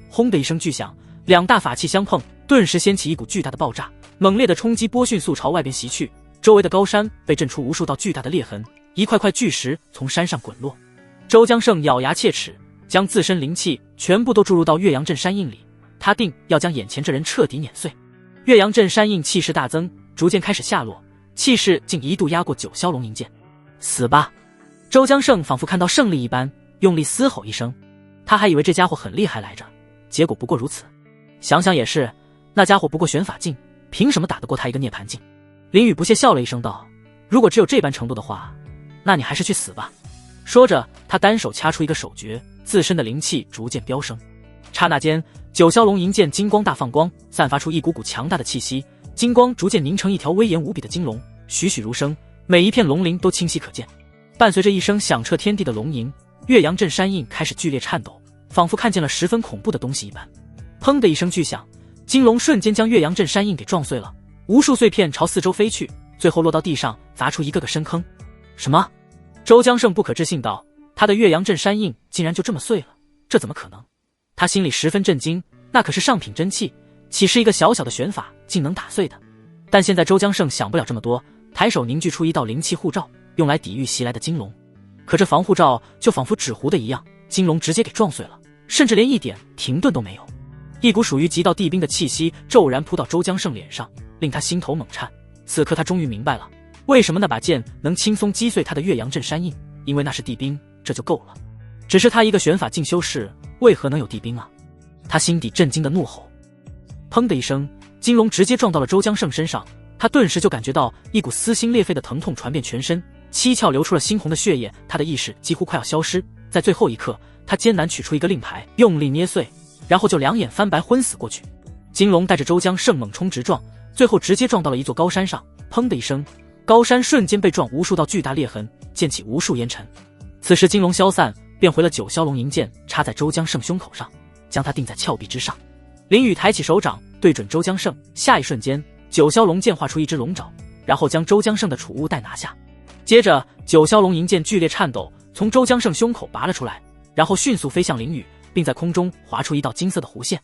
轰的一声巨响，两大法器相碰，顿时掀起一股巨大的爆炸，猛烈的冲击波迅速朝外边袭去，周围的高山被震出无数道巨大的裂痕，一块块巨石从山上滚落。周江胜咬牙切齿，将自身灵气全部都注入到岳阳镇山印里，他定要将眼前这人彻底碾碎。岳阳镇山印气势大增，逐渐开始下落，气势竟一度压过九霄龙银剑。死吧！周江胜仿佛看到胜利一般，用力嘶吼一声。他还以为这家伙很厉害来着，结果不过如此。想想也是，那家伙不过玄法境，凭什么打得过他一个涅槃境？林宇不屑笑了一声道：如果只有这般程度的话，那你还是去死吧。说着，他单手掐出一个手诀，自身的灵气逐渐飙升。刹那间，九霄龙银剑金光大放光，散发出一股股强大的气息，金光逐渐凝成一条威严无比的金龙，栩栩如生，每一片龙鳞都清晰可见。伴随着一声响彻天地的龙吟，岳阳镇山印开始剧烈颤抖，仿佛看见了十分恐怖的东西一般。砰的一声巨响，金龙瞬间将岳阳镇山印给撞碎了，无数碎片朝四周飞去，最后落到地上，砸出一个个深坑。什么？周江胜不可置信道，他的岳阳镇山印竟然就这么碎了，这怎么可能？他心里十分震惊，那可是上品真气，岂是一个小小的玄法竟能打碎的？但现在周江胜想不了这么多，抬手凝聚出一道灵气护罩，用来抵御袭来的金龙。可这防护罩就仿佛纸糊的一样，金龙直接给撞碎了，甚至连一点停顿都没有。一股属于极道地兵的气息骤然扑到周江胜脸上，令他心头猛颤。此刻他终于明白了，为什么那把剑能轻松击碎他的岳阳镇山印，因为那是地兵，这就够了。只是他一个玄法境修士，为何能有地兵啊？他心底震惊的怒吼。砰的一声，金龙直接撞到了周江胜身上，他顿时就感觉到一股撕心裂肺的疼痛传遍全身，七窍流出了猩红的血液，他的意识几乎快要消失。在最后一刻，他艰难取出一个令牌，用力捏碎，然后就两眼翻白昏死过去。金龙带着周江胜猛冲直撞，最后直接撞到了一座高山上。砰的一声，高山瞬间被撞无数道巨大裂痕，溅起无数烟尘。此时金龙消散，变回了九霄龙银剑，插在周江胜胸口上，将他钉在峭壁之上。林宇抬起手掌对准周江胜，下一瞬间，九霄龙剑画出一只龙爪，然后将周江胜的储物袋拿下。接着，九霄龙银剑剧烈颤抖，从周江胜胸口拔了出来，然后迅速飞向林宇，并在空中划出一道金色的弧线。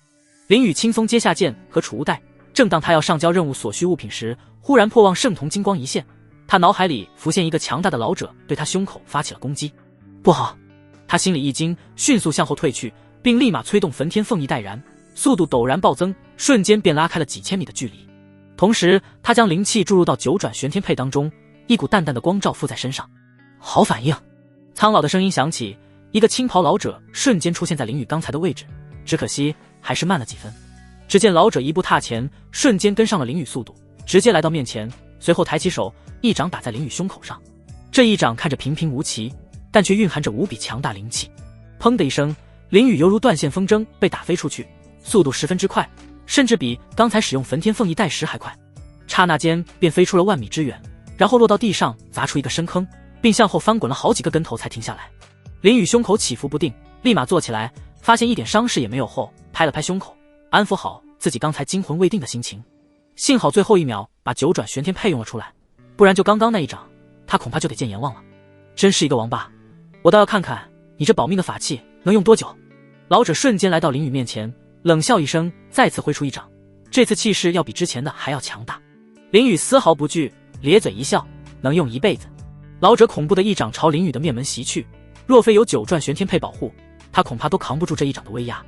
林宇轻松接下剑和储物袋，正当他要上交任务所需物品时，忽然破望圣瞳金光一现，他脑海里浮现一个强大的老者对他胸口发起了攻击。不好！他心里一惊，迅速向后退去，并立马催动焚天凤翼带燃，速度陡然暴增，瞬间便拉开了几千米的距离。同时，他将灵气注入到九转玄天佩当中，一股淡淡的光照附在身上。好反应！苍老的声音响起，一个青袍老者瞬间出现在林宇刚才的位置，只可惜还是慢了几分。只见老者一步踏前，瞬间跟上了林宇速度，直接来到面前，随后抬起手，一掌打在林宇胸口上。这一掌看着平平无奇，但却蕴含着无比强大灵气。砰的一声，林宇犹如断线风筝被打飞出去，速度十分之快，甚至比刚才使用焚天凤翼带时还快。刹那间便飞出了万米之远，然后落到地上砸出一个深坑，并向后翻滚了好几个跟头才停下来。林宇胸口起伏不定，立马坐起来，发现一点伤势也没有后，拍了拍胸口，安抚好自己刚才惊魂未定的心情。幸好最后一秒把九转玄天佩用了出来，不然就刚刚那一掌，他恐怕就得见阎王了。真是一个王八，我倒要看看你这保命的法器能用多久。老者瞬间来到林宇面前，冷笑一声，再次挥出一掌，这次气势要比之前的还要强大。林宇丝毫不惧，咧嘴一笑，能用一辈子。老者恐怖的一掌朝林宇的面门袭去，若非有九转玄天配保护，他恐怕都扛不住这一掌的威压。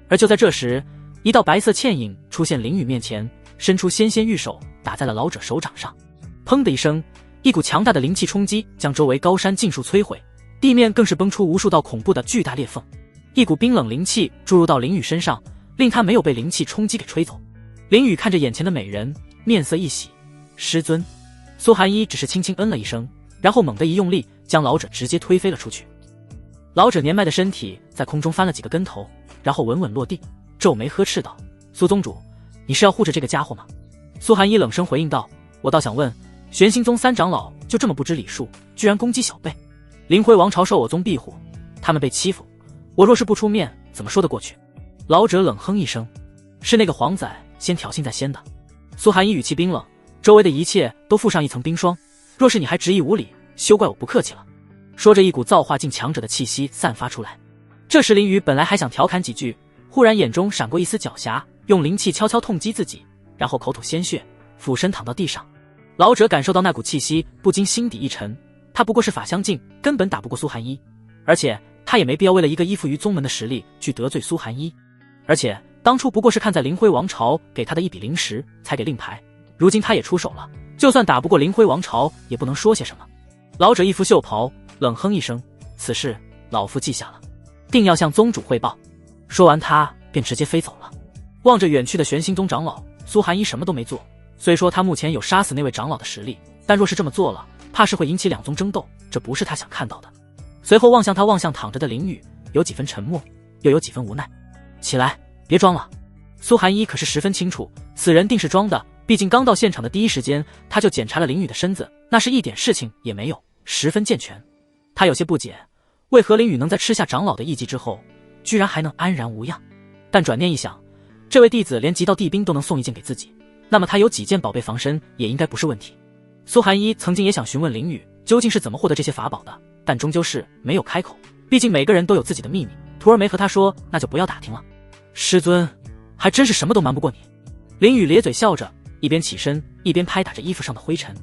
而就在这时，一道白色倩影出现林宇面前，伸出纤纤玉手打在了老者手掌上。砰的一声，一股强大的灵气冲击将周围高山尽数摧毁，地面更是崩出无数道恐怖的巨大裂缝。一股冰冷灵气注入到林宇身上，令他没有被灵气冲击给吹走。林宇看着眼前的美人，面色一喜。师尊。苏寒一只是轻轻嗯了一声，然后猛地一用力，将老者直接推飞了出去。老者年迈的身体在空中翻了几个跟头，然后稳稳落地，皱眉呵斥道：苏宗主，你是要护着这个家伙吗？苏寒一冷声回应道：我倒想问，玄心宗三长老就这么不知礼数，居然攻击小辈。灵辉王朝受我宗庇护，他们被欺负，我若是不出面，怎么说得过去？老者冷哼一声：是那个黄仔先挑衅在先的。苏寒一语气冰冷，周围的一切都附上一层冰霜，若是你还执意无礼，休怪我不客气了。说着，一股造化境强者的气息散发出来。这时林宇本来还想调侃几句，忽然眼中闪过一丝狡黠，用灵气悄悄痛击自己，然后口吐鲜血，俯身躺到地上。老者感受到那股气息，不禁心底一沉，他不过是法相境，根本打不过苏寒一，而且他也没必要为了一个依附于宗门的实力去得罪苏寒一，而且当初不过是看在灵辉王朝给他的一笔灵石才给令牌，如今他也出手了，就算打不过灵辉王朝也不能说些什么。老者一拂袖袍，冷哼一声：此事老夫记下了，定要向宗主汇报。说完他便直接飞走了。望着远去的玄心宗长老，苏寒一什么都没做。虽说他目前有杀死那位长老的实力，但若是这么做了，怕是会引起两宗争斗，这不是他想看到的。随后望向躺着的林宇，有几分沉默，又有几分无奈。起来，别装了。苏寒一可是十分清楚，此人定是装的，毕竟刚到现场的第一时间，他就检查了林宇的身子，那是一点事情也没有，十分健全。他有些不解，为何林宇能在吃下长老的一击之后，居然还能安然无恙？但转念一想，这位弟子连极道地兵都能送一件给自己，那么他有几件宝贝防身也应该不是问题。苏寒一曾经也想询问林宇究竟是怎么获得这些法宝的，但终究是没有开口，毕竟每个人都有自己的秘密，徒儿没和他说，那就不要打听了。师尊，还真是什么都瞒不过你。林宇咧嘴笑着，一边起身一边拍打着衣服上的灰尘。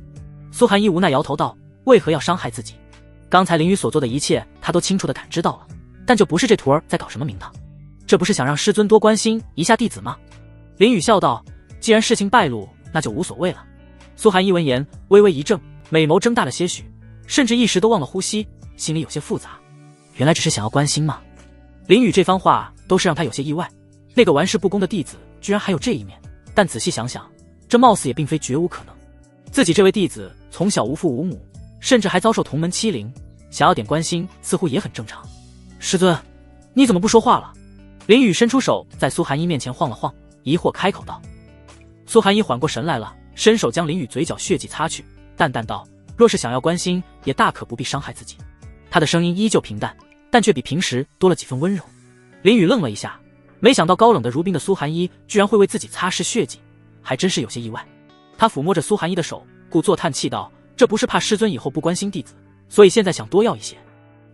苏寒一无奈摇头道：为何要伤害自己？刚才林宇所做的一切他都清楚地感知到了，但就不是这徒儿在搞什么名堂，这不是想让师尊多关心一下弟子吗？林宇笑道：既然事情败露，那就无所谓了。苏寒一闻言微微一怔，美眸睁大了些许，甚至一时都忘了呼吸，心里有些复杂。原来只是想要关心吗？林宇这番话都是让他有些意外，那个玩世不恭的弟子居然还有这一面，但仔细想想，这貌似也并非绝无可能。自己这位弟子从小无父无母，甚至还遭受同门欺凌，想要点关心似乎也很正常。师尊，你怎么不说话了？林宇伸出手在苏寒一面前晃了晃，疑惑开口道。苏寒一缓过神来了，伸手将林宇嘴角血迹擦去，淡淡道：若是想要关心，也大可不必伤害自己。他的声音依旧平淡，但却比平时多了几分温柔。林宇愣了一下，没想到高冷的如冰的苏寒一居然会为自己擦拭血迹，还真是有些意外。他抚摸着苏寒一的手，故作叹气道：这不是怕师尊以后不关心弟子，所以现在想多要一些。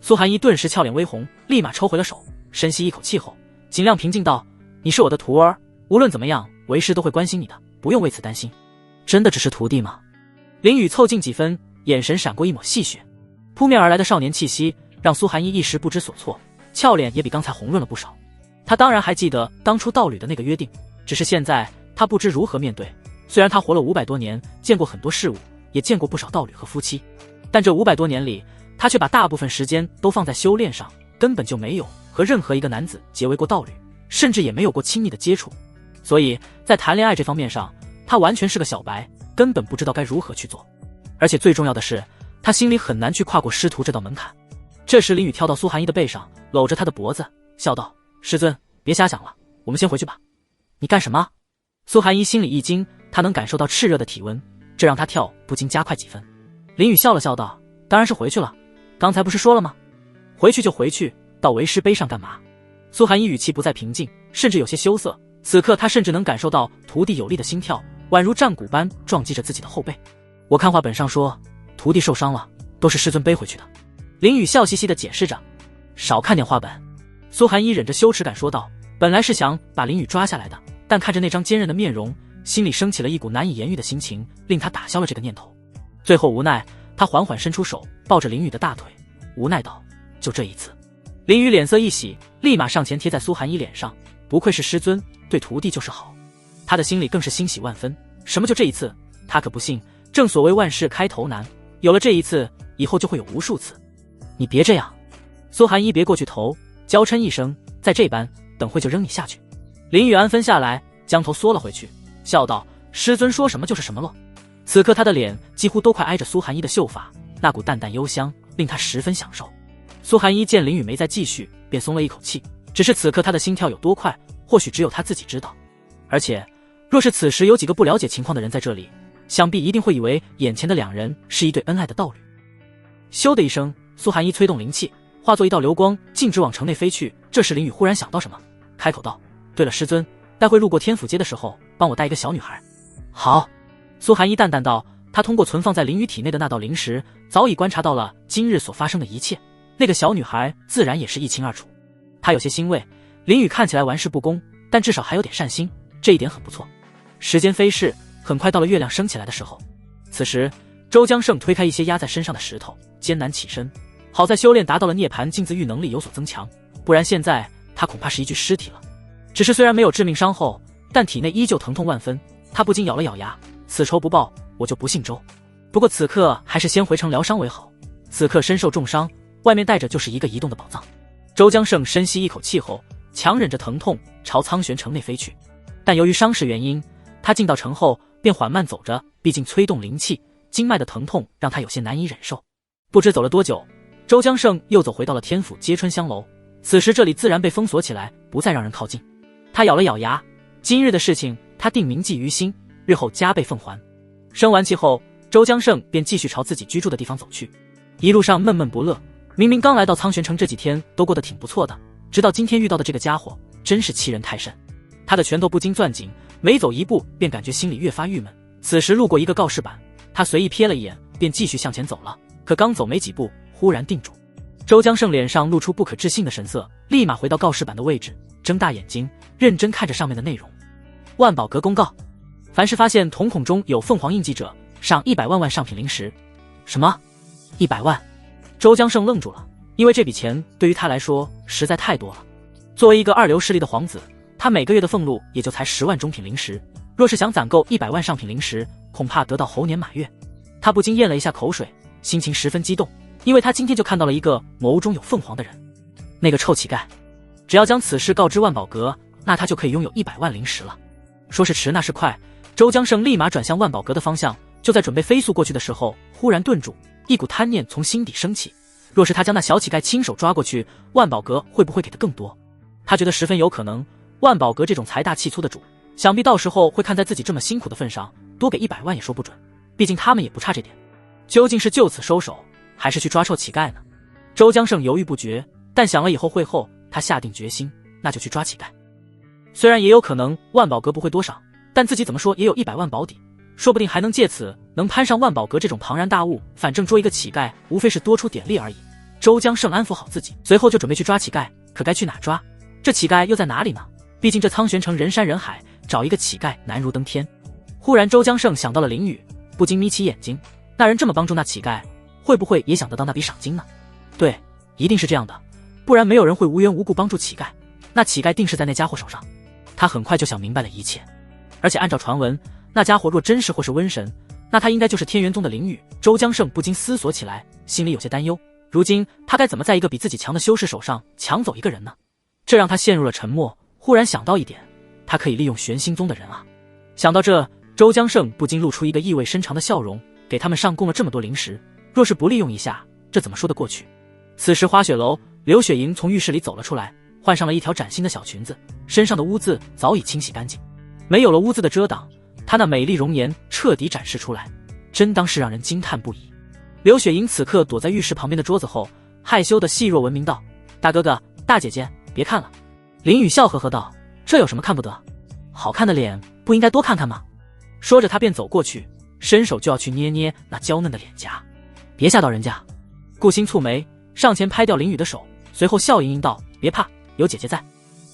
苏寒一顿时俏脸微红，立马抽回了手，深吸一口气后尽量平静道：你是我的徒儿，无论怎么样为师都会关心你的，不用为此担心。真的只是徒弟吗？林宇凑近几分，眼神闪过一抹戏谑，扑面而来的少年气息让苏寒一一时不知所措，俏脸也比刚才红润了不少。他当然还记得当初道侣的那个约定，只是现在他不知如何面对。虽然他活了500多年，见过很多事物，也见过不少道侣和夫妻，但这500多年里，他却把大部分时间都放在修炼上，根本就没有和任何一个男子结为过道侣，甚至也没有过亲密的接触。所以在谈恋爱这方面上，他完全是个小白，根本不知道该如何去做。而且最重要的是，他心里很难去跨过师徒这道门槛。这时林宇跳到苏寒一的背上，搂着他的脖子，笑道：师尊，别瞎想了，我们先回去吧。你干什么？苏寒一心里一惊，他能感受到炽热的体温，这让他跳不禁加快几分。林宇笑了笑道：当然是回去了，刚才不是说了吗？回去就回去，到为师背上干嘛？苏寒一语气不再平静，甚至有些羞涩，此刻他甚至能感受到徒弟有力的心跳，宛如战鼓般撞击着自己的后背。我看话本上说，徒弟受伤了，都是师尊背回去的。林雨笑嘻嘻地解释着。少看点画本。苏寒一忍着羞耻感说道，本来是想把林雨抓下来的，但看着那张坚韧的面容，心里升起了一股难以言喻的心情，令他打消了这个念头。最后无奈，他缓缓伸出手抱着林雨的大腿，无奈道，就这一次。林雨脸色一喜，立马上前贴在苏寒一脸上，不愧是师尊，对徒弟就是好。他的心里更是欣喜万分，什么就这一次？他可不信，正所谓万事开头难，有了这一次，以后就会有无数次。你别这样。苏寒一别过去头，娇嗔一声，在这般，等会就扔你下去。林雨安分下来，将头缩了回去，笑道，师尊说什么就是什么咯。此刻他的脸几乎都快挨着苏寒一的秀发，那股淡淡幽香令他十分享受。苏寒一见林雨没再继续，便松了一口气，只是此刻他的心跳有多快，或许只有他自己知道。而且若是此时有几个不了解情况的人在这里，想必一定会以为眼前的两人是一对恩爱的道侣。咻的一声，苏寒一催动灵气，化作一道流光，径直往城内飞去。这时林雨忽然想到什么，开口道，对了师尊，待会路过天府街的时候，帮我带一个小女孩。好。苏寒一淡淡道，他通过存放在林雨体内的那道灵石，早已观察到了今日所发生的一切，那个小女孩自然也是一清二楚。他有些欣慰，林雨看起来玩世不恭，但至少还有点善心，这一点很不错。时间飞逝，很快到了月亮升起来的时候。此时周江胜推开一些压在身上的石头，艰难起身，好在修炼达到了涅槃镜自愈能力有所增强，不然现在他恐怕是一具尸体了。只是虽然没有致命伤后，但体内依旧疼痛万分，他不禁咬了咬牙，此仇不报，我就不姓周。不过此刻还是先回城疗伤为好，此刻身受重伤，外面带着就是一个移动的宝藏。周江胜深吸一口气后，强忍着疼痛朝苍玄城内飞去，但由于伤势原因，他进到城后便缓慢走着，毕竟催动灵气，经脉的疼痛让他有些难以忍受。不知走了多久，周江胜又走回到了天府街春香楼，此时这里自然被封锁起来，不再让人靠近。他咬了咬牙，今日的事情他定铭记于心，日后加倍奉还。生完气后，周江胜便继续朝自己居住的地方走去。一路上闷闷不乐，明明刚来到苍玄城这几天都过得挺不错的，直到今天遇到的这个家伙，真是欺人太甚。他的拳头不禁攥紧，每走一步便感觉心里越发郁闷。此时路过一个告示板，他随意瞥了一眼，便继续向前走了。可刚走没几步，忽然定住。周江胜脸上露出不可置信的神色，立马回到告示板的位置，睁大眼睛认真看着上面的内容。万宝阁公告，凡是发现瞳孔中有凤凰印记者，赏100万上品灵石。什么？100万？周江胜愣住了，因为这笔钱对于他来说实在太多了。作为一个二流势力的皇子，他每个月的俸禄也就才10万中品灵石，若是想攒够100万上品灵石，恐怕得到猴年马月。他不禁咽了一下口水，心情十分激动，因为他今天就看到了一个魔屋中有凤凰的人。那个臭乞丐，只要将此事告知万宝阁，那他就可以拥有100万灵石了。说是迟那是快，周江胜立马转向万宝阁的方向，就在准备飞速过去的时候，忽然顿住，一股贪念从心底升起。若是他将那小乞丐亲手抓过去，万宝阁会不会给的更多？他觉得十分有可能，万宝阁这种财大气粗的主，想必到时候会看在自己这么辛苦的份上，多给100万也说不准，毕竟他们也不差这点。究竟是就此收手，还是去抓臭乞丐呢？周江胜犹豫不决，但想了以后会后，他下定决心，那就去抓乞丐。虽然也有可能万宝阁不会多赏，但自己怎么说也有100万保底，说不定还能借此能攀上万宝阁这种庞然大物。反正捉一个乞丐无非是多出点力而已。周江胜安抚好自己，随后就准备去抓乞丐。可该去哪抓？这乞丐又在哪里呢？毕竟这苍玄城人山人海，找一个乞丐难如登天。忽然周江胜想到了林雨，不禁眯起眼睛，那人这么帮助那乞丐，会不会也想得到那笔赏金呢？对，一定是这样的，不然没有人会无缘无故帮助乞丐，那乞丐定是在那家伙手上。他很快就想明白了一切，而且按照传闻，那家伙若真是或是瘟神，那他应该就是天元宗的林雨。周江胜不禁思索起来，心里有些担忧。如今他该怎么在一个比自己强的修士手上抢走一个人呢？这让他陷入了沉默。忽然想到一点，他可以利用玄心宗的人啊。想到这，周江胜不禁露出一个意味深长的笑容，给他们上供了这么多灵石，若是不利用一下，这怎么说得过去？此时花雪楼，刘雪莹从浴室里走了出来，换上了一条崭新的小裙子，身上的污渍早已清洗干净，没有了污渍的遮挡，她那美丽容颜彻底展示出来，真当是让人惊叹不已。刘雪莹此刻躲在浴室旁边的桌子后，害羞的细若闻名道：“大哥哥，大姐姐，别看了。”林雨笑呵呵道：“这有什么看不得？好看的脸不应该多看看吗？”说着他便走过去，伸手就要去捏捏那娇嫩的脸颊。“别吓到人家，顾星蹙眉，上前拍掉林雨的手，随后笑盈盈道：“别怕，有姐姐在。”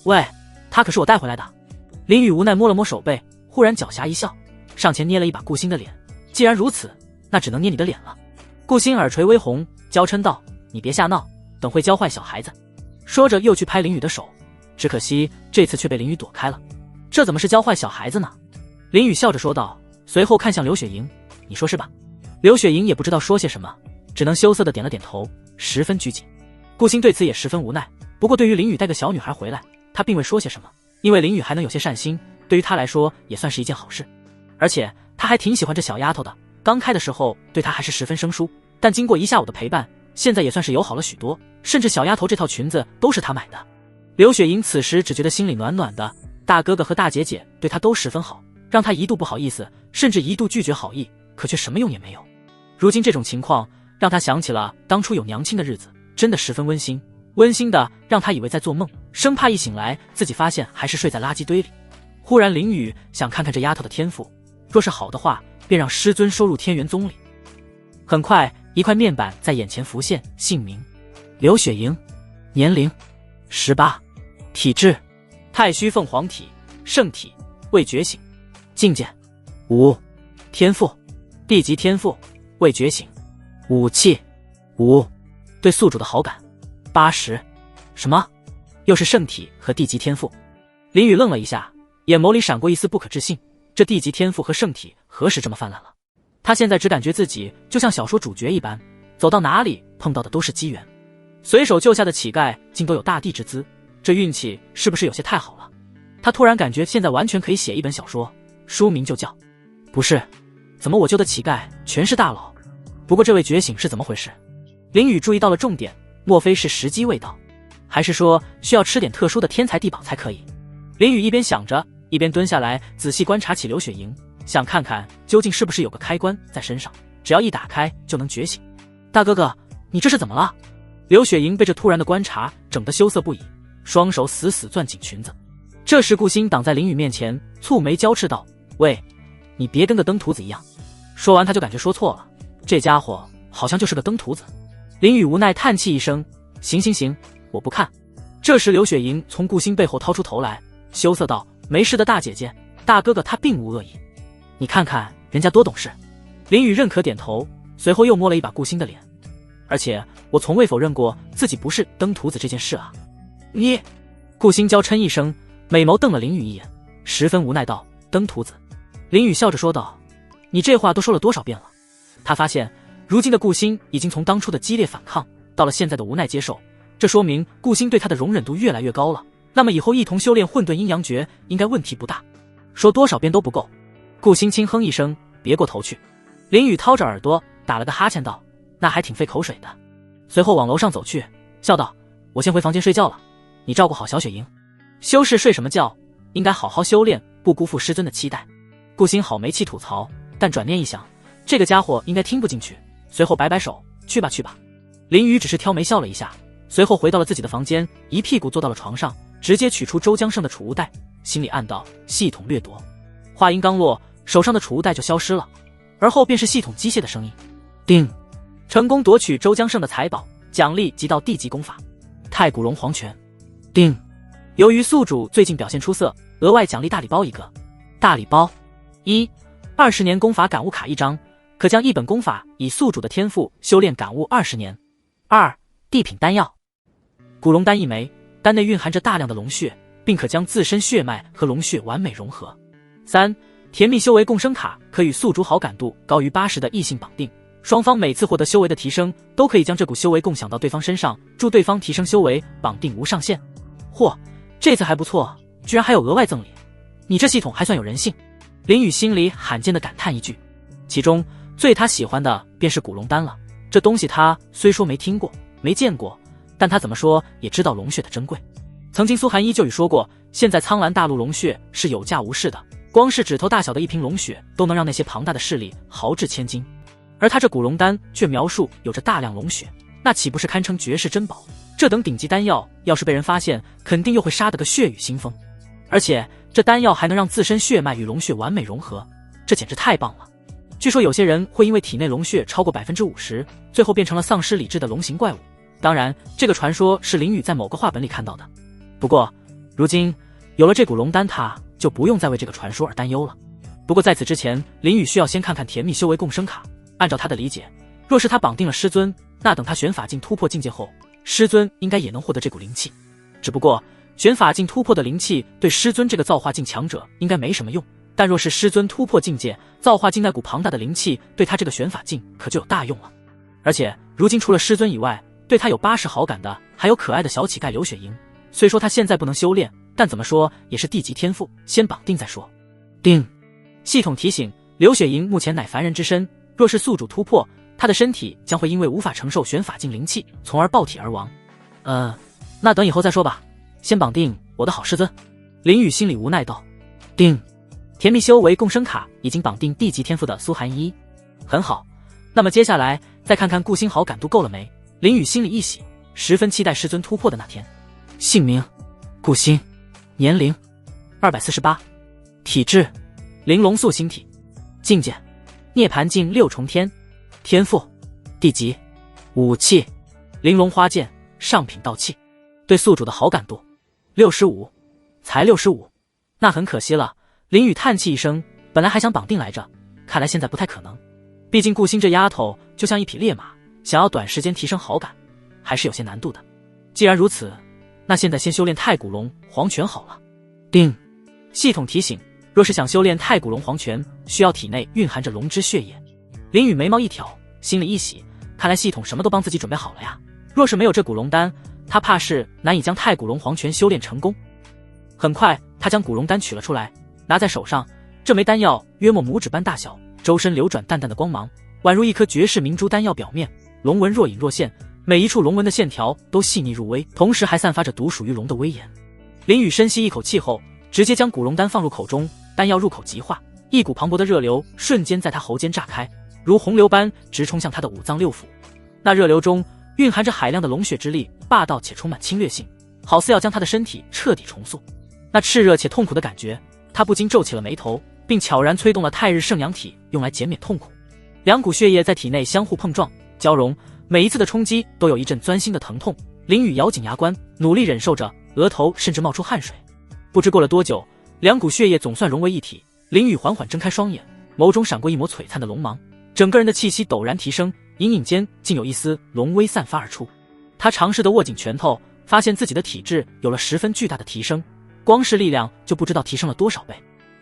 喂，她可是我带回来的。林雨无奈摸了摸手背，忽然狡黠一笑，上前捏了一把顾星的脸。既然如此，那只能捏你的脸了。顾星耳垂微红，娇嗔道：“你别瞎闹，等会教坏小孩子。”说着又去拍林雨的手，只可惜这次却被林雨躲开了。这怎么是教坏小孩子呢？林雨笑着说道，随后看向刘雪莹：“你说是吧？”刘雪莹也不知道说些什么，只能羞涩地点了点头，十分拘谨。顾星对此也十分无奈，不过对于林雨带个小女孩回来，他并未说些什么，因为林雨还能有些善心，对于他来说也算是一件好事。而且他还挺喜欢这小丫头的，刚开的时候对她还是十分生疏，但经过一下午的陪伴，现在也算是友好了许多，甚至小丫头这套裙子都是她买的。刘雪莹此时只觉得心里暖暖的，大哥哥和大姐姐对她都十分好，让她一度不好意思，甚至一度拒绝好意，可却什么用也没有。如今这种情况让她想起了当初有娘亲的日子，真的十分温馨，温馨的让她以为在做梦，生怕一醒来自己发现还是睡在垃圾堆里。忽然林雨想看看这丫头的天赋，若是好的话，便让师尊收入天元宗里。很快一块面板在眼前浮现，姓名刘雪莹，年龄18，体质太虚凤凰体，圣体，未觉醒，境界无，天赋地级天赋，未觉醒，武器无，对宿主的好感80。什么？又是圣体和地级天赋？林雨愣了一下，眼眸里闪过一丝不可置信，这地级天赋和圣体何时这么泛滥了？他现在只感觉自己就像小说主角一般，走到哪里碰到的都是机缘，随手救下的乞丐竟都有大帝之资，这运气是不是有些太好了？他突然感觉现在完全可以写一本小说，书名就叫……不是，怎么我救的乞丐全是大佬？不过这位觉醒是怎么回事？林雨注意到了重点，莫非是时机未到，还是说需要吃点特殊的天才地宝才可以？林雨一边想着，一边蹲下来仔细观察起刘雪莹，想看看究竟是不是有个开关在身上，只要一打开就能觉醒。大哥哥，你这是怎么了？刘雪莹被这突然的观察整得羞涩不已，双手死死攥紧裙子。这时顾星挡在林雨面前，蹙眉娇斥道：“喂，你别跟个登徒子一样。”说完他就感觉说错了，这家伙好像就是个登徒子。林雨无奈叹气一声：“行行行，我不看。”这时刘雪莹从顾星背后掏出头来，羞涩道：“没事的，大姐姐，大哥哥他并无恶意，你看看人家多懂事。”林雨认可点头，随后又摸了一把顾星的脸。而且我从未否认过自己不是登徒子这件事啊。你……顾星娇嗔一声，美眸瞪了林雨一眼，十分无奈道：“登徒子。”林雨笑着说道：“你这话都说了多少遍了？”他发现如今的顾星已经从当初的激烈反抗到了现在的无奈接受，这说明顾星对他的容忍度越来越高了，那么以后一同修炼混沌阴阳诀应该问题不大。说多少遍都不够。顾星轻哼一声，别过头去。林雨掏着耳朵打了个哈欠道：“那还挺费口水的。”随后往楼上走去，笑道：“我先回房间睡觉了，你照顾好小雪莹。修士睡什么觉？应该好好修炼，不辜负师尊的期待。”顾星好没气吐槽，但转念一想，这个家伙应该听不进去，随后摆摆手：“去吧去吧。”林雨只是挑眉笑了一下，随后回到了自己的房间，一屁股坐到了床上，直接取出周江胜的储物袋，心里暗道：系统掠夺。话音刚落，手上的储物袋就消失了，而后便是系统机械的声音：叮，成功夺取周江胜的财宝，奖励级到地级功法太古龙皇拳。叮，由于宿主最近表现出色，额外奖励大礼包一个。大礼包：1，20年功法感悟卡1张，可将一本功法以宿主的天赋修炼感悟20年。2，地品丹药，古龙丹一枚，丹内蕴含着大量的龙血，并可将自身血脉和龙血完美融合。3，甜蜜修为共生卡，可与宿主好感度高于80的异性绑定，双方每次获得修为的提升，都可以将这股修为共享到对方身上，助对方提升修为，绑定无上限。嚯，这次还不错，居然还有额外赠礼，你这系统还算有人性。林雨心里罕见的感叹一句，其中最他喜欢的便是古龙丹了。这东西他虽说没听过没见过，但他怎么说也知道龙血的珍贵。曾经苏寒一就已说过，现在苍兰大陆龙血是有价无市的，光是指头大小的一瓶龙血都能让那些庞大的势力豪掷千金，而他这古龙丹却描述有着大量龙血，那岂不是堪称绝世珍宝？这等顶级丹药要是被人发现，肯定又会杀得个血雨腥风。而且这丹药还能让自身血脉与龙血完美融合，这简直太棒了。据说有些人会因为体内龙血超过 50%， 最后变成了丧失理智的龙形怪物。当然，这个传说是林宇在某个话本里看到的。不过，如今有了这股龙丹，他就不用再为这个传说而担忧了。不过在此之前，林宇需要先看看甜蜜修为共生卡。按照他的理解，若是他绑定了师尊，那等他玄法境突破境界后，师尊应该也能获得这股灵气。只不过，玄法境突破的灵气对师尊这个造化境强者应该没什么用，但若是师尊突破境界，造化境那股庞大的灵气对他这个玄法境可就有大用了。而且，如今除了师尊以外，对他有80好感的还有可爱的小乞丐刘雪莹。虽说他现在不能修炼，但怎么说也是地级天赋，先绑定再说。定，系统提醒：刘雪莹目前乃凡人之身，若是宿主突破，他的身体将会因为无法承受玄法境灵气，从而爆体而亡。那等以后再说吧，先绑定我的好师尊。林宇心里无奈道。定，甜蜜修为共生卡已经绑定地级天赋的苏寒一，很好。那么接下来再看看顾星好感度够了没？林宇心里一喜，十分期待师尊突破的那天。姓名：顾星，年龄248，体质：玲珑素星体，境界：涅槃境6重天，天赋：地级，武器：玲珑花剑，上品道器。对宿主的好感度65，才65，那很可惜了。林宇叹气一声，本来还想绑定来着，看来现在不太可能。毕竟顾星这丫头就像一匹烈马，想要短时间提升好感，还是有些难度的。既然如此，那现在先修炼太古龙黄泉好了。定，系统提醒：若是想修炼太古龙黄泉，需要体内蕴含着龙之血液。林宇眉毛一挑，心里一喜，看来系统什么都帮自己准备好了呀。若是没有这股龙丹，他怕是难以将太古龙黄泉修炼成功。很快，他将古龙丹取了出来，拿在手上。这枚丹药约莫拇指般大小，周身流转淡淡的光芒，宛如一颗绝世明珠。丹药表面龙纹若隐若现，每一处龙纹的线条都细腻入微，同时还散发着独属于龙的威严。林宇深吸一口气后，直接将古龙丹放入口中，丹药入口即化，一股磅礴的热流瞬间在他喉间炸开，如洪流般直冲向他的五脏六腑。那热流中蕴含着海量的龙血之力，霸道且充满侵略性，好似要将他的身体彻底重塑。那炽热且痛苦的感觉，他不禁皱起了眉头，并悄然催动了太日圣阳体，用来减免痛苦。两股血液在体内相互碰撞交融，每一次的冲击都有一阵钻心的疼痛。林宇咬紧牙关，努力忍受着，额头甚至冒出汗水。不知过了多久，两股血液总算融为一体。林宇缓缓睁开双眼，眸中闪过一抹璀璨的龙芒，整个人的气息陡然提升，隐隐间竟有一丝龙威散发而出。他尝试地握紧拳头，发现自己的体质有了十分巨大的提升，光是力量就不知道提升了多少倍。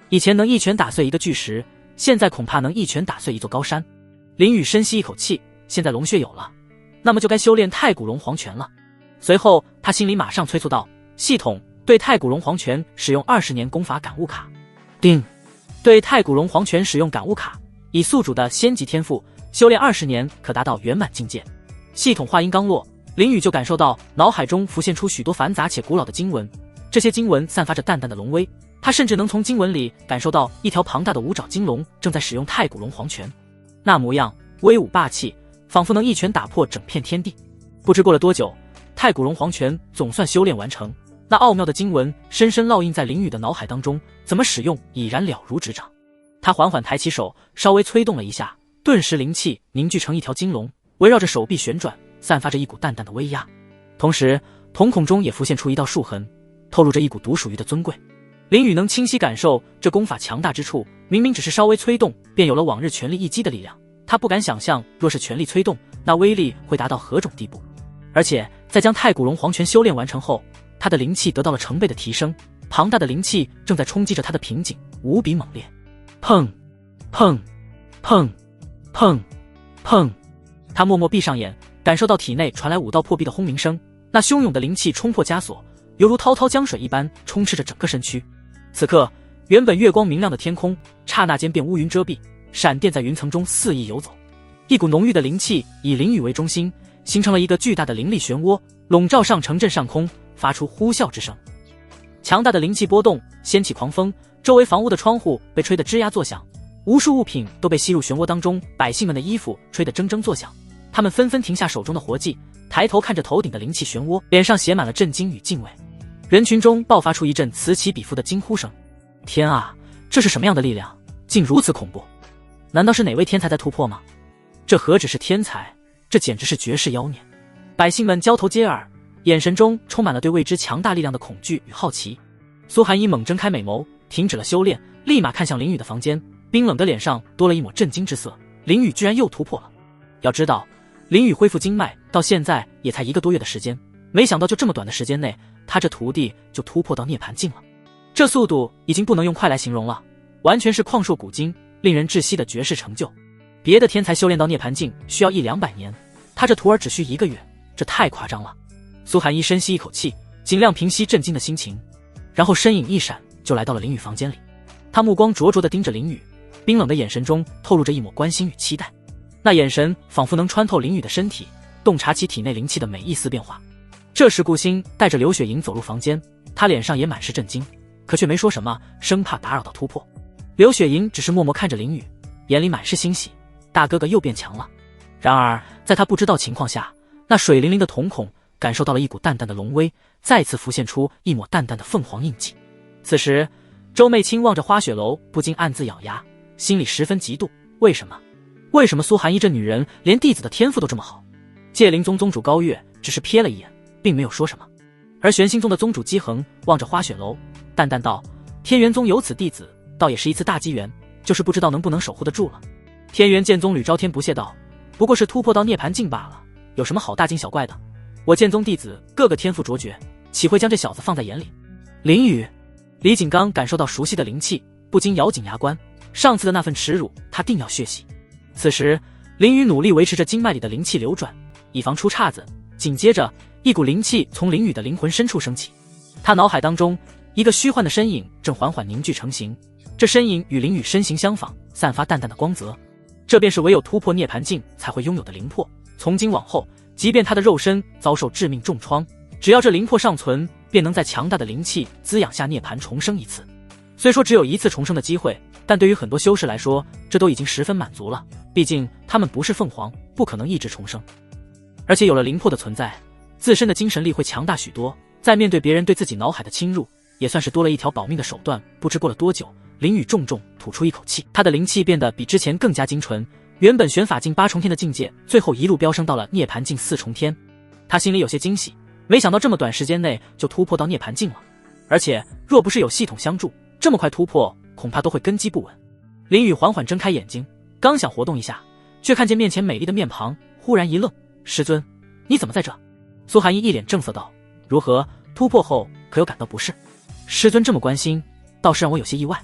以前能一拳打碎一个巨石，现在恐怕能一拳打碎一座高山。林宇深吸一口气，现在龙血有了，那么就该修炼太古龙黄泉了。随后他心里马上催促道：系统对太古龙黄泉使用20年功法感悟卡。定，对太古龙黄泉使用感悟卡，以宿主的仙级天赋修炼20年可达到圆满境界。系统话音刚落，林宇就感受到脑海中浮现出许多繁杂且古老的经文，这些经文散发着淡淡的龙威，他甚至能从经文里感受到一条庞大的五爪金龙正在使用太古龙黄泉，那模样威武霸气，仿佛能一拳打破整片天地。不知过了多久，太古龙黄泉总算修炼完成，那奥妙的经文深深烙印在林宇的脑海当中，怎么使用已然了如指掌。他缓缓抬起手，稍微催动了一下，顿时灵气凝聚成一条金龙，围绕着手臂旋转，散发着一股淡淡的威压。同时瞳孔中也浮现出一道竖痕，透露着一股独属于的尊贵。林宇能清晰感受这功法强大之处，明明只是稍微催动，便有了往日全力一击的力量。他不敢想象，若是全力催动，那威力会达到何种地步。而且在将太古龙黄泉修炼完成后，他的灵气得到了成倍的提升，庞大的灵气正在冲击着他的瓶颈，无比猛烈。砰砰砰砰砰，他默默闭上眼，感受到体内传来5道破壁的轰鸣声，那汹涌的灵气冲破枷锁，犹如滔滔江水一般充斥着整个身躯。此刻原本月光明亮的天空刹那间便乌云遮蔽，闪电在云层中肆意游走，一股浓郁的灵气以林宇为中心，形成了一个巨大的灵力漩涡，笼罩上城镇上空，发出呼啸之声。强大的灵气波动掀起狂风，周围房屋的窗户被吹得吱呀作响，无数物品都被吸入漩涡当中，百姓们的衣服吹得铮铮作响，他们纷纷停下手中的活计，抬头看着头顶的灵气漩涡，脸上写满了震惊与敬畏。人群中爆发出一阵此起彼伏的惊呼声。天啊，这是什么样的力量，竟如此恐怖！难道是哪位天才在突破吗？这何止是天才，这简直是绝世妖孽！百姓们交头接耳，眼神中充满了对未知强大力量的恐惧与好奇。苏寒一猛睁开美眸，停止了修炼，立马看向林雨的房间，冰冷的脸上多了一抹震惊之色。林雨居然又突破了！要知道，林雨恢复经脉到现在也才1个多月的时间，没想到就这么短的时间内，他这徒弟就突破到涅槃境了。这速度已经不能用快来形容了，完全是旷硕古今，令人窒息的绝世成就。别的天才修炼到涅槃境需要100-200年，他这徒儿只需1个月，这太夸张了。苏寒一深吸一口气，尽量平息震惊的心情，然后身影一闪就来到了林雨房间里。他目光灼灼地盯着林雨，冰冷的眼神中透露着一抹关心与期待，那眼神仿佛能穿透林雨的身体，洞察其体内灵气的每一丝变化。这时顾星带着刘雪莹走入房间，他脸上也满是震惊，可却没说什么，生怕打扰到突破。刘雪莹只是默默看着林雨，眼里满是欣喜，大哥哥又变强了。然而在他不知道情况下，那水灵灵的瞳孔感受到了一股淡淡的龙威，再次浮现出一抹淡淡的凤凰印记。此时周媚清望着花雪楼，不禁暗自咬牙，心里十分嫉妒。为什么苏寒一这女人连弟子的天赋都这么好？界灵宗宗主高月只是瞥了一眼，并没有说什么。而玄心宗的宗主姬恒望着花雪楼，淡淡道：天元宗有此弟子，倒也是一次大机缘，就是不知道能不能守护得住了。天元剑宗吕昭天不屑道：不过是突破到涅槃境罢了，有什么好大惊小怪的？我剑宗弟子个个天赋卓绝，岂会将这小子放在眼里？林雨，李景刚感受到熟悉的灵气，不禁咬紧牙关，上次的那份耻辱他定要血洗。此时林雨努力维持着经脉里的灵气流转，以防出岔子。紧接着一股灵气从林雨的灵魂深处升起，他脑海当中一个虚幻的身影正缓缓凝聚成型，这身影与林雨身形相仿，散发淡淡的光泽，这便是唯有突破涅槃境才会拥有的灵魄。从今往后，即便他的肉身遭受致命重创，只要这灵魄尚存，便能在强大的灵气滋养下涅槃重生一次。虽说只有一次重生的机会，但对于很多修士来说，这都已经十分满足了。毕竟他们不是凤凰，不可能一直重生。而且有了灵魄的存在，自身的精神力会强大许多，在面对别人对自己脑海的侵入，也算是多了一条保命的手段。不知过了多久，林雨重重吐出一口气，他的灵气变得比之前更加精纯，原本玄法境8重天的境界，最后一路飙升到了涅槃境4重天。他心里有些惊喜，没想到这么短时间内就突破到涅槃境了，而且若不是有系统相助，这么快突破恐怕都会根基不稳。林雨缓缓睁开眼睛，刚想活动一下，却看见面前美丽的面庞，忽然一愣：师尊，你怎么在这？苏寒一一脸正色道：如何，突破后可有感到不适？师尊这么关心，倒是让我有些意外。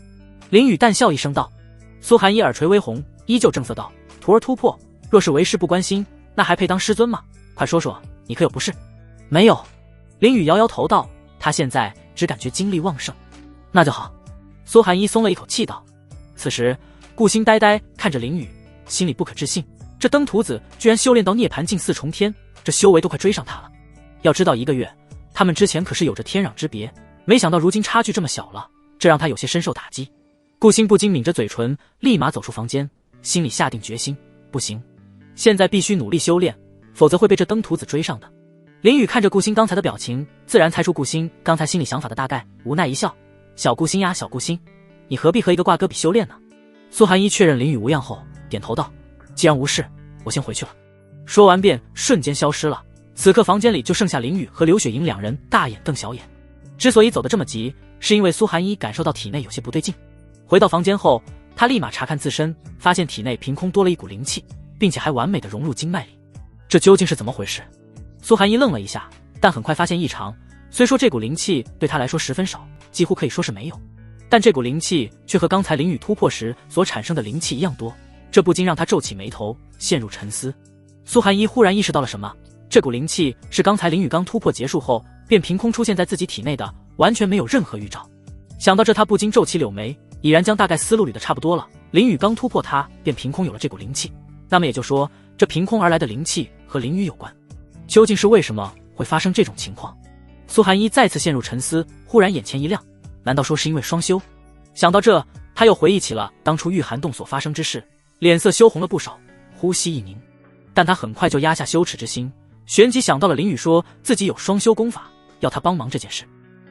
林雨淡笑一声道。苏寒一耳垂微红，依旧正色道：徒儿突破，若是为师不关心，那还配当师尊吗？快说说，你可有不适？没有。林雨摇摇头道：他现在只感觉精力旺盛。那就好。苏寒一松了一口气道。此时顾星呆呆看着林雨，心里不可置信，这登徒子居然修炼到涅槃境4重天，这修为都快追上他了。要知道1个月，他们之前可是有着天壤之别，没想到如今差距这么小了，这让他有些深受打击。顾星不禁抿着嘴唇，立马走出房间，心里下定决心，不行，现在必须努力修炼，否则会被这登徒子追上的。林雨看着顾星刚才的表情，自然猜出顾星刚才心里想法的大概，无奈一笑：小顾星呀，小顾星，你何必和一个挂戈比修炼呢？苏寒一确认林雨无恙后，点头道：既然无事，我先回去了。说完便瞬间消失了。此刻房间里就剩下林雨和刘雪莹2人大眼瞪小眼。之所以走得这么急，是因为苏寒一感受到体内有些不对劲。回到房间后，他立马查看自身，发现体内凭空多了一股灵气，并且还完美的融入经脉里。这究竟是怎么回事？苏寒一愣了一下，但很快发现异常。虽说这股灵气对他来说十分少，几乎可以说是没有，但这股灵气却和刚才林雨突破时所产生的灵气一样多，这不禁让他皱起眉头，陷入沉思。苏寒一忽然意识到了什么，这股灵气是刚才林雨刚突破结束后便凭空出现在自己体内的，完全没有任何预兆。想到这，他不禁皱起柳眉，已然将大概思路捋得差不多了。林雨刚突破他便凭空有了这股灵气，那么也就说这凭空而来的灵气和林雨有关。究竟是为什么会发生这种情况？苏寒一再次陷入沉思，忽然眼前一亮，难道说是因为双修？想到这，他又回忆起了当初御寒洞所发生之事，脸色羞红了不少，呼吸一凝。但他很快就压下羞耻之心，旋即想到了林雨说自己有双修功法，要他帮忙这件事。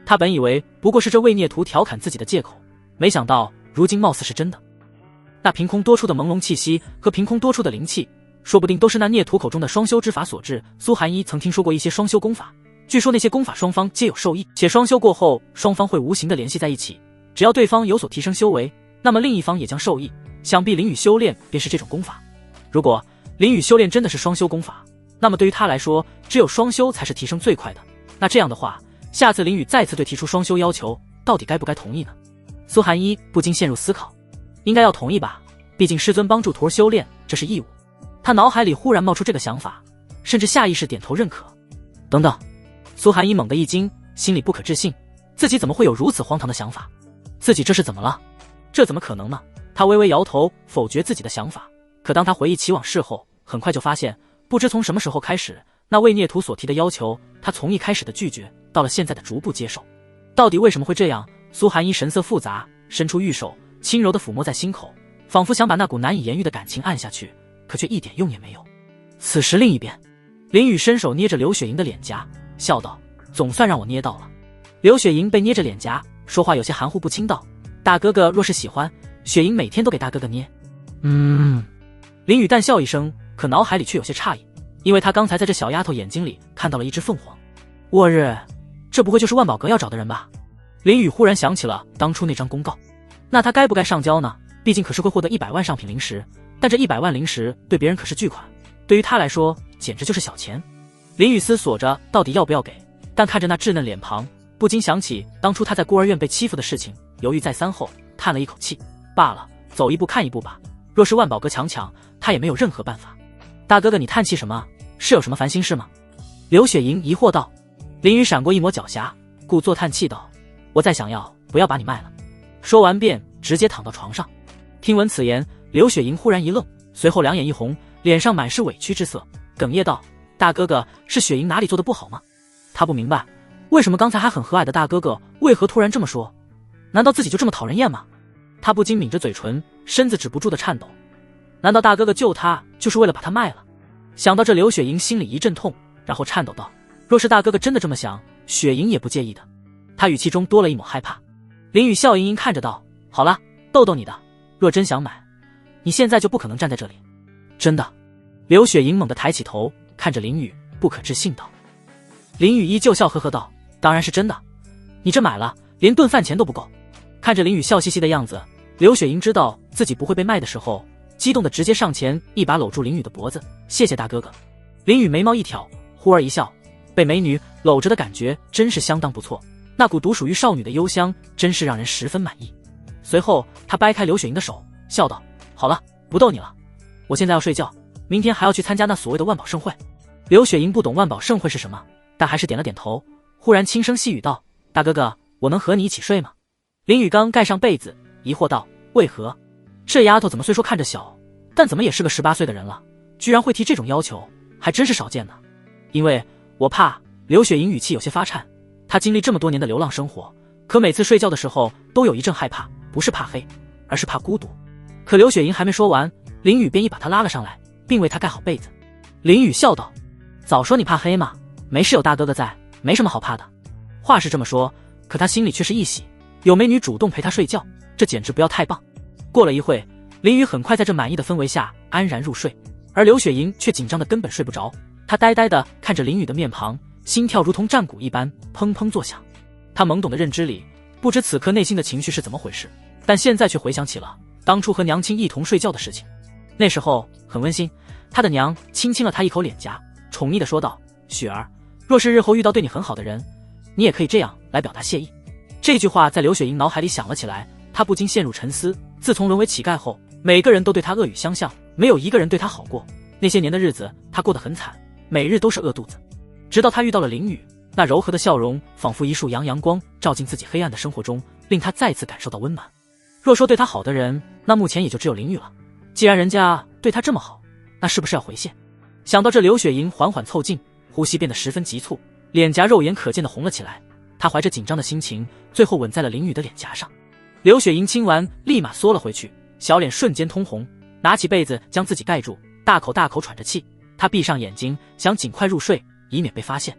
他本以为不过是这位孽徒调侃自己的借口，没想到如今貌似是真的。那凭空多出的朦胧气息和凭空多出的灵气，说不定都是那孽徒口中的双修之法所致。苏寒一曾听说过一些双修功法，据说那些功法双方皆有受益，且双修过后，双方会无形的联系在一起。只要对方有所提升修为，那么另一方也将受益。想必林雨修炼便是这种功法。如果林雨修炼真的是双修功法，那么对于他来说，只有双修才是提升最快的。那这样的话，下次林雨再次对提出双修要求，到底该不该同意呢？苏寒一不禁陷入思考，应该要同意吧，毕竟师尊帮助徒儿修炼，这是义务。他脑海里忽然冒出这个想法，甚至下意识点头认可。等等，苏寒一猛地一惊，心里不可置信，自己怎么会有如此荒唐的想法？自己这是怎么了？这怎么可能呢？他微微摇头，否决自己的想法。可当他回忆起往事后，很快就发现，不知从什么时候开始，那位孽徒所提的要求，他从一开始的拒绝，到了现在的逐步接受。到底为什么会这样？苏寒一神色复杂，伸出玉手，轻柔地抚摸在心口，仿佛想把那股难以言喻的感情按下去，可却一点用也没有。此时另一边，林雨伸手捏着刘雪莹的脸颊，笑道：“总算让我捏到了。”刘雪莹被捏着脸颊，说话有些含糊不清道：“大哥哥若是喜欢，雪莹每天都给大哥哥捏。”林雨淡笑一声，可脑海里却有些诧异，因为他刚才在这小丫头眼睛里看到了一只凤凰。我日，这不会就是万宝阁要找的人吧？林雨忽然想起了当初那张公告，那他该不该上交呢？毕竟可是会获得100万上品灵石，但这100万灵石对别人可是巨款，对于他来说简直就是小钱。林雨思索着到底要不要给，但看着那稚嫩脸庞，不禁想起当初他在孤儿院被欺负的事情，犹豫再三后叹了一口气，罢了，走一步看一步吧。若是万宝阁强抢，他也没有任何办法。大哥哥，你叹气什么？是有什么烦心事吗？刘雪莹疑惑道。林雨闪过一抹狡黠，故作叹气道：“我再想要，不要把你卖了。”说完便直接躺到床上。听闻此言，刘雪莹忽然一愣，随后两眼一红，脸上满是委屈之色，哽咽道：“大哥哥，是雪莹哪里做的不好吗？”他不明白，为什么刚才还很和蔼的大哥哥，为何突然这么说？难道自己就这么讨人厌吗？他不禁抿着嘴唇，身子止不住的颤抖。难道大哥哥救他就是为了把他卖了？想到这，刘雪莹心里一阵痛，然后颤抖道：“若是大哥哥真的这么想，雪莹也不介意的。”他语气中多了一抹害怕。林雨笑盈盈看着道：“好了，逗逗你的，若真想买，你现在就不可能站在这里。”真的？刘雪莹猛地抬起头，看着林雨，不可置信道。林雨依旧笑呵呵道：“当然是真的，你这买了，连顿饭钱都不够。”看着林雨笑嘻嘻的样子，刘雪莹知道自己不会被卖的时候，激动的直接上前一把搂住林雨的脖子：“谢谢大哥哥。”林雨眉毛一挑，忽而一笑，被美女搂着的感觉真是相当不错，那股独属于少女的幽香真是让人十分满意。随后他掰开刘雪莹的手，笑道：“好了，不逗你了，我现在要睡觉，明天还要去参加那所谓的万宝盛会。”刘雪莹不懂万宝盛会是什么，但还是点了点头，忽然轻声细语道：“大哥哥，我能和你一起睡吗？”林雨刚盖上被子，疑惑道：“为何？这丫头怎么虽说看着小，但怎么也是个18岁的人了，居然会提这种要求，还真是少见呢。”因为我怕。刘雪莹语气有些发颤，她经历这么多年的流浪生活，可每次睡觉的时候都有一阵害怕，不是怕黑，而是怕孤独。可刘雪莹还没说完，林雨便一把她拉了上来，并为她盖好被子。林雨笑道：“早说你怕黑嘛，没事，有大哥哥在，没什么好怕的。”话是这么说，可她心里却是一喜，有美女主动陪她睡觉，这简直不要太棒。过了一会，林雨很快在这满意的氛围下安然入睡，而刘雪莹却紧张的根本睡不着。她呆呆的看着林雨的面庞，心跳如同战鼓一般砰砰作响。她懵懂的认知里，不知此刻内心的情绪是怎么回事，但现在却回想起了当初和娘亲一同睡觉的事情。那时候很温馨，她的娘轻亲了她一口脸颊，宠溺的说道：“雪儿，若是日后遇到对你很好的人，你也可以这样来表达谢意。”这句话在刘雪莹脑海里响了起来，她不禁陷入沉思。自从沦为乞丐后，每个人都对她恶语相向，没有一个人对她好过。那些年的日子，她过得很惨，每日都是饿肚子。直到她遇到了林雨，那柔和的笑容仿佛一束阳光，照进自己黑暗的生活中，令她再次感受到温暖。若说对她好的人，那目前也就只有林雨了。既然人家对她这么好，那是不是要回现？想到这，刘雪莹缓缓凑近，呼吸变得十分急促，脸颊肉眼可见的红了起来。她怀着紧张的心情，最后吻在了林雨的脸颊上。刘雪莹亲完，立马缩了回去，小脸瞬间通红，拿起被子将自己盖住，大口大口喘着气。她闭上眼睛，想尽快入睡，以免被发现。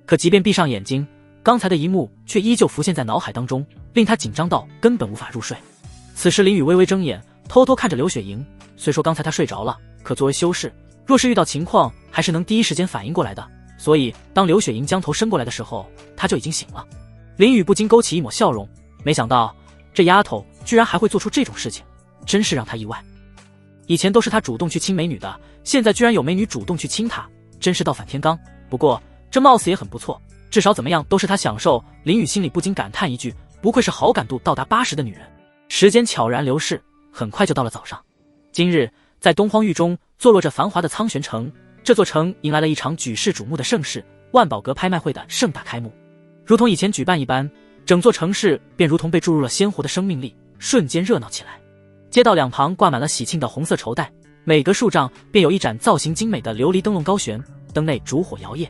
可即便闭上眼睛，刚才的一幕却依旧浮现在脑海当中，令她紧张到根本无法入睡。此时林雨微微睁眼，偷偷看着刘雪莹。虽说刚才她睡着了，可作为修士，若是遇到情况，还是能第一时间反应过来的。所以当刘雪莹将头伸过来的时候，她就已经醒了。林雨不禁勾起一抹笑容，没想到这丫头居然还会做出这种事情，真是让她意外。以前都是她主动去亲美女的，现在居然有美女主动去亲她，真是倒反天罡。不过这貌似也很不错，至少怎么样都是她享受。林雨心里不禁感叹一句，不愧是好感度到达80的女人。时间悄然流逝，很快就到了早上。今日在东荒域中坐落着繁华的苍玄城，这座城迎来了一场举世瞩目的盛事——万宝阁拍卖会的盛大开幕。如同以前举办一般，整座城市便如同被注入了鲜活的生命力，瞬间热闹起来。街道两旁挂满了喜庆的红色绸带，每隔数丈便有一盏造型精美的琉璃灯笼高悬，灯内烛火摇曳。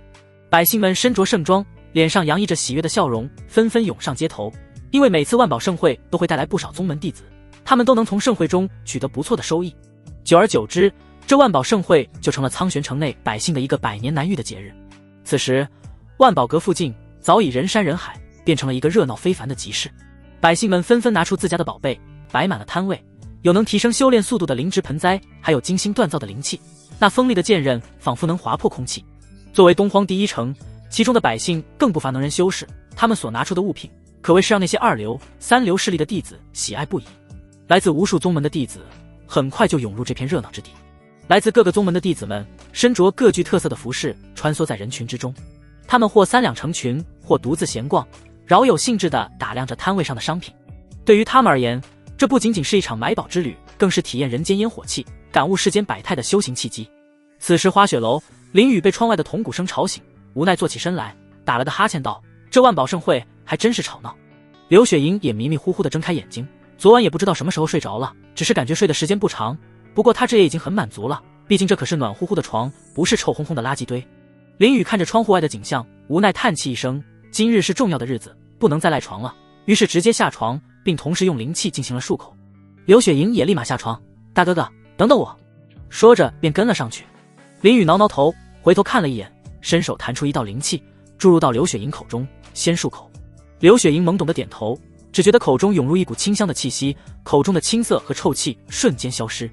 百姓们身着盛装，脸上洋溢着喜悦的笑容，纷纷涌上街头。因为每次万宝盛会都会带来不少宗门弟子，他们都能从盛会中取得不错的收益。久而久之，这万宝盛会就成了苍玄城内百姓的一个百年难遇的节日。此时，万宝阁附近早已人山人海，变成了一个热闹非凡的集市。百姓们纷纷拿出自家的宝贝，摆满了摊位，有能提升修炼速度的灵芝盆栽，还有精心锻造的灵器，那锋利的剑刃仿佛能划破空气。作为东荒第一城，其中的百姓更不乏能人修士，他们所拿出的物品可谓是让那些2流、3流势力的弟子喜爱不已。来自无数宗门的弟子很快就涌入这片热闹之地。来自各个宗门的弟子们身着各具特色的服饰，穿梭在人群之中。他们或3两成群，或独自闲逛，饶有兴致地打量着摊位上的商品。对于他们而言，这不仅仅是一场买宝之旅，更是体验人间烟火气、感悟世间百态的修行契机。此时花雪楼，林雨被窗外的铜鼓声吵醒，无奈坐起身来，打了个哈欠道：“这万宝盛会还真是吵闹。”刘雪莹也迷迷糊糊地睁开眼睛，昨晚也不知道什么时候睡着了，只是感觉睡的时间不长。不过她这也已经很满足了，毕竟这可是暖乎乎的床，不是臭烘烘的垃圾堆。林雨看着窗户外的景象，无奈叹气一声，今日是重要的日子，不能再赖床了，于是直接下床，并同时用灵气进行了漱口。刘雪莹也立马下床：“大哥哥，等等我。”说着便跟了上去。林雨挠挠头，回头看了一眼，伸手弹出一道灵气，注入到刘雪莹口中，先漱口。刘雪莹懵懂的点头，只觉得口中涌入一股清香的气息，口中的青涩和臭气瞬间消失。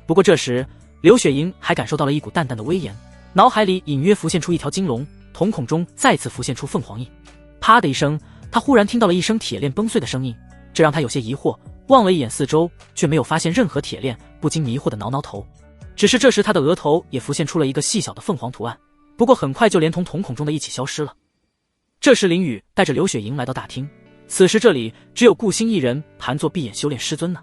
不过这时，刘雪莹还感受到了一股淡淡的威严，脑海里隐约浮现出一条金龙，瞳孔中再次浮现出凤凰印。啪的一声，她忽然听到了一声铁链崩碎的声音，这让她有些疑惑，望了一眼四周，却没有发现任何铁链，不禁迷惑的挠挠头。只是这时她的额头也浮现出了一个细小的凤凰图案，不过很快就连同瞳孔中的一起消失了。这时林雨带着刘雪莹来到大厅，此时这里只有顾星一人盘坐闭眼修炼师尊呢。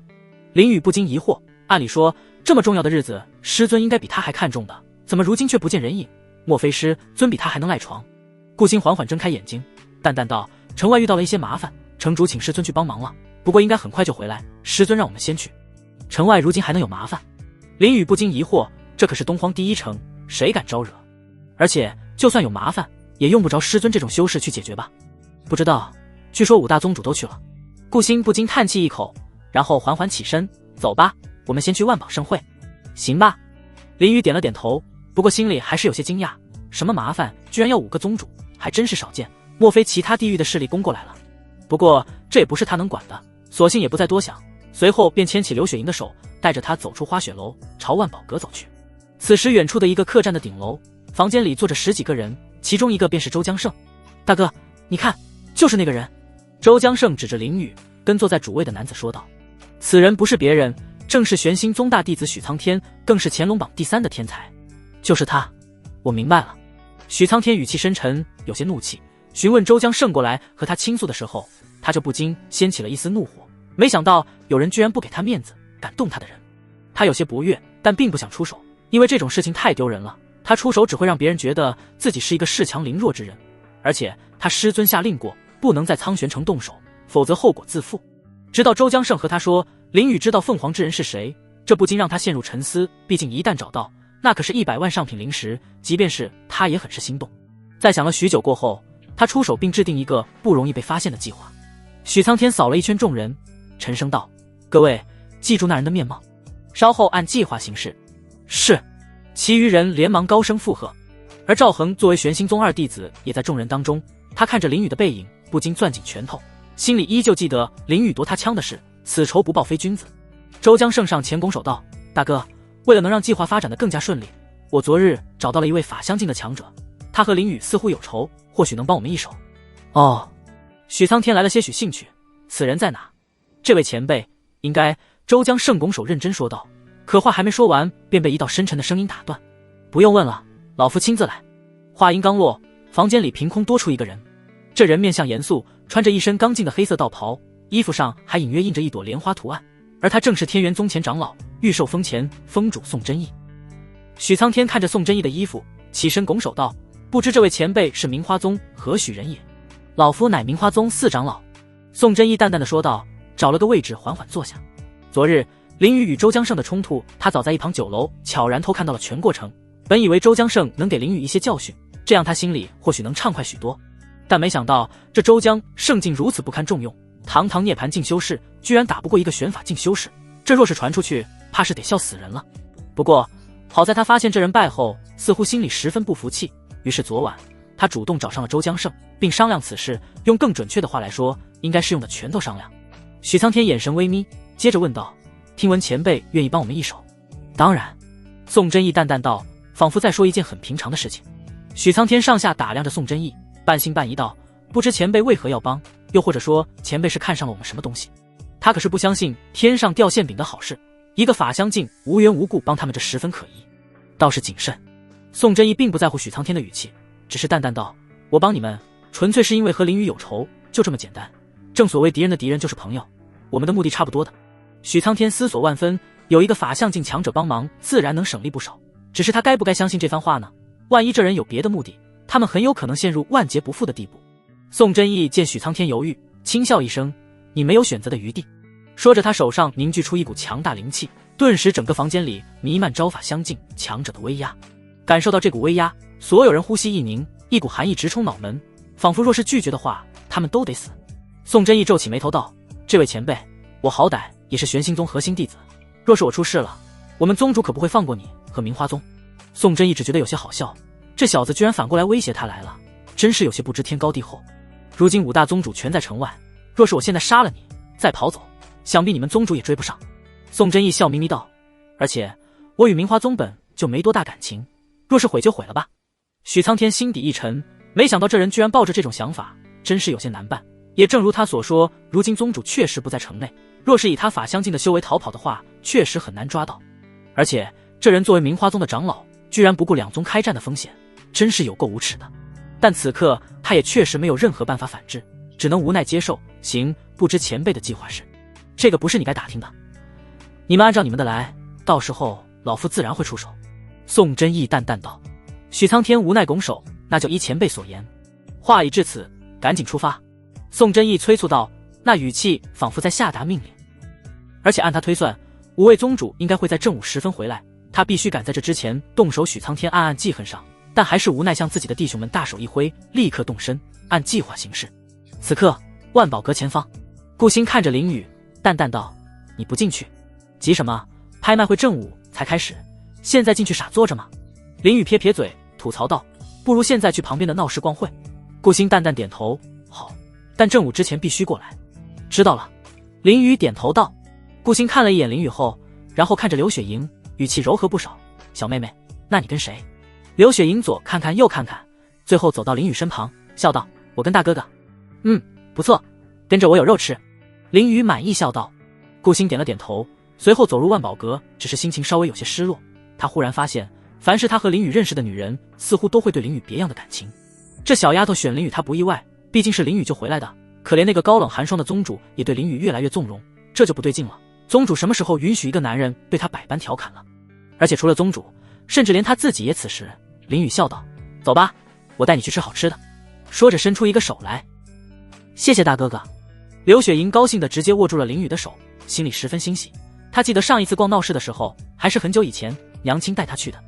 林雨不禁疑惑，按理说这么重要的日子，师尊应该比他还看重的，怎么如今却不见人影？莫非师尊比他还能赖床？顾星缓缓睁开眼睛，淡淡道：“城外遇到了一些麻烦，城主请师尊去帮忙了，不过应该很快就回来，师尊让我们先去。”城外如今还能有麻烦？林雨不禁疑惑，这可是东荒第一城，谁敢招惹？而且就算有麻烦，也用不着师尊这种修士去解决吧？不知道，据说5大宗主都去了。顾星不禁叹气一口，然后缓缓起身：“走吧，我们先去万宝盛会。”“行吧。”林雨点了点头，不过心里还是有些惊讶，什么麻烦居然要5个宗主，还真是少见，莫非其他地域的势力攻过来了？不过这也不是他能管的，索性也不再多想，随后便牵起刘雪莹的手，带着她走出花雪楼，朝万宝阁走去。此时远处的一个客栈的顶楼，房间里坐着10几个人，其中一个便是周江胜。“大哥，你看，就是那个人。”周江胜指着林雨，跟坐在主位的男子说道：“此人不是别人，正是玄心宗大弟子许苍天，更是乾隆榜第3的天才。就是他。”“我明白了。”许苍天语气深沉，有些怒气，询问周江胜过来和他倾诉的时候，他就不禁掀起了一丝怒火，没想到有人居然不给他面子，敢动他的人。他有些不悦，但并不想出手，因为这种事情太丢人了，他出手只会让别人觉得自己是一个恃强凌弱之人，而且他师尊下令过，不能在苍玄城动手，否则后果自负。直到周江胜和他说林雨知道凤凰之人是谁，这不禁让他陷入沉思，毕竟一旦找到，那可是100万上品灵石，即便是他也很是心动。在想了许久过后，他出手并制定一个不容易被发现的计划。许苍天扫了一圈众人，沉声道：“各位记住那人的面貌，稍后按计划行事。”“是。”其余人连忙高声附和。而赵恒作为玄心宗2弟子也在众人当中，他看着林雨的背影，不禁攥紧拳头，心里依旧记得林雨夺他枪的事，此仇不报非君子。周江胜上前拱手道：“大哥，为了能让计划发展得更加顺利，我昨日找到了一位法相境的强者，他和林宇似乎有仇，或许能帮我们一手。”哦，许苍天来了些许兴趣，此人在哪？这位前辈应该……周江胜拱手认真说道，可话还没说完，便被一道深沉的声音打断：“不用问了，老夫亲自来。”话音刚落，房间里凭空多出一个人。这人面相严肃，穿着一身刚劲的黑色道袍，衣服上还隐约印着一朵莲花图案，而他正是天元宗前长老御寿封前封主宋真义。许苍天看着宋真义的衣服，起身拱手道：“不知这位前辈是明花宗何许人也？”“老夫乃明花宗四长老。”宋真义淡淡的说道，找了个位置缓缓坐下。昨日林宇与周江胜的冲突，他早在一旁酒楼悄然偷看到了全过程，本以为周江胜能给林宇一些教训，这样他心里或许能畅快许多，但没想到这周江胜竟如此不堪重用，堂堂涅槃进修士居然打不过一个玄法进修士，这若是传出去，怕是得笑死人了。不过好在他发现这人败后，似乎心里十分不服气，于是昨晚他主动找上了周江胜，并商量此事，用更准确的话来说，应该是用的拳头商量。许苍天眼神微眯，接着问道：“听闻前辈愿意帮我们一手？”“当然。”宋真义淡淡道，仿佛在说一件很平常的事情。许苍天上下打量着宋真义，半信半疑道：“不知前辈为何要帮？又或者说前辈是看上了我们什么东西？”他可是不相信天上掉馅饼的好事，一个法相境无缘无故帮他们，这十分可疑。倒是谨慎。宋真义并不在乎许苍天的语气，只是淡淡道：“我帮你们纯粹是因为和林宇有仇，就这么简单。正所谓敌人的敌人就是朋友，我们的目的差不多的。”许苍天思索万分，有一个法相境强者帮忙，自然能省力不少。只是他该不该相信这番话呢？万一这人有别的目的，他们很有可能陷入万劫不复的地步。宋真义见许苍天犹豫，轻笑一声：“你没有选择的余地。”说着，他手上凝聚出一股强大灵气，顿时整个房间里弥漫招法相近强者的威压。感受到这股威压，所有人呼吸一凝，一股寒意直冲脑门，仿佛若是拒绝的话，他们都得死。宋真义皱起眉头道：“这位前辈，我好歹也是玄星宗核心弟子，若是我出事了，我们宗主可不会放过你和明花宗。”宋真义只觉得有些好笑，这小子居然反过来威胁他来了，真是有些不知天高地厚。如今五大宗主全在城外，若是我现在杀了你，再跑走，想必你们宗主也追不上。宋真义笑眯眯道：“而且我与明花宗本就没多大感情，若是毁就毁了吧。”许苍天心底一沉，没想到这人居然抱着这种想法，真是有些难办。也正如他所说，如今宗主确实不在城内，若是以他法相境的修为逃跑的话，确实很难抓到。而且这人作为明花宗的长老，居然不顾两宗开战的风险，真是有够无耻的。但此刻他也确实没有任何办法反制，只能无奈接受。行，不知前辈的计划是？这个不是你该打听的，你们按照你们的来，到时候老夫自然会出手。宋真义淡淡道。许苍天无奈拱手，那就依前辈所言。话已至此，赶紧出发。宋真义催促道，那语气仿佛在下达命令。而且按他推算，五位宗主应该会在正午时分回来，他必须赶在这之前动手。许苍天暗暗记恨上，但还是无奈向自己的弟兄们大手一挥，立刻动身，按计划行事。此刻万宝阁前方，顾星看着林宇，淡淡道：“你不进去，急什么？拍卖会正午才开始，现在进去傻坐着吗？”林宇撇撇嘴，吐槽道：“不如现在去旁边的闹市逛会。”顾星淡淡点头：“好，但正午之前必须过来。”“知道了。”林宇点头道。顾星看了一眼林宇后，然后看着刘雪莹，语气柔和不少：“小妹妹，那你跟谁？”刘雪莹左看看右看看，最后走到林宇身旁，笑道：“我跟大哥哥。”“不错，跟着我有肉吃。”林宇满意笑道。顾星点了点头，随后走入万宝阁，只是心情稍微有些失落。他忽然发现，凡是他和林宇认识的女人，似乎都会对林宇别样的感情。这小丫头选林宇他不意外，毕竟是林宇救回来的，可连那个高冷寒霜的宗主也对林宇越来越纵容，这就不对劲了。宗主什么时候允许一个男人对他百般调侃了？而且除了宗主，甚至连他自己也此时。林宇笑道：“走吧，我带你去吃好吃的。”说着伸出一个手来：“谢谢大哥哥。”刘雪莹高兴地直接握住了林宇的手，心里十分欣喜。她记得上一次逛闹市的时候，还是很久以前，娘亲带她去的。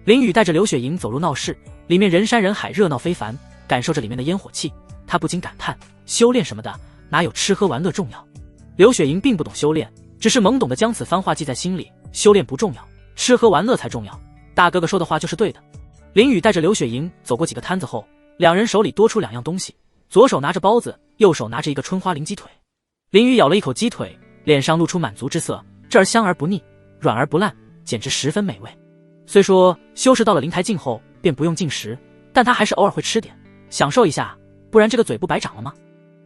林宇带着刘雪莹走入闹市，里面人山人海，热闹非凡。感受着里面的烟火气，他不禁感叹：修炼什么的，哪有吃喝玩乐重要？刘雪莹并不懂修炼，只是懵懂地将此番话记在心里。修炼不重要，吃喝玩乐才重要。大哥哥说的话就是对的。林宇带着刘雪莹走过几个摊子后，两人手里多出两样东西，左手拿着包子，右手拿着一个春花灵鸡腿。林宇咬了一口鸡腿，脸上露出满足之色，这儿香而不腻，软而不烂，简直十分美味。虽说修士到了灵台境后便不用进食，但他还是偶尔会吃点，享受一下，不然这个嘴不白长了吗？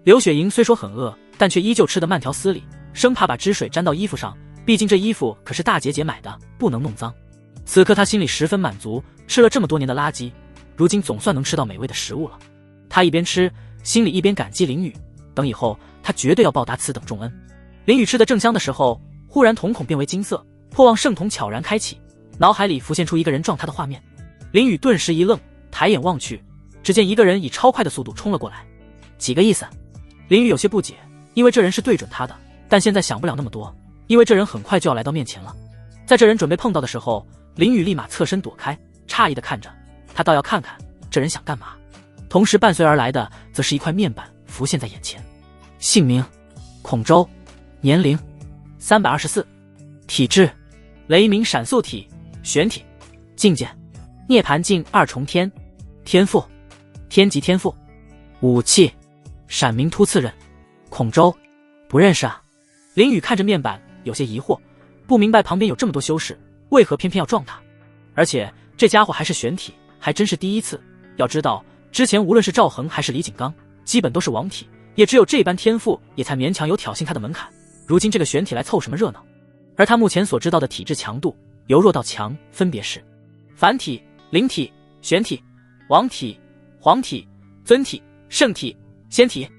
刘雪莹虽说很饿，但却依旧吃得慢条斯理，生怕把汁水沾到衣服上，毕竟这衣服可是大姐姐买的，不能弄脏。此刻她心里十分满足，吃了这么多年的垃圾，如今总算能吃到美味的食物了。她一边吃，心里一边感激林雨，等以后她绝对要报答此等重恩。林雨吃得正香的时候，忽然瞳孔变为金色，破望圣瞳悄然开启，脑海里浮现出一个人撞他的画面。林雨顿时一愣，抬眼望去，只见一个人以超快的速度冲了过来。几个意思？林雨有些不解，因为这人是对准他的，但现在想不了那么多，因为这人很快就要来到面前了。在这人准备碰到的时候，林雨立马侧身躲开，诧异地看着他，倒要看看这人想干嘛。同时伴随而来的则是一块面板浮现在眼前，姓名孔周，年龄324，体质雷鸣闪速体玄体，境界涅槃境2重天，天赋天级天赋，武器闪明突刺刃。孔周不认识啊。林雨看着面板有些疑惑，不明白旁边有这么多修士，为何偏偏要撞他，而且这家伙还是玄体，还真是第一次。要知道之前无论是赵恒还是李景刚，基本都是王体，也只有这般天赋也才勉强有挑衅他的门槛，如今这个玄体来凑什么热闹？而他目前所知道的体质强度由弱到强分别是凡体、灵体、玄体、王体、黄体、尊体、圣体、仙体。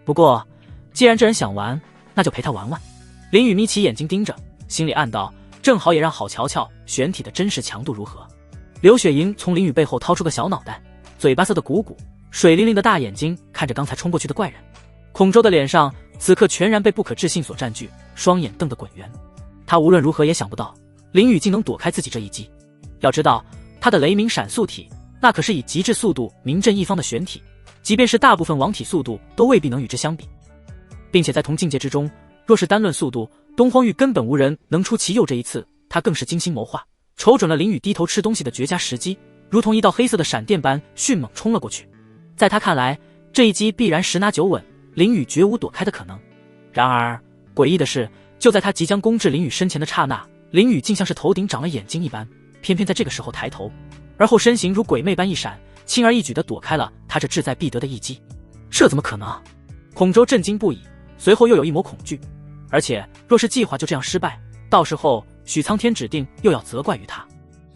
不过既然这人想玩，那就陪他玩玩。林雨眯起眼睛盯着，心里暗道，正好也让好瞧瞧玄体的真实强度如何。刘雪莹从林雨背后掏出个小脑袋，嘴巴塞得鼓鼓，水灵灵的大眼睛看着刚才冲过去的怪人。孔周的脸上此刻全然被不可置信所占据，双眼瞪得滚圆。他无论如何也想不到林雨竟能躲开自己这一击。要知道他的雷鸣闪速体那可是以极致速度名震一方的玄体，即便是大部分王体速度都未必能与之相比，并且在同境界之中，若是单论速度，东荒域根本无人能出其右。这一次他更是精心谋划，瞅准了林雨低头吃东西的绝佳时机，如同一道黑色的闪电般迅猛冲了过去。在他看来，这一击必然十拿九稳，林雨绝无躲开的可能。然而诡异的是，就在他即将攻至林雨身前的刹那，林雨竟像是头顶长了眼睛一般，偏偏在这个时候抬头，而后身形如鬼魅般一闪，轻而易举地躲开了他这志在必得的一击。这怎么可能？孔周震惊不已，随后又有一抹恐惧。而且若是计划就这样失败，到时候许苍天指定又要责怪于他。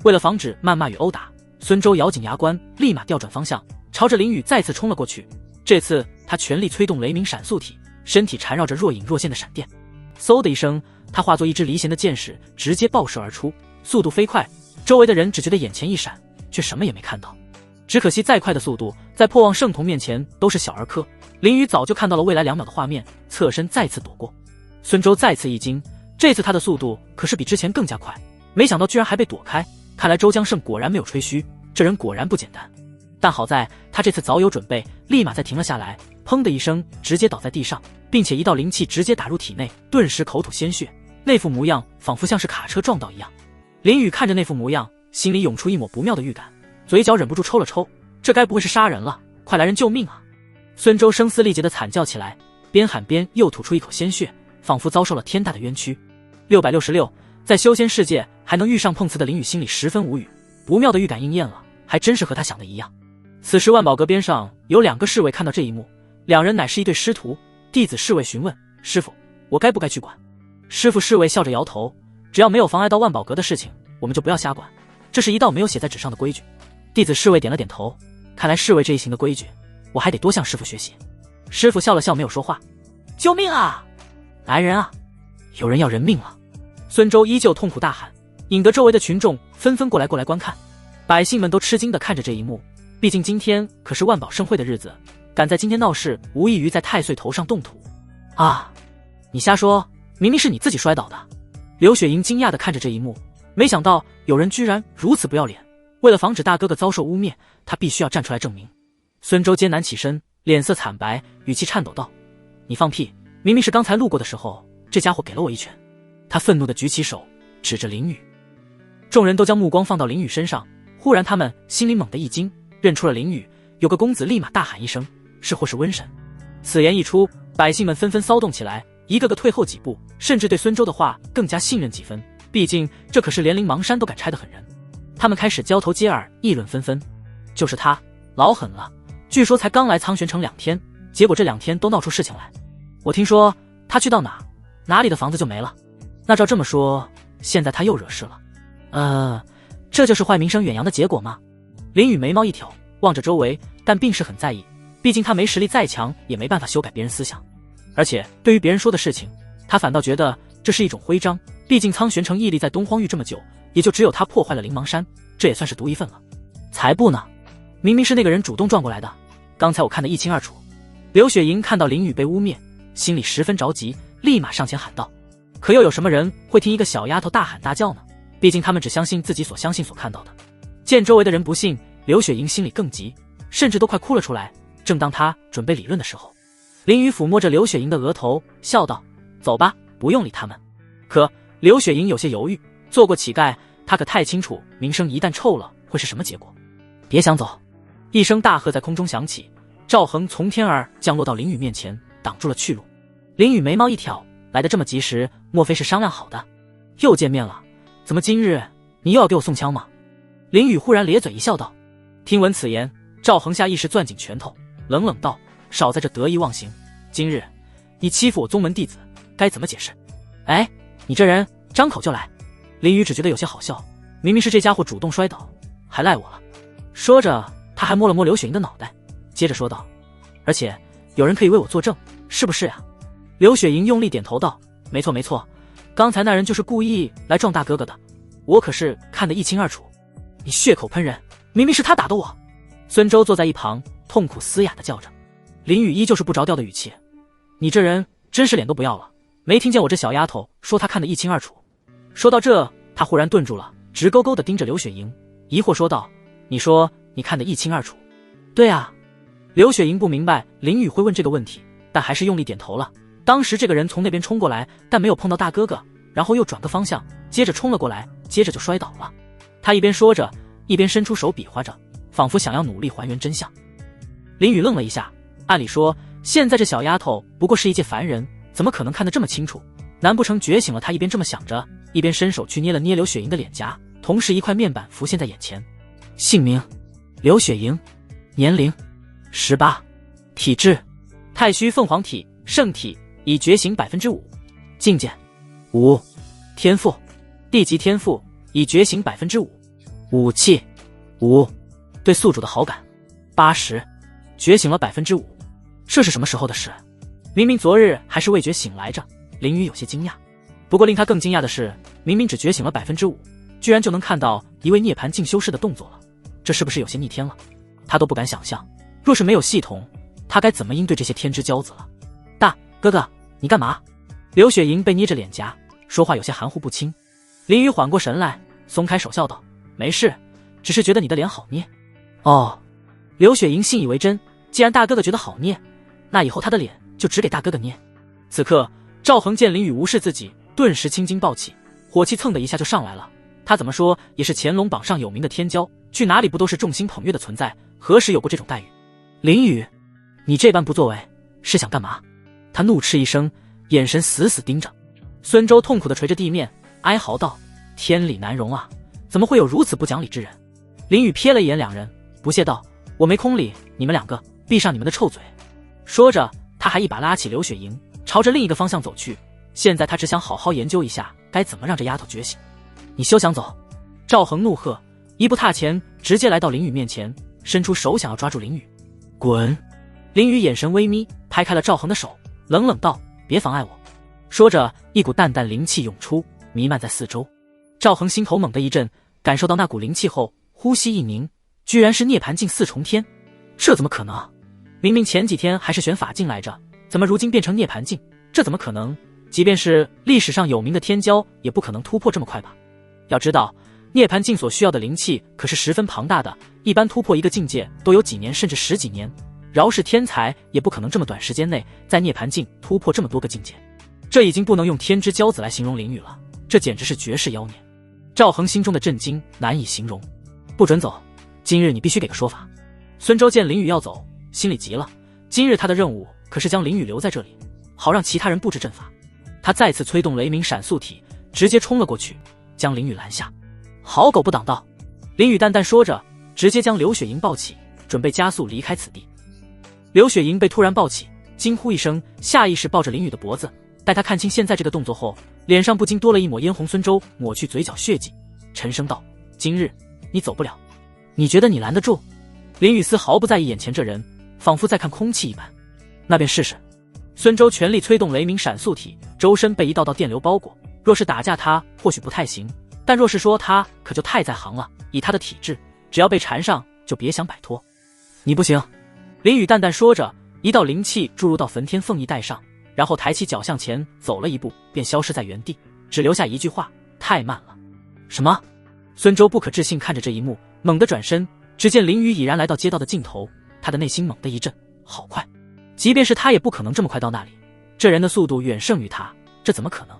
为了防止谩骂与殴打，孙周咬紧牙关，立马调转方向，朝着林雨再次冲了过去。这次他全力催动雷鸣闪速体，身体缠绕着若隐若现的闪电，嗖的一声，他化作一支离弦的箭矢，直接爆射而出，速度飞快，周围的人只觉得眼前一闪，却什么也没看到。只可惜再快的速度在破望圣瞳面前都是小儿科，林雨早就看到了未来2秒的画面，侧身再次躲过。孙周再次一惊，这次他的速度可是比之前更加快，没想到居然还被躲开，看来周江胜果然没有吹嘘，这人果然不简单。但好在他这次早有准备，立马再停了下来，砰的一声直接倒在地上，并且一道灵气直接打入体内，顿时口吐鲜血，那副模样仿佛像是卡车撞到一样。林雨看着那副模样，心里涌出一抹不妙的预感，嘴角忍不住抽了抽，这该不会是杀人了？快来人救命啊！孙周声嘶力竭地惨叫起来，边喊边又吐出一口鲜血，仿佛遭受了天大的冤屈。666，在修仙世界还能遇上碰瓷的林雨心里十分无语，不妙的预感应验了，还真是和他想的一样。此时万宝阁边上有2个侍卫看到这一幕，2人乃是一对师徒。弟子侍卫询问：师父，我该不该去管？师父侍卫笑着摇头，只要没有妨碍到万宝阁的事情，我们就不要瞎管，这是一道没有写在纸上的规矩。弟子侍卫点了点头，看来侍卫这一行的规矩，我还得多向师父学习。师父笑了笑，没有说话。救命啊！来人啊！有人要人命了！孙周依旧痛苦大喊，引得周围的群众纷纷过来观看。百姓们都吃惊地看着这一幕，毕竟今天可是万宝盛会的日子，敢在今天闹事，无异于在太岁头上动土啊！你瞎说，明明是你自己摔倒的。刘雪莹惊讶地看着这一幕，没想到有人居然如此不要脸。为了防止大哥哥遭受污蔑，他必须要站出来证明。孙周艰难起身，脸色惨白，语气颤抖道：你放屁，明明是刚才路过的时候，这家伙给了我一拳。他愤怒地举起手指着林雨。众人都将目光放到林雨身上，忽然他们心里猛地一惊，认出了林雨。有个公子立马大喊一声：是或是瘟神。此言一出，百姓们纷纷骚动起来，一个个退后几步，甚至对孙周的话更加信任几分。毕竟这可是连灵邙山都敢拆的狠人。他们开始交头接耳，议论纷纷。就是他，老狠了，据说才刚来苍玄城2天，结果这2天都闹出事情来。我听说他去到哪里的房子就没了。那照这么说，现在他又惹事了。这就是坏名声远扬的结果吗？林宇眉毛一挑，望着周围，但并是很在意。毕竟他没实力再强，也没办法修改别人思想。而且对于别人说的事情，他反倒觉得这是一种徽章。毕竟苍玄城屹立在东荒域这么久，也就只有他破坏了灵邙山，这也算是独一份了。才不呢，明明是那个人主动撞过来的，刚才我看得一清二楚。刘雪莹看到林宇被污蔑，心里十分着急，立马上前喊道。可又有什么人会听一个小丫头大喊大叫呢？毕竟他们只相信自己所相信所看到的。见周围的人不信，刘雪莹心里更急，甚至都快哭了出来。正当她准备理论的时候，林宇抚摸着刘雪莹的额头，笑道：走吧，不用理他们。可刘雪莹有些犹豫，做过乞丐，她可太清楚名声一旦臭了会是什么结果。别想走！一声大喝在空中响起，赵恒从天而降落到林宇面前，挡住了去路。林宇眉毛一挑，来得这么及时，莫非是商量好的？又见面了，怎么今日你又要给我送枪吗？林宇忽然咧嘴一笑道。听闻此言，赵恒下意识攥紧拳头，冷冷道：少在这得意忘形，今日你欺负我宗门弟子，该怎么解释？哎，你这人张口就来。林宇只觉得有些好笑，明明是这家伙主动摔倒，还赖我了。说着他还摸了摸刘雪莹的脑袋，接着说道：而且有人可以为我作证，是不是呀？刘雪莹用力点头道：没错没错，刚才那人就是故意来撞大哥哥的，我可是看得一清二楚。你血口喷人，明明是他打的我。孙周坐在一旁痛苦嘶哑地叫着。林宇依旧是不着调的语气：你这人真是脸都不要了，没听见我这小丫头说她看得一清二楚？说到这，他忽然顿住了，直勾勾地盯着刘雪莹，疑惑说道：你说你看得一清二楚？对啊。刘雪莹不明白林宇会问这个问题，但还是用力点头了。当时这个人从那边冲过来，但没有碰到大哥哥，然后又转个方向，接着冲了过来，接着就摔倒了。他一边说着，一边伸出手比划着，仿佛想要努力还原真相。林宇愣了一下，按理说现在这小丫头不过是一介凡人，怎么可能看得这么清楚？难不成觉醒了？他一边这么想着，一边伸手去捏了捏刘雪莹的脸颊，同时一块面板浮现在眼前。姓名：刘雪莹，年龄18，体质太虚凤凰体圣体，已觉醒 5%， 境界5，天赋地级天赋，已觉醒 5%， 武器5，对宿主的好感80，觉醒了 5%。 这是什么时候的事？明明昨日还是未觉醒来着。林宇有些惊讶，不过令他更惊讶的是，明明只觉醒了 5%， 居然就能看到一位涅槃境修士的动作了，这是不是有些逆天了？他都不敢想象，若是没有系统，他该怎么应对这些天之骄子了。大哥哥，你干嘛？刘雪莹被捏着脸颊，说话有些含糊不清。林宇缓过神来，松开手笑道：没事，只是觉得你的脸好捏。哦。刘雪莹信以为真，既然大哥哥觉得好捏，那以后他的脸就只给大哥哥捏。此刻赵恒见林宇无视自己，顿时青筋暴起，火气蹭的一下就上来了。他怎么说也是乾隆榜上有名的天骄，去哪里不都是众星捧月的存在，何时有过这种待遇？林宇，你这般不作为是想干嘛？他怒斥一声，眼神死死盯着孙周，痛苦地捶着地面，哀嚎道：天理难容啊，怎么会有如此不讲理之人？林宇瞥了一眼两人，不屑道：我没空理你们两个，闭上你们的臭嘴。说着他还一把拉起刘雪莹，朝着另一个方向走去。现在他只想好好研究一下该怎么让这丫头觉醒。你休想走！赵恒怒喝，一步踏前，直接来到林宇面前，伸出手想要抓住林宇。滚！林宇眼神微眯，拍开了赵恒的手，冷冷道：别妨碍我。说着一股淡淡灵气涌出，弥漫在四周。赵恒心头猛地一震，感受到那股灵气后，呼吸一凝，居然是涅槃境4重天。这怎么可能？明明前几天还是玄法境来着，怎么如今变成涅槃境？这怎么可能？即便是历史上有名的天骄，也不可能突破这么快吧？要知道，涅槃境所需要的灵气可是十分庞大的，一般突破一个境界都有几年甚至10几年，饶是天才也不可能这么短时间内在涅槃境突破这么多个境界。这已经不能用天之骄子来形容林宇了，这简直是绝世妖孽。赵恒心中的震惊难以形容。不准走，今日你必须给个说法。孙周见林宇要走，心里急了，今日他的任务可是将林宇留在这里，好让其他人布置阵法。他再次催动雷鸣闪速体，直接冲了过去，将林雨拦下。好狗不挡道！林雨淡淡说着，直接将刘雪莹抱起，准备加速离开此地。刘雪莹被突然抱起，惊呼一声，下意识抱着林雨的脖子。待她看清现在这个动作后，脸上不禁多了一抹嫣红。孙周抹去嘴角血迹，沉声道：“今日你走不了，你觉得你拦得住？”林雨丝毫不在意眼前这人，仿佛在看空气一般。那便试试。孙周全力催动雷鸣闪速体，周身被一道道电流包裹。若是打架他或许不太行，但若是说他可就太在行了。以他的体质，只要被缠上就别想摆脱。你不行。林雨淡淡说着，一道灵气注入到焚天凤翼带上，然后抬起脚向前走了一步，便消失在原地，只留下一句话：太慢了。什么？孙周不可置信看着这一幕，猛地转身，只见林雨已然来到街道的尽头，他的内心猛地一震，好快！即便是他也不可能这么快到那里，这人的速度远胜于他，这怎么可能？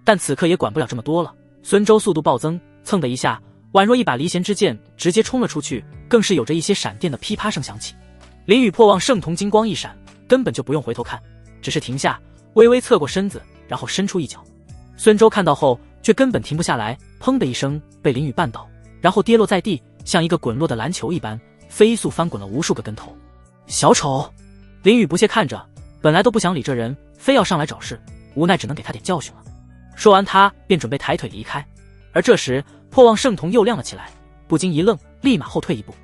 但此刻也管不了这么多了，孙周速度暴增，蹭的一下，宛若一把离弦之箭，直接冲了出去，更是有着一些闪电的噼啪声响起。林雨破望圣瞳金光一闪，根本就不用回头看，只是停下，微微侧过身子，然后伸出一脚。孙周看到后却根本停不下来，砰的一声被林雨绊倒，然后跌落在地，像一个滚落的篮球一般，飞速翻滚了无数个跟头。小丑！林雨不屑看着，本来都不想理这人，非要上来找事，无奈只能给他点教训了。说完他便准备抬腿离开，而这时破望圣瞳又亮了起来，不禁一愣，立马后退一步。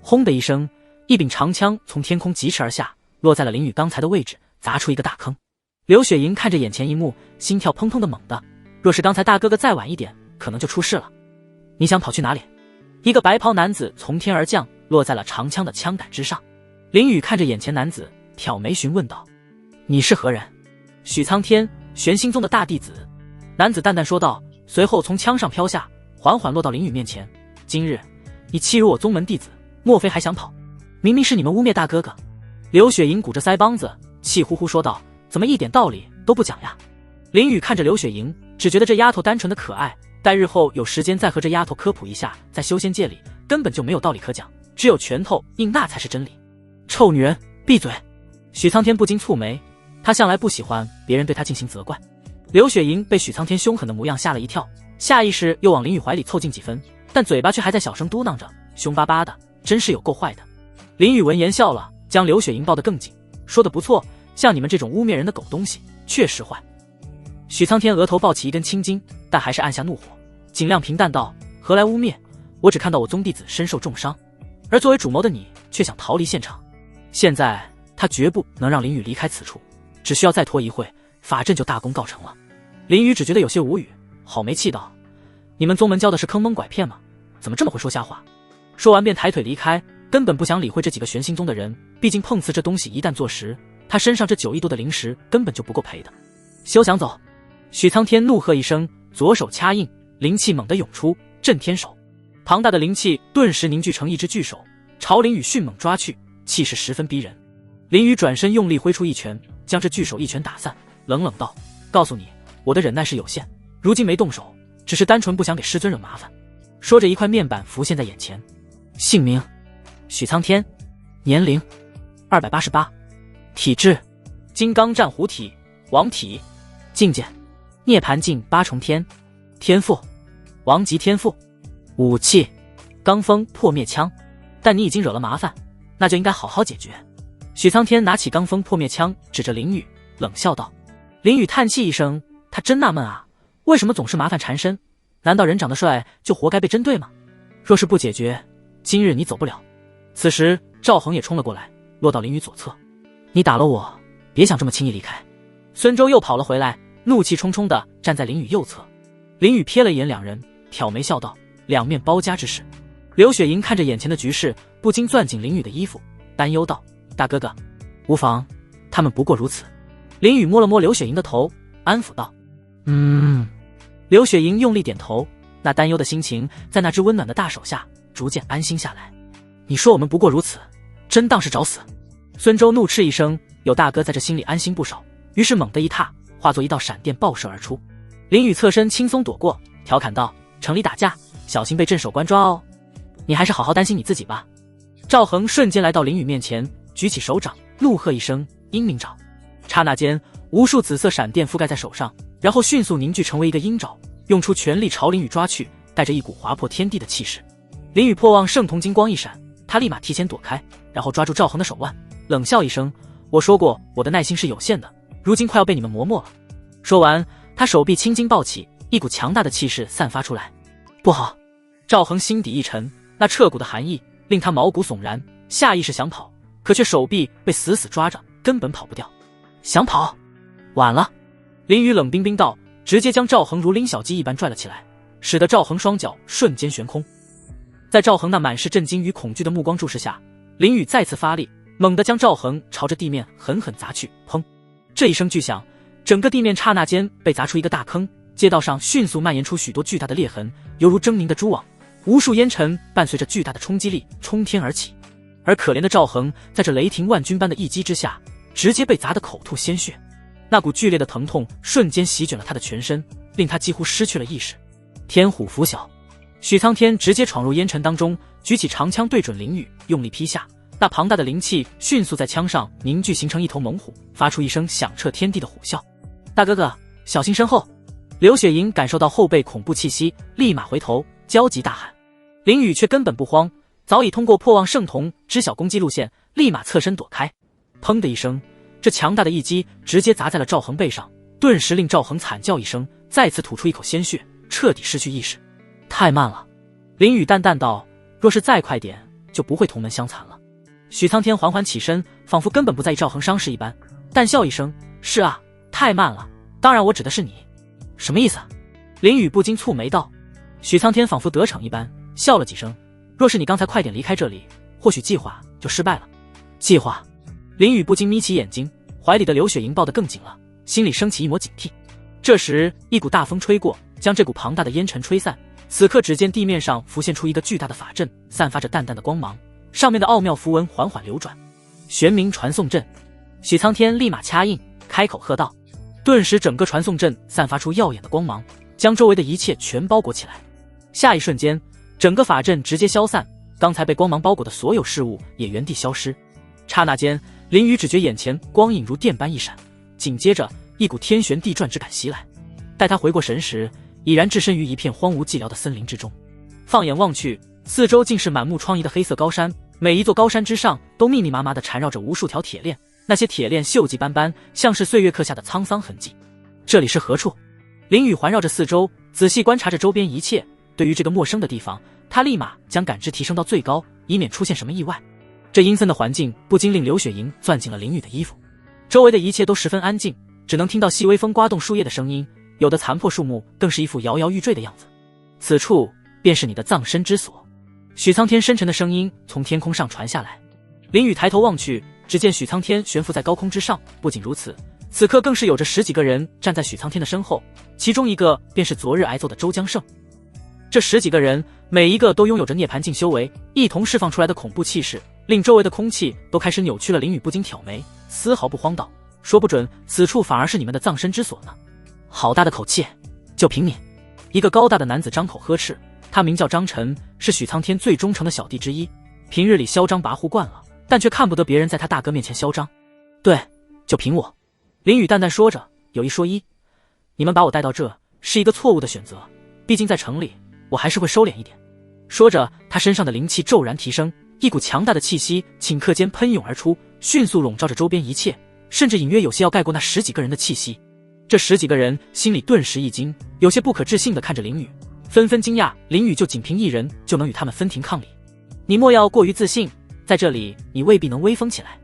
轰的一声，一柄长枪从天空疾驰而下，落在了林雨刚才的位置，砸出一个大坑。刘雪莹看着眼前一幕，心跳砰砰的猛的，若是刚才大哥哥再晚一点，可能就出事了。你想跑去哪里？一个白袍男子从天而降，落在了长枪的枪杆之上。林雨看着眼前男子，挑眉询问道：你是何人？许苍天，玄心宗的大弟子。男子淡淡说道，随后从枪上飘下，缓缓落到林雨面前。今日你欺辱我宗门弟子，莫非还想跑？明明是你们污蔑大哥哥。刘雪莹鼓着腮帮子，气呼呼说道，怎么一点道理都不讲呀？林雨看着刘雪莹，只觉得这丫头单纯的可爱，待日后有时间再和这丫头科普一下，在修仙界里根本就没有道理可讲，只有拳头硬那才是真理。臭女人，闭嘴！许苍天不禁蹙眉，他向来不喜欢别人对他进行责怪。刘雪莹被许苍天凶狠的模样吓了一跳，下意识又往林雨怀里凑近几分，但嘴巴却还在小声嘟囔着，凶巴巴的，真是有够坏的。林雨闻言笑了，将刘雪莹抱得更紧，说得不错，像你们这种污蔑人的狗东西，确实坏。许苍天额头爆起一根青筋，但还是按下怒火，尽量平淡道，何来污蔑？我只看到我宗弟子身受重伤，而作为主谋的你却想逃离现场。现在他绝不能让林雨离开此处，只需要再拖一会，法阵就大功告成了。林雨只觉得有些无语，好没气道，你们宗门教的是坑蒙拐骗吗？怎么这么会说瞎话？说完便抬腿离开，根本不想理会这几个玄心宗的人，毕竟碰瓷这东西一旦坐实，他身上这9亿多的灵石根本就不够赔的。休想走！许苍天怒喝一声，左手掐印，灵气猛地涌出，震天手。庞大的灵气顿时凝聚成一只巨手，朝林雨迅猛抓去，气势十分逼人。林雨转身用力挥出一拳，将这巨手一拳打散，冷冷道，告诉你，我的忍耐是有限，如今没动手，只是单纯不想给师尊惹麻烦。说着一块面板浮现在眼前，姓名许苍天，年龄288，体质金刚战虎体王体，境界涅槃境8重天，天赋王级天赋，武器罡风破灭枪。但你已经惹了麻烦，那就应该好好解决。许苍天拿起罡风破灭枪，指着林雨冷笑道。林雨叹气一声，他真纳闷啊，为什么总是麻烦缠身？难道人长得帅就活该被针对吗？若是不解决，今日你走不了。此时赵恒也冲了过来，落到林雨左侧。你打了我，别想这么轻易离开。孙周又跑了回来，怒气冲冲地站在林雨右侧。林雨瞥了一眼两人，挑眉笑道，两面包夹之势。刘雪莹看着眼前的局势，不禁攥紧林雨的衣服，担忧道，大哥哥，无妨，他们不过如此。林雨摸了摸刘雪莹的头，安抚道，刘雪莹用力点头，那担忧的心情在那只温暖的大手下逐渐安心下来。你说我们不过如此，真当是找死？孙周怒斥一声，有大哥在这心里安心不少，于是猛地一踏，化作一道闪电爆射而出。林雨侧身轻松躲过，调侃道，城里打架，小心被镇守官抓哦。你还是好好担心你自己吧。赵恒瞬间来到林雨面前，举起手掌，怒喝一声，英明掌。刹那间，无数紫色闪电覆盖在手上，然后迅速凝聚成为一个鹰爪，用出全力朝林宇抓去，带着一股划破天地的气势。林宇破望圣童金光一闪，他立马提前躲开，然后抓住赵恒的手腕，冷笑一声：“我说过我的耐心是有限的，如今快要被你们磨没了。”说完，他手臂青筋暴起，一股强大的气势散发出来。不好！赵恒心底一沉，那彻骨的寒意令他毛骨悚然，下意识想跑，可却手臂被死死抓着，根本跑不掉。想跑，晚了！林宇冷冰冰道，直接将赵恒如拎小鸡一般拽了起来，使得赵恒双脚瞬间悬空。在赵恒那满是震惊与恐惧的目光注视下，林宇再次发力，猛地将赵恒朝着地面狠狠砸去。砰！这一声巨响，整个地面刹那间被砸出一个大坑，街道上迅速蔓延出许多巨大的裂痕，犹如狰狞的蛛网，无数烟尘伴随着巨大的冲击力冲天而起。而可怜的赵恒在这雷霆万钧般的一击之下，直接被砸得口吐鲜血，那股剧烈的疼痛瞬间席卷了他的全身，令他几乎失去了意识。天虎拂晓，许苍天直接闯入烟尘当中，举起长枪对准林宇，用力劈下。那庞大的灵气迅速在枪上凝聚，形成一头猛虎，发出一声响彻天地的虎啸。大哥哥，小心身后！刘雪莹感受到后背恐怖气息，立马回头，焦急大喊。林宇却根本不慌，早已通过破望圣童知晓攻击路线，立马侧身躲开。砰的一声，这强大的一击直接砸在了赵恒背上，顿时令赵恒惨叫一声，再次吐出一口鲜血，彻底失去意识。太慢了，林宇淡淡道，若是再快点，就不会同门相残了。许苍天缓缓起身，仿佛根本不在意赵恒伤势一般，淡笑一声，是啊，太慢了，当然我指的是你。什么意思？林宇不禁蹙眉道。许苍天仿佛得逞一般，笑了几声，若是你刚才快点离开这里，或许计划就失败了。计划？林宇不禁眯起眼睛，怀里的刘雪莹抱得更紧了，心里升起一抹警惕。这时一股大风吹过，将这股庞大的烟尘吹散，此刻只见地面上浮现出一个巨大的法阵，散发着淡淡的光芒，上面的奥妙符文缓缓流转。玄冥传送阵。许苍天立马掐印，开口喝道。顿时整个传送阵散发出耀眼的光芒，将周围的一切全包裹起来。下一瞬间，整个法阵直接消散，刚才被光芒包裹的所有事物也原地消失。刹那间，林宇只觉眼前光影如电般一闪，紧接着一股天旋地转之感袭来。待他回过神时，已然置身于一片荒芜寂寥的森林之中。放眼望去，四周竟是满目疮痍的黑色高山，每一座高山之上都密密麻麻地缠绕着无数条铁链，那些铁链锈迹斑斑，像是岁月刻下的沧桑痕迹。这里是何处？林宇环绕着四周，仔细观察着周边一切。对于这个陌生的地方，他立马将感知提升到最高，以免出现什么意外。这阴森的环境不禁令刘雪莹攥紧了林宇的衣服。周围的一切都十分安静，只能听到细微风刮动树叶的声音，有的残破树木更是一副摇摇欲坠的样子。此处便是你的葬身之所。许苍天深沉的声音从天空上传下来。林宇抬头望去，只见许苍天悬浮在高空之上，不仅如此，此刻更是有着10几个人站在许苍天的身后，其中一个便是昨日挨揍的周江胜。这10几个人每一个都拥有着涅槃境修为，一同释放出来的恐怖气势令周围的空气都开始扭曲了。林宇不禁挑眉，丝毫不慌道，说不准此处反而是你们的葬身之所呢。好大的口气，就凭你！一个高大的男子张口呵斥，他名叫张晨，是许苍天最忠诚的小弟之一，平日里嚣张跋扈惯了，但却看不得别人在他大哥面前嚣张。对，就凭我。林宇淡淡说着，有一说一，你们把我带到这是一个错误的选择，毕竟在城里我还是会收敛一点。说着，他身上的灵气骤然提升，一股强大的气息顷刻间喷涌而出，迅速笼罩着周边一切，甚至隐约有些要盖过那10几个人的气息。这10几个人心里顿时一惊，有些不可置信地看着林宇，纷纷惊讶林宇就仅凭一人就能与他们分庭抗礼。你莫要过于自信，在这里你未必能威风起来。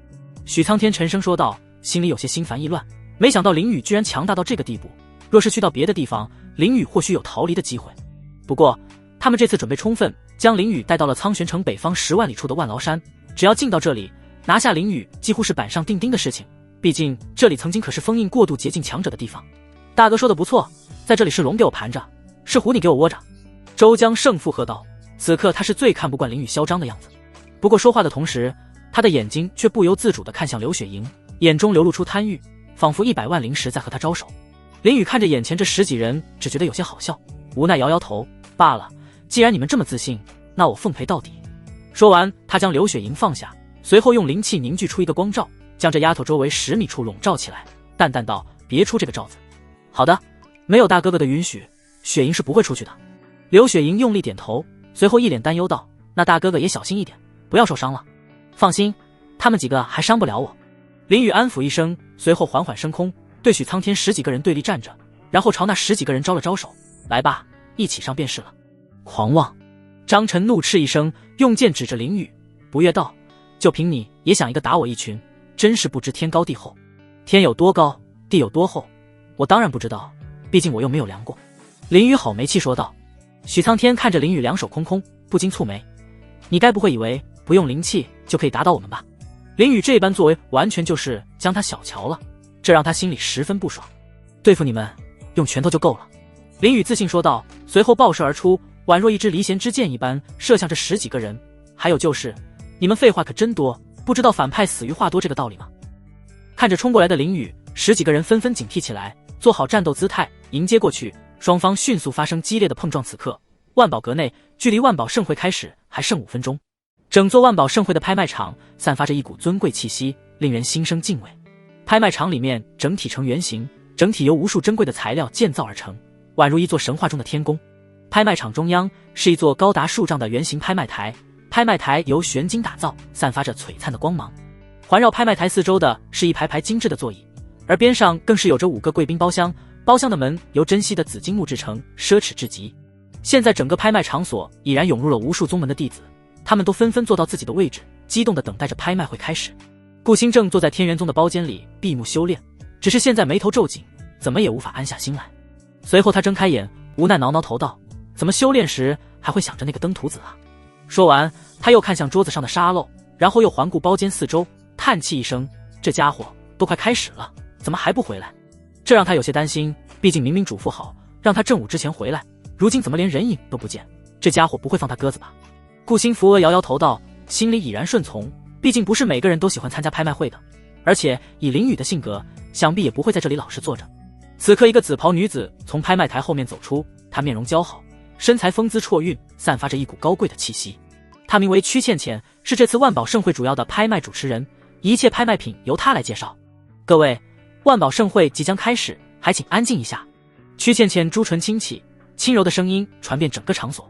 许苍天沉声说道，心里有些心烦意乱，没想到林宇居然强大到这个地步，若是去到别的地方，林宇或许有逃离的机会。不过他们这次准备充分，将林宇带到了苍玄城北方10万里处的万劳山，只要进到这里，拿下林宇几乎是板上钉钉的事情，毕竟这里曾经可是封印过度捷径强者的地方。大哥说的不错，在这里是龙给我盘着，是虎你给我窝着。周江胜附和道，此刻他是最看不惯林宇嚣张的样子。不过说话的同时，他的眼睛却不由自主地看向刘雪莹，眼中流露出贪欲，仿佛100万灵石在和他招手。林宇看着眼前这10几人，只觉得有些好笑，无奈摇摇头，罢了，既然你们这么自信，那我奉陪到底。说完，他将刘雪莹放下，随后用灵气凝聚出一个光罩，将这丫头周围10米处笼罩起来，淡淡道，别出这个罩子。好的，没有大哥哥的允许，雪莹是不会出去的。刘雪莹用力点头，随后一脸担忧道：“那大哥哥也小心一点，不要受伤了。放心，他们几个还伤不了我。”林宇安抚一声，随后缓缓升空，对许苍天10几个人对立站着，然后朝那10几个人招了招手：“来吧，一起上便是了。”狂妄！张晨怒斥一声，用剑指着林宇，不悦道：“就凭你也想一个打我一群，真是不知天高地厚。天有多高，地有多厚，我当然不知道，毕竟我又没有量过。”林宇好没气说道。许苍天看着林宇两手空空，不禁蹙眉：“你该不会以为不用灵气就可以打倒我们吧？”林宇这般作为完全就是将他小瞧了，这让他心里十分不爽。对付你们，用拳头就够了。林宇自信说道，随后爆射而出，宛若一支离弦之箭一般射向这10几个人。还有就是，你们废话可真多，不知道反派死于话多这个道理吗？看着冲过来的林宇，10几个人纷纷警惕起来，做好战斗姿态迎接过去。双方迅速发生激烈的碰撞。此刻，万宝阁内距离万宝盛会开始还剩5分钟。整座万宝盛会的拍卖场散发着一股尊贵气息，令人心生敬畏。拍卖场里面整体呈圆形，整体由无数珍贵的材料建造而成，宛如一座神话中的天宫。拍卖场中央是一座高达数丈的圆形拍卖台，拍卖台由玄金打造，散发着璀璨的光芒。环绕拍卖台四周的是一排排精致的座椅，而边上更是有着5个贵宾包厢，包厢的门由珍稀的紫金木制成，奢侈至极。现在整个拍卖场所已然涌入了无数宗门的弟子，他们都纷纷坐到自己的位置，激动地等待着拍卖会开始。顾星正坐在天元宗的包间里闭目修炼，只是现在眉头皱紧，怎么也无法安下心来。随后他睁开眼，无奈挠挠头道：“怎么修炼时还会想着那个登徒子啊？”说完，他又看向桌子上的沙漏，然后又环顾包间四周，叹气一声：“这家伙都快开始了，怎么还不回来？”这让他有些担心，毕竟明明嘱咐好让他正午之前回来，如今怎么连人影都不见？这家伙不会放他鸽子吧？顾星扶额摇摇头道，心里已然顺从，毕竟不是每个人都喜欢参加拍卖会的，而且以林宇的性格，想必也不会在这里老实坐着。此刻，一个紫袍女子从拍卖台后面走出，她面容姣好，身材风姿绰韵，散发着一股高贵的气息。她名为曲倩倩，是这次万宝盛会主要的拍卖主持人，一切拍卖品由她来介绍。各位，万宝盛会即将开始，还请安静一下。曲倩倩朱唇轻启，轻柔的声音传遍整个场所。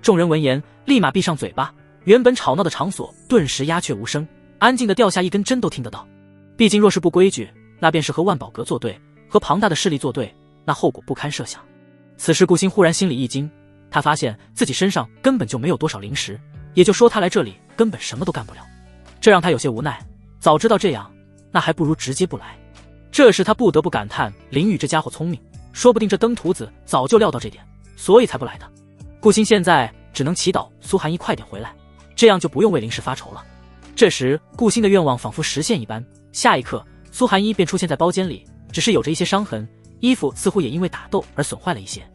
众人闻言立马闭上嘴巴，原本吵闹的场所顿时鸦雀无声，安静的掉下一根针都听得到。毕竟若是不规矩，那便是和万宝阁作对，和庞大的势力作对，那后果不堪设想。此时顾星忽然心里一惊，他发现自己身上根本就没有多少灵石，也就说他来这里根本什么都干不了，这让他有些无奈。早知道这样，那还不如直接不来。这时他不得不感叹林宇这家伙聪明，说不定这登徒子早就料到这点，所以才不来的。顾星现在只能祈祷苏寒一快点回来，这样就不用为灵石发愁了。这时顾星的愿望仿佛实现一般，下一刻苏寒一便出现在包间里，只是有着一些伤痕，衣服似乎也因为打斗而损坏了一些。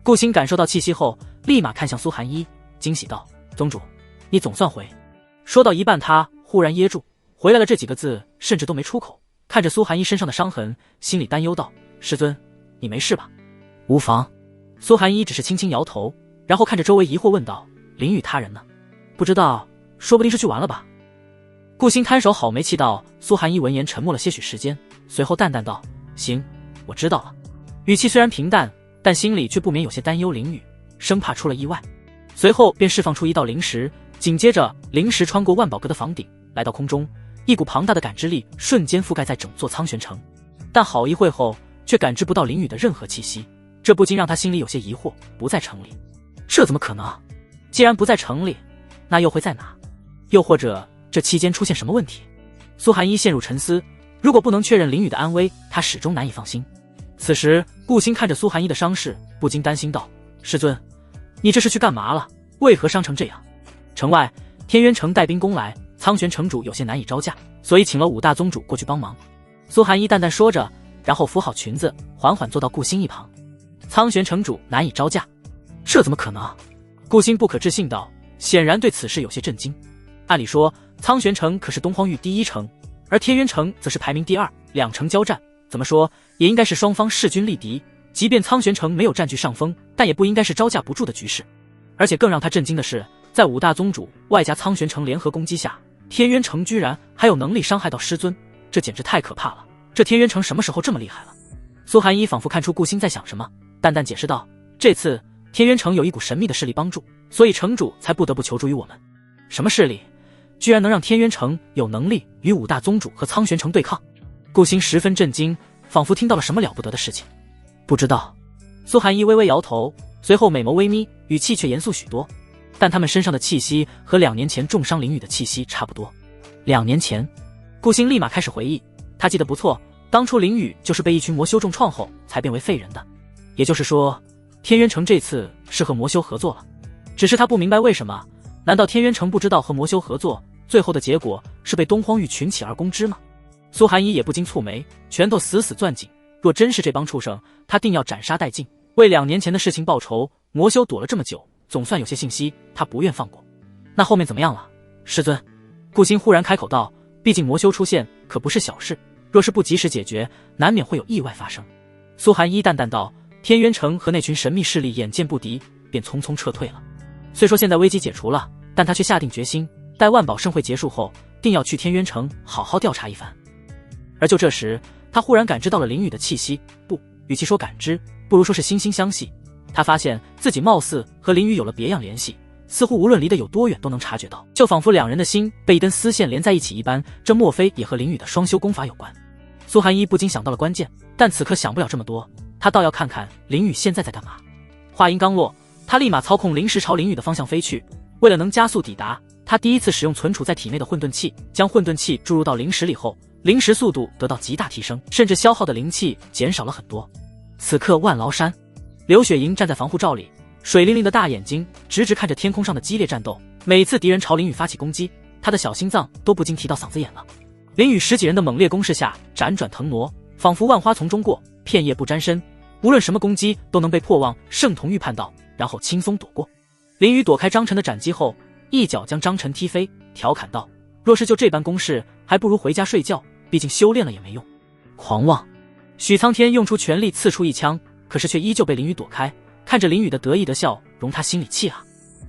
顾星感受到气息后，立马看向苏寒一，惊喜道：“宗主，你总算回。”说到一半，他忽然噎住，回来了这几个字甚至都没出口。看着苏寒一身上的伤痕，心里担忧道：“师尊，你没事吧？”“无妨。”苏寒一只是轻轻摇头，然后看着周围疑惑问道：“林宇他人呢？”“不知道，说不定是去玩了吧。”顾星摊手好没气道。苏寒一闻言沉默了些许时间，随后淡淡道：“行，我知道了。”语气虽然平淡，但心里却不免有些担忧林宇，生怕出了意外。随后便释放出一道灵石，紧接着灵石穿过万宝阁的房顶，来到空中，一股庞大的感知力瞬间覆盖在整座苍玄城。但好一会后，却感知不到林宇的任何气息，这不禁让他心里有些疑惑：不在城里，这怎么可能？既然不在城里，那又会在哪？又或者这期间出现什么问题？苏寒一陷入沉思，如果不能确认林宇的安危，他始终难以放心。此时顾星看着苏寒一的伤势，不禁担心道：“师尊，你这是去干嘛了？为何伤成这样？”城外天渊城带兵攻来，苍玄城主有些难以招架，所以请了5大宗主过去帮忙。苏寒一淡淡说着，然后扶好裙子，缓缓坐到顾星一旁。苍玄城主难以招架，这怎么可能？顾星不可置信道，显然对此事有些震惊。按理说苍玄城可是东荒域第1城，而天渊城则是排名第2，两城交战，怎么说也应该是双方势均力敌，即便苍玄城没有占据上风，但也不应该是招架不住的局势。而且更让他震惊的是，在5大宗主外加苍玄城联合攻击下，天渊城居然还有能力伤害到师尊，这简直太可怕了。这天渊城什么时候这么厉害了？苏寒衣仿佛看出顾星在想什么，淡淡解释道：“这次天渊城有一股神秘的势力帮助，所以城主才不得不求助于我们。什么势力？居然能让天渊城有能力与5大宗主和苍玄城对抗？”顾星十分震惊，仿佛听到了什么了不得的事情。不知道。苏寒衣微微摇头，随后美眸微眯，语气却严肃许多。但他们身上的气息和2年前重伤林雨的气息差不多。2年前，顾星立马开始回忆，他记得不错，当初林雨就是被一群魔修重创后才变为废人的。也就是说，天渊城这次是和魔修合作了。只是他不明白为什么，难道天渊城不知道和魔修合作，最后的结果是被东荒域群起而攻之吗？苏寒衣也不禁蹙眉，拳头死死攥紧。若真是这帮畜生，他定要斩杀殆尽，为2年前的事情报仇。魔修躲了这么久，总算有些信息，他不愿放过。那后面怎么样了，师尊？顾星忽然开口道，毕竟魔修出现可不是小事，若是不及时解决，难免会有意外发生。苏寒衣淡淡道，天渊城和那群神秘势力眼见不敌，便匆匆撤退了。虽说现在危机解除了，但他却下定决心，待万宝盛会结束后，定要去天渊城好好调查一番。而就这时，他忽然感知到了林雨的气息，不，与其说感知，不如说是惺惺相惜。他发现自己貌似和林雨有了别样联系，似乎无论离得有多远都能察觉到，就仿佛2人的心被一根丝线连在一起一般。这莫非也和林雨的双修功法有关？苏寒衣不禁想到了关键，但此刻想不了这么多，他倒要看看林雨现在在干嘛。话音刚落，他立马操控灵石朝林雨的方向飞去。为了能加速抵达，他第一次使用存储在体内的混沌器，将混沌器注入到灵石里后，灵石速度得到极大提升，甚至消耗的灵气减少了很多。此刻万劳山，刘雪莹站在防护罩里，水灵灵的大眼睛直直看着天空上的激烈战斗。每次敌人朝林雨发起攻击，他的小心脏都不禁提到嗓子眼了。林雨10几人的猛烈攻势下辗转腾挪，仿佛万花丛中过，片叶不沾身，无论什么攻击都能被破望圣童预判到，然后轻松躲过。林雨躲开张晨的斩击后，一脚将张晨踢飞，调侃道：“若是就这般攻势，还不如回家睡觉，毕竟修炼了也没用。”狂妄！许苍天用出全力刺出一枪，可是却依旧被林雨躲开。看着林雨的得意的笑容，他心里气啊。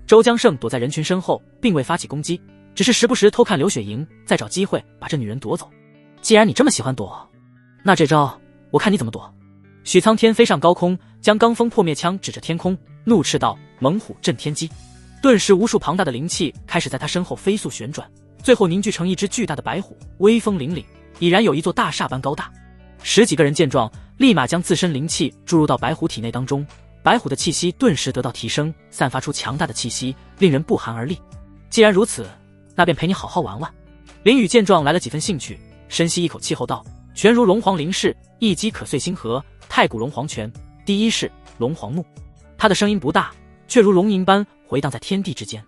周江胜躲在人群身后，并未发起攻击，只是时不时偷看刘雪莹，再找机会把这女人夺走。既然你这么喜欢躲，那这招我看你怎么躲。许苍天飞上高空，将罡风破灭枪指着天空，怒斥道：“猛虎震天机！”顿时无数庞大的灵气开始在他身后飞速旋转，最后凝聚成一只巨大的白虎，威风凛凛，已然有一座大厦般高大。10几个人见状，立马将自身灵气注入到白虎体内当中，白虎的气息顿时得到提升，散发出强大的气息，令人不寒而栗。既然如此，那便陪你好好玩玩。林雨见状来了几分兴趣，深吸一口气后道：“拳如龙皇灵式，一击可碎星河，太古龙皇拳，第一式龙皇怒。”他的声音不大，却如龙吟般回荡在天地之间。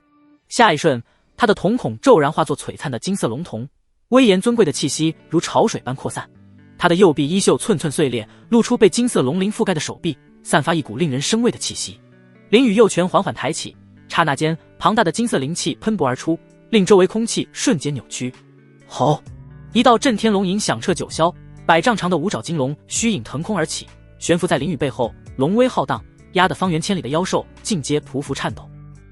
下一瞬，他的瞳孔骤然化作璀璨的金色龙瞳，威严尊贵的气息如潮水般扩散。他的右臂衣袖寸寸碎裂，露出被金色龙鳞覆盖的手臂，散发一股令人生畏的气息。林雨右拳缓缓抬起，刹那间庞大的金色灵气喷薄而出，令周围空气瞬间扭曲。吼！一道震天龙吟响彻九霄，100丈长的五爪金龙虚影腾空而起，悬浮在林雨背后，龙威浩荡，压得方圆千里的妖兽尽皆匍匐颤抖。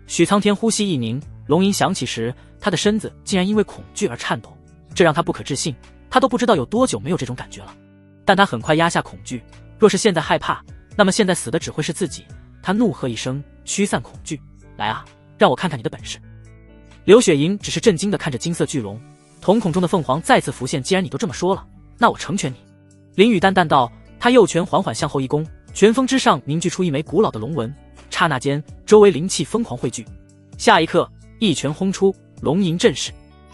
许苍天呼吸一凝，龙吟响起时，他的身子竟然因为恐惧而颤抖，这让他不可置信。他都不知道有多久没有这种感觉了，但他很快压下恐惧。若是现在害怕，那么现在死的只会是自己。他怒喝一声，驱散恐惧：“来啊，让我看看你的本事！”刘雪莹只是震惊地看着金色巨龙，瞳孔中的凤凰再次浮现。既然你都这么说了，那我成全你。林雨淡淡道，他右拳缓缓向后一弓，拳锋之上凝聚出一枚古老的龙纹，刹那间周围灵气疯狂汇聚。下一刻，一拳轰出，龙吟震世，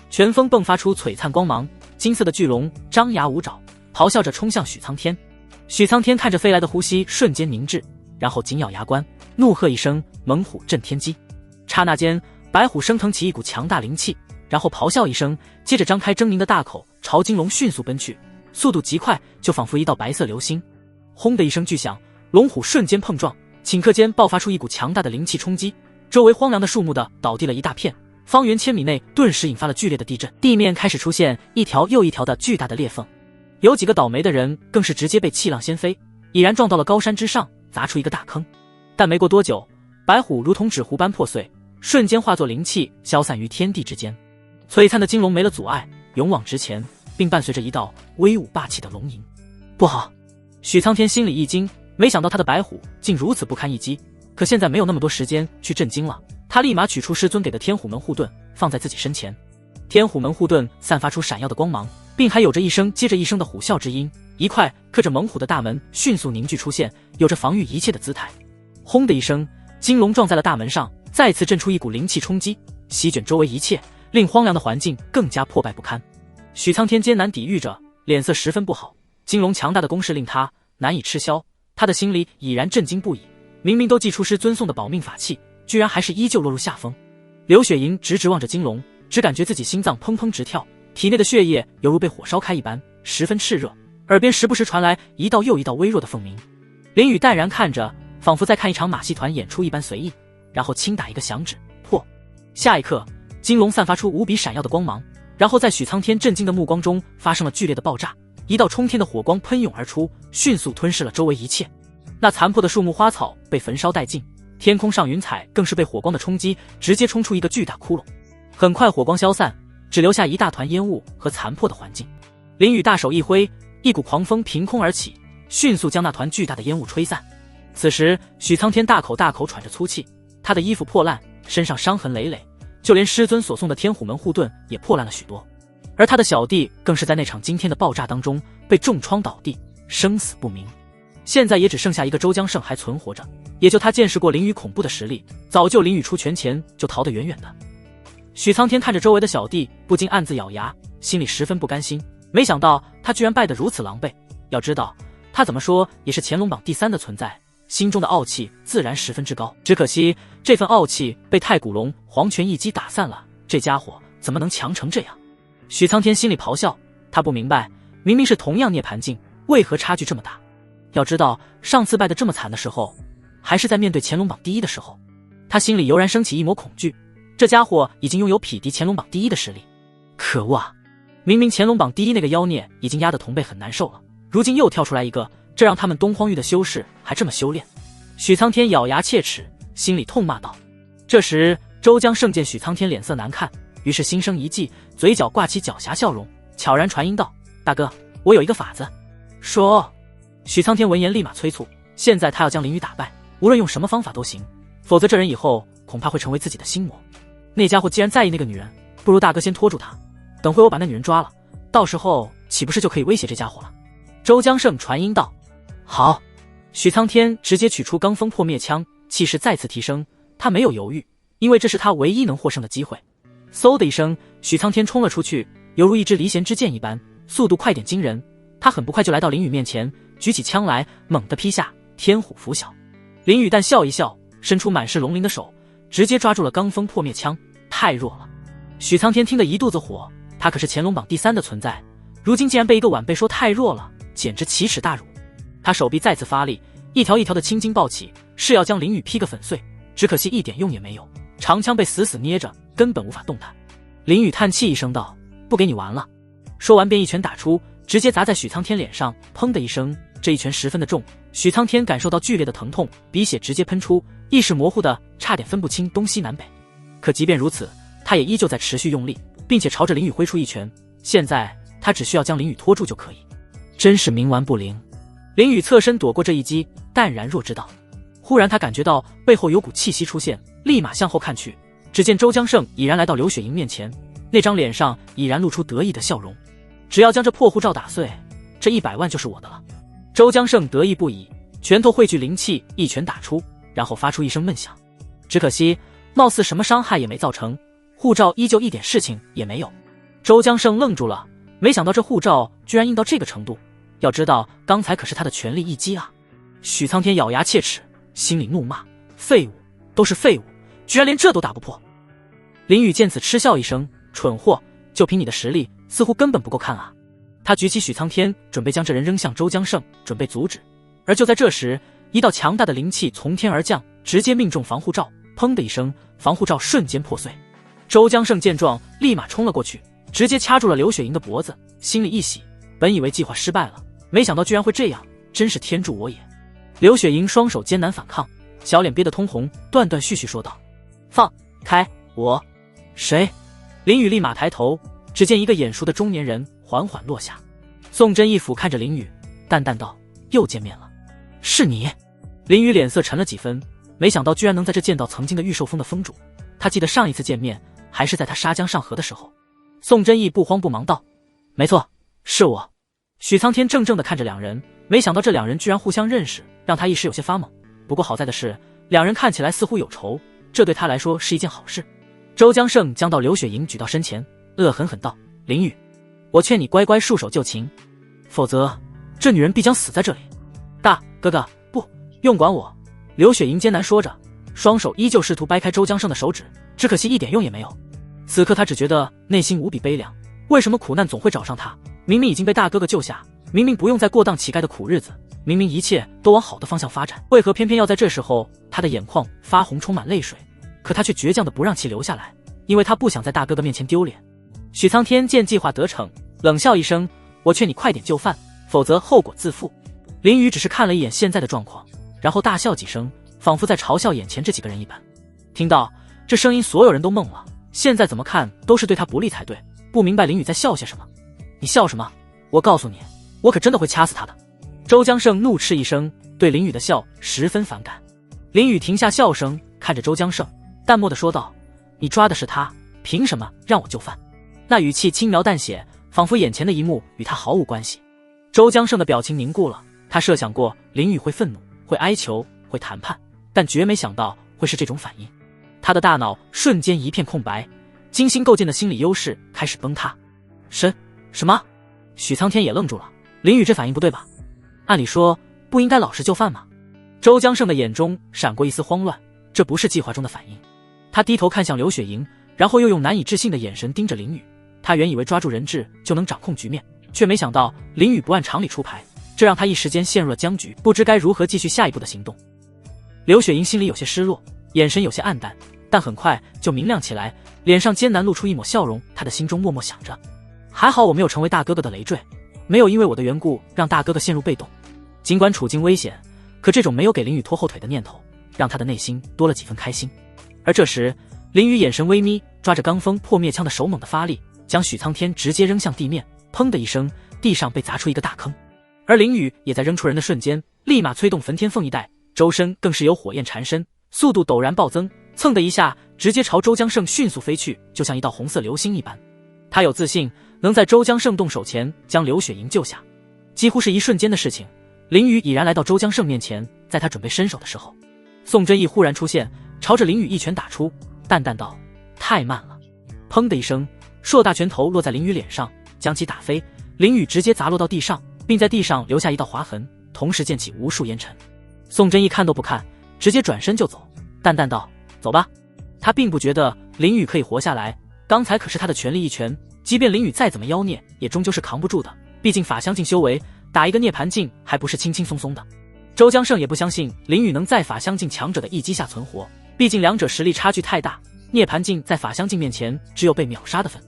拳锋迸发出璀璨光芒，金色的巨龙张牙舞爪，咆哮着冲向许苍天。许苍天看着飞来的呼吸瞬间凝滞，然后紧咬牙关，怒喝一声：“猛虎震天机！”刹那间，白虎升腾起一股强大灵气，然后咆哮一声，接着张开狰狞的大口朝金龙迅速奔去，速度极快，就仿佛一道白色流星。轰的一声巨响，龙虎瞬间碰撞，顷刻间爆发出一股强大的灵气冲击，周围荒凉的树木的倒地了一大片，方圆1000米内顿时引发了剧烈的地震，地面开始出现一条又一条的巨大的裂缝。有几个倒霉的人更是直接被气浪掀飞，已然撞到了高山之上，砸出一个大坑。但没过多久，白虎如同纸糊般破碎，瞬间化作灵气消散于天地之间。璀璨的金龙没了阻碍，勇往直前，并伴随着一道威武霸气的龙吟。不好！许苍天心里一惊，没想到他的白虎竟如此不堪一击。可现在没有那么多时间去震惊了，他立马取出师尊给的天虎门护盾，放在自己身前。天虎门护盾散发出闪耀的光芒，并还有着一声接着一声的虎啸之音。一块刻着猛虎的大门迅速凝聚出现，有着防御一切的姿态。轰的一声，金龙撞在了大门上，再次震出一股灵气冲击，席卷周围一切，令荒凉的环境更加破败不堪。许苍天艰难抵御着，脸色十分不好。金龙强大的攻势令他难以吃消，他的心里已然震惊不已。明明都祭出师尊送的保命法器，居然还是依旧落入下风。刘雪莹直望着金龙，只感觉自己心脏砰砰直跳，体内的血液犹如被火烧开一般，十分炽热，耳边时不时传来一道又一道微弱的凤鸣。林雨淡然看着，仿佛在看一场马戏团演出一般随意，然后轻打一个响指，破。下一刻，金龙散发出无比闪耀的光芒，然后在许苍天震惊的目光中发生了剧烈的爆炸，一道冲天的火光喷涌而出，迅速吞噬了周围一切。那残破的树木花草被焚烧殆尽，天空上云彩更是被火光的冲击直接冲出一个巨大窟窿。很快火光消散，只留下一大团烟雾和残破的环境。林雨大手一挥，一股狂风凭空而起，迅速将那团巨大的烟雾吹散。此时许苍天大口喘着粗气，他的衣服破烂，身上伤痕累累，就连师尊所送的天虎门护盾也破烂了许多。而他的小弟更是在那场惊天的爆炸当中被重创倒地，生死不明。现在也只剩下一个周江胜还存活着，也就他见识过林雨恐怖的实力，早就林雨出拳前就逃得远远的。许苍天看着周围的小弟，不禁暗自咬牙，心里十分不甘心。没想到他居然败得如此狼狈，要知道他怎么说也是乾隆榜第3的存在，心中的傲气自然十分之高。只可惜这份傲气被太古龙黄泉一击打散了，这家伙怎么能强成这样？许苍天心里咆哮，他不明白，明明是同样涅槃境，为何差距这么大？要知道上次败得这么惨的时候，还是在面对乾隆榜第1的时候。他心里油然升起一抹恐惧，这家伙已经拥有匹敌乾隆榜第1的实力。可恶啊！明明乾隆榜第1那个妖孽已经压得同辈很难受了，如今又跳出来一个，这让他们东荒域的修士还这么修炼。许苍天咬牙切齿，心里痛骂道。这时周江胜见许苍天脸色难看，于是心生一计，嘴角挂起狡黠笑容，悄然传音道：大哥，我有一个法子。说。许苍天闻言立马催促，现在他要将林雨打败，无论用什么方法都行，否则这人以后恐怕会成为自己的心魔。那家伙既然在意那个女人，不如大哥先拖住他，等会我把那女人抓了，到时候岂不是就可以威胁这家伙了？周江胜传音道：好。许苍天直接取出罡风破灭枪，气势再次提升，他没有犹豫，因为这是他唯一能获胜的机会。嗖的一声，许苍天冲了出去，犹如一支离弦之箭一般，速度快点惊人。他很不快就来到林雨面前，举起枪来，猛地劈下，天虎拂晓。林雨淡笑一笑，伸出满是龙鳞的手，直接抓住了罡风破灭枪，太弱了。许苍天听得一肚子火，他可是乾隆榜第3的存在，如今竟然被一个晚辈说太弱了，简直奇耻大辱。他手臂再次发力，一条一条的青筋暴起，是要将林雨劈个粉碎，只可惜一点用也没有，长枪被死死捏着，根本无法动弹。林雨叹气一声道：不给你玩了。说完便一拳打出，直接砸在许苍天脸上，砰的一声，这一拳十分的重，许苍天感受到剧烈的疼痛，鼻血直接喷出，意识模糊的差点分不清东西南北。可即便如此，他也依旧在持续用力，并且朝着林雨挥出一拳。现在他只需要将林雨拖住就可以。真是冥顽不灵。林雨侧身躲过这一击，淡然若知道。忽然他感觉到背后有股气息出现，立马向后看去，只见周江胜已然来到刘雪莹面前，那张脸上已然露出得意的笑容。只要将这破护罩打碎，这100万就是我的了。周江胜得意不已，拳头汇聚灵气，一拳打出，然后发出一声闷响。只可惜貌似什么伤害也没造成，护罩依旧一点事情也没有。周江胜愣住了，没想到这护罩居然硬到这个程度，要知道刚才可是他的全力一击啊。许苍天咬牙切齿，心里怒骂：废物，都是废物，居然连这都打不破。林雨见此嗤笑一声：蠢货，就凭你的实力似乎根本不够看啊。他举起许苍天，准备将这人扔向周江胜，准备阻止。而就在这时，一道强大的灵气从天而降，直接命中防护罩，砰的一声，防护罩瞬间破碎。周江胜见状，立马冲了过去，直接掐住了刘雪莹的脖子，心里一喜，本以为计划失败了，没想到居然会这样，真是天助我也。刘雪莹双手艰难反抗，小脸憋得通红，断断续续说道：放开我。谁？林雨立马抬头，只见一个眼熟的中年人缓缓落下。宋真一俯看着林雨，淡淡道：又见面了。是你？林雨脸色沉了几分，没想到居然能在这见到曾经的御兽峰的峰主。他记得上一次见面还是在他杀江上河的时候。宋真义不慌不忙道：没错，是我。许苍天怔怔地看着两人，没想到这两人居然互相认识，让他一时有些发懵。不过好在的是，两人看起来似乎有仇，这对他来说是一件好事。周江胜将到刘雪莹举到身前，恶狠狠道：林雨，我劝你乖乖束手就擒，否则这女人必将死在这里。大哥哥，不用管我。刘雪莹艰难说着，双手依旧试图掰开周江胜的手指，只可惜一点用也没有。此刻他只觉得内心无比悲凉，为什么苦难总会找上他？明明已经被大哥哥救下，明明不用再过当乞丐的苦日子，明明一切都往好的方向发展，为何偏偏要在这时候他的眼眶发红，充满泪水？可他却倔强的不让其留下来，因为他不想在大哥哥面前丢脸。许苍天见计划得逞，冷笑一声：我劝你快点就范，否则后果自负。林雨只是看了一眼现在的状况，然后大笑几声，仿佛在嘲笑眼前这几个人一般。听到这声音，所有人都懵了，现在怎么看都是对他不利才对，不明白林雨在笑些什么。你笑什么？我告诉你，我可真的会掐死他的。周江胜怒斥一声，对林雨的笑十分反感。林雨停下笑声，看着周江胜，淡漠地说道：你抓的是他，凭什么让我就范？那语气轻描淡写，仿佛眼前的一幕与他毫无关系。周江胜的表情凝固了，他设想过林雨会愤怒，会哀求，会谈判，但绝没想到会是这种反应。他的大脑瞬间一片空白，精心构建的心理优势开始崩塌。什么？许苍天也愣住了，林雨这反应不对吧？按理说不应该老实就范吗？周江胜的眼中闪过一丝慌乱，这不是计划中的反应。他低头看向刘雪莹，然后又用难以置信的眼神盯着林雨。他原以为抓住人质就能掌控局面，却没想到林雨不按常理出牌，这让他一时间陷入了僵局，不知该如何继续下一步的行动。刘雪莹心里有些失落，眼神有些暗淡，但很快就明亮起来，脸上艰难露出一抹笑容。他的心中默默想着，还好我没有成为大哥哥的累赘，没有因为我的缘故让大哥哥陷入被动。尽管处境危险，可这种没有给林雨拖后腿的念头，让他的内心多了几分开心。而这时，林雨眼神微眯，抓着钢锋破灭枪的手猛地发力，将许苍天直接扔向地面，砰的一声，地上被砸出一个大坑。而林雨也在扔出人的瞬间，立马催动焚天凤一带，周身更是有火焰缠身，速度陡然暴增，蹭的一下直接朝周江胜迅速飞去，就像一道红色流星一般。他有自信能在周江胜动手前将刘雪莹救下，几乎是一瞬间的事情。林雨已然来到周江胜面前，在他准备伸手的时候，宋真义忽然出现，朝着林雨一拳打出，淡淡道：太慢了。砰的一声，硕大拳头落在林雨脸上，将其打飞，林雨直接砸落到地上，并在地上留下一道划痕，同时溅起无数烟尘。宋真义看都不看，直接转身就走，淡淡道：走吧。他并不觉得林雨可以活下来，刚才可是他的全力一拳，即便林雨再怎么妖孽，也终究是扛不住的，毕竟法相境修为打一个涅槃境还不是轻轻松松的。周江胜也不相信林雨能在法相境强者的一击下存活，毕竟两者实力差距太大，涅槃境在法相境面前只有被秒杀的份。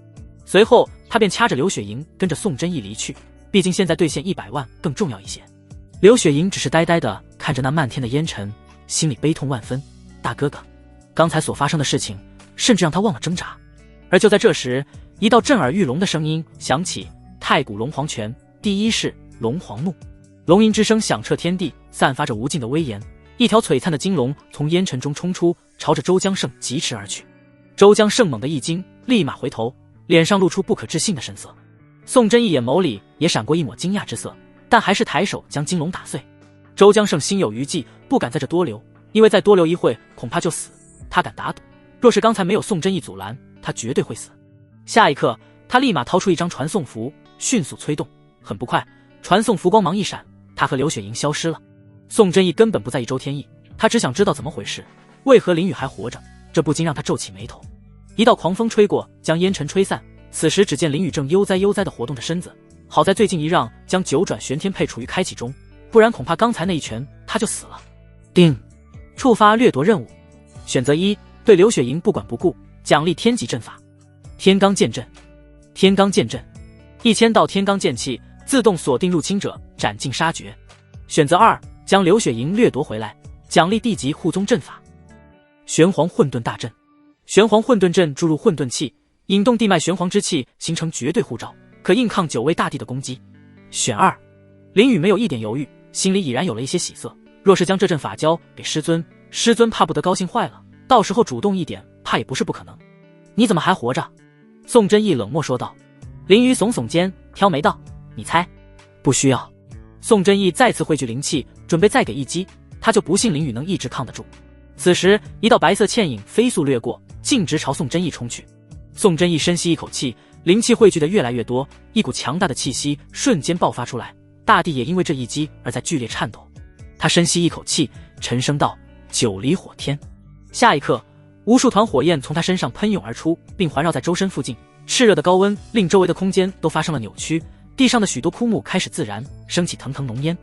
随后他便掐着刘雪莹跟着宋真义离去，毕竟现在兑现100万更重要一些。刘雪莹只是呆呆地看着那漫天的烟尘，心里悲痛万分。大哥哥，刚才所发生的事情甚至让他忘了挣扎。而就在这时，一道震耳欲聋的声音响起：太古龙皇拳，第一式龙皇怒。龙吟之声响彻天地，散发着无尽的威严。一条璀璨的金龙从烟尘中冲出，朝着周江胜疾驰而去。周江胜猛地一惊，立马回头，脸上露出不可置信的神色。宋真义眼眸里也闪过一抹惊讶之色，但还是抬手将金龙打碎。周江胜心有余悸，不敢在这多留，因为再多留一会恐怕就死。他敢打赌，若是刚才没有宋真义阻拦，他绝对会死。下一刻，他立马掏出一张传送符，迅速催动。很不快，传送符光芒一闪，他和刘雪莹消失了。宋真义根本不在意周天意，他只想知道怎么回事，为何林雨还活着，这不禁让他皱起眉头。一道狂风吹过，将烟尘吹散。此时只见林雨正悠哉悠哉地活动着身子，好在最近一让将九转玄天佩处于开启中，不然恐怕刚才那一拳他就死了。叮，触发掠夺任务，选择1，对刘雪莹不管不顾，奖励天级阵法天罡剑阵。天罡剑阵，1000道天罡剑气自动锁定入侵者，斩尽杀绝。选择2，将刘雪莹掠夺回来，奖励地级护宗阵法玄黄混沌大阵。玄黄混沌阵注入混沌气，引动地脉玄黄之气，形成绝对护罩，可硬抗9位大帝的攻击。选2。林雨没有一点犹豫，心里已然有了一些喜色。若是将这阵法交给师尊，师尊怕不得高兴坏了，到时候主动一点，怕也不是不可能。你怎么还活着？宋真义冷漠说道。林雨耸耸肩，挑眉道：你猜？不需要。宋真义再次汇聚灵气，准备再给一击，他就不信林雨能一直抗得住。此时一道白色倩影飞速掠过，径直朝宋真义冲去。宋真义深吸一口气，灵气汇聚的越来越多，一股强大的气息瞬间爆发出来，大地也因为这一击而在剧烈颤抖。他深吸一口气，沉声道：九离火天。下一刻，无数团火焰从他身上喷涌而出，并环绕在周身附近。炽热的高温令周围的空间都发生了扭曲，地上的许多枯木开始自燃，升起腾腾浓烟。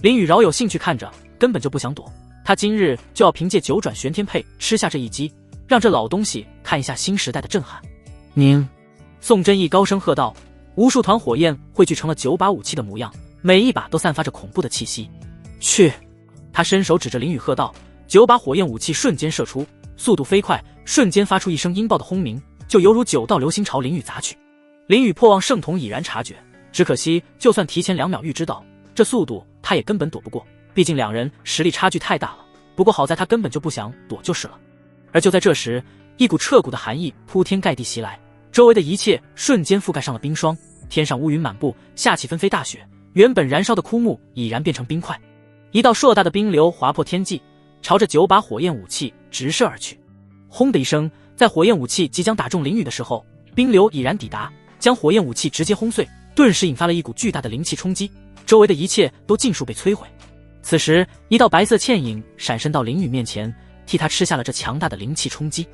林雨饶有兴趣看着，根本就不想躲。他今日就要凭借九转玄天佩吃下这一击，让这老东西看一下新时代的震撼。宁！宋真义高声喝道，无数团火焰汇聚成了9把武器的模样，每一把都散发着恐怖的气息。去！他伸手指着林雨喝道，9把火焰武器瞬间射出，速度飞快，瞬间发出一声音爆的轰鸣，就犹如9道流星朝林雨砸去。林雨破望圣童已然察觉，只可惜就算提前2秒预知到，这速度他也根本躲不过，毕竟两人实力差距太大了。不过好在他根本就不想躲就是了。而就在这时，一股彻骨的寒意铺天盖地袭来，周围的一切瞬间覆盖上了冰霜，天上乌云满布，下起纷飞大雪，原本燃烧的枯木已然变成冰块。一道硕大的冰流划破天际，朝着9把火焰武器直射而去。轰的一声，在火焰武器即将打中林雨的时候，冰流已然抵达，将火焰武器直接轰碎，顿时引发了一股巨大的灵气冲击，周围的一切都尽数被摧毁。此时一道白色倩影闪身到林雨面前，替他吃下了这强大的灵气冲击。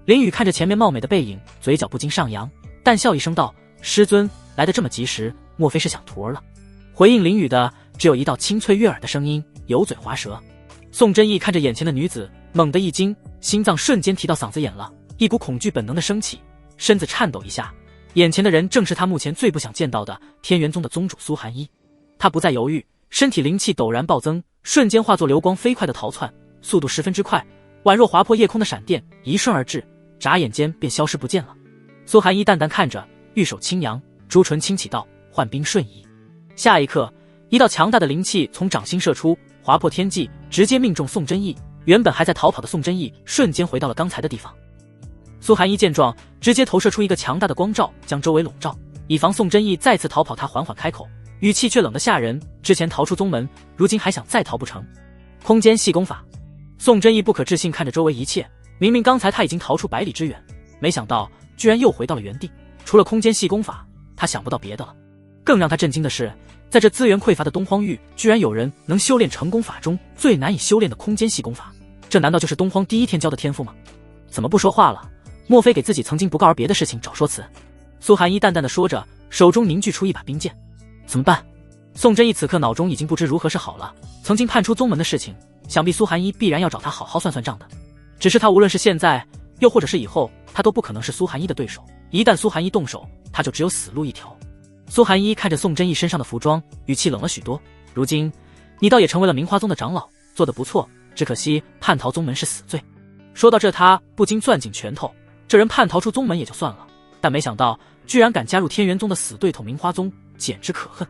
林雨看着前面貌美的背影，嘴角不禁上扬，淡笑一声道：师尊来得这么及时，莫非是想徒儿了？回应林雨的只有一道清脆悦耳的声音，油嘴滑舌。宋真义看着眼前的女子，猛地一惊，心脏瞬间提到嗓子眼了，一股恐惧本能的升起，身子颤抖一下。眼前的人正是他目前最不想见到的天元宗的宗主苏寒一。他不再犹豫，身体灵气陡然暴增，瞬间化作流光飞快的逃窜，速度十分之快，宛若划破夜空的闪电，一瞬而至，眨眼间便消失不见了。苏寒一淡淡看着，玉手轻扬，朱唇轻启道：幻冰瞬移。下一刻，一道强大的灵气从掌心射出，划破天际，直接命中宋真义。原本还在逃跑的宋真义瞬间回到了刚才的地方。苏寒一见状，直接投射出一个强大的光罩，将周围笼罩，以防宋真义再次逃跑。他缓缓开口，语气却冷得吓人：之前逃出宗门，如今还想再逃不成？空间系功法。宋真义不可置信看着周围一切，明明刚才他已经逃出百里之远，没想到居然又回到了原地。除了空间系功法，他想不到别的了。更让他震惊的是，在这资源匮乏的东荒域，居然有人能修炼成功法中最难以修炼的空间系功法。这难道就是东荒第一天教的天赋吗？怎么不说话了？莫非给自己曾经不告而别的事情找说辞？苏寒一淡淡的说着，手中凝聚出一把冰剑。怎么办？宋真义此刻脑中已经不知如何是好了。曾经叛出宗门的事情，想必苏寒一必然要找他好好算算账的。只是他无论是现在，又或者是以后，他都不可能是苏寒一的对手。一旦苏寒一动手，他就只有死路一条。苏寒一看着宋真义身上的服装，语气冷了许多。如今你倒也成为了明花宗的长老，做得不错，只可惜叛逃宗门是死罪。说到这，他不禁攥紧拳头。这人叛逃出宗门也就算了，但没想到居然敢加入天元宗的死对头明花宗，简直可恨。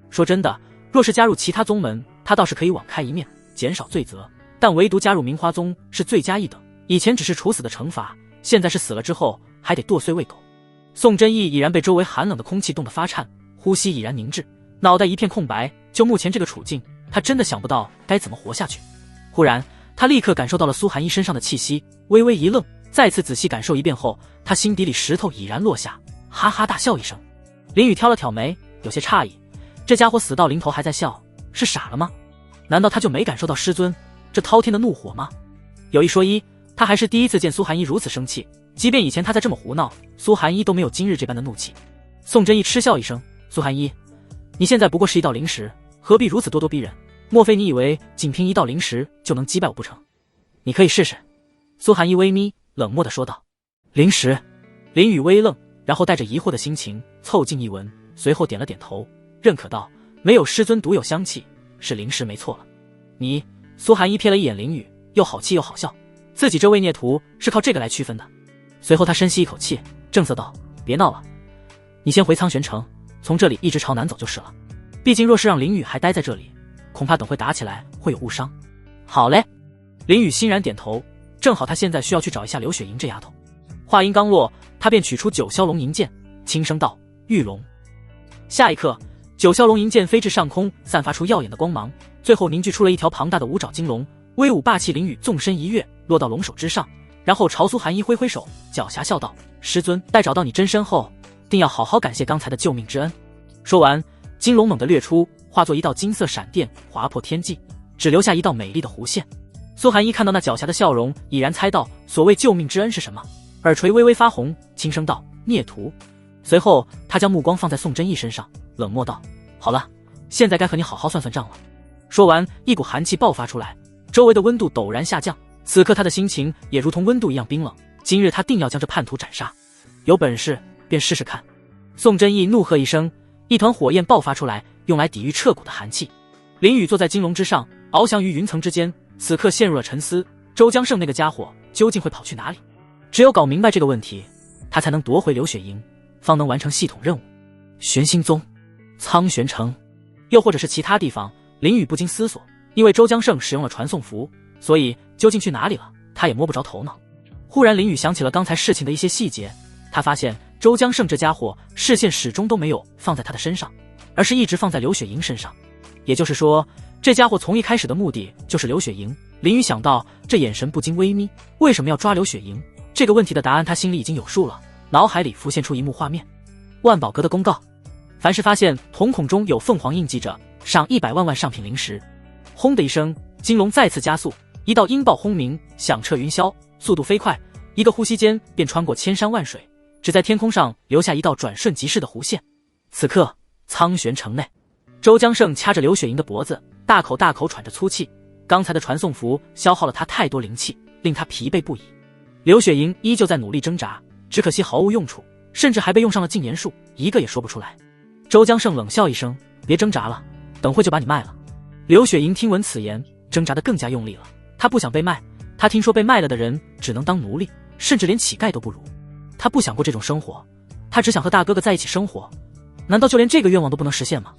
说真的，若是加入其他宗门，他倒是可以网开一面，减少罪责，但唯独加入明花宗是罪加一等。以前只是处死的惩罚，现在是死了之后还得剁碎喂狗。宋真义已然被周围寒冷的空气冻得发颤，呼吸已然凝滞，脑袋一片空白。就目前这个处境，他真的想不到该怎么活下去。忽然他立刻感受到了苏寒一身上的气息，微微一愣，再次仔细感受一遍后，他心底里石头已然落下，哈哈大笑一声。林雨挑了挑眉，有些诧异，这家伙死到临头还在笑，是傻了吗？难道他就没感受到师尊这滔天的怒火吗？有一说一，他还是第一次见苏寒一如此生气，即便以前他再这么胡闹，苏寒一都没有今日这般的怒气。宋真义嗤笑一声：苏寒一，你现在不过是一道灵石，何必如此咄咄逼人？莫非你以为仅凭一道灵石就能击败我不成？你可以试试。苏寒一微眯，冷漠地说道。灵石？林雨微愣，然后带着疑惑的心情凑近一闻，随后点了点头，认可道：没有师尊独有香气，是灵石没错了。你……苏寒一瞥了一眼林雨，又好气又好笑，自己这位孽徒是靠这个来区分的。随后他深吸一口气，正色道：别闹了，你先回苍玄城，从这里一直朝南走就是了。毕竟若是让林雨还待在这里，恐怕等会打起来会有误伤。好嘞，林雨欣然点头，正好他现在需要去找一下刘雪莹这丫头。话音刚落，他便取出九霄龙银剑，轻声道：“玉龙。”下一刻，九霄龙银剑飞至上空，散发出耀眼的光芒，最后凝聚出了一条庞大的五爪金龙，威武霸气。林雨纵身一跃，落到龙首之上，然后朝苏寒衣挥挥手，狡黠笑道：“师尊，待找到你真身后，定要好好感谢刚才的救命之恩。”说完，金龙猛地掠出，化作一道金色闪电，划破天际，只留下一道美丽的弧线。苏寒衣看到那狡黠的笑容，已然猜到所谓救命之恩是什么，耳垂微微发红，轻声道：“孽徒。”随后他将目光放在宋真义身上，冷漠道：“好了，现在该和你好好算算账了。”说完，一股寒气爆发出来，周围的温度陡然下降。此刻他的心情也如同温度一样冰冷，今日他定要将这叛徒斩杀，有本事便试试看。宋真义怒喝一声，一团火焰爆发出来，用来抵御彻骨的寒气。林雨坐在金龙之上，翱翔于云层之间，此刻陷入了沉思。周江胜那个家伙究竟会跑去哪里？只有搞明白这个问题，他才能夺回刘雪莹，方能完成系统任务。玄心宗、苍玄城，又或者是其他地方，林雨不禁思索。因为周江胜使用了传送符，所以究竟去哪里了，他也摸不着头脑。忽然林雨想起了刚才事情的一些细节，他发现周江胜这家伙视线始终都没有放在他的身上，而是一直放在刘雪莹身上。也就是说，这家伙从一开始的目的就是刘雪莹。林雨想到这，眼神不禁微眯。为什么要抓刘雪莹？这个问题的答案他心里已经有数了，脑海里浮现出一幕画面。万宝阁的公告：凡是发现瞳孔中有凤凰印记者，赏100万上品灵石。轰的一声，金龙再次加速，一道音爆轰鸣，响彻云霄，速度飞快，一个呼吸间便穿过千山万水，只在天空上留下一道转瞬即逝的弧线。此刻，苍玄城内，周江胜掐着刘雪莹的脖子，大口大口喘着粗气。刚才的传送符消耗了他太多灵气，令他疲惫不已。刘雪莹依旧在努力挣扎，只可惜毫无用处，甚至还被用上了禁言术，一个也说不出来。周江胜冷笑一声：“别挣扎了，等会就把你卖了。”刘雪莹听闻此言，挣扎得更加用力了。她不想被卖，她听说被卖了的人只能当奴隶，甚至连乞丐都不如。她不想过这种生活，她只想和大哥哥在一起生活。难道就连这个愿望都不能实现吗？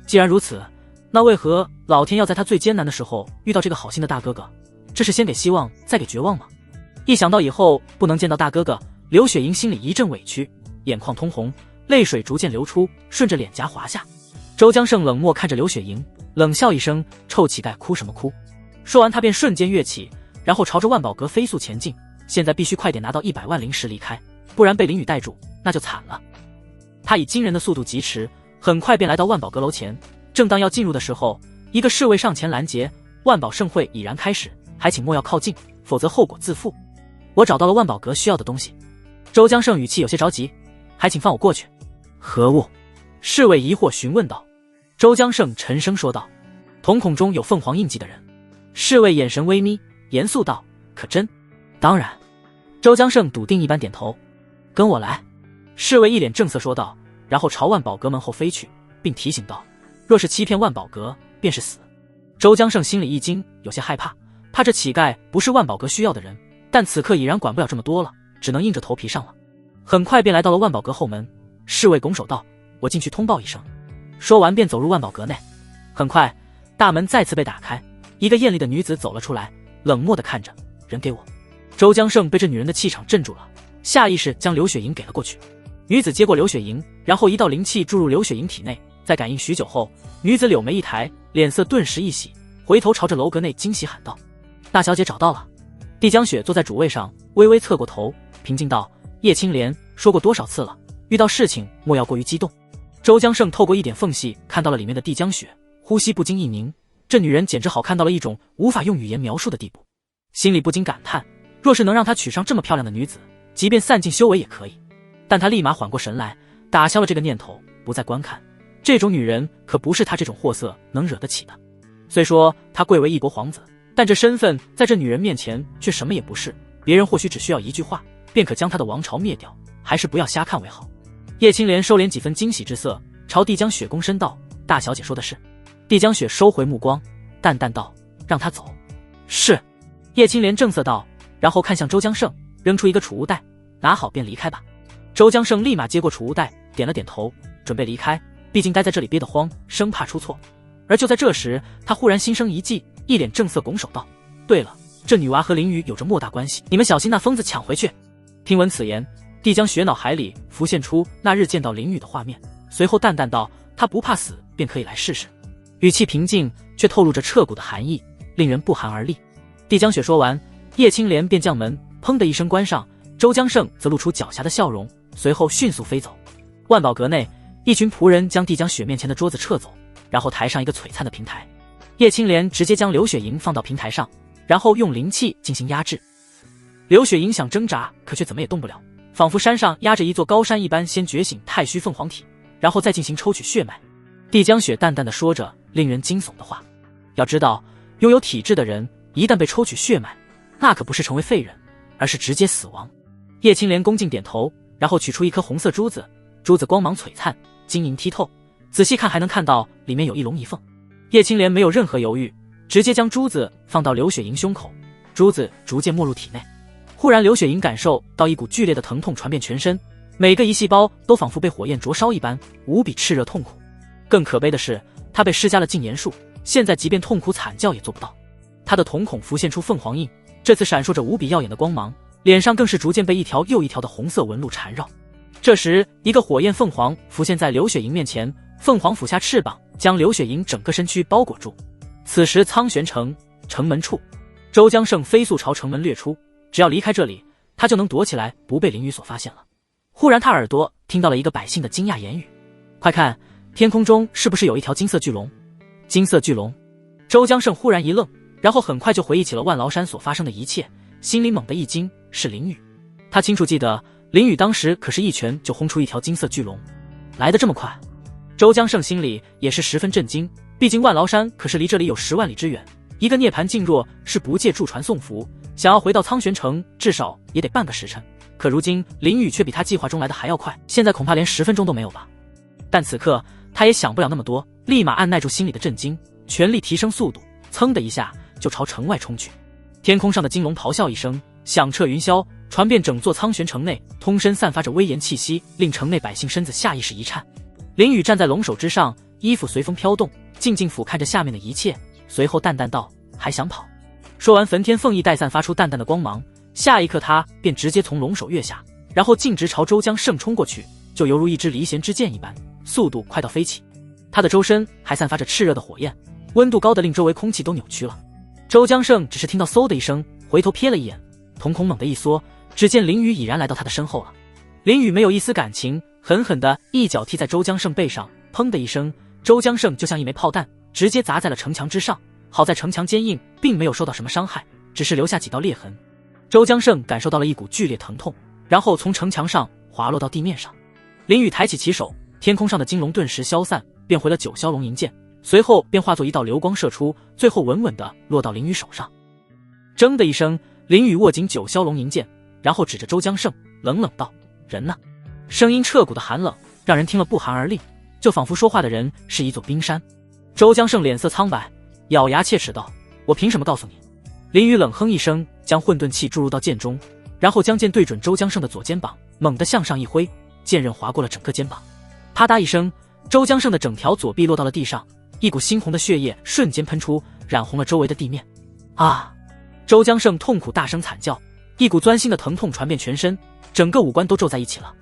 既然如此，那为何老天要在她最艰难的时候遇到这个好心的大哥哥？这是先给希望再给绝望吗？一想到以后不能见到大哥哥，刘雪莹心里一阵委屈，眼眶通红，泪水逐渐流出，顺着脸颊滑下。周江胜冷漠看着刘雪莹，冷笑一声：“臭乞丐，哭什么哭？”说完他便瞬间跃起，然后朝着万宝阁飞速前进。现在必须快点拿到100万灵石离开，不然被林雨带住那就惨了。他以惊人的速度疾驰，很快便来到万宝阁楼前。正当要进入的时候，一个侍卫上前拦截：“万宝盛会已然开始，还请莫要靠近，否则后果自负。”我找到了万宝阁需要的东西。周江胜语气有些着急：“还请放我过去。”何物？侍卫疑惑询问道。周江胜沉声说道：“瞳孔中有凤凰印记的人。”侍卫眼神微眯，严肃道：“可真？”“当然。”周江胜笃定一般点头。“跟我来。”侍卫一脸正色说道，然后朝万宝阁门后飞去，并提醒道：“若是欺骗万宝阁，便是死。”周江胜心里一惊，有些害怕，怕这乞丐不是万宝阁需要的人，但此刻已然管不了这么多了，只能硬着头皮上了。很快便来到了万宝阁后门，侍卫拱手道：“我进去通报一声。”说完便走入万宝阁内。很快，大门再次被打开，一个艳丽的女子走了出来，冷漠地看着：“人给我。”周江胜被这女人的气场镇住了，下意识将刘雪莹给了过去。女子接过刘雪莹，然后一道灵气注入刘雪莹体内，在感应许久后，女子柳眉一抬，脸色顿时一喜，回头朝着楼阁内惊喜喊道：“大小姐找到了。”帝江雪坐在主位上，微微侧过头，平静道：“叶青莲说过多少次了，遇到事情莫要过于激动。”周江胜透过一点缝隙看到了里面的帝江雪，呼吸不禁一凝，这女人简直好看到了一种无法用语言描述的地步，心里不禁感叹，若是能让她娶上这么漂亮的女子，即便散尽修为也可以。但她立马缓过神来，打消了这个念头，不再观看。这种女人可不是她这种货色能惹得起的。虽说她贵为一国皇子，但这身份在这女人面前却什么也不是，别人或许只需要一句话便可将她的王朝灭掉，还是不要瞎看为好。叶青莲收敛几分惊喜之色，朝帝江雪躬身道：“大小姐说的是。”帝江雪收回目光，淡淡道：“让她走。”是。叶青莲正色道，然后看向周江胜，扔出一个储物袋：“拿好便离开吧。”周江胜立马接过储物袋，点了点头，准备离开，毕竟待在这里憋得慌，生怕出错。而就在这时，他忽然心生一计，一脸正色拱手道：“对了，这女娃和林雨有着莫大关系，你们小心那疯子抢回去。”听闻此言，帝江雪脑海里浮现出那日见到林雨的画面，随后淡淡道：“他不怕死，便可以来试试。”语气平静，却透露着彻骨的寒意，令人不寒而栗。帝江雪说完，叶青莲便将门砰的一声关上，周江胜则露出狡黠的笑容，随后迅速飞走。万宝阁内，一群仆人将帝江雪面前的桌子撤走，然后抬上一个璀璨的平台。叶青莲直接将刘雪莹放到平台上，然后用灵气进行压制。刘雪莹想挣扎，可却怎么也动不了，仿佛山上压着一座高山一般，先觉醒太虚凤凰体，然后再进行抽取血脉。帝江雪淡淡的说着令人惊悚的话，要知道，拥有体质的人一旦被抽取血脉，那可不是成为废人，而是直接死亡。叶青莲恭敬点头，然后取出一颗红色珠子，珠子光芒璀璨，晶莹剔透，仔细看还能看到里面有一龙一凤。叶青莲没有任何犹豫，直接将珠子放到刘雪莹胸口，珠子逐渐没入体内。忽然刘雪莹感受到一股剧烈的疼痛传遍全身，每个一细胞都仿佛被火焰灼烧一般，无比炽热痛苦。更可悲的是，她被施加了禁言术，现在即便痛苦惨叫也做不到。她的瞳孔浮现出凤凰印，这次闪烁着无比耀眼的光芒，脸上更是逐渐被一条又一条的红色纹路缠绕。这时，一个火焰凤凰浮现在刘雪莹面前，凤凰俯下翅膀，将刘雪莹整个身躯包裹住。此时苍玄城城门处，周江胜飞速朝城门掠出，只要离开这里，他就能躲起来，不被林雨所发现了。忽然他耳朵听到了一个百姓的惊讶言语：“快看，天空中是不是有一条金色巨龙？”金色巨龙。周江胜忽然一愣，然后很快就回忆起了万崂山所发生的一切，心里猛地一惊，是林雨。他清楚记得林雨当时可是一拳就轰出一条金色巨龙，来得这么快。周江胜心里也是十分震惊，毕竟万崂山可是离这里有10万里之远，一个涅槃境若是不借助传送符，想要回到苍玄城至少也得半个时辰。可如今林雨却比他计划中来的还要快，现在恐怕连10分钟都没有吧。但此刻他也想不了那么多，立马按耐住心里的震惊，全力提升速度，噌的一下就朝城外冲去。天空上的金龙咆哮一声，响彻云霄，传遍整座苍玄城内，通身散发着威严气息，令城内百姓身子下意识一颤。林雨站在龙首之上，衣服随风飘动，静静俯瞰着下面的一切，随后淡淡道：“还想跑？”说完，焚天凤翼带散发出淡淡的光芒，下一刻他便直接从龙首跃下，然后径直朝周江胜冲过去，就犹如一支离弦之箭一般，速度快到飞起。他的周身还散发着炽热的火焰，温度高的令周围空气都扭曲了。周江胜只是听到嗖的一声，回头瞥了一眼，瞳孔猛地一缩，只见林雨已然来到他的身后了。林雨没有一丝感情，狠狠地一脚踢在周江胜背上，砰的一声，周江胜就像一枚炮弹，直接砸在了城墙之上。好在城墙坚硬，并没有受到什么伤害，只是留下几道裂痕。周江胜感受到了一股剧烈疼痛，然后从城墙上滑落到地面上。林雨抬起其手，天空上的金龙顿时消散，变回了9霄龙银剑，随后便化作一道流光射出，最后稳稳地落到林雨手上。铮的一声，林雨握紧9霄龙银剑，然后指着周江胜冷冷道：“人呢？”声音彻骨的寒冷，让人听了不寒而栗，就仿佛说话的人是一座冰山。周江胜脸色苍白，咬牙切齿道：“我凭什么告诉你？”林雨冷哼一声，将混沌气注入到剑中，然后将剑对准周江胜的左肩膀，猛地向上一挥，剑刃划过了整个肩膀。啪嗒一声，周江胜的整条左臂落到了地上，一股猩红的血液瞬间喷出，染红了周围的地面。啊！周江胜痛苦大声惨叫，一股钻心的疼痛传遍全身，整个五官都皱在一起了。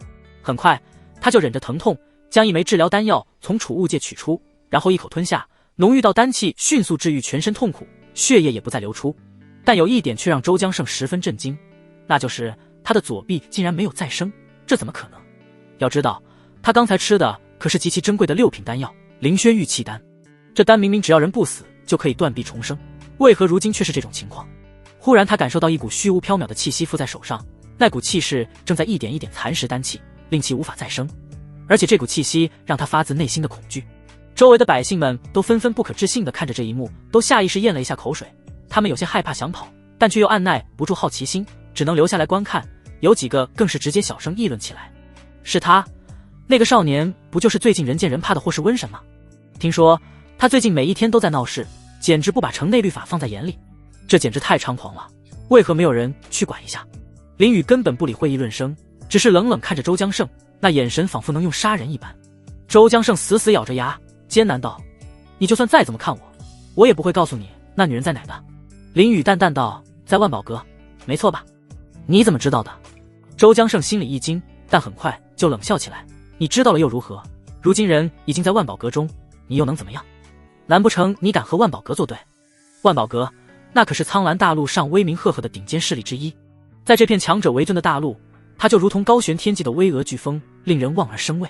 很快，他就忍着疼痛，将一枚治疗丹药从储物戒取出，然后一口吞下，浓郁到丹气迅速治愈全身痛苦，血液也不再流出。但有一点却让周江胜十分震惊，那就是他的左臂竟然没有再生，这怎么可能？要知道，他刚才吃的可是极其珍贵的6品丹药凌轩玉气丹，这丹明明只要人不死就可以断臂重生，为何如今却是这种情况？忽然他感受到一股虚无缥缈的气息附在手上，那股气势正在一点一点蚕食丹气，令其无法再生，而且这股气息让他发自内心的恐惧。周围的百姓们都纷纷不可置信地看着这一幕，都下意识咽了一下口水。他们有些害怕想跑，但却又按耐不住好奇心，只能留下来观看，有几个更是直接小声议论起来：“是他，那个少年不就是最近人见人怕的霍世温神吗？听说他最近每一天都在闹事，简直不把城内律法放在眼里，这简直太猖狂了，为何没有人去管一下？”林雨根本不理会议论声，只是冷冷看着周江胜，那眼神仿佛能用杀人一般。周江胜死死咬着牙，艰难道：“你就算再怎么看我，我也不会告诉你那女人在哪的。林宇淡淡道，在万宝阁，没错吧？你怎么知道的？周江胜心里一惊，但很快就冷笑起来，你知道了又如何？如今人已经在万宝阁中，你又能怎么样？难不成你敢和万宝阁作对？万宝阁那可是苍兰大陆上威名赫赫的顶尖势力之一，在这片强者为尊的大陆，它就如同高悬天际的巍峨巨峰，令人望而生畏。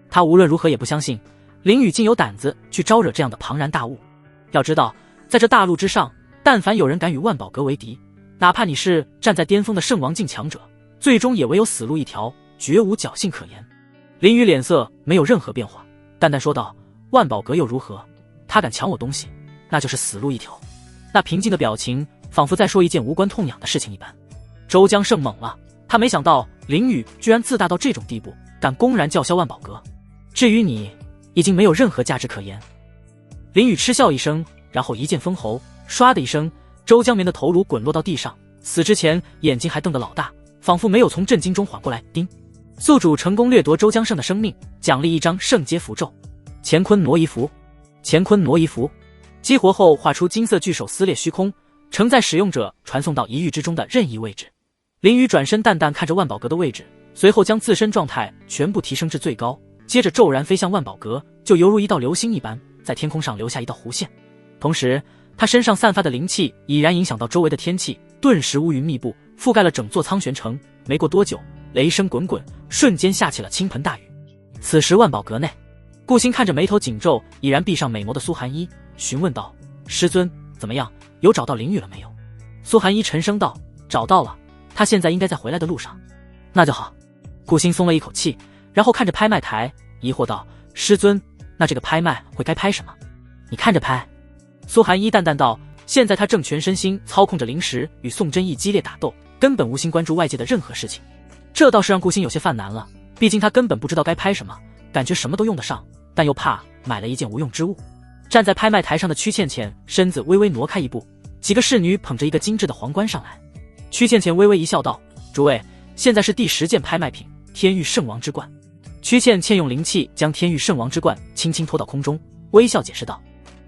他无论如何也不相信林宇竟有胆子去招惹这样的庞然大物。要知道，在这大陆之上，但凡有人敢与万宝阁为敌，哪怕你是站在巅峰的圣王境强者，最终也唯有死路一条，绝无侥幸可言。林宇脸色没有任何变化，淡淡说道，万宝阁又如何？他敢抢我东西，那就是死路一条。那平静的表情仿佛在说一件无关痛痒的事情一般。周江胜懵了，他没想到林宇居然自大到这种地步，敢公然叫嚣万宝阁。至于你，已经没有任何价值可言。林宇嗤笑一声，然后一剑封喉，唰的一声，周江眠的头颅滚落到地上，死之前眼睛还瞪得老大，仿佛没有从震惊中缓过来。叮，宿主成功掠夺周江胜的生命，奖励一张圣阶符咒，乾坤挪移符。乾坤挪移符激活后画出金色巨手撕裂虚空，承载使用者传送到一域之中的任意位置。林宇转身淡淡看着万宝阁的位置，随后将自身状态全部提升至最高，接着骤然飞向万宝阁，就犹如一道流星一般，在天空上留下一道弧线。同时他身上散发的灵气已然影响到周围的天气，顿时乌云密布，覆盖了整座苍玄城。没过多久，雷声滚滚，瞬间下起了倾盆大雨。此时万宝阁内，顾星看着眉头紧皱已然闭上美眸的苏寒一，询问道，师尊，怎么样，有找到林宇了没有？苏寒一沉声道，找到了，他现在应该在回来的路上。那就好。顾星松了一口气，然后看着拍卖台疑惑道，师尊，那这个拍卖会该拍什么？你看着拍。苏寒一淡淡道，现在他正全身心操控着灵石与宋真义激烈打斗，根本无心关注外界的任何事情。这倒是让顾星有些犯难了，毕竟他根本不知道该拍什么，感觉什么都用得上，但又怕买了一件无用之物。站在拍卖台上的曲倩倩身子微微挪开一步，几个侍女捧着一个精致的皇冠上来。曲倩倩微微一笑道，诸位，现在是第10件拍卖品，天域圣王之冠。曲倩倩用灵气将天域圣王之冠轻轻托到空中，微笑解释道，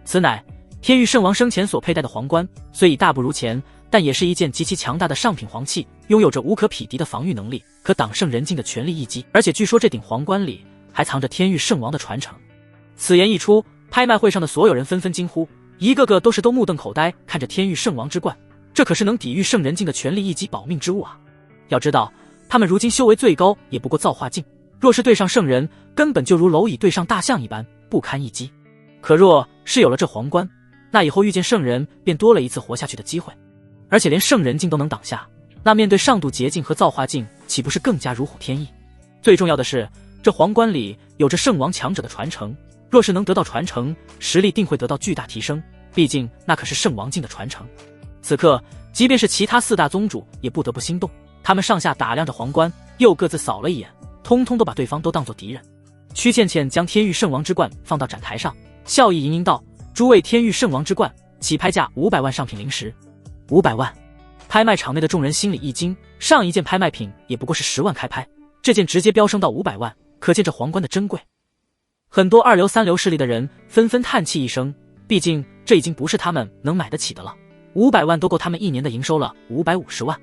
此乃天域圣王生前所佩戴的皇冠，虽已大不如前，但也是一件极其强大的上品皇器，拥有着无可匹敌的防御能力，可挡圣人境的全力一击。而且据说这顶皇冠里还藏着天域圣王的传承。此言一出，拍卖会上的所有人纷纷惊呼，一个个都是目瞪口呆看着天域圣王之冠，这可是能抵御圣人境的全力一击保命之物啊！要知道，他们如今修为最高也不过造化境，若是对上圣人，根本就如蝼蚁对上大象一般，不堪一击。可若是有了这皇冠，那以后遇见圣人便多了一次活下去的机会。而且连圣人境都能挡下，那面对上度劫境和造化境，岂不是更加如虎添翼？最重要的是，这皇冠里有着圣王强者的传承，若是能得到传承，实力定会得到巨大提升，毕竟那可是圣王境的传承。此刻即便是其他4大宗主也不得不心动，他们上下打量着皇冠，又各自扫了一眼，通通都把对方都当作敌人。曲倩倩将天域圣王之冠放到展台上，笑意盈盈道，诸位天域圣王之冠，起拍价500万上品灵石。500万！拍卖场内的众人心里一惊，上一件拍卖品也不过是10万开拍，这件直接飙升到500万，可见这皇冠的珍贵。很多2流3流势力的人纷纷叹气一声，毕竟这已经不是他们能买得起的了，500万都够他们1年的营收了550万。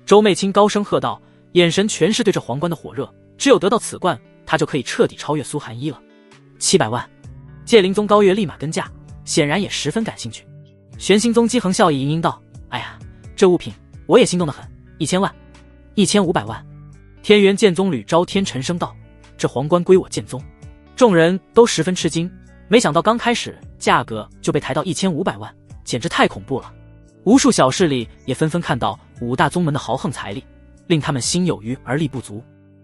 周媚清高声喝道，眼神全是对这皇冠的火热，只有得到此冠，他就可以彻底超越苏寒一了。700万！界灵宗高月立马跟价，显然也十分感兴趣。玄心宗姬恒笑意盈盈道，哎呀，这物品我也心动得很，1000万，1500万。天元剑宗吕昭天沉声道，这皇冠归我剑宗。众人都十分吃惊，没想到刚开始价格就被抬到1500万，简直太恐怖了。无数小势力也纷纷看到5大宗门的豪横财力，令他们心有余而力不足。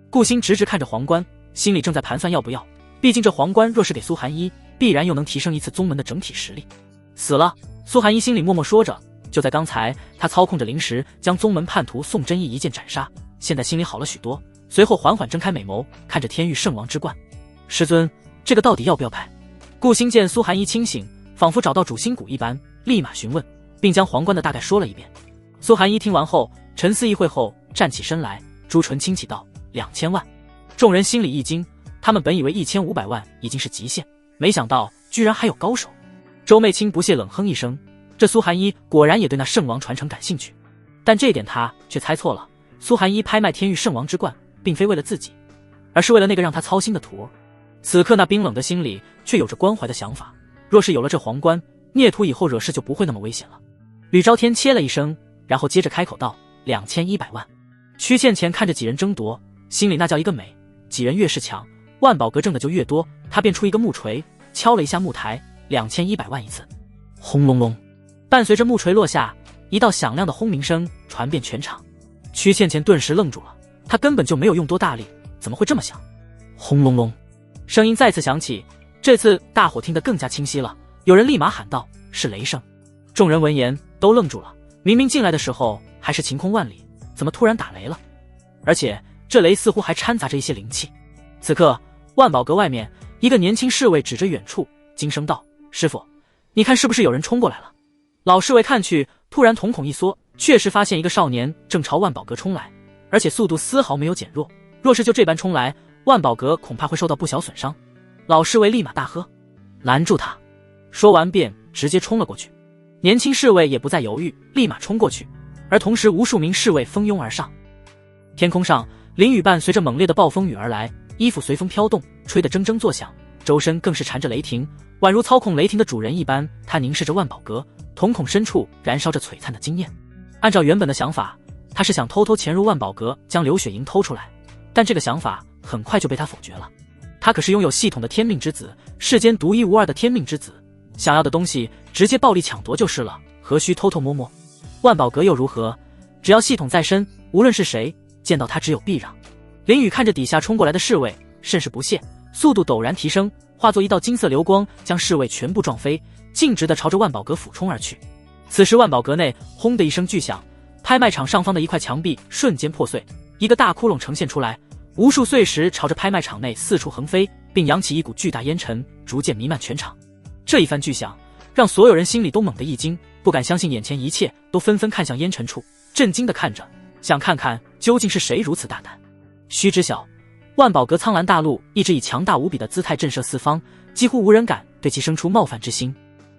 顾星直直看着皇冠，心里正在盘算要不要，毕竟这皇冠若是给苏寒一，必然又能提升一次宗门的整体实力。死了，苏寒一心里默默说着。就在刚才，他操控着灵石将宗门叛徒宋真义一剑斩杀，现在心里好了许多，随后缓缓睁开美眸，看着天域圣王之冠。师尊，这个到底要不要拍？顾星见苏寒一清醒，仿佛找到主心骨一般，立马询问，并将皇冠的大概说了一遍。苏寒一听完后，沉思一会后站起身来，朱唇轻启道：2000万。众人心里一惊，他们本以为1500万已经是极限，没想到居然还有高手。周媚清不屑冷哼一声，这苏寒一果然也对那圣王传承感兴趣，但这一点他却猜错了。苏寒一拍卖天域圣王之冠，并非为了自己，而是为了那个让他操心的徒儿。此刻那冰冷的心里却有着关怀的想法，若是有了这皇冠，孽徒以后惹事就不会那么危险了。吕昭天切了一声，然后接着开口道：2100万。屈倩倩看着几人争夺，心里那叫一个美，几人越是抢，万宝阁挣的就越多。他便出一个木锤，敲了一下木台，2100万一次。轰隆隆，伴随着木锤落下，一道响亮的轰鸣声传遍全场。屈倩倩顿时愣住了，她根本就没有用多大力，怎么会这么响？轰隆隆，声音再次响起，这次大伙听得更加清晰了。有人立马喊道：“是雷声！”众人闻言都愣住了，明明进来的时候还是晴空万里，怎么突然打雷了？而且这雷似乎还掺杂着一些灵气。此刻万宝阁外面，一个年轻侍卫指着远处惊声道：“师傅，你看是不是有人冲过来了？”老侍卫看去，突然瞳孔一缩，确实发现一个少年正朝万宝阁冲来，而且速度丝毫没有减弱。若是就这般冲来，万宝阁恐怕会受到不小损伤。老侍卫立马大喝：“拦住他！”说完便直接冲了过去。年轻侍卫也不再犹豫，立马冲过去，而同时无数名侍卫蜂拥而上。天空上，林雨伴随着猛烈的暴风雨而来，衣服随风飘动，吹得铮铮作响，周身更是缠着雷霆，宛如操控雷霆的主人一般。他凝视着万宝阁，瞳孔深处燃烧着璀璨的惊艳。按照原本的想法，他是想偷偷潜入万宝阁，将刘雪莹偷出来，但这个想法很快就被他否决了。他可是拥有系统的天命之子，世间独一无二的天命之子，想要的东西直接暴力抢夺就是了，何须偷偷摸摸？万宝阁又如何？只要系统在身，无论是谁见到他只有避让。林雨看着底下冲过来的侍卫，甚是不屑，速度陡然提升，化作一道金色流光，将侍卫全部撞飞，径直地朝着万宝阁俯冲而去。此时万宝阁内轰的一声巨响，拍卖场上方的一块墙壁瞬间破碎，一个大窟窿呈现出来，无数碎石朝着拍卖场内四处横飞，并扬起一股巨大烟尘，逐渐弥漫全场。这一番巨响让所有人心里都猛地一惊，不敢相信眼前一切，都纷纷看向烟尘处，震惊地看着，想看看究竟是谁如此大胆。须知晓，万宝阁苍蓝大陆一直以强大无比的姿态震慑四方，几乎无人敢对其生出冒犯之心。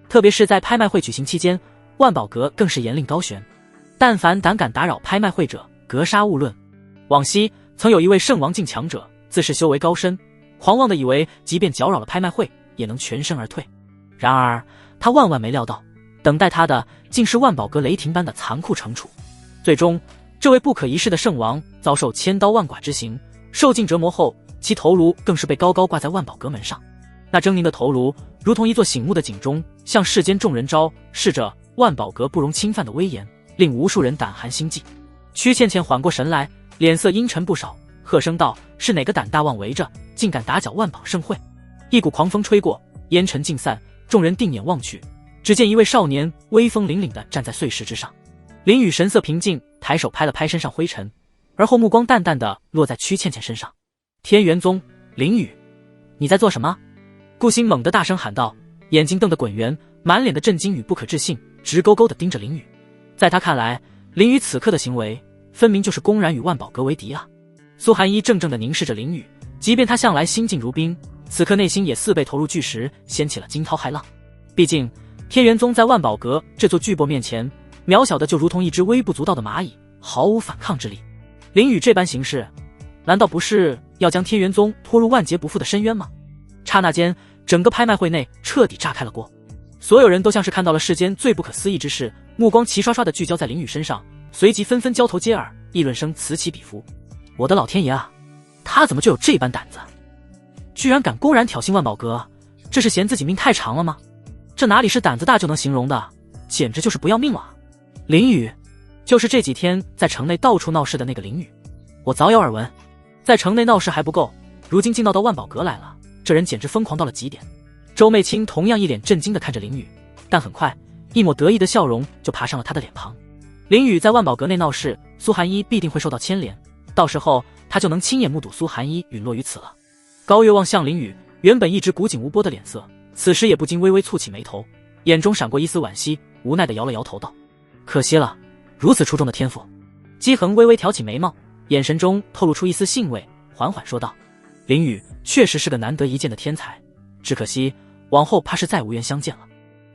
特别是在拍卖会举行期间，万宝阁更是严令高悬，但凡胆敢打扰拍卖会者，格杀勿论。往昔曾有一位圣王境强者，自视修为高深，狂妄地以为即便搅扰了拍卖会，也能全身而退。然而他万万没料到，等待他的竟是万宝阁雷霆般的残酷惩处。最终这位不可一世的圣王遭受千刀万剐之刑，受尽折磨后，其头颅更是被高高挂在万宝阁门上。那狰狞的头颅如同一座醒目的警钟，向世间众人昭示着万宝阁不容侵犯的威严，令无数人胆寒心悸。屈倩倩缓过神来，脸色阴沉不少，喝声道：“是哪个胆大妄为着，竟敢打搅万宝盛会？”一股狂风吹过，烟尘尽散，众人定眼望去，只见一位少年威风凛凛地站在碎石之上。林雨神色平静，抬手拍了拍身上灰尘，而后目光淡淡地落在屈倩倩身上。天元宗，林雨，你在做什么？顾星猛地大声喊道，眼睛瞪得滚圆，满脸的震惊与不可置信，直勾勾地盯着林雨。在他看来，林雨此刻的行为分明就是公然与万宝阁为敌啊！苏寒一怔怔地凝视着林雨，即便他向来心静如冰，此刻内心也似被投入巨石，掀起了惊涛骇浪。毕竟天元宗在万宝阁这座巨擘面前，渺小的就如同一只微不足道的蚂蚁，毫无反抗之力。林雨这般行事，难道不是要将天元宗拖入万劫不复的深渊吗？刹那间，整个拍卖会内彻底炸开了锅，所有人都像是看到了世间最不可思议之事，目光齐刷刷地聚焦在林雨身上，随即纷纷交头接耳，议论声此起彼伏。我的老天爷啊，他怎么就有这般胆子，居然敢公然挑衅万宝阁？这是嫌自己命太长了吗？这哪里是胆子大就能形容的，简直就是不要命了。林雨就是这几天在城内到处闹事的那个林雨，我早有耳闻，在城内闹事还不够，如今竟闹到万宝阁来了，这人简直疯狂到了极点。周媚清同样一脸震惊地看着林雨，但很快一抹得意的笑容就爬上了他的脸庞。林雨在万宝阁内闹事，苏寒一必定会受到牵连，到时候他就能亲眼目睹苏寒一陨落于此了。高月望向林雨原本一直古井无波的脸色，此时也不禁微微蹙起眉头，眼中闪过一丝惋惜，无奈地摇了摇头道：可惜了，如此出众的天赋。姬恒微微挑起眉毛，眼神中透露出一丝兴味，缓缓说道：林雨确实是个难得一见的天才，只可惜往后怕是再无缘相见了。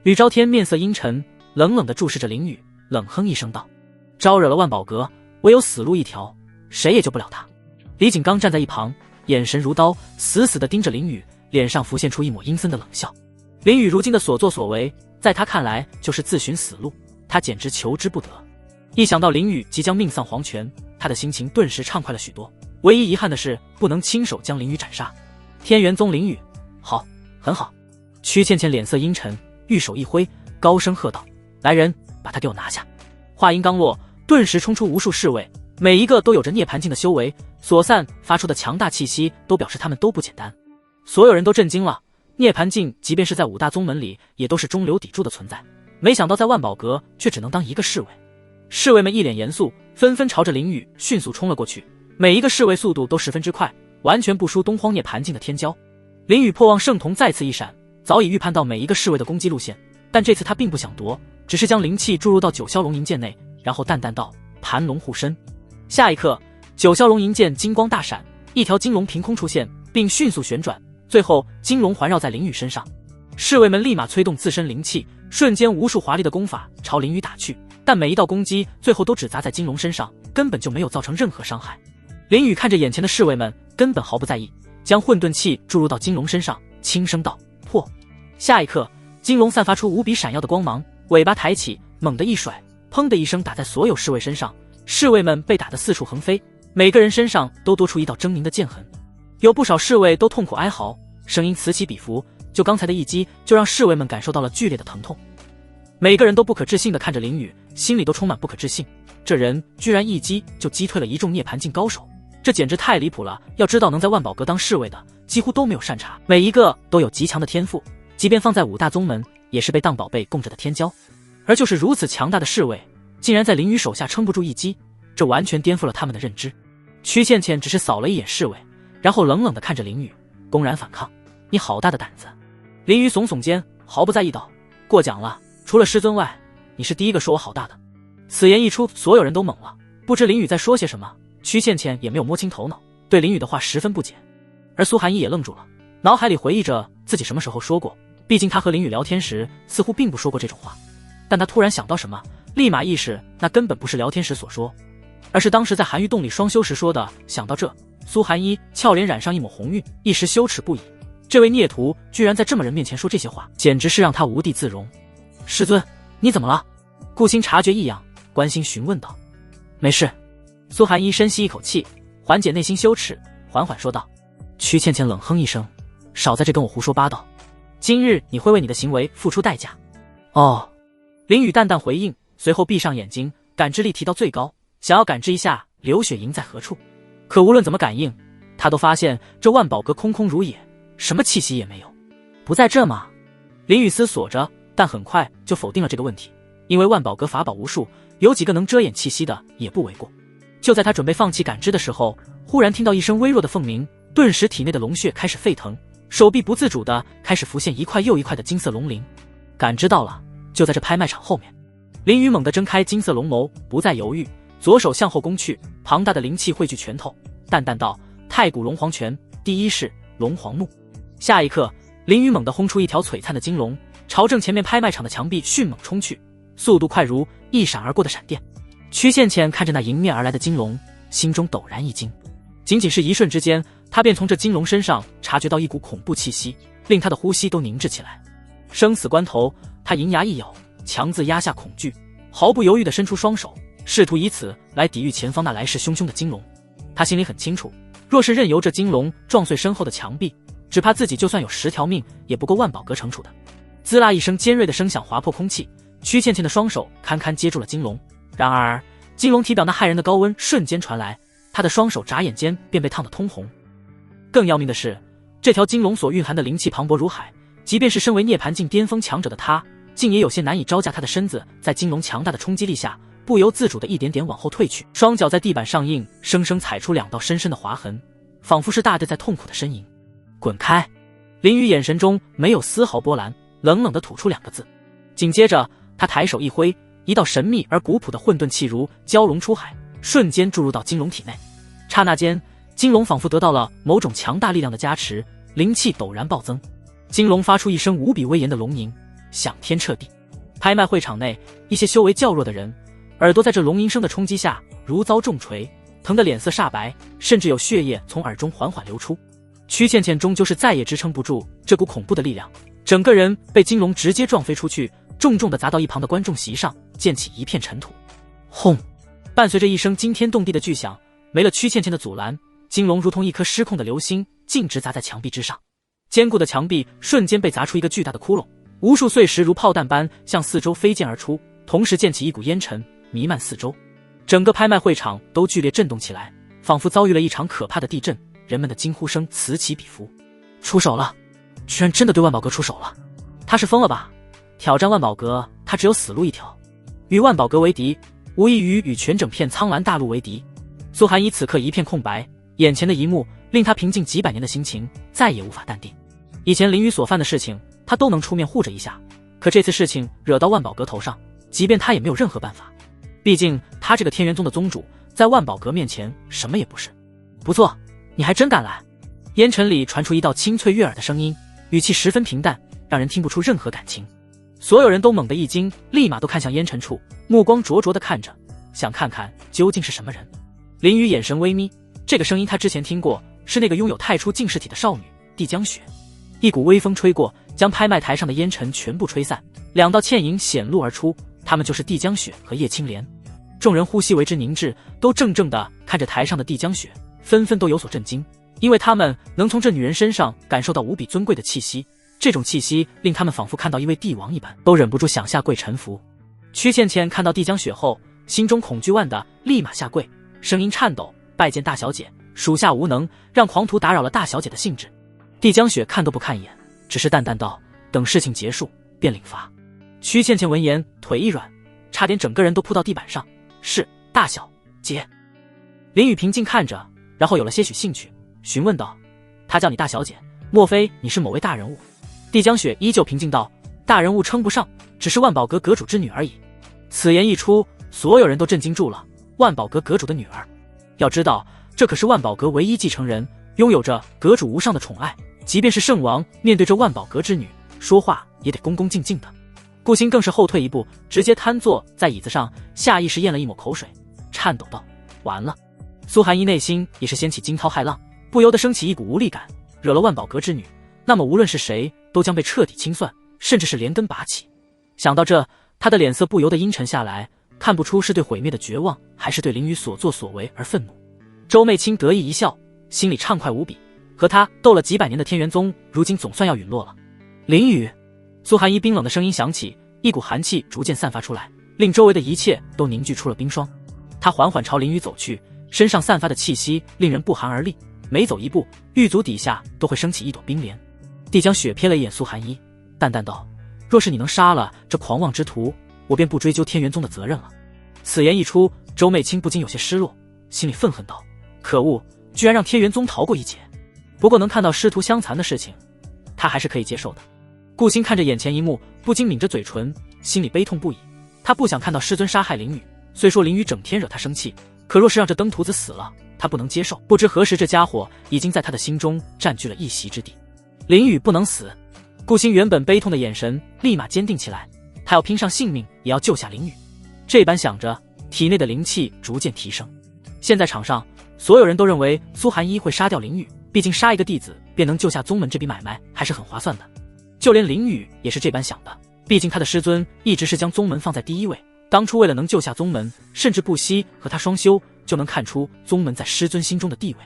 吕昭天面色阴沉，冷冷地注视着林宇，冷哼一声道：“招惹了万宝阁，唯有死路一条，谁也救不了他。”李景刚站在一旁，眼神如刀，死死地盯着林宇，脸上浮现出一抹阴森的冷笑。林宇如今的所作所为，在他看来就是自寻死路，他简直求之不得。一想到林宇即将命丧黄泉，他的心情顿时畅快了许多。唯一遗憾的是不能亲手将林宇斩杀。天元宗林宇，好，很好。曲倩倩脸色阴沉，玉手一挥，高声喝道：“来人，把他给我拿下！”话音刚落，顿时冲出无数侍卫，每一个都有着涅槃境的修为，所散发出的强大气息都表示他们都不简单。所有人都震惊了，涅槃境即便是在五大宗门里也都是中流砥柱的存在，没想到在万宝阁却只能当一个侍卫。侍卫们一脸严肃，纷纷朝着林宇迅速冲了过去，每一个侍卫速度都十分之快，完全不输东荒涅槃境的天骄。林宇破望圣瞳再次一闪，早已预判到每一个侍卫的攻击路线，但这次他并不想夺，只是将灵气注入到九霄龙银剑内，然后淡淡道：“盘龙护身。”下一刻，九霄龙银剑金光大闪，一条金龙凭空出现，并迅速旋转，最后金龙环绕在林宇身上。侍卫们立马催动自身灵气，瞬间无数华丽的功法朝林宇打去，但每一道攻击最后都只砸在金龙身上，根本就没有造成任何伤害。林宇看着眼前的侍卫们，根本毫不在意，将混沌气注入到金龙身上，轻声道：“破！”下一刻，金龙散发出无比闪耀的光芒，尾巴抬起，猛地一甩，砰的一声打在所有侍卫身上。侍卫们被打得四处横飞，每个人身上都多出一道狰狞的剑痕，有不少侍卫都痛苦哀嚎，声音此起彼伏。就刚才的一击，就让侍卫们感受到了剧烈的疼痛。每个人都不可置信地看着林宇，心里都充满不可置信。这人居然一击就击退了一众涅槃境高手，这简直太离谱了！要知道，能在万宝阁当侍卫的几乎都没有善茬，每一个都有极强的天赋，即便放在五大宗门，也是被当宝贝供着的天骄。而就是如此强大的侍卫，竟然在林宇手下撑不住一击，这完全颠覆了他们的认知。曲倩倩只是扫了一眼侍卫，然后冷冷地看着林宇，公然反抗，你好大的胆子！林宇耸耸肩，毫不在意道：“过奖了，除了师尊外，你是第一个说我好大的。”此言一出，所有人都懵了，不知林宇在说些什么。曲倩倩也没有摸清头脑，对林宇的话十分不解。而苏寒一也愣住了，脑海里回忆着自己什么时候说过，毕竟他和林宇聊天时似乎并不说过这种话。但他突然想到什么，立马意识那根本不是聊天时所说，而是当时在寒玉洞里双修时说的。想到这，苏寒一俏脸染上一抹红晕，一时羞耻不已。这位孽徒居然在这么人面前说这些话，简直是让他无地自容。师尊，你怎么了？顾星察觉异样，关心询问道。没事。苏寒一深吸一口气，缓解内心羞耻，缓缓说道。曲倩倩冷哼一声，少在这跟我胡说八道，今日你会为你的行为付出代价。哦。林宇淡淡回应，随后闭上眼睛，感知力提到最高，想要感知一下流血营在何处。可无论怎么感应，他都发现这万宝阁空空如也，什么气息也没有。不在这吗？林宇思索着，但很快就否定了这个问题，因为万宝阁法宝无数，有几个能遮掩气息的也不为过。就在他准备放弃感知的时候，忽然听到一声微弱的凤鸣，顿时体内的龙血开始沸腾，手臂不自主的开始浮现一块又一块的金色龙鳞。感知到了，就在这拍卖场后面。林宇猛地睁开金色龙眸，不再犹豫，左手向后攻去，庞大的灵气汇聚拳头，淡淡道：“太古龙皇拳，第一式龙皇怒。”下一刻，林宇猛地轰出一条璀璨的金龙，朝正前面拍卖场的墙壁迅猛冲去，速度快如一闪而过的闪电。曲倩倩看着那迎面而来的金龙，心中陡然一惊。仅仅是一瞬之间，她便从这金龙身上察觉到一股恐怖气息，令她的呼吸都凝滞起来。生死关头，她银牙一咬，强自压下恐惧，毫不犹豫地伸出双手，试图以此来抵御前方那来势汹汹的金龙。她心里很清楚，若是任由这金龙撞碎身后的墙壁，只怕自己就算有10条命，也不够万宝阁惩处的。滋啦一声尖锐的声响划破空气，曲倩倩的双手堪堪接住了金龙。然而金龙体表那骇人的高温瞬间传来，她的双手眨眼间便被烫得通红。更要命的是，这条金龙所蕴含的灵气磅礴如海，即便是身为涅槃境巅峰强者的她，竟也有些难以招架。她的身子在金龙强大的冲击力下，不由自主的一点点往后退去，双脚在地板上硬生生踩出2道深深的划痕，仿佛是大地在痛苦的呻吟。滚开！林宇眼神中没有丝毫波澜，冷冷地吐出2个字。紧接着他抬手一挥，一道神秘而古朴的混沌气如蛟龙出海，瞬间注入到金龙体内。刹那间，金龙仿佛得到了某种强大力量的加持，灵气陡然暴增。金龙发出一声无比威严的龙吟，响天彻地。拍卖会场内，一些修为较弱的人，耳朵在这龙吟声的冲击下如遭重锤，疼得脸色煞白，甚至有血液从耳中缓缓流出。曲倩倩终究是再也支撑不住这股恐怖的力量，整个人被金龙直接撞飞出去，重重地砸到一旁的观众席上，溅起一片尘土。轰！伴随着一声惊天动地的巨响，没了曲倩倩的阻拦，金龙如同一颗失控的流星，径直砸在墙壁之上。坚固的墙壁瞬间被砸出一个巨大的窟窿，无数碎石如炮弹般向四周飞溅而出，同时溅起一股烟尘，弥漫四周。整个拍卖会场都剧烈震动起来，仿佛遭遇了一场可怕的地震，人们的惊呼声此起彼伏。出手了！居然真的对万宝阁出手了！他是疯了吧？挑战万宝阁，他只有死路一条。与万宝阁为敌，无异于与全整片苍蓝大陆为敌。苏寒衣此刻一片空白，眼前的一幕令他平静几百年的心情再也无法淡定。以前林雨所犯的事情，他都能出面护着一下，可这次事情惹到万宝阁头上，即便他也没有任何办法。毕竟他这个天元宗的宗主，在万宝阁面前什么也不是。不错，你还真敢来！烟尘里传出一道清脆悦耳的声音，语气十分平淡，让人听不出任何感情。所有人都猛地一惊，立马都看向烟尘处，目光灼灼地看着，想看看究竟是什么人。林雨眼神微眯，这个声音他之前听过，是那个拥有太初净尸体的少女帝江雪。一股微风吹过，将拍卖台上的烟尘全部吹散，两道倩影显露而出，他们就是帝江雪和叶青莲。众人呼吸为之凝滞，都怔怔地看着台上的帝江雪，纷纷都有所震惊，因为他们能从这女人身上感受到无比尊贵的气息，这种气息令他们仿佛看到一位帝王一般，都忍不住想下跪臣服。曲倩倩看到帝江雪后，心中恐惧万的立马下跪，声音颤抖，拜见大小姐，属下无能，让狂徒打扰了大小姐的兴致。帝江雪看都不看一眼，只是淡淡道：等事情结束便领罚。曲倩倩闻言腿一软，差点整个人都扑到地板上。是大小姐。林雨平静看着，然后有了些许兴趣，询问道：他叫你大小姐，莫非你是某位大人物？帝江雪依旧平静道：大人物称不上，只是万宝阁阁主之女而已。此言一出，所有人都震惊住了。万宝阁阁主的女儿，要知道这可是万宝阁唯一继承人，拥有着阁主无上的宠爱，即便是圣王面对这万宝阁之女，说话也得恭恭敬敬的。顾星更是后退一步，直接瘫坐在椅子上，下意识咽了一抹口水，颤抖道：完了。苏寒衣内心也是掀起惊涛骇浪，不由得升起一股无力感，惹了万宝阁之女，那么无论是谁都将被彻底清算，甚至是连根拔起。想到这，他的脸色不由得阴沉下来，看不出是对毁灭的绝望，还是对林雨所作所为而愤怒。周媚清得意一笑，心里畅快无比，和他斗了几百年的天元宗，如今总算要陨落了。林雨，苏寒衣冰冷的声音响起，一股寒气逐渐散发出来，令周围的一切都凝聚出了冰霜。他缓缓朝林雨走去，身上散发的气息令人不寒而栗，每走一步，玉足底下都会升起一朵冰莲。帝江雪瞥了一眼苏寒衣，淡淡道：若是你能杀了这狂妄之徒，我便不追究天元宗的责任了。此言一出，周媚清不禁有些失落，心里愤恨道：可恶，居然让天元宗逃过一劫。不过能看到师徒相残的事情，他还是可以接受的。顾星看着眼前一幕，不禁抿着嘴唇，心里悲痛不已。他不想看到师尊杀害林雨，虽说林雨整天惹他生气，可若是让这登徒子死了，他不能接受。不知何时这家伙已经在他的心中占据了一席之地。林雨不能死。顾星原本悲痛的眼神立马坚定起来，他要拼上性命也要救下林雨。这般想着，体内的灵气逐渐提升。现在场上所有人都认为苏寒衣会杀掉林雨，毕竟杀一个弟子便能救下宗门，这笔买卖还是很划算的。就连林雨也是这般想的，毕竟他的师尊一直是将宗门放在第一位，当初为了能救下宗门，甚至不惜和他双修，就能看出宗门在师尊心中的地位。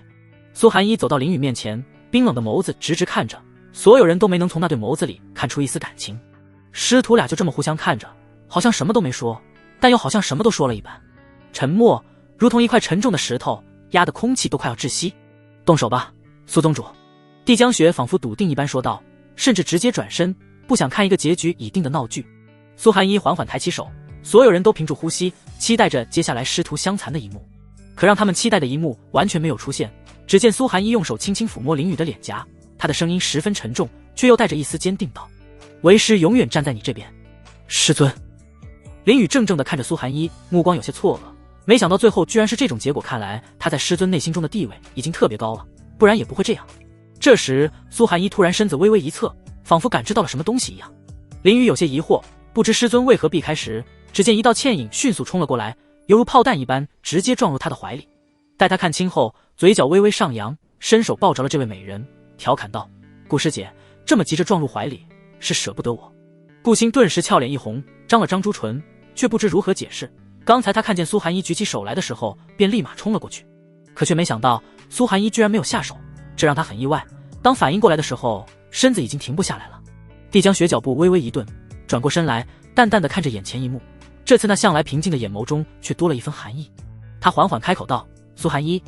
苏寒衣走到林雨面前，冰冷的眸子直直看着，所有人都没能从那对眸子里看出一丝感情。师徒俩就这么互相看着，好像什么都没说，但又好像什么都说了一般。沉默如同一块沉重的石头，压得空气都快要窒息。动手吧，苏宗主。帝江雪仿佛笃定一般说道，甚至直接转身，不想看一个结局已定的闹剧。苏寒衣缓缓抬起手，所有人都屏住呼吸，期待着接下来师徒相残的一幕。可让他们期待的一幕完全没有出现。只见苏寒衣用手轻轻抚摸林雨的脸颊，他的声音十分沉重，却又带着一丝坚定道：为师永远站在你这边。师尊。林雨怔怔地看着苏寒衣，目光有些错愕，没想到最后居然是这种结果，看来他在师尊内心中的地位已经特别高了，不然也不会这样。这时苏寒衣突然身子微微一侧，仿佛感知到了什么东西一样。林雨有些疑惑，不知师尊为何避开时，只见一道倩影迅速冲了过来，犹如炮弹一般，直接撞入他的怀里。待他看清后，嘴角微微上扬，伸手抱着了这位美人，调侃道：“顾师姐，这么急着撞入怀里，是舍不得我？”顾星顿时俏脸一红，张了张朱唇，却不知如何解释。刚才他看见苏寒衣举起手来的时候，便立马冲了过去，可却没想到苏寒衣居然没有下手，这让他很意外。当反应过来的时候，身子已经停不下来了。帝江雪脚步微微一顿，转过身来，淡淡的看着眼前一幕。这次那向来平静的眼眸中却多了一分寒意。他缓缓开口道：“苏寒衣，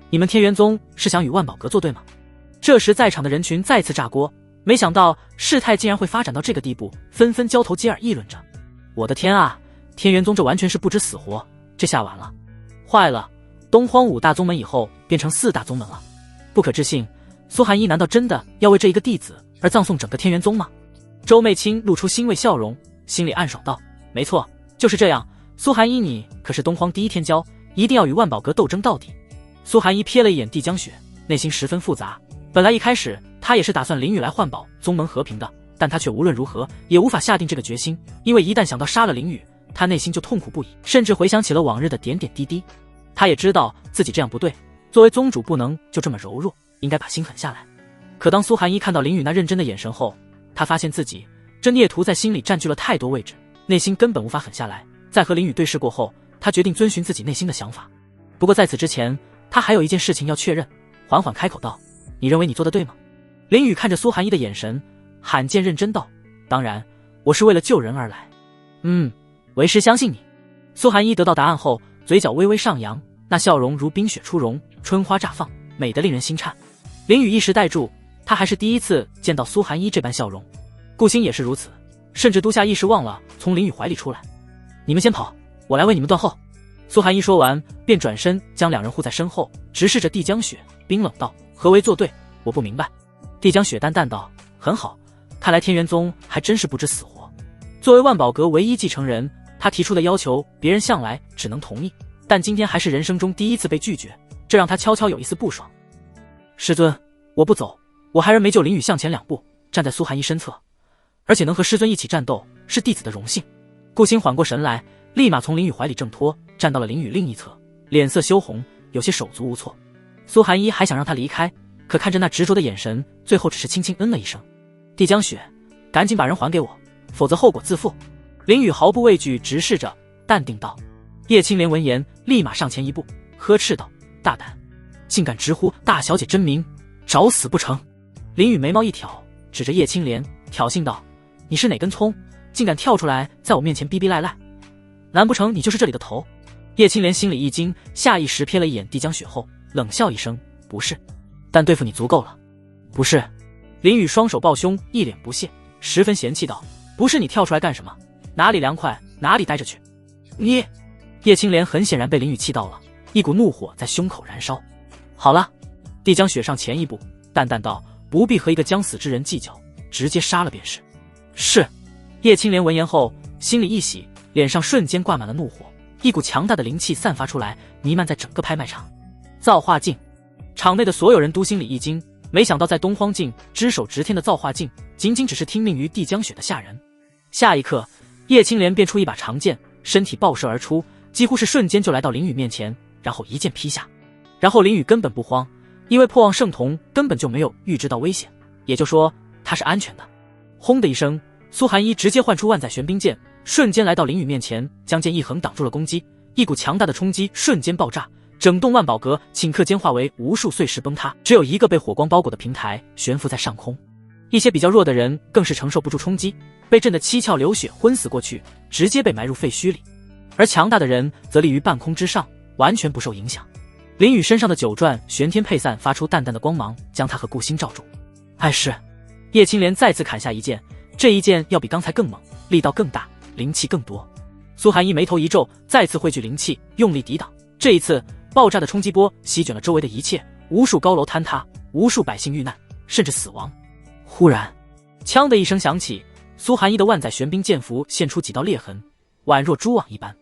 你们天元宗是想与万宝阁作对吗？”这时在场的人群再次炸锅，没想到事态竟然会发展到这个地步，纷纷交头接耳议论着。我的天啊，天元宗这完全是不知死活，这下完了，坏了，东荒5大宗门以后变成4大宗门了。不可置信，苏寒衣难道真的要为这一个弟子而葬送整个天元宗吗？周媚清露出欣慰笑容，心里暗爽道：“没错，就是这样。苏寒衣，你可是东荒第一天骄，一定要与万宝阁斗争到底。”苏寒衣瞥了一眼帝江雪，内心十分复杂。本来一开始他也是打算林雨来换宝宗门和平的，但他却无论如何也无法下定这个决心，因为一旦想到杀了林雨，他内心就痛苦不已，甚至回想起了往日的点点滴滴。他也知道自己这样不对，作为宗主不能就这么柔弱，应该把心狠下来。可当苏寒衣看到林雨那认真的眼神后，他发现自己这孽徒在心里占据了太多位置，内心根本无法狠下来。在和林雨对视过后，他决定遵循自己内心的想法。不过在此之前，他还有一件事情要确认，缓缓开口道：“你认为你做得对吗？”林雨看着苏寒衣的眼神，罕见认真道：“当然，我是为了救人而来。”“为师相信你。”苏寒衣得到答案后，嘴角微微上扬，那笑容如冰雪初融，春花绽放，美得令人心颤。林雨一时呆住，他还是第一次见到苏寒衣这般笑容。顾星也是如此，甚至都下意识忘了从林雨怀里出来。“你们先跑，我来为你们断后。”苏寒衣说完，便转身将两人护在身后，直视着帝江雪，冰冷道：“何为作对？我不明白。”帝江雪淡淡道：“很好，看来天元宗还真是不知死活。作为万宝阁唯一继承人，他提出的要求，别人向来只能同意，但今天还是人生中第一次被拒绝，这让他悄悄有一丝不爽。师尊，我不走，我还人没救林雨向前2步，站在苏寒衣身侧，而且能和师尊一起战斗，是弟子的荣幸。”顾星缓过神来，立马从林雨怀里挣脱，站到了林雨另一侧，脸色羞红，有些手足无措。苏寒衣还想让他离开，可看着那执着的眼神，最后只是轻轻嗯了一声。“帝江雪，赶紧把人还给我，否则后果自负。”林雨毫不畏惧直视着，淡定道。叶青莲闻言立马上前一步，呵斥道：“大胆，竟敢直呼大小姐真名，找死不成？”林雨眉毛一挑，指着叶青莲挑衅道：“你是哪根葱，竟敢跳出来在我面前逼逼赖赖？难不成你就是这里的头？”叶青莲心里一惊，下意识瞥了一眼帝江雪后，冷笑一声：“不是，但对付你足够了。”“不是。”林雨双手抱胸，一脸不屑，十分嫌弃道：“不是你跳出来干什么？哪里凉快哪里待着去。”“你……”叶青莲很显然被林雨气到了，一股怒火在胸口燃烧。“好了。”帝江雪上前一步，淡淡道：“不必和一个将死之人计较，直接杀了便是。”“是。”叶青莲闻言后，心里一喜，脸上瞬间挂满了怒火，一股强大的灵气散发出来，弥漫在整个拍卖场。造化镜，场内的所有人都心里一惊，没想到在东荒境只手执天的造化镜，仅仅只是听命于帝江雪的下人。下一刻，叶青莲变出一把长剑，身体爆射而出，几乎是瞬间就来到林雨面前，然后一剑劈下。然后林雨根本不慌，因为破望圣童根本就没有预知到危险，也就说他是安全的。轰的一声，苏寒衣直接唤出万载玄冰剑，瞬间来到林雨面前，将剑一横挡住了攻击，一股强大的冲击瞬间爆炸，整栋万宝阁顷刻间化为无数碎石崩塌，只有一个被火光包裹的平台悬浮在上空。一些比较弱的人更是承受不住冲击，被震得七窍流血昏死过去，直接被埋入废墟里。而强大的人则立于半空之上，完全不受影响。林雨身上的九转玄天配散发出淡淡的光芒，将他和顾星罩住。碍事，叶青莲再次砍下一剑，这一剑要比刚才更猛，力道更大，灵气更多。苏寒衣眉头一皱，再次汇聚灵气，用力抵挡。这一次爆炸的冲击波席卷了周围的一切，无数高楼坍塌，无数百姓遇难，甚至死亡。忽然枪的一声响起，苏寒衣的万载玄冰剑符现出几道裂痕，宛若蛛网一般。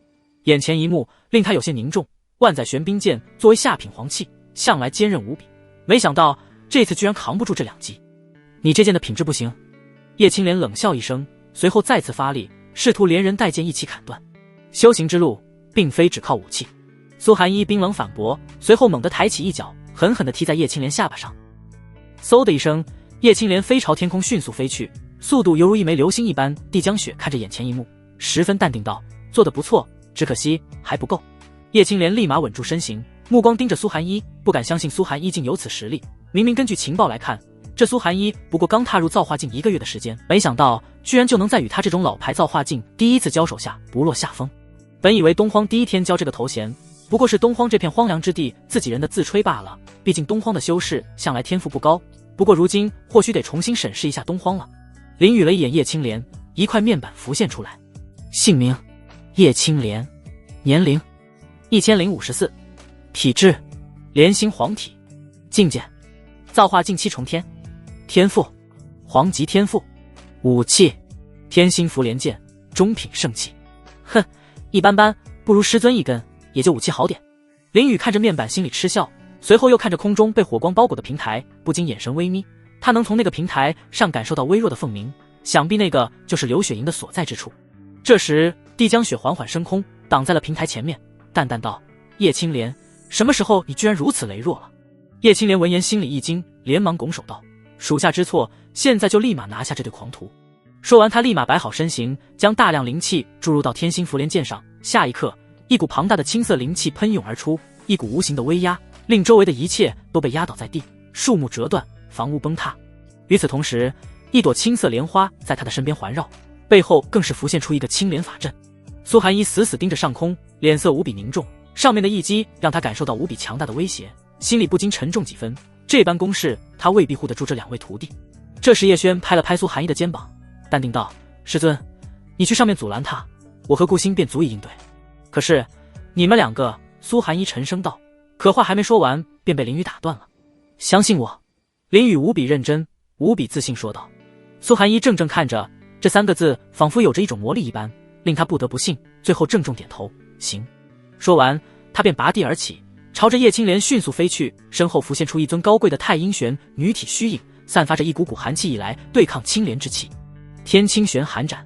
眼前一幕令他有些凝重，万载玄冰剑作为下品皇器，向来坚韧无比，没想到这次居然扛不住这2击。你这剑的品质不行。叶青莲冷笑一声，随后再次发力，试图连人带剑一起砍断。修行之路并非只靠武器。苏寒一冰冷反驳，随后猛地抬起一脚，狠狠地踢在叶青莲下巴上。嗖的一声，叶青莲飞朝天空迅速飞去，速度犹如一枚流星一般。帝江雪看着眼前一幕，十分淡定道：“做得不错，只可惜还不够。”叶青莲立马稳住身形，目光盯着苏寒一，不敢相信苏寒一竟有此实力。明明根据情报来看，这苏寒一不过刚踏入造化境1个月的时间，没想到居然就能在与他这种老牌造化境第一次交手下不落下风。本以为东荒第一天交这个头衔，不过是东荒这片荒凉之地自己人的自吹罢了，毕竟东荒的修士向来天赋不高。不过如今或许得重新审视一下东荒了。林雨了一眼叶青莲，一块面板浮现出来，姓名叶青莲，年龄1054，体质莲心黄体，境界造化境7重天，天赋黄级天赋，武器天心福莲剑，中品圣器。哼，一般般，不如师尊一根，也就武器好点。林雨看着面板心里嗤笑，随后又看着空中被火光包裹的平台，不禁眼神微眯。他能从那个平台上感受到微弱的凤鸣，想必那个就是刘雪莹的所在之处。这时帝江雪缓缓升空，挡在了平台前面，淡淡道：“叶青莲，什么时候你居然如此羸弱了？”叶青莲闻言心里一惊，连忙拱手道：“属下知错，现在就立马拿下这对狂徒。”说完，他立马摆好身形，将大量灵气注入到天心福莲剑上。下一刻，一股庞大的青色灵气喷涌而出，一股无形的威压令周围的一切都被压倒在地，树木折断，房屋崩塌。与此同时，一朵青色莲花在他的身边环绕，背后更是浮现出一个青莲法阵。苏寒一死死盯着上空，脸色无比凝重，上面的一击让他感受到无比强大的威胁，心里不禁沉重几分。这般攻势，他未必护得住这2位徒弟。这时叶轩拍了拍苏寒一的肩膀，淡定道：“师尊，你去上面阻拦他，我和顾星便足以应对。可是你们2个……”苏寒一沉声道，可话还没说完，便被林雨打断了。“相信我。”林雨无比认真，无比自信说道。苏寒一怔怔看着这3个字，仿佛有着一种魔力一般，令他不得不信，最后郑重点头：“行。”说完，他便拔地而起，朝着叶青莲迅速飞去，身后浮现出一尊高贵的太阴玄女体虚影，散发着一股股寒气以来对抗青莲之气。天清玄寒斩！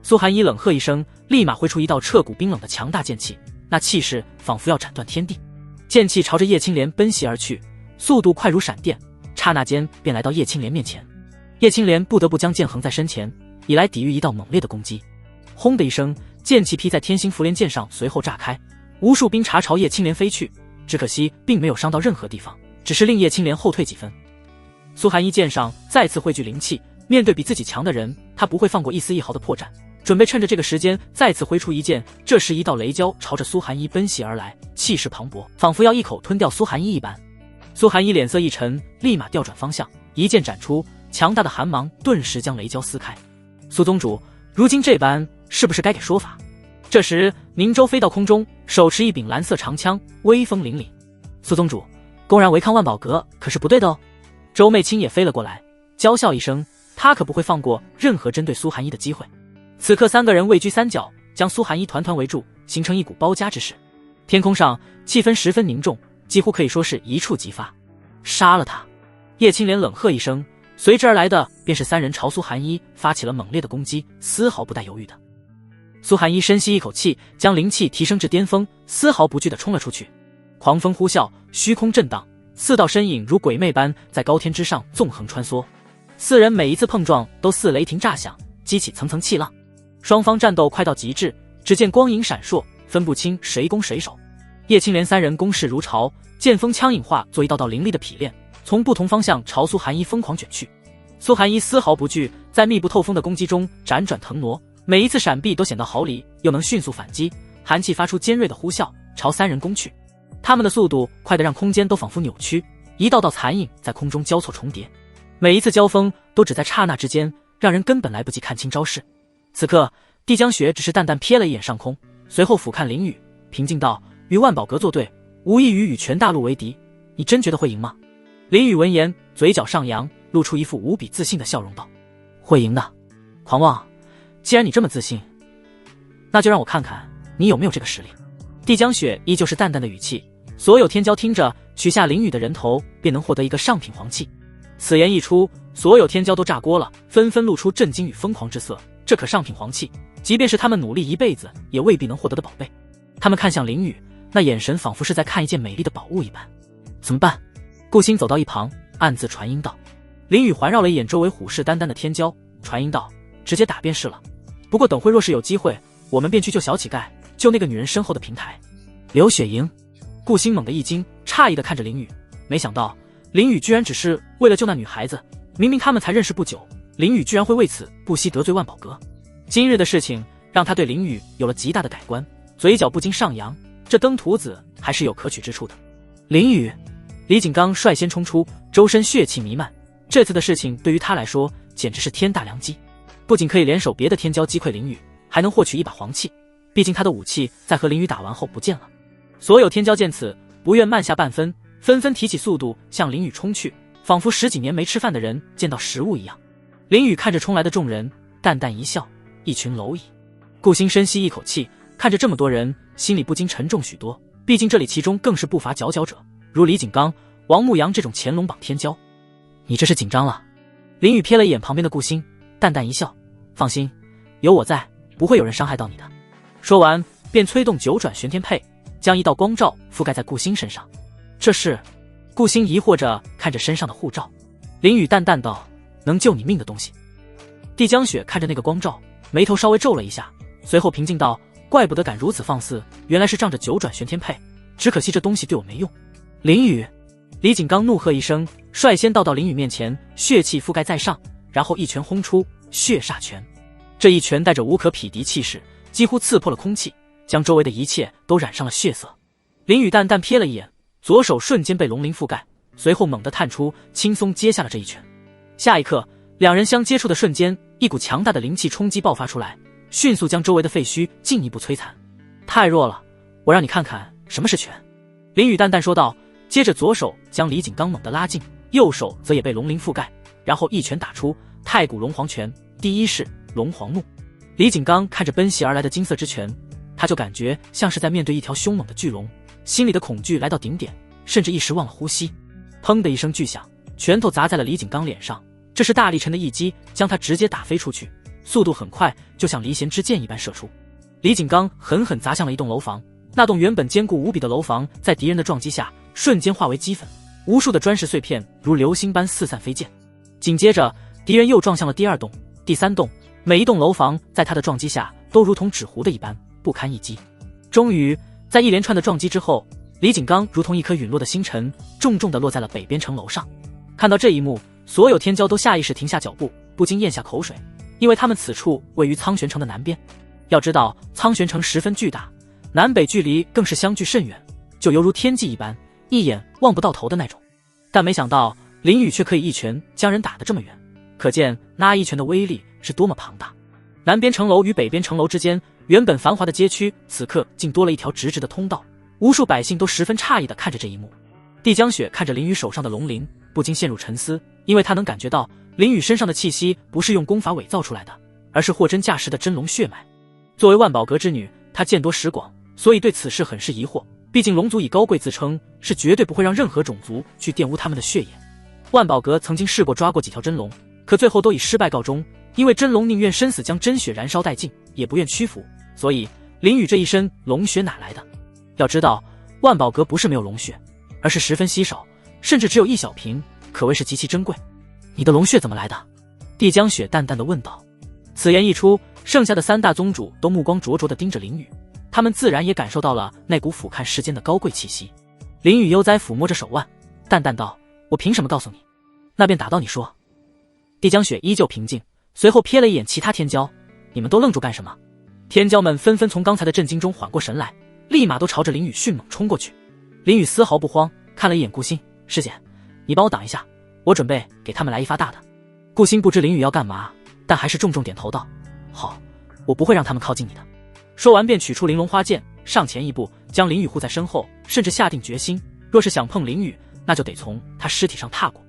苏寒一冷喝一声，立马挥出一道彻骨冰冷的强大剑气，那气势仿佛要斩断天地。剑气朝着叶青莲奔袭而去，速度快如闪电，刹那间便来到叶青莲面前。叶青莲不得不将剑横在身前，以来抵御一道猛烈的攻击。轰的一声，剑气劈在天心福莲剑上，随后炸开，无数冰碴朝叶青莲飞去。只可惜并没有伤到任何地方，只是令叶青莲后退几分。苏寒一剑上再次汇聚灵气，面对比自己强的人，他不会放过一丝一毫的破绽，准备趁着这个时间再次挥出一剑。这时一道雷蛟朝着苏寒一奔袭而来，气势磅礴，仿佛要一口吞掉苏寒一一般。苏寒一脸色一沉，立马调转方向，一剑斩出，强大的寒芒顿时将雷蛟撕开。苏宗主，如今这般是不是该给说法？这时宁州飞到空中，手持一柄蓝色长枪，威风凛凛。苏宗主，公然违抗万宝阁可是不对的哦。周媚青也飞了过来，娇笑一声，他可不会放过任何针对苏寒一的机会。此刻3个人位居3角，将苏寒一团团围住，形成一股包夹之势。天空上气氛十分凝重，几乎可以说是一触即发。杀了他！叶青莲冷喝一声，随之而来的便是3人朝苏寒一发起了猛烈的攻击，丝毫不带犹豫的。苏寒一深吸一口气，将灵气提升至巅峰，丝毫不惧地冲了出去。狂风呼啸，虚空震荡，4道身影如鬼魅般在高天之上纵横穿梭。4人每一次碰撞都似雷霆炸响，激起层层气浪。双方战斗快到极致，只见光影闪烁，分不清谁攻谁守。叶青莲3人攻势如潮，剑锋枪影化作一道道凌厉的劈链，从不同方向朝苏寒一疯狂卷去。苏寒一丝毫不惧，在密不透风的攻击中辗转腾挪，每一次闪避都显得毫厘，又能迅速反击。寒气发出尖锐的呼啸，朝3人攻去。他们的速度快得让空间都仿佛扭曲，一道道残影在空中交错重叠，每一次交锋都只在刹那之间，让人根本来不及看清招式。此刻帝江雪只是淡淡瞥了一眼上空，随后俯瞰林雨，平静道：“与万宝阁作对，无异于与全大陆为敌，你真觉得会赢吗？”林雨闻言，嘴角上扬，露出一副无比自信的笑容道：“会赢的，狂妄！既然你这么自信，那就让我看看你有没有这个实力。”帝江雪依旧是淡淡的语气，所有天骄听着，取下林雨的人头便能获得一个上品黄器。此言一出，所有天骄都炸锅了，纷纷露出震惊与疯狂之色，这可上品黄器，即便是他们努力一辈子也未必能获得的宝贝。他们看向林雨，那眼神仿佛是在看一件美丽的宝物一般。怎么办？顾星走到一旁，暗自传音道。林雨环绕了一眼周围虎视眈眈的天骄，传音道：直接打便是了。不过等会若是有机会，我们便去救小乞丐，救那个女人身后的平台。刘雪莹。顾星猛地一惊，诧异地看着林雨，没想到林雨居然只是为了救那女孩子，明明他们才认识不久，林雨居然会为此不惜得罪万宝阁。今日的事情让他对林雨有了极大的改观，嘴角不禁上扬，这登徒子还是有可取之处的。林雨，李景刚率先冲出，周身血气弥漫，这次的事情对于他来说简直是天大良机，不仅可以联手别的天骄击溃林雨，还能获取一把黄器，毕竟他的武器在和林雨打完后不见了。所有天骄见此，不愿慢下半分，纷纷提起速度向林雨冲去，仿佛10几年没吃饭的人见到食物一样。林雨看着冲来的众人，淡淡一笑，一群蝼蚁。顾星深吸一口气，看着这么多人，心里不禁沉重许多，毕竟这里其中更是不乏佼佼者，如李景刚、王牧阳这种乾隆榜天骄。你这是紧张了？林雨瞥了一眼旁边的顾星，淡淡一笑，放心，有我在，不会有人伤害到你的。说完便催动9转玄天佩，将一道光罩覆盖在顾星身上。这是？顾星疑惑着看着身上的护罩。林雨淡淡道：能救你命的东西。帝江雪看着那个光罩，眉头稍微皱了一下，随后平静道：怪不得敢如此放肆，原来是仗着9转玄天佩，只可惜这东西对我没用。林雨。李景刚怒喝一声，率先到林雨面前，血气覆盖在上，然后一拳轰出，血煞拳。这一拳带着无可匹敌气势，几乎刺破了空气，将周围的一切都染上了血色。林雨淡淡瞥了一眼，左手瞬间被龙鳞覆盖，随后猛地探出，轻松接下了这一拳。下一刻，两人相接触的瞬间，一股强大的灵气冲击爆发出来，迅速将周围的废墟进一步摧残。太弱了，我让你看看什么是拳。林雨淡淡说道，接着左手将李景刚猛地拉近，右手则也被龙鳞覆盖，然后一拳打出太古龙皇拳，第一式龙皇怒。李景刚看着奔袭而来的金色之拳，他就感觉像是在面对一条凶猛的巨龙，心里的恐惧来到顶点，甚至一时忘了呼吸。砰的一声巨响，拳头砸在了李景刚脸上，这是大力沉的一击，将他直接打飞出去，速度很快，就像离弦之箭一般射出。李景刚狠狠砸向了一栋楼房，那栋原本坚固无比的楼房在敌人的撞击下瞬间化为齑粉，无数的砖石碎片如流星般四散飞溅。紧接着敌人又撞向了第2栋、第3栋，每一栋楼房在他的撞击下都如同纸糊的一般不堪一击。终于在一连串的撞击之后，李景刚如同一颗陨落的星辰，重重地落在了北边城楼上。看到这一幕，所有天骄都下意识停下脚步，不禁咽下口水，因为他们此处位于苍玄城的南边。要知道苍玄城十分巨大，南北距离更是相距甚远，就犹如天际一般，一眼望不到头的那种。但没想到林雨却可以一拳将人打得这么远，可见那一拳的威力是多么庞大。南边城楼与北边城楼之间原本繁华的街区，此刻竟多了一条直直的通道，无数百姓都十分诧异地看着这一幕。帝江雪看着林雨手上的龙鳞，不禁陷入沉思，因为他能感觉到林雨身上的气息不是用功法伪造出来的，而是货真价实的真龙血脉。作为万宝阁之女，她见多识广，所以对此事很是疑惑，毕竟龙族以高贵自称，是绝对不会让任何种族去玷污他们的血液。万宝阁曾经试过抓过几条真龙，可最后都以失败告终，因为真龙宁愿生死将真血燃烧殆尽，也不愿屈服，所以林雨这一身龙血哪来的？要知道万宝阁不是没有龙血，而是十分稀少，甚至只有1小瓶，可谓是极其珍贵。你的龙血怎么来的？帝江雪淡淡地问道。此言一出，剩下的3大宗主都目光灼灼地盯着林雨，他们自然也感受到了那股俯瞰世间的高贵气息。林雨悠哉抚摸着手腕，淡淡道：我凭什么告诉你？那便打到你说。帝江雪依旧平静，随后瞥了一眼其他天骄，你们都愣住干什么？天骄们纷纷从刚才的震惊中缓过神来，立马都朝着林雨迅猛冲过去。林雨丝毫不慌，看了一眼顾星，师姐，你帮我挡一下，我准备给他们来一发大的。顾星不知林雨要干嘛，但还是重重点头道：好，我不会让他们靠近你的。说完便取出玲珑花剑，上前一步将林雨护在身后，甚至下定决心，若是想碰林雨，那就得从他尸体上踏过。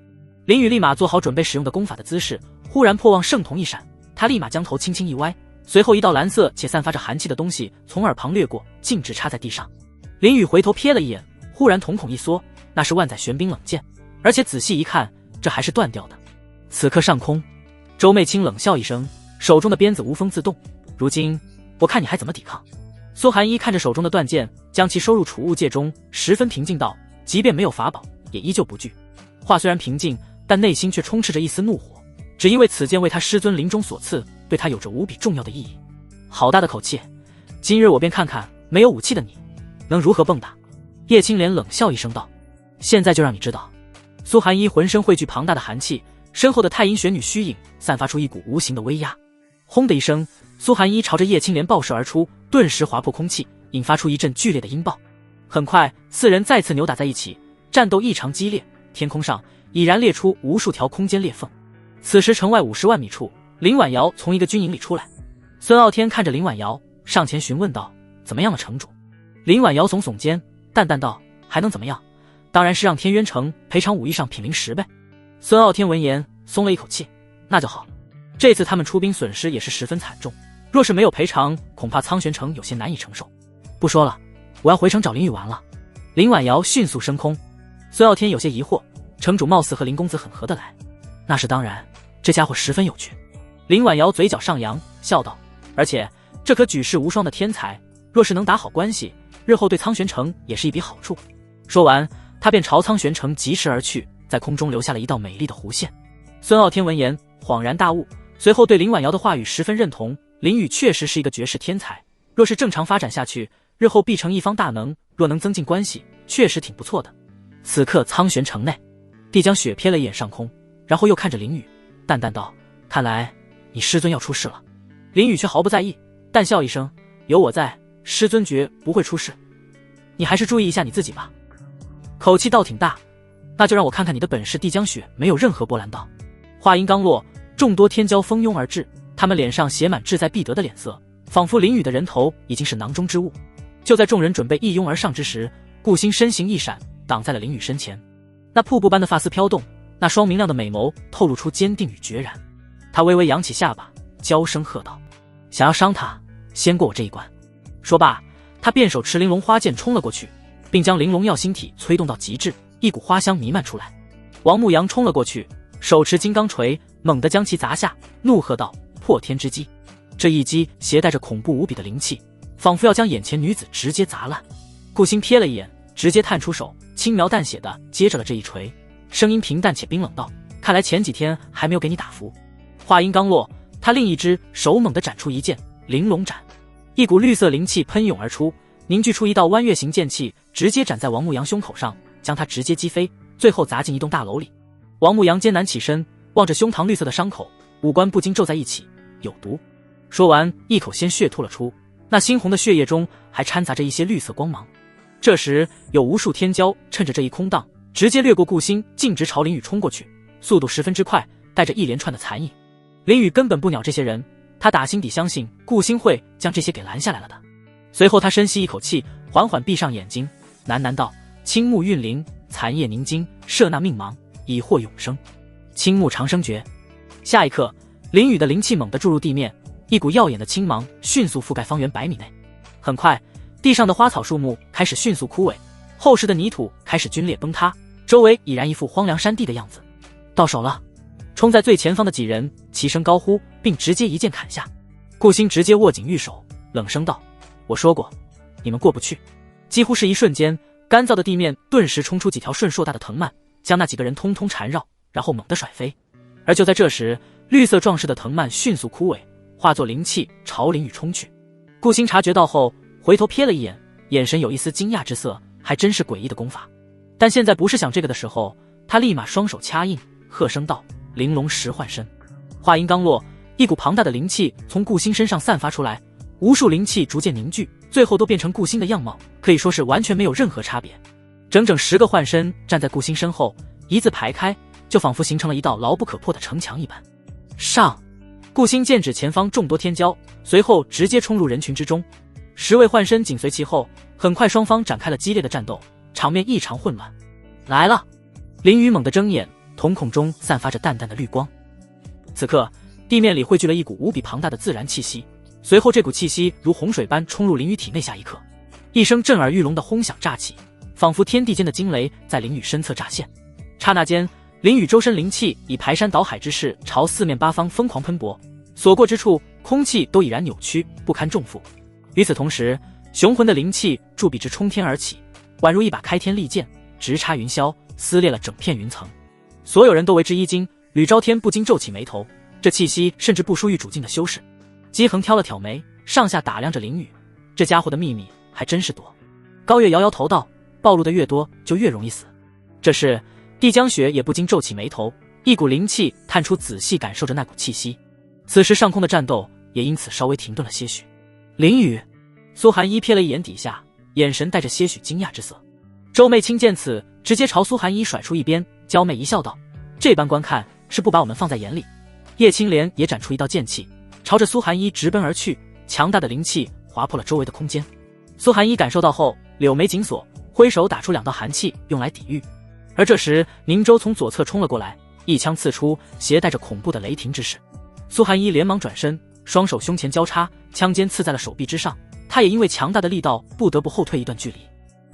林雨立马做好准备使用的功法的姿势，忽然破望圣瞳一闪，他立马将头轻轻一歪，随后一道蓝色且散发着寒气的东西从耳旁掠过，径直插在地上。林雨回头瞥了一眼，忽然瞳孔一缩，那是万载玄冰冷剑，而且仔细一看，这还是断掉的。此刻上空，周媚清冷笑一声，手中的鞭子无风自动。如今我看你还怎么抵抗？苏寒一看着手中的断剑，将其收入储物戒中，十分平静道：“即便没有法宝，也依旧不惧。”话虽然平静，但内心却充斥着一丝怒火，只因为此剑为他师尊临终所赐，对他有着无比重要的意义。好大的口气！今日我便看看没有武器的你能如何蹦跶。叶青莲冷笑一声道：“现在就让你知道。”苏寒一浑身汇聚庞大的寒气，身后的太阴玄女虚影散发出一股无形的威压。轰的一声，苏寒一朝着叶青莲爆射而出，顿时划破空气，引发出一阵剧烈的音爆。很快，四人再次扭打在一起，战斗异常激烈。天空上已然裂出无数条空间裂缝。此时城外50万米处，林婉瑶从一个军营里出来。孙傲天看着林婉瑶，上前询问道：“怎么样了，城主？”林婉瑶耸耸肩，淡淡道：“还能怎么样？当然是让天渊城赔偿武艺上品灵10倍。”孙傲天闻言松了一口气：“那就好。这次他们出兵损失也是十分惨重，若是没有赔偿，恐怕苍玄城有些难以承受。不说了，我要回城找林雨玩了。”林婉瑶迅速升空。孙傲天有些疑惑，城主貌似和林公子很合得来。那是当然，这家伙十分有趣。林婉瑶嘴角上扬，笑道：“而且这颗举世无双的天才，若是能打好关系，日后对苍玄城也是一笔好处。”说完，他便朝苍玄城疾驰而去，在空中留下了一道美丽的弧线。孙傲天闻言恍然大悟，随后对林婉瑶的话语十分认同。林雨确实是一个绝世天才，若是正常发展下去，日后必成一方大能。若能增进关系，确实挺不错的。此刻苍玄城内，帝江雪瞥了一眼上空，然后又看着林雨，淡淡道：“看来你师尊要出事了。”林雨却毫不在意，淡笑一声：“有我在，师尊绝不会出事。你还是注意一下你自己吧。”口气倒挺大。那就让我看看你的本事。帝江雪没有任何波澜道。话音刚落，众多天骄蜂拥而至，他们脸上写满志在必得的脸色，仿佛林雨的人头已经是囊中之物。就在众人准备一拥而上之时，顾星身形一闪，挡在了林雨身前。那瀑布般的发丝飘动，那双明亮的美眸透露出坚定与决然。他微微扬起下巴，娇声喝道：“想要伤他，先过我这一关。”说罢，他便手持玲珑花剑冲了过去，并将玲珑药心体催动到极致，一股花香弥漫出来。王牧阳冲了过去，手持金刚锤，猛地将其砸下，怒喝道：“破天之击！”这一击携带着恐怖无比的灵气，仿佛要将眼前女子直接砸烂。顾星瞥了一眼，直接探出手，轻描淡写的接着了这一锤，声音平淡且冰冷道：“看来前几天还没有给你打服。”话音刚落，他另一只手猛地斩出一剑，玲珑斩。一股绿色灵气喷涌而出，凝聚出一道弯月形剑气，直接斩在王牧阳胸口上，将他直接击飞，最后砸进一栋大楼里。王牧阳艰难起身，望着胸膛绿色的伤口，五官不禁皱在一起：“有毒。”说完，一口鲜血吐了出，那猩红的血液中还掺杂着一些绿色光芒。这时，有无数天骄趁着这一空档，直接掠过顾星，径直朝林雨冲过去，速度十分之快，带着一连串的残影。林雨根本不鸟这些人，他打心底相信顾星会将这些给拦下来了的。随后他深吸一口气，缓缓闭上眼睛，喃喃道：“青木运灵，残叶凝晶，摄纳命芒，以获永生。青木长生诀。”下一刻，林雨的灵气猛地注入地面，一股耀眼的青芒迅速覆盖方圆100米内。很快，地上的花草树木开始迅速枯萎，厚实的泥土开始龟裂崩塌，周围已然一副荒凉山地的样子。到手了！冲在最前方的几人齐声高呼，并直接一剑砍下。顾星直接握紧玉手，冷声道：“我说过，你们过不去。”几乎是一瞬间，干燥的地面顿时冲出几条顺硕大的藤蔓，将那几个人通通缠绕，然后猛地甩飞。而就在这时，绿色壮实的藤蔓迅速枯萎，化作灵气朝林雨冲去。顾星察觉到后，回头瞥了一眼，眼神有一丝惊讶之色，还真是诡异的功法。但现在不是想这个的时候，他立马双手掐印，喝声道：“玲珑石幻身。”话音刚落，一股庞大的灵气从顾星身上散发出来，无数灵气逐渐凝聚，最后都变成顾星的样貌，可以说是完全没有任何差别。整整10个幻身站在顾星身后，一字排开，就仿佛形成了一道牢不可破的城墙一般。上！顾星剑指前方众多天骄，随后直接冲入人群之中。10位幻身紧随其后，很快双方展开了激烈的战斗，场面异常混乱。来了！林雨猛地睁眼，瞳孔中散发着淡淡的绿光。此刻，地面里汇聚了一股无比庞大的自然气息，随后这股气息如洪水般冲入林雨体内。下一刻，一声震耳欲聋的轰响炸起，仿佛天地间的惊雷在林雨身侧乍现。刹那间，林雨周身灵气以排山倒海之势朝四面八方疯狂喷薄，所过之处，空气都已然扭曲，不堪重负。与此同时，雄浑的灵气助笔直冲天而起，宛如一把开天利剑，直插云霄，撕裂了整片云层。所有人都为之一惊，吕昭天不禁皱起眉头，这气息甚至不输于主境的修士。姬恒挑了挑眉，上下打量着林雨，这家伙的秘密还真是多。高月摇摇头道：暴露的越多，就越容易死。这时帝江雪也不禁皱起眉头，一股灵气探出，仔细感受着那股气息。此时上空的战斗也因此稍微停顿了些许。林雨，苏寒一瞥了一眼底下，眼神带着些许惊讶之色。周媚清见此，直接朝苏寒一甩出一边，娇媚一笑道：这般观看是不把我们放在眼里。叶青莲也展出一道剑气，朝着苏寒一直奔而去，强大的灵气划破了周围的空间。苏寒一感受到后，柳眉紧锁，挥手打出2道寒气用来抵御。而这时宁州从左侧冲了过来，一枪刺出，携带着恐怖的雷霆之势。苏寒一连忙转身，双手胸前交叉，枪尖刺在了手臂之上，他也因为强大的力道不得不后退一段距离。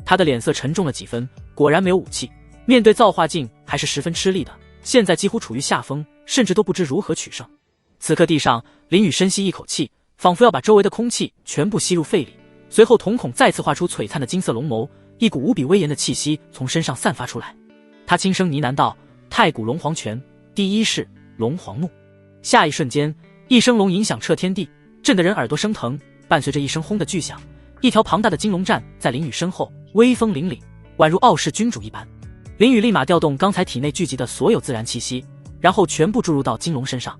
他的脸色沉重了几分，果然没有武器，面对造化镜还是十分吃力的，现在几乎处于下风，甚至都不知如何取胜。此刻地上，林雨深吸一口气，仿佛要把周围的空气全部吸入肺里，随后瞳孔再次画出璀璨的金色龙眸，一股无比威严的气息从身上散发出来。他轻声呢喃道：太古龙皇拳，第一式龙皇怒。下一瞬间，一声龙吟响彻天地，震得人耳朵生疼。伴随着一声轰的巨响，一条庞大的金龙站在林雨身后，威风凛凛，宛如傲视君主一般。林雨立马调动刚才体内聚集的所有自然气息，然后全部注入到金龙身上。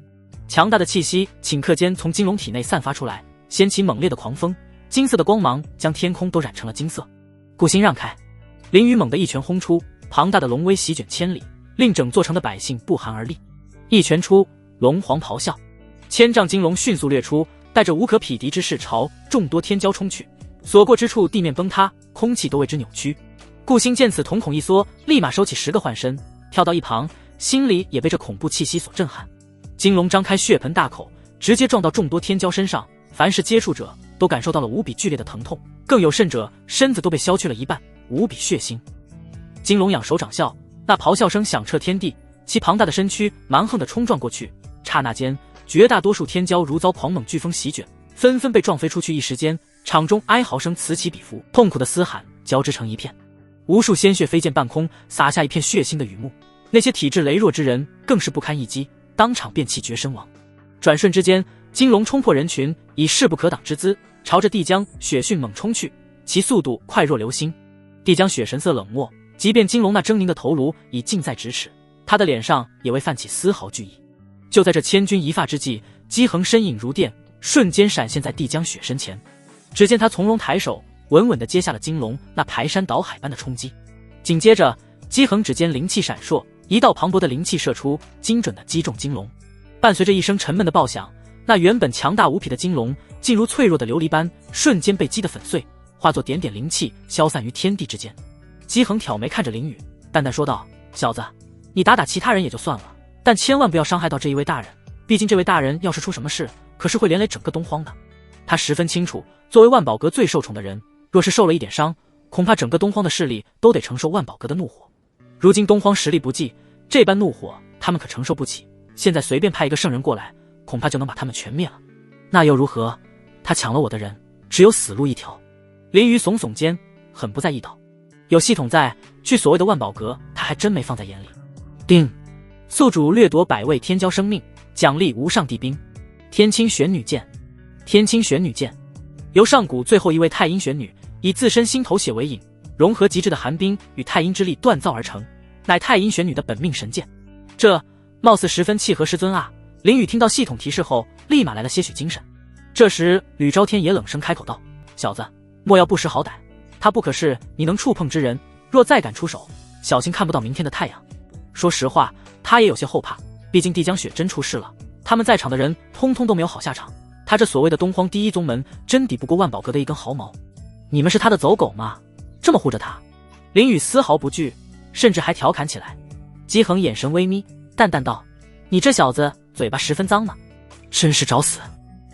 强大的气息顷刻间从金龙体内散发出来，掀起猛烈的狂风，金色的光芒将天空都染成了金色。顾心让开！林雨猛地一拳轰出，庞大的龙威席卷千里，令整座城的百姓不寒而栗。一拳出，龙皇咆哮，千丈金龙迅速掠出，带着无可匹敌之势朝众多天骄冲去。所过之处，地面崩塌，空气都为之扭曲。顾星见此，瞳孔一缩，立马收起10个幻身，跳到一旁，心里也被这恐怖气息所震撼。金龙张开血盆大口，直接撞到众多天骄身上，凡是接触者都感受到了无比剧烈的疼痛，更有甚者，身子都被削去了一半，无比血腥。金龙仰首长啸，那咆哮声响彻天地，其庞大的身躯蛮横地冲撞过去，刹那间，绝大多数天骄如遭狂猛飓风席卷，纷纷被撞飞出去。一时间，场中哀嚎声此起彼伏，痛苦的嘶喊交织成一片，无数鲜血飞溅半空，洒下一片血腥的雨幕。那些体质羸弱之人更是不堪一击，当场便气绝身亡。转瞬之间，金龙冲破人群，以势不可挡之姿朝着帝江雪迅猛冲去，其速度快若流星。帝江雪神色冷漠，即便金龙那狰狞的头颅已近在咫尺，他的脸上也未泛起丝毫惧意。就在这千钧一发之际，姬恒身影如电，瞬间闪现在帝江雪身前。只见他从容抬手，稳稳地接下了金龙那排山倒海般的冲击。紧接着，姬恒指尖灵气闪烁，一道磅礴的灵气射出，精准地击中金龙。伴随着一声沉闷的爆响，那原本强大无匹的金龙，竟如脆弱的琉璃般，瞬间被击得粉碎，化作点点灵气，消散于天地之间。姬恒挑眉看着林雨，淡淡说道：小子，你打打其他人也就算了，但千万不要伤害到这一位大人，毕竟这位大人要是出什么事，可是会连累整个东荒的。他十分清楚，作为万宝阁最受宠的人，若是受了一点伤，恐怕整个东荒的势力都得承受万宝阁的怒火。如今东荒实力不济，这般怒火他们可承受不起，现在随便派一个圣人过来，恐怕就能把他们全灭了。那又如何？他抢了我的人，只有死路一条。林雨耸耸肩，很不在意道：有系统在，去所谓的万宝阁他还真没放在眼里。定，宿主掠夺100位天骄生命，奖励无上帝兵。天青玄女剑。天青玄女剑由上古最后一位太阴玄女以自身心头血为引，融合极致的寒冰与太阴之力锻造而成，乃太阴玄女的本命神剑。这貌似十分契合师尊啊。林雨听到系统提示后，立马来了些许精神。这时吕昭天也冷声开口道：小子，莫要不识好歹，他不可是你能触碰之人，若再敢出手，小心看不到明天的太阳。说实话，他也有些后怕，毕竟帝江雪真出事了，他们在场的人通通都没有好下场，他这所谓的东荒第一宗门真抵不过万宝阁的一根毫毛。你们是他的走狗吗？这么护着他？林雨丝毫不惧，甚至还调侃起来。姬恒眼神微眯，淡淡道：你这小子嘴巴十分脏呢，真是找死。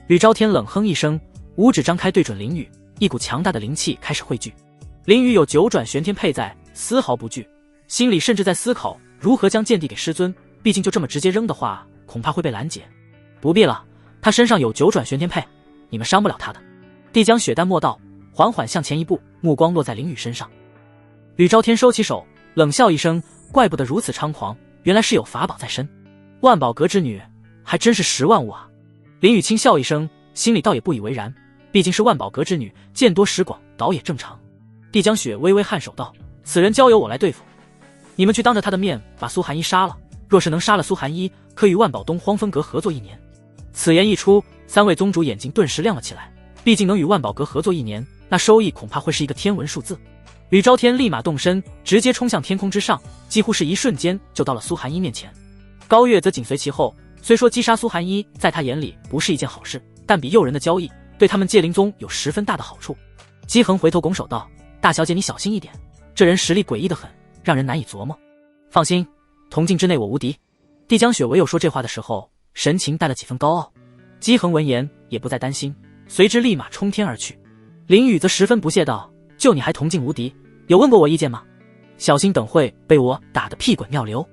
吕昭天冷哼一声，五指张开对准林雨，一股强大的灵气开始汇聚。林雨有9转玄天配在，丝毫不惧，心里甚至在思考如何将剑帝给师尊，毕竟就这么直接扔的话，恐怕会被拦截。不必了，他他身上有9转玄天佩，你们伤不了他的。帝江雪淡漠道，缓缓向前一步，目光落在林雨身上。吕昭天收起手，冷笑一声，怪不得如此猖狂，原来是有法宝在身。万宝阁之女，还真是10万物啊！林雨轻笑一声，心里倒也不以为然，毕竟是万宝阁之女，见多识广，倒也正常。帝江雪微微颔首道：“此人交由我来对付，你们去当着他的面把苏寒衣杀了。若是能杀了苏寒衣，可与万宝东荒风阁合作1年。”此言一出，3位宗主眼睛顿时亮了起来。毕竟能与万宝阁合作1年，那收益恐怕会是一个天文数字。吕昭天立马动身，直接冲向天空之上，几乎是一瞬间就到了苏寒衣面前。高月则紧随其后。虽说击杀苏寒衣在他眼里不是一件好事，但比诱人的交易对他们界灵宗有十分大的好处。姬恒回头拱手道：“大小姐你小心一点，这人实力诡异得很，让人难以琢磨。”放心，铜镜之内我无敌。帝江雪唯有说这话的时候，神情带了几分高傲。姬恒闻言也不再担心，随之立马冲天而去。林雨则十分不屑道：“就你还铜镜无敌，有问过我意见吗？小心等会被我打得屁滚尿流。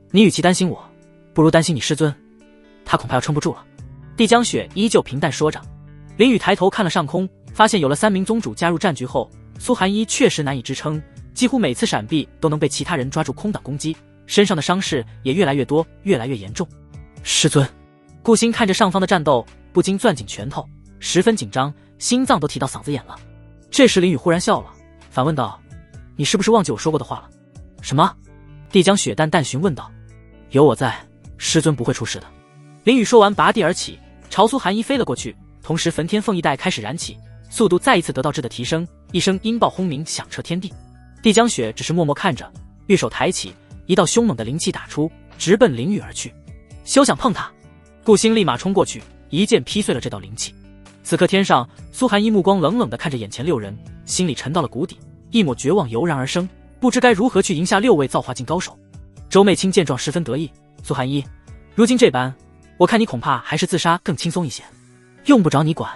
你与其担心我，不如担心你师尊，他恐怕要撑不住了。”帝江雪依旧平淡说着。林雨抬头看了上空，发现有了3名宗主加入战局后，苏寒衣确实难以支撑，几乎每次闪避都能被其他人抓住空档攻击，身上的伤势也越来越多，越来越严重。师尊，顾星看着上方的战斗，不禁攥紧拳头，十分紧张，心脏都提到嗓子眼了。这时林雨忽然笑了，反问道：“你是不是忘记我说过的话了？”“什么？”帝江雪淡淡询问道。“有我在，师尊不会出事的。”林雨说完拔地而起，朝苏寒衣飞了过去，同时焚天凤翼带开始燃起，速度再一次得到质的提升，一声音爆轰鸣响彻天地。帝江雪只是默默看着，玉手抬起，一道凶猛的灵气打出，直奔林雨而去。休想碰他！顾星立马冲过去，一剑劈碎了这道灵气。此刻天上，苏寒衣目光冷冷地看着眼前6人，心里沉到了谷底，一抹绝望油然而生，不知该如何去赢下6位造化境高手。周媚清见状十分得意：“苏寒衣，如今这般，我看你恐怕还是自杀更轻松一些。”“用不着你管。”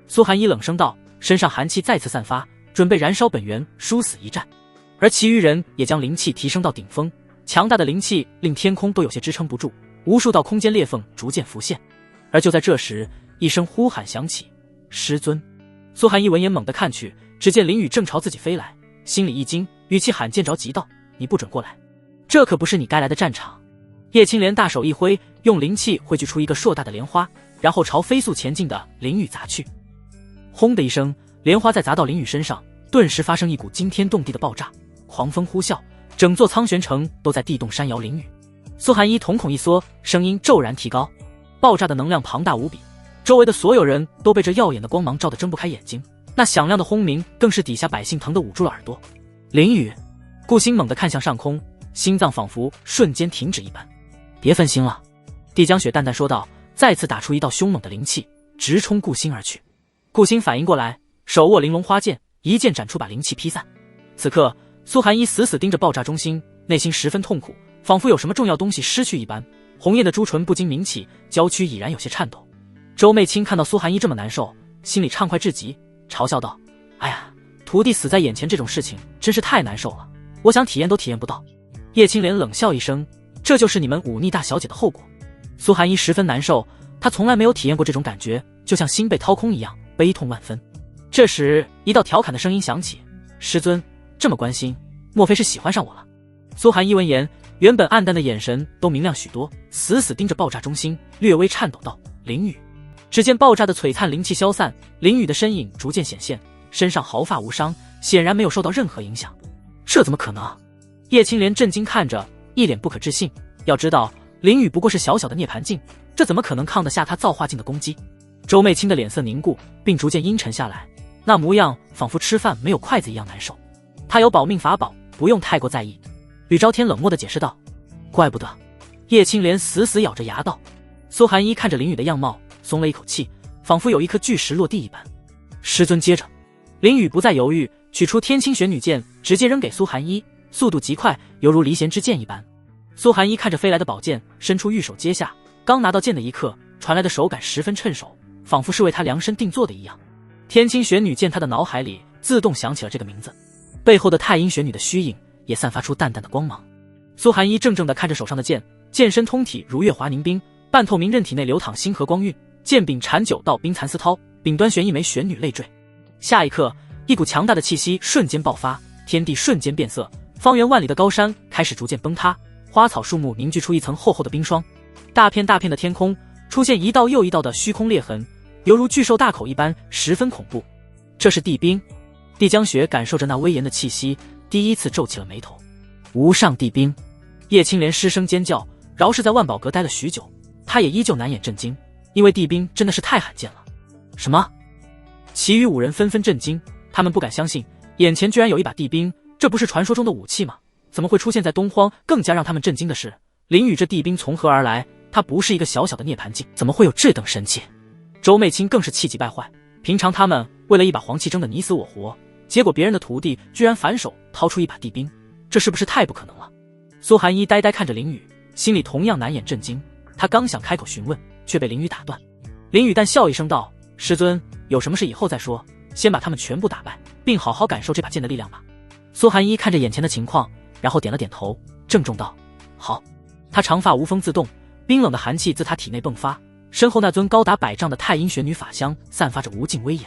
苏寒衣冷声道，身上寒气再次散发，准备燃烧本源，殊死一战。而其余人也将灵气提升到顶峰，强大的灵气令天空都有些支撑不住，无数道空间裂缝逐渐浮现。而就在这时，一声呼喊响起：“师尊！”苏寒衣闻言猛地看去，只见林雨正朝自己飞来，心里一惊，语气罕见着急道：“你不准过来，这可不是你该来的战场。”叶青莲大手一挥，用灵气汇聚出一个硕大的莲花，然后朝飞速前进的林雨砸去。轰的一声，莲花在砸到林雨身上，顿时发生一股惊天动地的爆炸，狂风呼啸，整座苍玄城都在地动山摇林雨。苏寒衣瞳孔一缩，声音骤然提高。爆炸的能量庞大无比，周围的所有人都被这耀眼的光芒照得睁不开眼睛，那响亮的轰鸣更是底下百姓疼得捂住了耳朵。林雨，顾星猛地看向上空，心脏仿佛瞬间停止一般。别分心了，帝江雪淡淡说道，再次打出一道凶猛的灵气，直冲顾星而去。顾星反应过来，手握玲珑花剑，一剑斩出，把灵气劈散。此刻苏寒衣死死盯着爆炸中心，内心十分痛苦，仿佛有什么重要东西失去一般，红艳的朱唇不禁抿起，娇躯已然有些颤抖。周媚清看到苏寒衣这么难受，心里畅快至极，嘲笑道：“哎呀，徒弟死在眼前这种事情真是太难受了，我想体验都体验不到。”叶青莲冷笑一声：“这就是你们忤逆大小姐的后果。”苏寒衣十分难受，她从来没有体验过这种感觉，就像心被掏空一样，悲痛万分。这时一道调侃的声音响起：“师尊这么关心，莫非是喜欢上我了？”苏寒衣闻言，原本暗淡的眼神都明亮许多，死死盯着爆炸中心，略微颤抖道：“林雨。”只见爆炸的璀璨灵气消散，林雨的身影逐渐显现，身上毫发无伤，显然没有受到任何影响。这怎么可能？叶青莲震惊看着，一脸不可置信。要知道林雨不过是小小的涅槃境，这怎么可能抗得下他造化境的攻击？周媚清的脸色凝固，并逐渐阴沉下来，那模样仿佛吃饭没有筷子一样难受。他有保命法宝，不用太过在意。吕昭天冷漠地解释道：“怪不得。”叶青莲死死咬着牙道。苏寒衣看着林雨的样貌，松了一口气，仿佛有一颗巨石落地一般。师尊接着。林雨不再犹豫，取出天青玄女剑，直接扔给苏寒衣，速度极快，犹如离弦之箭一般。苏寒衣看着飞来的宝剑，伸出玉手接下，刚拿到剑的一刻，传来的手感十分趁手，仿佛是为他量身定做的一样。天青玄女剑，他的脑海里自动想起了这个名字，背后的太阴玄女的虚影也散发出淡淡的光芒。苏寒衣怔怔地看着手上的剑，剑身通体如月华凝冰，半透明刃体内流淌星河光晕，剑柄缠9道冰蚕丝绦，柄端悬一枚玄女泪坠。下一刻，一股强大的气息瞬间爆发，天地瞬间变色，方圆万里的高山开始逐渐崩塌，花草树木凝聚出一层厚厚的冰霜，大片大片的天空出现一道又一道的虚空裂痕，犹如巨兽大口一般，十分恐怖。这是地冰。帝江雪感受着那威严的气息，第一次皱起了眉头。无上帝冰！叶青莲失声尖叫。饶是在万宝阁待了许久，他也依旧难掩震惊，因为地冰真的是太罕见了。什么？其余5人纷纷震惊，他们不敢相信，眼前居然有一把地冰，这不是传说中的武器吗？怎么会出现在东荒？更加让他们震惊的是，林雨这地冰从何而来？它不是一个小小的涅槃镜，怎么会有这等神器？周媚清更是气急败坏，平常他们为了一把黄气争得你死我活，结果别人的徒弟居然反手掏出一把地冰，这是不是太不可能了？苏寒一呆呆看着林雨，心里同样难掩震惊，他刚想开口询问，却被林雨打断。林雨淡笑一声道：“师尊，有什么事以后再说，先把他们全部打败，并好好感受这把剑的力量吧。”苏寒一看着眼前的情况，然后点了点头，郑重道：“好。”他长发无风自动，冰冷的寒气自他体内迸发，身后那尊高达100丈的太阴玄女法香散发着无尽威严。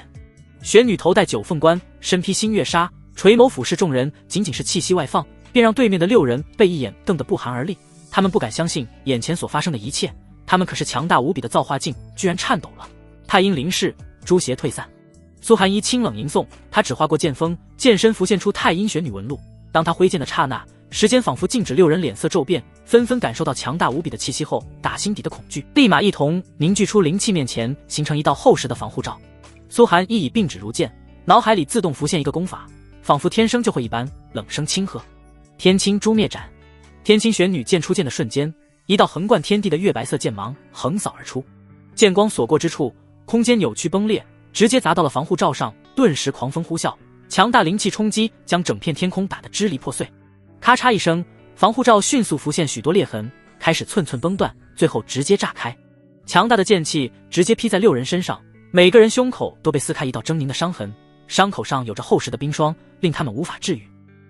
玄女头戴9凤冠，身披星月纱，垂眸俯视众人，仅仅是气息外放，便让对面的6人被一眼瞪得不寒而栗。他们不敢相信眼前所发生的一切，他们可是强大无比的造化境，居然颤抖了。太阴临世，诸邪退散。苏寒一清冷吟诵，他只划过剑锋，剑身浮现出太阴玄女纹路。当他挥剑的刹那，时间仿佛静止，6人脸色骤变，纷纷感受到强大无比的气息后，打心底的恐惧立马一同凝聚出灵气，面前形成一道厚实的防护罩。苏寒一以并指如剑，脑海里自动浮现一个功法，仿佛天生就会一般，冷声轻喝：“天青诛灭斩！”天青玄女剑出剑的瞬间，一道横贯天地的月白色剑芒横扫而出，剑光所过之处，空间扭曲崩裂，直接砸到了防护罩上，顿时狂风呼啸，强大灵气冲击将整片天空打得支离破碎。咔嚓一声，防护罩迅速浮现许多裂痕，开始寸寸崩断，最后直接炸开。强大的剑气直接劈在6人身上，每个人胸口都被撕开一道狰狞的伤痕，伤口上有着厚实的冰霜，令他们无法治愈。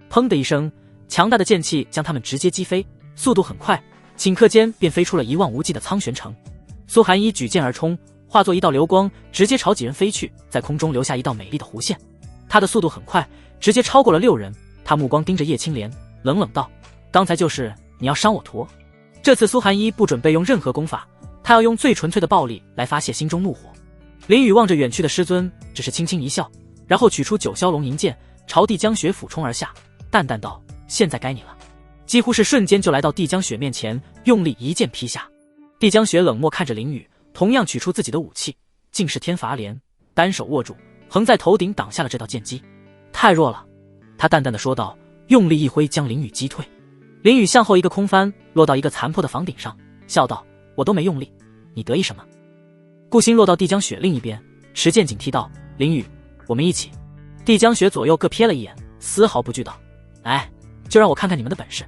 砰的一声，强大的剑气将他们直接击飞，速度很快，顷刻间便飞出了一望无际的苍玄城。苏寒一举剑而冲，化作一道流光，直接朝几人飞去，在空中留下一道美丽的弧线。他的速度很快，直接超过了6人。他目光盯着叶青莲，冷冷道：“刚才就是你要伤我徒？”这次苏寒一不准备用任何功法，他要用最纯粹的暴力来发泄心中怒火。林雨望着远去的师尊，只是轻轻一笑，然后取出9霄龙吟剑，朝帝江雪俯冲而下，淡淡道：“现在该你了。”几乎是瞬间就来到帝江雪面前，用力一剑劈下。帝江雪冷漠看着林雨，同样取出自己的武器，竟是天罚莲，单手握住，横在头顶挡下了这道剑击。太弱了，他淡淡的说道，用力一挥将林雨击退。林雨向后一个空翻，落到一个残破的房顶上，笑道：“我都没用力，你得意什么？”顾星落到帝江雪另一边，持剑警惕道：“林雨，我们一起。”帝江雪左右各瞥了一眼，丝毫不惧道：“来，就让我看看你们的本事。”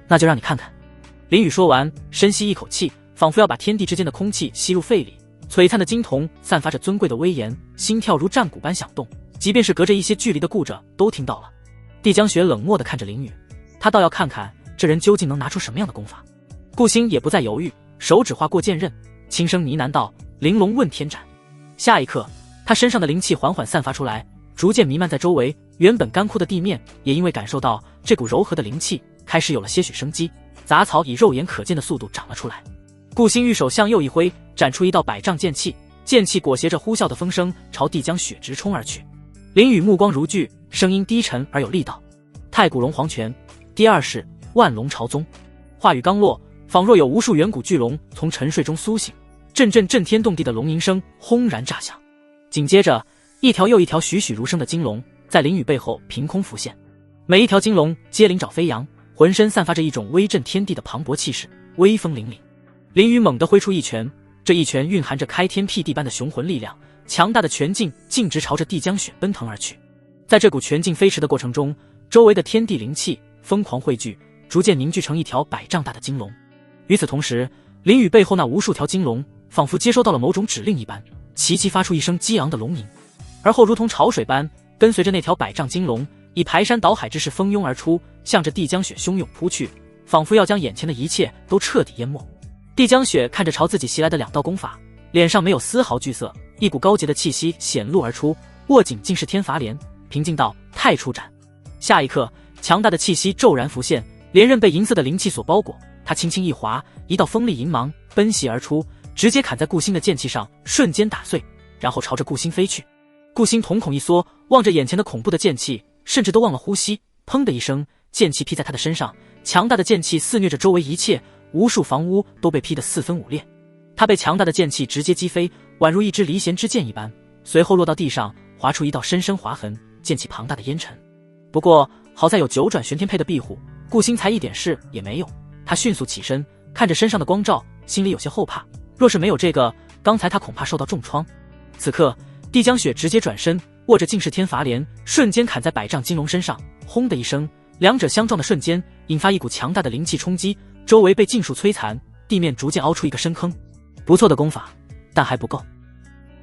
那就让你看看。林雨说完，深吸一口气，仿佛要把天地之间的空气吸入肺里，璀璨的金铜散发着尊贵的威严，心跳如战鼓般响动，即便是隔着一些距离的顾着都听到了。帝江雪冷漠地看着林雨，他倒要看看这人究竟能拿出什么样的功法。顾星也不再犹豫，手指划过剑刃，轻声呢喃道：“玲珑问天斩。”下一刻，他身上的灵气缓缓散发出来，逐渐弥漫在周围，原本干枯的地面也因为感受到这股柔和的灵气，开始有了些许生机，杂草以肉眼可见的速度长了出来。顾星玉手向右一挥，展出一道100丈剑气，剑气裹挟着呼啸的风声朝帝江雪直冲而去。林雨目光如炬，声音低沉而有力道：“太古龙皇拳，第2式万龙朝宗。”话语刚落，仿若有无数远古巨龙从沉睡中苏醒，阵阵震天动地的龙吟声轰然炸响。紧接着，一条又一条栩栩如生的金龙在林雨背后凭空浮现，每一条金龙皆鳞爪飞扬，浑身散发着一种威震天地的磅礴气势，威风凛凛。林雨猛地挥出一拳，这一拳蕴含着开天辟地般的雄浑力量，强大的拳劲径直朝着帝江雪奔腾而去。在这股拳劲飞驰的过程中，周围的天地灵气疯狂汇聚，逐渐凝聚成一条100丈大的金龙。与此同时，林雨背后那无数条金龙仿佛接收到了某种指令一般，齐齐发出一声激昂的龙吟，而后如同潮水般跟随着那条100丈金龙，以排山倒海之势蜂拥而出，向着帝江雪汹涌扑去，仿佛要将眼前的一切都彻底淹没。帝江雪看着朝自己袭来的2道功法，脸上没有丝毫惧色，一股高洁的气息显露而出，握紧尽是天罚帘，平静道：“太初斩。”下一刻，强大的气息骤然浮现，连刃被银色的灵气所包裹，他轻轻一划，一道锋利银芒奔袭而出，直接砍在顾星的剑气上，瞬间打碎，然后朝着顾星飞去。顾星瞳孔一缩，望着眼前的恐怖的剑气，甚至都忘了呼吸。砰的一声，剑气劈在他的身上，强大的剑气肆虐着周围一切，无数房屋都被劈得四分五裂。他被强大的剑气直接击飞，宛如一支离弦之箭一般，随后落到地上，划出一道深深划痕，溅起庞大的烟尘。不过好在有九转玄天佩的庇护，顾星才一点事也没有。他迅速起身，看着身上的光照，心里有些后怕。若是没有这个，刚才他恐怕受到重创。此刻，帝江雪直接转身，握着尽是天罚帘，瞬间砍在百丈金龙身上。轰的一声，两者相撞的瞬间，引发一股强大的灵气冲击，周围被尽数摧残，地面逐渐凹出一个深坑。不错的功法，但还不够。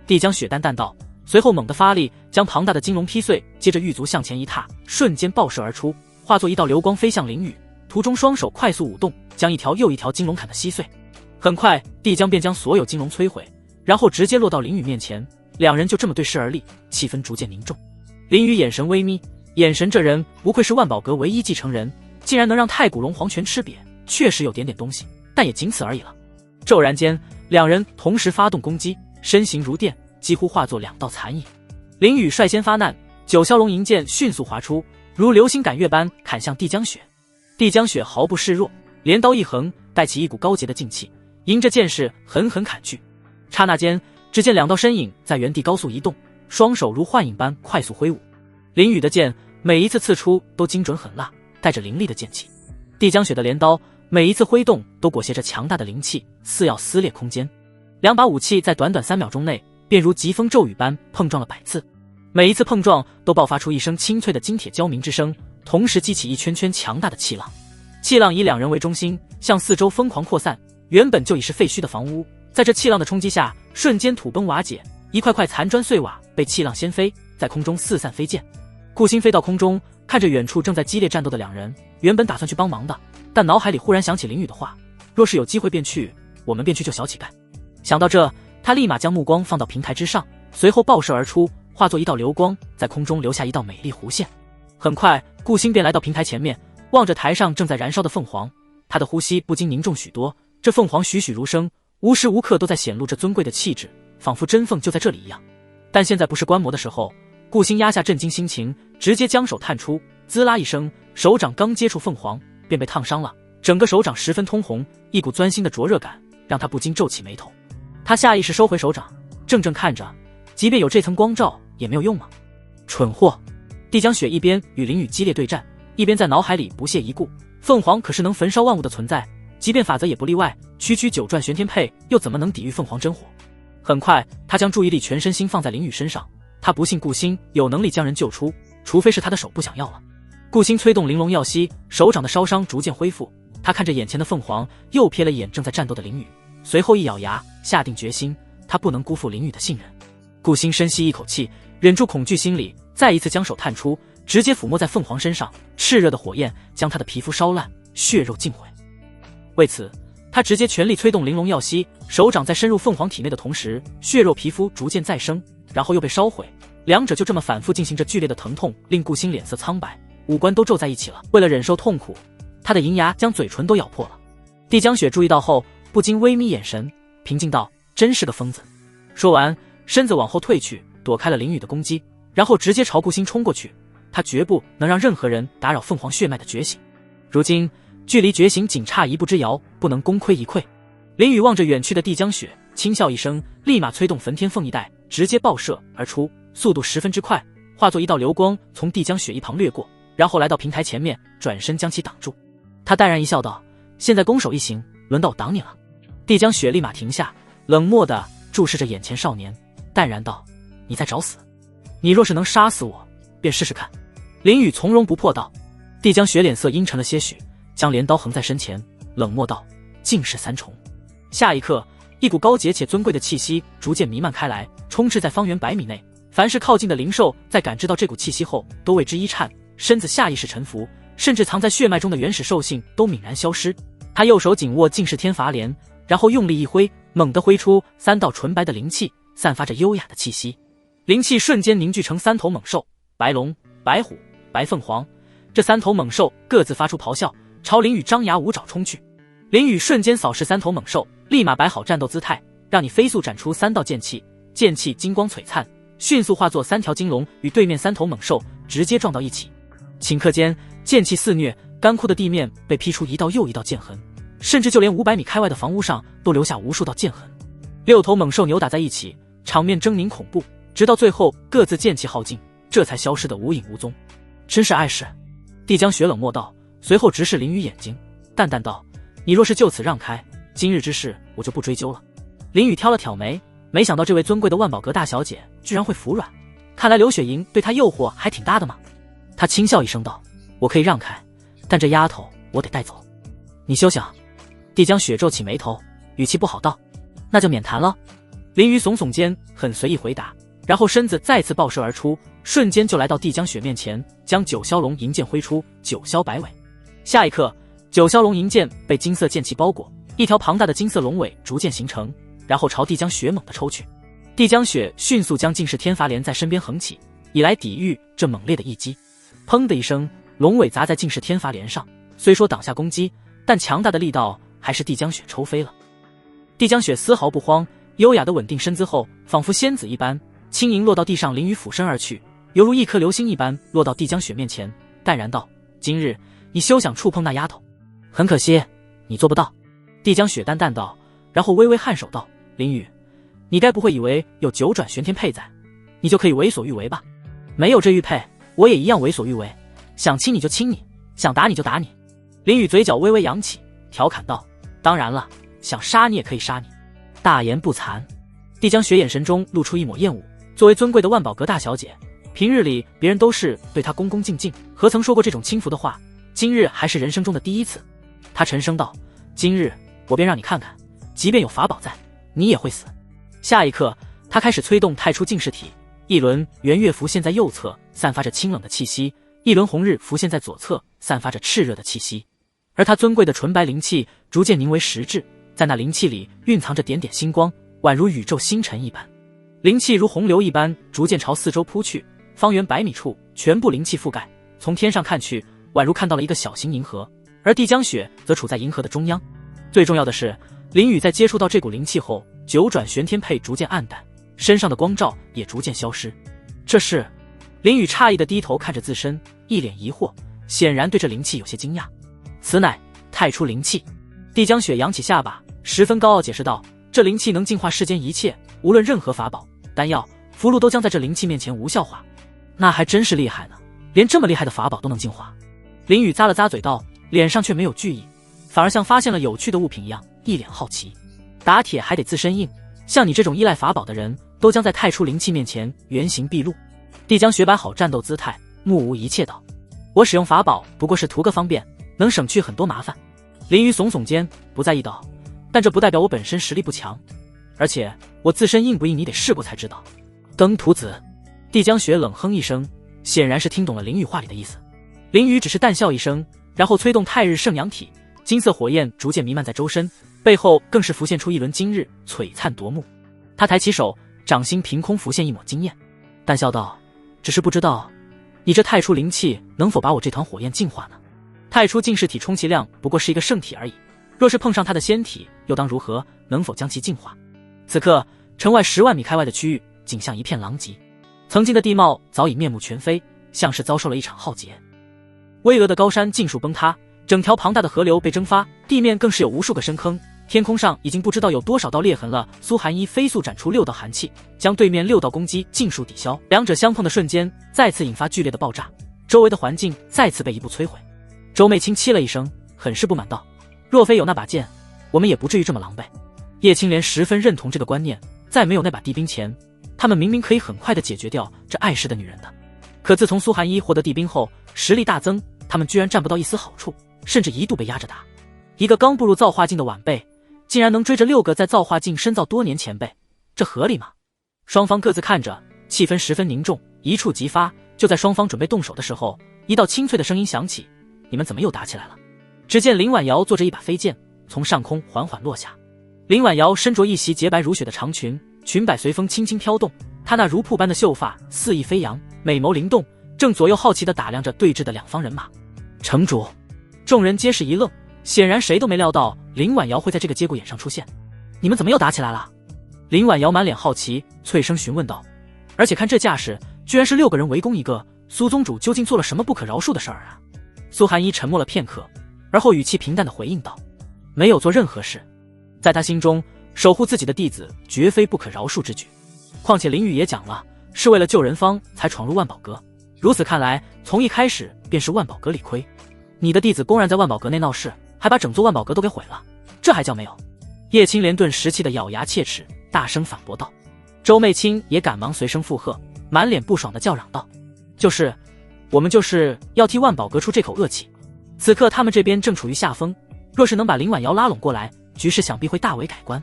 帝江雪淡淡道，随后猛地发力，将庞大的金龙劈碎，接着玉足向前一踏，瞬间爆射而出，化作一道流光飞向林宇，途中双手快速舞动，将一条又一条金龙砍得稀碎。很快，帝江便将所有金龙摧毁，然后直接落到林宇面前，两人就这么对视而立，气氛逐渐凝重。林宇眼神微眯，眼神这人不愧是万宝阁唯一继承人，竟然能让太古龙皇权吃瘪，确实有点东西，但也仅此而已了。骤然间，两人同时发动攻击，身形如电，几乎化作两道残影。林宇率先发难，九霄龙银剑迅速划出，如流星赶月般砍向帝江雪。帝江雪毫不示弱，镰刀一横，带起一股高洁的劲气，迎着剑势狠狠砍去。刹那间，只见两道身影在原地高速移动，双手如幻影般快速挥舞。林宇的剑每一次刺出都精准狠辣，带着凌厉的剑气。帝江雪的镰刀每一次挥动都裹挟着强大的灵气，似要撕裂空间。两把武器在短短3秒钟内便如疾风骤雨般碰撞了100次，每一次碰撞都爆发出一声清脆的金铁交鸣之声，同时激起一圈圈强大的气浪。气浪以两人为中心，向四周疯狂扩散，原本就已是废墟的房屋，在这气浪的冲击下瞬间土崩瓦解，一块块残砖碎瓦被气浪掀飞，在空中四散飞溅。顾星飞到空中，看着远处正在激烈战斗的两人，原本打算去帮忙的，但脑海里忽然想起林宇的话，若是有机会便去，我们便去救小乞丐。想到这，他立马将目光放到平台之上，随后爆射而出，化作一道流光，在空中留下一道美丽弧线。很快，顾星便来到平台前面，望着台上正在燃烧的凤凰，他的呼吸不禁凝重许多。这凤凰栩栩如生，无时无刻都在显露着尊贵的气质，仿佛真凤就在这里一样。但现在不是观摩的时候，顾星压下震惊心情，直接将手探出，滋啦一声，手掌刚接触凤凰便被烫伤了，整个手掌十分通红，一股钻心的灼热感让他不禁皱起眉头。他下意识收回手掌，怔怔看着，即便有这层光照也没有用吗？蠢货！帝江雪一边与林宇激烈对战，一边在脑海里不屑一顾。凤凰可是能焚烧万物的存在，即便法则也不例外，区区9转玄天佩又怎么能抵御凤凰真火？很快，他将注意力全身心放在林宇身上，他不信顾星有能力将人救出，除非是他的手不想要了。顾星催动玲珑耀息，手掌的烧伤逐渐恢复，他看着眼前的凤凰，又瞥了眼正在战斗的林宇，随后一咬牙，下定决心，他不能辜负林宇的信任。顾星深吸一口气，忍住恐惧心理，再一次将手探出，直接抚摸在凤凰身上，炽热的火焰将他的皮肤烧烂，血肉尽毁。为此，他直接全力催动玲珑耀息，手掌在深入凤凰体内的同时，血肉皮肤逐渐再生，然后又被烧毁，两者就这么反复进行着剧烈的疼痛，令顾星脸色苍白，五官都皱在一起了。为了忍受痛苦，他的银牙将嘴唇都咬破了。帝江雪注意到后，不禁微眯眼神，平静道：“真是个疯子。”说完，身子往后退去，躲开了林宇的攻击，然后直接朝顾星冲过去。他绝不能让任何人打扰凤凰血脉的觉醒。如今距离觉醒仅差一步之遥，不能功亏一篑。林宇望着远去的帝江雪，轻笑一声，立马催动焚天凤翼带，直接爆射而出，速度十分之快，化作一道流光从帝江雪一旁掠过，然后来到平台前面，转身将其挡住。他淡然一笑道：“现在攻守一行，轮到我挡你了。”帝江雪立马停下，冷漠地注视着眼前少年，淡然道：“你在找死？你若是能杀死我，便试试看。”林宇从容不迫道。帝江雪脸色阴沉了些许，将镰刀横在身前，冷漠道：“尽是3重。”下一刻，一股高洁且尊贵的气息逐渐弥漫开来，充斥在方圆100米内。凡是靠近的灵兽在感知到这股气息后，都为之一颤，身子下意识臣服，甚至藏在血脉中的原始兽性都泯然消失。他右手紧握尽是天罚帘，然后用力一挥，猛地挥出3道纯白的灵气，散发着优雅的气息。灵气瞬间凝聚成3头猛兽，白龙、白虎、白凤凰。这3头猛兽各自发出咆哮，朝林宇张牙舞爪冲去。林宇瞬间扫视3头猛兽，立马摆好战斗姿态，让你飞速展出3道剑气，剑气金光璀璨，迅速化作3条金龙，与对面3头猛兽直接撞到一起。顷刻间，剑气肆虐，干枯的地面被劈出一道又一道剑痕，甚至就连500米开外的房屋上都留下无数道剑痕。6头猛兽扭打在一起，场面狰狞恐怖，直到最后各自剑气耗尽，这才消失得无影无踪。真是碍事。帝江雪冷漠道，随后直视林宇眼睛，淡淡道：“你若是就此让开，今日之事我就不追究了。”林宇挑了挑眉，没想到这位尊贵的万宝阁大小姐居然会服软，看来刘雪莹对她诱惑还挺大的嘛。他轻笑一声道：“我可以让开，但这丫头我得带走。你休想。”帝江雪皱起眉头，语气不好道：“那就免谈了。”林宇耸耸肩，很随意回答，然后身子再次爆射而出，瞬间就来到帝江雪面前，将九霄龙银剑挥出，九霄摆尾。下一刻，九霄龙银剑被金色剑气包裹，一条庞大的金色龙尾逐渐形成，然后朝帝江雪猛地抽去。帝江雪迅速将尽世天罚莲在身边横起，以来抵御这猛烈的一击。砰的一声，龙尾砸在尽世天罚莲上，虽说挡下攻击，但强大的力道还是帝江雪抽飞了。帝江雪丝毫不慌，优雅的稳定身姿后，仿佛仙子一般，轻盈落到地上，淋雨俯身而去，犹如一颗流星一般落到帝江雪面前，淡然道：“今日你休想触碰那丫头。很可惜，你做不到。”帝江雪淡淡道，然后微微颔首道：“林宇，你该不会以为有九转玄天佩在，你就可以为所欲为吧？没有这玉佩，我也一样为所欲为，想亲你就亲你，想打你就打你。”林宇嘴角微微扬起，调侃道：“当然了，想杀你也可以杀你。”大言不惭。帝江雪眼神中露出一抹厌恶，作为尊贵的万宝阁大小姐，平日里别人都是对她恭恭敬敬，何曾说过这种轻浮的话，今日还是人生中的第一次。她沉声道：“今日我便让你看看，即便有法宝在，你也会死。”下一刻，她开始催动太初净世体，一轮圆月浮现在右侧，散发着清冷的气息，一轮红日浮现在左侧，散发着炽热的气息。而她尊贵的纯白灵气逐渐凝为实质，在那灵气里蕴藏着点点星光，宛如宇宙星辰一般。灵气如洪流一般逐渐朝四周扑去，方圆100米处全部灵气覆盖，从天上看去，宛如看到了一个小型银河，而帝江雪则处在银河的中央。最重要的是，林宇在接触到这股灵气后，九转玄天佩逐渐暗淡，身上的光照也逐渐消失。这是……林宇诧异地低头看着自身，一脸疑惑，显然对这灵气有些惊讶。此乃太初灵气。帝江雪扬起下巴，十分高傲解释道：“这灵气能净化世间一切，无论任何法宝、丹药、符箓都将在这灵气面前无效化。那还真是厉害呢，连这么厉害的法宝都能净化。”林宇咂了咂嘴道，脸上却没有惧意，反而像发现了有趣的物品一样，一脸好奇。打铁还得自身硬，像你这种依赖法宝的人，都将在太初灵气面前原形毕露。帝江雪摆好战斗姿态，目无一切道：“我使用法宝不过是图个方便，能省去很多麻烦。”林宇耸耸肩，不在意道：“但这不代表我本身实力不强，而且我自身硬不硬，你得试过才知道。”登徒子。帝江雪冷哼一声，显然是听懂了林宇话里的意思。林宇只是淡笑一声，然后催动太日圣阳体，金色火焰逐渐弥漫在周身，背后更是浮现出一轮今日，璀璨夺目。他抬起手，掌心凭空浮现一抹惊艳，淡笑道：“只是不知道，你这太初灵气能否把我这团火焰净化呢？太初净世体充其量不过是一个圣体而已，若是碰上他的仙体，又当如何？能否将其净化？”此刻，城外10万米开外的区域景象一片狼藉，曾经的地貌早已面目全非，像是遭受了一场浩劫。巍峨的高山尽数崩塌，整条庞大的河流被蒸发，地面更是有无数个深坑，天空上已经不知道有多少道裂痕了。苏寒衣飞速展出6道寒气，将对面6道攻击尽数抵消，两者相碰的瞬间，再次引发剧烈的爆炸，周围的环境再次被一步摧毁。周媚清凄了一声，很是不满道：“若非有那把剑，我们也不至于这么狼狈。”叶青莲十分认同这个观念，在没有那把地冰前，他们明明可以很快地解决掉这碍事的女人的。可自从苏寒衣获得地冰后，实力大增，他们居然占不到一丝好处，甚至一度被压着打。一个刚步入造化境的晚辈，竟然能追着6个在造化境深造多年前辈，这合理吗？双方各自看着，气氛十分凝重，一触即发。就在双方准备动手的时候，一道清脆的声音响起：“你们怎么又打起来了？”只见林婉瑶坐着一把飞剑，从上空缓缓落下。林婉瑶身着一袭洁白如雪的长裙，裙摆随风轻轻飘动，她那如瀑般的秀发肆意飞扬，美眸灵动，正左右好奇地打量着对峙的两方人马。城主，众人皆是一愣，显然谁都没料到林婉瑶会在这个节骨眼上出现。你们怎么又打起来了？林婉瑶满脸好奇，脆声询问道。而且看这架势，居然是6个人围攻一个，苏宗主究竟做了什么不可饶恕的事儿啊？苏寒衣沉默了片刻，而后语气平淡地回应道：没有做任何事，在他心中，守护自己的弟子绝非不可饶恕之举。况且林雨也讲了，是为了救人方才闯入万宝阁，如此看来，从一开始便是万宝阁理亏。你的弟子公然在万宝阁内闹事，还把整座万宝阁都给毁了，这还叫没有？叶青莲顿时气得咬牙切齿，大声反驳道。周媚清也赶忙随声附和，满脸不爽地叫嚷道：我们就是要替万宝阁出这口恶气。此刻他们这边正处于下风，若是能把林婉瑶拉拢过来，局势想必会大为改观。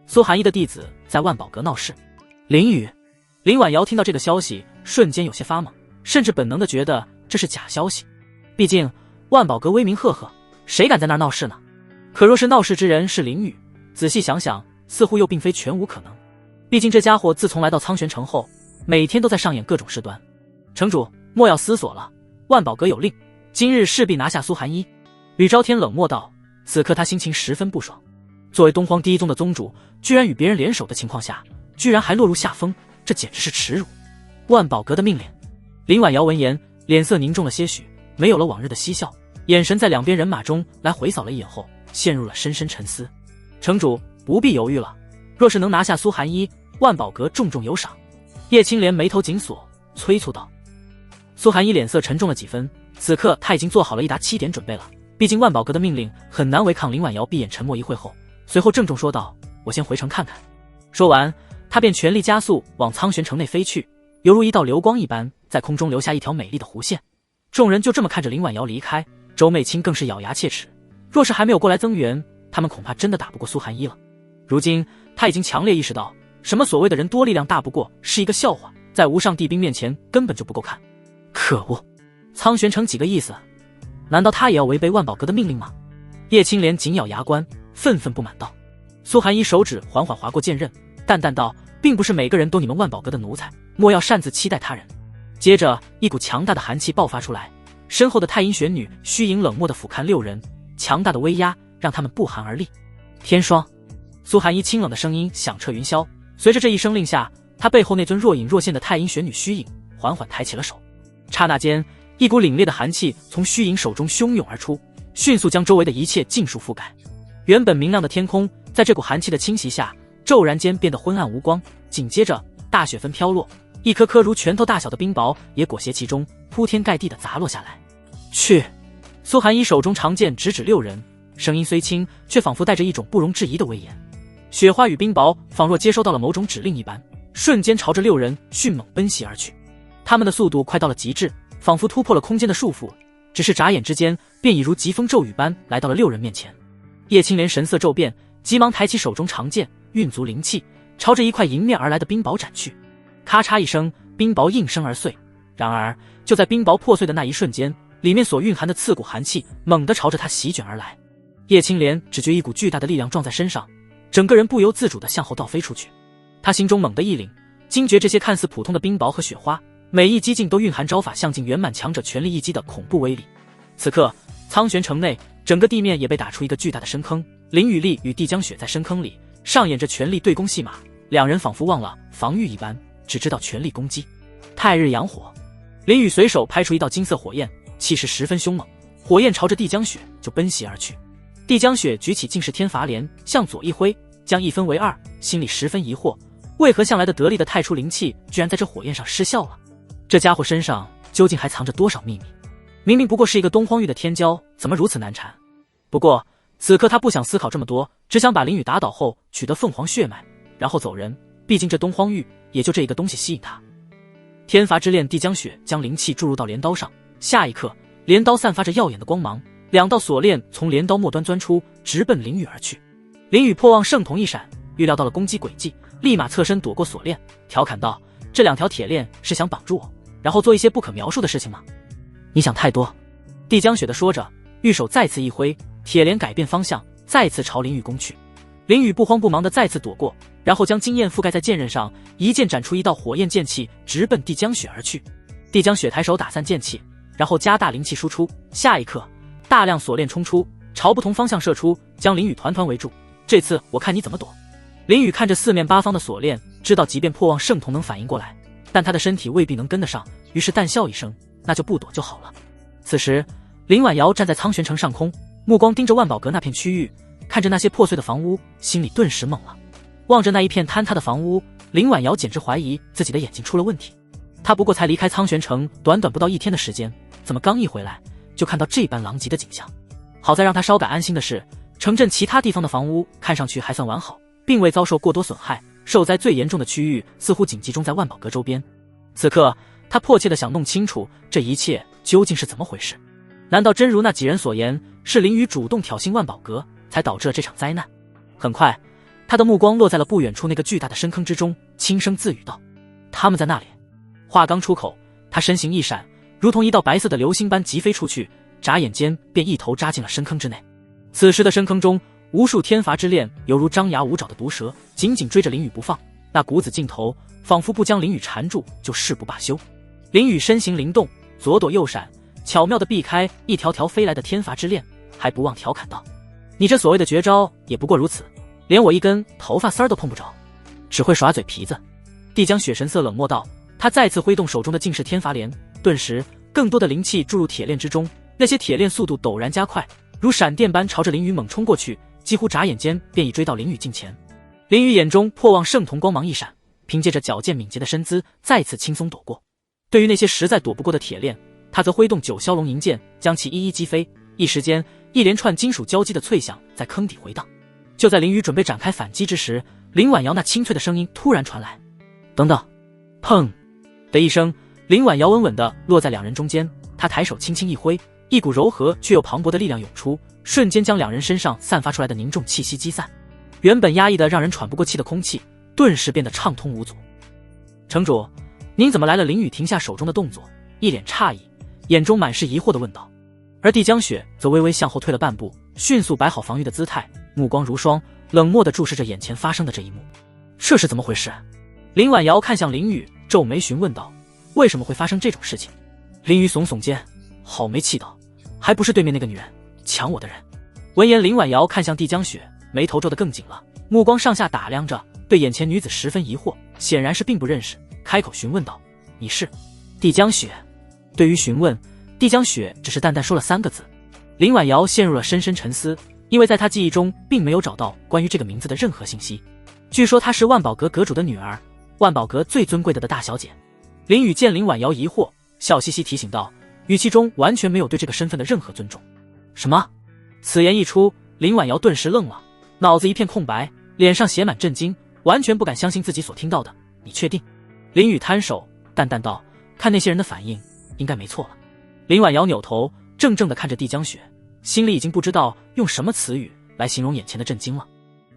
苏寒衣的弟子在万宝阁闹事，林婉瑶听到这个消息，瞬间有些发懵，甚至本能地觉得这是假消息。毕竟万宝阁威名赫赫，谁敢在那儿闹事呢？可若是闹事之人是林雨，仔细想想，似乎又并非全无可能。毕竟这家伙自从来到苍玄城后，每天都在上演各种事端。城主莫要思索了，万宝阁有令，今日势必拿下苏寒衣。吕昭天冷漠道，此刻他心情十分不爽。作为东荒第一宗的宗主，居然与别人联手的情况下，居然还落入下风，这简直是耻辱。万宝阁的命令。林婉瑶闻言，脸色凝重了些许，没有了往日的嬉笑，眼神在两边人马中来回扫了一眼后，陷入了深深沉思。城主不必犹豫了，若是能拿下苏寒衣，万宝阁重重有赏。叶青莲眉头紧锁，催促道。苏寒衣脸色沉重了几分，此刻他已经做好了一达7点准备了，毕竟万宝阁的命令很难违抗。林婉瑶闭眼沉默一会后，随后郑重说道：我先回城看看。说完，他便全力加速往苍玄城内飞去，犹如一道流光一般，在空中留下一条美丽的弧线。众人就这么看着林婉瑶离开，周媚清更是咬牙切齿，若是还没有过来增援，他们恐怕真的打不过苏寒衣了。如今他已经强烈意识到，什么所谓的人多力量大不过是一个笑话，在无上帝兵面前根本就不够看。可恶，苍玄城几个意思？难道他也要违背万宝阁的命令吗？叶青莲紧咬牙关，愤愤不满道。苏寒衣手指缓缓划过剑刃，淡淡道：并不是每个人都你们万宝阁的奴才，莫要擅自期待他人。接着一股强大的寒气爆发出来，身后的太阴玄女虚影冷漠地俯瞰6人，强大的威压让他们不寒而栗。天霜。苏寒衣清冷的声音响彻云霄，随着这一声令下，他背后那尊若隐若现的太阴玄女虚影缓缓抬起了手。刹那间，一股凛冽的寒气从虚影手中汹涌而出，迅速将周围的一切尽数覆盖。原本明亮的天空在这股寒气的侵袭下骤然间变得昏暗无光，紧接着大雪纷飘落，一颗颗如拳头大小的冰雹也裹挟其中，铺天盖地地砸落下来。去！苏寒衣手中长剑直指6人，声音虽轻，却仿佛带着一种不容置疑的威严。雪花与冰雹仿若接收到了某种指令一般，瞬间朝着6人迅猛奔袭而去。他们的速度快到了极致，仿佛突破了空间的束缚，只是眨眼之间便已如疾风骤雨般来到了6人面前。叶青莲神色骤变，急忙抬起手中长剑，运足灵气，朝着一块迎面而来的冰雹斩去。咔嚓一声，冰雹应声而碎。然而就在冰雹破碎的那一瞬间，里面所蕴含的刺骨寒气猛地朝着他席卷而来。叶青莲只觉一股巨大的力量撞在身上，整个人不由自主地向后倒飞出去。他心中猛地一凛，惊觉这些看似普通的冰雹和雪花，每一击尽都蕴含招法相近圆满强者全力一击的恐怖威力。此刻苍玄城内整个地面也被打出一个巨大的深坑，林雨丽与帝江雪在深坑里上演着全力对攻戏码，两人仿佛忘了防御一般，只知道全力攻击。太日阳火。林雨随手拍出一道金色火焰，气势十分凶猛，火焰朝着帝江雪就奔袭而去。帝江雪举起净世天罚镰，向左一挥，将一分为2，心里十分疑惑，为何向来的得力的太初灵气居然在这火焰上失效了？这家伙身上究竟还藏着多少秘密？明明不过是一个东荒域的天骄，怎么如此难缠？不过此刻他不想思考这么多，只想把林雨打倒后取得凤凰血脉，然后走人。毕竟这东荒域也就这一个东西吸引他。天罚之炼帝江雪将灵气注入到镰刀上，下一刻镰刀散发着耀眼的光芒，2道锁链从镰刀末端钻出，直奔林雨而去。林雨破望圣瞳一闪，预料到了攻击轨迹，立马侧身躲过锁链，调侃道：这2条铁链是想绑住我，然后做一些不可描述的事情吗？你想太多。帝江雪的说着，玉手再次一挥，铁链改变方向，再次朝林雨攻去。林宇不慌不忙地再次躲过，然后将经验覆盖在剑刃上，一剑斩出一道火焰剑气，直奔帝江雪而去。帝江雪抬手打散剑气，然后加大灵气输出，下一刻，大量锁链冲出，朝不同方向射出，将林宇团团围住。这次我看你怎么躲！林宇看着四面八方的锁链，知道即便破望圣童能反应过来，但他的身体未必能跟得上，于是淡笑一声，那就不躲就好了。此时，林婉瑶站在苍玄城上空，目光盯着万宝阁那片区域，看着那些破碎的房屋，心里顿时懵了。望着那一片坍塌的房屋，林婉瑶简直怀疑自己的眼睛出了问题。他不过才离开苍玄城短短不到1天的时间，怎么刚一回来就看到这般狼藉的景象？好在让他稍感安心的是，城镇其他地方的房屋看上去还算完好，并未遭受过多损害，受灾最严重的区域似乎仅集中在万宝阁周边。此刻他迫切地想弄清楚这一切究竟是怎么回事。难道真如那几人所言，是林宇主动挑衅万宝阁，才导致了这场灾难？很快，他的目光落在了不远处那个巨大的深坑之中，轻声自语道：他们在那里。话刚出口，他身形一闪，如同一道白色的流星般疾飞出去，眨眼间便一头扎进了深坑之内。此时的深坑中，无数天罚之链犹如张牙舞爪的毒蛇，紧紧追着林宇不放，那股子劲头仿佛不将林宇缠住就誓不罢休。林宇身形灵动，左躲右闪，巧妙地避开一条条飞来的天罚之链，还不忘调侃道：你这所谓的绝招也不过如此，连我一根头发丝儿都碰不着，只会耍嘴皮子。帝江雪神色冷漠道，他再次挥动手中的尽是天罚镰，顿时更多的灵气注入铁链之中，那些铁链速度陡然加快，如闪电般朝着林宇猛冲过去，几乎眨眼间便已追到林宇近前。林宇眼中破望圣童光芒一闪，凭借着矫健敏捷的身姿再次轻松躲过。对于那些实在躲不过的铁链，他则挥动九霄龙银剑将其一一击飞，一时间一连串金属交击的脆响在坑底回荡。就在林宇准备展开反击之时，林婉瑶那清脆的声音突然传来：等等！砰的一声，林婉瑶稳稳地落在两人中间，他抬手轻轻一挥，一股柔和却又磅礴的力量涌出，瞬间将两人身上散发出来的凝重气息击散。原本压抑的让人喘不过气的空气顿时变得畅通无阻。城主，您怎么来了？林宇停下手中的动作，一脸诧异，眼中满是疑惑地问道。而帝江雪则微微向后退了半步，迅速摆好防御的姿态，目光如霜，冷漠地注视着眼前发生的这一幕。这是怎么回事？林婉瑶看向林宇，皱眉询问道：为什么会发生这种事情？林宇耸耸肩，好没气道：还不是对面那个女人抢我的人。闻言，林婉瑶看向帝江雪，眉头皱得更紧了，目光上下打量着，对眼前女子十分疑惑，显然是并不认识，开口询问道：你是？帝江雪。对于询问，帝江雪只是淡淡说了3个字。林婉瑶陷入了深深沉思，因为在她记忆中并没有找到关于这个名字的任何信息。据说她是万宝阁阁主的女儿，万宝阁最尊贵的大小姐。林宇见林婉瑶疑惑，笑嘻嘻提醒道，语气中完全没有对这个身份的任何尊重。什么？此言一出，林婉瑶顿时愣了，脑子一片空白，脸上写满震惊，完全不敢相信自己所听到的。你确定？林宇摊手淡淡道，看那些人的反应应该没错了。林婉瑶扭头怔怔地看着帝江雪，心里已经不知道用什么词语来形容眼前的震惊了。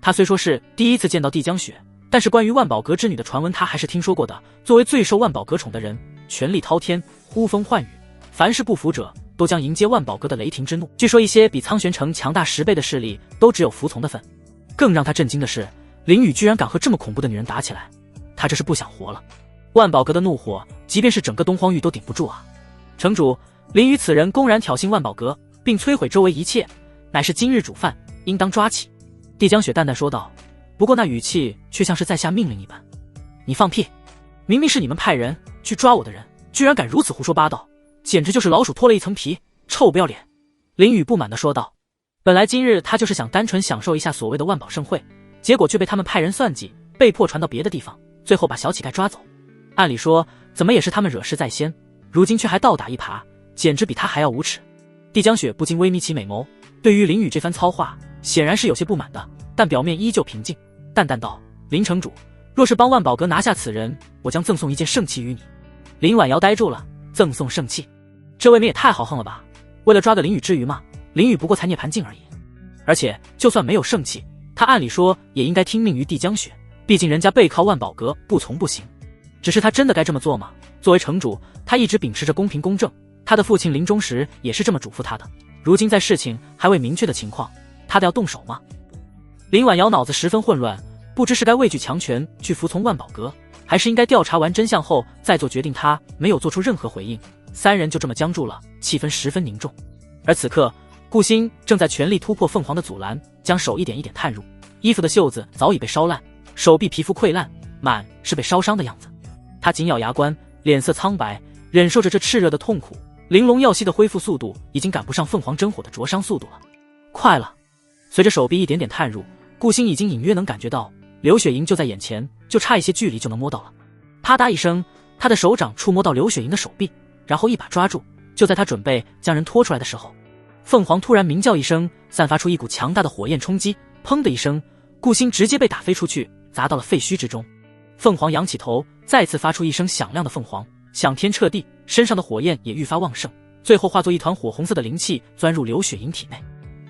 她虽说是第一次见到帝江雪，但是关于万宝阁之女的传闻她还是听说过的。作为最受万宝阁宠的人，权力滔天，呼风唤雨，凡是不服者都将迎接万宝阁的雷霆之怒。据说一些比苍玄城强大10倍的势力都只有服从的份。更让他震惊的是，林宇居然敢和这么恐怖的女人打起来，他这是不想活了。万宝阁的怒火即便是整个东荒域都顶不住啊。城主，林宇此人公然挑衅万宝阁，并摧毁周围一切，乃是今日主犯，应当抓起。帝江雪淡淡说道，不过那语气却像是在下命令一般。你放屁！明明是你们派人去抓我的人，居然敢如此胡说八道，简直就是老鼠脱了一层皮，臭不要脸！林宇不满地说道。本来今日他就是想单纯享受一下所谓的万宝盛会，结果却被他们派人算计，被迫传到别的地方，最后把小乞丐抓走。按理说怎么也是他们惹事在先，如今却还倒打一耙，简直比他还要无耻。帝江雪不禁微眯起美眸，对于林宇这番操话显然是有些不满的，但表面依旧平静，淡淡道：林城主，若是帮万宝阁拿下此人，我将赠送一件圣器于你。林婉瑶呆住了，赠送圣器？这未免也太豪横了吧，为了抓个林宇之余吗？林宇不过才涅槃境而已，而且就算没有圣器，他按理说也应该听命于帝江雪，毕竟人家背靠万宝阁，不从不行。只是他真的该这么做吗？作为城主，他一直秉持着公平公正，他的父亲临终时也是这么嘱咐他的。如今在事情还未明确的情况，他的要动手吗？林婉瑶脑子十分混乱，不知是该畏惧强权去服从万宝阁，还是应该调查完真相后再做决定。他没有做出任何回应，三人就这么僵住了，气氛十分凝重。而此刻，顾星正在全力突破凤凰的阻拦，将手一点一点探入，衣服的袖子早已被烧烂，手臂皮肤溃烂，满是被烧伤的样子。他紧咬牙关，脸色苍白，忍受着这炽热的痛苦。玲珑药息的恢复速度已经赶不上凤凰真火的灼伤速度了。快了！随着手臂一点点探入，顾星已经隐约能感觉到刘雪莹就在眼前，就差一些距离就能摸到了。啪嗒一声，他的手掌触摸到刘雪莹的手臂，然后一把抓住。就在他准备将人拖出来的时候，凤凰突然鸣叫一声，散发出一股强大的火焰冲击，砰的一声，顾星直接被打飞出去，砸到了废墟之中。凤凰仰起头，再次发出一声响亮的凤凰，响天彻地，身上的火焰也愈发旺盛，最后化作一团火红色的灵气钻入刘雪莹体内。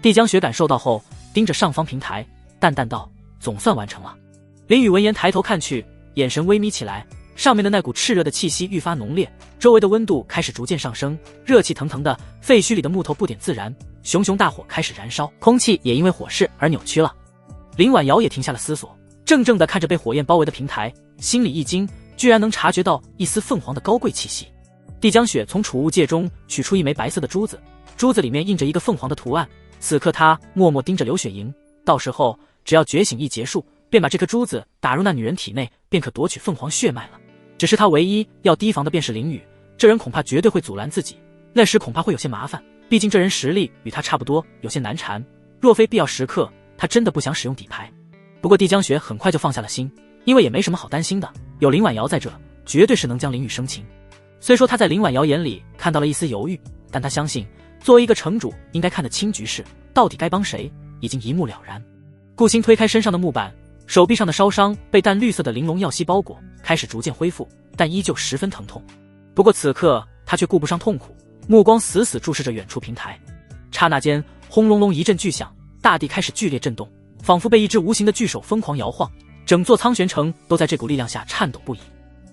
帝江雪感受到后，盯着上方平台，淡淡道：“总算完成了。”林雨闻言抬头看去，眼神微眯起来，上面的那股炽热的气息愈发浓烈，周围的温度开始逐渐上升，热气腾腾的，废墟里的木头不点自燃，熊熊大火开始燃烧，空气也因为火势而扭曲了。林婉瑶也停下了思索，怔怔地看着被火焰包围的平台，心里一惊，居然能察觉到一丝凤凰的高贵气息。帝江雪从储物戒中取出一枚白色的珠子，珠子里面印着一个凤凰的图案。此刻他默默盯着刘雪莹，到时候只要觉醒一结束，便把这颗珠子打入那女人体内，便可夺取凤凰血脉了。只是他唯一要提防的便是林雨，这人恐怕绝对会阻拦自己，那时恐怕会有些麻烦，毕竟这人实力与他差不多，有些难缠，若非必要时刻，他真的不想使用底牌。不过帝江雪很快就放下了心，因为也没什么好担心的，有林婉瑶在这，绝对是能将林雨生擒。虽说他在林婉瑶眼里看到了一丝犹豫，但他相信作为一个城主应该看得清局势，到底该帮谁已经一目了然。顾星推开身上的木板，手臂上的烧伤被淡绿色的玲珑药息包裹，开始逐渐恢复，但依旧十分疼痛。不过此刻他却顾不上痛苦，目光死死注视着远处平台。刹那间，轰隆隆一阵巨响，大地开始剧烈震动，仿佛被一只无形的巨手疯狂摇晃，整座苍玄城都在这股力量下颤抖不已。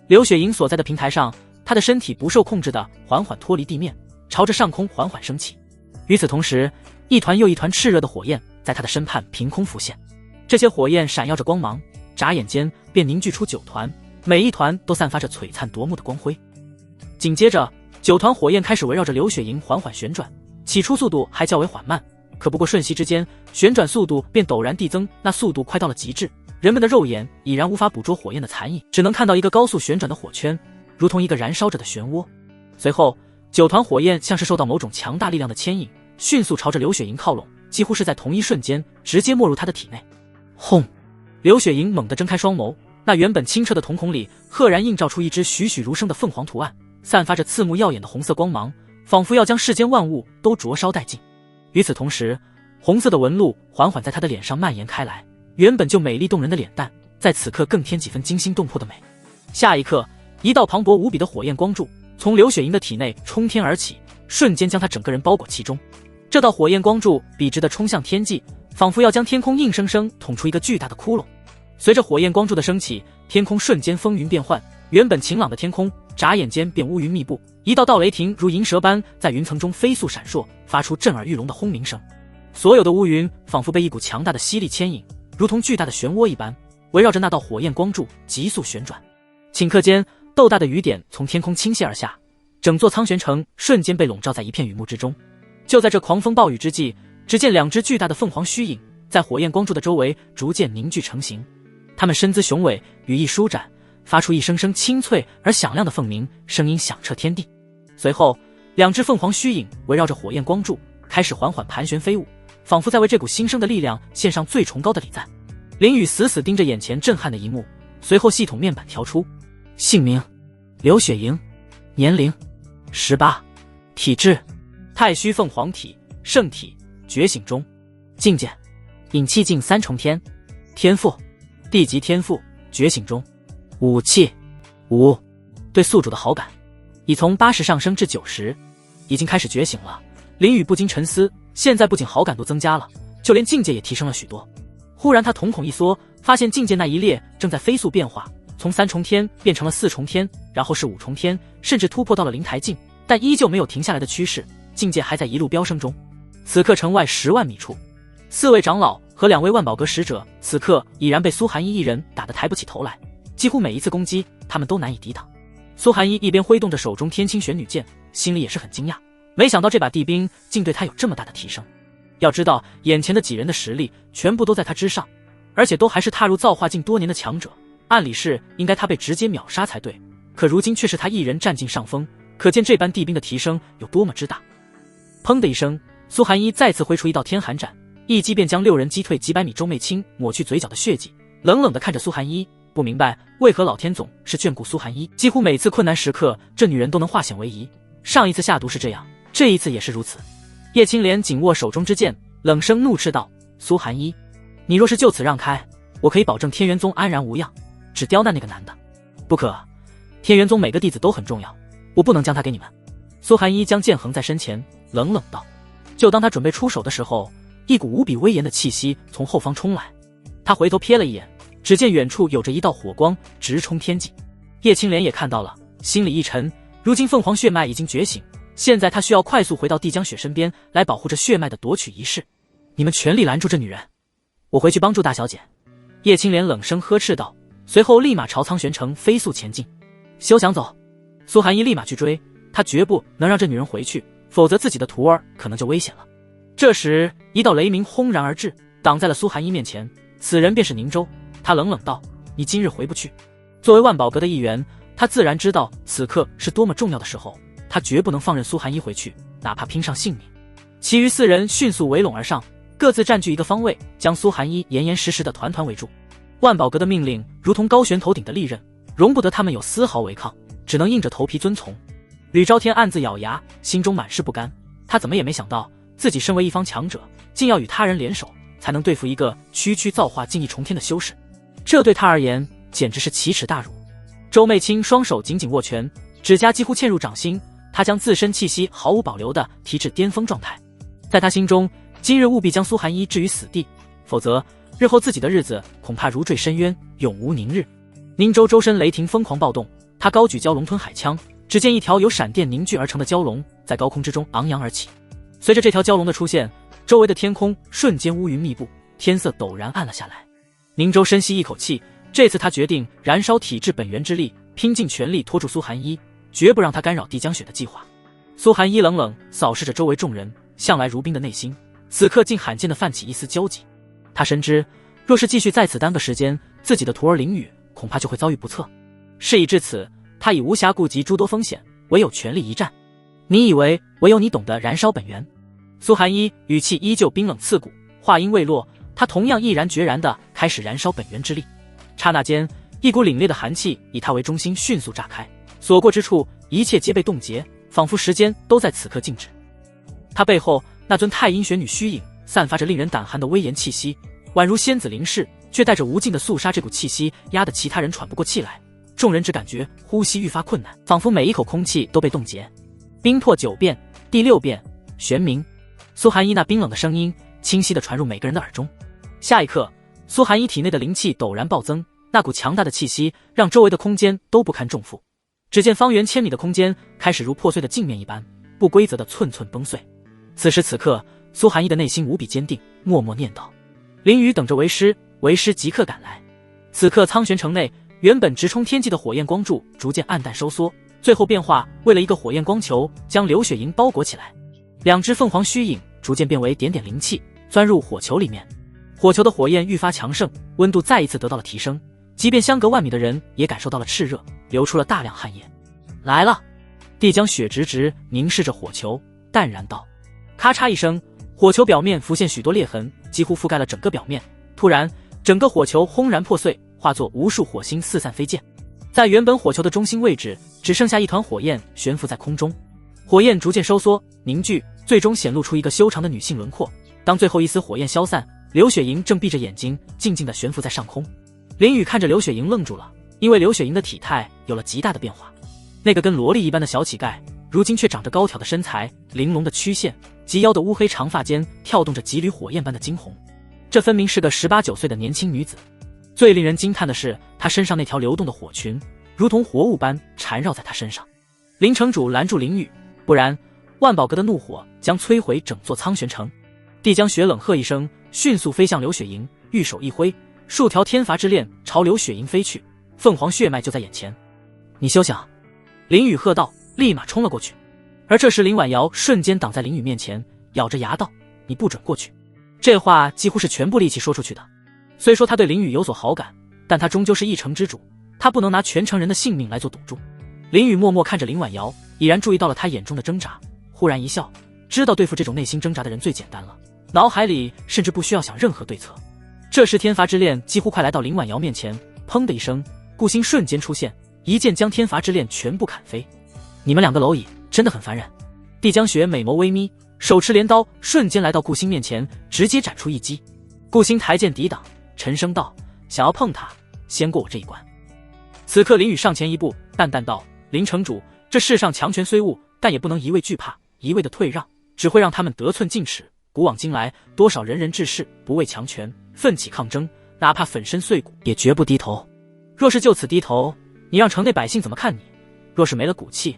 刘雪莹所在的平台上，她的身体不受控制的缓缓脱离地面，朝着上空缓缓升起。与此同时，一团又一团炽热的火焰在她的身畔凭空浮现，这些火焰闪耀着光芒，眨眼间便凝聚出9团，每一团都散发着璀璨夺目的光辉。紧接着，9团火焰开始围绕着刘雪莹缓缓旋转，起初速度还较为缓慢，可不过瞬息之间，旋转速度便陡然递增，那速度快到了极致，人们的肉眼已然无法捕捉火焰的残影，只能看到一个高速旋转的火圈，如同一个燃烧着的漩涡。随后，9团火焰像是受到某种强大力量的牵引，迅速朝着刘雪莹靠拢，几乎是在同一瞬间直接没入她的体内。轰！刘雪莹猛地睁开双眸，那原本清澈的瞳孔里赫然映照出一只栩栩如生的凤凰图案，散发着刺目耀眼的红色光芒，仿佛要将世间万物都灼烧殆尽。与此同时，红色的纹路缓缓在她的脸上蔓延开来，原本就美丽动人的脸蛋在此刻更添几分惊心动魄的美。下一刻，一道磅礴无比的火焰光柱从刘雪莹的体内冲天而起，瞬间将她整个人包裹其中。这道火焰光柱笔直地冲向天际，仿佛要将天空硬生生捅出一个巨大的窟窿。随着火焰光柱的升起，天空瞬间风云变幻，原本晴朗的天空眨眼间便乌云密布，一道道雷霆如银蛇般在云层中飞速闪烁，发出震耳欲聋的轰鸣声。所有的乌云仿佛被一股强大的吸力牵引，如同巨大的漩涡一般，围绕着那道火焰光柱急速旋转。顷刻间，豆大的雨点从天空倾泻而下，整座苍玄城瞬间被笼罩在一片雨幕之中。就在这狂风暴雨之际，只见2只巨大的凤凰虚影在火焰光柱的周围逐渐凝聚成型，它们身姿雄伟，羽翼舒展，发出一声声清脆而响亮的凤鸣，声音响彻天地。随后，2只凤凰虚影围绕着火焰光柱开始缓缓盘旋飞舞，仿佛在为这股新生的力量献上最崇高的礼赞。林雨死死盯着眼前震撼的一幕，随后系统面板调出：姓名刘雪莹，年龄18，体质太虚凤凰体，圣体，觉醒中，境界引气境3重天，天赋地级天赋，觉醒中，武器5，对宿主的好感已从80上升至90，已经开始觉醒了。林雨不禁沉思，现在不仅好感度增加了，就连境界也提升了许多。忽然他瞳孔一缩，发现境界那一列正在飞速变化，从3重天变成了4重天，然后是5重天，甚至突破到了灵台境，但依旧没有停下来的趋势，境界还在一路飙升中。此刻城外10万米处，4位长老和2位万宝阁使者此刻已然被苏寒衣一人打得抬不起头来，几乎每一次攻击他们都难以抵挡。苏寒衣一边挥动着手中天青玄女剑，心里也是很惊讶，没想到这把地兵竟对他有这么大的提升。要知道眼前的几人的实力全部都在他之上，而且都还是踏入造化境多年的强者，按理是应该他被直接秒杀才对，可如今却是他一人占尽上风，可见这般地兵的提升有多么之大。砰的一声，苏寒衣再次挥出一道天寒斩，一击便将6人击退几百米。周媚青抹去嘴角的血迹，冷冷地看着苏寒衣，不明白为何老天总是眷顾苏寒衣，几乎每次困难时刻这女人都能化险为夷。上一次下毒是这样，这一次也是如此。叶青莲紧握手中之剑，冷声怒斥道：苏寒衣，你若是就此让开，我可以保证天元宗安然无恙，只刁难那个男的。不可，天元宗每个弟子都很重要，我不能将他给你们。苏寒衣将剑横在身前，冷冷道。就当他准备出手的时候，一股无比威严的气息从后方冲来，他回头瞥了一眼，只见远处有着一道火光直冲天际。叶青莲也看到了，心里一沉，如今凤凰血脉已经觉醒，现在他需要快速回到帝江雪身边来保护着血脉的夺取仪式。你们全力拦住这女人，我回去帮助大小姐。叶青莲冷声呵斥道，随后立马朝苍玄城飞速前进。休想走！苏寒衣立马去追，他绝不能让这女人回去，否则自己的徒儿可能就危险了。这时一道雷鸣轰然而至，挡在了苏寒衣面前，此人便是宁州。他冷冷道，你今日回不去。作为万宝阁的一员，他自然知道此刻是多么重要的时候，他绝不能放任苏寒衣回去，哪怕拼上性命。其余4人迅速围拢而上，各自占据一个方位，将苏寒衣严严实实的团团围住。万宝阁的命令如同高悬头顶的利刃，容不得他们有丝毫违抗，只能硬着头皮遵从。吕昭天暗自咬牙，心中满是不甘，他怎么也没想到自己身为一方强者，竟要与他人联手才能对付一个区区造化境一重天的修士，这对他而言简直是奇耻大辱。周媚青双手紧紧握拳，指甲几乎嵌入掌心，他将自身气息毫无保留地提至巅峰状态。在他心中，今日务必将苏寒衣置于死地，否则日后自己的日子恐怕如坠深渊，永无宁日。宁州周身雷霆疯狂暴动，他高举蛟龙吞海枪，只见一条由闪电凝聚而成的蛟龙在高空之中昂扬而起。随着这条蛟龙的出现，周围的天空瞬间乌云密布，天色陡然暗了下来。宁州深吸一口气，这次他决定燃烧体质本源之力，拼尽全力拖住苏寒衣，绝不让他干扰帝江雪的计划。苏寒衣冷冷扫视着周围众人，向来如冰的内心此刻竟罕见地泛起一丝焦急。他深知，若是继续在此耽搁时间，自己的徒儿凌雨恐怕就会遭遇不测。事已至此，他已无暇顾及诸多风险，唯有全力一战。你以为唯有你懂得燃烧本源？苏寒衣语气依旧冰冷刺骨，话音未落，他同样毅然决然地开始燃烧本源之力。刹那间，一股凛冽的寒气以他为中心迅速炸开，所过之处一切皆被冻结，仿佛时间都在此刻静止。他背后那尊太阴玄女虚影散发着令人胆寒的威严气息，宛如仙子临世，却带着无尽的肃杀。这股气息压得其他人喘不过气来，众人只感觉呼吸愈发困难，仿佛每一口空气都被冻结。冰魄9变，第6变玄冥。苏寒衣那冰冷的声音清晰地传入每个人的耳中。下一刻，苏寒衣体内的灵气陡然暴增，那股强大的气息让周围的空间都不堪重负。只见方圆1000米的空间开始如破碎的镜面一般，不规则的寸寸崩碎。此时此刻，苏寒衣的内心无比坚定，默默念道：凌雨等着为师，为师即刻赶来。此刻苍玄城内原本直冲天际的火焰光柱逐渐暗淡收缩，最后变化为了一个火焰光球，将刘雪莹包裹起来。2只凤凰虚影逐渐变为点点灵气，钻入火球里面。火球的火焰愈发强盛，温度再一次得到了提升，即便相隔万米的人也感受到了炽热，流出了大量汗液。来了！帝江雪直直凝视着火球，淡然道。咔嚓一声，火球表面浮现许多裂痕，几乎覆盖了整个表面。突然，整个火球轰然破碎，化作无数火星四散飞溅。在原本火球的中心位置，只剩下一团火焰悬浮在空中。火焰逐渐收缩凝聚，最终显露出一个修长的女性轮廓。当最后一丝火焰消散，刘雪莹正闭着眼睛静静地悬浮在上空。林雨看着刘雪莹愣住了，因为刘雪莹的体态有了极大的变化。那个跟萝莉一般的小乞丐，如今却长着高挑的身材，玲珑的曲线，及腰的乌黑长发间跳动着几缕火焰般的惊鸿。这分明是个18、19岁的年轻女子。最令人惊叹的是，她身上那条流动的火裙，如同活物般缠绕在她身上。林城主拦住林雨，不然万宝阁的怒火将摧毁整座苍玄城。帝江雪冷喝一声，迅速飞向流雪营，玉手一挥，数条天罚之链朝流雪营飞去，凤凰血脉就在眼前。你休想！林雨喝道，立马冲了过去。而这时林婉瑶瞬间挡在林雨面前，咬着牙道：你不准过去。这话几乎是全部力气说出去的。虽说他对林雨有所好感，但他终究是一城之主，他不能拿全城人的性命来做赌注。林雨默默看着林婉瑶，已然注意到了他眼中的挣扎，忽然一笑，知道对付这种内心挣扎的人最简单了，脑海里甚至不需要想任何对策。这时天罚之链几乎快来到林婉瑶面前，砰的一声，顾星瞬间出现，一剑将天罚之链全部砍飞。你们两个蝼蚁真的很烦人。帝江雪美眸微眯，手持镰刀瞬间来到顾星面前，直接斩出一击。顾星抬剑抵挡，沉声道：想要碰他，先过我这一关。此刻林雨上前一步，淡淡道：林城主，这世上强权虽恶，但也不能一味惧怕，一味的退让，只会让他们得寸进尺。古往今来，多少仁人志士不畏强权，奋起抗争，哪怕粉身碎骨也绝不低头。若是就此低头，你让城内百姓怎么看你？若是没了骨气，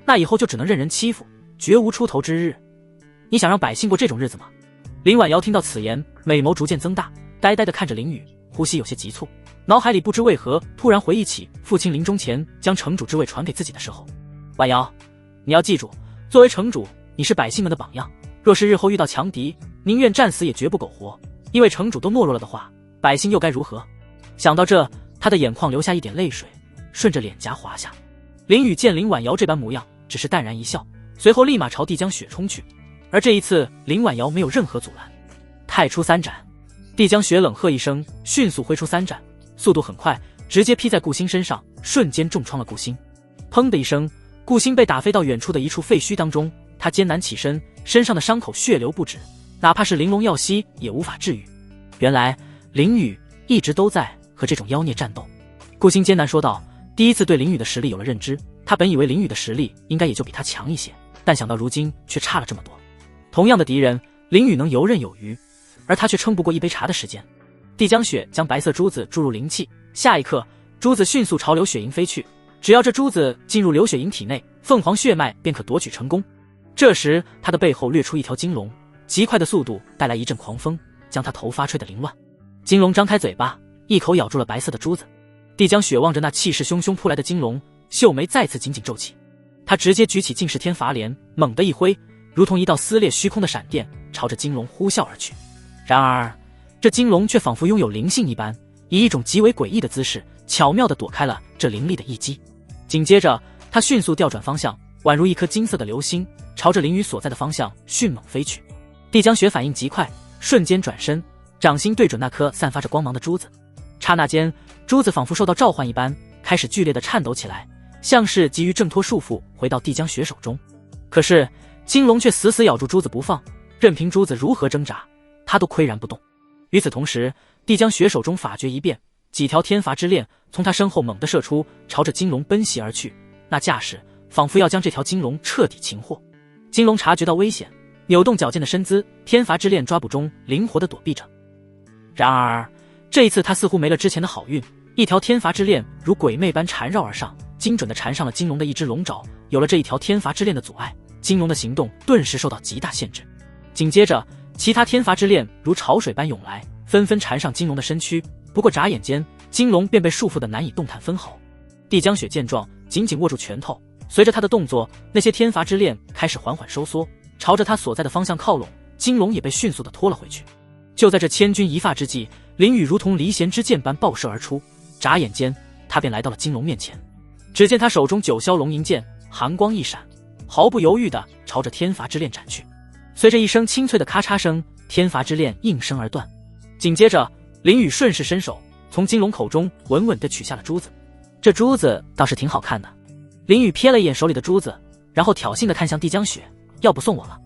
那以后就只能任人欺负，绝无出头之日。你想让百姓过这种日子吗？林婉瑶听到此言，美眸逐渐增大，呆呆地看着林雨，呼吸有些急促，脑海里不知为何突然回忆起父亲临终前将城主之位传给自己的时候。婉瑶，你要记住，作为城主，你是百姓们的榜样，若是日后遇到强敌，宁愿战死也绝不苟活，因为城主都懦弱了的话，百姓又该如何？想到这，他的眼眶流下一点泪水，顺着脸颊滑下。林雨见林婉瑶这般模样，只是淡然一笑，随后立马朝帝江雪冲去。而这一次林婉瑶没有任何阻拦，太初三斩。帝江雪冷喝一声，迅速挥出三斩，速度很快，直接劈在顾星身上，瞬间重创了顾星。砰的一声，顾星被打飞到远处的一处废墟当中，他艰难起身，身上的伤口血流不止，哪怕是玲珑药溪也无法治愈。原来林雨一直都在和这种妖孽战斗。顾星艰难说道，第一次对林雨的实力有了认知，他本以为林雨的实力应该也就比他强一些，但想到如今却差了这么多。同样的敌人，林雨能游刃有余，而他却撑不过一杯茶的时间。帝江雪将白色珠子注入灵气，下一刻珠子迅速朝流雪营飞去，只要这珠子进入流雪营体内，凤凰血脉便可夺取成功。这时他的背后掠出一条金龙，极快的速度带来一阵狂风，将他头发吹得凌乱。金龙张开嘴巴，一口咬住了白色的珠子。帝江雪望着那气势汹汹扑来的金龙，秀眉再次紧紧皱起，他直接举起尽释天罚镰，猛地一挥，如同一道撕裂虚空的闪电，朝着金龙呼啸而去。然而这金龙却仿佛拥有灵性一般，以一种极为诡异的姿势巧妙地躲开了这凌厉的一击。紧接着他迅速调转方向，宛如一颗金色的流星，朝着林雨所在的方向迅猛飞去。帝江雪反应极快，瞬间转身，掌心对准那颗散发着光芒的珠子。刹那间，珠子仿佛受到召唤一般，开始剧烈地颤抖起来，像是急于挣脱束缚回到帝江雪手中。可是金龙却死死咬住珠子不放，任凭珠子如何挣扎，他都岿然不动。与此同时，帝江雪手中法诀一变，几条天罚之链从他身后猛地射出，朝着金龙奔袭而去，那架势仿佛要将这条金龙彻底擒获。金龙察觉到危险，扭动矫健的身姿，天罚之链抓捕中灵活地躲避着。然而这一次他似乎没了之前的好运，一条天罚之链如鬼魅般缠绕而上，精准地缠上了金龙的一只龙爪。有了这一条天罚之链的阻碍，金龙的行动顿时受到极大限制。紧接着其他天罚之链如潮水般涌来，纷纷缠上金龙的身躯，不过眨眼间金龙便被束缚得难以动弹分毫。帝江雪见状紧紧握住拳头，随着他的动作，那些天罚之链开始缓缓收缩，朝着他所在的方向靠拢，金龙也被迅速地拖了回去。就在这千钧一发之际，林雨如同离弦之箭般爆射而出，眨眼间他便来到了金龙面前。只见他手中九霄龙吟剑寒光一闪，毫不犹豫地朝着天罚之链斩去。随着一声清脆的咔嚓声，天罚之链应声而断。紧接着林雨顺势伸手从金龙口中稳稳地取下了珠子。这珠子倒是挺好看的。林雨瞥了一眼手里的珠子，然后挑衅地看向帝江雪，要不送我了？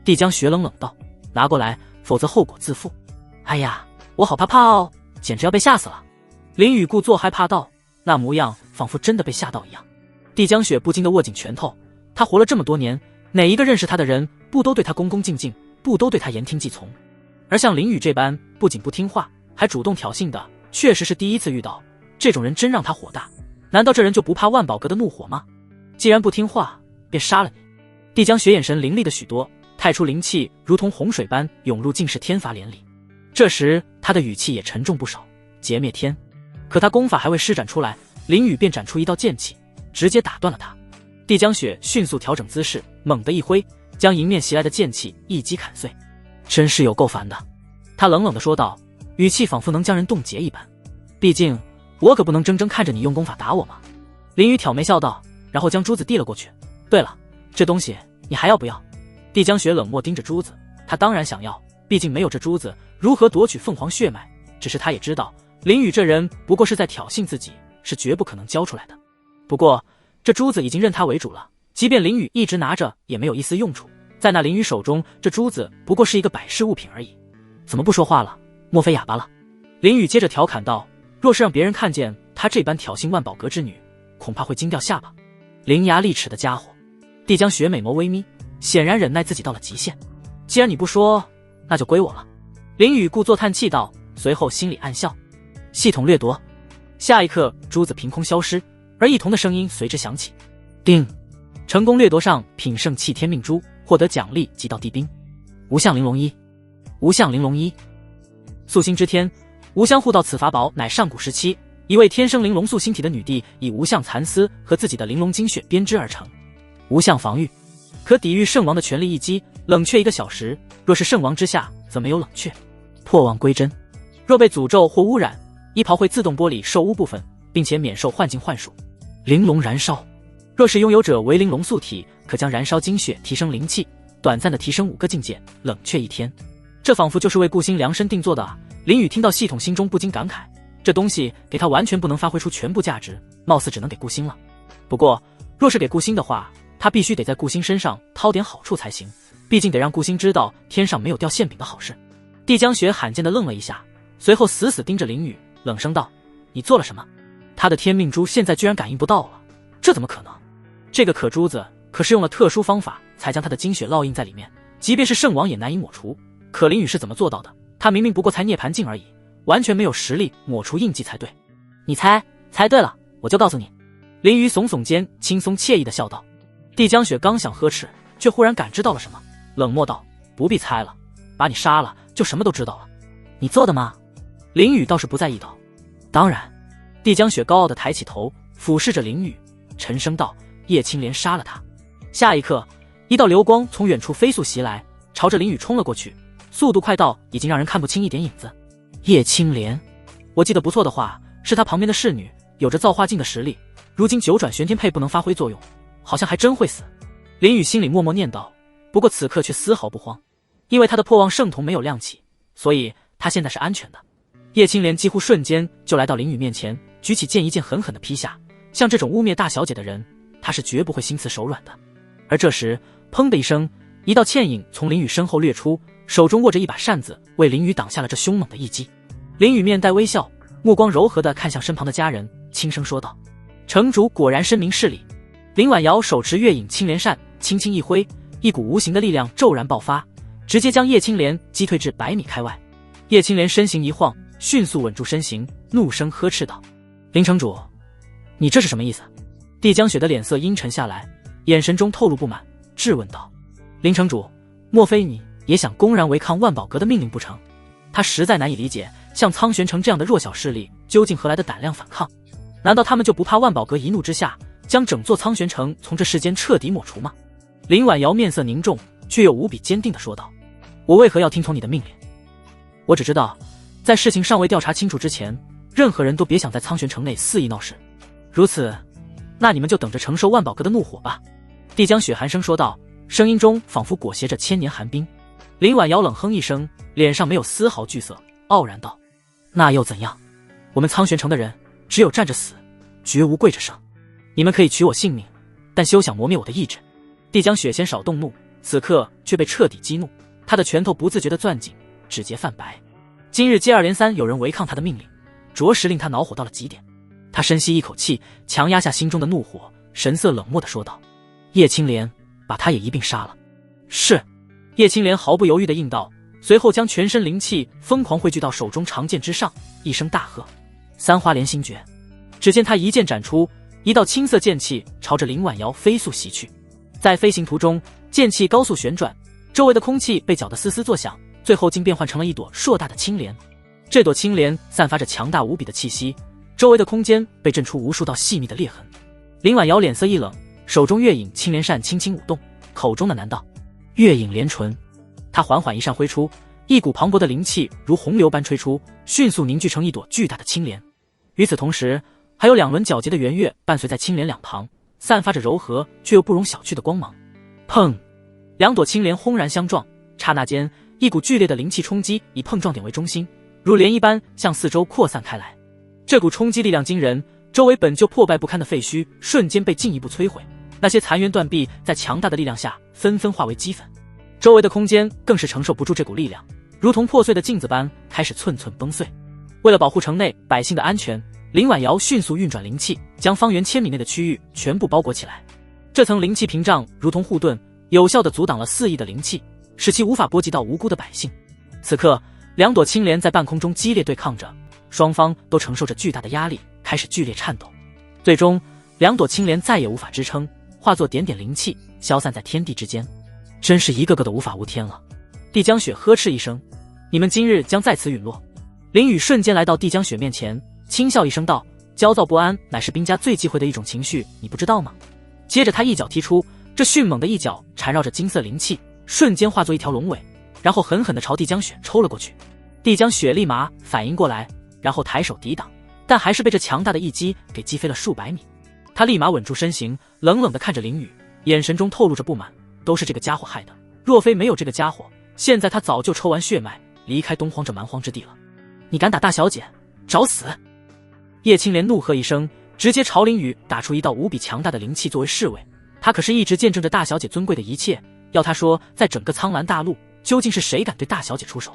帝江雪冷冷道，拿过来，否则后果自负。哎呀，我好怕怕哦，简直要被吓死了。林雨故作害怕道，那模样仿佛真的被吓到一样。帝江雪不禁地握紧拳头，他活了这么多年，哪一个认识他的人不都对他恭恭敬敬，不都对他言听计从？而像林雨这般不仅不听话，还主动挑衅的，确实是第一次遇到。这种人真让他火大，难道这人就不怕万宝阁的怒火吗？既然不听话，便杀了你。帝江雪眼神凌厉的许多，太初灵气如同洪水般涌入尽释天罚镰里。这时他的语气也沉重不少，劫灭天。可他功法还未施展出来，林雨便展出一道剑气，直接打断了他。帝江雪迅速调整姿势，猛地一挥，将迎面袭来的剑气一击砍碎。真是有够烦的，他冷冷地说道，语气仿佛能将人冻结一般。毕竟我可不能怔怔看着你用功法打我嘛。林雨挑眉笑道，然后将珠子递了过去。对了，这东西你还要不要？帝江雪冷漠盯着珠子，他当然想要，毕竟没有这珠子，如何夺取凤凰血脉？只是他也知道，林雨这人不过是在挑衅自己，是绝不可能交出来的。不过这珠子已经认他为主了，即便林雨一直拿着也没有一丝用处，在那林雨手中，这珠子不过是一个摆饰物品而已。怎么不说话了？莫非哑巴了？林雨接着调侃道，若是让别人看见他这般挑衅万宝阁之女，恐怕会惊掉下巴。伶牙俐齿的家伙。帝江雪美眸微眯，显然忍耐自己到了极限。既然你不说，那就归我了。林雨故作叹气道，随后心里暗笑。系统掠夺。下一刻，珠子凭空消失，而异瞳的声音随之响起。叮！成功掠夺上品圣器天命珠，获得奖励几道地兵。无相玲珑衣。无相玲珑衣。素心之天，无相护道此法宝乃上古时期一位天生玲珑素心体的女帝以无相蚕丝和自己的玲珑精血编织而成。无相防御，可抵御圣王的全力一击，冷却1个小时。若是圣王之下，则没有冷却。破妄归真，若被诅咒或污染，衣袍会自动剥离受污部分，并且免受幻境幻术。玲珑燃烧，若是拥有者为玲珑素体，可将燃烧精血提升灵气，短暂的提升5个境界，冷却1天。这仿佛就是为顾星量身定做的啊！林雨听到系统，心中不禁感慨，这东西给他完全不能发挥出全部价值，貌似只能给顾星了。不过若是给顾星的话，他必须得在顾星身上掏点好处才行，毕竟得让顾星知道天上没有掉馅饼的好事。帝江雪罕见的愣了一下，随后死死盯着林雨，冷声道，你做了什么？他的天命珠现在居然感应不到了，这怎么可能？这个可珠子可是用了特殊方法才将他的精血烙印在里面，即便是圣王也难以抹除。可林雨是怎么做到的？他明明不过才涅槃境而已，完全没有实力抹除印记才对。你猜对了，我就告诉你。林雨耸耸肩，轻松惬意的笑道。帝江雪刚想呵斥，却忽然感知到了什么，冷漠道，不必猜了，把你杀了就什么都知道了。你做的吗？林雨倒是不在意道，当然。帝江雪高傲的抬起头，俯视着林雨，沉声道，叶青莲杀了他。下一刻，一道流光从远处飞速袭来，朝着林雨冲了过去，速度快到已经让人看不清一点影子。叶青莲，我记得不错的话，是他旁边的侍女，有着造化境的实力，如今九转玄天佩不能发挥作用，好像还真会死。林雨心里默默念道，不过此刻却丝毫不慌，因为他的破妄圣瞳没有亮起，所以他现在是安全的。叶青莲几乎瞬间就来到林雨面前，举起剑一剑狠狠地劈下。像这种污蔑大小姐的人，他是绝不会心慈手软的。而这时，砰的一声，一道倩影从林雨身后掠出，手中握着一把扇子，为林雨挡下了这凶猛的一击。林雨面带微笑，目光柔和地看向身旁的家人，轻声说道，城主果然深明事理。林婉瑶手持月影青莲扇，轻轻一挥，一股无形的力量骤然爆发，直接将叶青莲击退至100米开外。叶青莲身形一晃，迅速稳住身形，怒声呵斥道，林城主，你这是什么意思？帝江雪的脸色阴沉下来，眼神中透露不满，质问道，林城主，莫非你也想公然违抗万宝阁的命令不成？他实在难以理解，像苍玄城这样的弱小势力究竟何来的胆量反抗？难道他们就不怕万宝阁一怒之下将整座苍玄城从这世间彻底抹除吗？林婉瑶面色凝重，却又无比坚定地说道，我为何要听从你的命令？我只知道，在事情尚未调查清楚之前，任何人都别想在苍玄城内肆意闹事。如此，那你们就等着承受万宝阁的怒火吧。帝江雪寒声说道，声音中仿佛裹挟着千年寒冰。林婉瑶冷哼一声，脸上没有丝毫惧色，傲然道，那又怎样？我们苍玄城的人只有站着死，绝无跪着生。你们可以取我性命，但休想磨灭我的意志。帝江雪先少动怒，此刻却被彻底激怒，他的拳头不自觉地攥紧，指节泛白。今日接二连三有人违抗他的命令，着实令他恼火到了极点。他深吸一口气，强压下心中的怒火，神色冷漠地说道，叶青莲，把他也一并杀了。是。叶青莲毫不犹豫地应道，随后将全身灵气疯狂汇聚到手中长剑之上，一声大喝，三花连心诀。只见他一剑斩出，一道青色剑气朝着林婉瑶飞速袭去。在飞行途中，剑气高速旋转，周围的空气被搅得嘶嘶作响，最后竟变换成了一朵硕大的青莲。这朵青莲散发着强大无比的气息，周围的空间被震出无数道细密的裂痕。林婉瑶脸色一冷，手中月影青莲扇轻轻舞动，口中喃喃道：“月影连唇。”她缓缓一扇挥出，一股磅礴的灵气如洪流般吹出，迅速凝聚成一朵巨大的青莲。与此同时，还有2轮皎洁的圆月伴随在青莲两旁，散发着柔和却又不容小觑的光芒。砰！2朵青莲轰然相撞，刹那间，一股剧烈的灵气冲击以碰撞点为中心，如涟漪般向四周扩散开来。这股冲击力量惊人，周围本就破败不堪的废墟瞬间被进一步摧毁，那些残垣断壁在强大的力量下纷纷化为齑粉，周围的空间更是承受不住这股力量，如同破碎的镜子般开始寸寸崩碎。为了保护城内百姓的安全，林婉瑶迅速运转灵气，将方圆1000米内的区域全部包裹起来。这层灵气屏障如同护盾，有效地阻挡了4亿的灵气，使其无法波及到无辜的百姓。此刻2朵青莲在半空中激烈对抗着，双方都承受着巨大的压力，开始剧烈颤抖。最终2朵青莲再也无法支撑，化作点点灵气消散在天地之间。真是一个个的无法无天了。帝江雪呵斥一声：“你们今日将在此陨落。”林雨瞬间来到帝江雪面前，轻笑一声道：“焦躁不安乃是兵家最忌讳的一种情绪，你不知道吗？”接着他一脚踢出，这迅猛的一脚缠绕着金色灵气，瞬间化作一条龙尾，然后狠狠地朝帝江雪抽了过去。帝江雪立马反应过来，然后抬手抵挡，但还是被这强大的一击给击飞了数百米。他立马稳住身形，冷冷地看着林雨，眼神中透露着不满：“都是这个家伙害的，若非没有这个家伙，现在他早就抽完血脉，离开东荒这蛮荒之地了。你敢打大小姐，找死！”叶青莲怒喝一声，直接朝林雨打出一道无比强大的灵气作为侍卫。他可是一直见证着大小姐尊贵的一切，要他说，在整个苍兰大陆，究竟是谁敢对大小姐出手？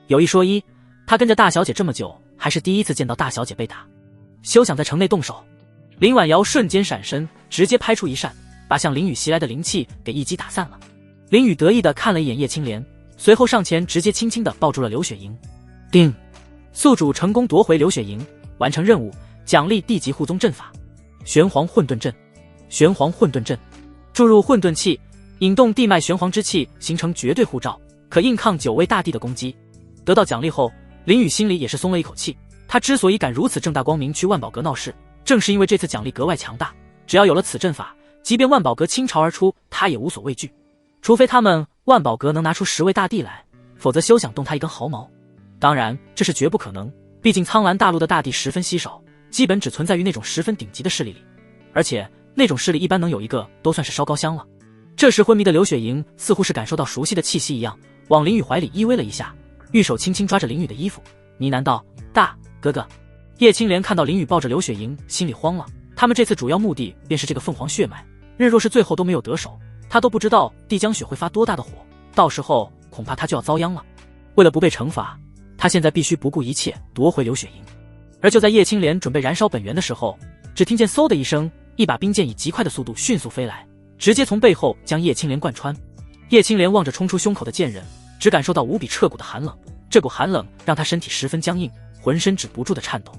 有一说一，他跟着大小姐这么久，还是第一次见到大小姐被打。休想在城内动手！林婉瑶瞬间闪身，直接拍出一扇，把向林雨袭来的灵气给一击打散了。林雨得意地看了一眼叶青莲，随后上前直接轻轻地抱住了刘雪莹。叮！宿主成功夺回刘雪莹，完成任务，奖励地级护宗阵法玄黄混沌阵。玄黄混沌阵注入混沌气，引动地脉玄黄之气，形成绝对护罩，可硬抗9位大帝的攻击。得到奖励后，林雨心里也是松了一口气。他之所以敢如此正大光明去万宝阁闹事，正是因为这次奖励格外强大。只要有了此阵法，即便万宝阁倾巢而出，他也无所畏惧。除非他们万宝阁能拿出10位大帝来，否则休想动他一根毫毛。当然这是绝不可能，毕竟苍兰大陆的大帝十分稀少，基本只存在于那种十分顶级的势力里，而且那种势力一般能有一个都算是烧高香了。这时昏迷的刘雪莹似乎是感受到熟悉的气息一样，往林雨怀里依偎了一下，玉手轻轻抓着林雨的衣服，呢喃道：“大哥哥。”叶青莲看到林雨抱着刘雪莹，心里慌了。他们这次主要目的便是这个凤凰血脉，任若是最后都没有得手，他都不知道帝江雪会发多大的火，到时候恐怕他就要遭殃了。为了不被惩罚，他现在必须不顾一切夺回刘雪莹。而就在叶青莲准备燃烧本源的时候，只听见嗖的一声，一把冰剑以极快的速度迅速飞来，直接从背后将叶青莲贯穿。叶青莲望着冲出胸口的剑刃，只感受到无比彻骨的寒冷，这股寒冷让他身体十分僵硬，浑身止不住的颤抖。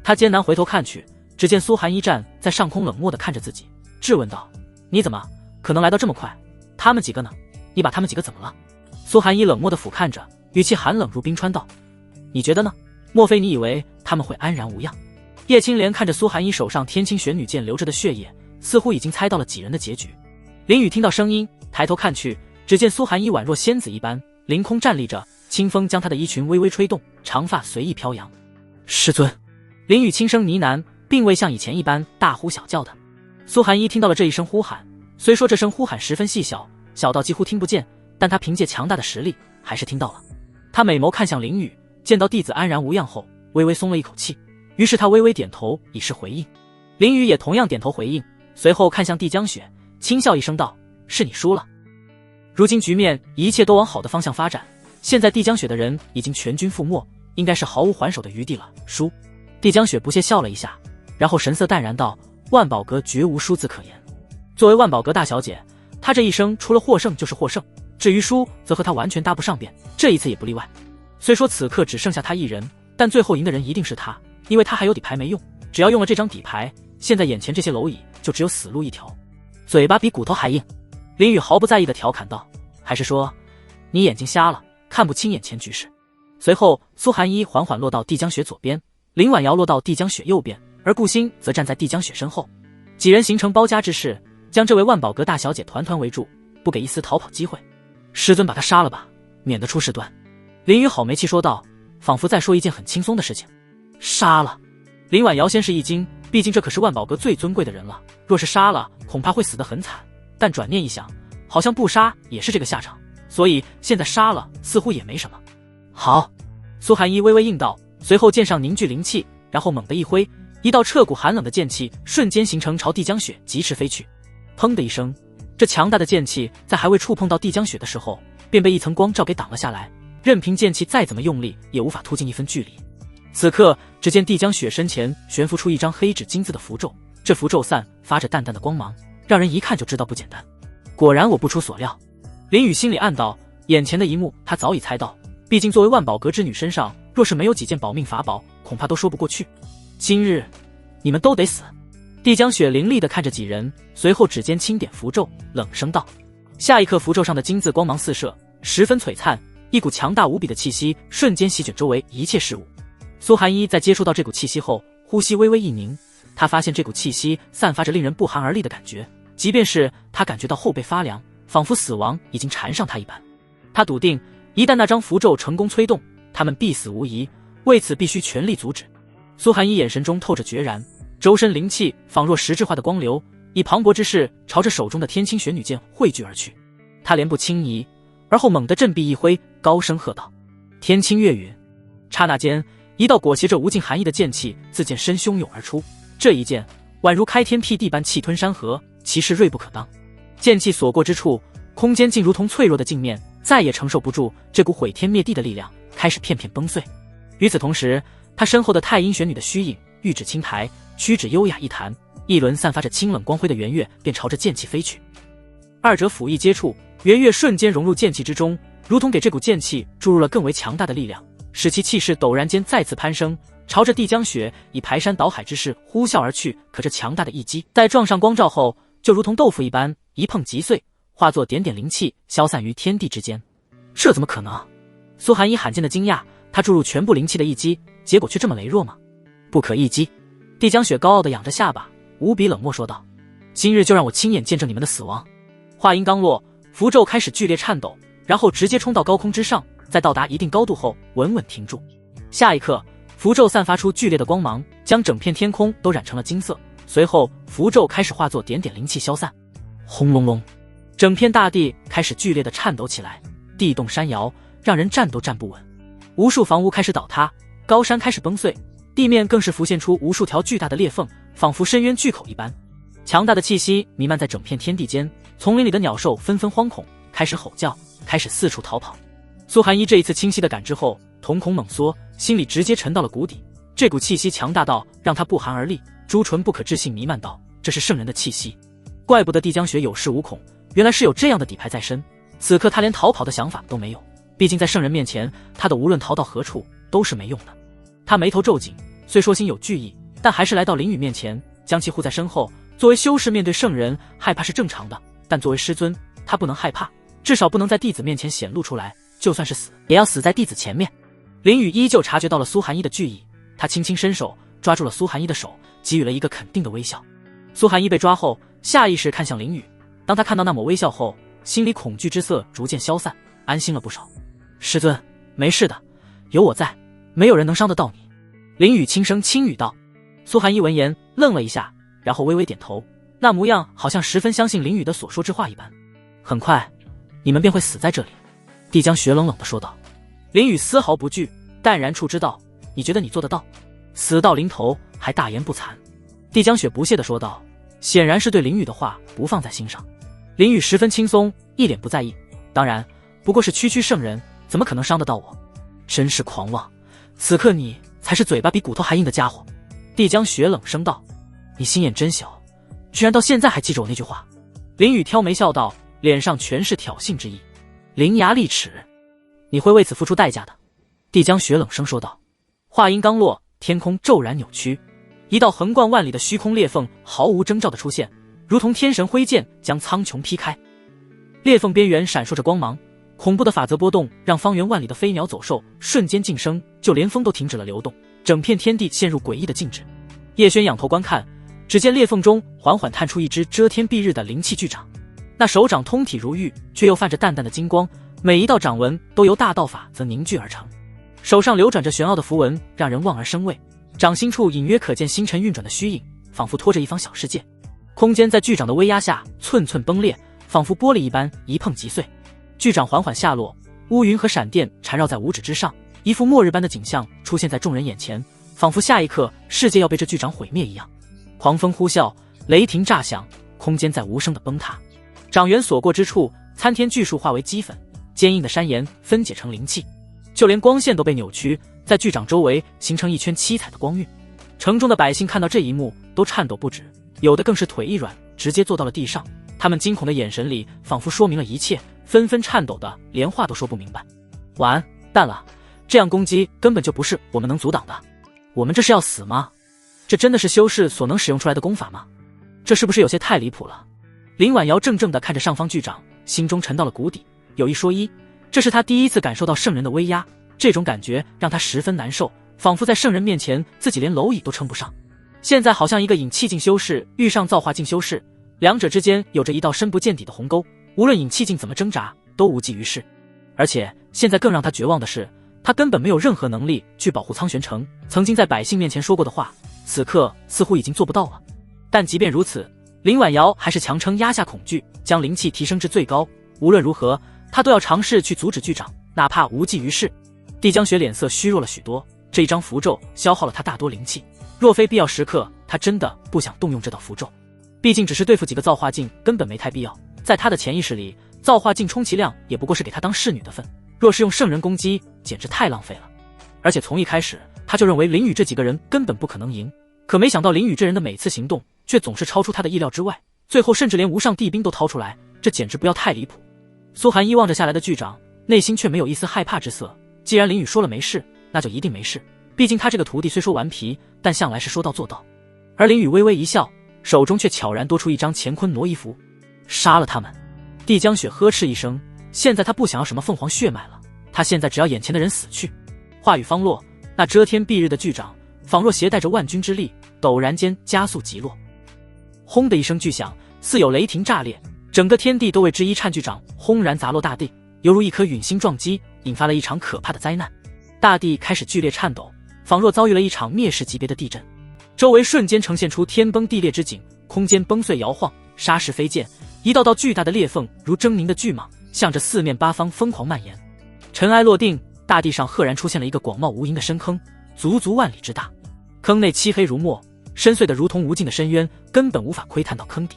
他艰难回头看去，只见苏寒一站在上空冷漠地看着自己，质问道：“你怎么可能来到这么快？他们几个呢？你把他们几个怎么了？”苏寒一冷漠地俯瞰着，语气寒冷如冰川道：“你觉得呢？莫非你以为他们会安然无恙？”叶青莲看着苏寒一手上天青玄女剑流着的血液，似乎已经猜到了几人的结局。林雨听到声音，抬头看去，只见苏寒一宛若仙子一般凌空站立着，清风将她的衣裙微微吹动，长发随意飘扬。“师尊！”林雨轻声呢喃，并未像以前一般大呼小叫的。苏寒一听到了这一声呼喊，虽说这声呼喊十分细小，小到几乎听不见，但他凭借强大的实力还是听到了。他美眸看向林雨，见到弟子安然无恙后，微微松了一口气，于是他微微点头以示回应。林雨也同样点头回应，随后看向帝江雪，轻笑一声道：“是你输了。”如今局面一切都往好的方向发展，现在帝江雪的人已经全军覆没，应该是毫无还手的余地了。输。帝江雪不屑笑了一下，然后神色淡然道：“万宝阁绝无输字可言。作为万宝阁大小姐，她这一生除了获胜就是获胜，至于输则和她完全搭不上边，这一次也不例外。虽说此刻只剩下她一人，但最后赢的人一定是她，因为她还有底牌没用，只要用了这张底牌，现在眼前这些蝼蚁就只有死路一条。”嘴巴比骨头还硬。林雨毫不在意地调侃道：“还是说你眼睛瞎了？看不清眼前局势。随后，苏寒一缓缓落到帝江雪左边，林婉瑶落到帝江雪右边，而顾欣则站在帝江雪身后。几人形成包夹之势，将这位万宝阁大小姐团团围住，不给一丝逃跑机会。师尊把她杀了吧，免得出事端。林雨好没气说道，仿佛在说一件很轻松的事情。杀了？林婉瑶先是一惊，毕竟这可是万宝阁最尊贵的人了，若是杀了，恐怕会死得很惨。但转念一想，好像不杀也是这个下场，所以现在杀了似乎也没什么。好，苏寒一微微应道，随后剑上凝聚灵气，然后猛地一挥，一道彻骨寒冷的剑气瞬间形成，朝帝江雪疾驰飞去。砰的一声，这强大的剑气在还未触碰到帝江雪的时候，便被一层光罩给挡了下来，任凭剑气再怎么用力，也无法突进一分距离。此刻，只见帝江雪身前悬浮出一张黑纸金字的符咒，这符咒散发着淡淡的光芒，让人一看就知道不简单。果然我不出所料，林雨心里暗道，眼前的一幕他早已猜到，毕竟作为万宝阁之女，身上若是没有几件保命法宝，恐怕都说不过去。今日你们都得死。帝江雪凌厉地看着几人，随后指尖轻点符咒，冷声道。下一刻，符咒上的金字光芒四射，十分璀璨，一股强大无比的气息瞬间席卷周围一切事物。苏寒一在接触到这股气息后，呼吸微微一凝，他发现这股气息散发着令人不寒而栗的感觉，即便是他感觉到后背发凉，仿佛死亡已经缠上他一般。他笃定，一旦那张符咒成功催动，他们必死无疑，为此必须全力阻止。苏寒一眼神中透着决然，周身灵气仿若实质化的光流，以磅礴之势朝着手中的天青玄女剑汇聚而去。他莲步轻移，而后猛地振臂一挥，高声喝道：天青月陨！刹那间，一道裹挟着无尽寒意的剑气自剑身汹涌而出，这一剑宛如开天辟地般气吞山河，其势锐不可当。剑气所过之处，空间竟如同脆弱的镜面，再也承受不住这股毁天灭地的力量，开始片片崩碎。与此同时，他身后的太阴玄女的虚影玉指轻抬，屈指优雅一弹，一轮散发着清冷光辉的圆月便朝着剑气飞去。二者甫一接触，圆月瞬间融入剑气之中，如同给这股剑气注入了更为强大的力量，使其气势陡然间再次攀升，朝着帝江雪以排山倒海之势呼啸而去。可这强大的一击在撞上光罩后，就如同豆腐一般一碰即碎，化作点点灵气消散于天地之间。这怎么可能？苏寒一罕见的惊讶，他注入全部灵气的一击，结果却这么羸弱吗？不可一击！帝江雪高傲地仰着下巴，无比冷漠说道：今日就让我亲眼见证你们的死亡。话音刚落，符咒开始剧烈颤抖，然后直接冲到高空之上，在到达一定高度后稳稳停住。下一刻，符咒散发出剧烈的光芒，将整片天空都染成了金色，随后符咒开始化作点点灵气消散。轰隆隆，整片大地开始剧烈的颤抖起来，地动山摇，让人站都站不稳。无数房屋开始倒塌，高山开始崩碎，地面更是浮现出无数条巨大的裂缝，仿佛深渊巨口一般。强大的气息弥漫在整片天地间，丛林里的鸟兽纷纷惶恐，开始吼叫，开始四处逃跑。苏寒一这一次清晰的感知后，瞳孔猛缩，心里直接沉到了谷底。这股气息强大到让他不寒而栗，朱唇不可置信弥漫道：这是圣人的气息。怪不得帝江雪有恃无恐，原来是有这样的底牌在身。此刻他连逃跑的想法都没有，毕竟在圣人面前，他的无论逃到何处都是没用的。他眉头皱紧，虽说心有惧意，但还是来到林雨面前，将其护在身后。作为修士面对圣人，害怕是正常的，但作为师尊，他不能害怕，至少不能在弟子面前显露出来，就算是死，也要死在弟子前面。林雨依旧察觉到了苏寒一的惧意，他轻轻伸手抓住了苏寒一的手，给予了一个肯定的微笑。苏寒一被抓后，下意识看向林雨，当他看到那抹微笑后，心里恐惧之色逐渐消散，安心了不少。师尊，没事的，有我在，没有人能伤得到你。林雨轻声轻语道。苏寒一闻言愣了一下，然后微微点头，那模样好像十分相信林雨的所说之话一般。很快，你们便会死在这里。帝江雪冷冷地说道。林雨丝毫不惧，淡然处之道：你觉得你做得到？死到临头还大言不惭。帝江雪不屑地说道，显然是对林雨的话不放在心上。林雨十分轻松，一脸不在意，当然，不过是区区圣人，怎么可能伤得到我？真是狂妄！此刻你才是嘴巴比骨头还硬的家伙。帝江雪冷声道：你心眼真小，居然到现在还记着我那句话。林雨挑眉笑道，脸上全是挑衅之意。伶牙俐齿，你会为此付出代价的。帝江雪冷声说道。话音刚落，天空骤然扭曲，一道横贯万里的虚空裂缝毫无征兆的出现，如同天神挥剑将苍穹劈开。裂缝边缘闪烁着光芒，恐怖的法则波动让方圆万里的飞鸟走兽瞬间晋升，就连风都停止了流动，整片天地陷入诡异的静止。叶轩仰头观看，只见裂缝中缓缓探出一只遮天蔽日的灵气巨掌，那手掌通体如玉，却又泛着淡淡的金光，每一道掌纹都由大道法则凝聚而成。手上流转着玄奥的符文，让人望而生畏。掌心处隐约可见星辰运转的虚影，仿佛拖着一方小世界。空间在巨掌的威压下寸寸崩裂，仿佛玻璃一般一碰即碎。巨掌缓缓下落，乌云和闪电缠绕在五指之上，一副末日般的景象出现在众人眼前，仿佛下一刻世界要被这巨掌毁灭一样。狂风呼啸，雷霆炸响，空间在无声的崩塌。掌缘所过之处，参天巨树化为齑粉，坚硬的山岩分解成灵气，就连光线都被扭曲，在巨掌周围形成一圈七彩的光晕。城中的百姓看到这一幕都颤抖不止，有的更是腿一软，直接坐到了地上。他们惊恐的眼神里仿佛说明了一切，纷纷颤抖的连话都说不明白。完蛋了，这样攻击根本就不是我们能阻挡的。我们这是要死吗？这真的是修士所能使用出来的功法吗？这是不是有些太离谱了？林婉瑶怔怔地看着上方巨掌，心中沉到了谷底。有一说一，这是他第一次感受到圣人的威压，这种感觉让他十分难受，仿佛在圣人面前自己连蝼蚁都称不上。现在好像一个引气境修士遇上造化境修士，两者之间有着一道深不见底的鸿沟，无论引气境怎么挣扎都无济于事。而且现在更让他绝望的是，他根本没有任何能力去保护苍玄城，曾经在百姓面前说过的话，此刻似乎已经做不到了。但即便如此，林婉瑶还是强撑压下恐惧，将灵气提升至最高。无论如何，他都要尝试去阻止巨掌，哪怕无济于事。帝江雪脸色虚弱了许多，这一张符咒消耗了他大多灵气，若非必要时刻，他真的不想动用这道符咒。毕竟只是对付几个造化境，根本没太必要。在他的潜意识里，造化境充其量也不过是给他当侍女的份，若是用圣人攻击，简直太浪费了。而且从一开始，他就认为林宇这几个人根本不可能赢，可没想到林宇这人的每次行动却总是超出他的意料之外，最后甚至连无上帝兵都掏出来，这简直不要太离谱。苏寒依望着下来的巨掌，内心却没有一丝害怕之色。既然林宇说了没事，那就一定没事，毕竟他这个徒弟虽说顽皮，但向来是说到做到。而林宇微微一笑，手中却悄然多出一张乾坤挪移符。杀了他们！帝江雪呵斥一声，现在他不想要什么凤凰血脉了，他现在只要眼前的人死去。话语方落，那遮天蔽日的巨掌仿若携带着万钧之力，陡然间加速急落。轰的一声巨响，似有雷霆炸裂，整个天地都为之一颤，巨掌轰然砸落大地，犹如一颗陨星撞击，引发了一场可怕的灾难。大地开始剧烈颤抖，仿若遭遇了一场灭世级别的地震，周围瞬间呈现出天崩地裂之景，空间崩碎摇晃，沙石飞溅，一道道巨大的裂缝如狰狞的巨蟒，向着四面八方疯狂蔓延。尘埃落定，大地上赫然出现了一个广袤无垠的深坑，足足万里之大。坑内漆黑如墨，深邃的如同无尽的深渊，根本无法窥探到坑底。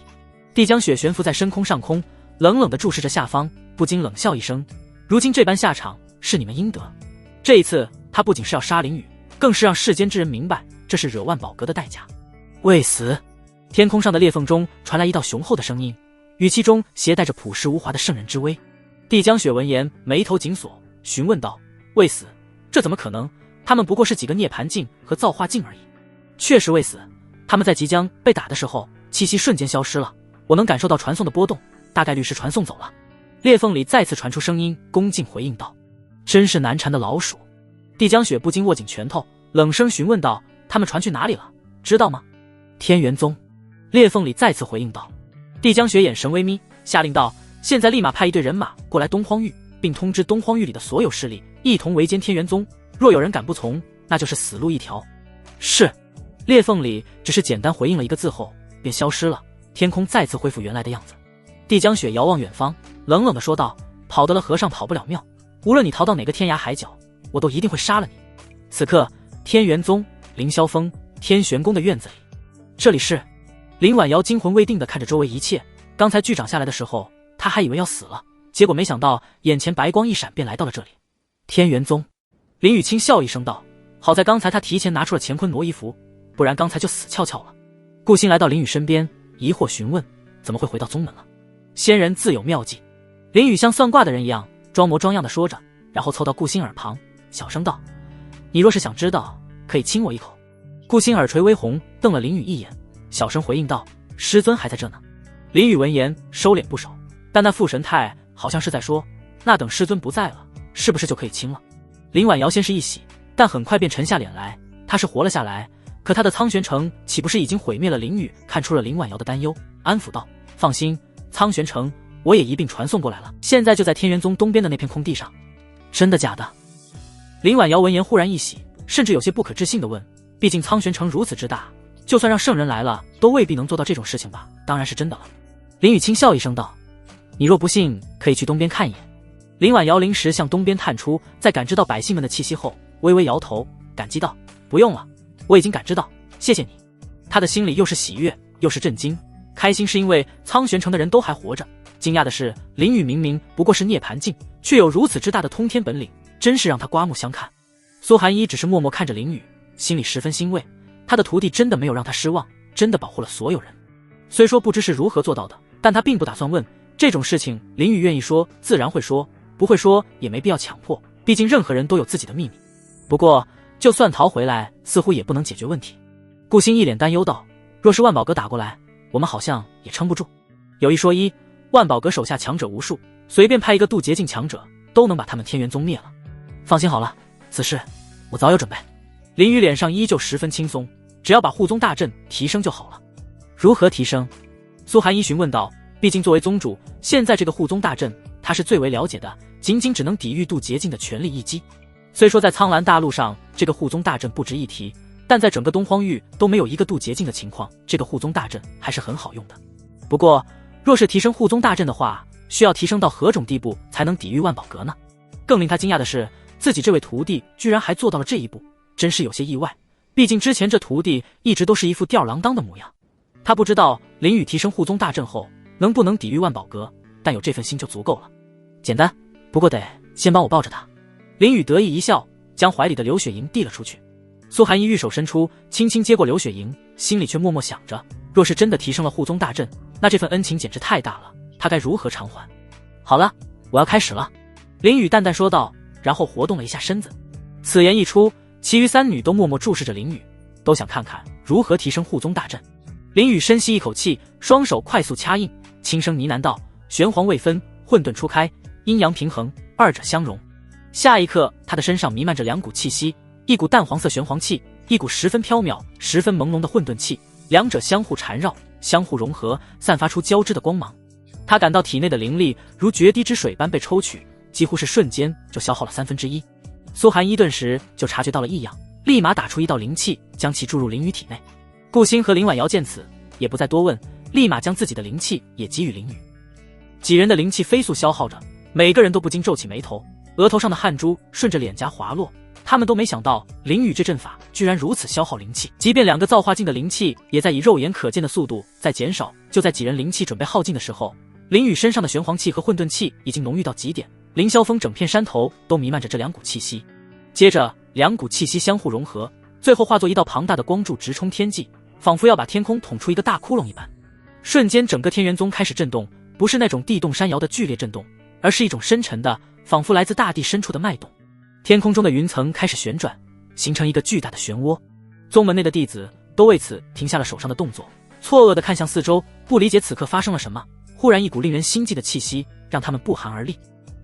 帝江雪悬浮在深空上空，冷冷地注视着下方，不禁冷笑一声：如今这般下场，是你们应得。这一次，他不仅是要杀林宇，更是让世间之人明白，这是惹万宝阁的代价。未死！天空上的裂缝中传来一道雄厚的声音，语气中携带着朴实无华的圣人之威。帝江雪闻言，眉头紧锁，询问道：未死？这怎么可能？他们不过是几个涅槃境和造化境而已。确实未死，他们在即将被打的时候，气息瞬间消失了，我能感受到传送的波动，大概率是传送走了。裂缝里再次传出声音，恭敬回应道：真是难缠的老鼠。帝江雪不禁握紧拳头，冷声询问道：他们传去哪里了？知道吗？天元宗。裂缝里再次回应道。帝江雪眼神微眯，下令道：现在立马派一队人马过来东荒域，并通知东荒域里的所有势力，一同围歼天元宗。若有人敢不从，那就是死路一条。是。裂缝里只是简单回应了一个字后，便消失了，天空再次恢复原来的样子。帝江雪遥望远方，冷冷地说道：跑得了和尚跑不了庙，无论你逃到哪个天涯海角，我都一定会杀了你。此刻，天元宗、凌霄峰、天玄宫的院子里，这里是……林婉瑶惊魂未定地看着周围一切，刚才巨掌下来的时候，他还以为要死了，结果没想到眼前白光一闪，便来到了这里。天元宗。林雨轻笑一声道：好在刚才他提前拿出了乾坤挪移符，不然刚才就死翘翘了。顾欣来到林雨身边，疑惑询问：怎么会回到宗门了？仙人自有妙计。林雨像算卦的人一样装模装样的说着，然后凑到顾欣耳旁小声道：你若是想知道，可以亲我一口。顾欣耳垂微红，瞪了林雨一眼，小声回应道：师尊还在这呢。林雨闻言收敛不少，但那副神态好像是在说：那等师尊不在了，是不是就可以清了？林婉瑶先是一喜，但很快便沉下脸来。她是活了下来，可她的苍玄城岂不是已经毁灭了？林宇看出了林婉瑶的担忧，安抚道：“放心，苍玄城我也一并传送过来了，现在就在天元宗东边的那片空地上。”真的假的？林婉瑶闻言忽然一喜，甚至有些不可置信地问：“毕竟苍玄城如此之大，就算让圣人来了，都未必能做到这种事情吧？”当然是真的了。林宇轻笑一声道：“你若不信，可以去东边看一眼。”林婉瑶临时向东边探出，在感知到百姓们的气息后，微微摇头，感激道：“不用了，我已经感知到，谢谢你。”他的心里又是喜悦又是震惊。开心是因为苍玄城的人都还活着，惊讶的是林宇明明不过是涅槃境，却有如此之大的通天本领，真是让他刮目相看。苏寒一只是默默看着林宇，心里十分欣慰，他的徒弟真的没有让他失望，真的保护了所有人。虽说不知是如何做到的，但他并不打算问，这种事情林宇愿意说自然会说，不会说也没必要强迫，毕竟任何人都有自己的秘密。不过就算逃回来，似乎也不能解决问题。顾星一脸担忧道：“若是万宝阁打过来，我们好像也撑不住。”有一说一，万宝阁手下强者无数，随便派一个渡劫境强者都能把他们天元宗灭了。放心好了，此事我早有准备。林宇脸上依旧十分轻松，只要把护宗大阵提升就好了。如何提升？苏寒一询问道。毕竟作为宗主，现在这个护宗大阵他是最为了解的，仅仅只能抵御渡劫境的全力一击。虽说在苍蓝大陆上这个护宗大阵不值一提，但在整个东荒域都没有一个渡劫境的情况，这个护宗大阵还是很好用的。不过若是提升护宗大阵的话，需要提升到何种地步才能抵御万宝阁呢？更令他惊讶的是，自己这位徒弟居然还做到了这一步，真是有些意外。毕竟之前这徒弟一直都是一副吊儿郎当的模样。他不知道林宇提升护宗大阵后能不能抵御万宝阁，但有这份心就足够了。简单，不过得先帮我抱着他。林宇得意一笑，将怀里的流血银递了出去。苏寒一玉手伸出，轻轻接过流血银，心里却默默想着，若是真的提升了护宗大阵，那这份恩情简直太大了，他该如何偿还？好了，我要开始了。林宇淡淡说道，然后活动了一下身子。此言一出，其余三女都默默注视着林宇，都想看看如何提升护宗大阵。林宇深吸一口气，双手快速掐印，轻声呢喃道：“玄黄未分，混沌初开，阴阳平衡，二者相融。”下一刻，他的身上弥漫着两股气息，一股淡黄色玄黄气，一股十分缥缈、十分朦胧的混沌气，两者相互缠绕，相互融合，散发出交织的光芒。他感到体内的灵力如决堤之水般被抽取，几乎是瞬间就消耗了1/3。苏寒一顿时就察觉到了异样，立马打出一道灵气，将其注入林宇体内。顾星和林婉瑶见此，也不再多问，立马将自己的灵气也给予林宇。几人的灵气飞速消耗着，每个人都不禁皱起眉头，额头上的汗珠顺着脸颊滑落。他们都没想到林宇这阵法居然如此消耗灵气，即便2个造化境的灵气也在以肉眼可见的速度在减少。就在几人灵气准备耗尽的时候，林宇身上的玄黄气和混沌气已经浓郁到极点，凌霄峰整片山头都弥漫着这两股气息。接着两股气息相互融合，最后化作一道庞大的光柱直冲天际，仿佛要把天空捅出一个大窟窿一般。瞬间整个天元宗开始震动，不是那种地动山摇的剧烈震动，而是一种深沉的，仿佛来自大地深处的脉动。天空中的云层开始旋转，形成一个巨大的漩涡。宗门内的弟子都为此停下了手上的动作，错愕地看向四周，不理解此刻发生了什么。忽然一股令人心悸的气息让他们不寒而栗。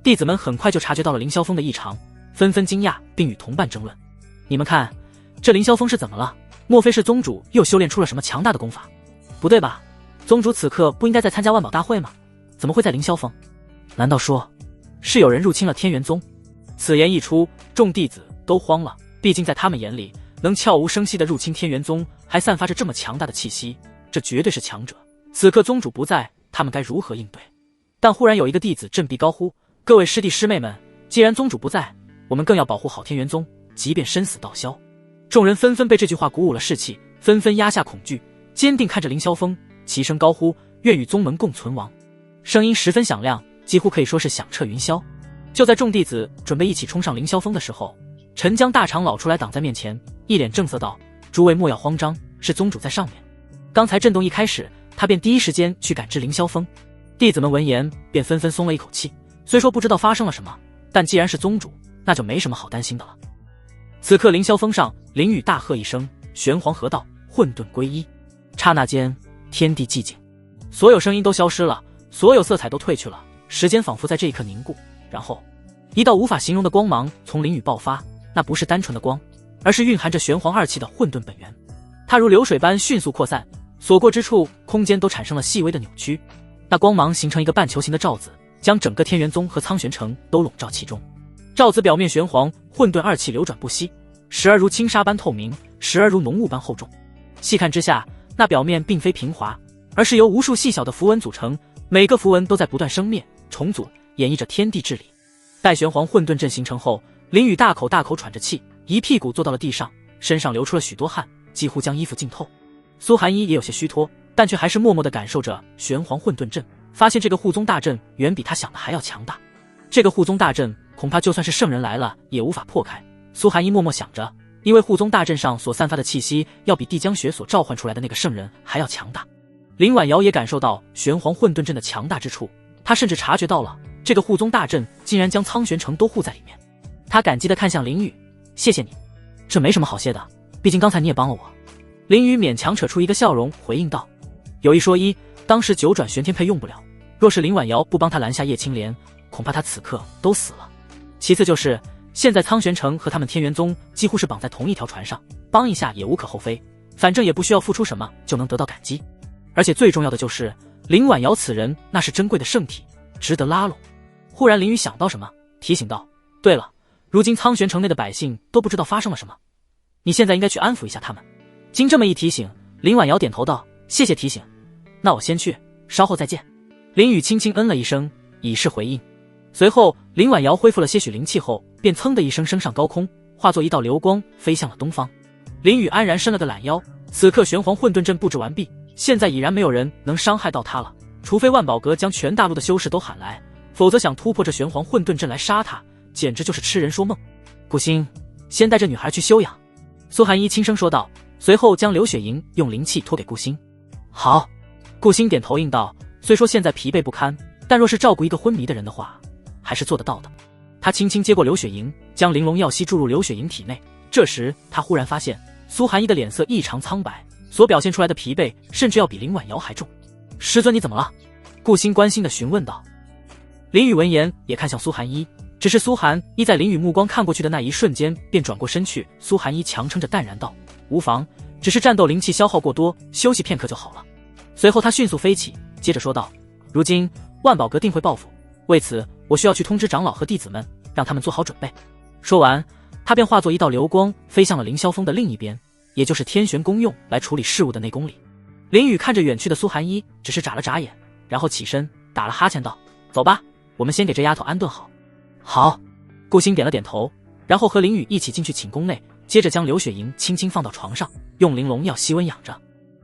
弟子们很快就察觉到了凌霄峰的异常，纷纷惊讶，并与同伴争论：“你们看，这凌霄峰是怎么了？莫非是宗主又修炼出了什么强大的功法？不对吧？宗主此刻不应该在参加万宝大会吗？怎么会在凌霄峰？难道说是有人入侵了天元宗？”此言一出，众弟子都慌了，毕竟在他们眼里，能悄无声息地入侵天元宗，还散发着这么强大的气息，这绝对是强者。此刻宗主不在，他们该如何应对？但忽然有一个弟子振臂高呼：“各位师弟师妹们，既然宗主不在，我们更要保护好天元宗，即便生死道消。”众人纷纷被这句话鼓舞了士气，纷纷压下恐惧，坚定看着凌霄峰，齐声高呼：“愿与宗门共存亡！”声音十分响亮，几乎可以说是响彻云霄。就在众弟子准备一起冲上凌霄峰的时候，陈江大长老出来挡在面前，一脸正色道：“诸位莫要慌张，是宗主在上面。”刚才震动一开始，他便第一时间去感知凌霄峰。弟子们闻言便纷纷松了一口气，虽说不知道发生了什么，但既然是宗主，那就没什么好担心的了。此刻凌霄峰上，林宇大喝一声：“玄黄合道，混沌归一！”刹那间，天地寂静，所有声音都消失了，所有色彩都褪去了，时间仿佛在这一刻凝固。然后一道无法形容的光芒从灵雨爆发，那不是单纯的光，而是蕴含着玄黄二气的混沌本源。它如流水般迅速扩散，所过之处空间都产生了细微的扭曲。那光芒形成一个半球形的罩子，将整个天元宗和苍玄城都笼罩其中。罩子表面玄黄混沌二气流转不息，时而如轻纱般透明，时而如浓雾般厚重。细看之下，那表面并非平滑，而是由无数细小的符文组成，每个符文都在不断生灭重组，演绎着天地之理。待玄黄混沌阵形成后，林雨大口大口喘着气，一屁股坐到了地上，身上流出了许多汗，几乎将衣服浸透。苏寒衣也有些虚脱，但却还是默默地感受着玄黄混沌阵，发现这个护宗大阵远比他想的还要强大。这个护宗大阵恐怕就算是圣人来了也无法破开。苏寒衣默默想着，因为护宗大阵上所散发的气息要比帝江雪所召唤出来的那个圣人还要强大。林婉瑶也感受到玄黄混沌阵的强大之处，他甚至察觉到了这个护宗大阵竟然将苍玄城都护在里面。他感激地看向林雨，谢谢你。这没什么好谢的，毕竟刚才你也帮了我。林雨勉强扯出一个笑容回应道，有一说一，当时九转玄天佩用不了，若是林婉瑶不帮他拦下叶青莲，恐怕他此刻都死了。其次就是现在苍玄城和他们天元宗几乎是绑在同一条船上，帮一下也无可厚非，反正也不需要付出什么就能得到感激。而且最重要的就是林婉瑶此人那是珍贵的圣体，值得拉拢。忽然林雨想到什么，提醒道，对了，如今苍玄城内的百姓都不知道发生了什么，你现在应该去安抚一下他们。经这么一提醒，林婉瑶点头道，谢谢提醒，那我先去，稍后再见。林雨轻轻嗯了一声，以示回应。随后林婉瑶恢复了些许灵气后，便噌的一声升上高空，化作一道流光飞向了东方。林雨安然伸了个懒腰，此刻玄黄混沌阵布置完毕，现在已然没有人能伤害到他了，除非万宝阁将全大陆的修士都喊来，否则想突破这玄黄混沌阵来杀他，简直就是痴人说梦。顾星，先带着女孩去休养。苏寒衣轻声说道，随后将刘雪莹用灵气托给顾星。好。顾星点头应道，虽说现在疲惫不堪，但若是照顾一个昏迷的人的话，还是做得到的。他轻轻接过刘雪莹，将玲珑药息注入刘雪莹体内。这时他忽然发现苏寒衣的脸色异常苍白，所表现出来的疲惫甚至要比林婉瑶还重。师尊你怎么了？顾星关心地询问道。林雨闻言也看向苏寒衣，只是苏寒衣在林雨目光看过去的那一瞬间便转过身去。苏寒衣强撑着淡然道，无妨，只是战斗灵气消耗过多，休息片刻就好了。随后他迅速飞起，接着说道，如今万宝阁定会报复，为此我需要去通知长老和弟子们，让他们做好准备。说完他便化作一道流光飞向了凌霄峰的另一边，也就是天玄宫用来处理事务的内宫里。林雨看着远去的苏寒衣，只是眨了眨眼，然后起身打了哈欠道，走吧，我们先给这丫头安顿好。好。顾星点了点头，然后和林雨一起进去寝宫内，接着将刘雪莹轻轻放到床上，用玲珑药息温养着。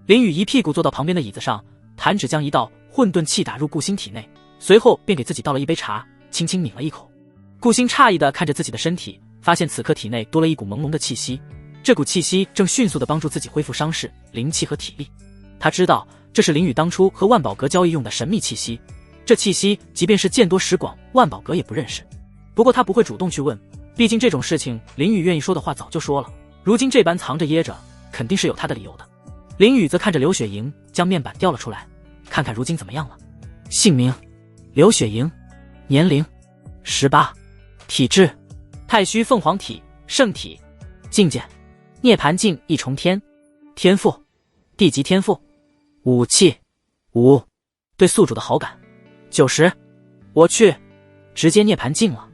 林雨一屁股坐到旁边的椅子上，弹指将一道混沌气打入顾星体内，随后便给自己倒了一杯茶，轻轻抿了一口。顾星诧异地看着自己的身体，发现此刻体内多了一股朦胧的气息，这股气息正迅速地帮助自己恢复伤势、灵气和体力。他知道这是林雨当初和万宝阁交易用的神秘气息，这气息即便是见多识广，万宝阁也不认识。不过他不会主动去问，毕竟这种事情林雨愿意说的话早就说了，如今这般藏着掖着，肯定是有他的理由的。林雨则看着刘雪莹，将面板调了出来，看看如今怎么样了。姓名刘雪莹，年龄18，体质太虚凤凰体圣体，境界涅槃境一重天，天赋地级天赋，武器5，对宿主的好感90。我去，直接涅槃境了，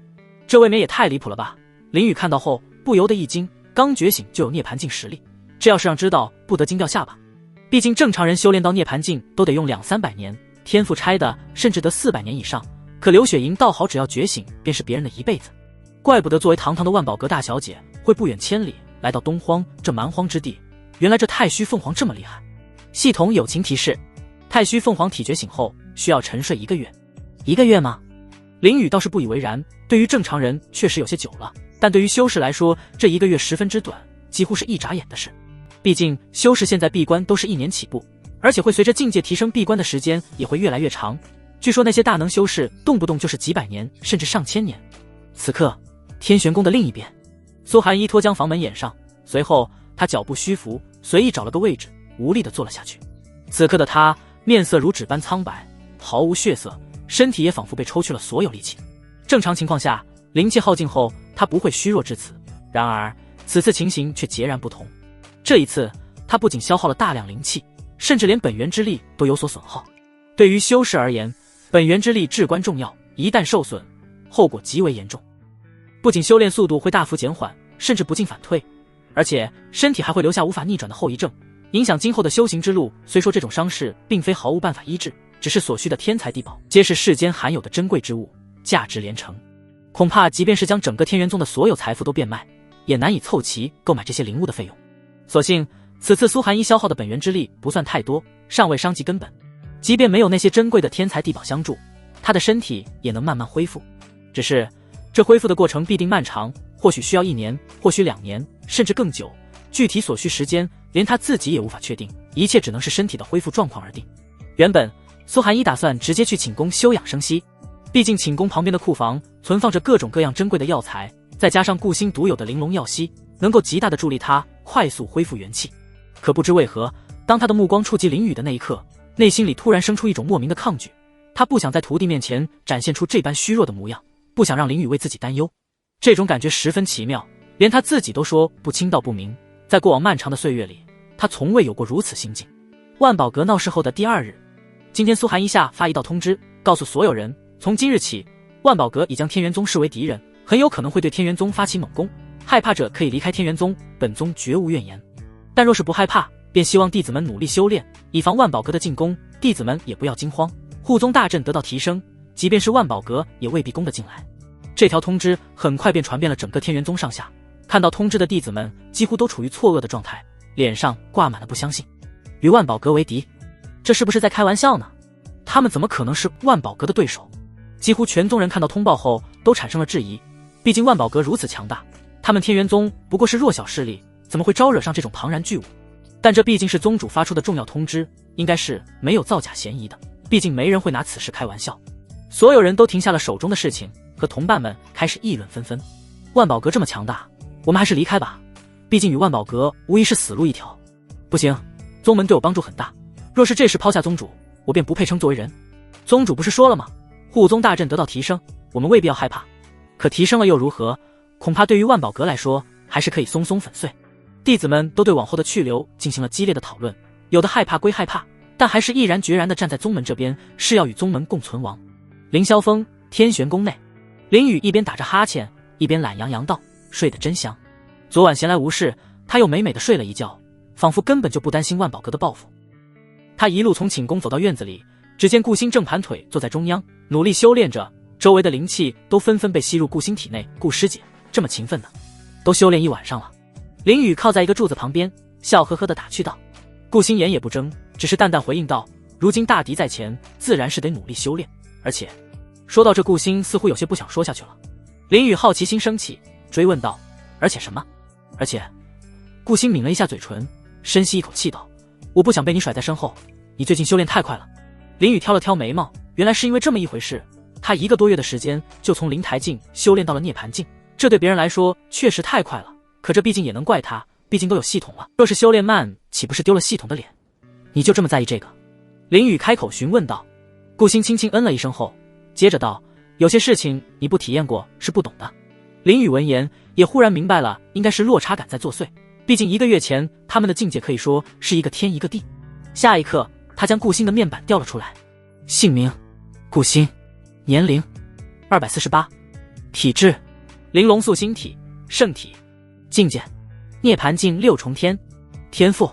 这未免也太离谱了吧。林雨看到后不由得一惊，刚觉醒就有涅槃境实力，这要是让知道不得惊掉下巴。毕竟正常人修炼到涅槃境都得用200-300年，天赋拆的甚至得400年以上，可刘雪莹倒好，只要觉醒便是别人的一辈子。怪不得作为堂堂的万宝阁大小姐会不远千里来到东荒这蛮荒之地，原来这太虚凤凰这么厉害。系统友情提示，太虚凤凰体觉醒后需要沉睡1个月。1个月吗？林雨倒是不以为然，对于正常人确实有些久了，但对于修士来说，这1个月十分之短，几乎是一眨眼的事。毕竟修士现在闭关都是1年起步，而且会随着境界提升，闭关的时间也会越来越长。据说那些大能修士动不动就是几百年甚至上千年。此刻天玄宫的另一边，苏寒依托将房门掩上，随后他脚步虚浮，随意找了个位置无力地坐了下去。此刻的他面色如纸般苍白，毫无血色，身体也仿佛被抽去了所有力气。正常情况下，灵气耗尽后，他不会虚弱至此。然而此次情形却截然不同。这一次，他不仅消耗了大量灵气，甚至连本源之力都有所损耗。对于修士而言，本源之力至关重要，一旦受损，后果极为严重。不仅修炼速度会大幅减缓，甚至不进反退，而且身体还会留下无法逆转的后遗症，影响今后的修行之路。虽说这种伤势并非毫无办法医治，只是所需的天材地宝皆是世间罕有的珍贵之物，价值连城。恐怕即便是将整个天元宗的所有财富都变卖，也难以凑齐购买这些灵物的费用。所幸此次苏寒一消耗的本源之力不算太多，尚未伤及根本。即便没有那些珍贵的天材地宝相助，他的身体也能慢慢恢复。只是这恢复的过程必定漫长，或许需要1年，或许2年，甚至更久。具体所需时间，连他自己也无法确定，一切只能是身体的恢复状况而定。原本苏寒一打算直接去寝宫休养生息，毕竟寝宫旁边的库房存放着各种各样珍贵的药材，再加上顾星独有的玲珑药息，能够极大的助力他快速恢复元气。可不知为何，当他的目光触及林雨的那一刻，内心里突然生出一种莫名的抗拒。他不想在徒弟面前展现出这般虚弱的模样，不想让林雨为自己担忧。这种感觉十分奇妙，连他自己都说不清道不明。在过往漫长的岁月里，他从未有过如此心境。万宝阁闹事后的第2日，今天苏寒一下发一道通知，告诉所有人，从今日起，万宝阁已将天元宗视为敌人，很有可能会对天元宗发起猛攻，害怕者可以离开天元宗，本宗绝无怨言。但若是不害怕，便希望弟子们努力修炼，以防万宝阁的进攻。弟子们也不要惊慌，护宗大阵得到提升，即便是万宝阁也未必攻得进来。这条通知很快便传遍了整个天元宗上下，看到通知的弟子们几乎都处于错愕的状态，脸上挂满了不相信。与万宝阁为敌，这是不是在开玩笑呢？他们怎么可能是万宝阁的对手？几乎全宗人看到通报后都产生了质疑，毕竟万宝阁如此强大，他们天元宗不过是弱小势力，怎么会招惹上这种庞然巨物？但这毕竟是宗主发出的重要通知，应该是没有造假嫌疑的，毕竟没人会拿此事开玩笑。所有人都停下了手中的事情，和同伴们开始议论纷纷。万宝阁这么强大，我们还是离开吧，毕竟与万宝阁无疑是死路一条。不行，宗门对我帮助很大，若是这时抛下宗主，我便不配称作为人。宗主不是说了吗？护宗大阵得到提升，我们未必要害怕。可提升了又如何？恐怕对于万宝阁来说，还是可以松松粉碎。弟子们都对往后的去留进行了激烈的讨论，有的害怕归害怕，但还是毅然决然地站在宗门这边，是要与宗门共存亡。凌霄峰天玄宫内，林雨一边打着哈欠，一边懒洋洋道：“睡得真香。昨晚闲来无事，他又美美地睡了一觉，仿佛根本就不担心万宝阁的报复。”他一路从寝宫走到院子里，只见顾星正盘腿坐在中央，努力修炼着，周围的灵气都纷纷被吸入顾星体内。顾师姐这么勤奋呢，都修炼1晚上了。林雨靠在一个柱子旁边，笑呵呵地打趣道。顾星言也不争，只是淡淡回应道：“如今大敌在前，自然是得努力修炼。而且……”说到这，顾星似乎有些不想说下去了。林雨好奇心升起，追问道：“而且什么？”而且，顾星抿了一下嘴唇，深吸一口气道：“我不想被你甩在身后，你最近修炼太快了。”林雨挑了挑眉毛，原来是因为这么一回事。他1个多月的时间就从灵台境修炼到了涅槃境，这对别人来说确实太快了。可这毕竟也能怪他，毕竟都有系统了。若是修炼慢，岂不是丢了系统的脸？你就这么在意这个？林雨开口询问道。顾星轻轻嗯了一声后，接着道：“有些事情你不体验过是不懂的。”林雨闻言也忽然明白了，应该是落差感在作祟。毕竟1个月前他们的境界可以说是一个天一个地。下一刻，他将顾星的面板调了出来。姓名：顾星，年龄248，体质：玲珑素星体，圣体。境界：涅槃境6重天。天赋：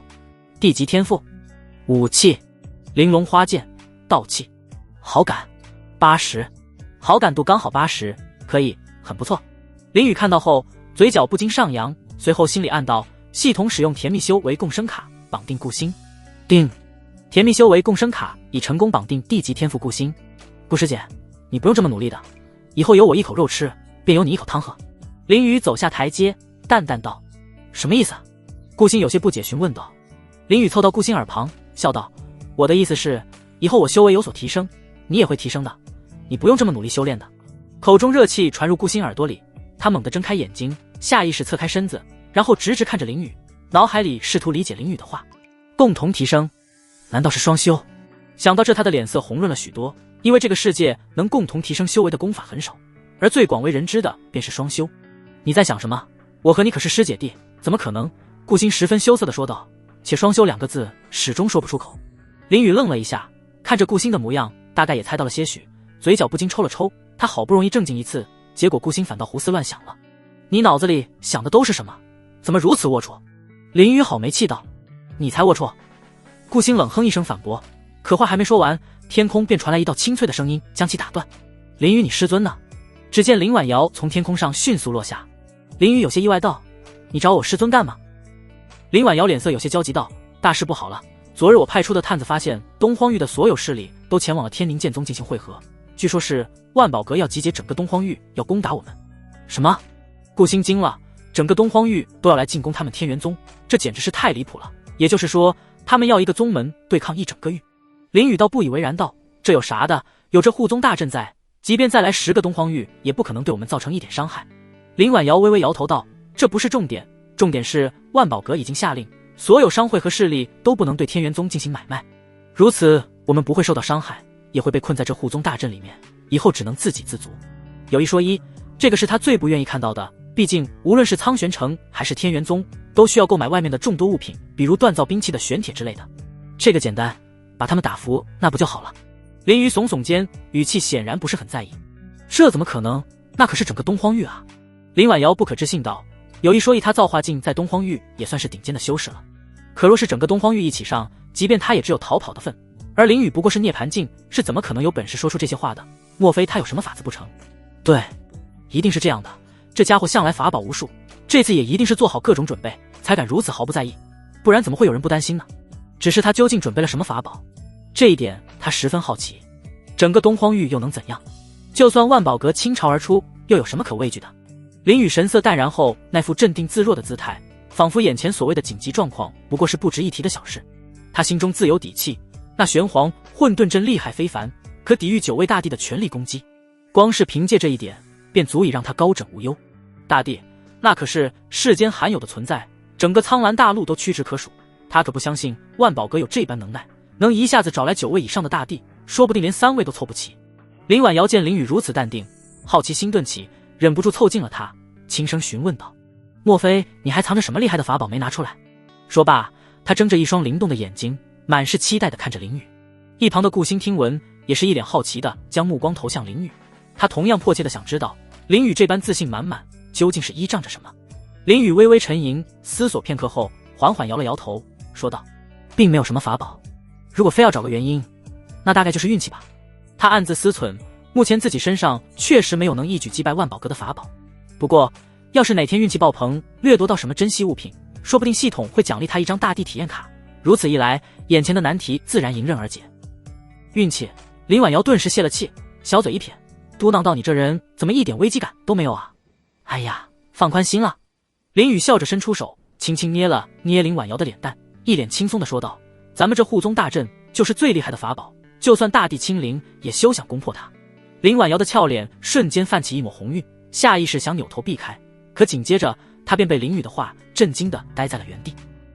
地级天赋。武器：玲珑花剑，道器。好感：80，好感度刚好80，可以，很不错。林雨看到后，嘴角不禁上扬，随后心里暗道：系统使用甜蜜修为共生卡绑定顾星。定，甜蜜修为共生卡已成功绑定地级天赋顾星。顾师姐，你不用这么努力的，以后有我一口肉吃，便有你一口汤喝。林雨走下台阶，淡淡道：“什么意思？”顾星有些不解询问道。林雨凑到顾星耳旁，笑道：“我的意思是，以后我修为有所提升，你也会提升的，你不用这么努力修炼的。”口中热气传入顾星耳朵里，他猛地睁开眼睛，下意识侧开身子，然后直直看着林雨，脑海里试图理解林雨的话。共同提升，难道是双修？想到这，他的脸色红润了许多，因为这个世界能共同提升修为的功法很少，而最广为人知的便是双修。你在想什么？我和你可是师姐弟，怎么可能？顾星十分羞涩地说道，且双修2个字始终说不出口。林宇愣了一下，看着顾星的模样，大概也猜到了些许，嘴角不禁抽了抽。他好不容易正经一次，结果顾星反倒胡思乱想了。你脑子里想的都是什么？怎么如此龌龊？林宇好没气道。你才龌龊！顾星冷哼一声反驳，可话还没说完，天空便传来一道清脆的声音将其打断。林宇，你师尊呢？只见林婉瑶从天空上迅速落下。林宇有些意外道，你找我师尊干嘛？林婉瑶脸色有些焦急道，大事不好了，昨日我派出的探子发现东荒域的所有势力都前往了天宁剑宗进行会合，据说是万宝阁要集结整个东荒域要攻打我们。什么？顾星惊了，整个东荒域都要来进攻他们天元宗，这简直是太离谱了。也就是说，他们要一个宗门对抗一整个域。林宇倒不以为然道，这有啥的，有这护宗大阵在，即便再来10个东荒域也不可能对我们造成一点伤害。林婉瑶微微摇头道，这不是重点，重点是万宝阁已经下令，所有商会和势力都不能对天元宗进行买卖，如此我们不会受到伤害，也会被困在这护宗大阵里面，以后只能自给自足。有一说一，这个是他最不愿意看到的，毕竟无论是苍玄城还是天元宗，都需要购买外面的众多物品，比如锻造兵器的玄铁之类的。这个简单，把他们打服那不就好了。林宇耸耸肩，语气显然不是很在意。这怎么可能？那可是整个东荒域啊！林婉瑶不可置信道，有一说一，他造化境在东荒域也算是顶尖的修士了，可若是整个东荒域一起上，即便他也只有逃跑的份，而林宇不过是涅槃境，是怎么可能有本事说出这些话的？莫非他有什么法子不成？对，一定是这样的，这家伙向来法宝无数，这次也一定是做好各种准备，才敢如此毫不在意，不然怎么会有人不担心呢？只是他究竟准备了什么法宝？这一点他十分好奇。整个东荒域又能怎样？就算万宝阁倾巢而出，又有什么可畏惧的？林宇神色淡然后，那副镇定自若的姿态，仿佛眼前所谓的紧急状况不过是不值一提的小事。他心中自有底气，那玄黄混沌阵厉害非凡，可抵御9位大帝的全力攻击，光是凭借这一点便足以让他高枕无忧。大帝，那可是世间罕有的存在，整个苍蓝大陆都屈指可数，他可不相信万宝阁有这般能耐，能一下子找来9位以上的大帝，说不定连3位都凑不齐。林婉瑶见林宇如此淡定，好奇心顿起，忍不住凑近了他，轻声询问道，莫非你还藏着什么厉害的法宝没拿出来？说罢，他睁着一双灵动的眼睛，满是期待地看着林宇。一旁的顾星听闻，也是一脸好奇地将目光投向林宇，他同样迫切地想知道林宇这般自信满满究竟是依仗着什么。林宇微微沉吟，思索片刻后缓缓摇了摇头，说道，并没有什么法宝，如果非要找个原因，那大概就是运气吧。他暗自思忖，目前自己身上确实没有能一举击败万宝阁的法宝，不过要是哪天运气爆棚，掠夺到什么珍稀物品，说不定系统会奖励他一张大地体验卡，如此一来，眼前的难题自然迎刃而解。运气？林婉瑶顿时泄了气，小嘴一撇，嘟囔道，你这人怎么一点危机感都没有啊？哎呀，放宽心了。林宇笑着伸出手，轻轻捏了捏林婉瑶的脸蛋，一脸轻松地说道，咱们这护宗大阵就是最厉害的法宝，就算大地亲临也休想攻破它。林婉瑶的俏脸瞬间泛起一抹红晕，下意识想扭头避开，可紧接着她便被林宇的话震惊地呆在了原地。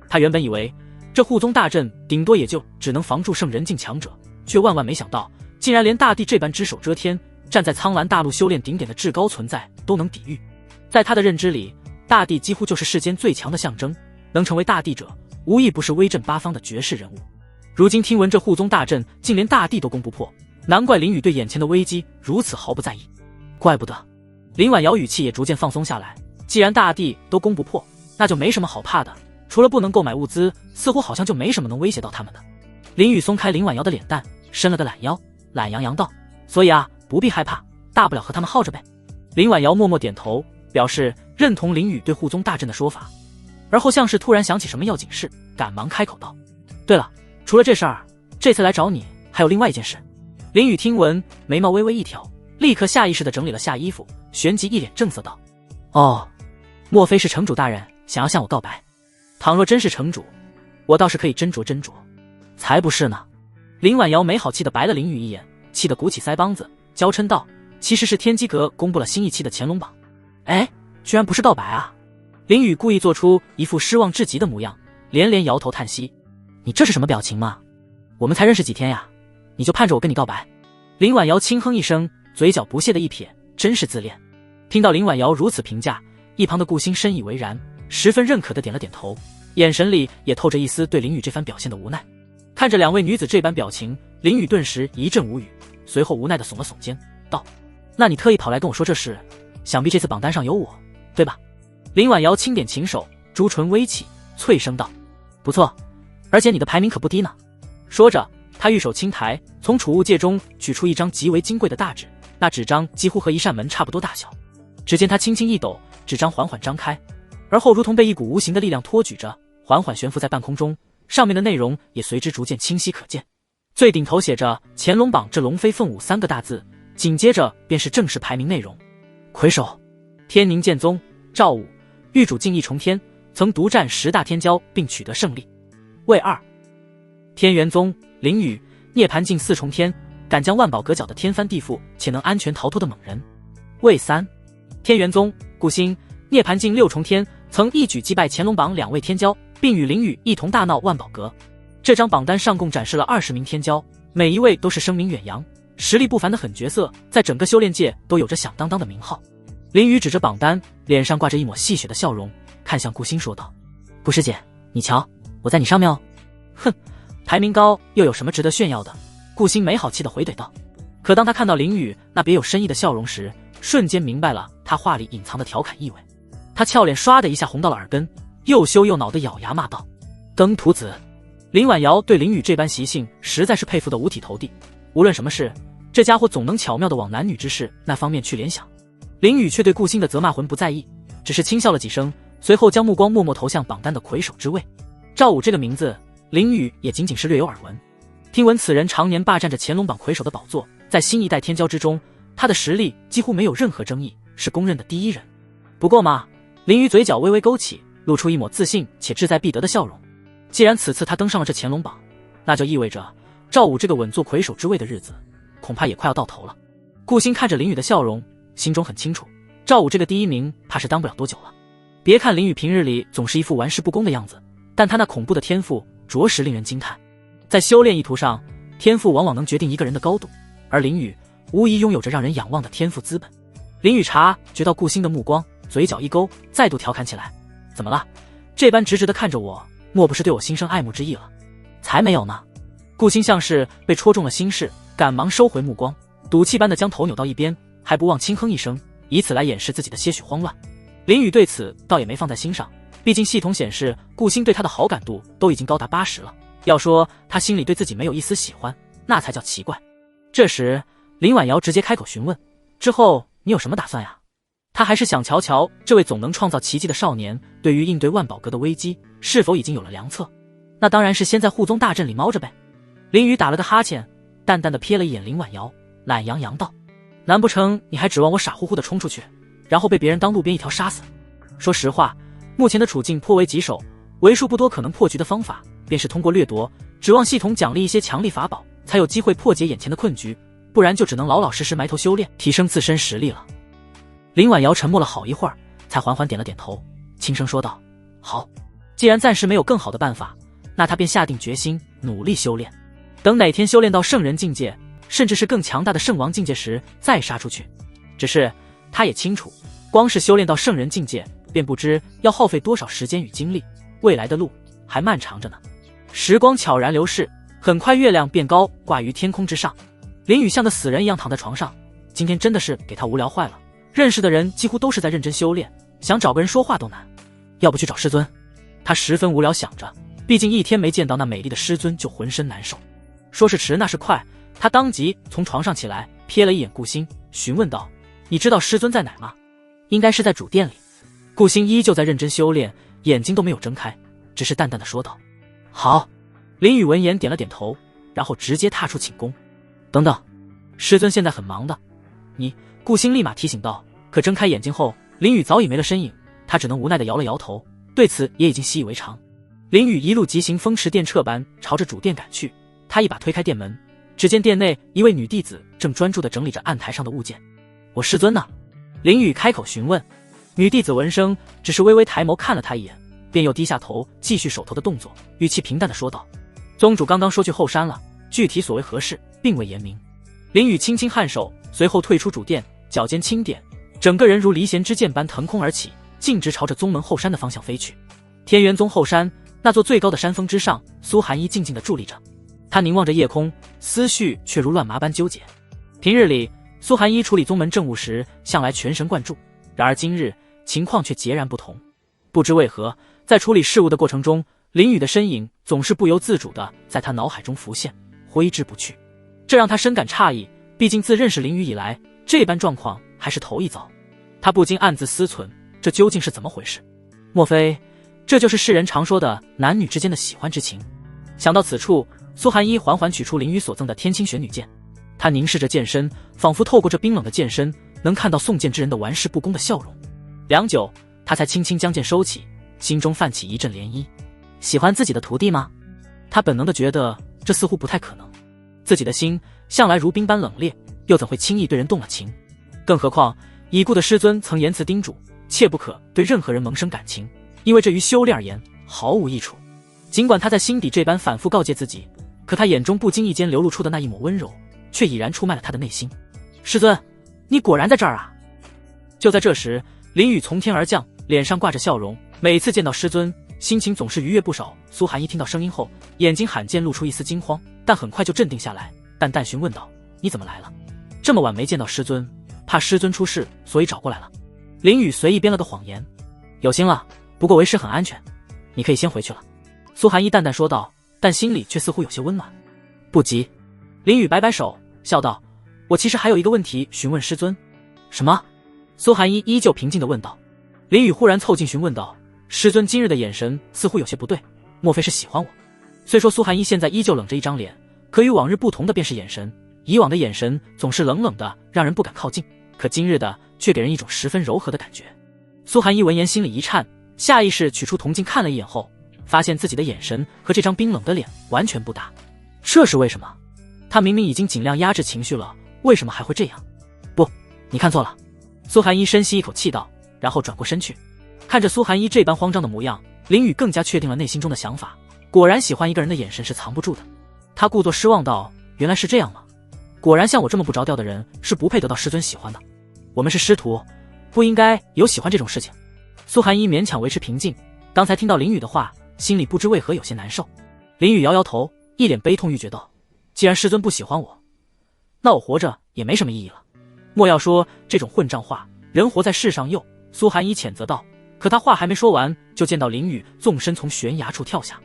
她原本以为这护宗大阵顶多也就只能防住圣人境强者，却万万没想到竟然连大地这般只手遮天，站在苍蓝大陆修炼顶点的至高存在都能抵御。在他的认知里，大地几乎就是世间最强的象征，能成为大地者无一不是威震八方的绝世人物。如今听闻这护宗大阵竟连大地都攻不破，难怪林宇对眼前的危机如此毫不在意。怪不得。林婉瑶语气也逐渐放松下来，既然大地都攻不破，那就没什么好怕的，除了不能购买物资，似乎好像就没什么能威胁到他们的。林宇松开林婉瑶的脸蛋，伸了个懒腰，懒洋洋道，所以啊，不必害怕，大不了和他们耗着呗。林婉瑶默默点头，表示认同林宇对护宗大阵的说法，而后像是突然想起什么要紧事，赶忙开口道，对了，除了这事儿，这次来找你还有另外一件事。林宇听闻，眉毛微微一挑，立刻下意识地整理了下衣服，旋即一脸正色道，哦，莫非是城主大人想要向我告白？倘若真是城主，我倒是可以斟酌斟酌。才不是呢。林婉瑶没好气地白了林宇一眼，气得鼓起腮帮子，娇嗔道，其实是天机阁公布了新一期的乾隆榜。哎，居然不是告白啊。林宇故意做出一副失望至极的模样，连连摇头叹息，你这是什么表情吗？我们才认识几天呀，你就盼着我跟你告白？林婉瑶轻哼一声，嘴角不屑的一撇，真是自恋。听到林婉瑶如此评价，一旁的顾星深以为然，十分认可的点了点头，眼神里也透着一丝对林雨这番表现的无奈。看着两位女子这般表情，林雨顿时一阵无语，随后无奈的耸了耸肩，道：那你特意跑来跟我说这事，想必这次榜单上有我，对吧？林婉瑶轻点琴手，朱唇微起，脆声道：不错，而且你的排名可不低呢。说着，她玉手轻抬，从储物戒中取出一张极为金贵的大纸，那纸张几乎和一扇门差不多大小。只见她轻轻一抖，纸张缓缓张开，而后如同被一股无形的力量托举着，缓缓悬浮在半空中，上面的内容也随之逐渐清晰可见。最顶头写着乾隆榜这龙飞凤舞3个大字，紧接着便是正式排名内容。魁首，天宁剑宗赵武，玉主敬意重天，曾独占10大天骄并取得胜利。位2，天元宗林雨，涅槃境4重天，敢将万宝阁搅得天翻地覆且能安全逃脱的猛人。位3，天元宗顾星，涅槃境6重天，曾一举击败乾隆榜2位天骄，并与林雨一同大闹万宝阁。这张榜单上共展示了20名天骄，每一位都是声名远扬、实力不凡的狠角色，在整个修炼界都有着响当当的名号。林雨指着榜单，脸上挂着一抹戏谑的笑容，看向顾星说道：顾师姐，你瞧，我在你上面哦。哼，排名高又有什么值得炫耀的？顾星没好气地回怼道。可当他看到林雨那别有深意的笑容时，瞬间明白了他话里隐藏的调侃意味。他俏脸唰的一下红到了耳根，又羞又恼地咬牙骂道：登徒子！林婉瑶对林雨这般习性实在是佩服得五体投地，无论什么事，这家伙总能巧妙地往男女之事那方面去联想。林雨却对顾星的责骂魂不在意，只是轻笑了几声，随后将目光默默投向榜单的魁首之位。赵武这个名字，林雨也仅仅是略有耳闻，听闻此人常年霸占着乾隆榜魁首的宝座，在新一代天骄之中，他的实力几乎没有任何争议，是公认的第一人。不过嘛，林雨嘴角微微勾起，露出一抹自信且志在必得的笑容。既然此次他登上了这乾隆榜，那就意味着赵武这个稳坐魁首之位的日子恐怕也快要到头了。顾星看着林雨的笑容，心中很清楚，赵武这个第一名怕是当不了多久了。别看林雨平日里总是一副玩世不恭的样子，但他那恐怖的天赋着实令人惊叹。在修炼意图上，天赋往往能决定一个人的高度，而林雨无疑拥有着让人仰望的天赋资本。林雨察觉到顾星的目光，嘴角一勾，再度调侃起来：怎么了？这般直直地看着我，莫不是对我心生爱慕之意了？才没有呢。顾星像是被戳中了心事，赶忙收回目光，赌气般的将头扭到一边，还不忘轻哼一声，以此来掩饰自己的些许慌乱。林雨对此倒也没放在心上，毕竟系统显示顾星对他的好感度都已经高达80了，要说他心里对自己没有一丝喜欢，那才叫奇怪。这时林婉瑶直接开口询问：之后你有什么打算呀？他还是想瞧瞧这位总能创造奇迹的少年对于应对万宝阁的危机是否已经有了良策。那当然是先在护宗大阵里猫着呗。林雨打了个哈欠，淡淡的瞥了一眼林婉瑶，懒洋洋道：难不成你还指望我傻乎乎的冲出去，然后被别人当路边一条杀死？说实话，目前的处境颇为棘手，为数不多可能破局的方法便是通过掠夺，指望系统奖励一些强力法宝才有机会破解眼前的困局，不然就只能老老实实埋头修炼，提升自身实力了。林婉瑶沉默了好一会儿，才缓缓点了点头，轻声说道：好，既然暂时没有更好的办法，那他便下定决心努力修炼，等哪天修炼到圣人境界，甚至是更强大的圣王境界时再杀出去。只是他也清楚，光是修炼到圣人境界便不知要耗费多少时间与精力，未来的路还漫长着呢。时光悄然流逝，很快月亮便高挂于天空之上。林雨像个死人一样躺在床上，今天真的是给他无聊坏了，认识的人几乎都是在认真修炼，想找个人说话都难，要不去找师尊？他十分无聊想着，毕竟一天没见到那美丽的师尊就浑身难受。说是迟那是快，他当即从床上起来，瞥了一眼顾星，询问道：你知道师尊在哪吗？应该是在主殿里。顾星依旧在认真修炼，眼睛都没有睁开，只是淡淡的说道：好。林雨闻言点了点头，然后直接踏出寝宫。等等，师尊现在很忙的，你……顾星立马提醒道。可睁开眼睛后，林雨早已没了身影，他只能无奈地摇了摇头，对此也已经习以为常。林雨一路疾行风驰电掣般朝着主殿赶去，他一把推开殿门，只见殿内一位女弟子正专注地整理着案台上的物件。我师尊呢？林雨开口询问。女弟子闻声只是微微抬眸看了他一眼，便又低下头继续手头的动作，语气平淡地说道：宗主刚刚说去后山了，具体所为何事并未言明。林雨轻轻颔首，随后退出主殿，脚尖轻点，整个人如离弦之箭般腾空而起，径直朝着宗门后山的方向飞去。天元宗后山那座最高的山峰之上，苏寒衣静静地伫立着，他凝望着夜空，思绪却如乱麻般纠结。平日里，苏寒衣处理宗门政务时向来全神贯注，然而今日情况却截然不同。不知为何，在处理事务的过程中，林雨的身影总是不由自主地在他脑海中浮现，挥之不去。这让他深感诧异，毕竟自认识林雨以来，这般状况还是头一遭。他不禁暗自思忖，这究竟是怎么回事？莫非这就是世人常说的男女之间的喜欢之情？想到此处，苏寒衣缓缓取出林雨所赠的天青玄女剑，他凝视着剑身，仿佛透过这冰冷的剑身，能看到送剑之人的玩世不恭的笑容。良久，他才轻轻将剑收起，心中泛起一阵涟漪。喜欢自己的徒弟吗？他本能地觉得这似乎不太可能，自己的心向来如冰般冷冽，又怎会轻易对人动了情？更何况已故的师尊曾严词叮嘱，切不可对任何人萌生感情，因为这于修炼而言毫无益处。尽管他在心底这般反复告诫自己，可他眼中不经意间流露出的那一抹温柔，却已然出卖了他的内心。师尊，你果然在这儿啊！就在这时，林雨从天而降，脸上挂着笑容，每次见到师尊，心情总是愉悦不少。苏寒衣听到声音后，眼睛罕见露出一丝惊慌，但很快就镇定下来，淡淡询问道：你怎么来了？这么晚没见到师尊，怕师尊出事，所以找过来了。林雨随意编了个谎言：有心了，不过为师很安全，你可以先回去了。苏寒衣淡淡说道，但心里却似乎有些温暖。不急。林雨摆摆手，笑道：我其实还有一个问题询问师尊。什么？苏寒衣依旧平静地问道。林雨忽然凑近询问道：师尊今日的眼神似乎有些不对，莫非是喜欢我？虽说苏寒衣现在依旧冷着一张脸，可与往日不同的便是眼神。以往的眼神总是冷冷的，让人不敢靠近，可今日的却给人一种十分柔和的感觉。苏寒衣闻言心里一颤，下意识取出铜镜看了一眼后，发现自己的眼神和这张冰冷的脸完全不搭。这是为什么？他明明已经尽量压制情绪了，为什么还会这样？不，你看错了。苏寒衣深吸一口气道，然后转过身去。看着苏寒衣这般慌张的模样，林雨更加确定了内心中的想法，果然喜欢一个人的眼神是藏不住的。他故作失望道：原来是这样吗？果然像我这么不着调的人是不配得到师尊喜欢的。我们是师徒，不应该有喜欢这种事情。苏寒衣勉强维持平静，刚才听到林雨的话，心里不知为何有些难受。林雨摇摇头，一脸悲痛欲绝道：既然师尊不喜欢我，那我活着也没什么意义了。莫要说这种混账话，人活在世上又……苏寒衣谴责道。可他话还没说完，就见到林雨纵身从悬崖处跳下。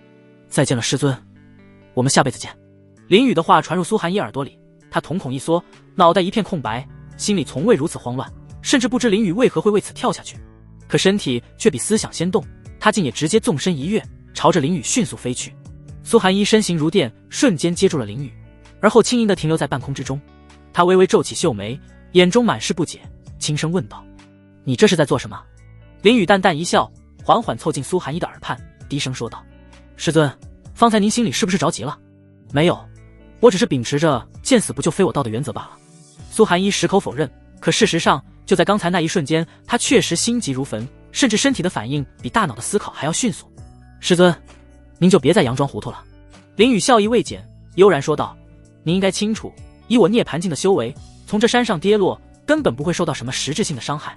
再见了师尊，我们下辈子见。林雨的话传入苏寒衣耳朵里，他瞳孔一缩，脑袋一片空白，心里从未如此慌乱，甚至不知林雨为何会为此跳下去。可身体却比思想先动，他竟也直接纵身一跃，朝着林雨迅速飞去。苏寒衣身形如电，瞬间接住了林雨，而后轻盈地停留在半空之中。他微微皱起秀眉，眼中满是不解，轻声问道：你这是在做什么？林雨淡淡一笑，缓缓凑近苏寒衣的耳畔，低声说道：师尊，方才您心里是不是着急了？没有，我只是秉持着见死不救非我道的原则罢了。苏寒衣矢口否认，可事实上就在刚才那一瞬间，他确实心急如焚，甚至身体的反应比大脑的思考还要迅速。师尊，您就别再佯装糊涂了。林雨笑意未减，悠然说道：您应该清楚，以我涅槃境的修为，从这山上跌落根本不会受到什么实质性的伤害。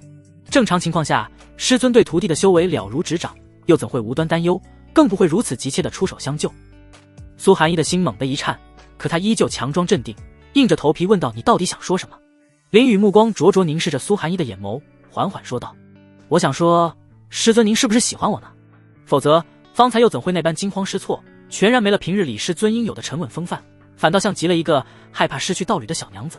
正常情况下，师尊对徒弟的修为了如指掌，又怎会无端担忧，更不会如此急切地出手相救。苏寒衣的心猛地一颤，可他依旧强装镇定，硬着头皮问道：你到底想说什么？林雨目光灼灼凝视着苏寒衣的眼眸，缓缓说道：我想说，师尊您是不是喜欢我呢？否则方才又怎会那般惊慌失措，全然没了平日里师尊应有的沉稳风范，反倒像极了一个害怕失去道侣的小娘子。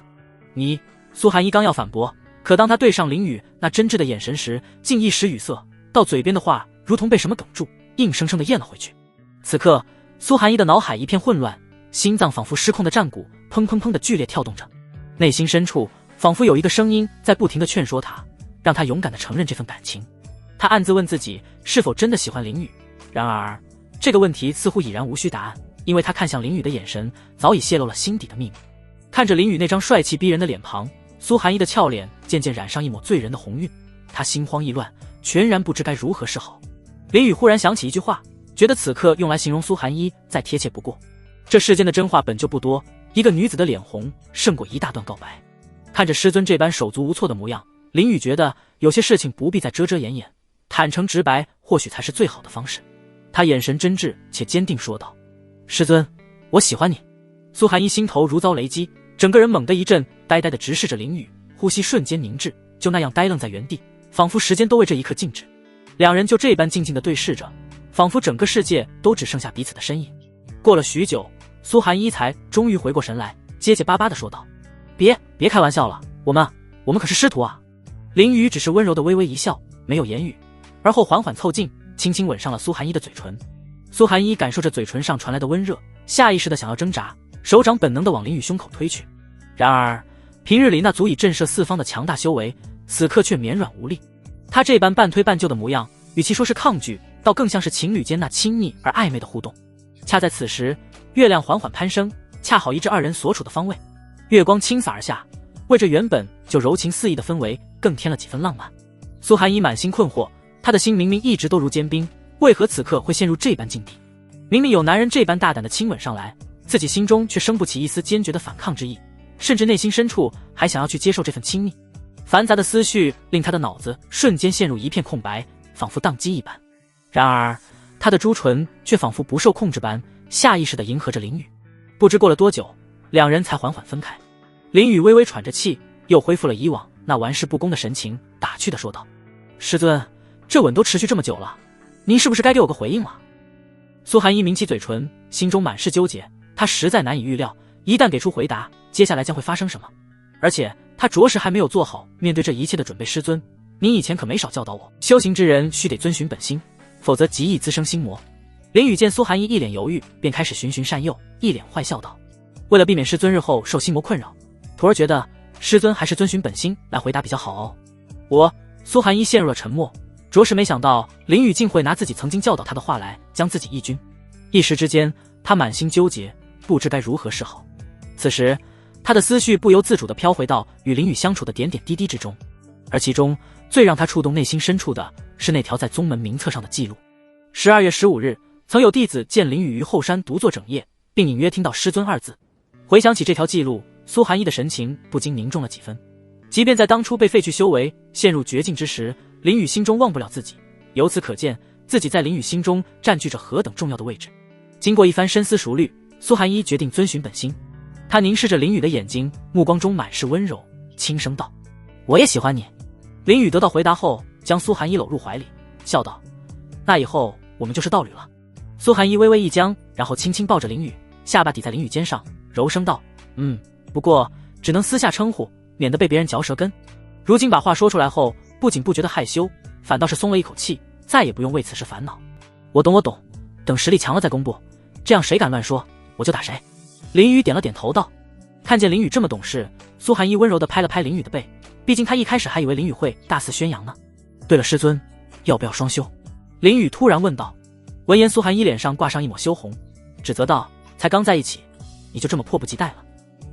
你……苏寒衣刚要反驳，可当他对上林雨那真挚的眼神时，竟一时语塞，到嘴边的话如同被什么哽住，硬生生地咽了回去。此刻苏寒衣的脑海一片混乱，心脏仿佛失控的战鼓，砰砰砰地剧烈跳动着，内心深处仿佛有一个声音在不停地劝说他，让他勇敢地承认这份感情。他暗自问自己是否真的喜欢林雨，然而这个问题似乎已然无需答案，因为他看向林雨的眼神早已泄露了心底的秘密。看着林雨那张帅气逼人的脸庞，苏寒衣的俏脸渐渐染上一抹醉人的红晕，他心慌意乱，全然不知该如何是好。林雨忽然想起一句话，觉得此刻用来形容苏寒衣再贴切不过。这世间的真话本就不多，一个女子的脸红胜过一大段告白。看着师尊这般手足无措的模样，林宇觉得有些事情不必再遮遮掩掩，坦诚直白或许才是最好的方式。他眼神真挚且坚定说道：师尊，我喜欢你。苏寒一心头如遭雷击，整个人猛地一震，呆呆地直视着林宇，呼吸瞬间凝滞，就那样呆愣在原地，仿佛时间都为这一刻静止。两人就这般静静地对视着，仿佛整个世界都只剩下彼此的身影。过了许久，苏寒一才终于回过神来，结结巴巴地说道：别开玩笑了，我们可是师徒啊。林宇只是温柔地微微一笑，没有言语，而后缓缓凑近，轻轻吻上了苏寒一的嘴唇。苏寒一感受着嘴唇上传来的温热，下意识地想要挣扎，手掌本能地往林宇胸口推去。然而平日里那足以震慑四方的强大修为，此刻却绵软无力。他这般半推半就的模样，与其说是抗拒，倒更像是情侣间那亲密而暧昧的互动。恰在此时，月亮缓缓攀升，恰好移至二人所处的方位，月光倾洒而下，为这原本就柔情四溢的氛围更添了几分浪漫。苏寒一满心困惑，他的心明明一直都如坚冰，为何此刻会陷入这般境地？明明有男人这般大胆的亲吻上来，自己心中却生不起一丝坚决的反抗之意，甚至内心深处还想要去接受这份亲密。繁杂的思绪令他的脑子瞬间陷入一片空白，仿佛宕机一般。然而他的朱唇却仿佛不受控制般，下意识地迎合着林宇。不知过了多久，两人才缓缓分开。林宇微微喘着气，又恢复了以往那玩世不恭的神情，打趣地说道：师尊，这吻都持续这么久了，您是不是该给我个回应了？苏寒一抿起嘴唇，心中满是纠结，他实在难以预料，一旦给出回答，接下来将会发生什么。而且他着实还没有做好面对这一切的准备。师尊，您以前可没少教导我，修行之人须得遵循本心，否则极易滋生心魔。林宇见苏寒一一脸犹豫，便开始循循善诱，一脸坏笑道：为了避免师尊日后受心魔困扰，徒儿觉得师尊还是遵循本心来回答比较好哦。苏寒一陷入了沉默，着实没想到林宇竟会拿自己曾经教导他的话来将自己一军。一时之间他满心纠结，不知该如何是好。此时他的思绪不由自主地飘回到与林宇相处的点点滴滴之中，而其中最让他触动内心深处的是那条在宗门名册上的记录。12月15日，曾有弟子见林宇于后山独坐整夜，并隐约听到师尊二字。回想起这条记录，苏寒一的神情不禁凝重了几分。即便在当初被废去修为，陷入绝境之时，林宇心中忘不了自己，由此可见自己在林宇心中占据着何等重要的位置。经过一番深思熟虑，苏寒一决定遵循本心。他凝视着林宇的眼睛，目光中满是温柔，轻声道：我也喜欢你。林宇得到回答后，将苏寒一搂入怀里，笑道：那以后我们就是道侣了。苏寒一微微一僵，然后轻轻抱着林宇，下巴抵在林宇肩上，柔声道：不过只能私下称呼，免得被别人嚼舌根。如今把话说出来后，不仅不觉得害羞，反倒是松了一口气，再也不用为此事烦恼。我懂，等实力强了再公布，这样谁敢乱说，我就打谁。林宇点了点头道。看见林宇这么懂事，苏寒一温柔地拍了拍林宇的背，毕竟他一开始还以为林宇会大肆宣扬呢。对了，师尊，要不要双修？林宇突然问道。闻言，苏寒一脸上挂上一抹羞红，指责道：才刚在一起，你就这么迫不及待了？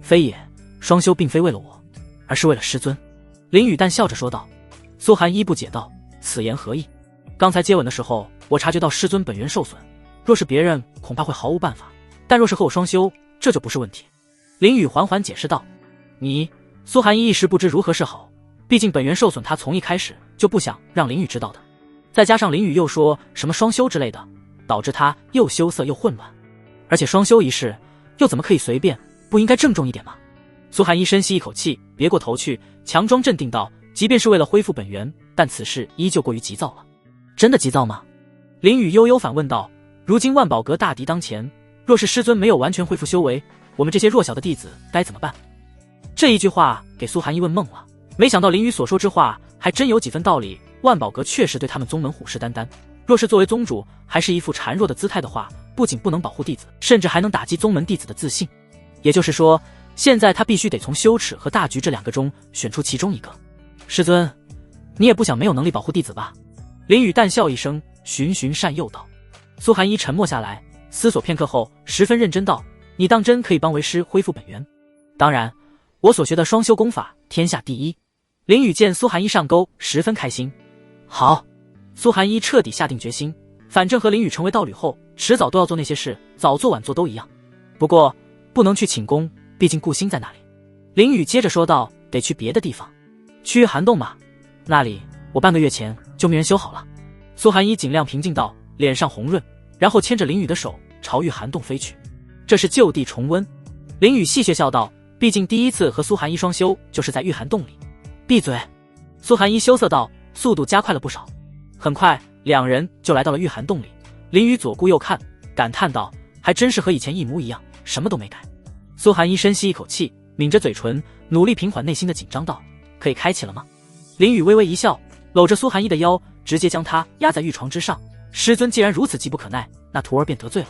非也，双修并非为了我，而是为了师尊。林宇淡笑着说道。苏寒一不解道：此言何意？刚才接吻的时候，我察觉到师尊本源受损，若是别人恐怕会毫无办法，但若是和我双修，这就不是问题。林宇缓缓解释道。苏寒一一时不知如何是好，毕竟本源受损他从一开始就不想让林宇知道的，再加上林宇又说什么双修之类的，导致他又羞涩又混乱。而且双修一事又怎么可以随便，不应该郑重一点吗？苏寒一深吸一口气，别过头去，强装镇定道：即便是为了恢复本源，但此事依旧过于急躁了。真的急躁吗？林宇悠悠反问道。如今万宝阁大敌当前，若是师尊没有完全恢复修为，我们这些弱小的弟子该怎么办？这一句话给苏寒一问懵了，没想到林宇所说之话还真有几分道理。万宝阁确实对他们宗门虎视眈眈，若是作为宗主还是一副孱弱的姿态的话，不仅不能保护弟子，甚至还能打击宗门弟子的自信。也就是说，现在他必须得从羞耻和大局这两个中选出其中一个。师尊，你也不想没有能力保护弟子吧？林宇淡笑一声，循循善诱道。苏寒一沉默下来，思索片刻后十分认真道：你当真可以帮为师恢复本源？当然，我所学的双修功法天下第一。林宇见苏寒一上钩，十分开心。好。苏寒一彻底下定决心，反正和林宇成为道侣后，迟早都要做那些事，早做晚做都一样。不过不能去寝宫，毕竟顾星在那里。林宇接着说道：得去别的地方。去御寒洞嘛，那里我半个月前就没人修好了。苏寒衣尽量平静道，脸上红润，然后牵着林雨的手朝御寒洞飞去。这是就地重温。林雨戏谑笑道，毕竟第一次和苏寒衣双修就是在御寒洞里。闭嘴！苏寒衣羞涩道，速度加快了不少。很快两人就来到了御寒洞里。林雨左顾右看，感叹道，还真是和以前一模一样，什么都没改。苏寒衣深吸一口气，抿着嘴唇，努力平缓内心的紧张道，可以开启了吗？林雨微微一笑，搂着苏寒衣的腰，直接将她压在玉床之上。师尊既然如此急不可耐，那徒儿便得罪了。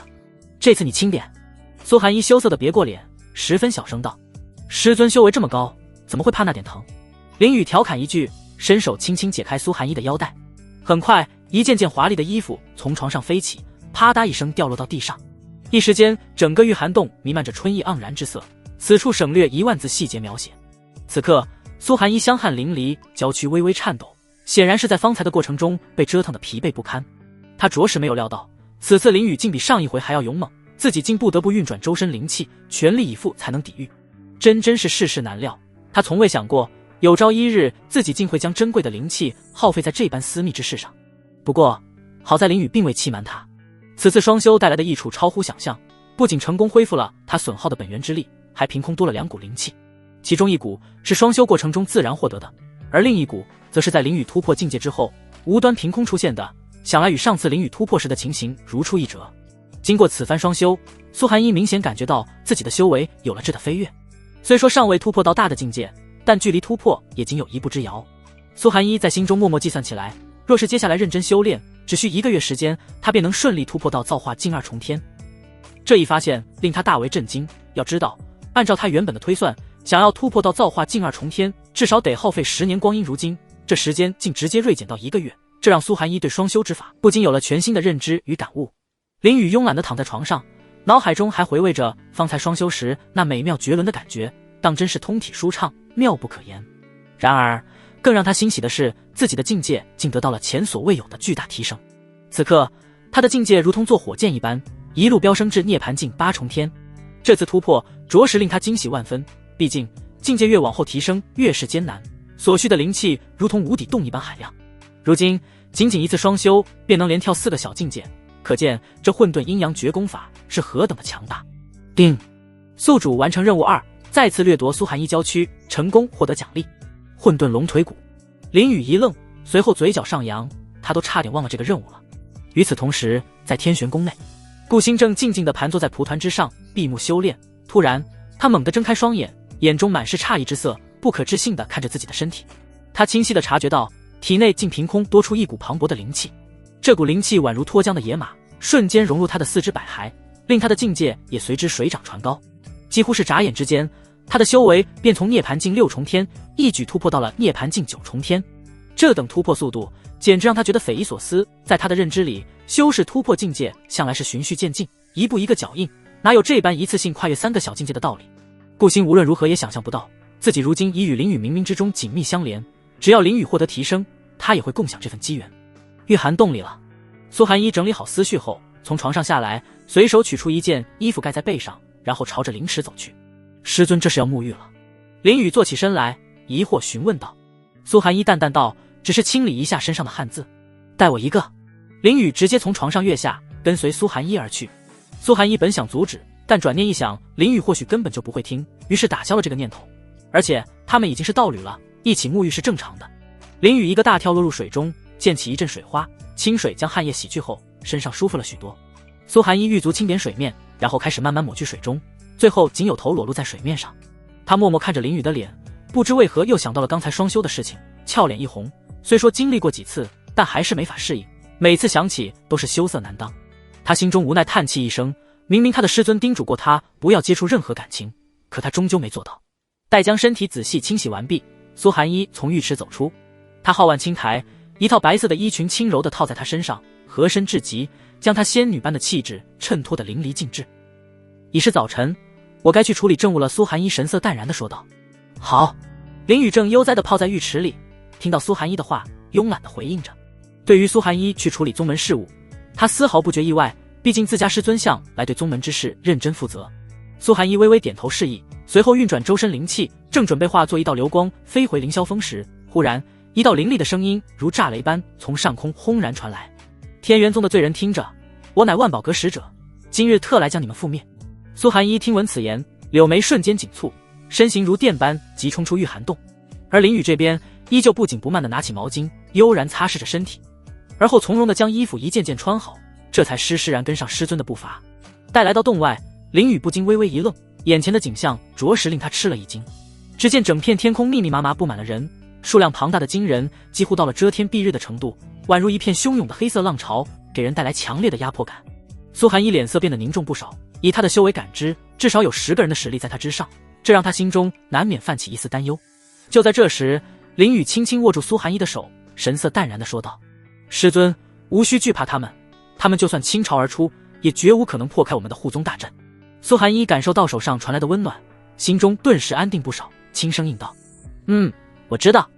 这次你轻点。苏寒衣羞涩的别过脸，十分小声道，师尊修为这么高，怎么会怕那点疼？林雨调侃一句，伸手轻轻解开苏寒衣的腰带。很快一件件华丽的衣服从床上飞起，啪嗒一声掉落到地上。一时间整个御寒洞弥漫着春意盎然之色，此处省略10000字细节描写。此刻苏寒衣香汗淋漓，娇躯微微颤抖，显然是在方才的过程中被折腾得疲惫不堪。他着实没有料到，此次林雨竟比上一回还要勇猛，自己竟不得不运转周身灵气，全力以赴才能抵御，真是世事难料。他从未想过有朝一日自己竟会将珍贵的灵气耗费在这般私密之事上。不过好在林雨并未欺瞒他，此次双修带来的益处超乎想象，不仅成功恢复了他损耗的本源之力，还凭空多了2股灵气。其中1股是双修过程中自然获得的，而另1股则是在林雨突破境界之后无端凭空出现的，想来与上次林雨突破时的情形如出一辙。经过此番双修，苏寒衣明显感觉到自己的修为有了质的飞跃，虽说尚未突破到大的境界，但距离突破也仅有1步之遥。苏寒衣在心中默默计算起来，若是接下来认真修炼，只需1个月时间，他便能顺利突破到造化境2重天。这一发现令他大为震惊，要知道按照他原本的推算，想要突破到造化境2重天，至少得耗费10年光阴，如今这时间竟直接锐减到1个月，这让苏寒衣对双修之法不禁有了全新的认知与感悟。林雨慵懒地躺在床上，脑海中还回味着方才双修时那美妙绝伦的感觉，当真是通体舒畅，妙不可言。然而更让他欣喜的是，自己的境界竟得到了前所未有的巨大提升。此刻他的境界如同坐火箭一般，一路飙升至涅槃境8重天。这次突破着实令他惊喜万分，毕竟境界越往后提升越是艰难，所需的灵气如同无底洞一般海量。如今仅仅一次双修便能连跳4个小境界，可见这混沌阴阳绝功法是何等的强大。定，宿主完成任务2，再次掠夺苏寒衣娇躯，成功获得奖励混沌龙腿骨。林雨一愣，随后嘴角上扬，他都差点忘了这个任务了。与此同时，在天玄宫内，顾星正静静地盘坐在蒲团之上，闭目修炼。突然他猛地睁开双眼，眼中满是诧异之色，不可置信地看着自己的身体。他清晰地察觉到体内竟凭空多出1股磅礴的灵气，这股灵气宛如脱缰的野马，瞬间融入他的4肢百骸，令他的境界也随之水涨船高。几乎是眨眼之间，他的修为便从涅槃境6重天一举突破到了涅槃境9重天。这等突破速度简直让他觉得匪夷所思。在他的认知里，修士突破境界向来是循序渐进，一步一个脚印，哪有这般一次性跨越3个小境界的道理。顾星无论如何也想象不到，自己如今已与林雨冥冥之中紧密相连，只要林雨获得提升，他也会共享这份机缘。御寒洞里了。苏寒衣整理好思绪后，从床上下来，随手取出一件衣服盖在背上，然后朝着灵池走去。师尊这是要沐浴了？林雨坐起身来，疑惑询问道。苏寒衣淡淡道，只是清理一下身上的汗渍。带我一个。林雨直接从床上跃下，跟随苏寒衣而去。苏寒衣本想阻止，但转念一想，林雨或许根本就不会听，于是打消了这个念头。而且他们已经是道侣了，一起沐浴是正常的。林雨一个大跳落入水中，溅起一阵水花，清水将汗液洗去后，身上舒服了许多。苏寒衣玉足轻点水面，然后开始慢慢抹去水中，最后仅有头裸露在水面上。他默默看着林雨的脸，不知为何又想到了刚才双修的事情，俏脸一红。虽说经历过几次，但还是没法适应，每次想起都是羞涩难当。他心中无奈叹气一声，明明他的师尊叮嘱过他不要接触任何感情，可他终究没做到。待将身体仔细清洗完毕，苏寒衣从浴池走出。他皓腕轻抬，一套白色的衣裙轻柔地套在他身上，合身至极，将他仙女般的气质衬托得淋漓尽致。已是早晨，我该去处理政务了。苏寒衣神色淡然地说道。好。林雨正悠哉地泡在浴池里，听到苏寒衣的话，慵懒地回应着。对于苏寒衣去处理宗门事务，他丝毫不觉意外，毕竟自家师尊向来对宗门之事认真负责。苏寒衣微微点头示意，随后运转周身灵气，正准备化作一道流光飞回凌霄峰时，忽然一道凌厉的声音如炸雷般从上空轰然传来：天元宗的罪人听着，我乃万宝阁使者，今日特来将你们覆灭。苏寒衣听闻此言，柳眉瞬间紧蹙，身形如电般急冲出御寒洞。而林雨这边依旧不紧不慢地拿起毛巾，悠然擦拭着身体，而后从容地将衣服一件件穿好，这才施然跟上师尊的步伐。待来到洞外，林雨不禁微微一愣，眼前的景象着实令他吃了一惊。只见整片天空密密麻麻布满了人，数量庞大的惊人，几乎到了遮天蔽日的程度，宛如一片汹涌的黑色浪潮，给人带来强烈的压迫感。苏寒衣脸色变得凝重不少，以他的修为感知，至少有10个人的实力在他之上，这让他心中难免泛起一丝担忧。就在这时，林雨轻轻握住苏寒衣的手，神色淡然地说道：师尊，无需惧怕他们，他们就算倾巢而出，也绝无可能破开我们的护宗大阵。苏寒衣感受到手上传来的温暖，心中顿时安定不少，轻声应道：我知道。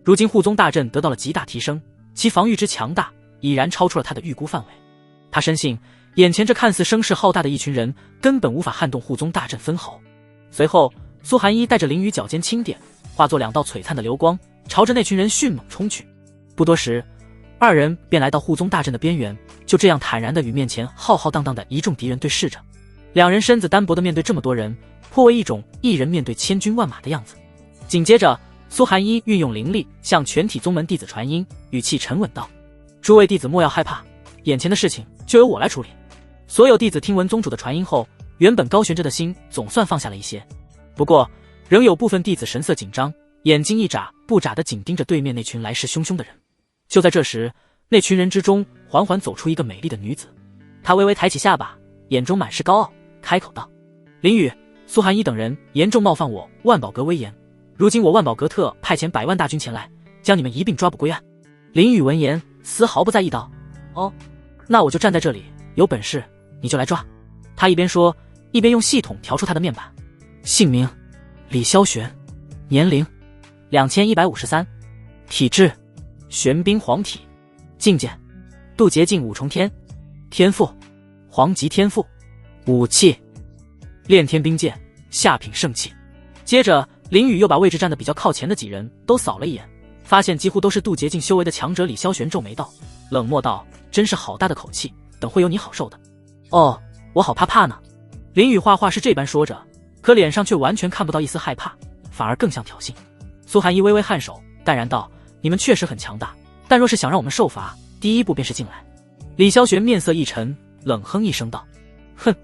如今护宗大阵得到了极大提升，其防御之强大已然超出了他的预估范围。他深信眼前这看似声势浩大的一群人根本无法撼动护宗大阵分毫。随后苏寒衣带着林雨脚尖轻点，化作2道璀璨的流光，朝着那群人迅猛冲去。不多时，2人便来到护宗大阵的边缘，就这样坦然地与面前浩浩荡荡的一众敌人对视着。2人身子单薄地面对这么多人，颇为一种一人面对千军万马的样子。紧接着苏寒衣运用灵力向全体宗门弟子传音，语气沉稳道：诸位弟子莫要害怕，眼前的事情就由我来处理。所有弟子听闻宗主的传音后，原本高悬着的心总算放下了一些，不过仍有部分弟子神色紧张，眼睛一眨不眨地紧盯着对面那群来势汹汹的人。就在这时，那群人之中缓缓走出一个美丽的女子，她微微抬起下巴，眼中满是高傲，开口道：林雨、苏寒衣等人严重冒犯我万宝阁威严，如今我万宝阁特派遣100万大军前来，将你们一并抓捕归案。林雨闻言丝毫不在意道：哦，那我就站在这里，有本事你就来抓。他一边说，一边用系统调出他的面板。姓名：李萧玄，年龄2153，体质玄冰黄体，境界渡劫境5重天，天赋黄级天赋，武器炼天冰剑，下品圣器。接着林雨又把位置站得比较靠前的几人都扫了一眼，发现几乎都是渡劫境修为的强者。李萧玄皱眉道，冷漠道：真是好大的口气，等会有你好受的。哦，我好怕怕呢。林雨话是这般说着，可脸上却完全看不到一丝害怕，反而更像挑衅。苏寒衣微微颔首，淡然道：你们确实很强大，但若是想让我们受罚，第一步便是进来。李萧玄面色一沉，冷哼一声道：哼，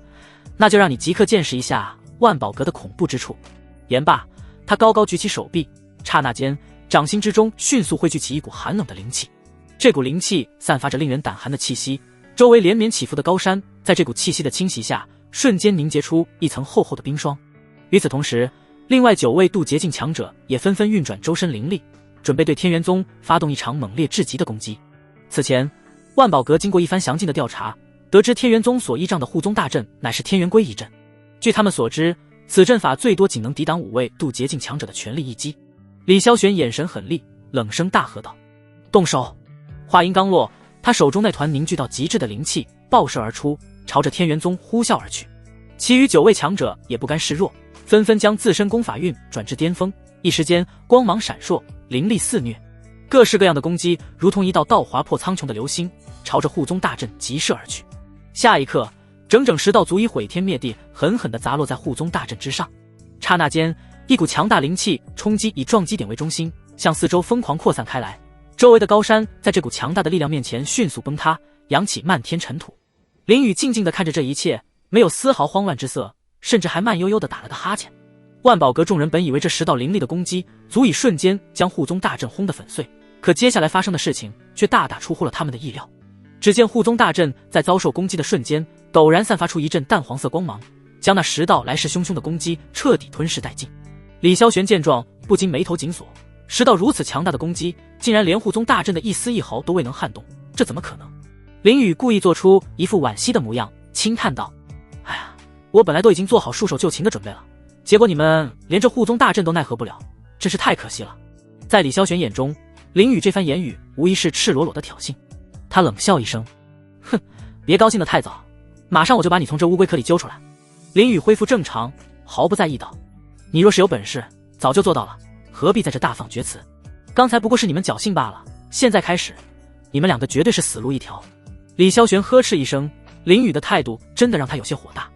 那就让你即刻见识一下万宝阁的恐怖之处。言罢，他高高举起手臂，刹那间掌心之中迅速汇聚起一股寒冷的灵气。这股灵气散发着令人胆寒的气息，周围连绵起伏的高山在这股气息的侵袭下瞬间凝结出一层厚厚的冰霜。与此同时，另外9位渡劫境强者也纷纷运转周身灵力，准备对天元宗发动一场猛烈至极的攻击。此前万宝阁经过一番详尽的调查，得知天元宗所依仗的护宗大阵乃是天元归一阵。据他们所知，此阵法最多仅能抵挡5位渡劫境强者的全力一击。李萧玄眼神狠厉，冷声大喝道：动手！话音刚落，他手中那团凝聚到极致的灵气爆射而出，朝着天元宗呼啸而去。其余9位强者也不甘示弱，纷纷将自身功法运转至巅峰，一时间光芒闪烁，灵力肆虐，各式各样的攻击如同一道道划破苍穹的流星，朝着护宗大阵急射而去。下一刻，整整10道足以毁天灭地，狠狠地砸落在护宗大阵之上。刹那间，一股强大灵气冲击以撞击点为中心，向四周疯狂扩散开来。周围的高山在这股强大的力量面前迅速崩塌，扬起漫天尘土。林雨静静地看着这一切，没有丝毫慌乱之色，甚至还慢悠悠地打了个哈欠。万宝阁众人本以为这10道灵力的攻击足以瞬间将护宗大阵轰得粉碎，可接下来发生的事情却大大出乎了他们的意料。只见护宗大阵在遭受攻击的瞬间，陡然散发出一阵淡黄色光芒，将那10道来势汹汹的攻击彻底吞噬殆尽。李萧玄见状，不禁眉头紧锁，10道如此强大的攻击，竟然连护宗大阵的一丝一毫都未能撼动，这怎么可能？林雨故意做出一副惋惜的模样，轻叹道：哎呀，我本来都已经做好束手就擒的准备了，结果你们连这护宗大阵都奈何不了，真是太可惜了。在李萧玄眼中，林雨这番言语无疑是赤裸裸的挑衅。他冷笑一声：哼，别高兴得太早，马上我就把你从这乌龟壳里揪出来。林宇恢复正常，毫不在意道：“你若是有本事，早就做到了，何必在这大放厥词？刚才不过是你们侥幸罢了，现在开始，你们两个绝对是死路一条。”李萧玄呵斥一声，林宇的态度真的让他有些火大。